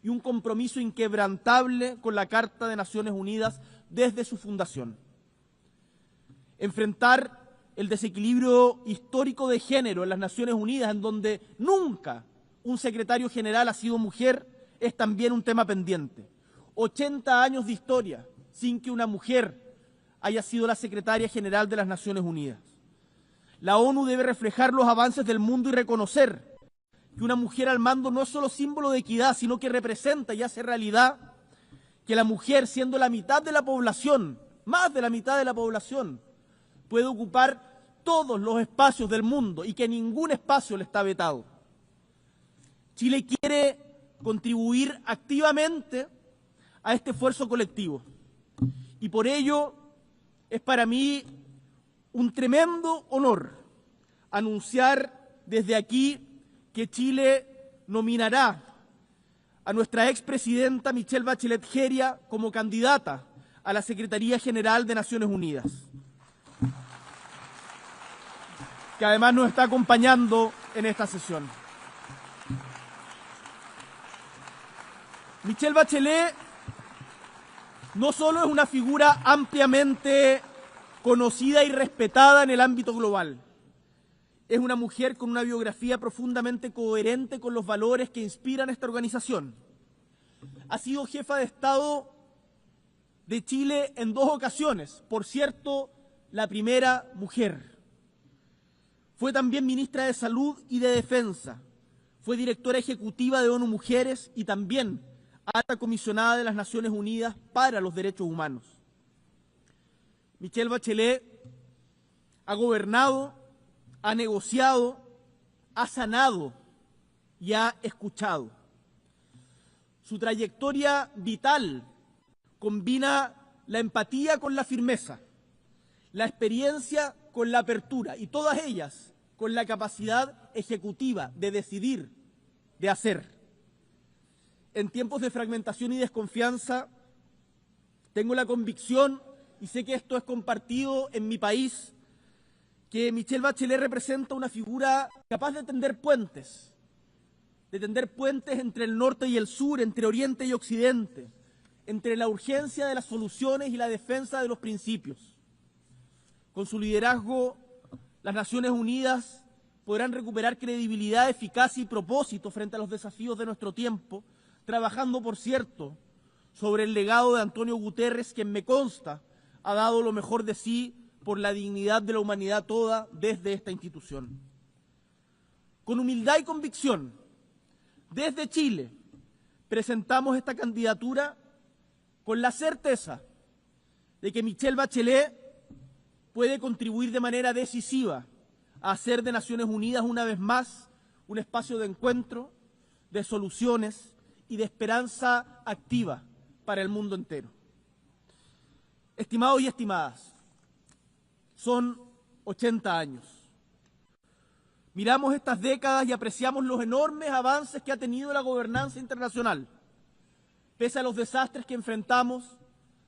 y un compromiso inquebrantable con la Carta de Naciones Unidas desde su fundación. Enfrentar el desequilibrio histórico de género en las Naciones Unidas, en donde nunca un secretario general ha sido mujer, es también un tema pendiente. 80 años de historia sin que una mujer haya sido la secretaria general de las Naciones Unidas. La ONU debe reflejar los avances del mundo y reconocer que una mujer al mando no es solo símbolo de equidad, sino que representa y hace realidad que la mujer, siendo la mitad de la población, más de la mitad de la población, puede ocupar todos los espacios del mundo y que ningún espacio le está vetado. Chile quiere contribuir activamente a este esfuerzo colectivo y por ello es para mí un tremendo honor anunciar desde aquí que Chile nominará a nuestra expresidenta Michelle Bachelet Jeria como candidata a la Secretaría General de Naciones Unidas, que además nos está acompañando en esta sesión. Michelle Bachelet no solo es una figura ampliamente conocida y respetada en el ámbito global, es una mujer con una biografía profundamente coherente con los valores que inspiran esta organización. Ha sido jefa de Estado de Chile en 2 ocasiones, por cierto, la primera mujer. Fue también ministra de Salud y de Defensa. Fue directora ejecutiva de ONU Mujeres y también alta comisionada de las Naciones Unidas para los Derechos Humanos. Michelle Bachelet ha gobernado, ha negociado, ha sanado y ha escuchado. Su trayectoria vital combina la empatía con la firmeza, la experiencia con la apertura y todas ellas con la capacidad ejecutiva de decidir, de hacer. En tiempos de fragmentación y desconfianza, tengo la convicción, y sé que esto es compartido en mi país, que Michelle Bachelet representa una figura capaz de tender puentes entre el norte y el sur, entre oriente y occidente, entre la urgencia de las soluciones y la defensa de los principios. Con su liderazgo, las Naciones Unidas podrán recuperar credibilidad, eficacia y propósito frente a los desafíos de nuestro tiempo, trabajando, por cierto, sobre el legado de Antonio Guterres, quien me consta ha dado lo mejor de sí por la dignidad de la humanidad toda desde esta institución. Con humildad y convicción, desde Chile, presentamos esta candidatura con la certeza de que Michelle Bachelet puede contribuir de manera decisiva a hacer de Naciones Unidas una vez más un espacio de encuentro, de soluciones y de esperanza activa para el mundo entero. Estimados y estimadas, son 80 años. Miramos estas décadas y apreciamos los enormes avances que ha tenido la gobernanza internacional. Pese a los desastres que enfrentamos,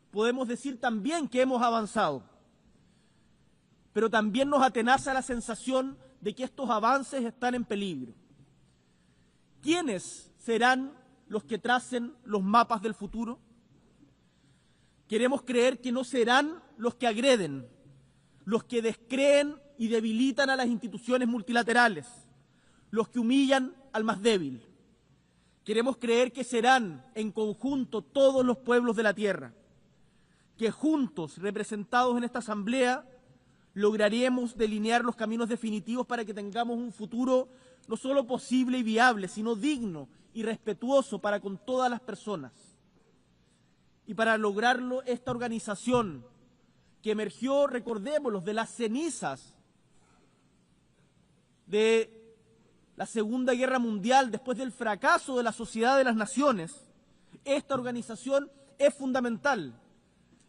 podemos decir también que hemos avanzado. Pero también nos atenaza la sensación de que estos avances están en peligro. ¿Quiénes serán los que tracen los mapas del futuro? Queremos creer que no serán los que agreden, los que descreen y debilitan a las instituciones multilaterales, los que humillan al más débil. Queremos creer que serán en conjunto todos los pueblos de la tierra, que juntos, representados en esta asamblea, lograremos delinear los caminos definitivos para que tengamos un futuro no solo posible y viable, sino digno y respetuoso para con todas las personas. Y para lograrlo, esta organización que emergió, recordémoslo, de las cenizas de la Segunda Guerra Mundial, después del fracaso de la Sociedad de las Naciones, esta organización es fundamental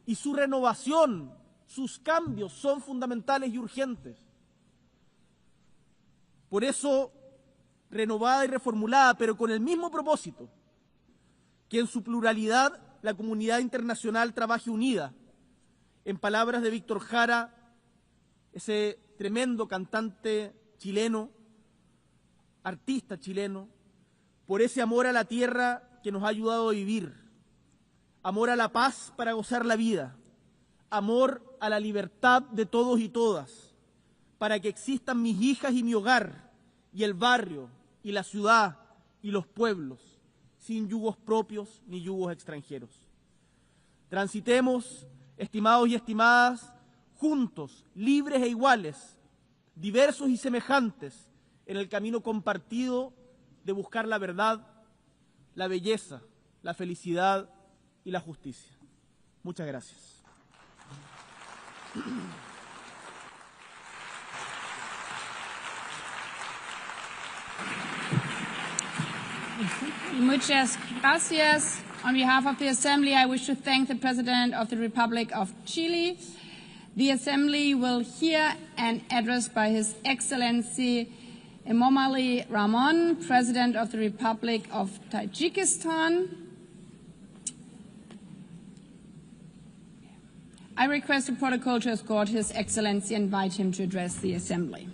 y su renovación, sus cambios son fundamentales y urgentes. Por eso, renovada y reformulada, pero con el mismo propósito, que en su pluralidad la comunidad internacional trabaje unida. En palabras de Víctor Jara, ese tremendo cantante chileno, artista chileno, por ese amor a la tierra que nos ha ayudado a vivir, amor a la paz para gozar la vida, amor a la libertad de todos y todas, para que existan mis hijas y mi hogar, y el barrio, y la ciudad, y los pueblos, sin yugos propios ni yugos extranjeros. Transitemos, estimados y estimadas, juntos, libres e iguales, diversos y semejantes, en el camino compartido de buscar la verdad, la belleza, la felicidad y la justicia. Muchas gracias. Muchas gracias. On behalf of the Assembly, I wish to thank the President of the Republic of Chile. The Assembly will hear an address by His Excellency Emomali Rahmon, President of the Republic of Tajikistan. I request the protocol to escort His Excellency and invite him to address the Assembly.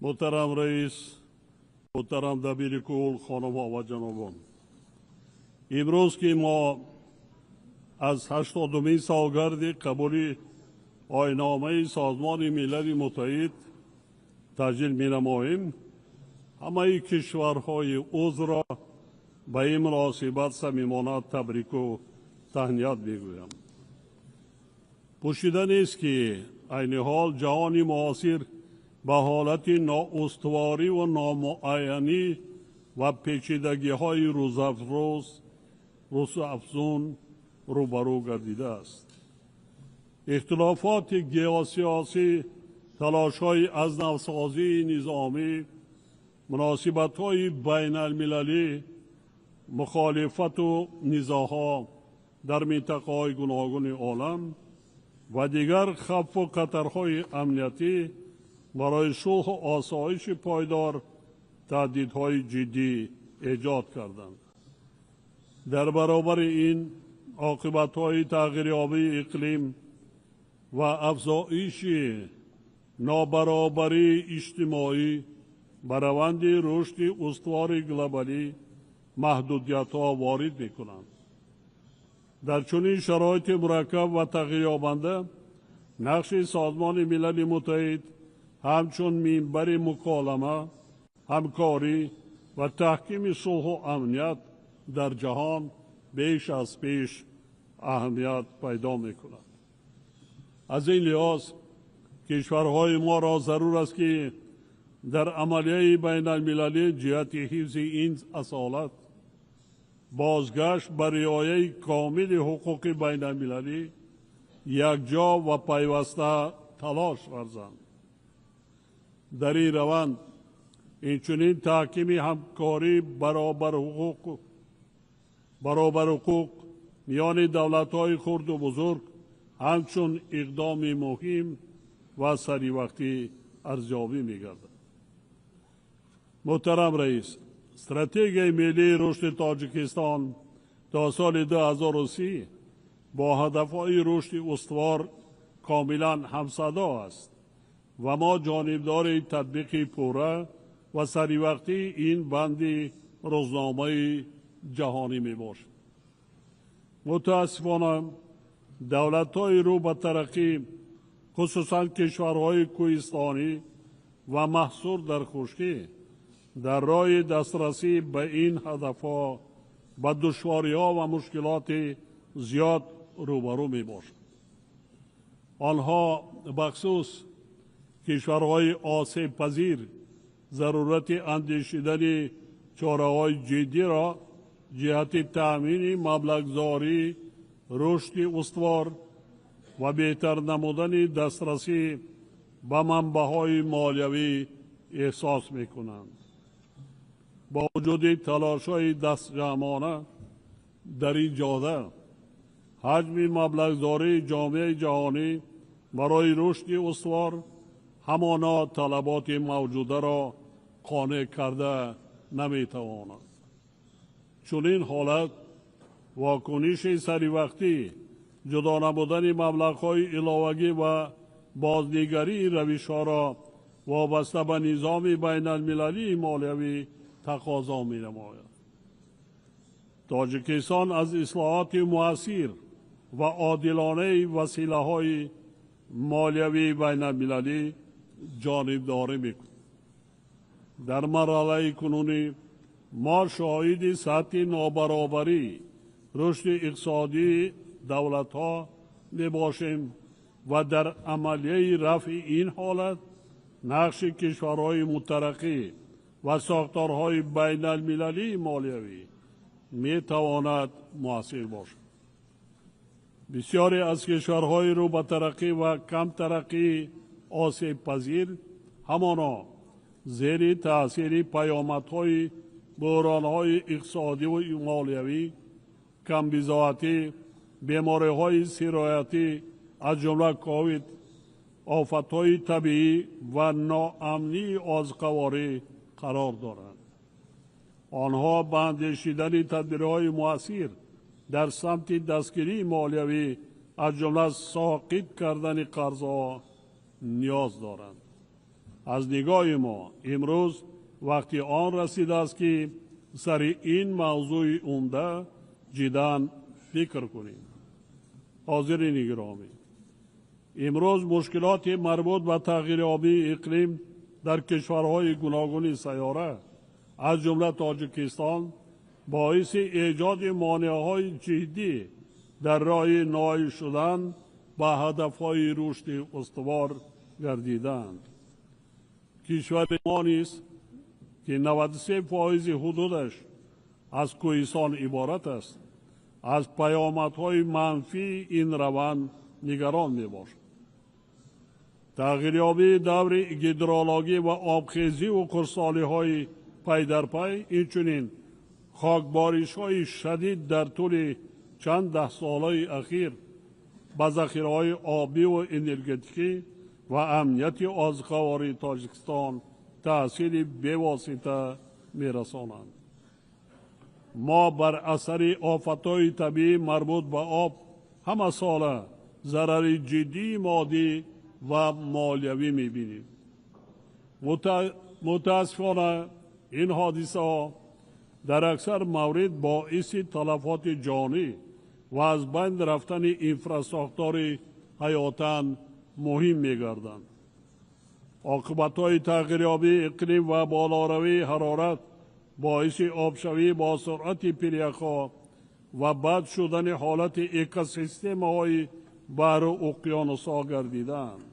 محترم رئیس، محترم دبیر کل، خانم‌ها و جنابان، امروز که ما از 80مین سالگرد قبول آیین‌نامه سازمان ملل متحد تسجیل می‌نماییم، همه کشورهای عضو را به این مناسبت صمیمانه تبریک و تهنیت میگویم. پوشیده نیست که عین حال جهان معاصر به حالت نااستواری و نامعینی و پیچیدگی های روز افزون روبرو گردیده است. اختلافات گیاسیاسی، تلاش های از نوسازی نظامی، مناسبت های بین المللی، مخالفت و نزاعها در منطقه های گوناگون عالم و دیگر خف و خطرهای امنیتی برای صلح و آسایش پایدار تهدیدهای جدی ایجاد کردند. در برابر این عاقبت‌های تغییریابی اقلیم و افزایش نابرابری اجتماعی به روند رشد استوار گلوبالی محدودیت‌ها وارد می‌کنند. در چنین شرایط مرکب و تغییریابنده نقش سازمان ملل متحد همچون منبر مکالمه، همکاری و تحکیم صلح و امنیت در جهان بیش از پیش اهمیت پیدا می‌کند. از این لحاظ کشورهای ما را ضرور است که در عملیه بین المللی جهت حفظ این اصالت بازگشت بر رعایت کامل حقوق بین المللی یکجا و پیوسته تلاش ورزند. در این روند اینچنین تحکیم همکاری برابر حقوق میان دولت‌های خرد و بزرگ همچون اقدام مهم و سری وقتی ارزیابی می‌گردد. محترم رئیس، استراتژی ملی رشد تاجیکستان تا سال 2030 با هدف‌های رشد استوار کاملا همصدا است و ما جانبدار تطبیق پوره و سری وقتی این بند روزنامه جهانی میباشد. متاسفانه دولت‌های رو به ترقی خصوصا کشورهای کوهستانی و محصور در خشکی در راه دسترسی به این هدفها با دشواری‌ها و مشکلات زیاد روبرو میباشد. آنها بخصوص کشورهای آسیب پذیر ضرورت اندیشیدن چاره‌های جدی را جهت تأمین مبلغ‌زایی، رشد استوار و بهتر نمودن دسترسی به منبع‌های مالیوی احساس می‌کنند. با وجود تلاش‌های دستجمعانه در این جهت حجم مبلغ‌زایی جامعه جهانی برای رشد استوار همانا طلبات موجوده را قانع کرده نمی‌تواند. چنین حالت واکنش سری وقتی جدا نبودن مبلغ‌های علاوه‌ای و بازنگری روش‌ها را وابسته به نظام بین المللی مالیوی تقاضا می‌نماید. تاجیکستان از اصلاحات مؤثر و عادلانه وسیله‌های مالیوی بین المللی جانبداری می‌کند. در مرحله کنونی ما شاهد سطح نابرابری رشد اقتصادی دولت‌ها میباشیم و در عملیه رفع این حالت نقش کشورهای مترقی و ساختارهای بین المللی مالیوی میتواند مؤثر باشد. بسیاری از کشورهای رو به ترقی و کم ترقی آسیب پذیر همانا زیر تأثیر پیامدهای بحرانهای اقتصادی و مالیوی، کمبزاعتی، بیماری‌های سرایتی از جمله کووید، آفت‌های طبیعی و ناامنی آذوقه‌واری قرار دارند. آنها به اندیشیدن تدبیرهای مؤثر در سمت دستگیری مالیوی از جمله ساقط کردن قرضها نیاز دارند. از نگاه ما امروز وقتی آن رسیده است که سر این موضوع عمده جداً فکر کنیم. حاضرین گرامی، امروز مشکلات مربوط به تغییر آبی اقلیم در کشورهای گوناگون سیاره از جمله تاجیکستان باعث ایجاد مانع‌های جدی در راه نائل شدن به هدف‌های رشد استوار گردیدند. کشور ما نیست که 93% حدودش از کوهستان عبارت است. از پیامدهای منفی این روند نگران می‌باشد. تغییریابی دور هیدرولوژی و آبخیزی و خشکسالی‌های پی در پی، اینچنین خاکباریش‌های شدید در طول چند ده ساله اخیر به ذخیره‌های آبی و انرژتیکی و امنیت آذوقه‌واری تاجیکستان تأثیر بی‌واسطه می‌رسانند. ما بر اثر آفت‌های طبیعی مربوط به آب همه ساله ضرر جدی مادی و مالیوی می‌بینیم. متاسفانه این حادثه ها در اکثر موارد باعث تلفات جانی و از بین رفتن انفراستراکچور حیاتاً مهم می‌گردند. عاقبت‌های تغییریابی اقلیم و بالاروی حرارت باعث آبشوی با سرعت پیریخ‌ها و بد شدن حالت اکوسیستم‌های بحر و اقیانوس‌ها گردیدند.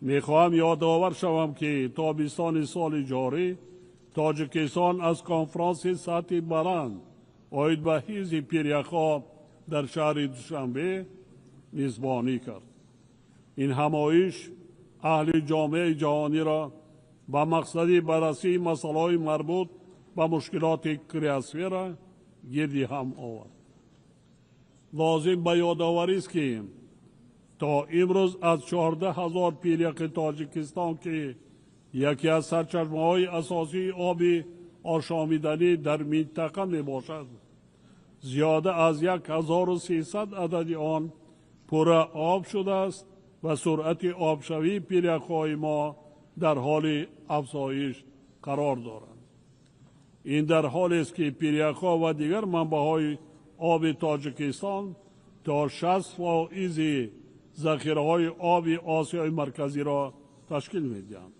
می‌خواهم یادآور شوم که تابستان سال جاری تاجیکستان از کنفرانس سطح بلند عاید به حفظ پیریخ‌ها در شهر دوشنبه میزبانی کرد. این همایش اهل جامعه جهانی را با مقصد بررسی مسائل مربوط به مشکلات کریاسفر گردی هم آورد. لازم به یادآوری است که تا امروز از 14,000 پیریخ تاجیکستان که یکی از سرچشمه‌های اساسی آب آشامیدنی در منطقه می باشد، زیاده از 1,300 عدد آن پر آب شده است و سرعت آبشوی پیریخ‌های ما در حال افزایش قرار دارند. این در حالی است که پیریخ‌ها و دیگر منبع‌های آب تاجیکستان تا 60% ذخیره‌های آب آسیای مرکزی را تشکیل می‌دهند.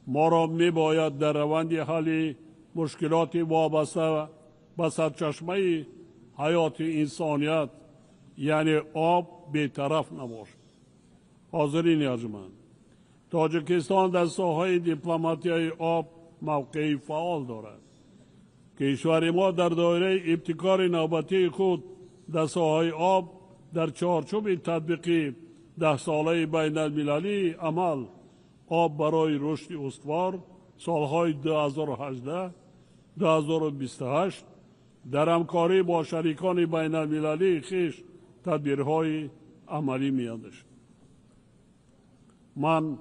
ما را می‌باید در روند حل مشکلات وابسته به سرچشمه حیات انسانیت یعنی آب بی‌طرف نباشد. حاضرین ارجمند، تاجیکستان در ساحه دیپلماتی آب موقعی فعال دارد. کشور ما در دایره ابتکار نوبتی خود در ساحه آب در چارچوب تطبیق 10 ساله بین المللی عمل آب برای رشد استوار سالهای 2018-2028 در همکاری با شریکان بین المللی خویش تدبیرهای عملی می‌اندیشد. من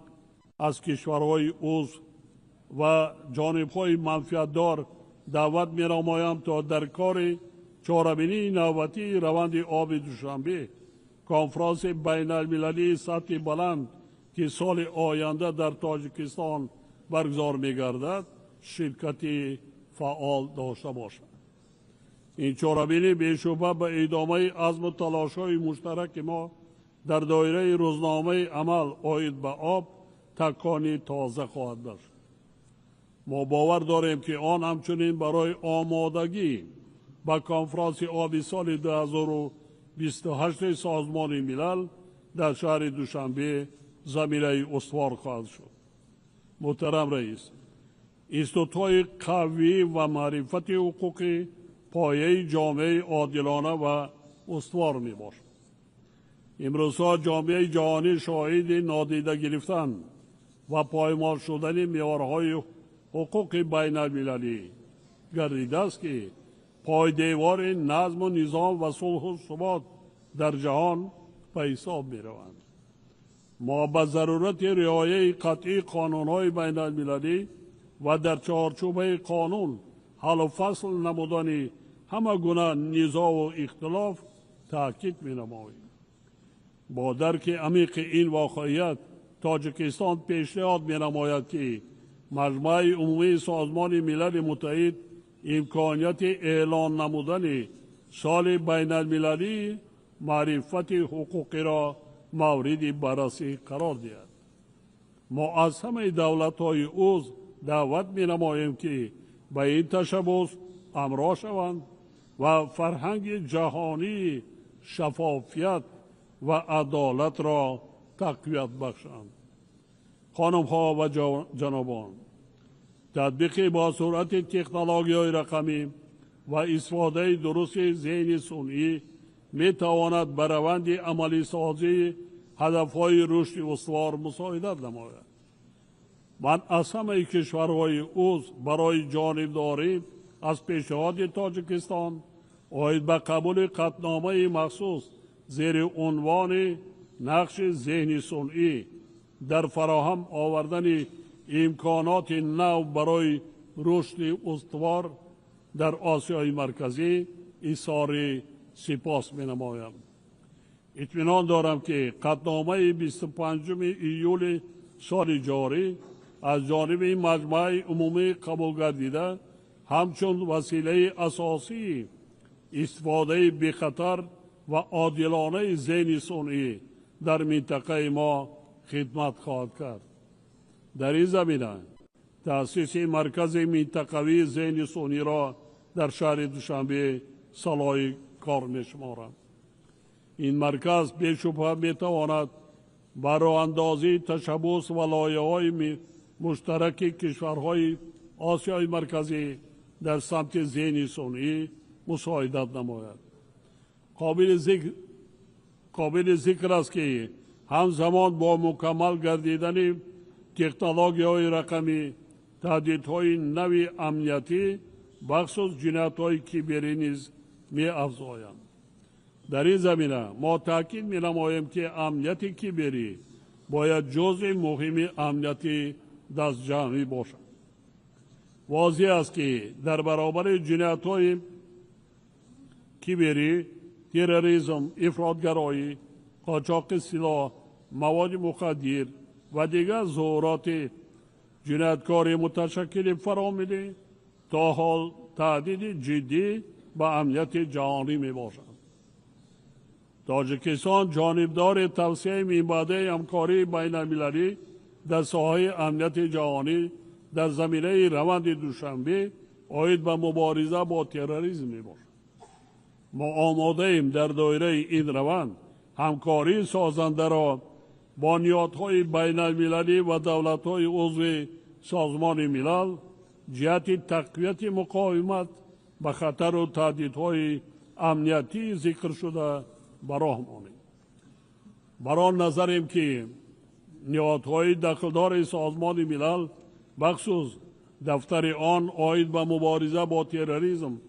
از کشورهای عضو و جانبهای منفعتدار دعوت می‌نمایم تا در کار چهارمین نوبتی روند آب دوشنبه کنفرانس بین المللی سطح بلند که سال آینده در تاجیکستان برگزار می‌گردد شرکت فعال داشته باشد. این چهارمین بی‌شبهه به ادامه عزم و تلاش‌های مشترک ما در دایره روزنامه عمل عاید به آب تکانی تازه خواهد داشت. ما باور داریم که آن همچنین برای آمادگی به کنفرانس آبی سال 2028 سازمان ملل در شهر دوشنبه زمینه استوار خواهد شد. محترم رئیس، اینستیتوت‌های قوی و معرفت حقوقی پایه جامعه عادلانه و استوار می باشد. امروزها جامعه جهانی شاهد نادیده گرفتن و پایمال شدن معیارهای حقوق بین المللی گردیده است که پایدیوار نظم و نظام و صلح و ثبات در جهان به حساب می روند. ما به ضرورت رعایت قطعی قانون‌های بین المللی و در چارچوب قانون حل و فصل نمودن همه گونه نزاع و اختلاف تاکید می‌نماییم. با درک عمیق این واقعیت تاجیکستان پیشنهاد می‌نماید که مجمع عمومی سازمان ملل متحد امکانیت اعلان نمودن سال بین المللی معرفت حقوقی را مورد بررسی قرار دهد. ما از همه دولت‌های عضو دعوت می‌نماییم که به این تشبث همراه شوند و فرهنگ جهانی شفافیت و عدالت را تقویت بخشند. خانم ها و جنابان، تطبیق با سرعت تکنولوژی‌های رقمی و استفاده درست ذهن صنعی می تواند بر روند عملی سازی هدفهای رشد استوار مساعدت نماید. من از همه کشورهای عضو برای جانبداری از پیشنهاد تاجیکستان آید به قبول قطعنامه مخصوص زیر عنوان نقش ذهن صنعی در فراهم آوردن امکانات نو برای رشد استوار در آسیای مرکزی اظهار سپاس می نمایم. اطمینان دارم که قطعنامه 25 ایول سال جاری از جانب مجمع عمومی قبول گردیده همچون وسیله اساسی استفاده بی خطر و عادلانه ذهن صنعی در منطقه ما خدمت خواهد کرد. در این زمینه تأسیس مرکز منطقوی ذهن صنعی را در شهر دوشنبه صلاح کار می شمارم. این مرکز بی‌شبهه می تواند برای اندازی تشبث و لایه‌های مشترک کشورهای آسیای مرکزی در سمت ذهن صنعی مساعدت نماید. قابل ذکر است که همزمان با مکمل گردیدن تکنولوژی‌های رقمی تهدیدهای نوی امنیتی بخصوص جنایت‌های کیبری نیز می‌افزایند. در این زمینه ما تاکید می‌نماییم که امنیت کیبری باید جزء مهم امنیت دست جمعی باشد. واضح است که در برابر جنایت‌های کیبری، تروریسم، افراطگرایی، قاچاق سلاح، مواد مخدر و دیگر ظهورات جنایتکاری متشکل فراملی تا حال تهدید جدی به امنیت جهانی می باشد. تاجیکستان جانبدار توسعه منبع همکاری بین المللی در ساحه امنیت جهانی در زمینه روند دوشنبه آید به مبارزه با تروریسم می باشد. ما آماده ایم در دایره این روند همکاری سازنده را با نهادهای بین المللی و دولت‌های عضو سازمان ملل جهت تقویت مقاومت به خطر و تهدیدهای امنیتی ذکر شده براه مانیم. برای نظریم که نهادهای دخلدار سازمان ملل بخصوص دفتر آن آید به مبارزه با تروریسم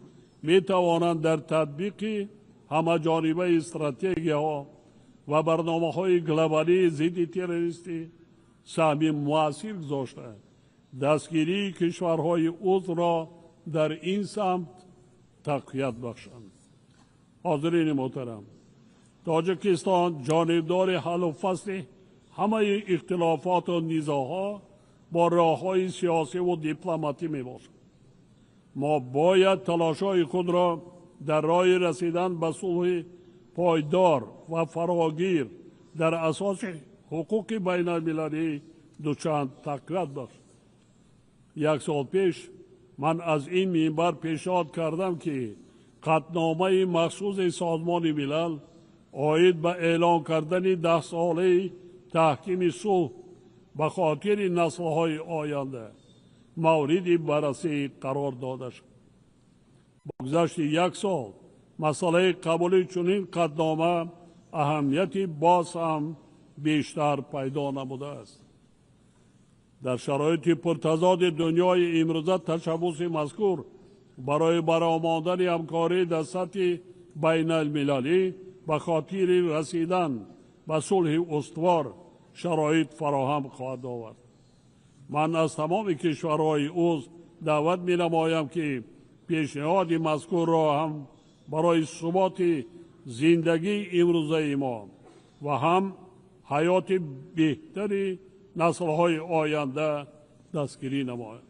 می توانند در تطبیق همه جانبه استراتژی ها و برنامه های گلوبالی ضد تروریستی سهم مؤثر گذاشته دستگیری کشورهای عضو را در این سمت تقویت بخشند. حاضرین محترم، تاجیکستان جانبدار حل و فصل همه اختلافات و نزاعها با راه‌های سیاسی و دیپلماتی می باشد. ما باید تلاش‌های خود را در راه رسیدن به صلح پایدار و فراگیر در اساس حقوق بین المللی دوچند تقویت بخشیم. یک سال پیش من از این منبر پیشنهاد کردم که قطعنامه مخصوص سازمان ملل آید به اعلان کردن 10 ساله تحکیم صلح به خاطر نسل‌های آینده مورد بررسی قرار داده شد. با گذشت یک سال مسئله قبول چنین قطعنامه اهمیتی باز هم بیشتر پیدا نموده است. در شرایط پرتضاد دنیای امروزه تشبث مذکور برای برآمدن همکاری در سطح بین المللی به خاطر رسیدن به صلح استوار شرایط فراهم خواهد آورد. من از تمام کشورهای عضو دعوت می نمایم که پیشنهاد مذکور را هم برای ثبات زندگی امروزه ما و هم حیات بهتری نسل‌های آینده دستگیری نماید.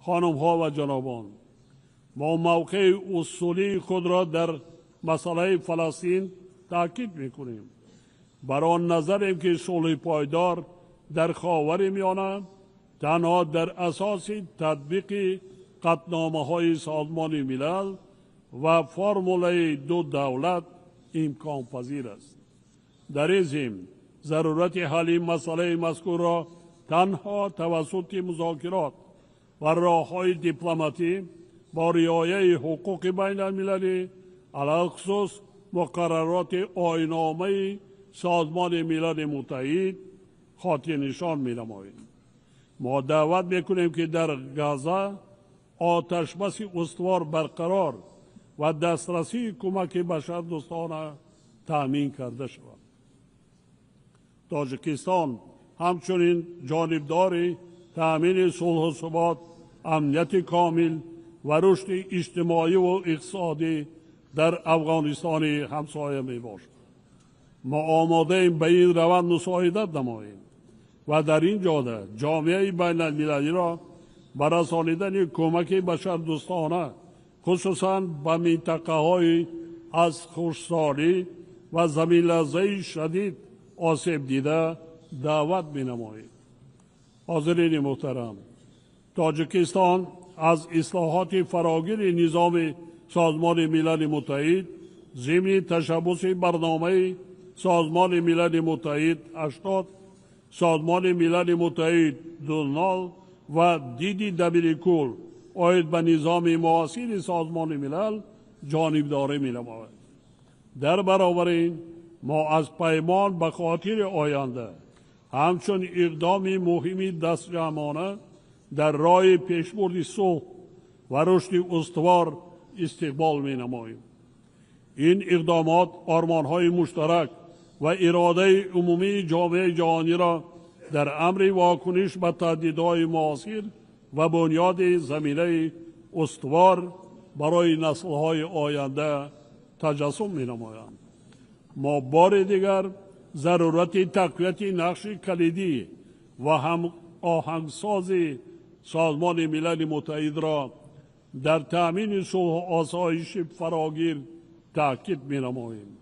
خانم ها و جنابان، ما موقع اصولی خود را در مسئله فلسطین تاکید میکنیم. برای نظریم که صلح پایدار در خاورمیانه تنها در اساس تطبیق قطعنامه‌های سازمان ملل و فرمول دو دولت امکان پذیر است. در این ضمن ضرورت حل مسئله مذکور را تنها توسط مذاکرات و راه‌های دیپلماتی با رعایت حقوق بین المللی علی خصوص مقررات آیین‌نامه سازمان ملل متحد خاطر نشان می‌نماییم. ما دعوت می‌کنیم که در غزه آتش بس استوار برقرار و دسترسی کمک بشردوستانه تأمین کرده شود. تاجیکستان همچنین جانبدار تأمین صلح و ثبات، امنیت کامل و رشد اجتماعی و اقتصادی در افغانستان همسایه می باشد. ما آماده ایم به این روند مساعدت نماییم و در این جاده جامعه بین المللی را به رسانیدن کمک بشردوستانه خصوصاً به منطقه های از خشکسالی و زمین لرزه شدید آسیب دیده دعوت می نماییم. حاضرین محترم، تاجیکستان از اصلاحات فراگیر نظام سازمان ملل متحد ضمن تشبث برنامه سازمان ملل متحد 80 سازمان ملل متحد 20 و دیدی دبیرکل آید به نظام معاصر سازمان ملل جانبداری می نماید. در برابر این ما از پیمان به خاطر آینده همچون اقدام مهمی دستجمعانه در راه پیشبرد صلح و رشد استوار استقبال می نماییم. این اقدامات آرمان‌های مشترک و اراده عمومی جامعه جهانی را در امر واکنش به تهدیدهای معاصر و بنیاد زمینه استوار برای نسل‌های آینده تجسم می‌نمایند. ما بار دیگر ضرورت تقویت نقش کلیدی و هم آهنگساز سازمان ملل متحد را در تأمین صلح و آسایش فراگیر تأکید می‌نماییم.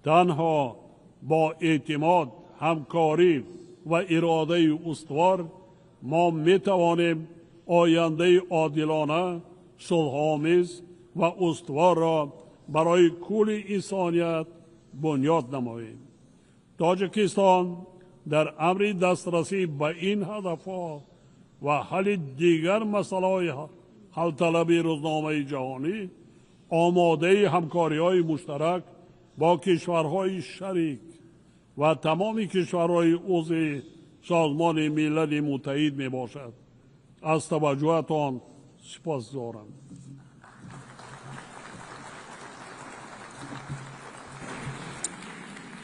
تنها با اعتماد، همکاری و اراده استوار ما می‌توانیم آینده عادلانه، صلح‌آمیز و استوار را برای کل انسانیت بنیاد نماییم. تاجیکستان در امر دسترسی به این هدفها و حل دیگر مسائل حل طلبی روزنامه جهانی آماده همکاری‌های مشترک با کشورهای شریک و تمام کشورهای عضو سازمان ملل متحد می باشد. از توجهتان سپاسگزارم.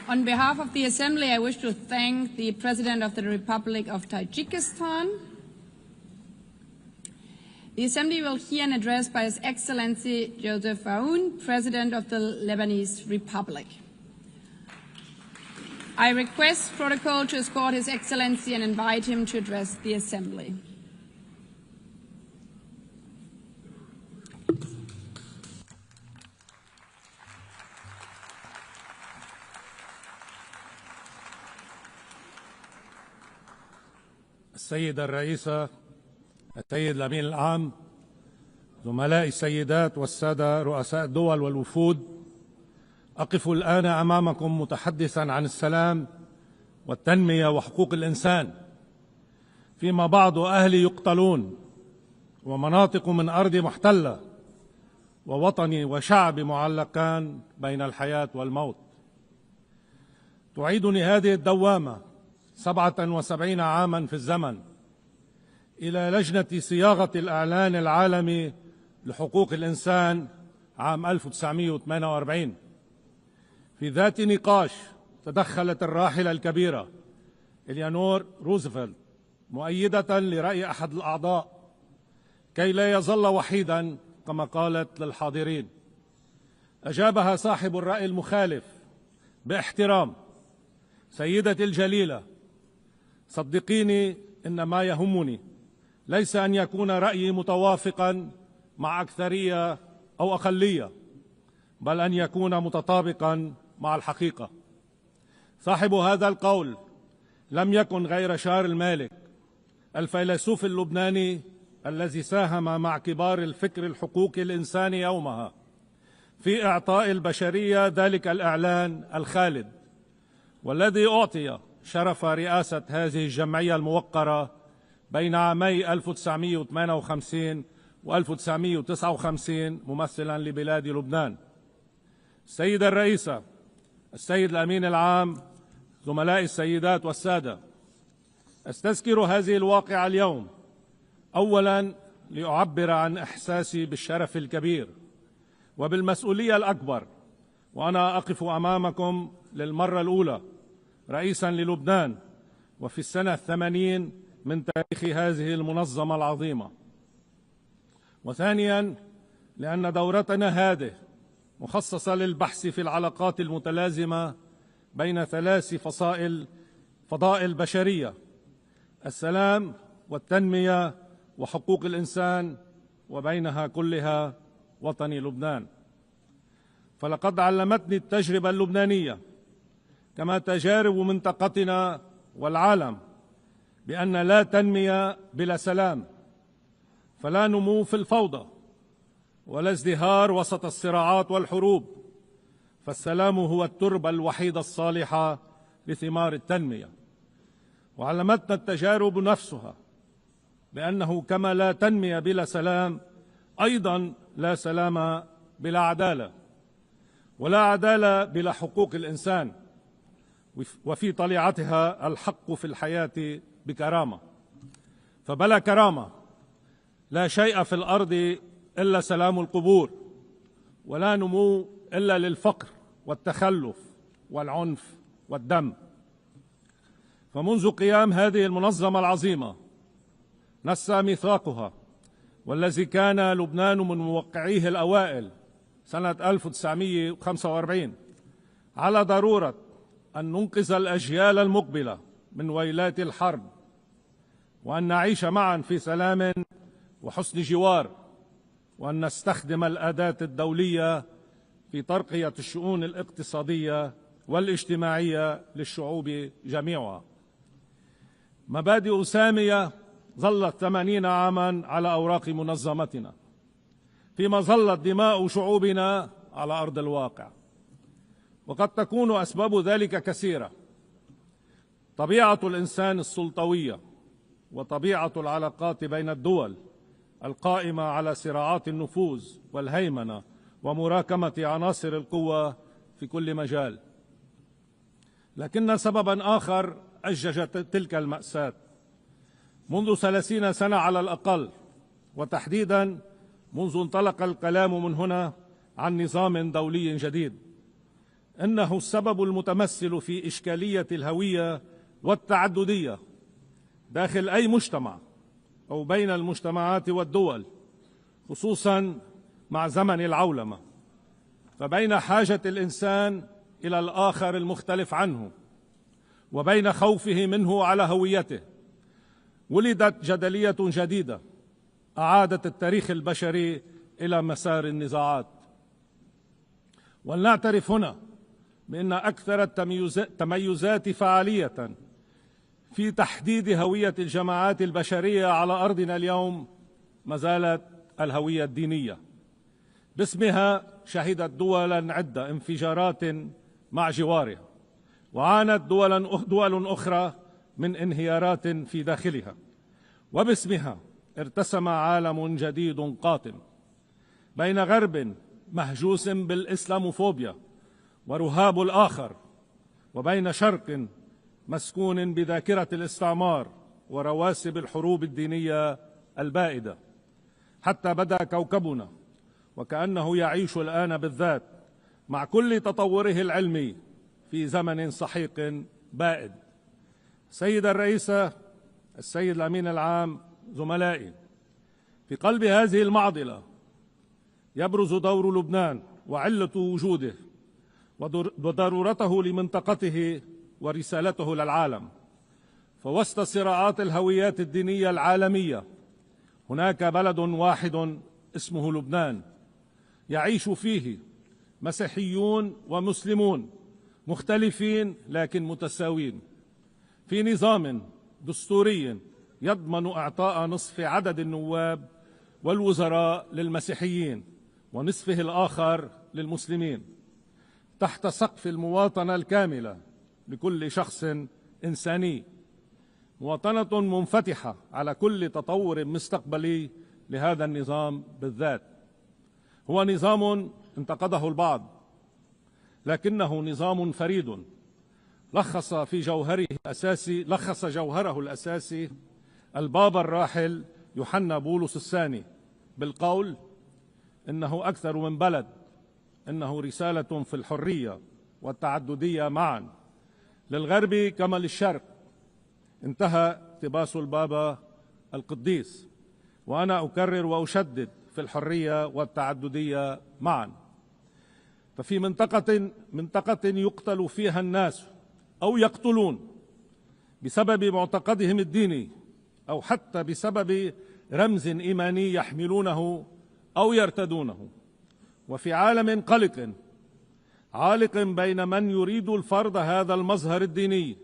On behalf of the Assembly, I wish to thank the President of the Republic of Tajikistan. The Assembly will hear an address by His Excellency Joseph Aoun, President of the Lebanese Republic. I request protocol to escort His Excellency and invite him to address the Assembly. السيدة الرئيسة، السيد الأمين العام، زملائي السيدات والسادة رؤساء الدول والوفود، أقف الآن أمامكم متحدثا عن السلام والتنمية وحقوق الإنسان، فيما بعض أهلي يقتلون ومناطق من أرضي محتلة ووطني وشعبي معلقان بين الحياة والموت. تعيدني هذه الدوامة 77 عاما في الزمن إلى لجنة صياغة الإعلان العالمي لحقوق الإنسان عام 1948. في ذات نقاش تدخلت الراحلة الكبيرة إليانور روزفلت مؤيدة لرأي أحد الأعضاء كي لا يظل وحيدا كما قالت للحاضرين. أجابها صاحب الرأي المخالف باحترام: سيدتي الجليلة، صدقيني إن ما يهمني ليس أن يكون رأيي متوافقا مع أكثرية أو أقلية، بل أن يكون متطابقا مع الحقيقة. صاحب هذا القول لم يكن غير شارل مالك، الفيلسوف اللبناني الذي ساهم مع كبار الفكر الحقوقي الإنساني يومها في إعطاء البشرية ذلك الإعلان الخالد، والذي أعطي شرف رئاسة هذه الجمعية الموقرة بين عامي 1958 و 1959 ممثلا لبلاد لبنان. السيدة الرئيسة، السيد الأمين العام، زملائي السيدات والسادة، أستذكر هذه الواقعة اليوم أولا لأعبر عن إحساسي بالشرف الكبير وبالمسؤولية الأكبر وأنا أقف أمامكم للمرة الأولى رئيسا للبنان وفي السنة 80 من تاريخ هذه المنظمة العظيمة. وثانيا لأن دورتنا هذه مخصصة للبحث في العلاقات المتلازمة بين ثلاث فضائل بشرية: السلام والتنمية وحقوق الإنسان، وبينها كلها وطني لبنان. فلقد علمتني التجربة اللبنانية كما تجارب منطقتنا والعالم بأن لا تنمية بلا سلام، فلا نمو في الفوضى ولا ازدهار وسط الصراعات والحروب، فالسلام هو التربة الوحيدة الصالحة لثمار التنمية. وعلمتنا التجارب نفسها بأنه كما لا تنمية بلا سلام، أيضا لا سلام بلا عدالة، ولا عدالة بلا حقوق الإنسان، وفي طليعتها الحق في الحياة بكرامة. فبلا كرامة لا شيء في الأرض إلا سلام القبور، ولا نمو إلا للفقر والتخلف والعنف والدم. فمنذ قيام هذه المنظمة العظيمة نسى ميثاقها، والذي كان لبنان من موقعيه الأوائل سنة 1945 على ضرورة أن ننقذ الأجيال المقبلة من ويلات الحرب، وأن نعيش معا في سلام وحسن جوار، وأن نستخدم الأداة الدولية في ترقية الشؤون الاقتصادية والاجتماعية للشعوب جميعها. مبادئ سامية ظلت 80 عاما على أوراق منظمتنا، فيما ظلت دماء شعوبنا على أرض الواقع. وقد تكون أسباب ذلك كثيرة: طبيعة الإنسان السلطوية، وطبيعة العلاقات بين الدول القائمة على صراعات النفوذ والهيمنة ومراكمة عناصر القوة في كل مجال. لكن سببا آخر أجج تلك المأساة منذ 30 سنة على الأقل، وتحديدا منذ انطلق الكلام من هنا عن نظام دولي جديد، إنه السبب المتمثل في إشكالية الهوية والتعددية داخل أي مجتمع أو بين المجتمعات والدول، خصوصا مع زمن العولمة. فبين حاجة الإنسان إلى الآخر المختلف عنه وبين خوفه منه على هويته ولدت جدلية جديدة أعادت التاريخ البشري إلى مسار النزاعات. ولنعترف هنا بأن أكثر التميزات فعالية في تحديد هوية الجماعات البشرية على أرضنا اليوم ما زالت الهوية الدينية. باسمها شهدت دولا عدة انفجارات مع جوارها، وعانت دول أخرى من انهيارات في داخلها، وباسمها ارتسم عالم جديد قاتم بين غرب مهجوس بالإسلاموفوبيا ورهاب الآخر، وبين شرق مسكون بذاكرة الاستعمار ورواسب الحروب الدينية البائدة، حتى بدا كوكبنا وكأنه يعيش الآن بالذات مع كل تطوره العلمي في زمن سحيق بائد. سيدة الرئيسة، السيد الأمين العام، زملائي، في قلب هذه المعضلة يبرز دور لبنان وعلة وجوده وضرورته لمنطقته ورسالته للعالم. فوسط صراعات الهويات الدينية العالمية هناك بلد واحد اسمه لبنان، يعيش فيه مسيحيون ومسلمون مختلفين لكن متساوين في نظام دستوري يضمن إعطاء نصف عدد النواب والوزراء للمسيحيين ونصفه الآخر للمسلمين تحت سقف المواطنة الكاملة لكل شخص إنساني، مواطنة منفتحة على كل تطور مستقبلي لهذا النظام بالذات. هو نظام انتقده البعض، لكنه نظام فريد لخص جوهره الأساسي البابا الراحل يوحنا بولس الثاني بالقول: إنه أكثر من بلد، إنه رسالة في الحرية والتعددية معا، للغرب كما للشرق. انتهى اقتباس البابا القديس. وأنا أكرر وأشدد: في الحرية والتعددية معا. ففي منطقة يقتل فيها الناس أو يقتلون بسبب معتقدهم الديني أو حتى بسبب رمز إيماني يحملونه أو يرتدونه، وفي عالم عالق بين من يريد الفرض هذا المظهر الديني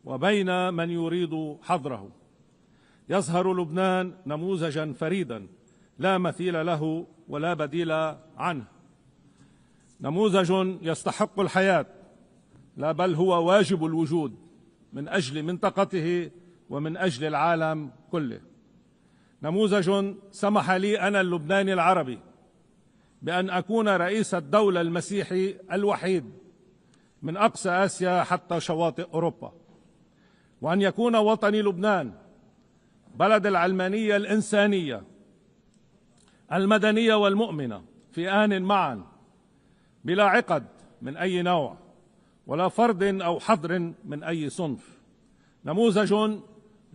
وبين من يريد حظره، يظهر لبنان نموذجا فريدا لا مثيل له ولا بديل عنه، نموذج يستحق الحياة، لا بل هو واجب الوجود من أجل منطقته ومن أجل العالم كله. نموذج سمح لي أنا اللبناني العربي بأن أكون رئيس الدولة المسيحي الوحيد من أقصى آسيا حتى شواطئ أوروبا، وأن يكون وطني لبنان بلد العلمانية الإنسانية المدنية والمؤمنة في آن معا، بلا عقد من أي نوع ولا فرض أو حظر من أي صنف. نموذج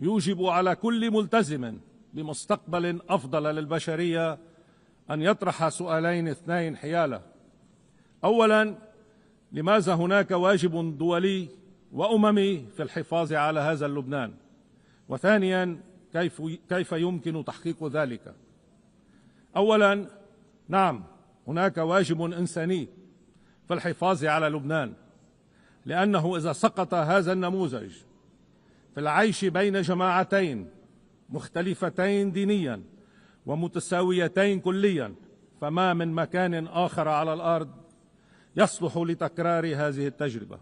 يوجب على كل ملتزم بمستقبل أفضل للبشرية أن يطرح سؤالين اثنين حياله: أولا، لماذا هناك واجب دولي وأممي في الحفاظ على هذا اللبنان؟ وثانيا، كيف يمكن تحقيق ذلك؟ أولا، نعم، هناك واجب إنساني في الحفاظ على لبنان، لأنه إذا سقط هذا النموذج في العيش بين جماعتين مختلفتين دينيا ومتساويتين كليا، فما من مكان آخر على الأرض يصلح لتكرار هذه التجربة.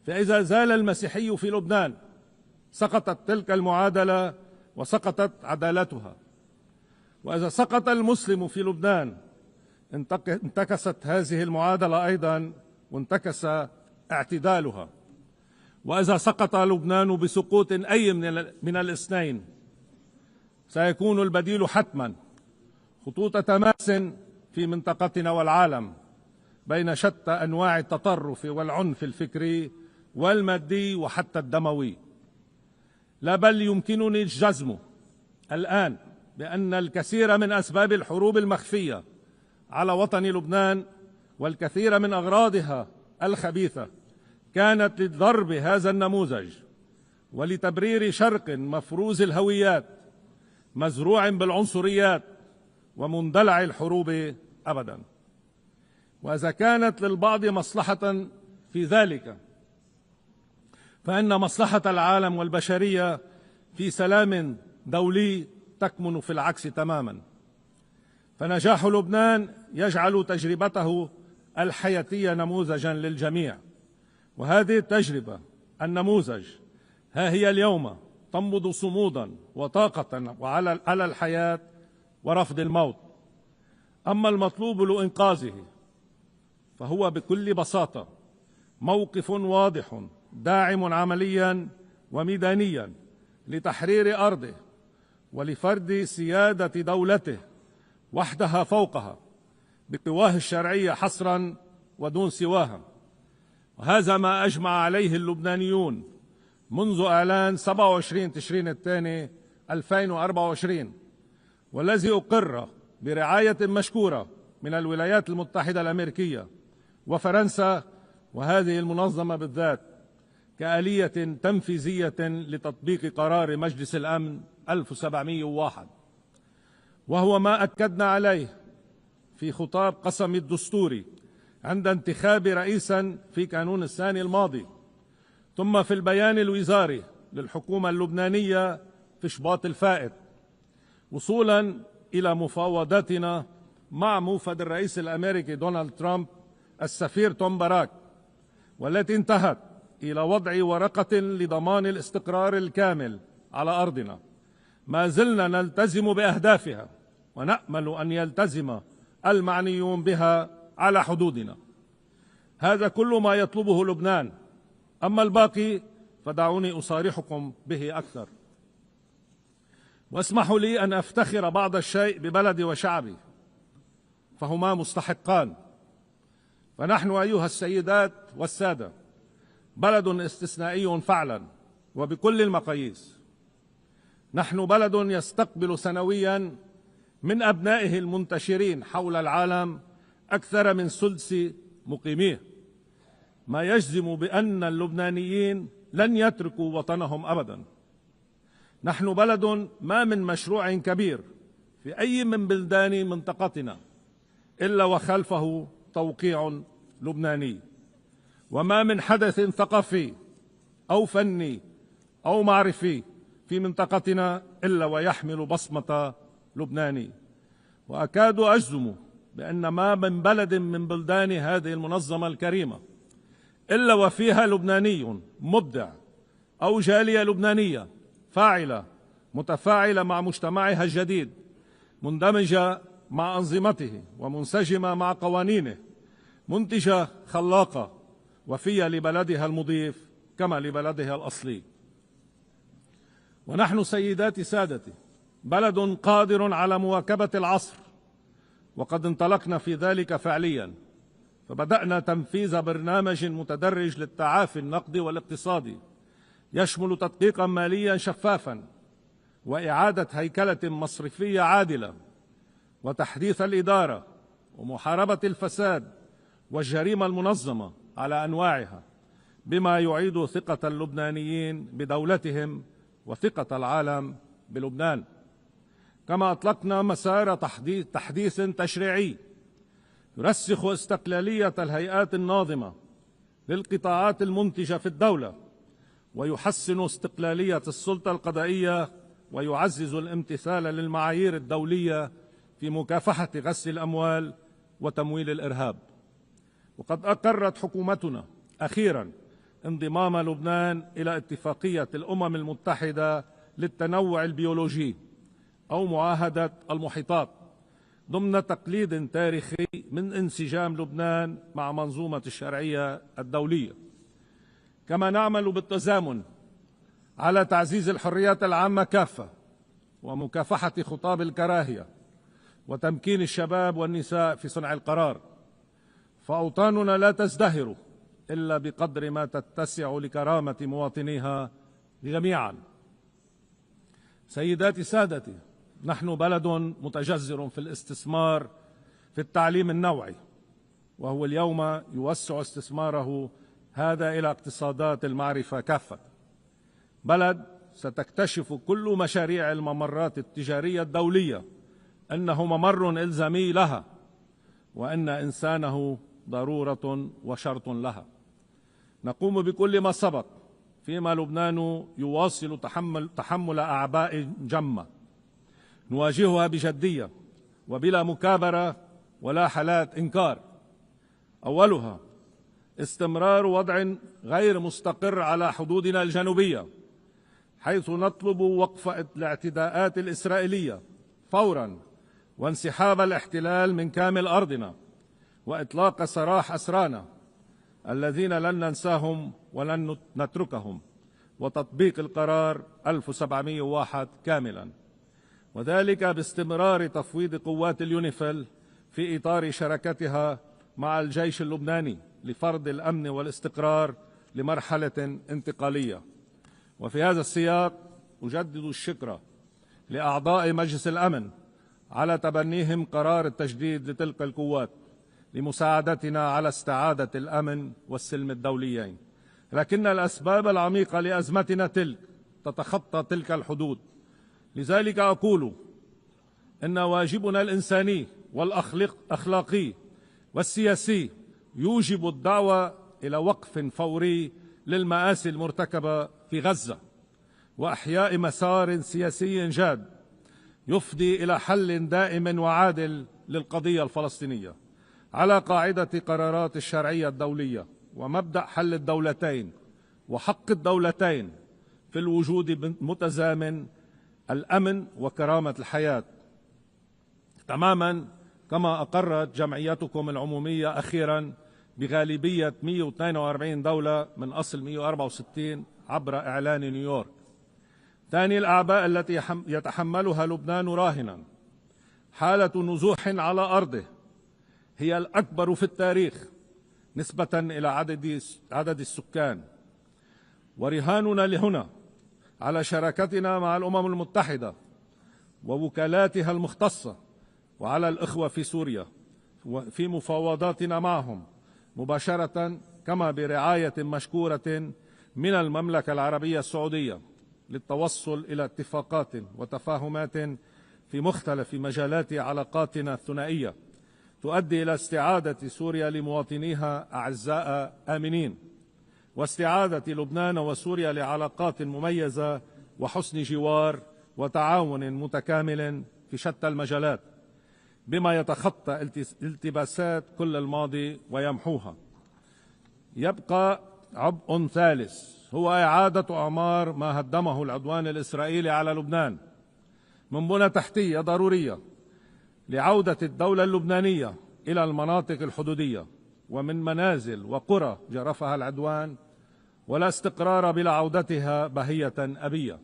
فإذا زال المسيحي في لبنان سقطت تلك المعادلة وسقطت عدالتها، وإذا سقط المسلم في لبنان انتكست هذه المعادلة أيضا وانتكس اعتدالها. وإذا سقط لبنان بسقوط أي من الاثنين سيكون البديل حتما خطوط تماس في منطقتنا والعالم بين شتى أنواع التطرف والعنف الفكري والمادي وحتى الدموي. لا بل يمكنني الجزم الآن بأن الكثير من أسباب الحروب المخفية على وطن لبنان والكثير من أغراضها الخبيثة كانت لضرب هذا النموذج ولتبرير شرق مفروز الهويات مزروع بالعنصريات ومندلع الحروب أبدا. وإذا كانت للبعض مصلحة في ذلك، فإن مصلحة العالم والبشرية في سلام دولي تكمن في العكس تماما. فنجاح لبنان يجعل تجربته الحياتية نموذجا للجميع، وهذه التجربة النموذج ها هي اليوم تنبض صمودا وطاقة على الحياة ورفض الموت. أما المطلوب لإنقاذه فهو بكل بساطة موقف واضح داعم عمليا وميدانيا لتحرير أرضه ولفرض سيادة دولته وحدها فوقها بقواه الشرعية حصرا ودون سواها. وهذا ما أجمع عليه اللبنانيون منذ إعلان 27 تشرين الثاني 2024، والذي أقر برعاية مشكورة من الولايات المتحدة الأمريكية وفرنسا وهذه المنظمة بالذات كآلية تنفيذية لتطبيق قرار مجلس الأمن 1701، وهو ما أكدنا عليه في خطاب قسم الدستوري عند انتخاب رئيسا في كانون الثاني الماضي، ثم في البيان الوزاري للحكومة اللبنانية في شباط الفائت، وصولا إلى مفاوضاتنا مع موفد الرئيس الأمريكي دونالد ترامب السفير توم باراك، والتي انتهت إلى وضع ورقة لضمان الاستقرار الكامل على أرضنا. ما زلنا نلتزم بأهدافها، ونأمل أن يلتزم المعنيون بها على حدودنا. هذا كل ما يطلبه لبنان، أما الباقي فدعوني أصارحكم به أكثر. واسمحوا لي أن أفتخر بعض الشيء ببلدي وشعبي، فهما مستحقان. فنحن أيها السيدات والسادة بلد استثنائي فعلا وبكل المقاييس. نحن بلد يستقبل سنويا من أبنائه المنتشرين حول العالم أكثر من ثلث مقيميه، ما يجزم بأن اللبنانيين لن يتركوا وطنهم أبدا. نحن بلد ما من مشروع كبير في أي من بلدان منطقتنا إلا وخلفه توقيع لبناني، وما من حدث ثقافي أو فني أو معرفي في منطقتنا إلا ويحمل بصمة لبناني. وأكاد أجزم بأن ما من بلد من بلدان هذه المنظمة الكريمة إلا وفيها لبناني مبدع أو جالية لبنانية فاعلة متفاعلة مع مجتمعها الجديد، مندمجة مع أنظمته ومنسجمة مع قوانينه، منتجة خلاقة وفية لبلدها المضيف كما لبلدها الأصلي. ونحن سيداتي سادتي بلد قادر على مواكبة العصر، وقد انطلقنا في ذلك فعليا، فبدأنا تنفيذ برنامج متدرج للتعافي النقدي والاقتصادي يشمل تدقيقا ماليا شفافا وإعادة هيكلة مصرفية عادلة وتحديث الإدارة ومحاربة الفساد والجريمة المنظمة على أنواعها، بما يعيد ثقة اللبنانيين بدولتهم وثقة العالم بلبنان. كما أطلقنا مسار تحديث تشريعي يرسخ استقلالية الهيئات الناظمة للقطاعات المنتجة في الدولة، ويحسن استقلالية السلطة القضائية، ويعزز الامتثال للمعايير الدولية في مكافحة غسل الأموال وتمويل الإرهاب. وقد أقرت حكومتنا أخيرا انضمام لبنان إلى اتفاقية الأمم المتحدة للتنوع البيولوجي أو معاهدة المحيطات، ضمن تقليد تاريخي من انسجام لبنان مع منظومة الشرعية الدولية. كما نعمل بالتزامن على تعزيز الحريات العامة كافة ومكافحة خطاب الكراهية وتمكين الشباب والنساء في صنع القرار، فأوطاننا لا تزدهر إلا بقدر ما تتسع لكرامة مواطنيها جميعا. سيداتي سادتي، نحن بلد متجذر في الاستثمار في التعليم النوعي، وهو اليوم يوسع استثماره هذا إلى اقتصادات المعرفة كافة. بلد ستكتشف كل مشاريع الممرات التجارية الدولية أنه ممر إلزامي لها، وأن إنسانه ضرورة وشرط لها. نقوم بكل ما سبق فيما لبنان يواصل تحمل أعباء جمة نواجهها بجدية وبلا مكابرة ولا حالات إنكار. أولها استمرار وضع غير مستقر على حدودنا الجنوبية، حيث نطلب وقف الاعتداءات الإسرائيلية فورا وانسحاب الاحتلال من كامل أرضنا وإطلاق سراح أسرانا الذين لن ننساهم ولن نتركهم، وتطبيق القرار 1701 كاملا، وذلك باستمرار تفويض قوات اليونيفيل في إطار شراكتها مع الجيش اللبناني لفرض الأمن والاستقرار لمرحلة انتقالية. وفي هذا السياق أجدد الشكر لأعضاء مجلس الأمن على تبنيهم قرار التجديد لتلك القوات لمساعدتنا على استعادة الأمن والسلم الدوليين. لكن الأسباب العميقة لأزمتنا تتخطى تلك الحدود. لذلك أقول إن واجبنا الإنساني والأخلاقي والسياسي يوجب الدعوة إلى وقف فوري للمآسي المرتكبة في غزة، وإحياء مسار سياسي جاد يفضي إلى حل دائم وعادل للقضية الفلسطينية على قاعدة قرارات الشرعية الدولية ومبدأ حل الدولتين وحق الدولتين في الوجود متزامن الأمن وكرامة الحياة، تماما كما أقرت جمعيتكم العمومية أخيرا بغالبية 142 دولة من أصل 164 عبر إعلان نيويورك. ثاني الأعباء التي يتحملها لبنان راهنا حالة نزوح على أرضه هي الأكبر في التاريخ نسبة إلى عدد السكان، ورهاننا لهنا على شراكتنا مع الأمم المتحدة ووكالاتها المختصة وعلى الإخوة في سوريا في مفاوضاتنا معهم مباشرة، كما برعاية مشكورة من المملكة العربية السعودية للتوصل إلى اتفاقات وتفاهمات في مختلف مجالات علاقاتنا الثنائية تؤدي إلى استعادة سوريا لمواطنيها أعزاء آمنين، واستعادة لبنان وسوريا لعلاقات مميزة وحسن جوار وتعاون متكامل في شتى المجالات بما يتخطى التباسات كل الماضي ويمحوها. يبقى عبء ثالث هو إعادة أعمار ما هدمه العدوان الإسرائيلي على لبنان من بنى تحتية ضرورية لعودة الدولة اللبنانية إلى المناطق الحدودية ومن منازل وقرى جرفها العدوان، ولا استقرار بلا عودتها بهية أبية،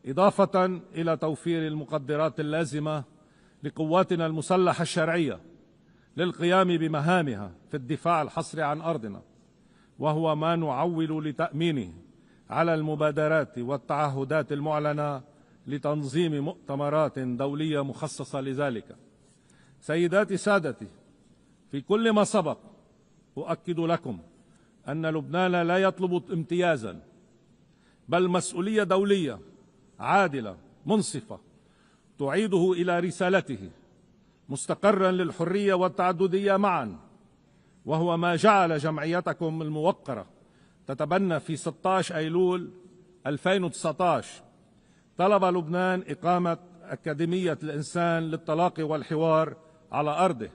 إضافة إلى توفير المقدرات اللازمة لقواتنا المسلحة الشرعية للقيام بمهامها في الدفاع الحصري عن أرضنا، وهو ما نعول لتأمينه على المبادرات والتعهدات المعلنة لتنظيم مؤتمرات دولية مخصصة لذلك. سيداتي سادتي، في كل ما سبق أؤكد لكم أن لبنان لا يطلب امتيازا بل مسؤولية دولية عادلة منصفة تعيده إلى رسالته مستقرا للحرية والتعددية معا، وهو ما جعل جمعيتكم الموقرة تتبنى في 16 أيلول 2019 طلب لبنان إقامة أكاديمية الإنسان للطلاق والحوار على أرضه،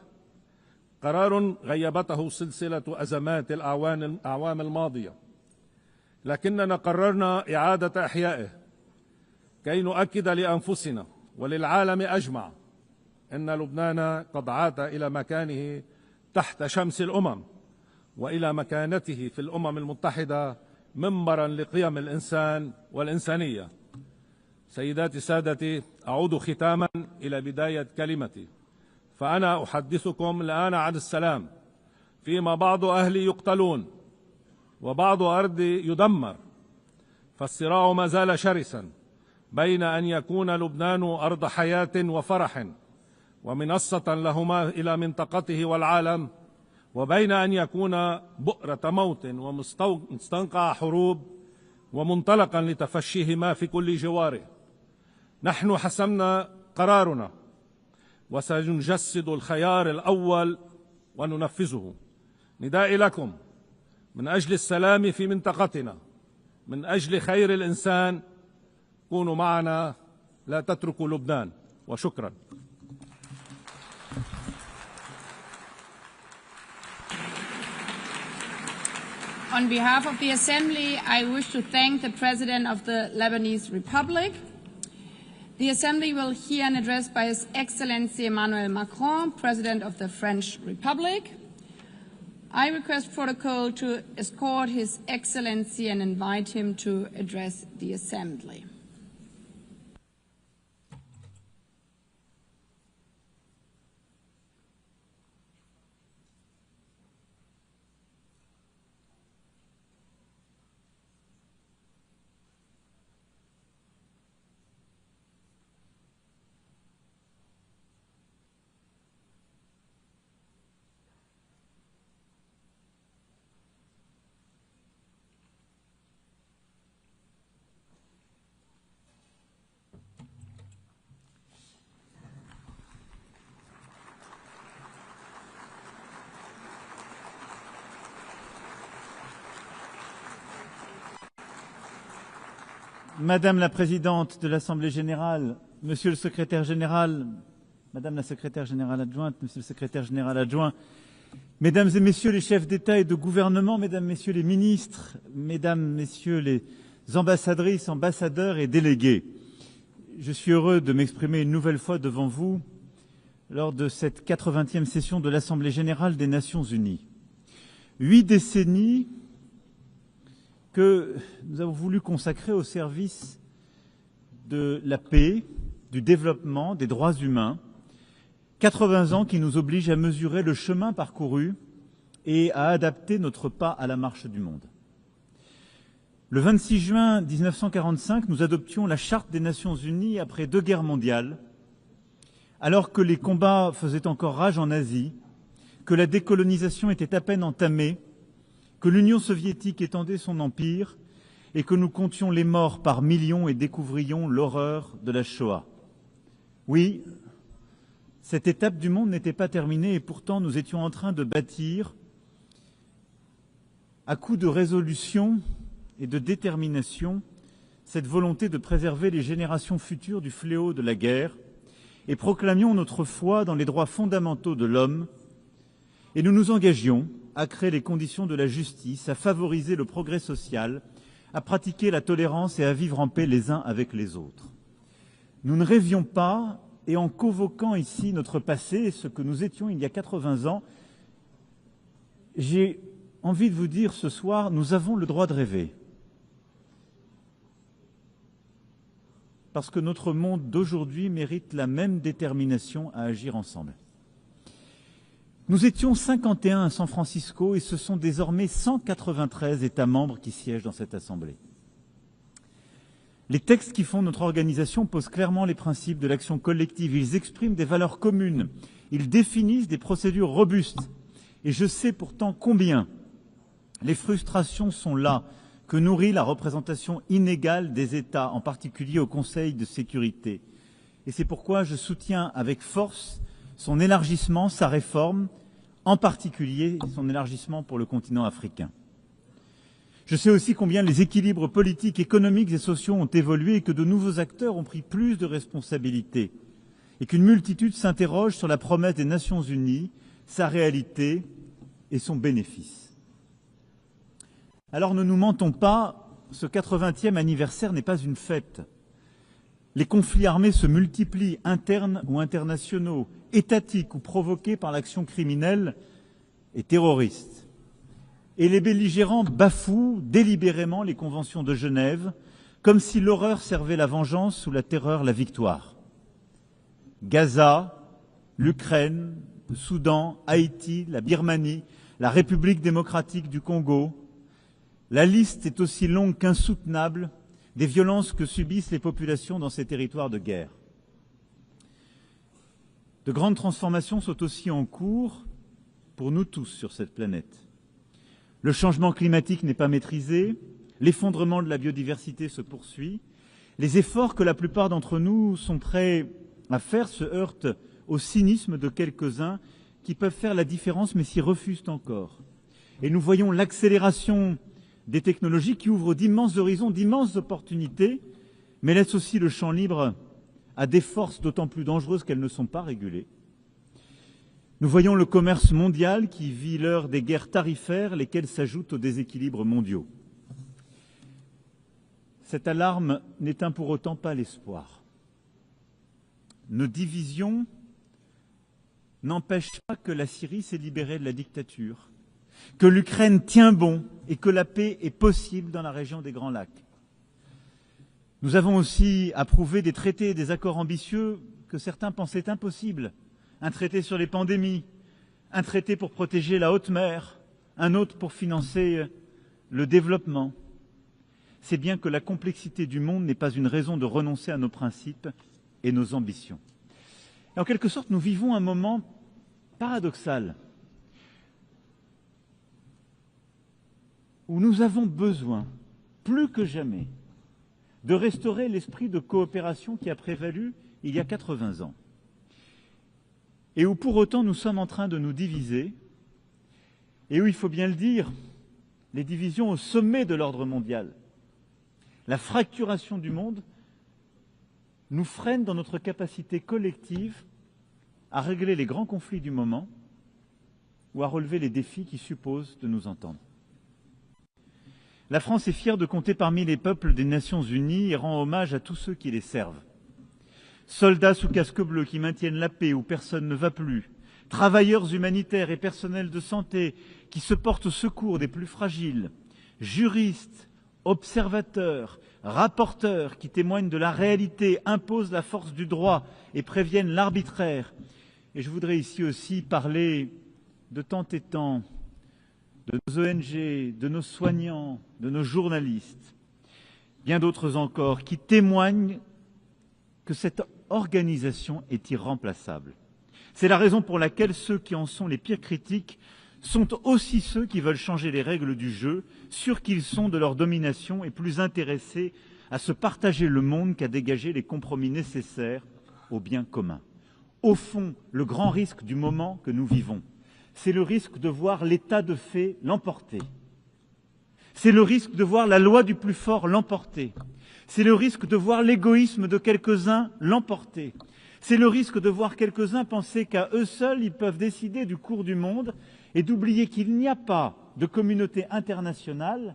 قرار غيبته سلسلة أزمات الأعوام الماضية، لكننا قررنا إعادة إحيائه كي نؤكد لأنفسنا وللعالم أجمع أن لبنان قد عاد إلى مكانه تحت شمس الأمم وإلى مكانته في الأمم المتحدة منبرا لقيم الإنسان والإنسانية. سيداتي سادتي، أعود ختاما إلى بداية كلمتي، فأنا أحدثكم الآن عن السلام فيما بعض أهلي يقتلون وبعض أرضي يدمر، فالصراع ما زال شرسا بين أن يكون لبنان أرض حياة وفرح ومنصة لهما إلى منطقته والعالم، وبين أن يكون بؤرة موت ومستنقع حروب ومنطلقا لتفشيهما في كل جواره. نحن حسمنا قرارنا وسنجسد الخيار الأول وننفذه. ندائي لكم من أجل السلام في منطقتنا، من أجل خير الإنسان، كونوا معنا، لا تتركوا لبنان، وشكرا. On behalf of the Assembly, I wish to thank the President of the Lebanese Republic. The Assembly will hear an address by His Excellency Emmanuel Macron, President of the French Republic. I request protocol to escort His Excellency and invite him to address the Assembly. Madame la Présidente de l'Assemblée générale, Monsieur le Secrétaire général, Madame la Secrétaire générale adjointe, Monsieur le Secrétaire général adjoint, Mesdames et Messieurs les chefs d'État et de gouvernement, Mesdames, Messieurs les ministres, Mesdames, Messieurs les ambassadrices, ambassadeurs et délégués, je suis heureux de m'exprimer une nouvelle fois devant vous lors de cette 80e session de l'Assemblée générale des Nations unies. 8 décennies que nous avons voulu consacrer au service de la paix, du développement, des droits humains. 80 ans qui nous obligent à mesurer le chemin parcouru et à adapter notre pas à la marche du monde. Le 26 juin 1945, nous adoptions la Charte des Nations unies après 2 guerres mondiales, alors que les combats faisaient encore rage en Asie, que la décolonisation était à peine entamée, que l'Union soviétique étendait son empire et que nous comptions les morts par millions et découvrions l'horreur de la Shoah. Oui, cette étape du monde n'était pas terminée et pourtant nous étions en train de bâtir, à coup de résolution et de détermination, cette volonté de préserver les générations futures du fléau de la guerre et proclamions notre foi dans les droits fondamentaux de l'homme et nous nous engagions à créer les conditions de la justice, à favoriser le progrès social, à pratiquer la tolérance et à vivre en paix les uns avec les autres. Nous ne rêvions pas, et en convoquant ici notre passé, ce que nous étions il y a 80 ans, j'ai envie de vous dire ce soir, nous avons le droit de rêver. Parce que notre monde d'aujourd'hui mérite la même détermination à agir ensemble. Nous étions 51 à San Francisco et ce sont désormais 193 États membres qui siègent dans cette Assemblée. Les textes qui font notre organisation posent clairement les principes de l'action collective. Ils expriment des valeurs communes. Ils définissent des procédures robustes. Et je sais pourtant combien les frustrations sont là que nourrit la représentation inégale des États, en particulier au Conseil de sécurité. Et c'est pourquoi je soutiens avec force son élargissement, sa réforme, en particulier son élargissement pour le continent africain. Je sais aussi combien les équilibres politiques, économiques et sociaux ont évolué et que de nouveaux acteurs ont pris plus de responsabilités et qu'une multitude s'interroge sur la promesse des Nations unies, sa réalité et son bénéfice. Alors ne nous mentons pas, ce 80e anniversaire n'est pas une fête. Les conflits armés se multiplient, internes ou internationaux, étatiques ou provoqués par l'action criminelle et terroriste. Et les belligérants bafouent délibérément les conventions de Genève, comme si l'horreur servait la vengeance ou la terreur la victoire. Gaza, l'Ukraine, le Soudan, Haïti, la Birmanie, la République démocratique du Congo. La liste est aussi longue qu'insoutenable des violences que subissent les populations dans ces territoires de guerre. De grandes transformations sont aussi en cours pour nous tous sur cette planète. Le changement climatique n'est pas maîtrisé, l'effondrement de la biodiversité se poursuit, les efforts que la plupart d'entre nous sont prêts à faire se heurtent au cynisme de quelques-uns qui peuvent faire la différence mais s'y refusent encore. Et nous voyons l'accélération des technologies qui ouvrent d'immenses horizons, d'immenses opportunités, mais laissent aussi le champ libre à des forces d'autant plus dangereuses qu'elles ne sont pas régulées. Nous voyons le commerce mondial qui vit l'heure des guerres tarifaires, lesquelles s'ajoutent aux déséquilibres mondiaux. Cette alarme n'éteint pour autant pas l'espoir. Nos divisions n'empêchent pas que la Syrie s'est libérée de la dictature, que l'Ukraine tient bon et que la paix est possible dans la région des Grands Lacs. Nous avons aussi approuvé des traités et des accords ambitieux que certains pensaient impossibles. Un traité sur les pandémies, un traité pour protéger la haute mer, un autre pour financer le développement. C'est bien que la complexité du monde n'est pas une raison de renoncer à nos principes et nos ambitions. Et en quelque sorte, nous vivons un moment paradoxal où nous avons besoin, plus que jamais, de restaurer l'esprit de coopération qui a prévalu il y a 80 ans. Et où pour autant nous sommes en train de nous diviser, et où, il faut bien le dire, les divisions au sommet de l'ordre mondial. La fracturation du monde nous freine dans notre capacité collective à régler les grands conflits du moment ou à relever les défis qui supposent de nous entendre. La France est fière de compter parmi les peuples des Nations Unies et rend hommage à tous ceux qui les servent. Soldats sous casque bleu qui maintiennent la paix où personne ne va plus, travailleurs humanitaires et personnels de santé qui se portent au secours des plus fragiles, juristes, observateurs, rapporteurs qui témoignent de la réalité, imposent la force du droit et préviennent l'arbitraire. Et je voudrais ici aussi parler de temps et temps de nos ONG, de nos soignants, de nos journalistes, bien d'autres encore, qui témoignent que cette organisation est irremplaçable. C'est la raison pour laquelle ceux qui en sont les pires critiques sont aussi ceux qui veulent changer les règles du jeu, sûrs qu'ils sont de leur domination et plus intéressés à se partager le monde qu'à dégager les compromis nécessaires au bien commun. Au fond, le grand risque du moment que nous vivons, c'est le risque de voir l'état de fait l'emporter. C'est le risque de voir la loi du plus fort l'emporter. C'est le risque de voir l'égoïsme de quelques-uns l'emporter. C'est le risque de voir quelques-uns penser qu'à eux seuls, ils peuvent décider du cours du monde et d'oublier qu'il n'y a pas de communauté internationale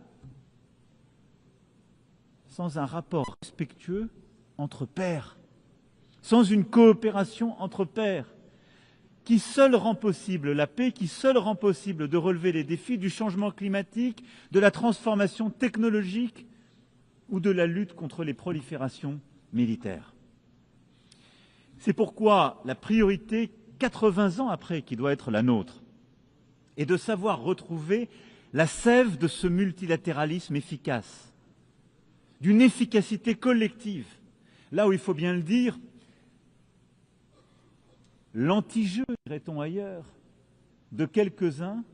sans un rapport respectueux entre pairs, sans une coopération entre pairs, qui seul rend possible la paix, qui seul rend possible de relever les défis du changement climatique, de la transformation technologique ou de la lutte contre les proliférations militaires. C'est pourquoi la priorité, 80 ans après, qui doit être la nôtre, est de savoir retrouver la sève de ce multilatéralisme efficace, d'une efficacité collective. Là où il faut bien le dire, l'anti-jeu, dirait-on ailleurs, de quelques-uns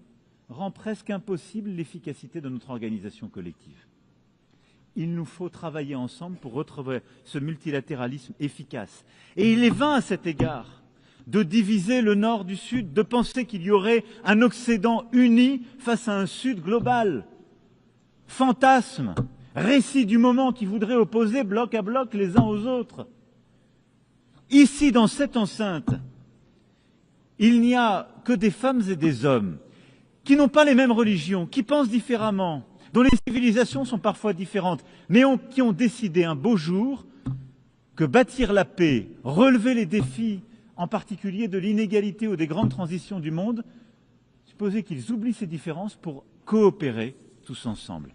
rend presque impossible l'efficacité de notre organisation collective. Il nous faut travailler ensemble pour retrouver ce multilatéralisme efficace. Et il est vain à cet égard de diviser le Nord du Sud, de penser qu'il y aurait un Occident uni face à un Sud global. Fantasme, récit du moment qui voudrait opposer bloc à bloc les uns aux autres. Ici, dans cette enceinte, il n'y a que des femmes et des hommes qui n'ont pas les mêmes religions, qui pensent différemment, dont les civilisations sont parfois différentes, mais qui ont décidé un beau jour que bâtir la paix, relever les défis, en particulier de l'inégalité ou des grandes transitions du monde, supposait qu'ils oublient ces différences pour coopérer tous ensemble.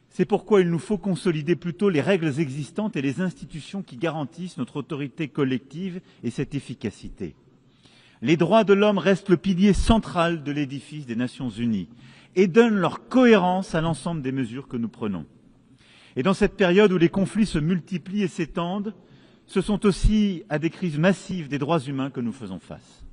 C'est pourquoi il nous faut consolider plutôt les règles existantes et les institutions qui garantissent notre autorité collective et cette efficacité. Les droits de l'homme restent le pilier central de l'édifice des Nations Unies et donnent leur cohérence à l'ensemble des mesures que nous prenons. Et dans cette période où les conflits se multiplient et s'étendent, ce sont aussi à des crises massives des droits humains que nous faisons face.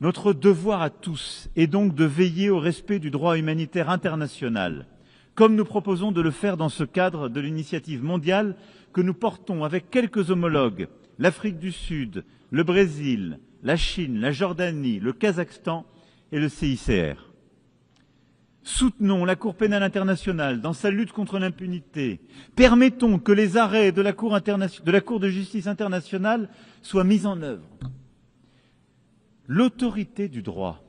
Notre devoir à tous est donc de veiller au respect du droit humanitaire international, comme nous proposons de le faire dans ce cadre de l'initiative mondiale que nous portons avec quelques homologues, l'Afrique du Sud, le Brésil, la Chine, la Jordanie, le Kazakhstan et le CICR. Soutenons la Cour pénale internationale dans sa lutte contre l'impunité. Permettons que les arrêts de la Cour de justice internationale soient mis en œuvre. L'autorité du droit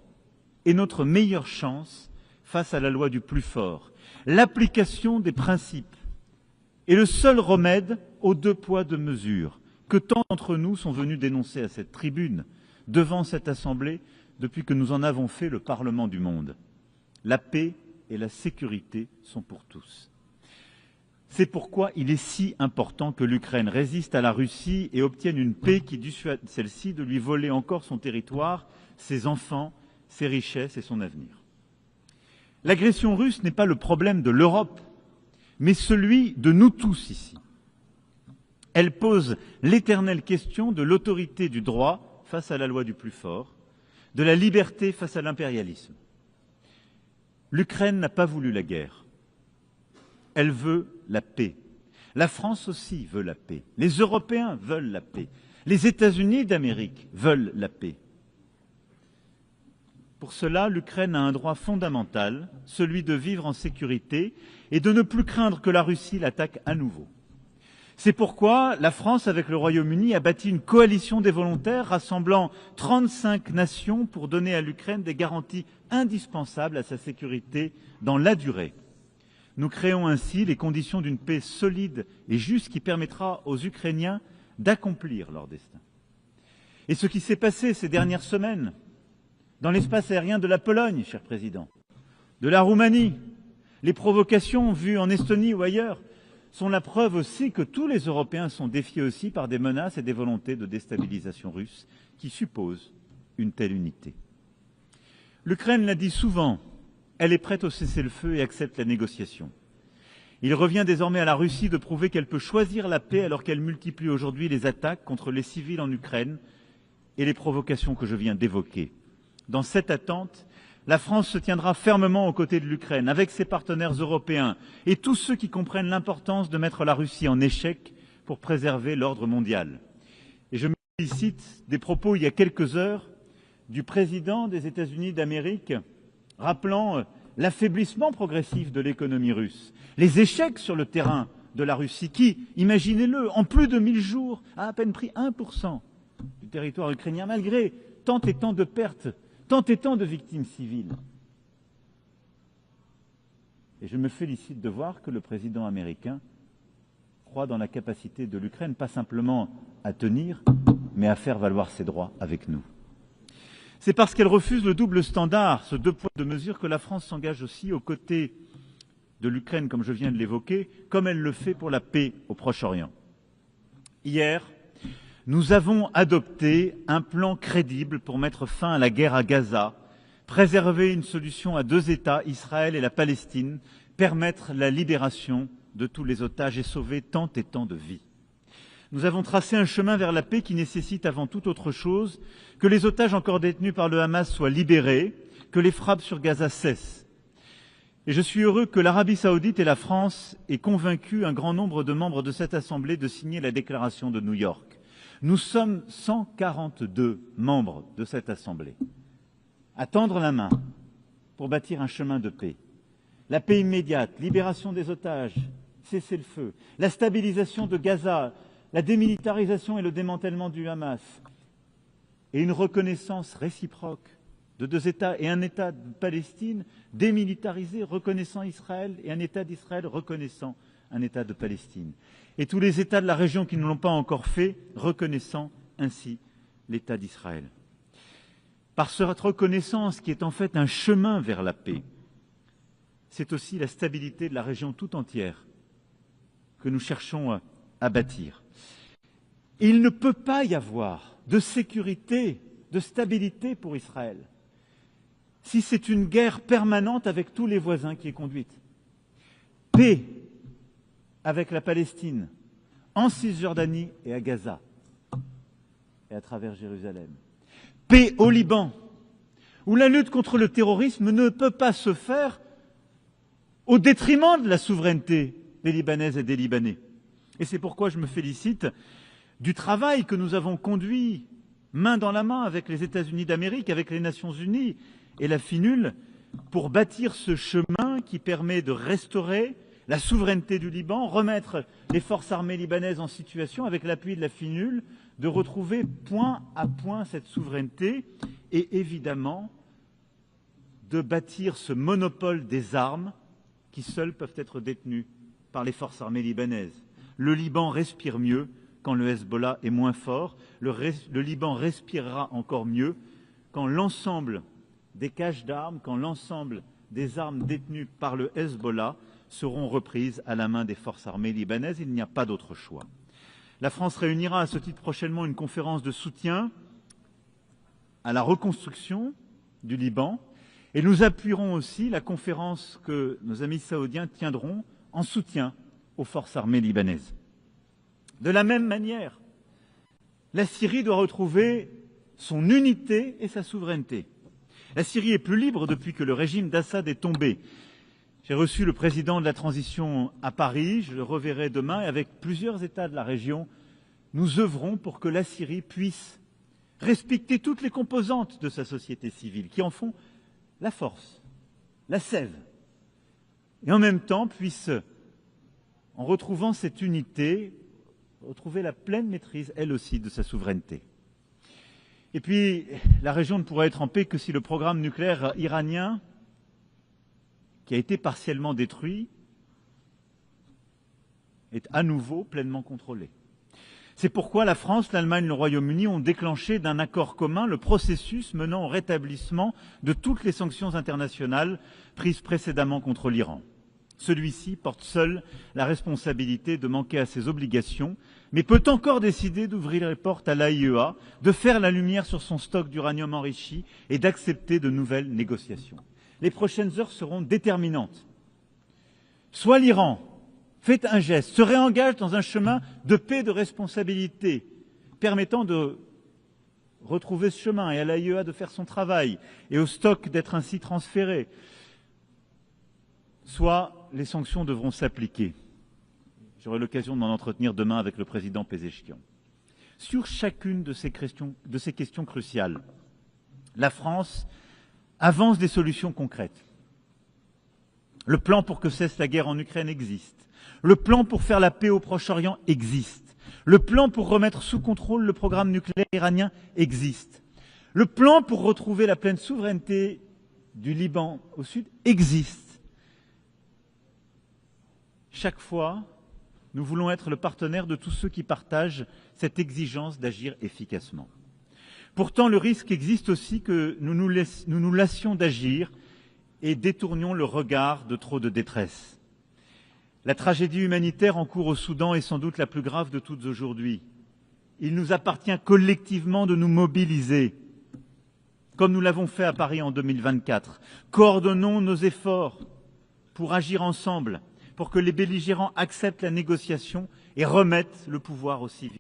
est notre meilleure chance face à la loi du plus fort. L'application des principes est le seul remède aux 2 poids 2 mesures que tant d'entre nous sont venus dénoncer à cette tribune, devant cette Assemblée, depuis que nous en avons fait le Parlement du monde. La paix et la sécurité sont pour tous. C'est pourquoi il est si important que l'Ukraine résiste à la Russie et obtienne une paix qui dissuade celle-ci de lui voler encore son territoire, ses enfants, ses richesses et son avenir. L'agression russe n'est pas le problème de l'Europe, mais celui de nous tous ici. Elle pose l'éternelle question de l'autorité du droit face à la loi du plus fort, de la liberté face à l'impérialisme. L'Ukraine n'a pas voulu la guerre. Elle veut la paix. La France aussi veut la paix. Les Européens veulent la paix. Les États-Unis d'Amérique veulent la paix. Pour cela, l'Ukraine a un droit fondamental, celui de vivre en sécurité et de ne plus craindre que la Russie l'attaque à nouveau. C'est pourquoi la France, avec le Royaume-Uni, a bâti une coalition des volontaires rassemblant 35 nations pour donner à l'Ukraine des garanties indispensables à sa sécurité dans la durée. Nous créons ainsi les conditions d'une paix solide et juste qui permettra aux Ukrainiens d'accomplir leur destin. Et ce qui s'est passé ces dernières semaines dans l'espace aérien de la Pologne, cher Président, de la Roumanie, les provocations vues en Estonie ou ailleurs, sont la preuve aussi que tous les Européens sont défiés aussi par des menaces et des volontés de déstabilisation russe qui supposent une telle unité. L'Ukraine l'a dit souvent, elle est prête au cessez-le-feu et accepte la négociation. Il revient désormais à la Russie de prouver qu'elle peut choisir la paix alors qu'elle multiplie aujourd'hui les attaques contre les civils en Ukraine et les provocations que je viens d'évoquer. Dans cette attente, la France se tiendra fermement aux côtés de l'Ukraine, avec ses partenaires européens et tous ceux qui comprennent l'importance de mettre la Russie en échec pour préserver l'ordre mondial. Et je me félicite des propos il y a quelques heures du président des États-Unis d'Amérique, rappelant l'affaiblissement progressif de l'économie russe, les échecs sur le terrain de la Russie qui, imaginez-le, en plus de 1000 jours, a à peine pris 1% du territoire ukrainien, malgré tant et tant de pertes, tant et tant de victimes civiles. Et je me félicite de voir que le président américain croit dans la capacité de l'Ukraine, pas simplement à tenir, mais à faire valoir ses droits avec nous. C'est parce qu'elle refuse le double standard, ce deux poids, deux mesures, que la France s'engage aussi aux côtés de l'Ukraine, comme je viens de l'évoquer, comme elle le fait pour la paix au Proche-Orient. Hier, nous avons adopté un plan crédible pour mettre fin à la guerre à Gaza, préserver une solution à deux États, Israël et la Palestine, permettre la libération de tous les otages et sauver tant et tant de vies. Nous avons tracé un chemin vers la paix qui nécessite avant toute autre chose que les otages encore détenus par le Hamas soient libérés, que les frappes sur Gaza cessent. Et je suis heureux que l'Arabie saoudite et la France aient convaincu un grand nombre de membres de cette Assemblée de signer la déclaration de New York. Nous sommes 142 membres de cette Assemblée à tendre la main pour bâtir un chemin de paix. La paix immédiate, libération des otages, cessez-le-feu, la stabilisation de Gaza, la démilitarisation et le démantèlement du Hamas, et une reconnaissance réciproque de deux États et un État de Palestine démilitarisé, reconnaissant Israël, et un État d'Israël reconnaissant un État de Palestine. Et tous les États de la région qui ne l'ont pas encore fait, reconnaissant ainsi l'État d'Israël. Par cette reconnaissance qui est en fait un chemin vers la paix, c'est aussi la stabilité de la région tout entière que nous cherchons à bâtir. Et il ne peut pas y avoir de sécurité, de stabilité pour Israël si c'est une guerre permanente avec tous les voisins qui est conduite. Paix avec la Palestine, en Cisjordanie et à Gaza, et à travers Jérusalem. Paix au Liban, où la lutte contre le terrorisme ne peut pas se faire au détriment de la souveraineté des Libanaises et des Libanais. Et c'est pourquoi je me félicite du travail que nous avons conduit main dans la main avec les États-Unis d'Amérique, avec les Nations Unies et la FINUL, pour bâtir ce chemin qui permet de restaurer la souveraineté du Liban, remettre les forces armées libanaises en situation, avec l'appui de la FINUL, de retrouver point à point cette souveraineté et évidemment de bâtir ce monopole des armes qui seules peuvent être détenues par les forces armées libanaises. Le Liban respire mieux quand le Hezbollah est moins fort. Le Liban respirera encore mieux quand l'ensemble des caches d'armes, quand l'ensemble des armes détenues par le Hezbollah seront reprises à la main des forces armées libanaises. Il n'y a pas d'autre choix. La France réunira à ce titre prochainement une conférence de soutien à la reconstruction du Liban et nous appuierons aussi la conférence que nos amis saoudiens tiendront en soutien aux forces armées libanaises. De la même manière, la Syrie doit retrouver son unité et sa souveraineté. La Syrie est plus libre depuis que le régime d'Assad est tombé. J'ai reçu le président de la transition à Paris, je le reverrai demain, et avec plusieurs États de la région, nous œuvrons pour que la Syrie puisse respecter toutes les composantes de sa société civile, qui en font la force, la sève, et en même temps puisse, en retrouvant cette unité, retrouver la pleine maîtrise, elle aussi, de sa souveraineté. Et puis, la région ne pourra être en paix que si le programme nucléaire iranien, qui a été partiellement détruit, est à nouveau pleinement contrôlé. C'est pourquoi la France, l'Allemagne et le Royaume-Uni ont déclenché d'un accord commun le processus menant au rétablissement de toutes les sanctions internationales prises précédemment contre l'Iran. Celui-ci porte seul la responsabilité de manquer à ses obligations, mais peut encore décider d'ouvrir les portes à l'AIEA, de faire la lumière sur son stock d'uranium enrichi et d'accepter de nouvelles négociations. Les prochaines heures seront déterminantes. Soit l'Iran fait un geste, se réengage dans un chemin de paix et de responsabilité, permettant de retrouver ce chemin et à l'AIEA de faire son travail et au stock d'être ainsi transféré. Soit les sanctions devront s'appliquer. J'aurai l'occasion d'en entretenir demain avec le président Pezeshkian. Sur chacune de ces questions cruciales, la France avance des solutions concrètes. Le plan pour que cesse la guerre en Ukraine existe. Le plan pour faire la paix au Proche-Orient existe. Le plan pour remettre sous contrôle le programme nucléaire iranien existe. Le plan pour retrouver la pleine souveraineté du Liban au sud existe. Chaque fois, nous voulons être le partenaire de tous ceux qui partagent cette exigence d'agir efficacement. Pourtant, le risque existe aussi que nous nous lassions d'agir et détournions le regard de trop de détresse. La tragédie humanitaire en cours au Soudan est sans doute la plus grave de toutes aujourd'hui. Il nous appartient collectivement de nous mobiliser, comme nous l'avons fait à Paris en 2024. Coordonnons nos efforts pour agir ensemble, pour que les belligérants acceptent la négociation et remettent le pouvoir aux civils.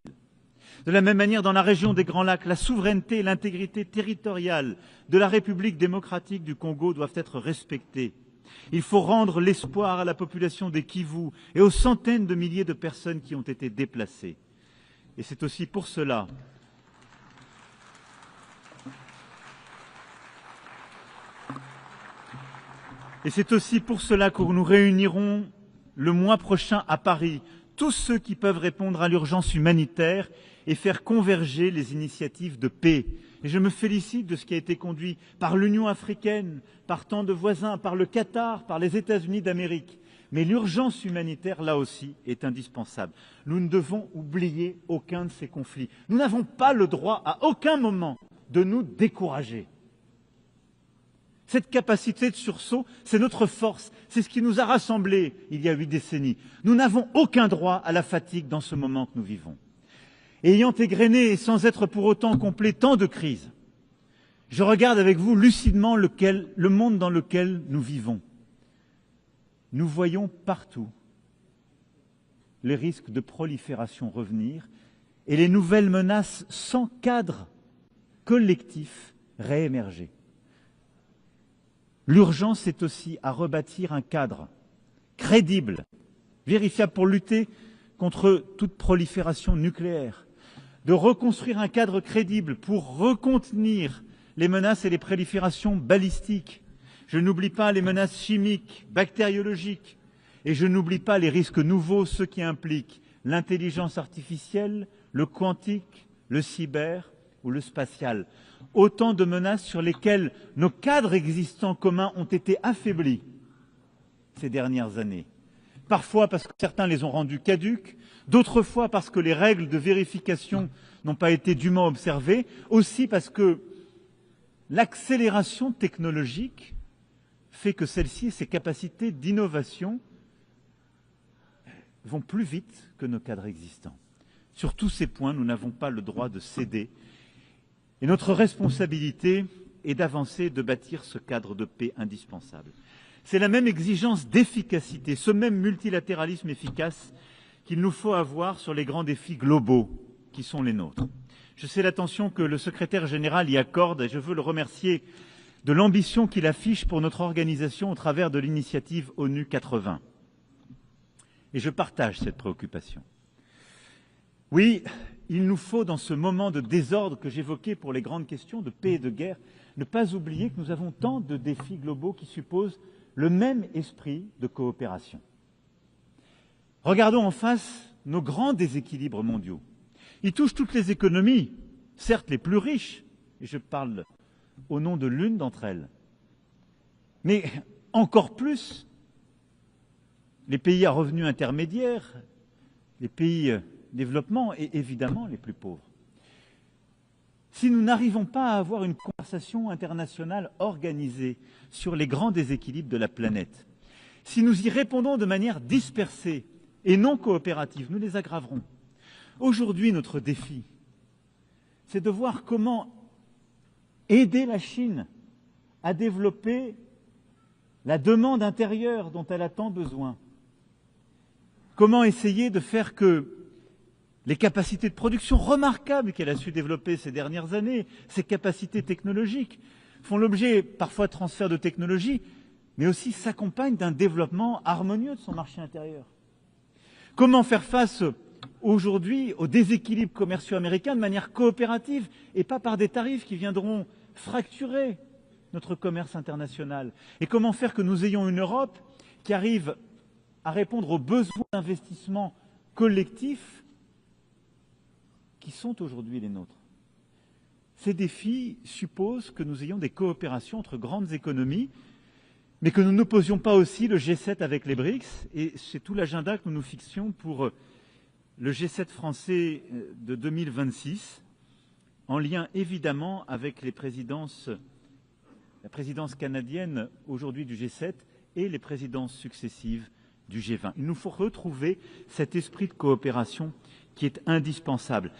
De la même manière, dans la région des Grands Lacs, la souveraineté et l'intégrité territoriale de la République démocratique du Congo doivent être respectées. Il faut rendre l'espoir à la population des Kivu et aux centaines de milliers de personnes qui ont été déplacées. Et c'est aussi pour cela que nous réunirons le mois prochain à Paris tous ceux qui peuvent répondre à l'urgence humanitaire et faire converger les initiatives de paix. Et je me félicite de ce qui a été conduit par l'Union africaine, par tant de voisins, par le Qatar, par les États-Unis d'Amérique. Mais l'urgence humanitaire, là aussi, est indispensable. Nous ne devons oublier aucun de ces conflits. Nous n'avons pas le droit, à aucun moment, de nous décourager. Cette capacité de sursaut, c'est notre force. C'est ce qui nous a rassemblés il y a 8 décennies. Nous n'avons aucun droit à la fatigue dans ce moment que nous vivons. Et ayant égrené, sans être pour autant complet, tant de crises, je regarde avec vous lucidement le monde dans lequel nous vivons. Nous voyons partout les risques de prolifération revenir et les nouvelles menaces sans cadre collectif réémerger. L'urgence est aussi à rebâtir un cadre crédible, vérifiable pour lutter contre toute prolifération nucléaire, de reconstruire un cadre crédible pour recontenir les menaces et les proliférations balistiques. Je n'oublie pas les menaces chimiques, bactériologiques, et je n'oublie pas les risques nouveaux, ceux qui impliquent l'intelligence artificielle, le quantique, le cyber ou le spatial. Autant de menaces sur lesquelles nos cadres existants communs ont été affaiblis ces dernières années. Parfois parce que certains les ont rendus caducs, d'autres fois parce que les règles de vérification n'ont pas été dûment observées, aussi parce que l'accélération technologique fait que celle-ci et ses capacités d'innovation vont plus vite que nos cadres existants. Sur tous ces points, nous n'avons pas le droit de céder. Et notre responsabilité est d'avancer, de bâtir ce cadre de paix indispensable. C'est la même exigence d'efficacité, ce même multilatéralisme efficace qu'il nous faut avoir sur les grands défis globaux qui sont les nôtres. Je sais l'attention que le secrétaire général y accorde et je veux le remercier de l'ambition qu'il affiche pour notre organisation au travers de l'initiative ONU 80. Et je partage cette préoccupation. Oui, il nous faut, dans ce moment de désordre que j'évoquais pour les grandes questions de paix et de guerre, ne pas oublier que nous avons tant de défis globaux qui supposent le même esprit de coopération. Regardons en face nos grands déséquilibres mondiaux. Ils touchent toutes les économies, certes les plus riches, et je parle au nom de l'une d'entre elles, mais encore plus les pays à revenus intermédiaires, les pays développement et évidemment les plus pauvres. Si nous n'arrivons pas à avoir une conversation internationale organisée sur les grands déséquilibres de la planète, si nous y répondons de manière dispersée et non coopérative, nous les aggraverons. Aujourd'hui, notre défi, c'est de voir comment aider la Chine à développer la demande intérieure dont elle a tant besoin. Comment essayer de faire que les capacités de production remarquables qu'elle a su développer ces dernières années, ces capacités technologiques, font l'objet parfois de transferts de technologie, mais aussi s'accompagnent d'un développement harmonieux de son marché intérieur. Comment faire face aujourd'hui aux déséquilibres commerciaux américains de manière coopérative et pas par des tarifs qui viendront fracturer notre commerce international? Et comment faire que nous ayons une Europe qui arrive à répondre aux besoins d'investissement collectifs qui sont aujourd'hui les nôtres? Ces défis supposent que nous ayons des coopérations entre grandes économies, mais que nous n'opposions pas aussi le G7 avec les BRICS, et c'est tout l'agenda que nous nous fixions pour le G7 français de 2026, en lien évidemment avec la présidence canadienne aujourd'hui du G7 et les présidences successives du G20. Il nous faut retrouver cet esprit de coopération qui est indispensable,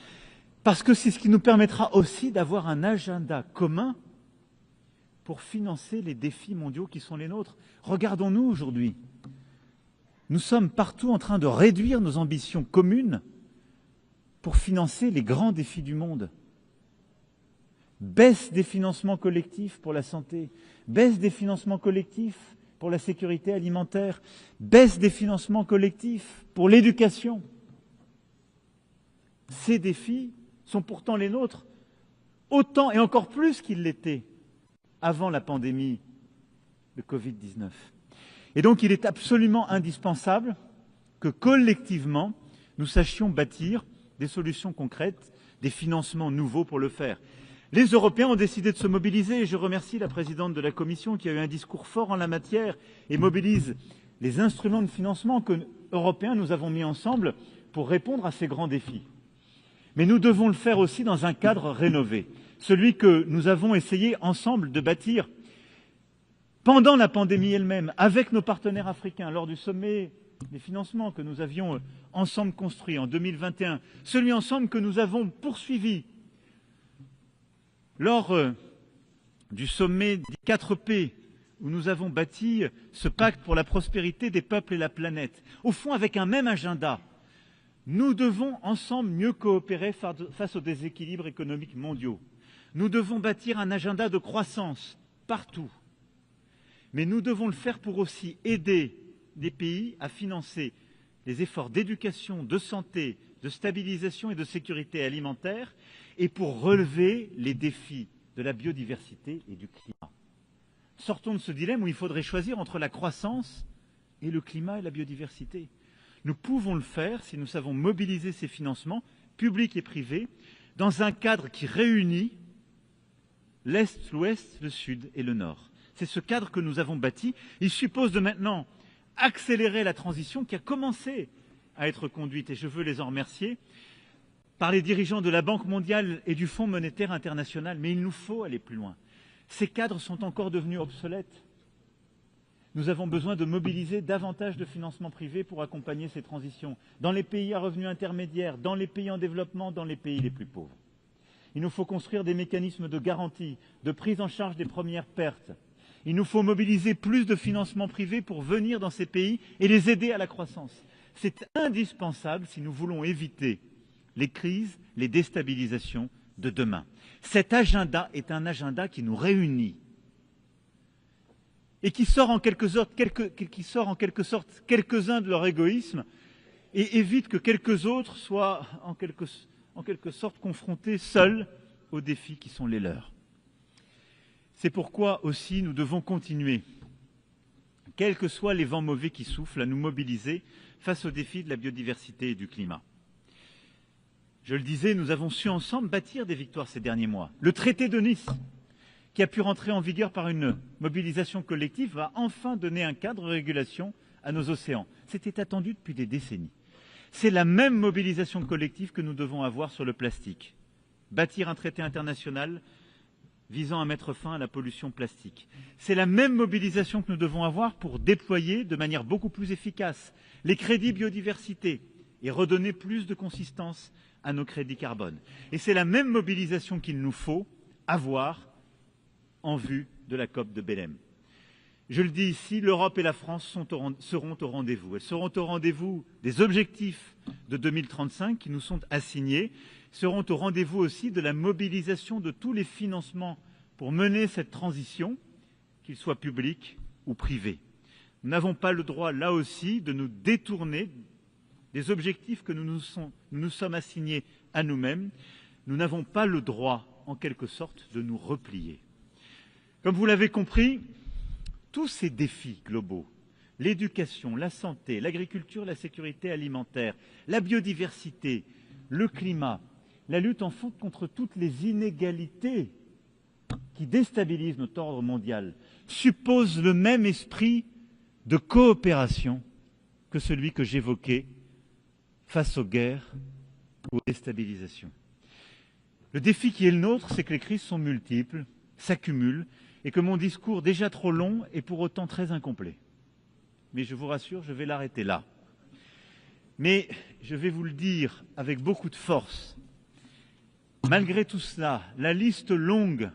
parce que c'est ce qui nous permettra aussi d'avoir un agenda commun pour financer les défis mondiaux qui sont les nôtres. Regardons-nous aujourd'hui. Nous sommes partout en train de réduire nos ambitions communes pour financer les grands défis du monde. Baisse des financements collectifs pour la santé, baisse des financements collectifs pour la sécurité alimentaire, baisse des financements collectifs pour l'éducation. Ces défis sont pourtant les nôtres, autant et encore plus qu'ils l'étaient avant la pandémie de Covid-19. Et donc il est absolument indispensable que collectivement, nous sachions bâtir des solutions concrètes, des financements nouveaux pour le faire. Les Européens ont décidé de se mobiliser et je remercie la présidente de la Commission qui a eu un discours fort en la matière et mobilise les instruments de financement que, européens, nous avons mis ensemble pour répondre à ces grands défis. Mais nous devons le faire aussi dans un cadre rénové, celui que nous avons essayé ensemble de bâtir pendant la pandémie elle-même, avec nos partenaires africains, lors du sommet des financements que nous avions ensemble construit en 2021, celui ensemble que nous avons poursuivi lors du sommet des 4P, où nous avons bâti ce pacte pour la prospérité des peuples et la planète, au fond avec un même agenda. Nous devons ensemble mieux coopérer face aux déséquilibres économiques mondiaux. Nous devons bâtir un agenda de croissance partout. Mais nous devons le faire pour aussi aider des pays à financer les efforts d'éducation, de santé, de stabilisation et de sécurité alimentaire, et pour relever les défis de la biodiversité et du climat. Sortons de ce dilemme où il faudrait choisir entre la croissance et le climat et la biodiversité. Nous pouvons le faire si nous savons mobiliser ces financements, publics et privés, dans un cadre qui réunit l'Est, l'Ouest, le Sud et le Nord. C'est ce cadre que nous avons bâti. Il suppose de maintenant accélérer la transition qui a commencé à être conduite, et je veux les en remercier, par les dirigeants de la Banque mondiale et du Fonds monétaire international. Mais il nous faut aller plus loin. Ces cadres sont encore devenus obsolètes. Nous avons besoin de mobiliser davantage de financements privés pour accompagner ces transitions, dans les pays à revenus intermédiaires, dans les pays en développement, dans les pays les plus pauvres. Il nous faut construire des mécanismes de garantie, de prise en charge des premières pertes. Il nous faut mobiliser plus de financements privés pour venir dans ces pays et les aider à la croissance. C'est indispensable si nous voulons éviter les crises, les déstabilisations de demain. Cet agenda est un agenda qui nous réunit et qui sort en quelque sorte quelques-uns de leur égoïsme et évite que quelques autres soient en quelque sorte confrontés seuls aux défis qui sont les leurs. C'est pourquoi aussi nous devons continuer, quels que soient les vents mauvais qui soufflent, à nous mobiliser face aux défis de la biodiversité et du climat. Je le disais, nous avons su ensemble bâtir des victoires ces derniers mois. Le traité de Nice, qui a pu rentrer en vigueur par une mobilisation collective, va enfin donner un cadre de régulation à nos océans. C'était attendu depuis des décennies. C'est la même mobilisation collective que nous devons avoir sur le plastique. Bâtir un traité international visant à mettre fin à la pollution plastique. C'est la même mobilisation que nous devons avoir pour déployer de manière beaucoup plus efficace les crédits biodiversité et redonner plus de consistance à nos crédits carbone. Et c'est la même mobilisation qu'il nous faut avoir en vue de la COP de Belém. Je le dis ici, l'Europe et la France seront au rendez-vous. Elles seront au rendez-vous des objectifs de 2035 qui nous sont assignés, seront au rendez-vous aussi de la mobilisation de tous les financements pour mener cette transition, qu'ils soient publics ou privés. Nous n'avons pas le droit, là aussi, de nous détourner des objectifs que nous nous sommes assignés à nous-mêmes. Nous n'avons pas le droit, en quelque sorte, de nous replier. Comme vous l'avez compris, tous ces défis globaux, l'éducation, la santé, l'agriculture, la sécurité alimentaire, la biodiversité, le climat, la lutte en fait contre toutes les inégalités qui déstabilisent notre ordre mondial, supposent le même esprit de coopération que celui que j'évoquais face aux guerres ou aux déstabilisations. Le défi qui est le nôtre, c'est que les crises sont multiples, s'accumulent, et que mon discours, déjà trop long, est pour autant très incomplet. Mais je vous rassure, je vais l'arrêter là. Mais je vais vous le dire avec beaucoup de force. Malgré tout cela, la liste longue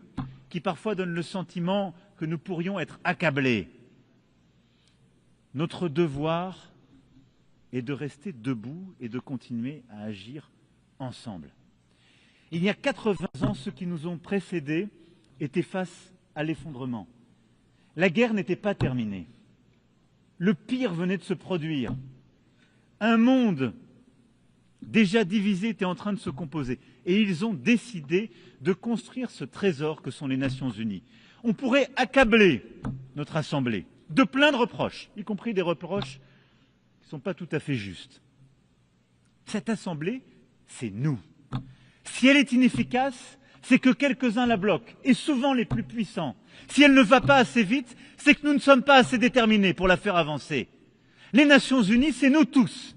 qui parfois donne le sentiment que nous pourrions être accablés, notre devoir est de rester debout et de continuer à agir ensemble. Il y a 80 ans, ceux qui nous ont précédés étaient face à l'effondrement. La guerre n'était pas terminée. Le pire venait de se produire. Un monde déjà divisé était en train de se composer. Et ils ont décidé de construire ce trésor que sont les Nations Unies. On pourrait accabler notre Assemblée de plein de reproches, y compris des reproches qui ne sont pas tout à fait justes. Cette Assemblée, c'est nous. Si elle est inefficace, c'est que quelques-uns la bloquent, et souvent les plus puissants. Si elle ne va pas assez vite, c'est que nous ne sommes pas assez déterminés pour la faire avancer. Les Nations Unies, c'est nous tous.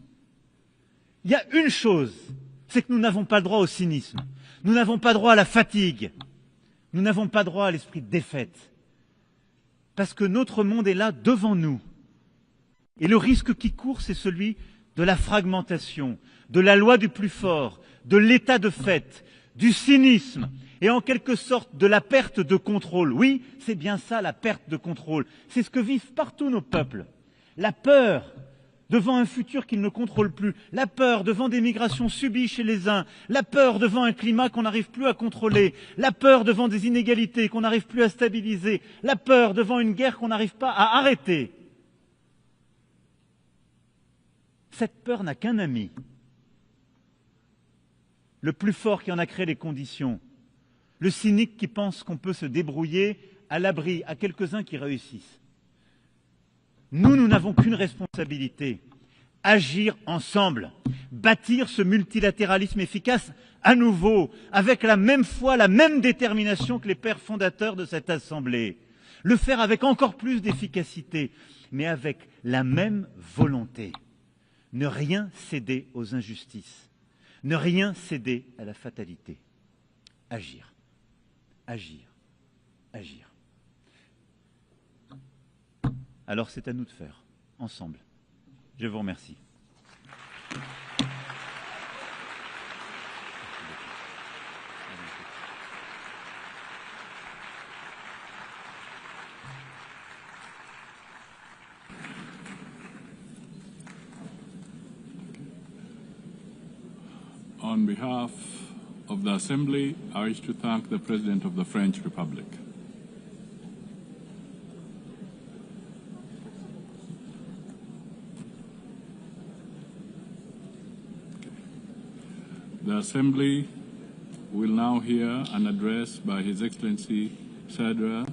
Il y a une chose, c'est que nous n'avons pas le droit au cynisme. Nous n'avons pas droit à la fatigue. Nous n'avons pas droit à l'esprit de défaite. Parce que notre monde est là devant nous. Et le risque qui court, c'est celui de la fragmentation, de la loi du plus fort, de l'état de fait, du cynisme et en quelque sorte de la perte de contrôle. Oui, c'est bien ça, la perte de contrôle. C'est ce que vivent partout nos peuples. La peur devant un futur qu'ils ne contrôlent plus, la peur devant des migrations subies chez les uns, la peur devant un climat qu'on n'arrive plus à contrôler, la peur devant des inégalités qu'on n'arrive plus à stabiliser, la peur devant une guerre qu'on n'arrive pas à arrêter. Cette peur n'a qu'un ami, le plus fort qui en a créé les conditions, le cynique qui pense qu'on peut se débrouiller à l'abri, à quelques-uns qui réussissent. Nous n'avons qu'une responsabilité, agir ensemble, bâtir ce multilatéralisme efficace à nouveau, avec la même foi, la même détermination que les pères fondateurs de cette Assemblée. Le faire avec encore plus d'efficacité, mais avec la même volonté. Ne rien céder aux injustices, ne rien céder à la fatalité. Agir, agir, agir. Alors c'est à nous de faire, ensemble. Je vous remercie. On behalf of the Assembly, I wish to thank the President of the French Republic. The Assembly will now hear an address by His Excellency Shadia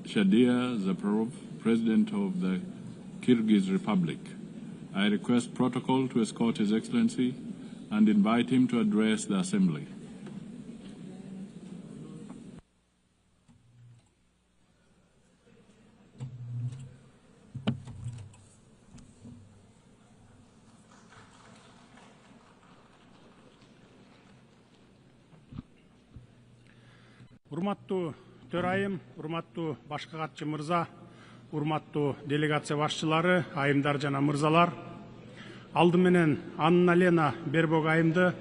Zaparov, President of the Kyrgyz Republic. I request protocol to escort His Excellency and invite him to address the Assembly. Урматтуу төрайым, урматтуу башкы катчы мырза, урматтуу делегация башчылары, айымдар жана мырзалар. Алды менен Анна Лена Бербок айымды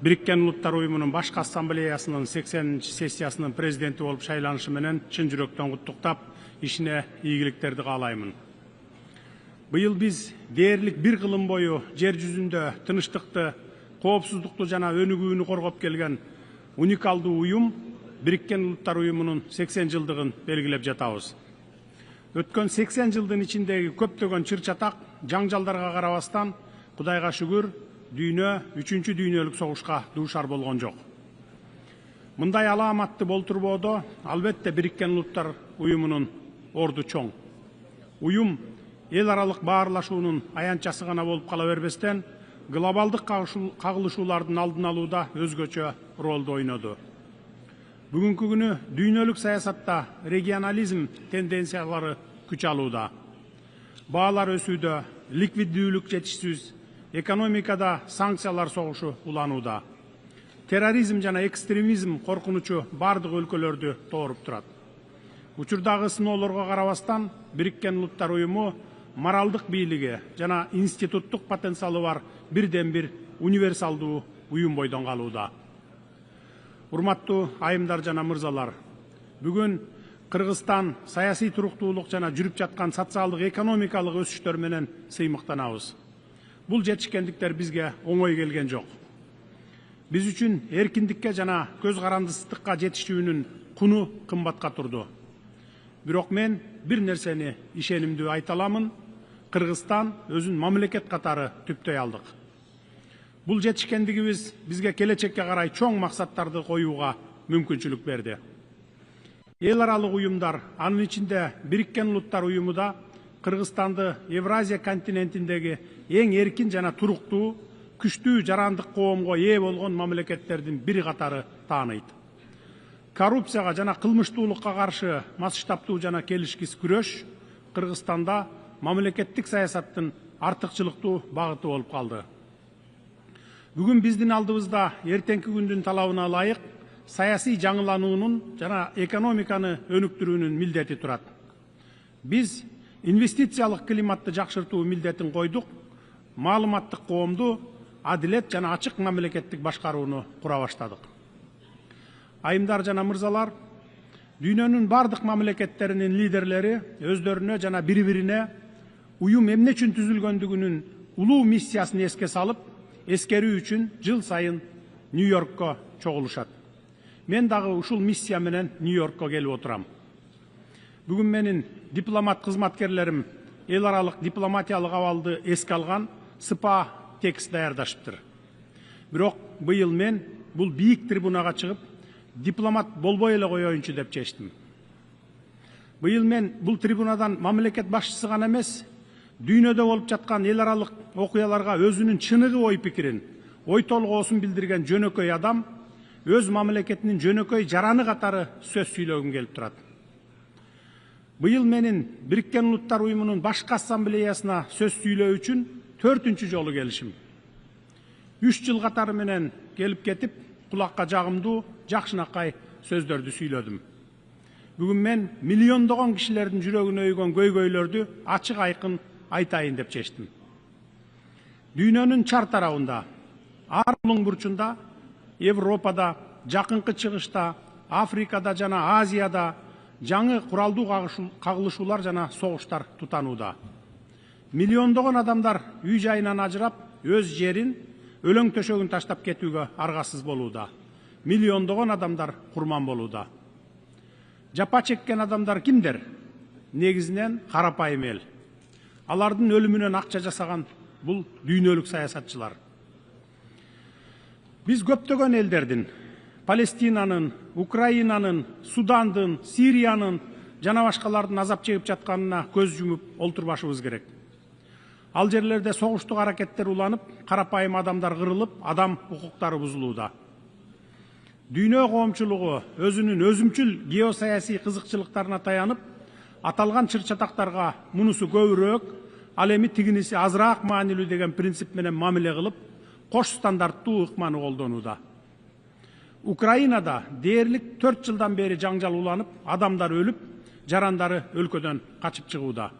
Бириккен Улуттар Уюмунун башкы ассамблеясынын 80-чы сессиясынын президенти болуп шайланышы менен чын жүрөктөн куттуктап, ишине ийгиликтерди каалаймын. Быйыл биз дээрлик бир кылым бою жер жүзүндө тынычтыкты, коопсуздукту жана өнүгүүнү коргоп келген уникалдуу уюм Бириккен Улуттар Уюмунун 80 жылдыгын белгилеп жатабыз. Өткөн 80 жылдын ичиндеги көптөгөн чыр-чатак, жаңжалдарга карабастан, Кудайга шүгүр, дүйнө 3-чү дүйнөлүк согушка дуушар болгон жок. Мындай алааматты болтурбоодо албетте Бириккен Улуттар Уюмунун орду чоң. Уюм эл аралык баарлашуунун аянтчасы гана болуп кала бербестен, глобалдык кагылышуулардын алдын алууда өзгөчө ролду ойноду. Бүгүнкү күнү дүйнөлүк саясатта регионализм тенденциялары күч алууда. Баалар өсүүдө, ликвиддүүлүк жетишсиз, экономикада санкциялар согушу уланууда. Терроризм жана экстремизм коркунучу бардык өлкөлөрдү тооруп турат. Учурдагы сыноолорго карабастан, Бириккен Улуттар Уюму моралдык бийлиги жана институттук потенциалы бар бирден бир универсалдуу уюм бойдон калууда. Урматтуу айымдар жана мырзалар, бүгүн Кыргызстан саясий туруктуулук жана жүрүп жаткан социалдык экономикалык өсүштөр менен сыймыктанабыз. Бул жетишкендиктер бизге оңой келген жок. Биз үчүн эркиндикке жана көз карандысыздыкка жетишүүнүн куну кымбатка турду. Бирок мен бир нерсени ишенимдүү айта аламын, Кыргызстан өзүн мамлекет катары түптөй алдык. Бул жетишкендигибиз бизге келечекке карай чоң максаттарды коюуга мүмкүнчүлүк берди. Эл аралык уюмдар, анын ичинде Бириккен Улуттар Уюму да Кыргызстанды Евразия континентиндеги эң эркин жана туруктуу, күчтүү жарандык коомго ээ болгон мамлекеттердин бири катары тааныйт. Коррупцияга жана кылмыштуулукка каршы масштабтуу жана келишкис күрөш Кыргызстанда мамлекеттик саясаттын артыкчылыктуу багыты болуп калды. Бүгүн биздин алдыбызда эртеңки күндүн талабына ылайык саясий жаңылануунун жана экономиканы өнүктүрүүнүн милдети турат. Биз инвестициялык климатты жакшыртуу милдетин койдук, маалыматтык коомду, адилет жана ачык мамлекеттик башкарууну кура баштадык. Айымдар жана мырзалар, дүйнөнүн бардык мамлекеттеринин лидерлери өздөрүнө жана бири-бирине уюм эмне үчүн түзүлгөндүгүнүн улуу миссиясын эске салып, эскерүү үчүн жыл сайын Нью-Йоркко чогулушат. Мен дагы ушул миссия менен Нью-Йоркко келип отурам. Бүгүн менин дипломат кызматкерлерим эл аралык дипломатиялык абалды эске алган СПА текст даярдашыптыр. Бирок быйыл мен бул бийик трибунага чыгып, дипломат болбой эле коеюнчу деп чечтим. Быйыл мен бул трибунадан мамлекет башчысы гана эмес, дүйнөдө болуп жаткан эл аралык окуяларга өзүнүн чыныгы ой пикирин, ой толгоосун билдирген жөнөкөй адам, өз мамлекетинин жөнөкөй жараны катары сөз сүйлөгүм келип турат. Быйыл менин Бириккен Улуттар Уюмунун башкы ассамблеясына сөз сүйлөө үчүн 4-чү жолу келишим. 3 жыл катары менен келип кетип, кулакка жагымдуу, жакшынакай сөздөрдү сүйлөдүм. Бүгүн мен миллиондогон кишилердин жүрөгүнө өйгөн көйгөйлөрдү ачык айкын айтайын деп чечтим. Дүйнөнүн чар тарабында, ар улуң бурчунда, Европада, Жакынкы Чыгышта, Африкада жана Азияда жаңы куралдуу кагылышуулар жана согуштар тутанууда. Миллиондогон адамдар үй жайынан ажырап, өз жерин, өлөң төшөгүн таштап кетүүгө аргасыз болууда. Миллиондогон адамдар курман болууда. Жапа чеккен адамдар кимдер? Негизинен карапайым эл. Алардын өлүмүнөн акча жасаган бул дүйнөлүк саясатчылар. Биз көптөгөн элдердин, Палестинанын, Украинанын, Судандын, Сириянын жана башкалардын азап чегип жатканына көз жумуп олтурбашыбыз керек. Ал жерлерде согуштук аракеттер уланып, карапайым адамдар кырылып, адам укуктары бузулууда. Дүйнө коомчулугу өзүнүн өзүмчүл геосаясий кызыкчылыктарына таянып, аталган чыр-чатактарга мунусу көбүрөөк, ал эми тигиниси азыраак маанилүү деген принцип менен мамиле кылып, кош стандарттуу ыкманы колдонууда. Украинада дээрлик 4 жылдан бери жаңжал уланып, адамдар өлүп, жарандары өлкөдөн качып чыгууда.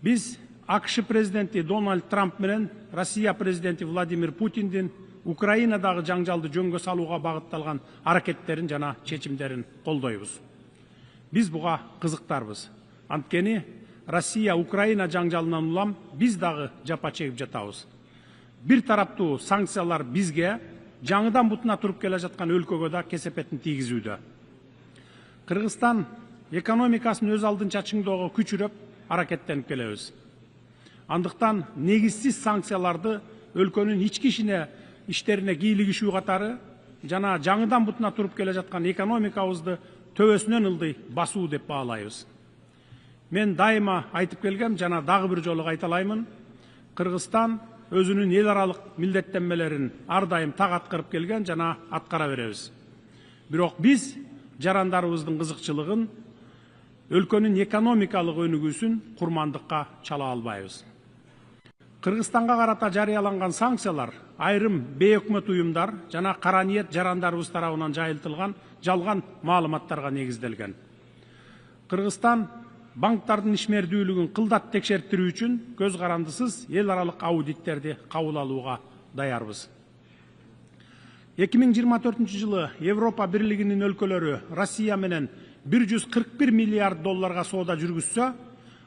Биз АКШ президенти Дональд Трамп менен Россия президенти Владимир Путиндин Украинадагы жаңжалды жөнгө салууга багытталган аракеттерин жана чечимдерин колдойбуз. Биз буга кызыктарбыз. Анткени Россия Украина жаңжалынан улам биз дагы жапа чегип жатабыз. Бир тараптуу санкциялар бизге, жаңыдан бутуна туруп келе жаткан өлкөгө да кесепетин тийгизүүдө. Кыргызстан экономикасын өз алдынча чыңдоого күчүрөп аракеттенип келебиз. Андыктан негизсиз санкцияларды өлкөнүн ички иштерине кийлигишүү катары жана жаңыдан бутуна туруп келе жаткан экономикабызды төбөсүнөн ылдый басуу деп баалайбыз. Мен дайыма айтып келгем жана дагы бир жолу кайталаймын. Кыргызстан өзүнүн эл аралык милдеттенмелерин ар дайым так аткарып келген жана аткара беребиз. Бирок биз жарандарыбыздын кызыкчылыгын, өлкөнүн экономикалык өнүгүүсүн курмандыкка чала албайбыз. Кыргызстанга карата жарыяланган санкциялар айрым бейөкмөт уюмдар жана кара ниет жарандарыбыз тарабынан жайылтылган жалган маалыматтарга негизделген. Кыргызстан банктардын ишмердүүлүгүн кылдат текшертирүү үчүн көз карандысыз эл аралык аудиттерди кабыл алууга даярбыз. 2024 жылы Европа Бирлигинин өлкөлөрү Россия менен 141 миллиард долларга соода жүргүзсө,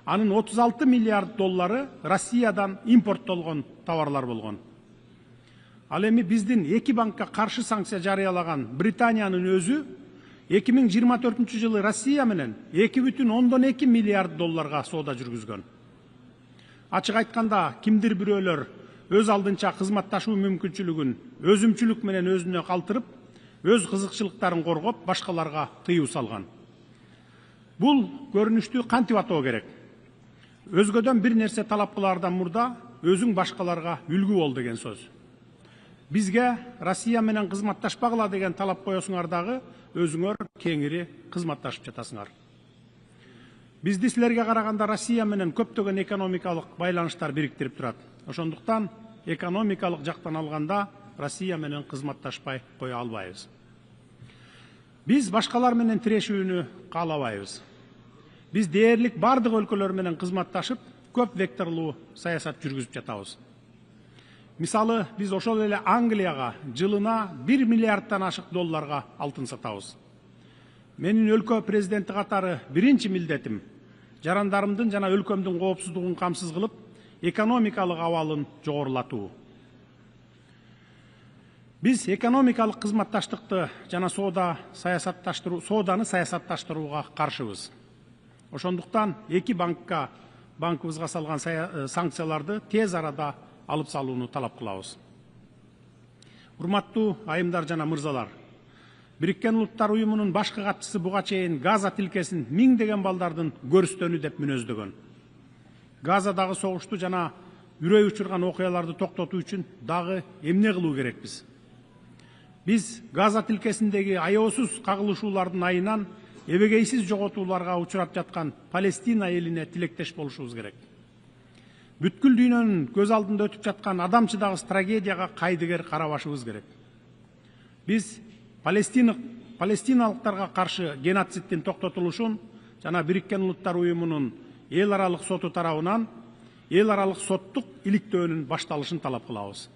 анын 36 миллиард доллары Россиядан импорттолгон товарлар болгон. Ал эми биздин эки банкка каршы санкция жарыялаган Британиянын өзү 2024 жылы Россия менен 2,2 миллиард долларга соода жүргүзгөн. Ачык айтканда, кимдир бирөөлөр өз алдынча кызматташуу мүмкүнчүлүгүн өзүмчүлүк менен өзүнө калтырып, өз кызыкчылыктарын коргоп, башкаларга тыюу салган. Бул көрүнүштү кантип атоо керек? Өзгөдөн бир нерсе талап кылаардан мурда өзүң башкаларга үлгү бол деген сөз. Бизге Россия менен кызматташпагыла деген талап коесуңар дагы өзүңөр кеңири кызматташып жатасыңар. Бизди силерге караганда Россия менен көптөгөн экономикалык байланыштар бириктирип турат. Ошондуктан экономикалык жактан алганда Россия менен кызматташпай кое албайбыз. Биз башкалар менен тирешүүнү каалабайбыз. Биз дээрлик бардык өлкөлөр менен кызматташып, көп векторлуу саясат жүргүзүп жатабыз. Мисалы, биз ошол эле Англияга жылына 1 миллиардтан ашык долларга алтын сатабыз. Менин өлкө президенти катары биринчи милдетим жарандарымдын жана өлкөмдүн коопсуздугун камсыз кылып, экономикалык абалын жогорулатуу. Биз экономикалык кызматташтыкты жана сооданы саясатташтырууга каршыбыз. Ошондуктан эки банкыбызга салган санкцияларды тез арада алып салууну талап кылабыз. Урматтуу айымдар жана мырзалар, Бириккен Улуттар уюмунун башкы катчысы буга чейин Газа тилкесин миңдеген балдардын көрүстөнү деп мүнөздөгөн. Газадагы согушту жана үрөй учурган окуяларды токтотуу үчүн дагы эмне кылуу керекпиз? Биз Газа тилкесиндеги аеосуз кагылышуулардын айынан эбегейсиз жоготууларга учурап жаткан Палестина элине тилектеш болушубуз керек. Бүткүл дүйнөнүн көз алдында өтүп жаткан адамчыдагыс трагедияга кайдыгер карабашыбыз керек. Биз палестиналыктарга каршы геноциддин токтотулушун жана Бириккен Улуттар уюмунун эл аралык соту тарабынан эл аралык соттук иликтөөнүн башталышын талап кылабыз.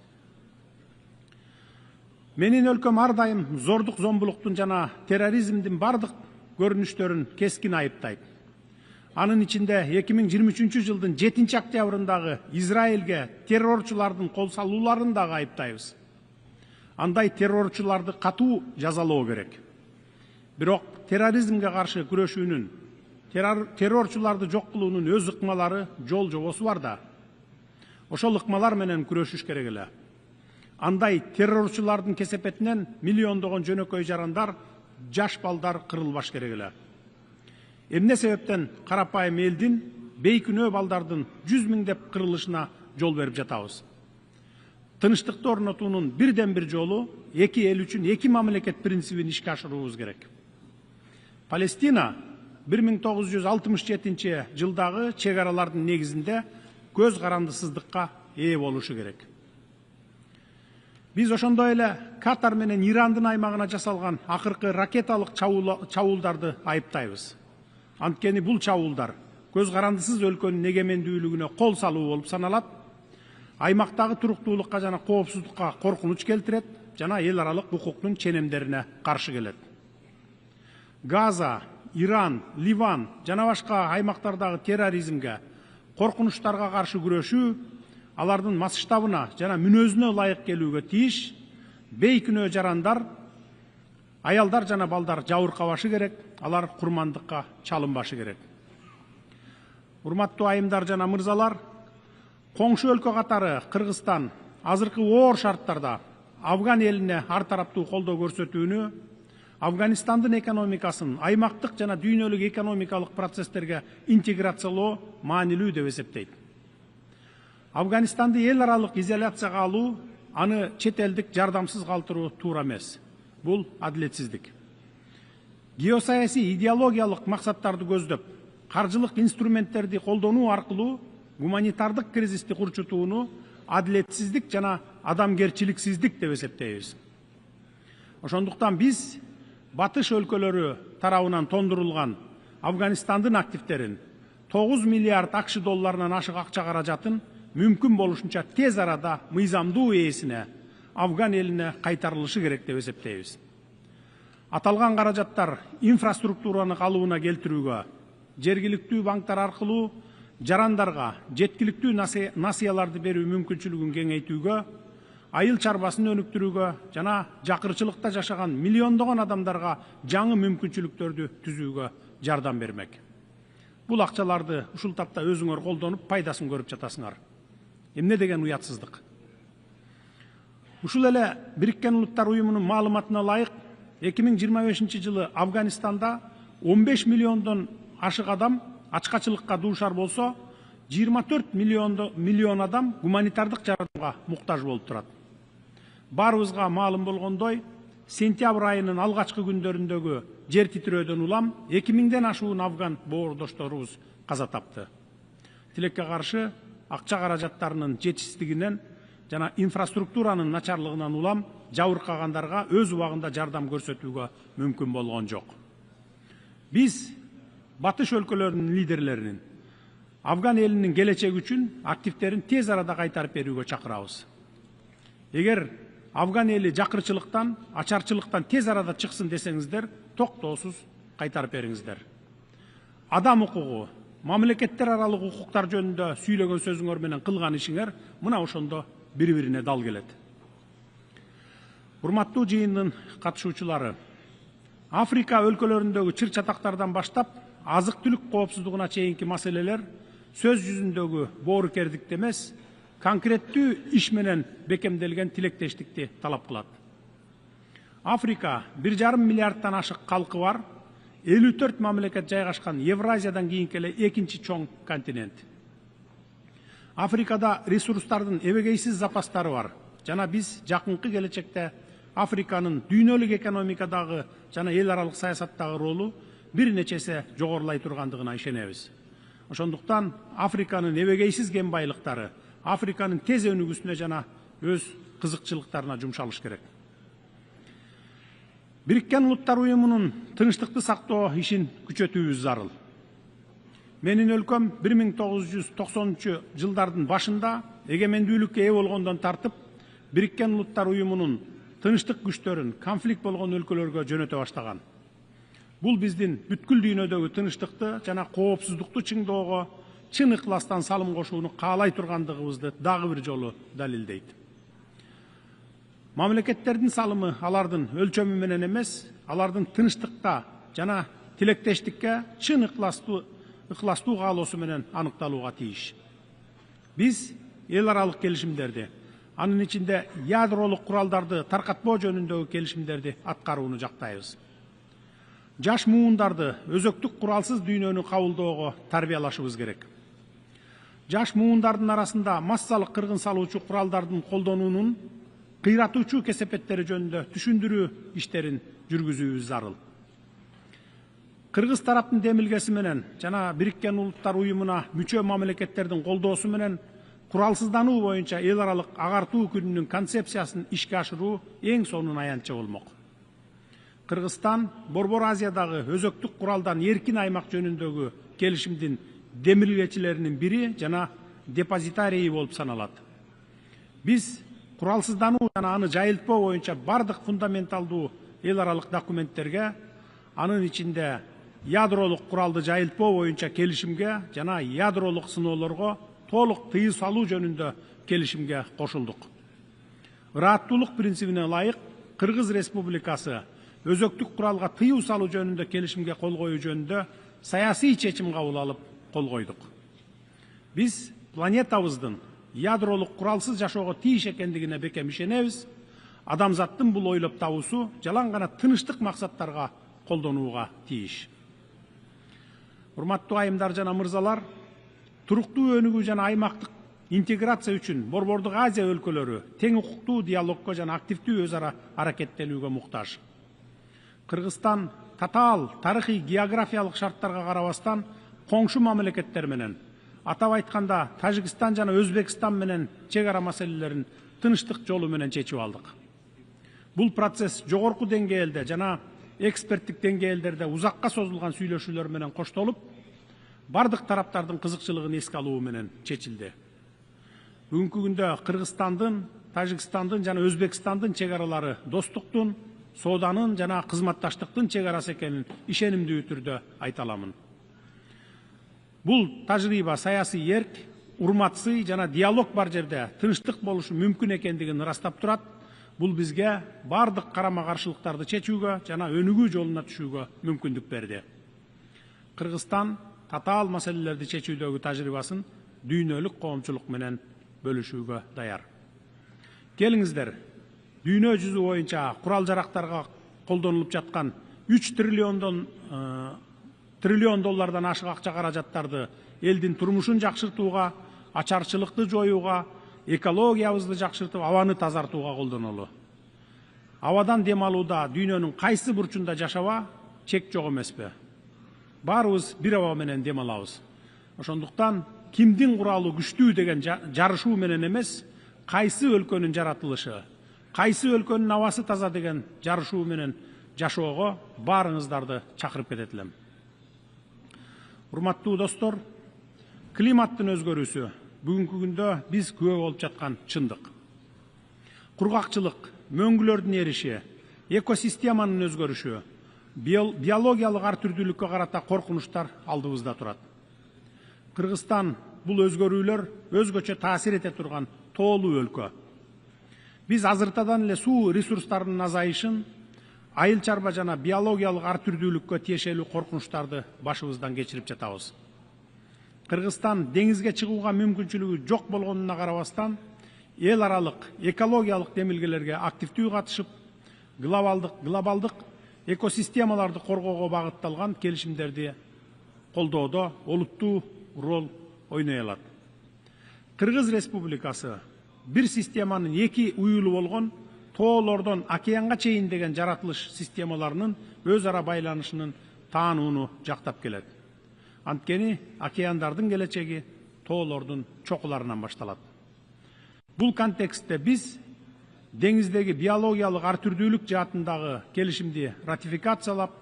Менин өлкөм ар дайым зордук зомбулуктун жана терроризмдин бардык көрүнүштөрүн кескин айыптайт. Анын ичинде 2023 жылдын 7 октябрындагы Израилге террорчулардын кол салууларын дагы айыптайбыз. Андай террорчуларды катуу жазалоо керек. Бирок терроризмге каршы күрөшүүнүн, террорчуларды жок кылуунун өз ыкмалары, жол жобосу бар да. Ошол ыкмалар менен күрөшүш керек эле. андай террорчулардын кесепетинен миллиондогон жөнөкөй жарандар, жаш балдар кырылбаш керек эле. Эмне себептен карапайым элдин, бейкүнөө балдардын 100 миңдеп кырылышына жол берип жатабыз? Тынчтыкты орнотуунун бирден бир жолу эки эл үчүн эки мамлекет принцибин ишке ашыруубуз керек. Палестина 1967 жылдагы чек аралардын негизинде көз карандысыздыкка ээ болушу керек. Биз ошондой эле Катар менен Ирандын аймагына жасалган акыркы ракеталык чабуулдарды айыптайбыз. Анткени бул чабуулдар көз карандысыз өлкөнүн эгемендүүлүгүнө кол салуу болуп саналат, аймактагы туруктуулукка жана коопсуздукка коркунуч келтирет жана эл аралык укуктун ченемдерине каршы келет. Газа, Иран, Ливан жана башка аймактардагы терроризмге, коркунучтарга каршы күрөшүү алардын масштабына жана мүнөзүнө ылайык келүүгө тийиш. Бейкүнөө жарандар, аялдар жана балдар жабыркабашы керек, алар курмандыкка чалынбашы керек. Урматтуу айымдар жана мырзалар, коңшу өлкө катары Кыргызстан азыркы оор шарттарда Афган элине ар тараптуу колдоо көрсөтүүнү, Афганистандын экономикасын аймактык жана дүйнөлүк экономикалык процесстерге интеграциялоо маанилүү деп эсептейт. Афганистанды эл аралык изоляцияга алуу, аны чет элдик жардамсыз калтыруу туура эмес. Бул адилетсиздик. Геосаясий идеологиялык максаттарды көздөп, каржылык инструменттерди колдонуу аркылуу гуманитардык кризисти курчутууну адилетсиздик жана адамгерчиликсиздик деп эсептейбиз. Ошондуктан биз батыш өлкөлөрү тарабынан тондурулган Афганистандын активтерин 9 миллиард акш долларынан ашык акча каражатын мүмкүн болушунча тез арада мыйзамдуу ээсине, Афган элине кайтарылышы керек деп эсептейбиз. Аталган каражаттар инфраструктураны калыбына келтирүүгө, жергиликтүү банктар аркылуу жарандарга жеткиликтүү насыяларды берүү мүмкүнчүлүгүн кеңейтүүгө, айыл чарбасын өнүктүрүүгө жана жакырчылыкта жашаган миллиондогон адамдарга жаңы мүмкүнчүлүктөрдү түзүүгө жардам бермек. Бул акчаларды ушул тапта өзүңөр колдонуп, пайдасын көрүп жатасыңар. Эмне деген уятсыздык. Ушул эле Бириккен Улуттар Уюмунун маалыматына ылайык, 2025 жылы Афганистанда 15 миллиондон ашык адам ачкачылыкка дуушар болсо, 24 миллион адам гуманитардык жардамга муктаж болуп турат. Барыбызга маалым болгондой, сентябрь айынын алгачкы күндөрүндөгү жер титирөөдөн улам 2000ден ашуун афган боордошторубуз каза тапты. Тилекке каршы акча каражаттарынын жетишсиздигинен жана инфраструктуранын начарлыгынан улам жабыркагандарга өз убагында жардам көрсөтүүгө мүмкүн болгон жок. Биз батыш өлкөлөрүнүн лидерлеринин Афган элинин келечеги үчүн активтерин тез арада кайтарып берүүгө чакырабыз. Эгер Афган эли жакырчылыктан, ачарчылыктан тез арада чыксын десеңиздер, токтоосуз кайтарып бериңиздер. Адам укугу, мамлекеттер аралык укуктар жөнүндө сүйлөгөн сөзүңөр менен кылган ишиңер мына ошондо бири-бирине дал келет. Урматтуу жыйындын катышуучулары, Африка өлкөлөрүндөгү чыр-чатактардан баштап азык-түлүк коопсуздугуна чейинки маселелер сөз жүзүндөгү боорукердикти эмес, конкреттүү иш менен бекемделген тилектештикти талап кылат. Африка 1,5 миллиардтан ашык калкы бар, 54 мамлекет жайгашкан Евразиядан кийинки эле экинчи чоң континент. Африкада ресурстардын эбегейсиз запастары бар жана биз жакынкы келечекте Африканын дүйнөлүк экономикадагы жана эл аралык саясаттагы ролу бир нечесе жогорулай тургандыгына ишенебиз. Ошондуктан Африканын эбегейсиз кен байлыктары Африканын тез өнүгүүсүнө жана өз кызыкчылыктарына жумшалыш керек. Бириккен Улуттар Уюмунун тынчтыкты сактоо ишин күчөтүүбүз зарыл. Менин өлкөм 1990 жылдардын башында эгемендүүлүккө ээ болгондон тартып, Бириккен Улуттар Уюмунун тынчтык күчтөрүн конфликт болгон өлкөлөргө жөнөтө баштаган. Бул биздин бүткүл дүйнөдөгү тынчтыкты жана коопсуздукту чыңдоого чын ыкластан салым кошууну каалай тургандыгыбызды дагы бир жолу далилдейт. Мамлекеттердин салымы алардын өлчөмү менен эмес, алардын тынчтыкка жана тилектештикке чын ыкластуу каалоосу менен аныкталууга тийиш. Биз эл аралык келишимдерди, Анын ичинде ядролук куралдарды таркатпоо жөнүндөгү келишимдерди аткарууну жактайбыз. Жаш муундарды өзөктүк куралсыз дүйнөнү кабылдоого тарбиялашыбыз керек. Жаш муундардын арасында массалык кыргын салуучу куралдардын колдонуунун кыйратуучу кесепеттери жөнүндө түшүндүрүү иштерин жүргүзүүбүз зарыл. Кыргыз тараптын демилгеси менен жана Бириккен Улуттар Уюмуна мүчө мамлекеттердин колдоосу менен куралсыздануу боюнча эл аралык агартуу күнүнүн концепциясын ишке ашыруу эң сонун аянтча болмок. Кыргызстан Борбор Азиядагы өзөктүк куралдан эркин аймак жөнүндөгү келишимдин демилгечилеринин бири жана депозитарийи болуп саналат. Биз куралсыздануу жана аны жайылтпоо боюнча бардык фундаменталдуу эл аралык документтерге, анын ичинде ядролук куралды жайылтпоо боюнча келишимге жана ядролук сыноолорго толук тыюу салуу жөнүндө келишимге кошулдук. Ырааттуулук принцибине ылайык Кыргыз Республикасы өзөктүк куралга тыюу салуу жөнүндө келишимге кол коюу жөнүндө саясий чечим кабыл алып кол койдук. Биз планетабыздын ядролук куралсыз жашоого тийиш экендигине бекем ишенебиз. Адамзаттын бул ойлоп табуусу жалаң гана тынычтык максаттарга колдонууга тийиш. Урматтуу айымдар жана мырзалар, туруктуу өнүгүү жана аймактык интеграция үчүн Борбордук Азия өлкөлөрү тең укуктуу диалогко жана активдүү өз ара аракеттенүүгө муктаж. Кыргызстан татаал тарыхый географиялык шарттарга карабастан коңшу мамлекеттер менен, атап айтканда Tajikistan жана Uzbekistan менен чек ара маселелерин тынычтык жолу менен чечип алдык. Бул процесс жогорку деңгээлде жана эксперттик деңгээлдерде узакка созулган сүйлөшүүлөр менен коштолуп, бардык тараптардын кызыкчылыгын эске алуу менен чечилди. Бүгүнкү күндө Кыргызстандын, Тажикстандын жана Өзбекстандын чек аралары достуктун, сооданын жана кызматташтыктын чек арасы экенин ишенимдүү түрдө айта аламын. Бул тажрыйба саясий эрк, урматсый жана диалог бар жерде тынчтык болушу мүмкүн экендигин ырастап турат. Бул бизге бардык карама-каршылыктарды чечүүгө жана өнүгүү жолуна түшүүгө мүмкүндүк берди. Кыргызстан татаал маселелерди чечүүдөгү тажрыйбасын дүйнөлүк коомчулук менен бөлүшүүгө даяр. Келиңиздер, дүйнө жүзү боюнча курал жарактарга колдонулуп жаткан 3 триллион доллардан ашык акча каражаттарды элдин турмушун жакшыртууга, ачарчылыкты жоюуга, экологиябызды жакшыртып, абаны тазартууга колдонолу. Абадан дем алууда дүйнөнүн кайсы бурчунда жашаба, чек жок эмеспи? Баарыбыз бир аба менен дем алабыз. Ошондуктан кимдин куралы күчтүү деген жарышуу менен эмес, кайсы өлкөнүн жаратылышы, кайсы өлкөнүн абасы таза деген жарышуу менен жашоого баарыңыздарды чакырып кетет элем. Урматтуу достор, климаттын өзгөрүүсү бүгүнкү күндө биз күбө болуп жаткан чындык. Кургакчылык, мөңгүлөрдүн эриши, экосистеманын өзгөрүшү, биологиялык ар түрдүүлүккө карата коркунучтар алдыбызда турат. Кыргызстан бул өзгөрүүлөр өзгөчө таасир эте турган тоолуу өлкө. Биз азыртадан эле суу ресурстарынын азайышын, айыл чарба жана биологиялык ар түрдүүлүккө тиешелүү коркунучтарды башыбыздан кечирип жатабыз. Кыргызстан деңизге чыгууга мүмкүнчүлүгү жок болгонуна карабастан, эл аралык экологиялык демилгелерге активдүү катышып, глобалдык экосистемаларды коргоого багытталган келишимдерди колдоодо олуттуу роль ойной алат. Кыргыз Республикасы бир системанын эки уюлу болгон тоолордон океанга чейин деген жаратылыш системаларынын өз ара байланышынын таанууну жактап келет. Анткени океандардын келечеги тоолордун чокуларынан башталат. Бул контекстте биз деңиздеги биологиялык ар түрдүүлүк жаатындагы келишимди ратификациялап,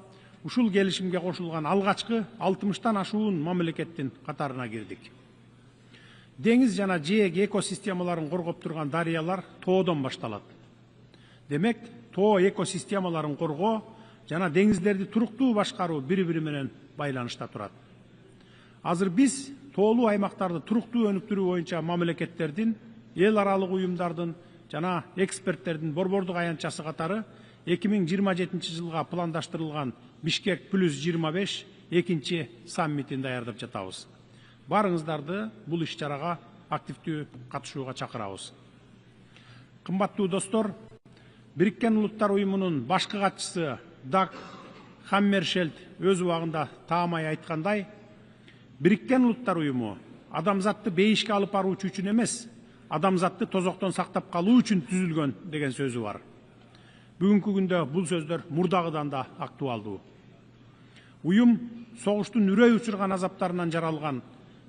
ушул келишимге кошулган алгачкы 60тан ашуун мамлекеттин катарына кирдик. Деңиз жана жээк экосистемаларын коргоп турган дарыялар тоодон башталат. Демек, тоо экосистемаларын коргоо жана деңиздерди туруктуу башкаруу бири-бири менен байланышта турат. Азыр биз тоолуу аймактарды туруктуу өнүктүрүү боюнча мамлекеттердин, эл аралык уюмдардын жана эксперттердин борбордук аянтчасы катары 2027 жылга пландаштырылган Бишкек +25 экинчи саммитин даярдап жатабыз. Барыңыздарды бул иш-чарага активдүү катышууга чакырабыз. Кымбаттуу достор, Бириккен Улуттар Уюмунун башкы катчысы Даг Хаммершельд өз убагында таамай айткандай, Бириккен Улуттар Уюму адамзатты бейишке алып баруучу үчүн эмес, адамзатты тозоктон сактап калуу үчүн түзүлгөн деген сөзү бар. Бүгүнкү күндө бул сөздөр мурдагыдан да актуалдуу. Уюм согуштун үрөй учурган азаптарынан жаралган,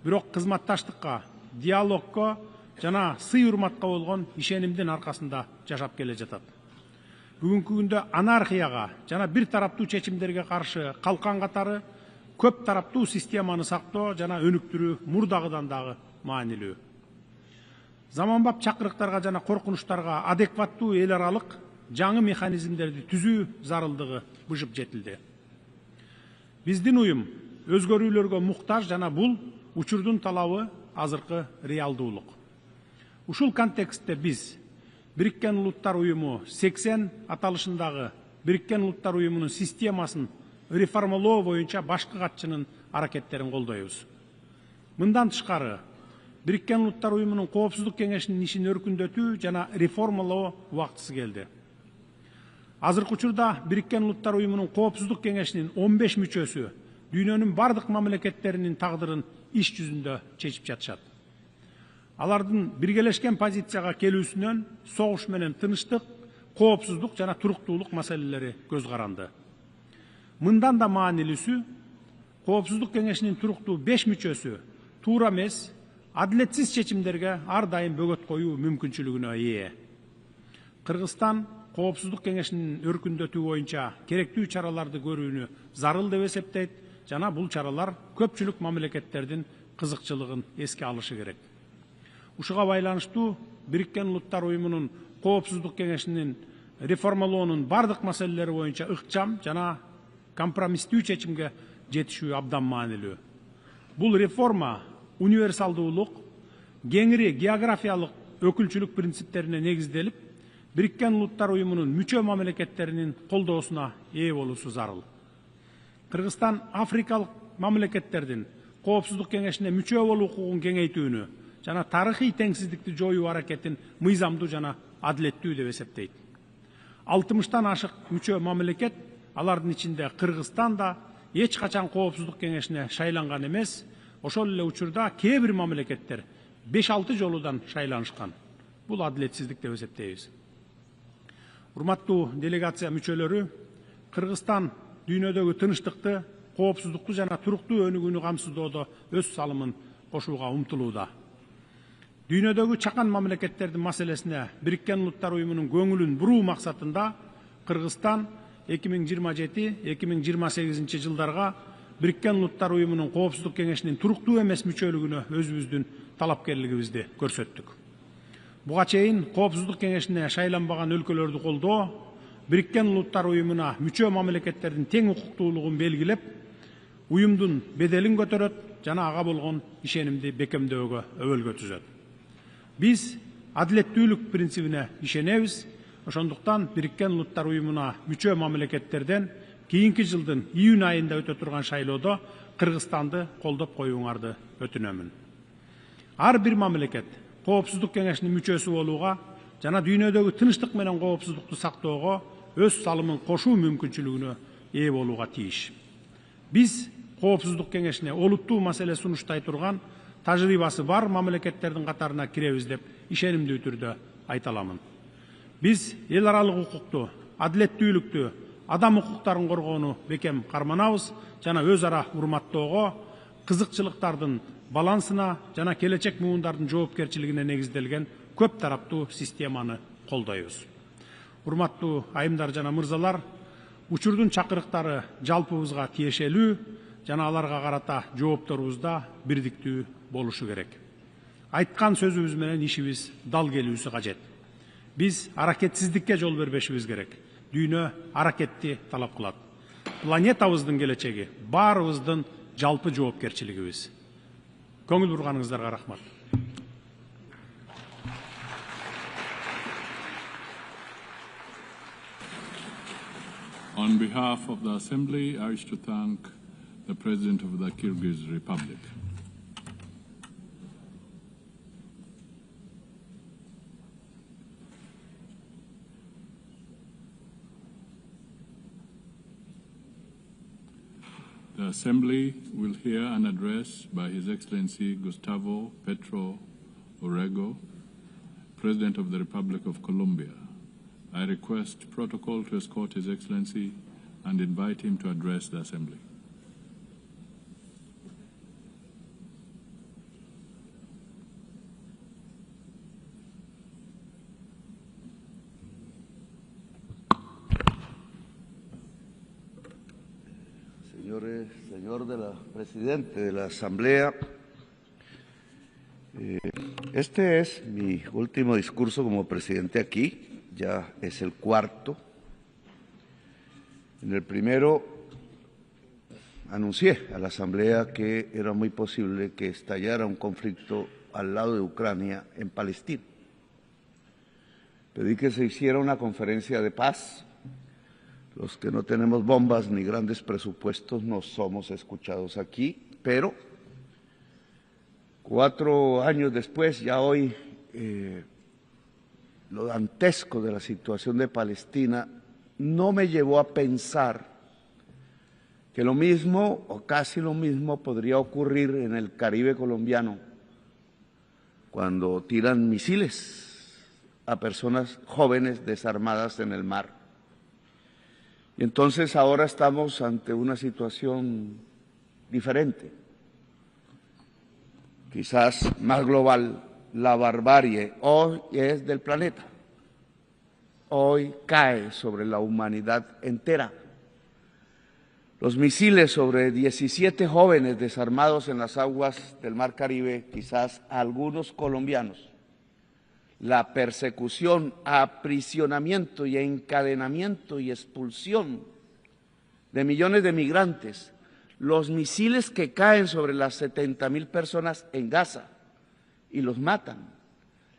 бирок кызматташтыкка, диалогко жана сый урматка болгон ишенимдин аркасында жашап келе жатат. Бүгүнкү күндө анархияга жана бир тараптуу чечимдерге каршы калкан катары көп тараптуу системаны сактоо жана өнүктүрүү мурдагыдан дагы маанилүү. Заманбап чакырыктарга жана коркунучтарга адекваттуу эл аралык жаңы механизмдерди түзүү зарылдыгы быжып жетилди. Биздин уюм өзгөрүүлөргө муктаж жана бул учурдун талабы азыркы реалдуулук. Ушул контекстте биз Бириккен Улуттар Уюму 80 аталышындагы Бириккен Улуттар Уюмунун системасын реформалоо боюнча башкы катчынын аракеттерин колдойбуз. Мындан тышкары, Бириккен Улуттар Уюмунун Коопсуздук кеңешинин ишин өркүндөтүү жана реформалоо убактысы келди. Азыркы учурда Бириккен Улуттар Уюмунун Коопсуздук кеңешинин 15 мүчөсү дүйнөнүн бардык мамлекеттеринин тагдырын иш жүзүндө чечип жатышат. Алардын биргелешкен позицияга келүүсүнөн согуш менен тынычтык, коопсуздук жана туруктуулук маселелери көз каранды. Мындан да маанилүүсү, Коопсуздук кеңешинин туруктуу 5 мүчөсү туура эмес, адилетсиз чечимдерге ар дайым бөгөт коюу мүмкүнчүлүгүнө ээ. Кыргызстан Коопсуздук кеңешинин өркүндөтүү боюнча керектүү чараларды көрүүнү зарыл деп эсептейт жана бул чаралар көпчүлүк мамлекеттердин кызыкчылыгын эске алышы керек. Ушуга байланыштуу Бириккен Улуттар Уюмунун Коопсуздук кеңешинин реформалоонун бардык маселелери боюнча ыкчам жана компромисстүү чечимге жетишүү абдан маанилүү. Бул реформа универсалдуулук, кеңири географиялык өкүлчүлүк принциптерине негизделип, Бириккен Улуттар Уюмунун мүчө мамлекеттеринин колдоосуна ээ болуусу зарыл. Кыргызстан африкалык мамлекеттердин Коопсуздук кеңешине мүчө болуу укугун кеңейтүүнү жана тарыхый теңсиздикти жоюу аракетин мыйзамдуу жана адилеттүү деп эсептейт. 60тан ашык мүчө мамлекет, алардын ичинде Кыргызстан да эч качан Коопсуздук кеңешине шайланган эмес, ошол эле учурда кээ бир мамлекеттер 5-6 жолудан шайланышкан. Бул адилетсиздик деп эсептейбиз. Урматтуу делегация мүчөлөрү, Кыргызстан дүйнөдөгү тынычтыкты, коопсуздукту жана туруктуу өнүгүүнү камсыздоодо өз салымын кошууга умтулууда. Дүйнөдөгү чакан мамлекеттердин маселесине Бириккен Улуттар Уюмунун көңүлүн буруу максатында Кыргызстан 2027-2028 жылдарга Бириккен Улуттар Уюмунун Коопсуздук кеңешинин туруктуу эмес мүчөлүгүнө өзүбүздүн талапкерлигибизди көрсөттүк. Буга чейин Коопсуздук кеңешине шайланбаган өлкөлөрдү колдоо, Бириккен Улуттар Уюмуна мүчө мамлекеттердин тең укуктуулугун белгилеп, уюмдун беделин көтөрөт жана ага болгон ишенимди бекемдөөгө өбөлгө түзөт. Биз адилеттүүлүк принцибине ишенебиз, ошондуктан Бириккен Улуттар Уюмуна мүчө мамлекеттерден кийинки жылдын июнь айында өтө турган шайлоодо Кыргызстанды колдоп коюуңарды өтүнөмүн. Ар бир мамлекет Коопсуздук кеңешинин мүчөсү болууга жана дүйнөдөгү тынычтык менен коопсуздукту сактоого өз салымын кошуу мүмкүнчүлүгүнө ээ болууга тийиш. Биз Коопсуздук кеңешине олуттуу маселе сунуштай турган тажрыйбасы бар мамлекеттердин катарына киребиз деп ишенимдүү түрдө айта аламын. Биз эл аралык укукту, адилеттүүлүктү, адам укуктарын коргоону бекем карманабыз жана өз ара урматтоого, кызыкчылыктардын балансына жана келечек муундардын жоопкерчилигине негизделген көп тараптуу системаны колдойбуз. Урматтуу айымдар жана мырзалар, учурдун чакырыктары жалпыбызга тиешелүү жана аларга карата жоопторубуз да бирдиктүү болушу керек. Айткан сөзүбүз менен ишибиз дал келүүсү кажет. Биз аракетсиздикке жол бербешибиз керек. Дүйнө аракетти талап кылат. Планетабыздын келечеги баарыбыздын жалпы жоопкерчилигибиз. Көңүл бурганыңыздарга рахмат. On behalf of the Assembly, I wish to thank the President of the Kyrgyz Republic. The Assembly will hear an address by His Excellency Gustavo Petro Urrego, President of the Republic of Colombia. I request protocol to escort His Excellency and invite him to address the Assembly. Señor presidente de la Asamblea, este es mi último discurso como presidente aquí, ya es el cuarto. En el primero anuncié a la Asamblea que era muy posible que estallara un conflicto al lado de Ucrania en Palestina. Pedí que se hiciera una conferencia de paz. Los que no tenemos bombas ni grandes presupuestos no somos escuchados aquí, pero 4 años después, ya hoy, lo dantesco de la situación de Palestina no me llevó a pensar que lo mismo o casi lo mismo podría ocurrir en el Caribe colombiano cuando tiran misiles a personas jóvenes desarmadas en el mar. Y entonces ahora estamos ante una situación diferente, quizás más global. La barbarie hoy es del planeta, hoy cae sobre la humanidad entera. Los misiles sobre 17 jóvenes desarmados en las aguas del Mar Caribe, quizás algunos colombianos, la persecución, aprisionamiento y encadenamiento y expulsión de millones de migrantes, los misiles que caen sobre las 70.000 personas en Gaza y los matan,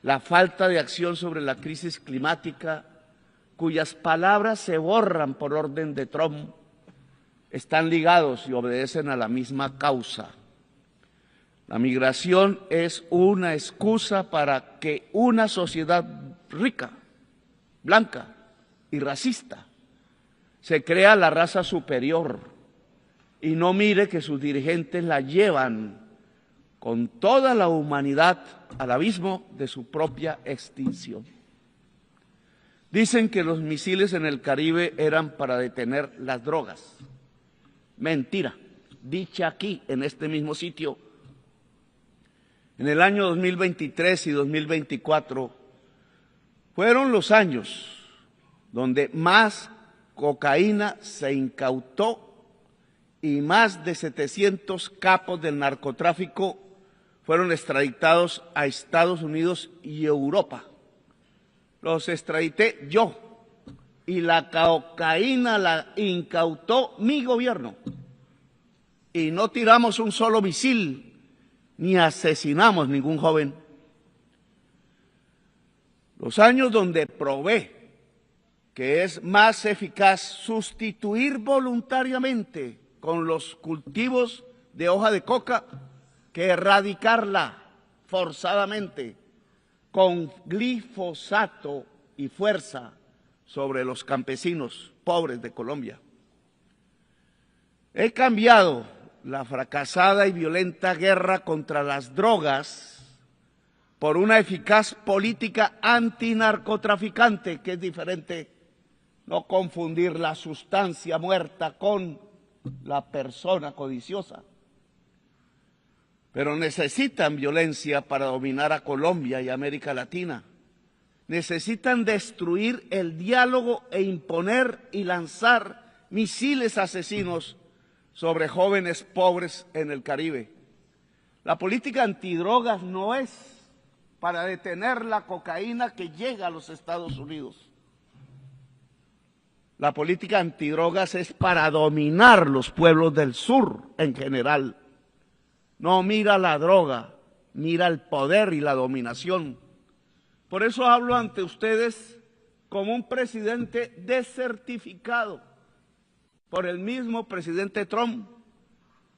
la falta de acción sobre la crisis climática, cuyas palabras se borran por orden de Trump, están ligados y obedecen a la misma causa. La migración es una excusa para que una sociedad rica, blanca y racista se crea la raza superior y no mire que sus dirigentes la llevan con toda la humanidad al abismo de su propia extinción. Dicen que los misiles en el Caribe eran para detener las drogas. Mentira, dicha aquí, en este mismo sitio. En el año 2023 y 2024 fueron los años donde más cocaína se incautó y más de 700 capos del narcotráfico fueron extraditados a Estados Unidos y Europa. Los extradité yo y la cocaína la incautó mi gobierno y no tiramos un solo misil ni asesinamos ningún joven. Los años donde probé que es más eficaz sustituir voluntariamente con los cultivos de hoja de coca que erradicarla forzadamente con glifosato y fuerza sobre los campesinos pobres de Colombia. He cambiado la fracasada y violenta guerra contra las drogas por una eficaz política antinarcotraficante, que es diferente, no confundir la sustancia muerta con la persona codiciosa. Pero necesitan violencia para dominar a Colombia y América Latina. Necesitan destruir el diálogo e imponer y lanzar misiles asesinos sobre jóvenes pobres en el Caribe. La política antidrogas no es para detener la cocaína que llega a los Estados Unidos. La política antidrogas es para dominar los pueblos del sur en general. No mira la droga, mira el poder y la dominación. Por eso hablo ante ustedes como un presidente desertificado por el mismo presidente Trump,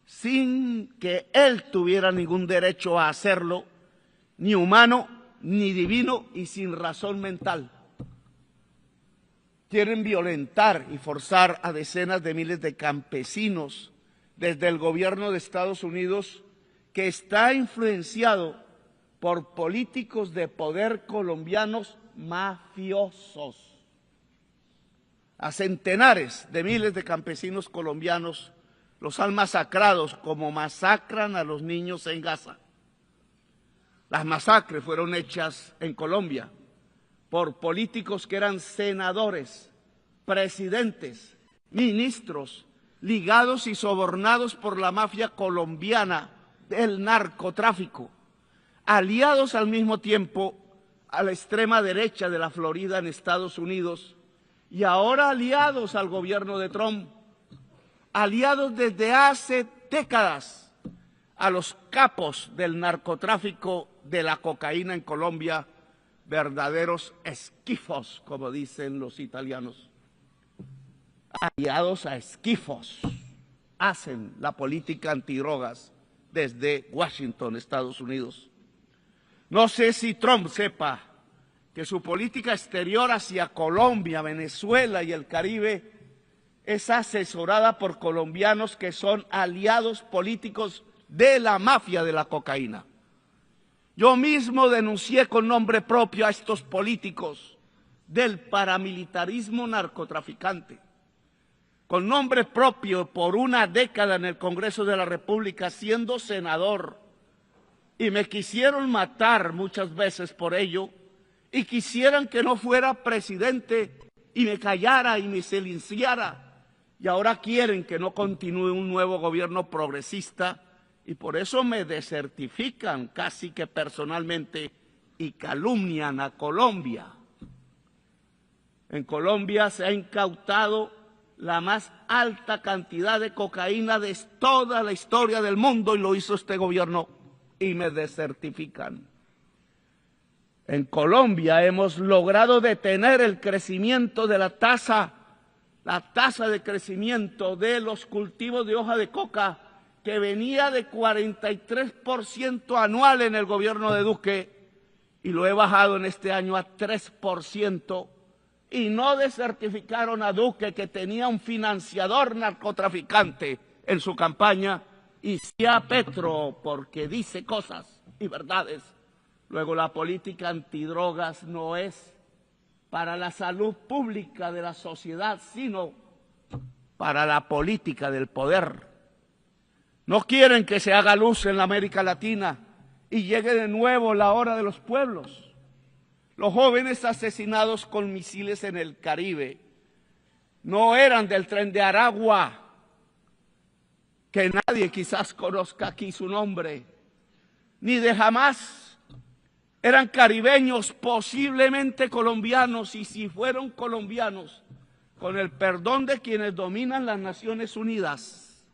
sin que él tuviera ningún derecho a hacerlo, ni humano, ni divino y sin razón mental. Quieren violentar y forzar a decenas de miles de campesinos desde el gobierno de Estados Unidos, que está influenciado por políticos de poder colombianos mafiosos. A centenares de miles de campesinos colombianos los han masacrado como masacran a los niños en Gaza. Las masacres fueron hechas en Colombia por políticos que eran senadores, presidentes, ministros, ligados y sobornados por la mafia colombiana del narcotráfico, aliados al mismo tiempo a la extrema derecha de la Florida en Estados Unidos y ahora aliados al gobierno de Trump, aliados desde hace décadas a los capos del narcotráfico de la cocaína en Colombia, verdaderos esquifos, como dicen los italianos. Aliados a esquifos, hacen la política antidrogas desde Washington, Estados Unidos. No sé si Trump sepa que su política exterior hacia Colombia, Venezuela y el Caribe es asesorada por colombianos que son aliados políticos de la mafia de la cocaína. Yo mismo denuncié con nombre propio a estos políticos del paramilitarismo narcotraficante. Con nombre propio por una década en el Congreso de la República siendo senador. Y me quisieron matar muchas veces por ello y quisieran que no fuera presidente y me callara y me silenciara. Y ahora quieren que no continúe un nuevo gobierno progresista y por eso me desertifican casi que personalmente y calumnian a Colombia. En Colombia se ha incautado la más alta cantidad de cocaína de toda la historia del mundo y lo hizo este gobierno y me desertifican. En Colombia hemos logrado detener el crecimiento de la tasa de crecimiento de los cultivos de hoja de coca que venía de 43% anual en el gobierno de Duque y lo he bajado en este año a 3%. Y no desertificaron a Duque, que tenía un financiador narcotraficante en su campaña, y sí a Petro, porque dice cosas y verdades. Luego, la política antidrogas no es para la salud pública de la sociedad, sino para la política del poder. No quieren que se haga luz en la América Latina y llegue de nuevo la hora de los pueblos. Los jóvenes asesinados con misiles en el Caribe no eran del Tren de Aragua, que nadie quizás conozca aquí su nombre, ni de Hamas. Eran caribeños, posiblemente colombianos, y si fueron colombianos, con el perdón de quienes dominan las Naciones Unidas,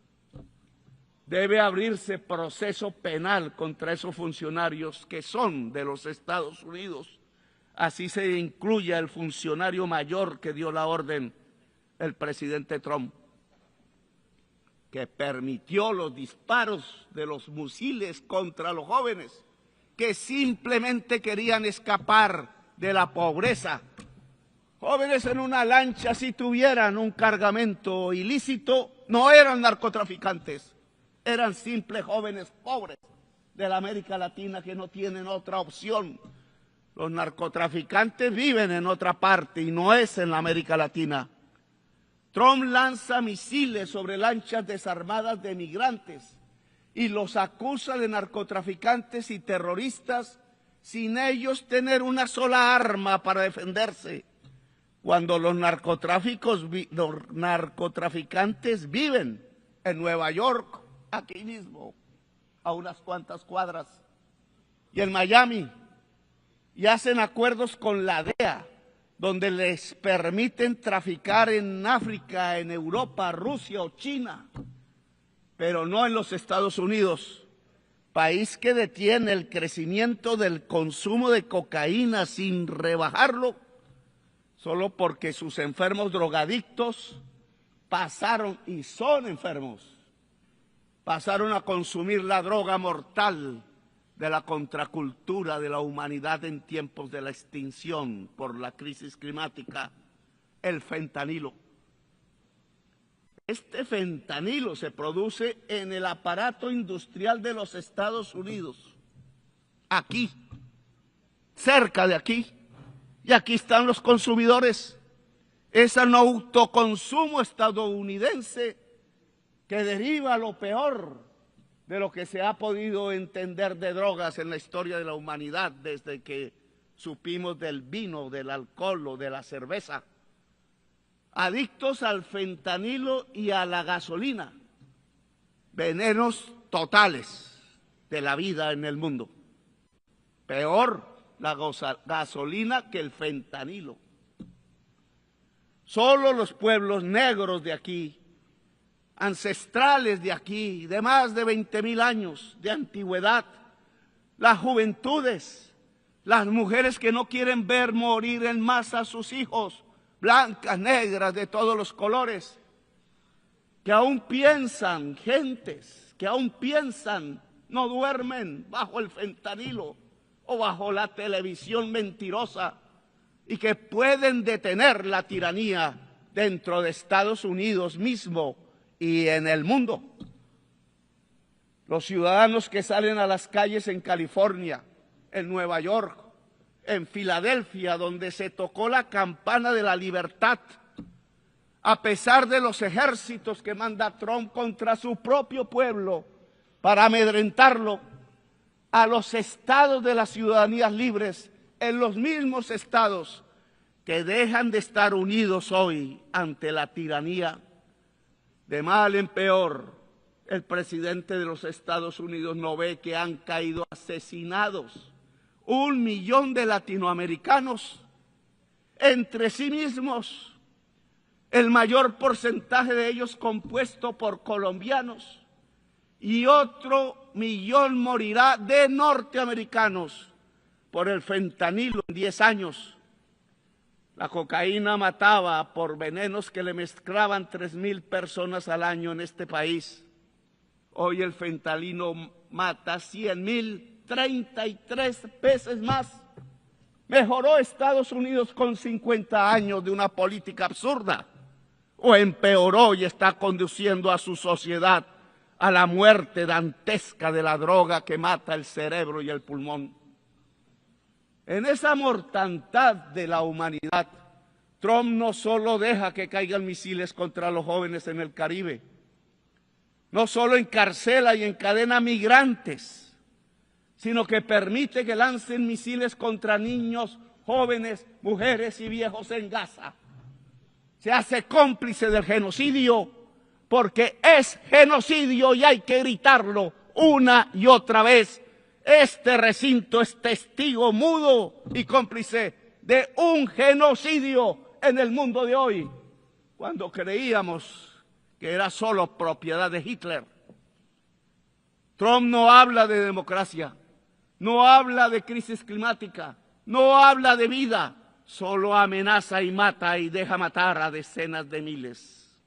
debe abrirse proceso penal contra esos funcionarios que son de los Estados Unidos. Así se incluye el funcionario mayor que dio la orden, el presidente Trump, que permitió los disparos de los misiles contra los jóvenes que simplemente querían escapar de la pobreza. Jóvenes en una lancha, si tuvieran un cargamento ilícito, no eran narcotraficantes, eran simples jóvenes pobres de la América Latina que no tienen otra opción. Los narcotraficantes viven en otra parte y no es en la América Latina. Trump lanza misiles sobre lanchas desarmadas de migrantes y los acusa de narcotraficantes y terroristas sin ellos tener una sola arma para defenderse, cuando los narcotraficantes viven en Nueva York, aquí mismo, a unas cuantas cuadras, y en Miami, y hacen acuerdos con la DEA, donde les permiten traficar en África, en Europa, Rusia o China, pero no en los Estados Unidos, país que detiene el crecimiento del consumo de cocaína sin rebajarlo, solo porque sus enfermos drogadictos pasaron, y son enfermos, pasaron a consumir la droga mortal de la contracultura de la humanidad en tiempos de la extinción por la crisis climática, el fentanilo. Este fentanilo se produce en el aparato industrial de los Estados Unidos, aquí, cerca de aquí, y aquí están los consumidores. Es un autoconsumo estadounidense que deriva lo peor de lo que se ha podido entender de drogas en la historia de la humanidad desde que supimos del vino, del alcohol o de la cerveza. Adictos al fentanilo y a la gasolina, venenos totales de la vida en el mundo. Peor la gasolina que el fentanilo. Solo los pueblos negros de aquí, ancestrales de aquí, de más de 20.000 años de antigüedad, las juventudes, las mujeres que no quieren ver morir en masa a sus hijos, blancas, negras, de todos los colores, que aún piensan, gentes que aún piensan, no duermen bajo el fentanilo o bajo la televisión mentirosa, y que pueden detener la tiranía dentro de Estados Unidos mismo y en el mundo. Los ciudadanos que salen a las calles en California, en Nueva York, en Filadelfia, donde se tocó la campana de la libertad, a pesar de los ejércitos que manda Trump contra su propio pueblo para amedrentarlo, a los estados de las ciudadanías libres, en los mismos estados que dejan de estar unidos hoy ante la tiranía. De mal en peor, el presidente de los Estados Unidos no ve que han caído asesinados 1 millón de latinoamericanos entre sí mismos, el mayor porcentaje de ellos compuesto por colombianos, y otro 1 millón morirá de norteamericanos por el fentanilo en 10 años. La cocaína mataba por venenos que le mezclaban 3.000 personas al año en este país. Hoy el fentanilo mata 100.000, 33 veces más. ¿Mejoró Estados Unidos con 50 años de una política absurda? ¿O empeoró y está conduciendo a su sociedad a la muerte dantesca de la droga que mata el cerebro y el pulmón? En esa mortandad de la humanidad, Trump no solo deja que caigan misiles contra los jóvenes en el Caribe, no solo encarcela y encadena migrantes, sino que permite que lancen misiles contra niños, jóvenes, mujeres y viejos en Gaza. Se hace cómplice del genocidio porque es genocidio y hay que gritarlo una y otra vez. Este recinto es testigo mudo y cómplice de un genocidio en el mundo de hoy, cuando creíamos que era solo propiedad de Hitler. Trump no habla de democracia, no habla de crisis climática, no habla de vida, solo amenaza y mata y deja matar a decenas de miles.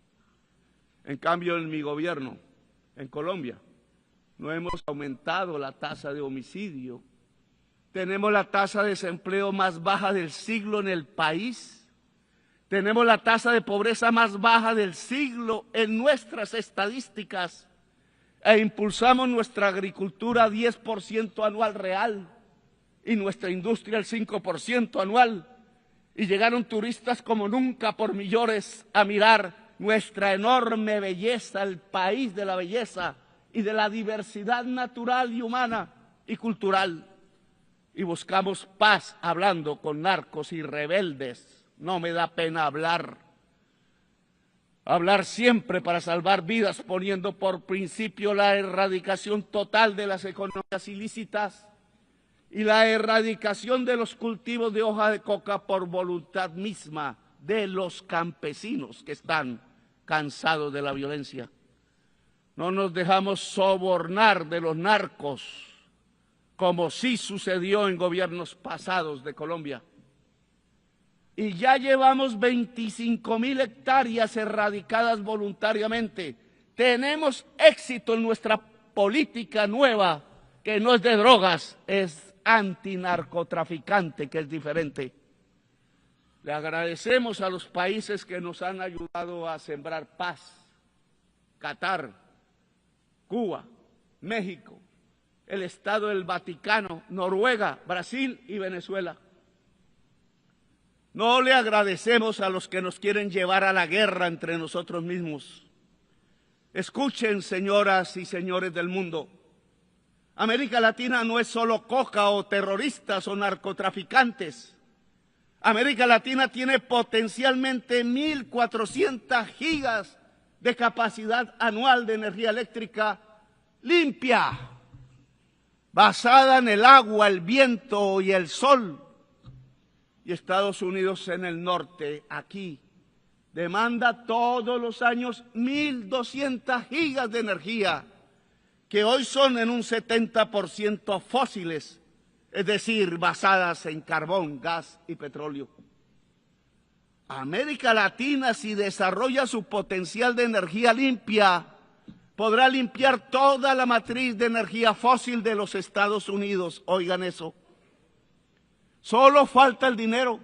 En cambio, en mi gobierno, en Colombia, no hemos aumentado la tasa de homicidio. Tenemos la tasa de desempleo más baja del siglo en el país. Tenemos la tasa de pobreza más baja del siglo en nuestras estadísticas. E impulsamos nuestra agricultura a 10% anual real y nuestra industria al 5% anual. Y llegaron turistas como nunca por millones a mirar nuestra enorme belleza, el país de la belleza y de la diversidad natural y humana y cultural. Y buscamos paz hablando con narcos y rebeldes. No me da pena hablar. Hablar siempre para salvar vidas, poniendo por principio la erradicación total de las economías ilícitas y la erradicación de los cultivos de hoja de coca por voluntad misma de los campesinos que están cansados de la violencia. No nos dejamos sobornar de los narcos, como sí sucedió en gobiernos pasados de Colombia. Y ya llevamos 25.000 hectáreas erradicadas voluntariamente. Tenemos éxito en nuestra política nueva, que no es de drogas, es antinarcotraficante, que es diferente. Le agradecemos a los países que nos han ayudado a sembrar paz Qatar, Cuba, México, el Estado del Vaticano, Noruega, Brasil y Venezuela. No le agradecemos a los que nos quieren llevar a la guerra entre nosotros mismos. Escuchen, señoras y señores del mundo, América Latina no es solo coca o terroristas o narcotraficantes. América Latina tiene potencialmente 1.400 gigas de capacidad anual de energía eléctrica limpia, basada en el agua, el viento y el sol. Y Estados Unidos en el norte, aquí, demanda todos los años 1.200 gigas de energía, que hoy son en un 70% fósiles, es decir, basadas en carbón, gas y petróleo. América Latina, si desarrolla su potencial de energía limpia, podrá limpiar toda la matriz de energía fósil de los Estados Unidos. Oigan eso. Solo falta el dinero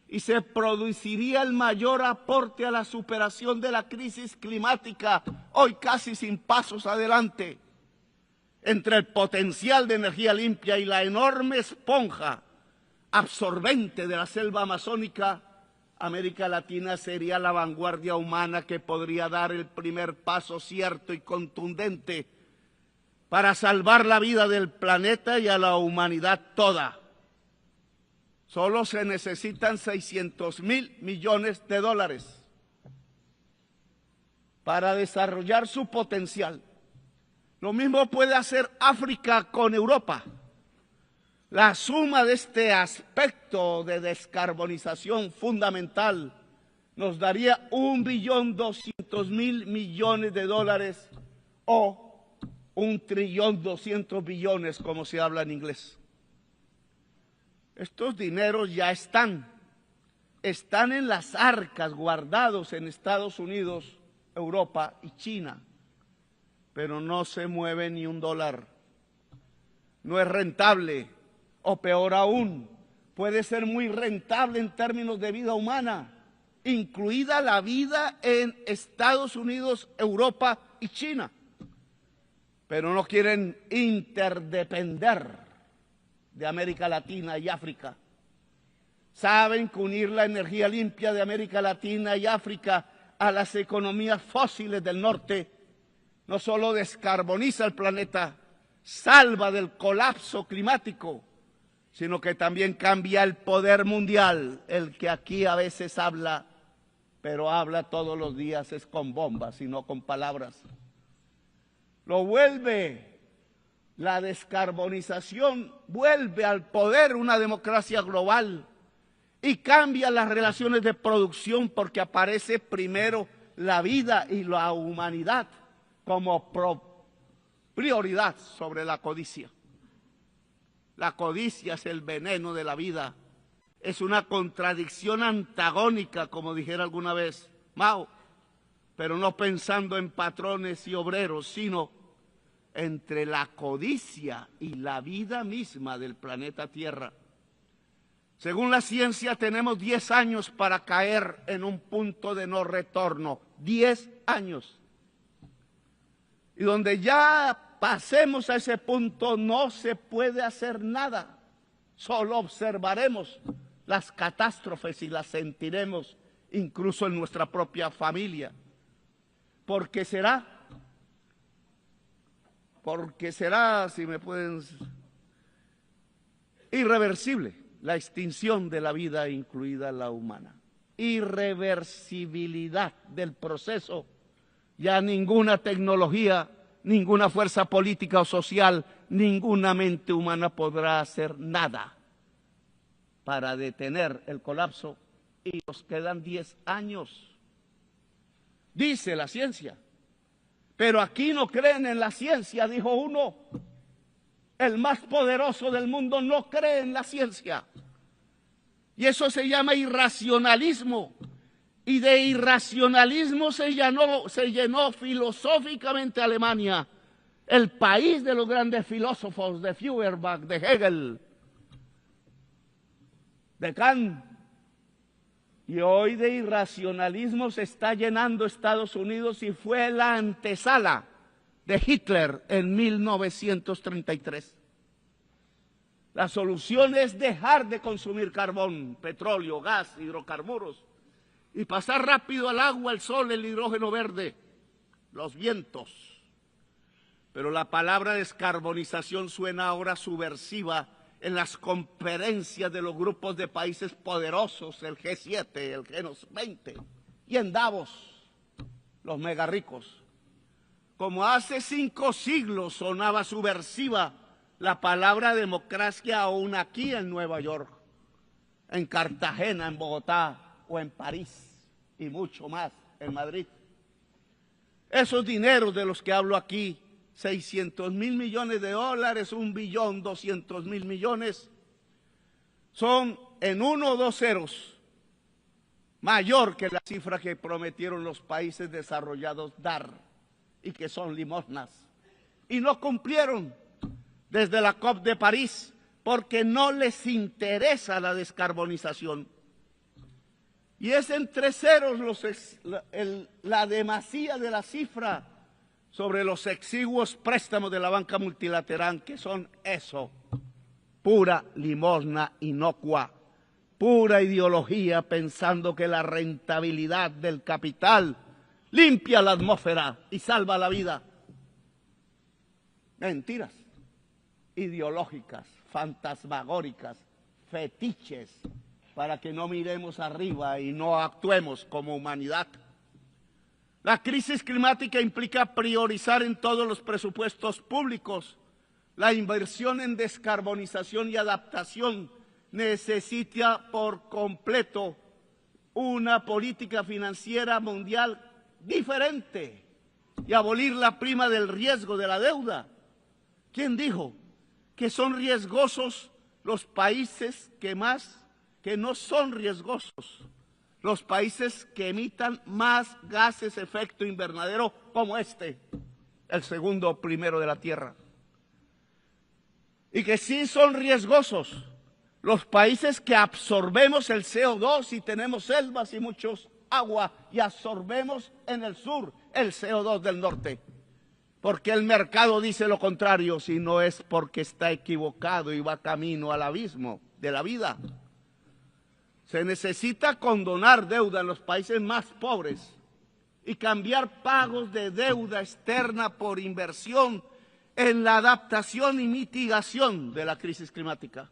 y se produciría el mayor aporte a la superación de la crisis climática, hoy casi sin pasos adelante. Entre el potencial de energía limpia y la enorme esponja absorbente de la selva amazónica, América Latina sería la vanguardia humana que podría dar el primer paso cierto y contundente para salvar la vida del planeta y a la humanidad toda. Solo se necesitan 600.000 millones de dólares para desarrollar su potencial. Lo mismo puede hacer África con Europa. La suma de este aspecto de descarbonización fundamental nos daría 1.200.000 millones de dólares o 1.200 billones, como se habla en inglés. Estos dineros ya están en las arcas guardados en Estados Unidos, Europa y China, pero no se mueve ni un dólar. No es rentable, o peor aún, puede ser muy rentable en términos de vida humana, incluida la vida en Estados Unidos, Europa y China, pero no quieren interdepender de América Latina y África. Saben que unir la energía limpia de América Latina y África a las economías fósiles del norte no solo descarboniza el planeta, salva del colapso climático, sino que también cambia el poder mundial, el que aquí a veces habla, pero habla todos los días es con bombas y no con palabras. Lo vuelve. La descarbonización vuelve al poder una democracia global y cambia las relaciones de producción porque aparece primero la vida y la humanidad como prioridad sobre la codicia. La codicia es el veneno de la vida, es una contradicción antagónica, como dijera alguna vez Mao, pero no pensando en patrones y obreros, sino entre la codicia y la vida misma del planeta Tierra. Según la ciencia, tenemos 10 años para caer en un punto de no retorno. 10 años. Y donde ya pasemos a ese punto, no se puede hacer nada. Solo observaremos las catástrofes y las sentiremos, incluso en nuestra propia familia. Porque será, si me pueden, irreversible la extinción de la vida, incluida la humana. Irreversibilidad del proceso. Ya ninguna tecnología, ninguna fuerza política o social, ninguna mente humana podrá hacer nada para detener el colapso. Y nos quedan 10 años, dice la ciencia. Pero aquí no creen en la ciencia, dijo uno. El más poderoso del mundo no cree en la ciencia. Y eso se llama irracionalismo. Y de irracionalismo se llenó filosóficamente Alemania, el país de los grandes filósofos, de Feuerbach, de Hegel, de Kant, Y hoy de irracionalismo se está llenando Estados Unidos y fue la antesala de Hitler en 1933. La solución es dejar de consumir carbón, petróleo, gas, hidrocarburos y pasar rápido al agua, al sol, el hidrógeno verde, los vientos. Pero la palabra descarbonización suena ahora subversiva en las conferencias de los grupos de países poderosos, el G7, el G20, y en Davos, los megarricos. Como hace 5 siglos sonaba subversiva la palabra democracia aún aquí en Nueva York, en Cartagena, en Bogotá o en París y mucho más en Madrid. Esos dineros de los que hablo aquí, 600.000 millones de dólares, 1.200.000 millones, son en 1 o 2 ceros mayor que la cifra que prometieron los países desarrollados dar y que son limosnas. Y no cumplieron desde la COP de París porque no les interesa la descarbonización. Y es en 3 ceros la demasía de la cifra sobre los exiguos préstamos de la banca multilateral, que son eso, pura limosna inocua, pura ideología pensando que la rentabilidad del capital limpia la atmósfera y salva la vida. Mentiras ideológicas, fantasmagóricas, fetiches, para que no miremos arriba y no actuemos como humanidad. La crisis climática implica priorizar en todos los presupuestos públicos la inversión en descarbonización y adaptación. Necesita por completo una política financiera mundial diferente y abolir la prima del riesgo de la deuda. ¿Quién dijo que son riesgosos los países que no son riesgosos? Los países que emitan más gases de efecto invernadero como este, el segundo o primero de la Tierra. Y que sí son riesgosos los países que absorbemos el CO2 y tenemos selvas y muchos agua y absorbemos en el sur el CO2 del norte. Porque el mercado dice lo contrario, si no es porque está equivocado y va camino al abismo de la vida. Se necesita condonar deuda en los países más pobres y cambiar pagos de deuda externa por inversión en la adaptación y mitigación de la crisis climática.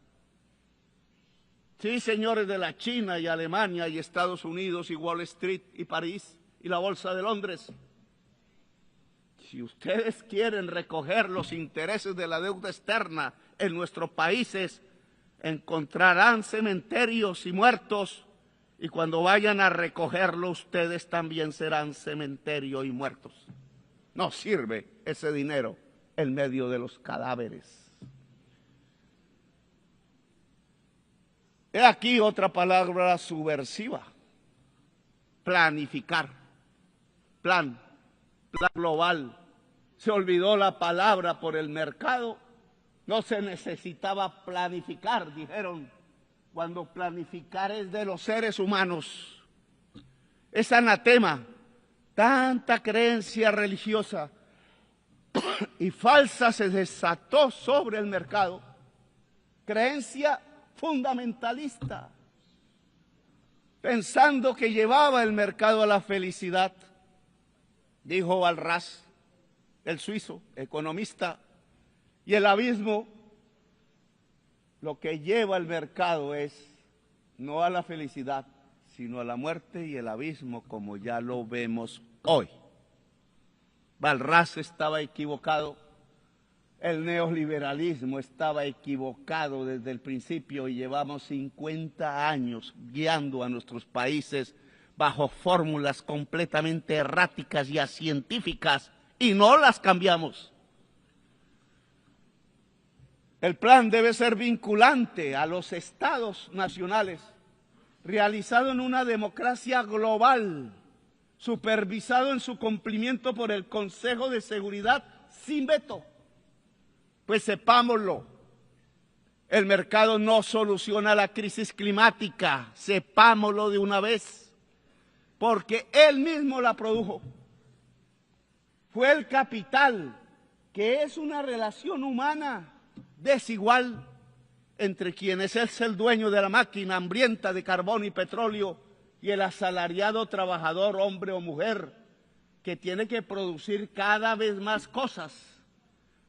Sí, señores de la China y Alemania y Estados Unidos y Wall Street y París y la Bolsa de Londres. Si ustedes quieren recoger los intereses de la deuda externa en nuestros países, encontrarán cementerios y muertos, y cuando vayan a recogerlo ustedes también serán cementerio y muertos. No sirve ese dinero en medio de los cadáveres. He aquí otra palabra subversiva: planificar, plan global. Se olvidó la palabra por el mercado. No se necesitaba planificar, dijeron, cuando planificar es de los seres humanos. Es anatema, tanta creencia religiosa y falsa se desató sobre el mercado. Creencia fundamentalista, pensando que llevaba el mercado a la felicidad. Dijo Balras, el suizo, economista, y el abismo, lo que lleva al mercado es no a la felicidad, sino a la muerte y el abismo, como ya lo vemos hoy. Balras estaba equivocado, el neoliberalismo estaba equivocado desde el principio y llevamos 50 años guiando a nuestros países bajo fórmulas completamente erráticas y acientíficas y no las cambiamos. El plan debe ser vinculante a los estados nacionales, realizado en una democracia global, supervisado en su cumplimiento por el Consejo de Seguridad sin veto. Pues sepámoslo, El mercado no soluciona la crisis climática, sepámoslo de una vez, porque él mismo la produjo. Fue el capital, que es una relación humana desigual entre quien es el dueño de la máquina hambrienta de carbón y petróleo y el asalariado trabajador, hombre o mujer, que tiene que producir cada vez más cosas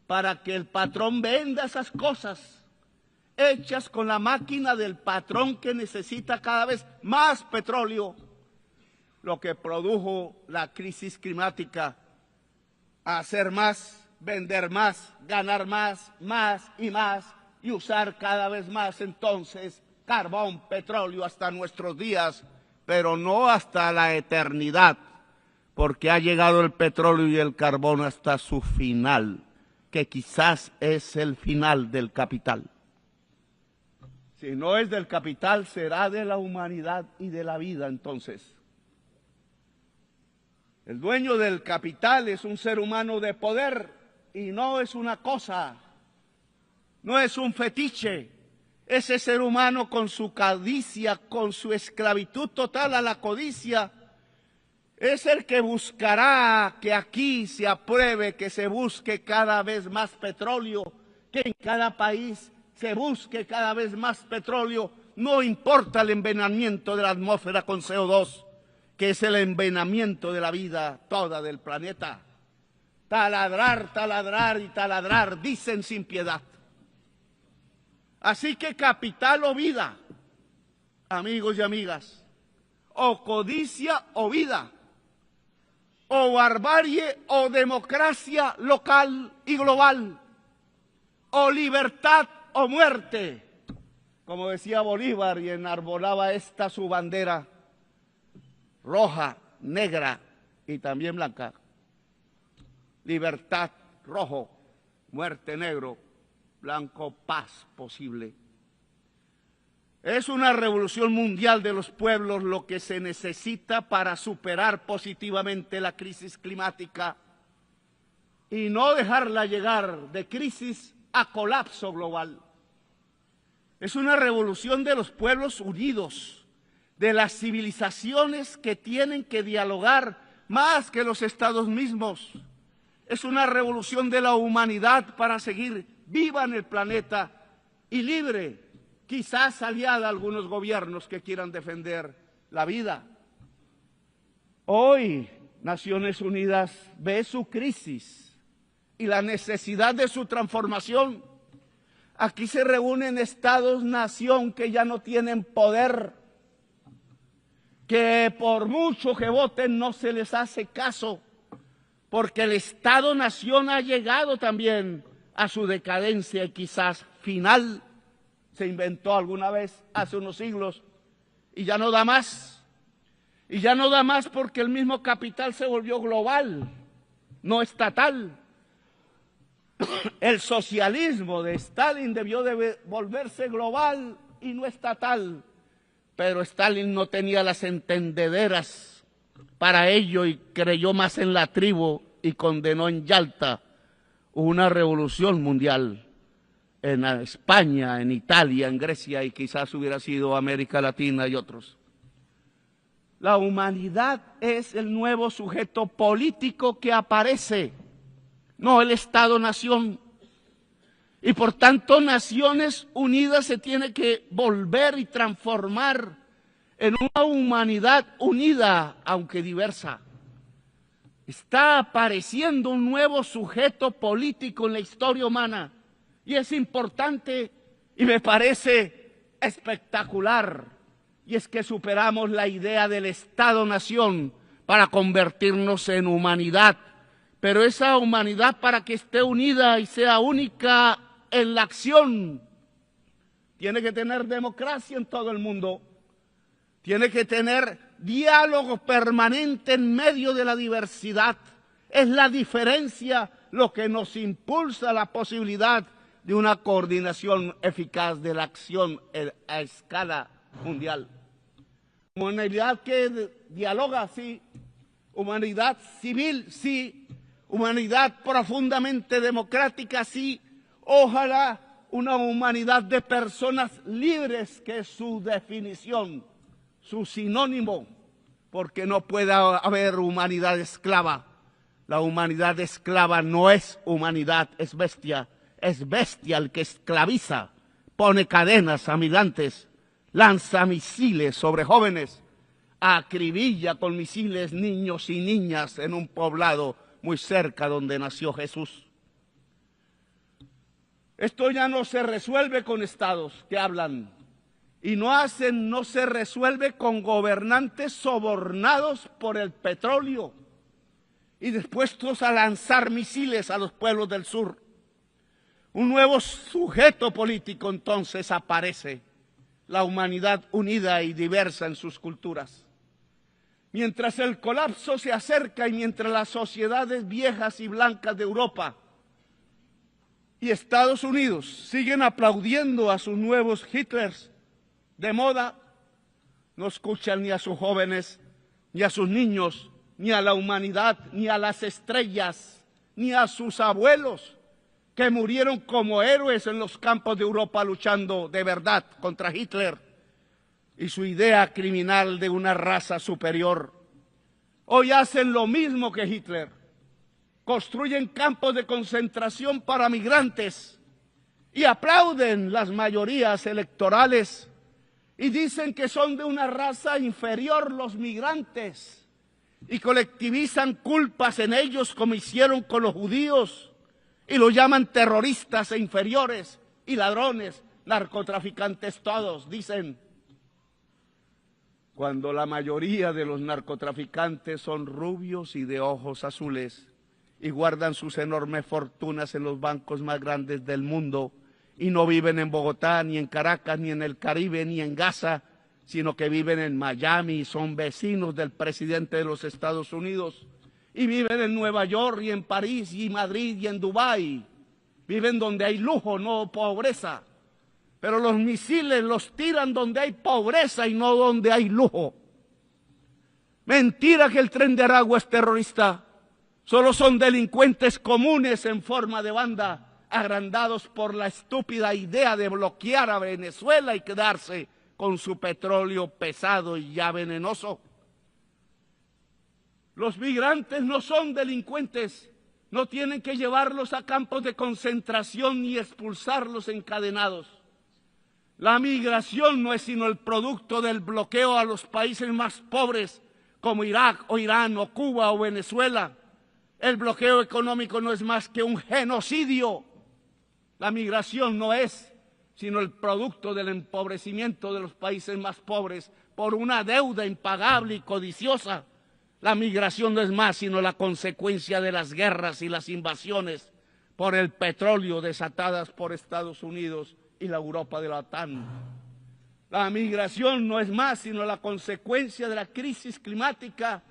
para que el patrón venda esas cosas hechas con la máquina del patrón que necesita cada vez más petróleo, lo que produjo la crisis climática, hacer más, vender más, ganar más y usar cada vez más entonces carbón, petróleo hasta nuestros días, pero no hasta la eternidad, porque ha llegado el petróleo y el carbón hasta su final, que quizás es el final del capital. Si no es del capital, será de la humanidad y de la vida entonces. El dueño del capital es un ser humano de poder y no es una cosa, no es un fetiche. Ese ser humano con su codicia, con su esclavitud total a la codicia, es el que buscará que aquí se apruebe, que se busque cada vez más petróleo, que en cada país se busque cada vez más petróleo, no importa el envenenamiento de la atmósfera con CO2, que es el envenenamiento de la vida toda del planeta. Taladrar, taladrar y taladrar, dicen sin piedad. Así que capital o vida, amigos y amigas, o codicia o vida, o barbarie o democracia local y global, o libertad o muerte, como decía Bolívar y enarbolaba esta su bandera roja, negra y también blanca. Libertad rojo, muerte negro, blanco, paz posible. Es una revolución mundial de los pueblos lo que se necesita para superar positivamente la crisis climática y no dejarla llegar de crisis a colapso global. Es una revolución de los pueblos unidos, de las civilizaciones que tienen que dialogar más que los estados mismos. Es una revolución de la humanidad para seguir viva en el planeta y libre, quizás aliada a algunos gobiernos que quieran defender la vida. Hoy, Naciones Unidas ve su crisis y la necesidad de su transformación. Aquí se reúnen estados-nación que ya no tienen poder, que por mucho que voten no se les hace caso, porque el Estado-nación ha llegado también a su decadencia y quizás final. Se inventó alguna vez hace unos siglos y ya no da más. Y ya no da más porque el mismo capital se volvió global, no estatal. El socialismo de Stalin debió de volverse global y no estatal, pero Stalin no tenía las entendederas para ello y creyó más en la tribu y condenó en Yalta una revolución mundial en España, en Italia, en Grecia y quizás hubiera sido América Latina y otros. La humanidad es el nuevo sujeto político que aparece, no el Estado-nación. Y por tanto, Naciones Unidas se tiene que volver y transformar en una humanidad unida, aunque diversa. Está apareciendo un nuevo sujeto político en la historia humana y es importante y me parece espectacular. Y es que superamos la idea del Estado-nación para convertirnos en humanidad. Pero esa humanidad, para que esté unida y sea única en la acción, tiene que tener democracia en todo el mundo. Tiene que tener diálogo permanente en medio de la diversidad. Es la diferencia lo que nos impulsa la posibilidad de una coordinación eficaz de la acción a escala mundial. Humanidad que dialoga, sí. Humanidad civil, sí. Humanidad profundamente democrática, sí. Ojalá una humanidad de personas libres, que es su definición, su sinónimo, porque no puede haber humanidad esclava. La humanidad esclava no es humanidad, es bestia el que esclaviza, pone cadenas a migrantes, lanza misiles sobre jóvenes, acribilla con misiles niños y niñas en un poblado muy cerca donde nació Jesús. Esto ya no se resuelve con estados que hablan y no se resuelve con gobernantes sobornados por el petróleo y dispuestos a lanzar misiles a los pueblos del sur. Un nuevo sujeto político entonces aparece, la humanidad unida y diversa en sus culturas. Mientras el colapso se acerca y mientras las sociedades viejas y blancas de Europa y Estados Unidos siguen aplaudiendo a sus nuevos Hitlers de moda, no escuchan ni a sus jóvenes, ni a sus niños, ni a la humanidad, ni a las estrellas, ni a sus abuelos, que murieron como héroes en los campos de Europa luchando de verdad contra Hitler y su idea criminal de una raza superior. Hoy hacen lo mismo que Hitler. Construyen campos de concentración para migrantes y aplauden las mayorías electorales y dicen que son de una raza inferior los migrantes y colectivizan culpas en ellos como hicieron con los judíos y los llaman terroristas e inferiores y ladrones, narcotraficantes todos, dicen. Cuando la mayoría de los narcotraficantes son rubios y de ojos azules y guardan sus enormes fortunas en los bancos más grandes del mundo y no viven en Bogotá, ni en Caracas, ni en el Caribe, ni en Gaza, sino que viven en Miami y son vecinos del presidente de los Estados Unidos y viven en Nueva York y en París y Madrid y en Dubái. Viven donde hay lujo, no pobreza. Pero los misiles los tiran donde hay pobreza y no donde hay lujo. Mentira que el Tren de Aragua es terrorista. Solo son delincuentes comunes en forma de banda, agrandados por la estúpida idea de bloquear a Venezuela y quedarse con su petróleo pesado y ya venenoso. Los migrantes no son delincuentes, no tienen que llevarlos a campos de concentración ni expulsarlos encadenados. La migración no es sino el producto del bloqueo a los países más pobres como Irak o Irán o Cuba o Venezuela. El bloqueo económico no es más que un genocidio. La migración no es sino el producto del empobrecimiento de los países más pobres por una deuda impagable y codiciosa. La migración no es más sino la consecuencia de las guerras y las invasiones por el petróleo desatadas por Estados Unidos y la Europa de la OTAN. La migración no es más sino la consecuencia de la crisis climática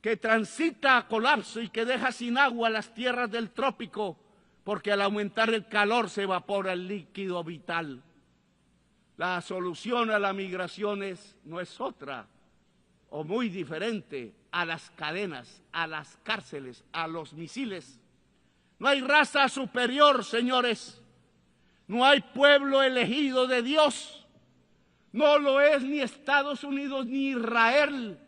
que transita a colapso y que deja sin agua las tierras del trópico, porque al aumentar el calor se evapora el líquido vital. La solución a la migración no es otra o muy diferente a las cadenas, a las cárceles, a los misiles. No hay raza superior, señores. No hay pueblo elegido de Dios. No lo es ni Estados Unidos ni Israel.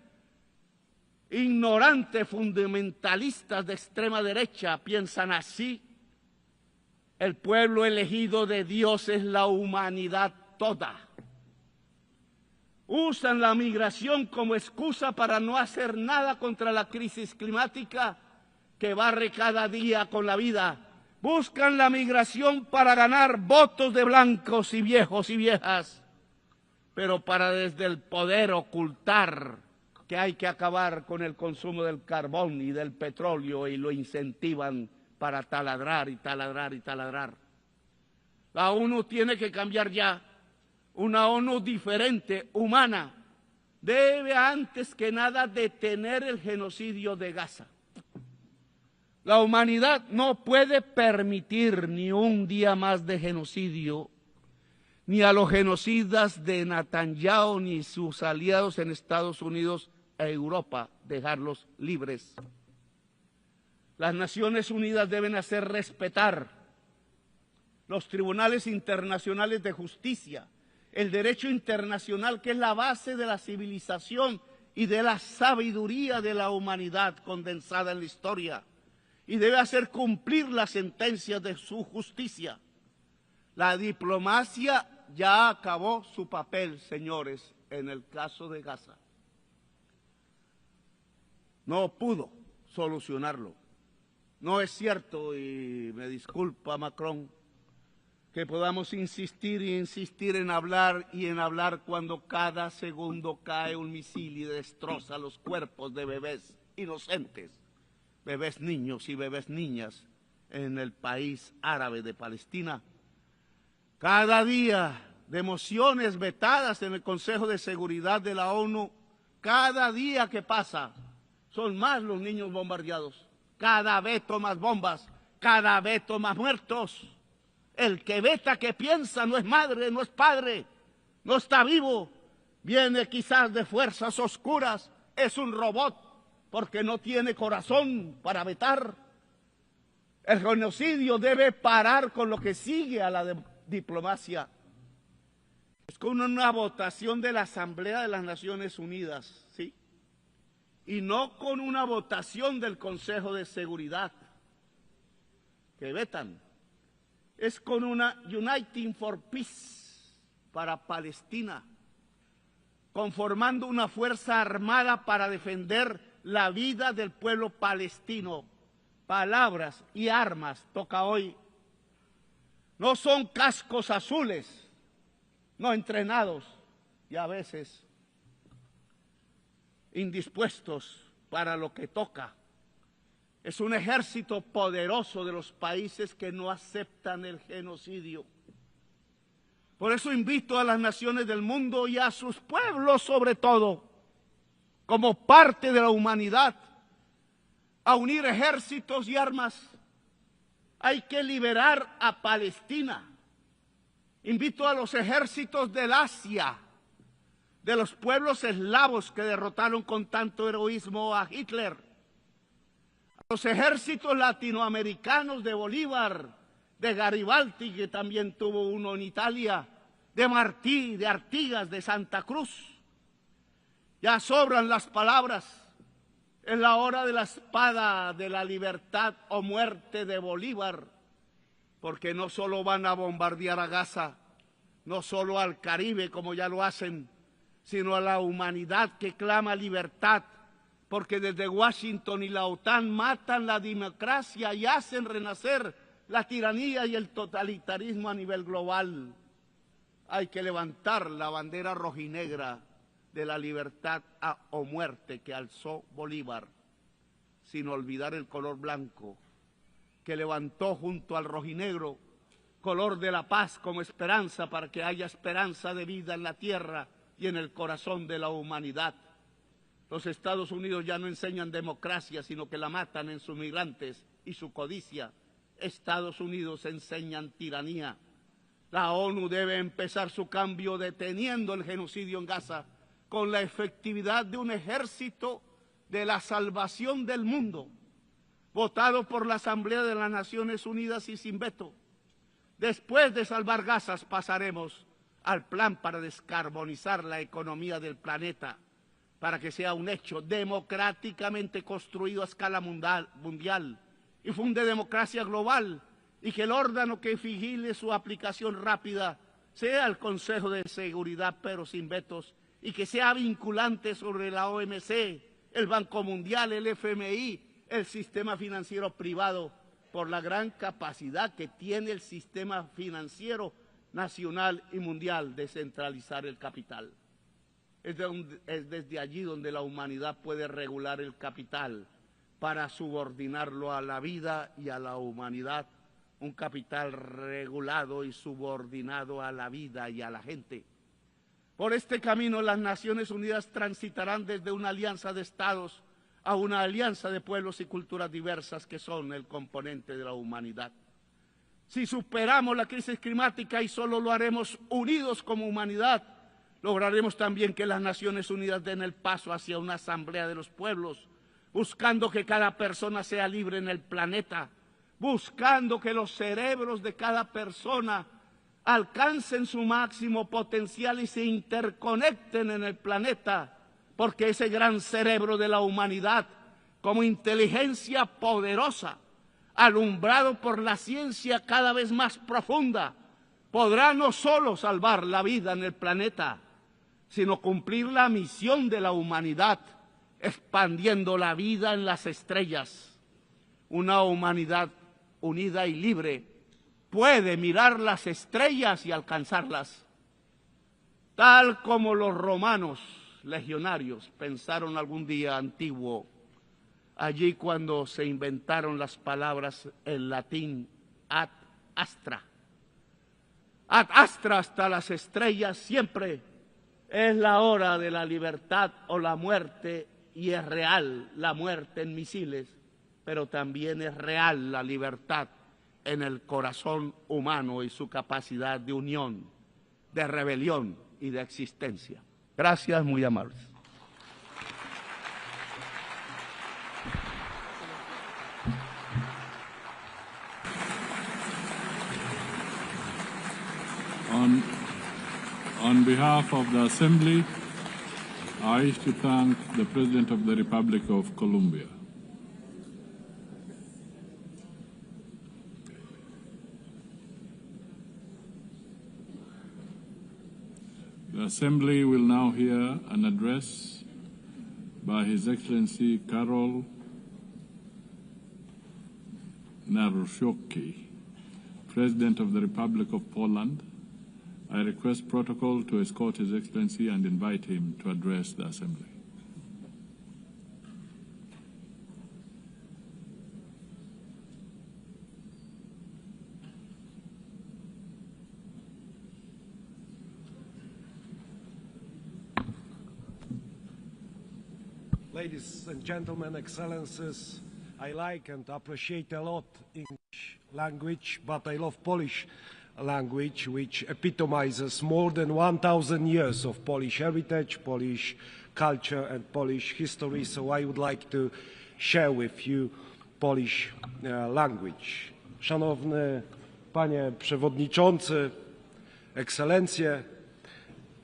Ignorantes fundamentalistas de extrema derecha piensan así. El pueblo elegido de Dios es la humanidad toda. Usan la migración como excusa para no hacer nada contra la crisis climática que barre cada día con la vida. Buscan la migración para ganar votos de blancos y viejos y viejas, pero para desde el poder ocultar que hay que acabar con el consumo del carbón y del petróleo y lo incentivan para taladrar y taladrar y taladrar. La ONU tiene que cambiar ya. Una ONU diferente, humana, debe antes que nada detener el genocidio de Gaza. La humanidad no puede permitir ni un día más de genocidio, ni a los genocidas de Netanyahu ni sus aliados en Estados Unidos e Europa, dejarlos libres. Las Naciones Unidas deben hacer respetar los tribunales internacionales de justicia, el derecho internacional, que es la base de la civilización y de la sabiduría de la humanidad condensada en la historia, y debe hacer cumplir las sentencias de su justicia. La diplomacia ya acabó su papel, señores, en el caso de Gaza. No pudo solucionarlo. No es cierto, y me disculpa Macron, que podamos insistir y insistir en hablar y en hablar cuando cada segundo cae un misil y destroza los cuerpos de bebés inocentes, bebés niños y bebés niñas en el país árabe de Palestina. Cada día de mociones vetadas en el Consejo de Seguridad de la ONU, cada día que pasa son más los niños bombardeados, cada veto más bombas, cada veto más muertos. El que veta, que piensa, no es madre, no es padre, no está vivo, viene quizás de fuerzas oscuras, es un robot porque no tiene corazón para vetar. El genocidio debe parar con lo que sigue a la diplomacia. Es con una votación de la Asamblea de las Naciones Unidas, ¿sí? Y no con una votación del Consejo de Seguridad, que vetan. Es con una Uniting for Peace para Palestina, conformando una fuerza armada para defender la vida del pueblo palestino. Palabras y armas toca hoy. No son cascos azules, no entrenados y a veces indispuestos para lo que toca. Es un ejército poderoso de los países que no aceptan el genocidio. Por eso invito a las naciones del mundo y a sus pueblos sobre todo, como parte de la humanidad, a unir ejércitos y armas. Hay que liberar a Palestina. Invito a los ejércitos del Asia, de los pueblos eslavos que derrotaron con tanto heroísmo a Hitler, los ejércitos latinoamericanos de Bolívar, de Garibaldi, que también tuvo uno en Italia, de Martí, de Artigas, de Santa Cruz. Ya sobran las palabras. Es la hora de la espada, de la libertad o muerte de Bolívar, porque no solo van a bombardear a Gaza, no solo al Caribe como ya lo hacen, sino a la humanidad que clama libertad, porque desde Washington y la OTAN matan la democracia y hacen renacer la tiranía y el totalitarismo a nivel global. Hay que levantar la bandera rojinegra de la libertad o muerte que alzó Bolívar, sin olvidar el color blanco, que levantó junto al rojinegro, color de la paz como esperanza para que haya esperanza de vida en la tierra y en el corazón de la humanidad. Los Estados Unidos ya no enseñan democracia, sino que la matan en sus migrantes y su codicia. Estados Unidos enseñan tiranía. La ONU debe empezar su cambio deteniendo el genocidio en Gaza con la efectividad de un ejército de la salvación del mundo, votado por la Asamblea de las Naciones Unidas y sin veto. Después de salvar Gaza pasaremos al plan para descarbonizar la economía del planeta, para que sea un hecho democráticamente construido a escala mundial y funde democracia global, y que el órgano que vigile su aplicación rápida sea el Consejo de Seguridad, pero sin vetos, y que sea vinculante sobre la OMC, el Banco Mundial, el FMI, el sistema financiero privado, por la gran capacidad que tiene el sistema financiero nacional y mundial de centralizar el capital. Es desde allí donde la humanidad puede regular el capital para subordinarlo a la vida y a la humanidad, un capital regulado y subordinado a la vida y a la gente. Por este camino las Naciones Unidas transitarán desde una alianza de estados a una alianza de pueblos y culturas diversas que son el componente de la humanidad. Si superamos la crisis climática, y solo lo haremos unidos como humanidad, lograremos también que las Naciones Unidas den el paso hacia una asamblea de los pueblos, buscando que cada persona sea libre en el planeta, buscando que los cerebros de cada persona alcancen su máximo potencial y se interconecten en el planeta, porque ese gran cerebro de la humanidad, como inteligencia poderosa, alumbrado por la ciencia cada vez más profunda, podrá no solo salvar la vida en el planeta, sino cumplir la misión de la humanidad, expandiendo la vida en las estrellas. Una humanidad unida y libre puede mirar las estrellas y alcanzarlas, tal como los romanos legionarios pensaron algún día antiguo, allí cuando se inventaron las palabras en latín ad astra. Ad astra, hasta las estrellas, siempre es la hora de la libertad o la muerte, y es real la muerte en misiles, pero también es real la libertad en el corazón humano y su capacidad de unión, de rebelión y de existencia. Gracias, muy amables. On behalf of the Assembly, I wish to thank the President of the Republic of Colombia. The Assembly will now hear an address by His Excellency Karol Nawrocki, President of the Republic of Poland. I request protocol to escort His Excellency and invite him to address the Assembly. Ladies and gentlemen, excellencies, I like and appreciate a lot English language, but I love Polish language, which epitomizes more than 1,000 years of Polish heritage, Polish culture and Polish history, so I would like to share with you Polish language. Szanowny Panie Przewodniczący, Ekscelencje,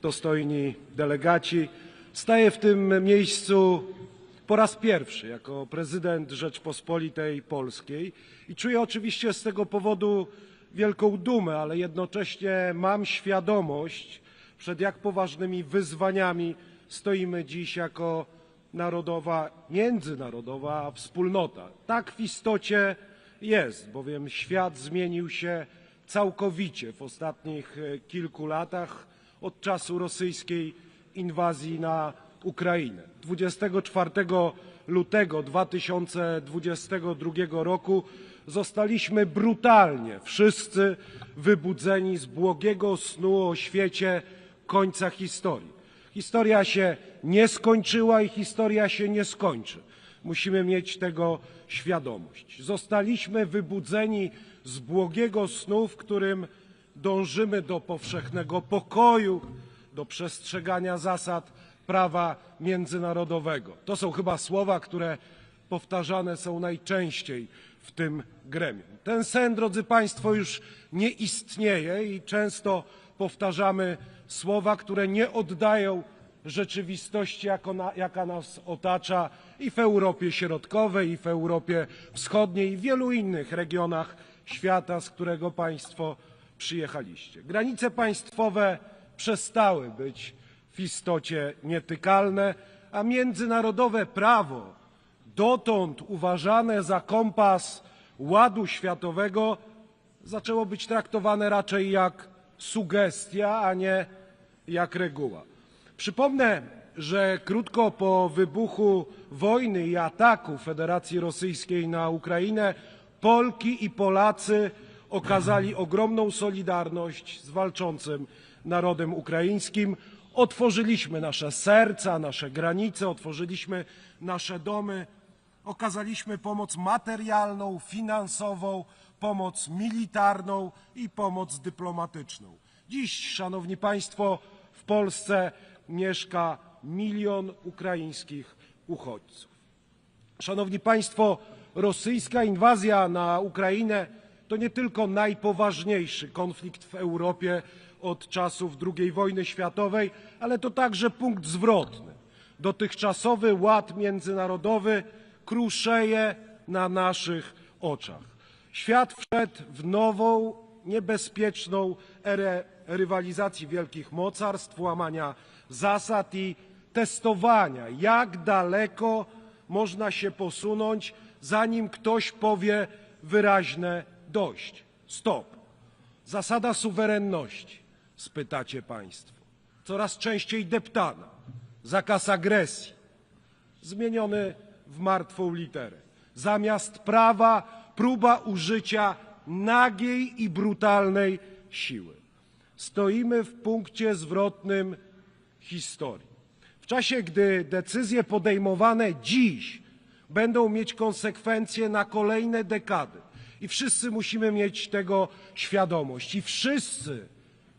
dostojni delegaci, staję w tym miejscu po raz pierwszy jako prezydent Rzeczpospolitej Polskiej i czuję oczywiście z tego powodu wielką dumę, ale jednocześnie mam świadomość, przed jak poważnymi wyzwaniami stoimy dziś jako narodowa, międzynarodowa wspólnota. Tak w istocie jest, bowiem świat zmienił się całkowicie w ostatnich kilku latach od czasu rosyjskiej inwazji na Ukrainę. 24 lutego 2022 roku zostaliśmy brutalnie wszyscy wybudzeni z błogiego snu o świecie końca historii. Historia się nie skończyła i historia się nie skończy. Musimy mieć tego świadomość. Zostaliśmy wybudzeni z błogiego snu, w którym dążymy do powszechnego pokoju, do przestrzegania zasad prawa międzynarodowego. To są chyba słowa, które powtarzane są najczęściej w tym gremium. Ten sen, drodzy Państwo, już nie istnieje i często powtarzamy słowa, które nie oddają rzeczywistości, jaka nas otacza i w Europie Środkowej, i w Europie Wschodniej, i w wielu innych regionach świata, z którego Państwo przyjechaliście. Granice państwowe przestały być w istocie nietykalne, a międzynarodowe prawo, dotąd uważane za kompas ładu światowego, zaczęło być traktowane raczej jak sugestia, a nie jak reguła. Przypomnę, że krótko po wybuchu wojny i ataku Federacji Rosyjskiej na Ukrainę Polki i Polacy okazali ogromną solidarność z walczącym narodem ukraińskim. Otworzyliśmy nasze serca, nasze granice, otworzyliśmy nasze domy, okazaliśmy pomoc materialną, finansową, pomoc militarną i pomoc dyplomatyczną. Dziś, Szanowni Państwo, w Polsce mieszka 1 000 000 ukraińskich uchodźców. Szanowni Państwo, rosyjska inwazja na Ukrainę to nie tylko najpoważniejszy konflikt w Europie od czasów II wojny światowej, ale to także punkt zwrotny. Dotychczasowy ład międzynarodowy kruszeje na naszych oczach. Świat wszedł w nową, niebezpieczną erę rywalizacji wielkich mocarstw, łamania zasad i testowania, jak daleko można się posunąć, zanim ktoś powie wyraźne dość, stop. Zasada suwerenności, spytacie Państwo, coraz częściej deptana. Zakaz agresji, zmieniony w martwą literę. Zamiast prawa próba użycia nagiej i brutalnej siły. Stoimy w punkcie zwrotnym historii. W czasie, gdy decyzje podejmowane dziś będą mieć konsekwencje na kolejne dekady i wszyscy musimy mieć tego świadomość i wszyscy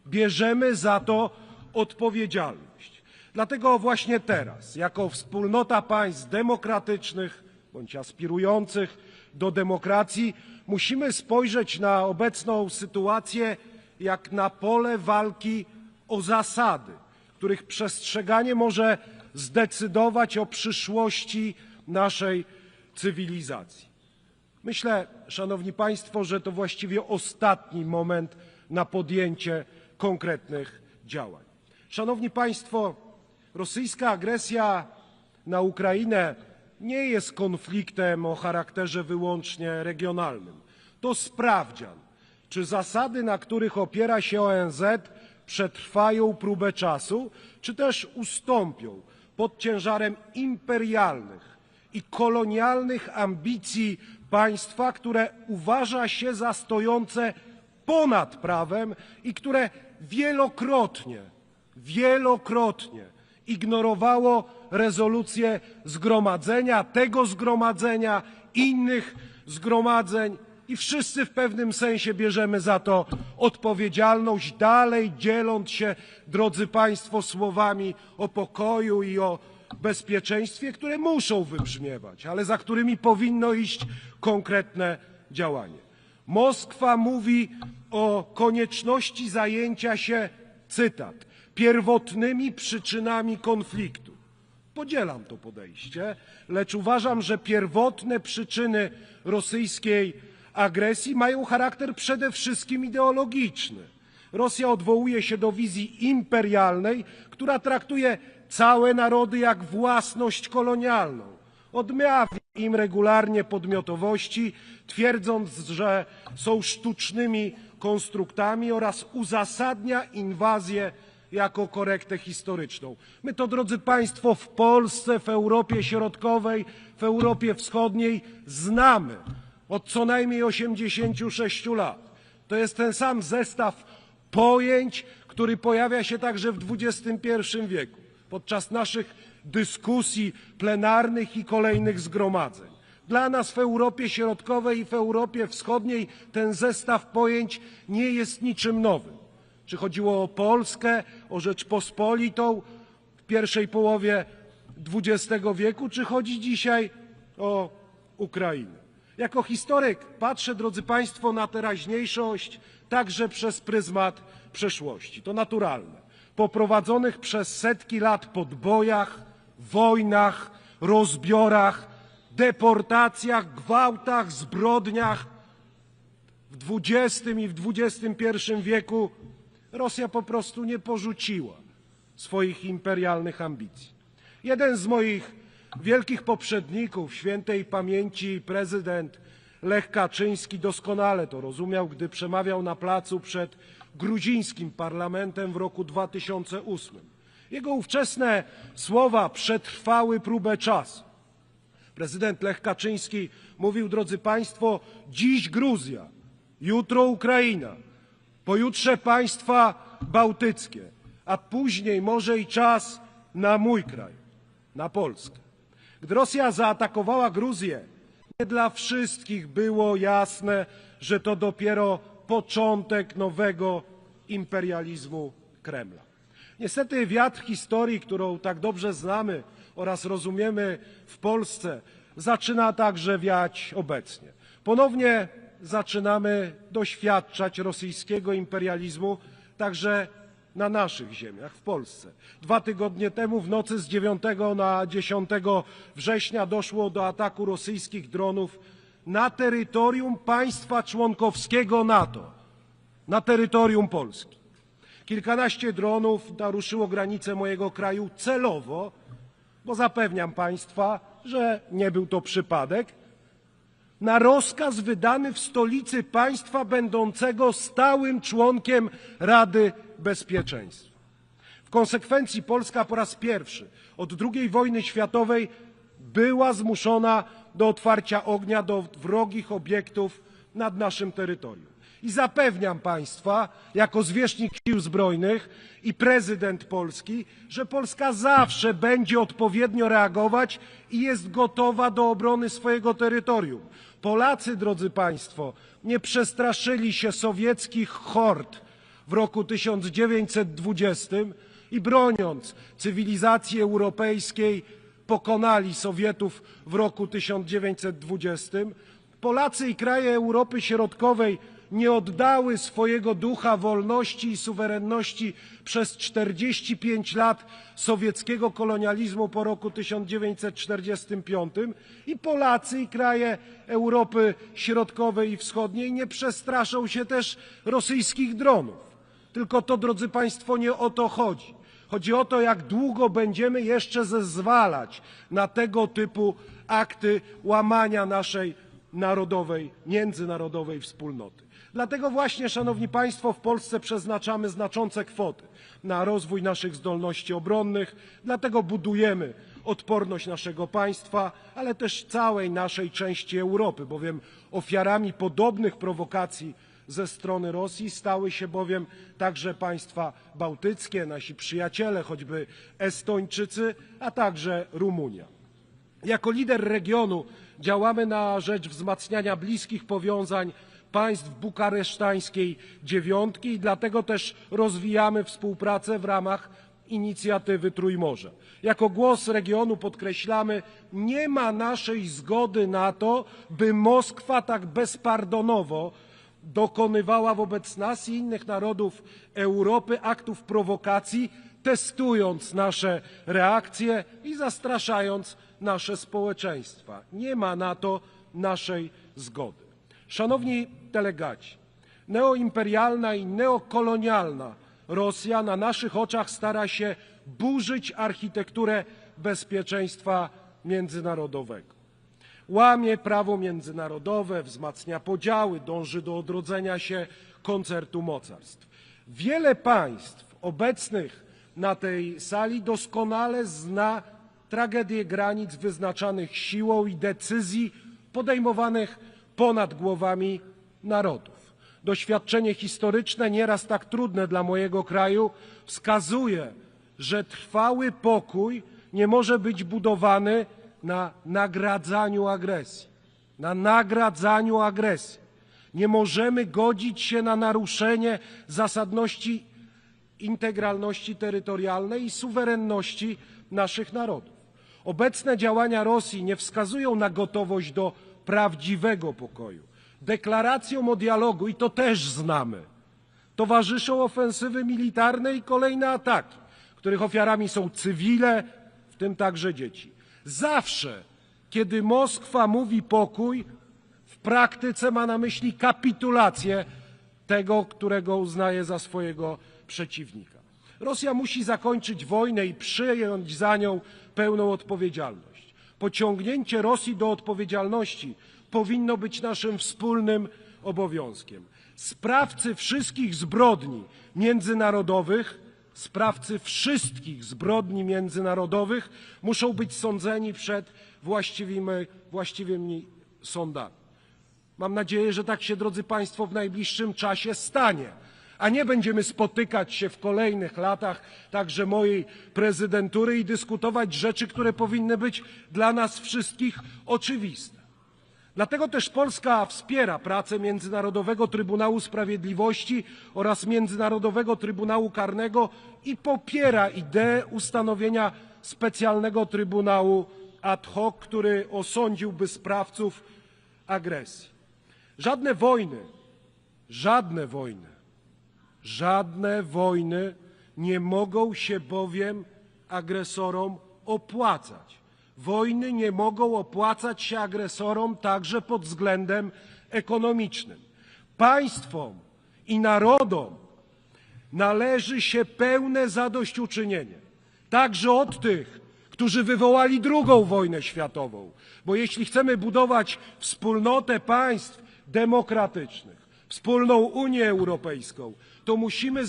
bierzemy za to odpowiedzialność. Dlatego właśnie teraz, jako wspólnota państw demokratycznych bądź aspirujących do demokracji, musimy spojrzeć na obecną sytuację jak na pole walki o zasady, których przestrzeganie może zdecydować o przyszłości naszej cywilizacji. Myślę, Szanowni Państwo, że to właściwie ostatni moment na podjęcie konkretnych działań. Szanowni Państwo, rosyjska agresja na Ukrainę nie jest konfliktem o charakterze wyłącznie regionalnym. To sprawdzian, czy zasady, na których opiera się ONZ, przetrwają próbę czasu, czy też ustąpią pod ciężarem imperialnych i kolonialnych ambicji państwa, które uważa się za stojące ponad prawem i które wielokrotnie ignorowało rezolucje zgromadzenia, tego zgromadzenia, innych zgromadzeń i wszyscy w pewnym sensie bierzemy za to odpowiedzialność, dalej dzieląc się, drodzy Państwo, słowami o pokoju i o bezpieczeństwie, które muszą wybrzmiewać, ale za którymi powinno iść konkretne działanie. Moskwa mówi o konieczności zajęcia się, cytat, pierwotnymi przyczynami konfliktu. Podzielam to podejście, lecz uważam, że pierwotne przyczyny rosyjskiej agresji mają charakter przede wszystkim ideologiczny. Rosja odwołuje się do wizji imperialnej, która traktuje całe narody jak własność kolonialną. Odmawia im regularnie podmiotowości, twierdząc, że są sztucznymi konstruktami oraz uzasadnia inwazję jako korektę historyczną. My to, drodzy Państwo, w Polsce, w Europie Środkowej, w Europie Wschodniej znamy od co najmniej 86 lat. To jest ten sam zestaw pojęć, który pojawia się także w XXI wieku podczas naszych dyskusji plenarnych i kolejnych zgromadzeń. Dla nas w Europie Środkowej i w Europie Wschodniej ten zestaw pojęć nie jest niczym nowym. Czy chodziło o Polskę, o Rzeczpospolitą w pierwszej połowie XX wieku, czy chodzi dzisiaj o Ukrainę. Jako historyk patrzę, drodzy Państwo, na teraźniejszość także przez pryzmat przeszłości. To naturalne. Po prowadzonych przez setki lat podbojach, wojnach, rozbiorach, deportacjach, gwałtach, zbrodniach w XX i w XXI wieku Rosja po prostu nie porzuciła swoich imperialnych ambicji. Jeden z moich wielkich poprzedników, świętej pamięci prezydent Lech Kaczyński, doskonale to rozumiał, gdy przemawiał na placu przed gruzińskim parlamentem w roku 2008. Jego ówczesne słowa przetrwały próbę czasu. Prezydent Lech Kaczyński mówił, drodzy Państwo, dziś Gruzja, jutro Ukraina, pojutrze państwa bałtyckie, a później może i czas na mój kraj, na Polskę. Gdy Rosja zaatakowała Gruzję, nie dla wszystkich było jasne, że to dopiero początek nowego imperializmu Kremla. Niestety wiatr historii, którą tak dobrze znamy oraz rozumiemy w Polsce, zaczyna także wiać obecnie. Ponownie zaczynamy doświadczać rosyjskiego imperializmu także na naszych ziemiach, w Polsce. 2 tygodnie temu, w nocy z 9 na 10 września, doszło do ataku rosyjskich dronów na terytorium państwa członkowskiego NATO, na terytorium Polski. Kilkanaście dronów naruszyło granice mojego kraju celowo, bo zapewniam Państwa, że nie był to przypadek, na rozkaz wydany w stolicy państwa będącego stałym członkiem Rady Bezpieczeństwa. W konsekwencji Polska po raz pierwszy od II wojny światowej była zmuszona do otwarcia ognia do wrogich obiektów nad naszym terytorium. I zapewniam Państwa, jako zwierzchnik Sił Zbrojnych i prezydent Polski, że Polska zawsze będzie odpowiednio reagować i jest gotowa do obrony swojego terytorium. Polacy, drodzy Państwo, nie przestraszyli się sowieckich hord w roku 1920 i broniąc cywilizacji europejskiej pokonali Sowietów w roku 1920. Polacy i kraje Europy Środkowej nie oddały swojego ducha wolności i suwerenności przez 45 lat sowieckiego kolonializmu po roku 1945 i Polacy i kraje Europy Środkowej i Wschodniej nie przestraszą się też rosyjskich dronów. Tylko to, drodzy Państwo, nie o to chodzi. Chodzi o to, jak długo będziemy jeszcze zezwalać na tego typu akty łamania naszej narodowej, międzynarodowej wspólnoty. Dlatego właśnie, Szanowni Państwo, w Polsce przeznaczamy znaczące kwoty na rozwój naszych zdolności obronnych, dlatego budujemy odporność naszego państwa, ale też całej naszej części Europy, bowiem ofiarami podobnych prowokacji ze strony Rosji stały się bowiem także państwa bałtyckie, nasi przyjaciele, choćby Estończycy, a także Rumunia. Jako lider regionu działamy na rzecz wzmacniania bliskich powiązań państw bukaresztańskiej dziewiątki i dlatego też rozwijamy współpracę w ramach inicjatywy Trójmorza. Jako głos regionu podkreślamy, nie ma naszej zgody na to, by Moskwa tak bezpardonowo dokonywała wobec nas i innych narodów Europy aktów prowokacji, testując nasze reakcje i zastraszając nasze społeczeństwa. Nie ma na to naszej zgody. Szanowni delegaci, neoimperialna i neokolonialna Rosja na naszych oczach stara się burzyć architekturę bezpieczeństwa międzynarodowego. Łamie prawo międzynarodowe, wzmacnia podziały, dąży do odrodzenia się koncertu mocarstw. Wiele państw obecnych na tej sali doskonale zna tragedię granic wyznaczanych siłą i decyzji podejmowanych ponad głowami narodów. Doświadczenie historyczne, nieraz tak trudne dla mojego kraju, wskazuje, że trwały pokój nie może być budowany na nagradzaniu agresji. Na nagradzaniu agresji. Nie możemy godzić się na naruszenie zasadności integralności terytorialnej i suwerenności naszych narodów. Obecne działania Rosji nie wskazują na gotowość do prawdziwego pokoju. Deklaracjom o dialogu, i to też znamy, towarzyszą ofensywy militarne i kolejne ataki, których ofiarami są cywile, w tym także dzieci. Zawsze, kiedy Moskwa mówi pokój, w praktyce ma na myśli kapitulację tego, którego uznaje za swojego przeciwnika. Rosja musi zakończyć wojnę i przyjąć za nią pełną odpowiedzialność. Pociągnięcie Rosji do odpowiedzialności powinno być naszym wspólnym obowiązkiem. Sprawcy wszystkich zbrodni międzynarodowych, muszą być sądzeni przed właściwymi sądami. Mam nadzieję, że tak się, drodzy Państwo, w najbliższym czasie stanie, a nie będziemy spotykać się w kolejnych latach także mojej prezydentury i dyskutować rzeczy, które powinny być dla nas wszystkich oczywiste. Dlatego też Polska wspiera pracę Międzynarodowego Trybunału Sprawiedliwości oraz Międzynarodowego Trybunału Karnego i popiera ideę ustanowienia specjalnego Trybunału ad hoc, który osądziłby sprawców agresji. Żadne wojny nie mogą się bowiem agresorom opłacać. Wojny nie mogą opłacać się agresorom także pod względem ekonomicznym. Państwom i narodom należy się pełne zadośćuczynienie, także od tych, którzy wywołali II wojnę światową, bo jeśli chcemy budować wspólnotę państw demokratycznych, wspólną Unię Europejską, to musimy